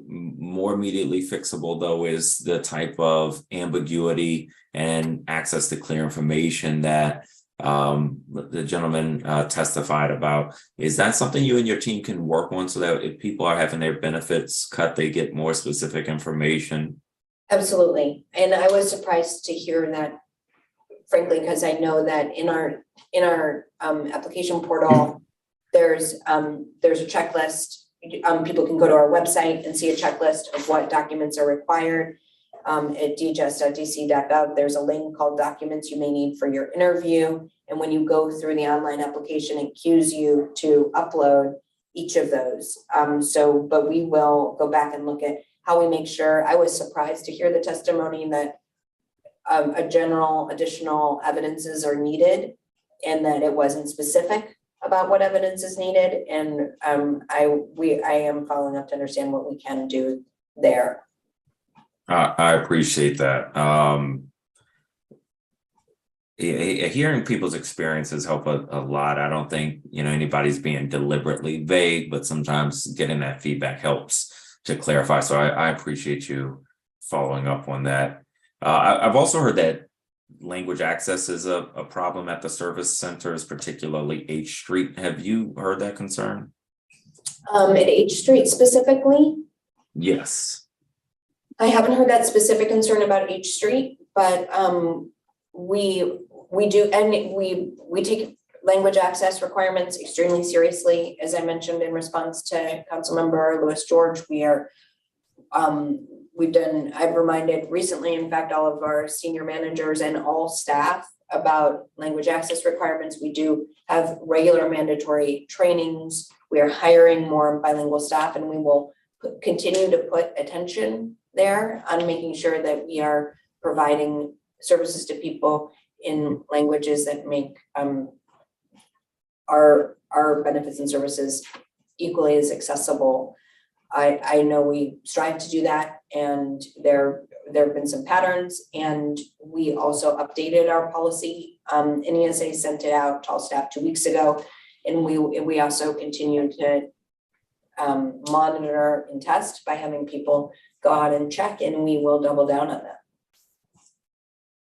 more immediately fixable, though, is the type of ambiguity and access to clear information that the gentleman testified about. Is that something you and your team can work on so that if people are having their benefits cut, they get more specific information? Absolutely. And I was surprised to hear that, frankly, because I know that in our application portal, there's a checklist. People can go to our website and see a checklist of what documents are required. At dhs.dc.gov, there's a link called Documents You May Need for Your Interview. And when you go through the online application, it cues you to upload each of those. But we will go back and look at how we make sure. I was surprised to hear the testimony that a general additional evidences are needed and that it wasn't specific about what evidence is needed. And I am following up to understand what we can do there. I appreciate that. Hearing people's experiences help a lot. I don't think anybody's being deliberately vague, but sometimes getting that feedback helps to clarify. So I appreciate you following up on that. I've also heard that language access is a problem at the service centers, particularly H Street. Have you heard that concern? At H Street specifically? Yes. I haven't heard that specific concern about H Street, but we do, and we take language access requirements extremely seriously. As I mentioned in response to Councilmember Lewis George, I've reminded recently, in fact, all of our senior managers and all staff about language access requirements. We do have regular mandatory trainings. We are hiring more bilingual staff, and we will continue to put attention there on making sure that we are providing services to people in languages that make our benefits and services equally as accessible. I know we strive to do that, and there have been some patterns, and we also updated our policy. NESA sent it out to all staff 2 weeks ago, and we also continue to monitor and test by having people go out and check, and we will double down on that.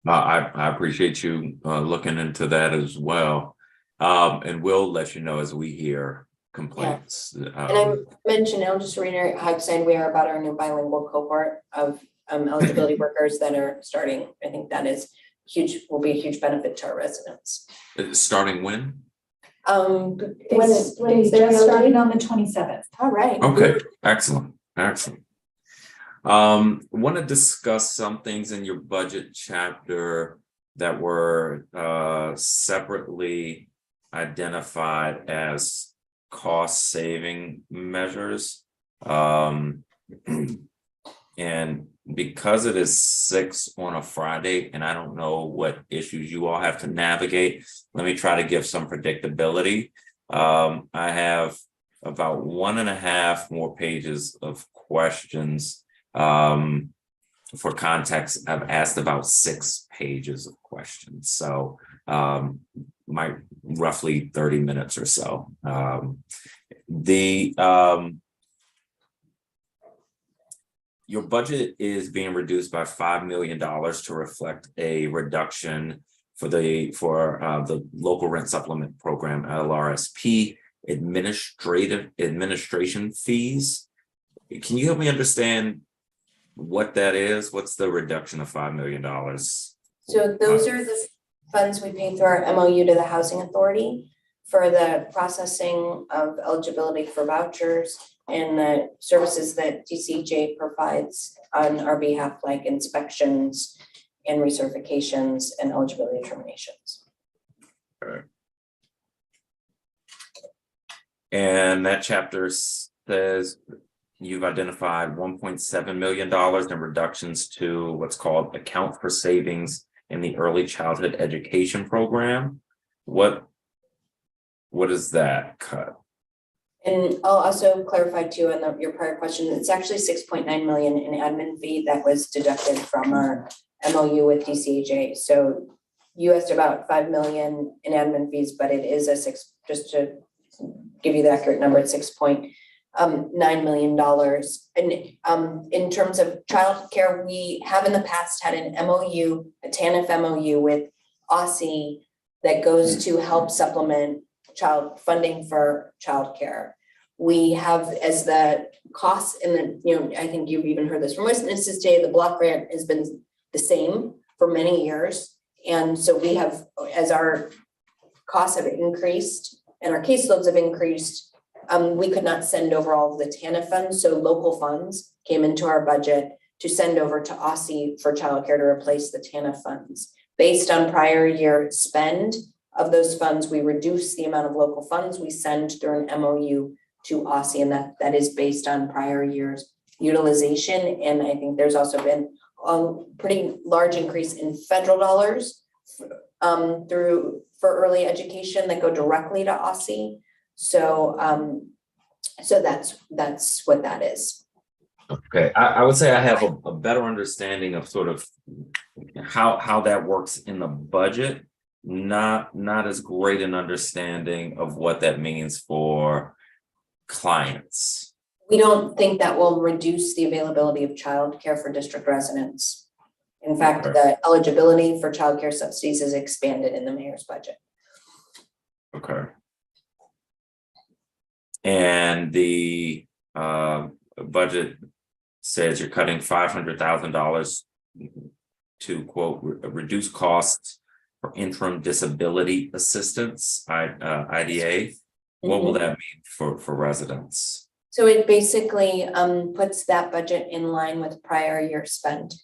I appreciate you looking into that as well. And we'll let you know as we hear complaints. And I mentioned, I'll just reiterate how excited we are about our new bilingual cohort of eligibility workers that are starting. I think that is huge, will be a huge benefit to our residents. Starting when? When they're starting on the 27th. All right. Okay, excellent. Want to discuss some things in your budget chapter that were separately identified as cost saving measures. And because it is 6 on a Friday, and I don't know what issues you all have to navigate, let me try to give some predictability. I have about 1.5 more pages of questions. For context, I've asked about 6 pages of questions. So my roughly 30 minutes or so. Your budget is being reduced by $5 million to reflect a reduction for the local rent supplement program, LRSP, administration fees. Can you help me understand what that is? What's the reduction of $5 million? So those are the funds we pay through our MOU to the Housing Authority for the processing of eligibility for vouchers and the services that DCJ provides on our behalf, like inspections and recertifications and eligibility determinations. Okay. And that chapter says you've identified $1.7 million in reductions to what's called Account for Savings in the Early Childhood Education Program. What is that cut? And I'll also clarify too on your prior question, it's actually 6.9 million in admin fee that was deducted from our MOU with DCJ. So you asked about 5 million in admin fees, but it is just to give you the accurate number, it's 6.9 $9 million. And in terms of childcare, we have in the past had an MOU, a TANF MOU with OSSI that goes to help supplement child funding for childcare. We have, as the costs in the, I think you've even heard this from witnesses today, the block grant has been the same for many years. And so we have, as our costs have increased and our caseloads have increased, we could not send over all of the TANF funds. So local funds came into our budget to send over to OSSI for childcare to replace the TANF funds. Based on prior year spend of those funds, we reduce the amount of local funds we send through an MOU to OSSI, and that is based on prior years utilization. And I think there's also been a pretty large increase in federal dollars for early education that go directly to OSSI. So that's what that is. Okay, I would say I have a better understanding of sort of how that works in the budget, not as great an understanding of what that means for clients. We don't think that will reduce the availability of childcare for district residents. In fact, the eligibility for childcare subsidies is expanded in the mayor's budget. Okay. And the budget says you're cutting $500,000 to quote reduce costs for interim disability assistance, IDA. What will that mean for residents? So it basically puts that budget in line with prior year spend.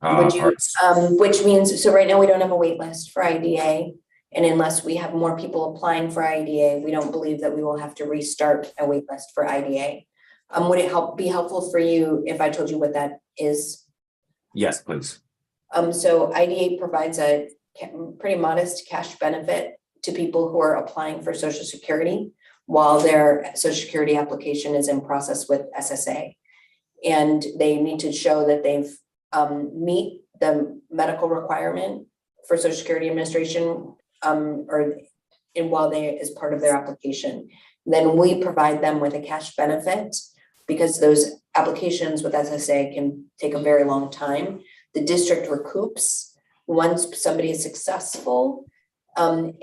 Which means, so right now we don't have a wait list for IDA. And unless we have more people applying for IDA, we don't believe that we will have to restart a wait list for IDA. Would it be helpful for you if I told you what that is? Yes, please. So IDA provides a pretty modest cash benefit to people who are applying for Social Security while their Social Security application is in process with SSA. And they need to show that they've meet the medical requirement for Social Security Administration while they as part of their application. Then we provide them with a cash benefit because those applications with SSA can take a very long time. The district recoups once somebody is successful and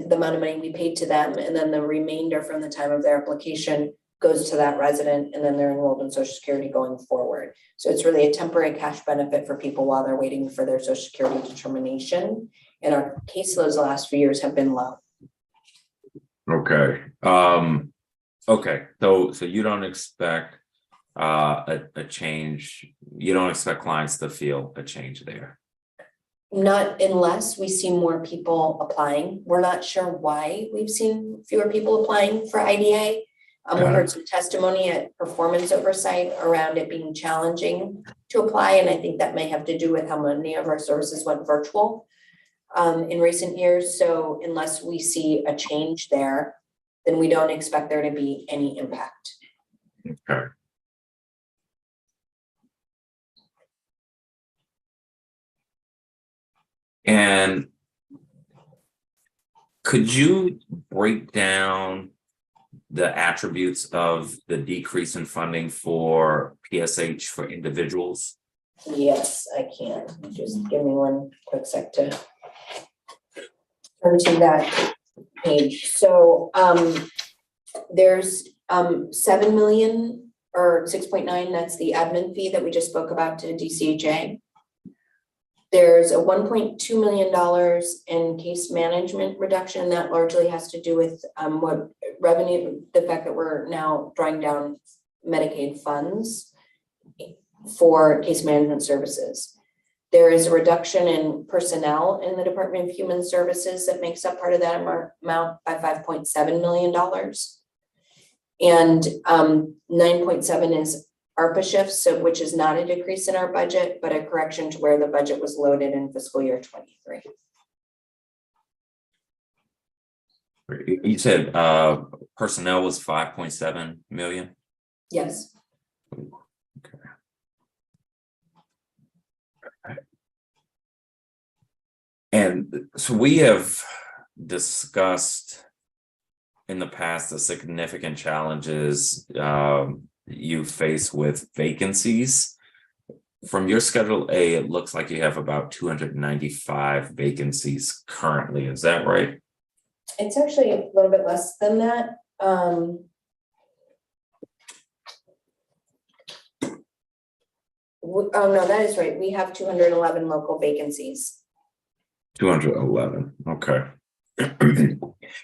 the amount of money we paid to them, and then the remainder from the time of their application goes to that resident, and then they're enrolled in Social Security going forward. So it's really a temporary cash benefit for people while they're waiting for their Social Security determination. And our caseloads the last few years have been low. Okay. Okay. So you don't expect a change. You don't expect clients to feel a change there. Not unless we see more people applying. We're not sure why we've seen fewer people applying for IDA. We heard some testimony at Performance Oversight around it being challenging to apply. And I think that may have to do with how many of our services went virtual in recent years. So unless we see a change there, then we don't expect there to be any impact. Okay. And could you break down the attributes of the decrease in funding for PSH for individuals? Yes, I can. Just give me one quick sec to turn to that page. So there's 7 million or 6.9, that's the admin fee that we just spoke about to DCHA. There's a $1.2 million in case management reduction that largely has to do with what revenue, the fact that we're now drawing down Medicaid funds for case management services. There is a reduction in personnel in the Department of Human Services that makes up part of that amount by $5.7 million. And 9.7 is ARPA shifts, so which is not a decrease in our budget, but a correction to where the budget was loaded in fiscal year 23. You said personnel was 5.7 million? Yes. Okay. And so we have discussed in the past the significant challenges you face with vacancies. From your Schedule A, it looks like you have about 295 vacancies currently. Is that right? It's actually a little bit less than that. Oh, no, that is right. We have 211 local vacancies. 211. Okay.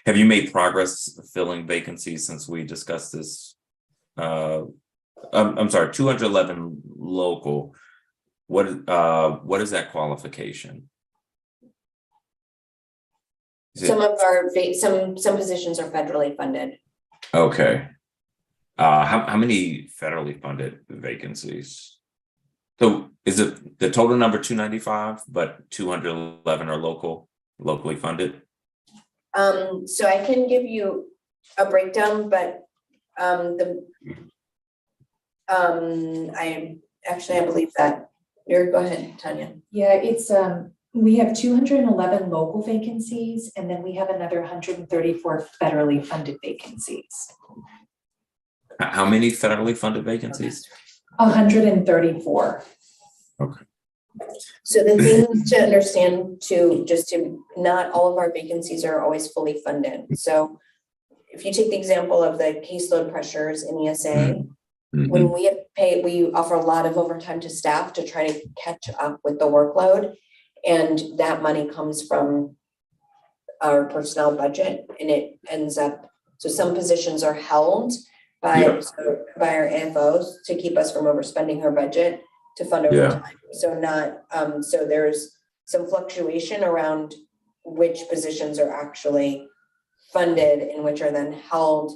Have you made progress filling vacancies since we discussed this? I'm sorry, 211 local. What is that qualification? Some of our some positions are federally funded. Okay. How many federally funded vacancies? So is it the total number 295, but 211 are locally funded? So I can give you a breakdown, but I believe that. Go ahead, Tanya. Yeah, it's we have 211 local vacancies, and then we have another 134 federally funded vacancies. How many federally funded vacancies? 134. Okay. So the thing to understand too, not all of our vacancies are always fully funded. So if you take the example of the caseload pressures in ESA, when we offer a lot of overtime to staff to try to catch up with the workload, and that money comes from our personnel budget, and it ends up, so some positions are held by our AFOs to keep us from overspending her budget to fund overtime. So there's some fluctuation around which positions are actually funded and which are then held.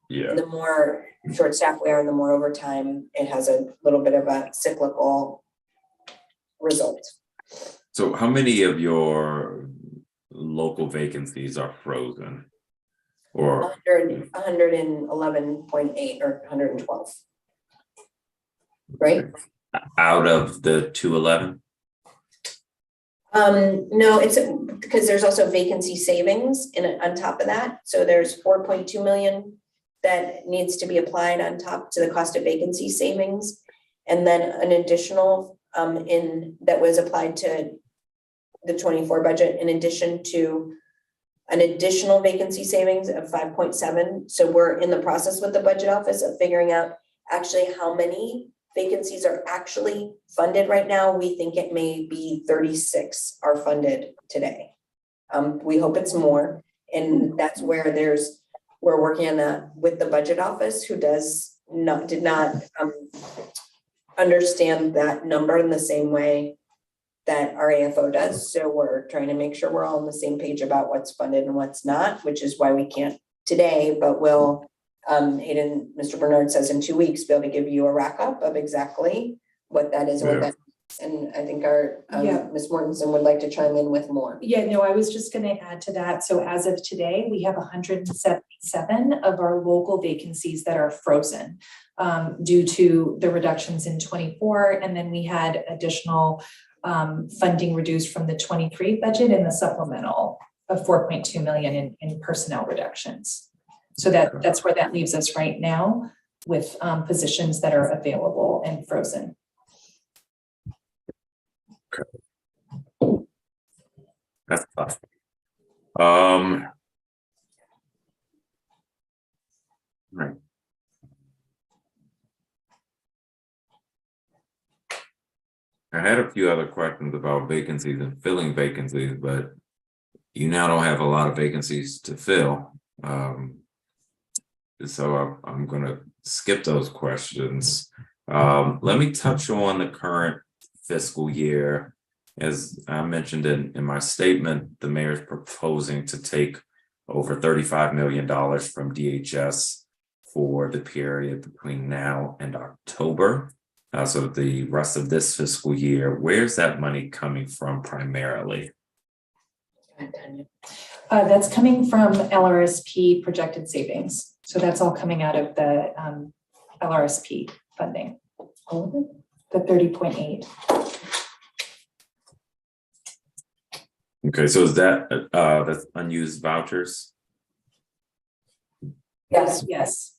The more short staff we are, the more overtime, it has a little bit of a cyclical result. So how many of your local vacancies are frozen? Or 111.8 or 112, right? Out of the 211? No, it's because there's also vacancy savings on top of that. So there's 4.2 million that needs to be applied on top to the cost of vacancy savings. And then an additional that was applied to the 24 budget in addition to an additional vacancy savings of 5.7. So we're in the process with the budget office of figuring out actually how many vacancies are actually funded right now. We think it may be 36 are funded today. We hope it's more. And that's where we're working on that with the budget office, who did not understand that number in the same way that our AFO does. So we're trying to make sure we're all on the same page about what's funded and what's not, which is why we can't today, but we'll, Hayden, Mr. Bernard says in 2 weeks, be able to give you a rack up of exactly what that is and what that is. And I think our Ms. Mortensen would like to chime in with more. Yeah, no, I was just going to add to that. So as of today, we have 177 of our local vacancies that are frozen due to the reductions in 24. And then we had additional funding reduced from the 23 budget and the supplemental of 4.2 million in personnel reductions. So that's where that leaves us right now with positions that are available and frozen. Okay. That's tough. Right. I had a few other questions about vacancies and filling vacancies, but you now don't have a lot of vacancies to fill. So I'm going to skip those questions. Let me touch on the current fiscal year. As I mentioned in my statement, the mayor is proposing to take over $35 million from DHS for the period between now and October. So the rest of this fiscal year, where's that money coming from primarily? That's coming from LRSP projected savings. So that's all coming out of the LRSP funding. All of it? The 30.8. Okay, so is that that's unused vouchers? Yes.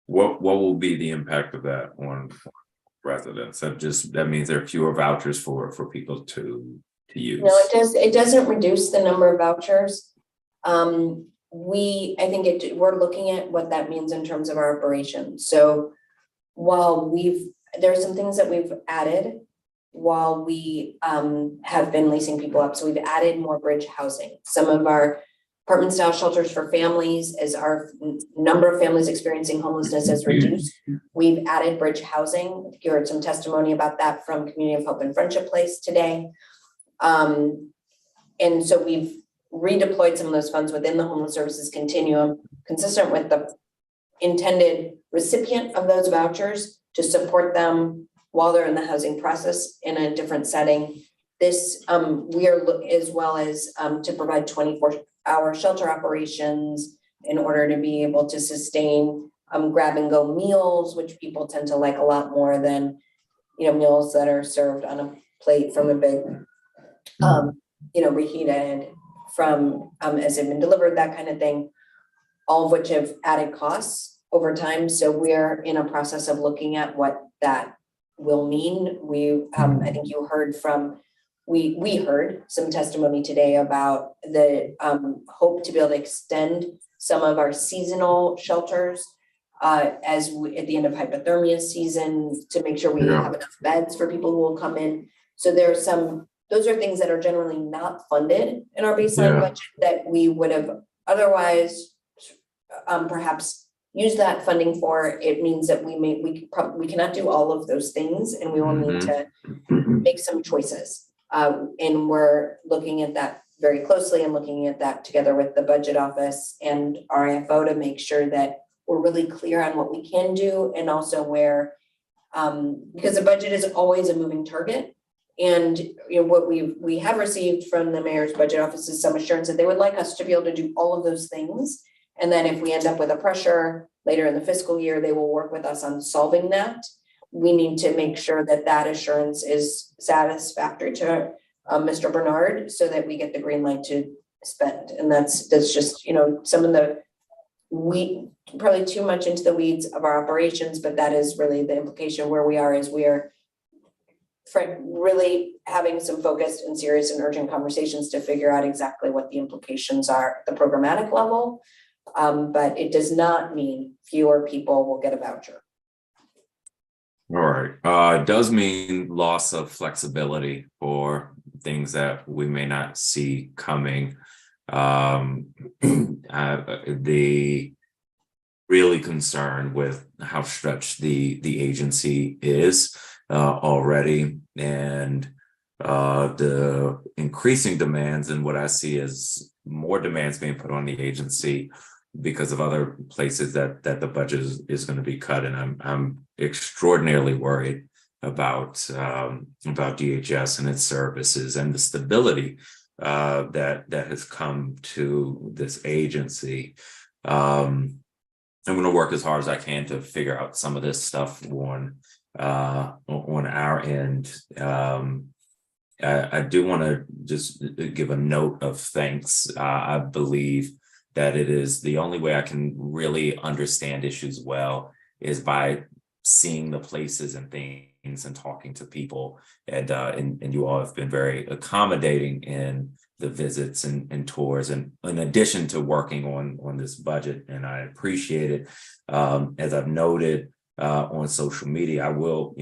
What will be the impact of that on residents? That means there are fewer vouchers for people to use. No, it doesn't reduce the number of vouchers. We're looking at what that means in terms of our operations. So while there are some things that we've added while we have been leasing people up. So we've added more bridge housing. Some of our apartment style shelters for families, as our number of families experiencing homelessness has reduced, we've added bridge housing. You heard some testimony about that from Community of Hope and Friendship Place today. And so we've redeployed some of those funds within the homeless services continuum, consistent with the intended recipient of those vouchers to support them while they're in the housing process in a different setting. This, we are, as well as to provide 24-hour shelter operations in order to be able to sustain grab and go meals, which people tend to like a lot more than, meals that are served on a plate from a big, reheated from as they've been delivered, that kind of thing, all of which have added costs over time. So we're in a process of looking at what that will mean. I think you heard we heard some testimony today about the hope to be able to extend some of our seasonal shelters at the end of hypothermia season to make sure we have enough beds for people who will come in. So those are things that are generally not funded in our baseline budget that we would have otherwise perhaps use that funding for. It means that we cannot do all of those things, and we will need to make some choices. And we're looking at that very closely and looking at that together with the budget office and RIFO to make sure that we're really clear on what we can do, and also where, because the budget is always a moving target. And what we have received from the mayor's budget office is some assurance that they would like us to be able to do all of those things. And then if we end up with a pressure later in the fiscal year, they will work with us on solving that. We need to make sure that that assurance is satisfactory to Mr. Bernard so that we get the green light to spend. And that's just, some of the probably too much into the weeds of our operations, but that is really the implication where we are, is we are really having some focused and serious and urgent conversations to figure out exactly what the implications are at the programmatic level. But it does not mean fewer people will get a voucher. All right. It does mean loss of flexibility for things that we may not see coming. The really concerned with how stretched the agency is already, and the increasing demands, and what I see as more demands being put on the agency because of other places that the budget is going to be cut. And I'm extraordinarily worried about DHS and its services and the stability that has come to this agency. I'm going to work as hard as I can to figure out some of this stuff on our end. I do want to just give a note of thanks. I believe that it is the only way I can really understand issues well is by seeing the places and things and talking to people. And you all have been very accommodating in the visits and tours, and in addition to working on this budget, and I appreciate it. As I've noted on social media, I will,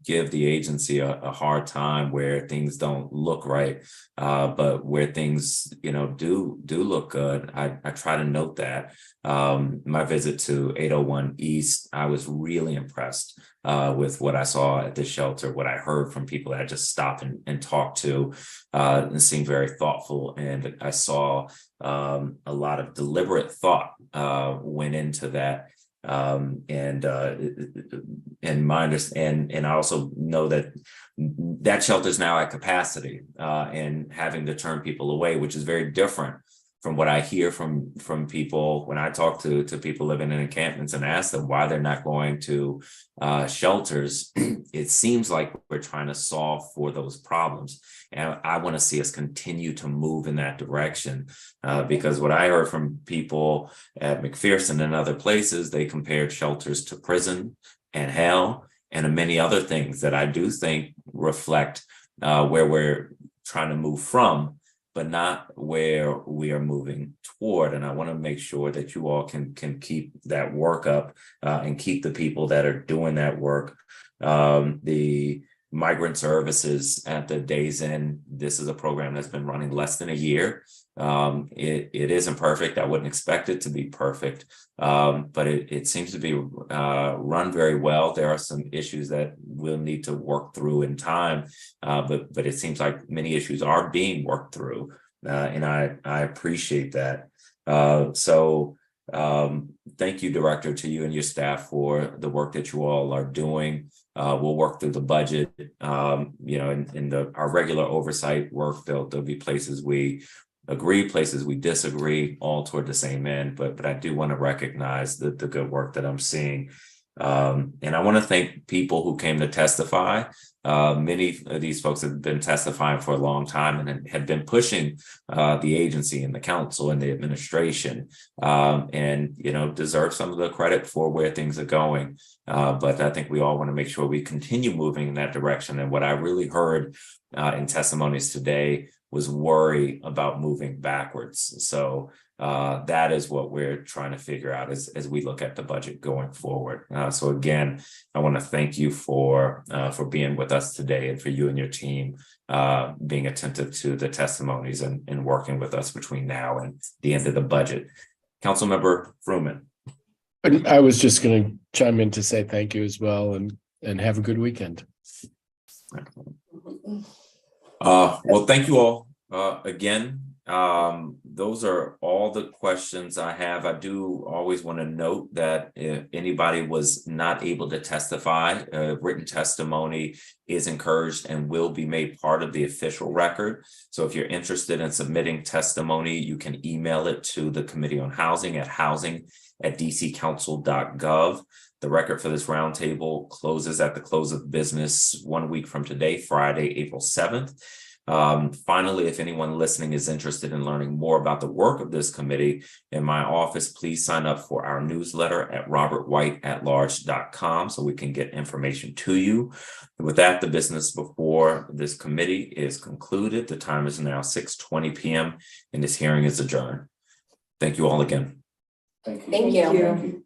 give the agency a hard time where things don't look right, but where things, do look good. I try to note that. My visit to 801 East, I was really impressed with what I saw at the shelter, what I heard from people that I just stopped and talked to, and seemed very thoughtful. And I saw a lot of deliberate thought went into that. And my understanding, and I also know that shelter is now at capacity, and having to turn people away, which is very different from what I hear from people when I talk to people living in encampments and ask them why they're not going to shelters, it seems like we're trying to solve for those problems. And I want to see us continue to move in that direction because what I heard from people at McPherson and other places, they compared shelters to prison and hell and many other things that I do think reflect where we're trying to move from, but not where we are moving toward. And I want to make sure that you all can keep that work up and keep the people that are doing that work. The migrant services at the Days Inn, this is a program that's been running less than a year. It isn't perfect. I wouldn't expect it to be perfect, but it seems to be run very well. There are some issues that we'll need to work through in time, but it seems like many issues are being worked through, and I appreciate that. So thank you, Director, to you and your staff for the work that you all are doing. We'll work through the budget. In our regular oversight work, there'll be places we agree, places we disagree, all toward the same end. But I do want to recognize the good work that I'm seeing. And I want to thank people who came to testify. Many of these folks have been testifying for a long time and have been pushing the agency and the council and the administration, and deserve some of the credit for where things are going. But I think we all want to make sure we continue moving in that direction. And what I really heard in testimonies today was worry about moving backwards. So that is what we're trying to figure out as we look at the budget going forward. So again, I want to thank you for being with us today, and for you and your team being attentive to the testimonies and working with us between now and the end of the budget. Councilmember Fruman. I was just going to chime in to say thank you as well, and have a good weekend. Well, thank you all again. Those are all the questions I have. I do always want to note that if anybody was not able to testify, written testimony is encouraged and will be made part of the official record. So if you're interested in submitting testimony, you can email it to the Committee on Housing at housing@dccouncil.gov. The record for this roundtable closes at the close of business 1 week from today, Friday, April 7th. Finally, if anyone listening is interested in learning more about the work of this committee in my office, please sign up for our newsletter at robertwhiteatlarge.com so we can get information to you. With that, the business before this committee is concluded. The time is now 6:20 p.m. and this hearing is adjourned. Thank you all again. Thank you.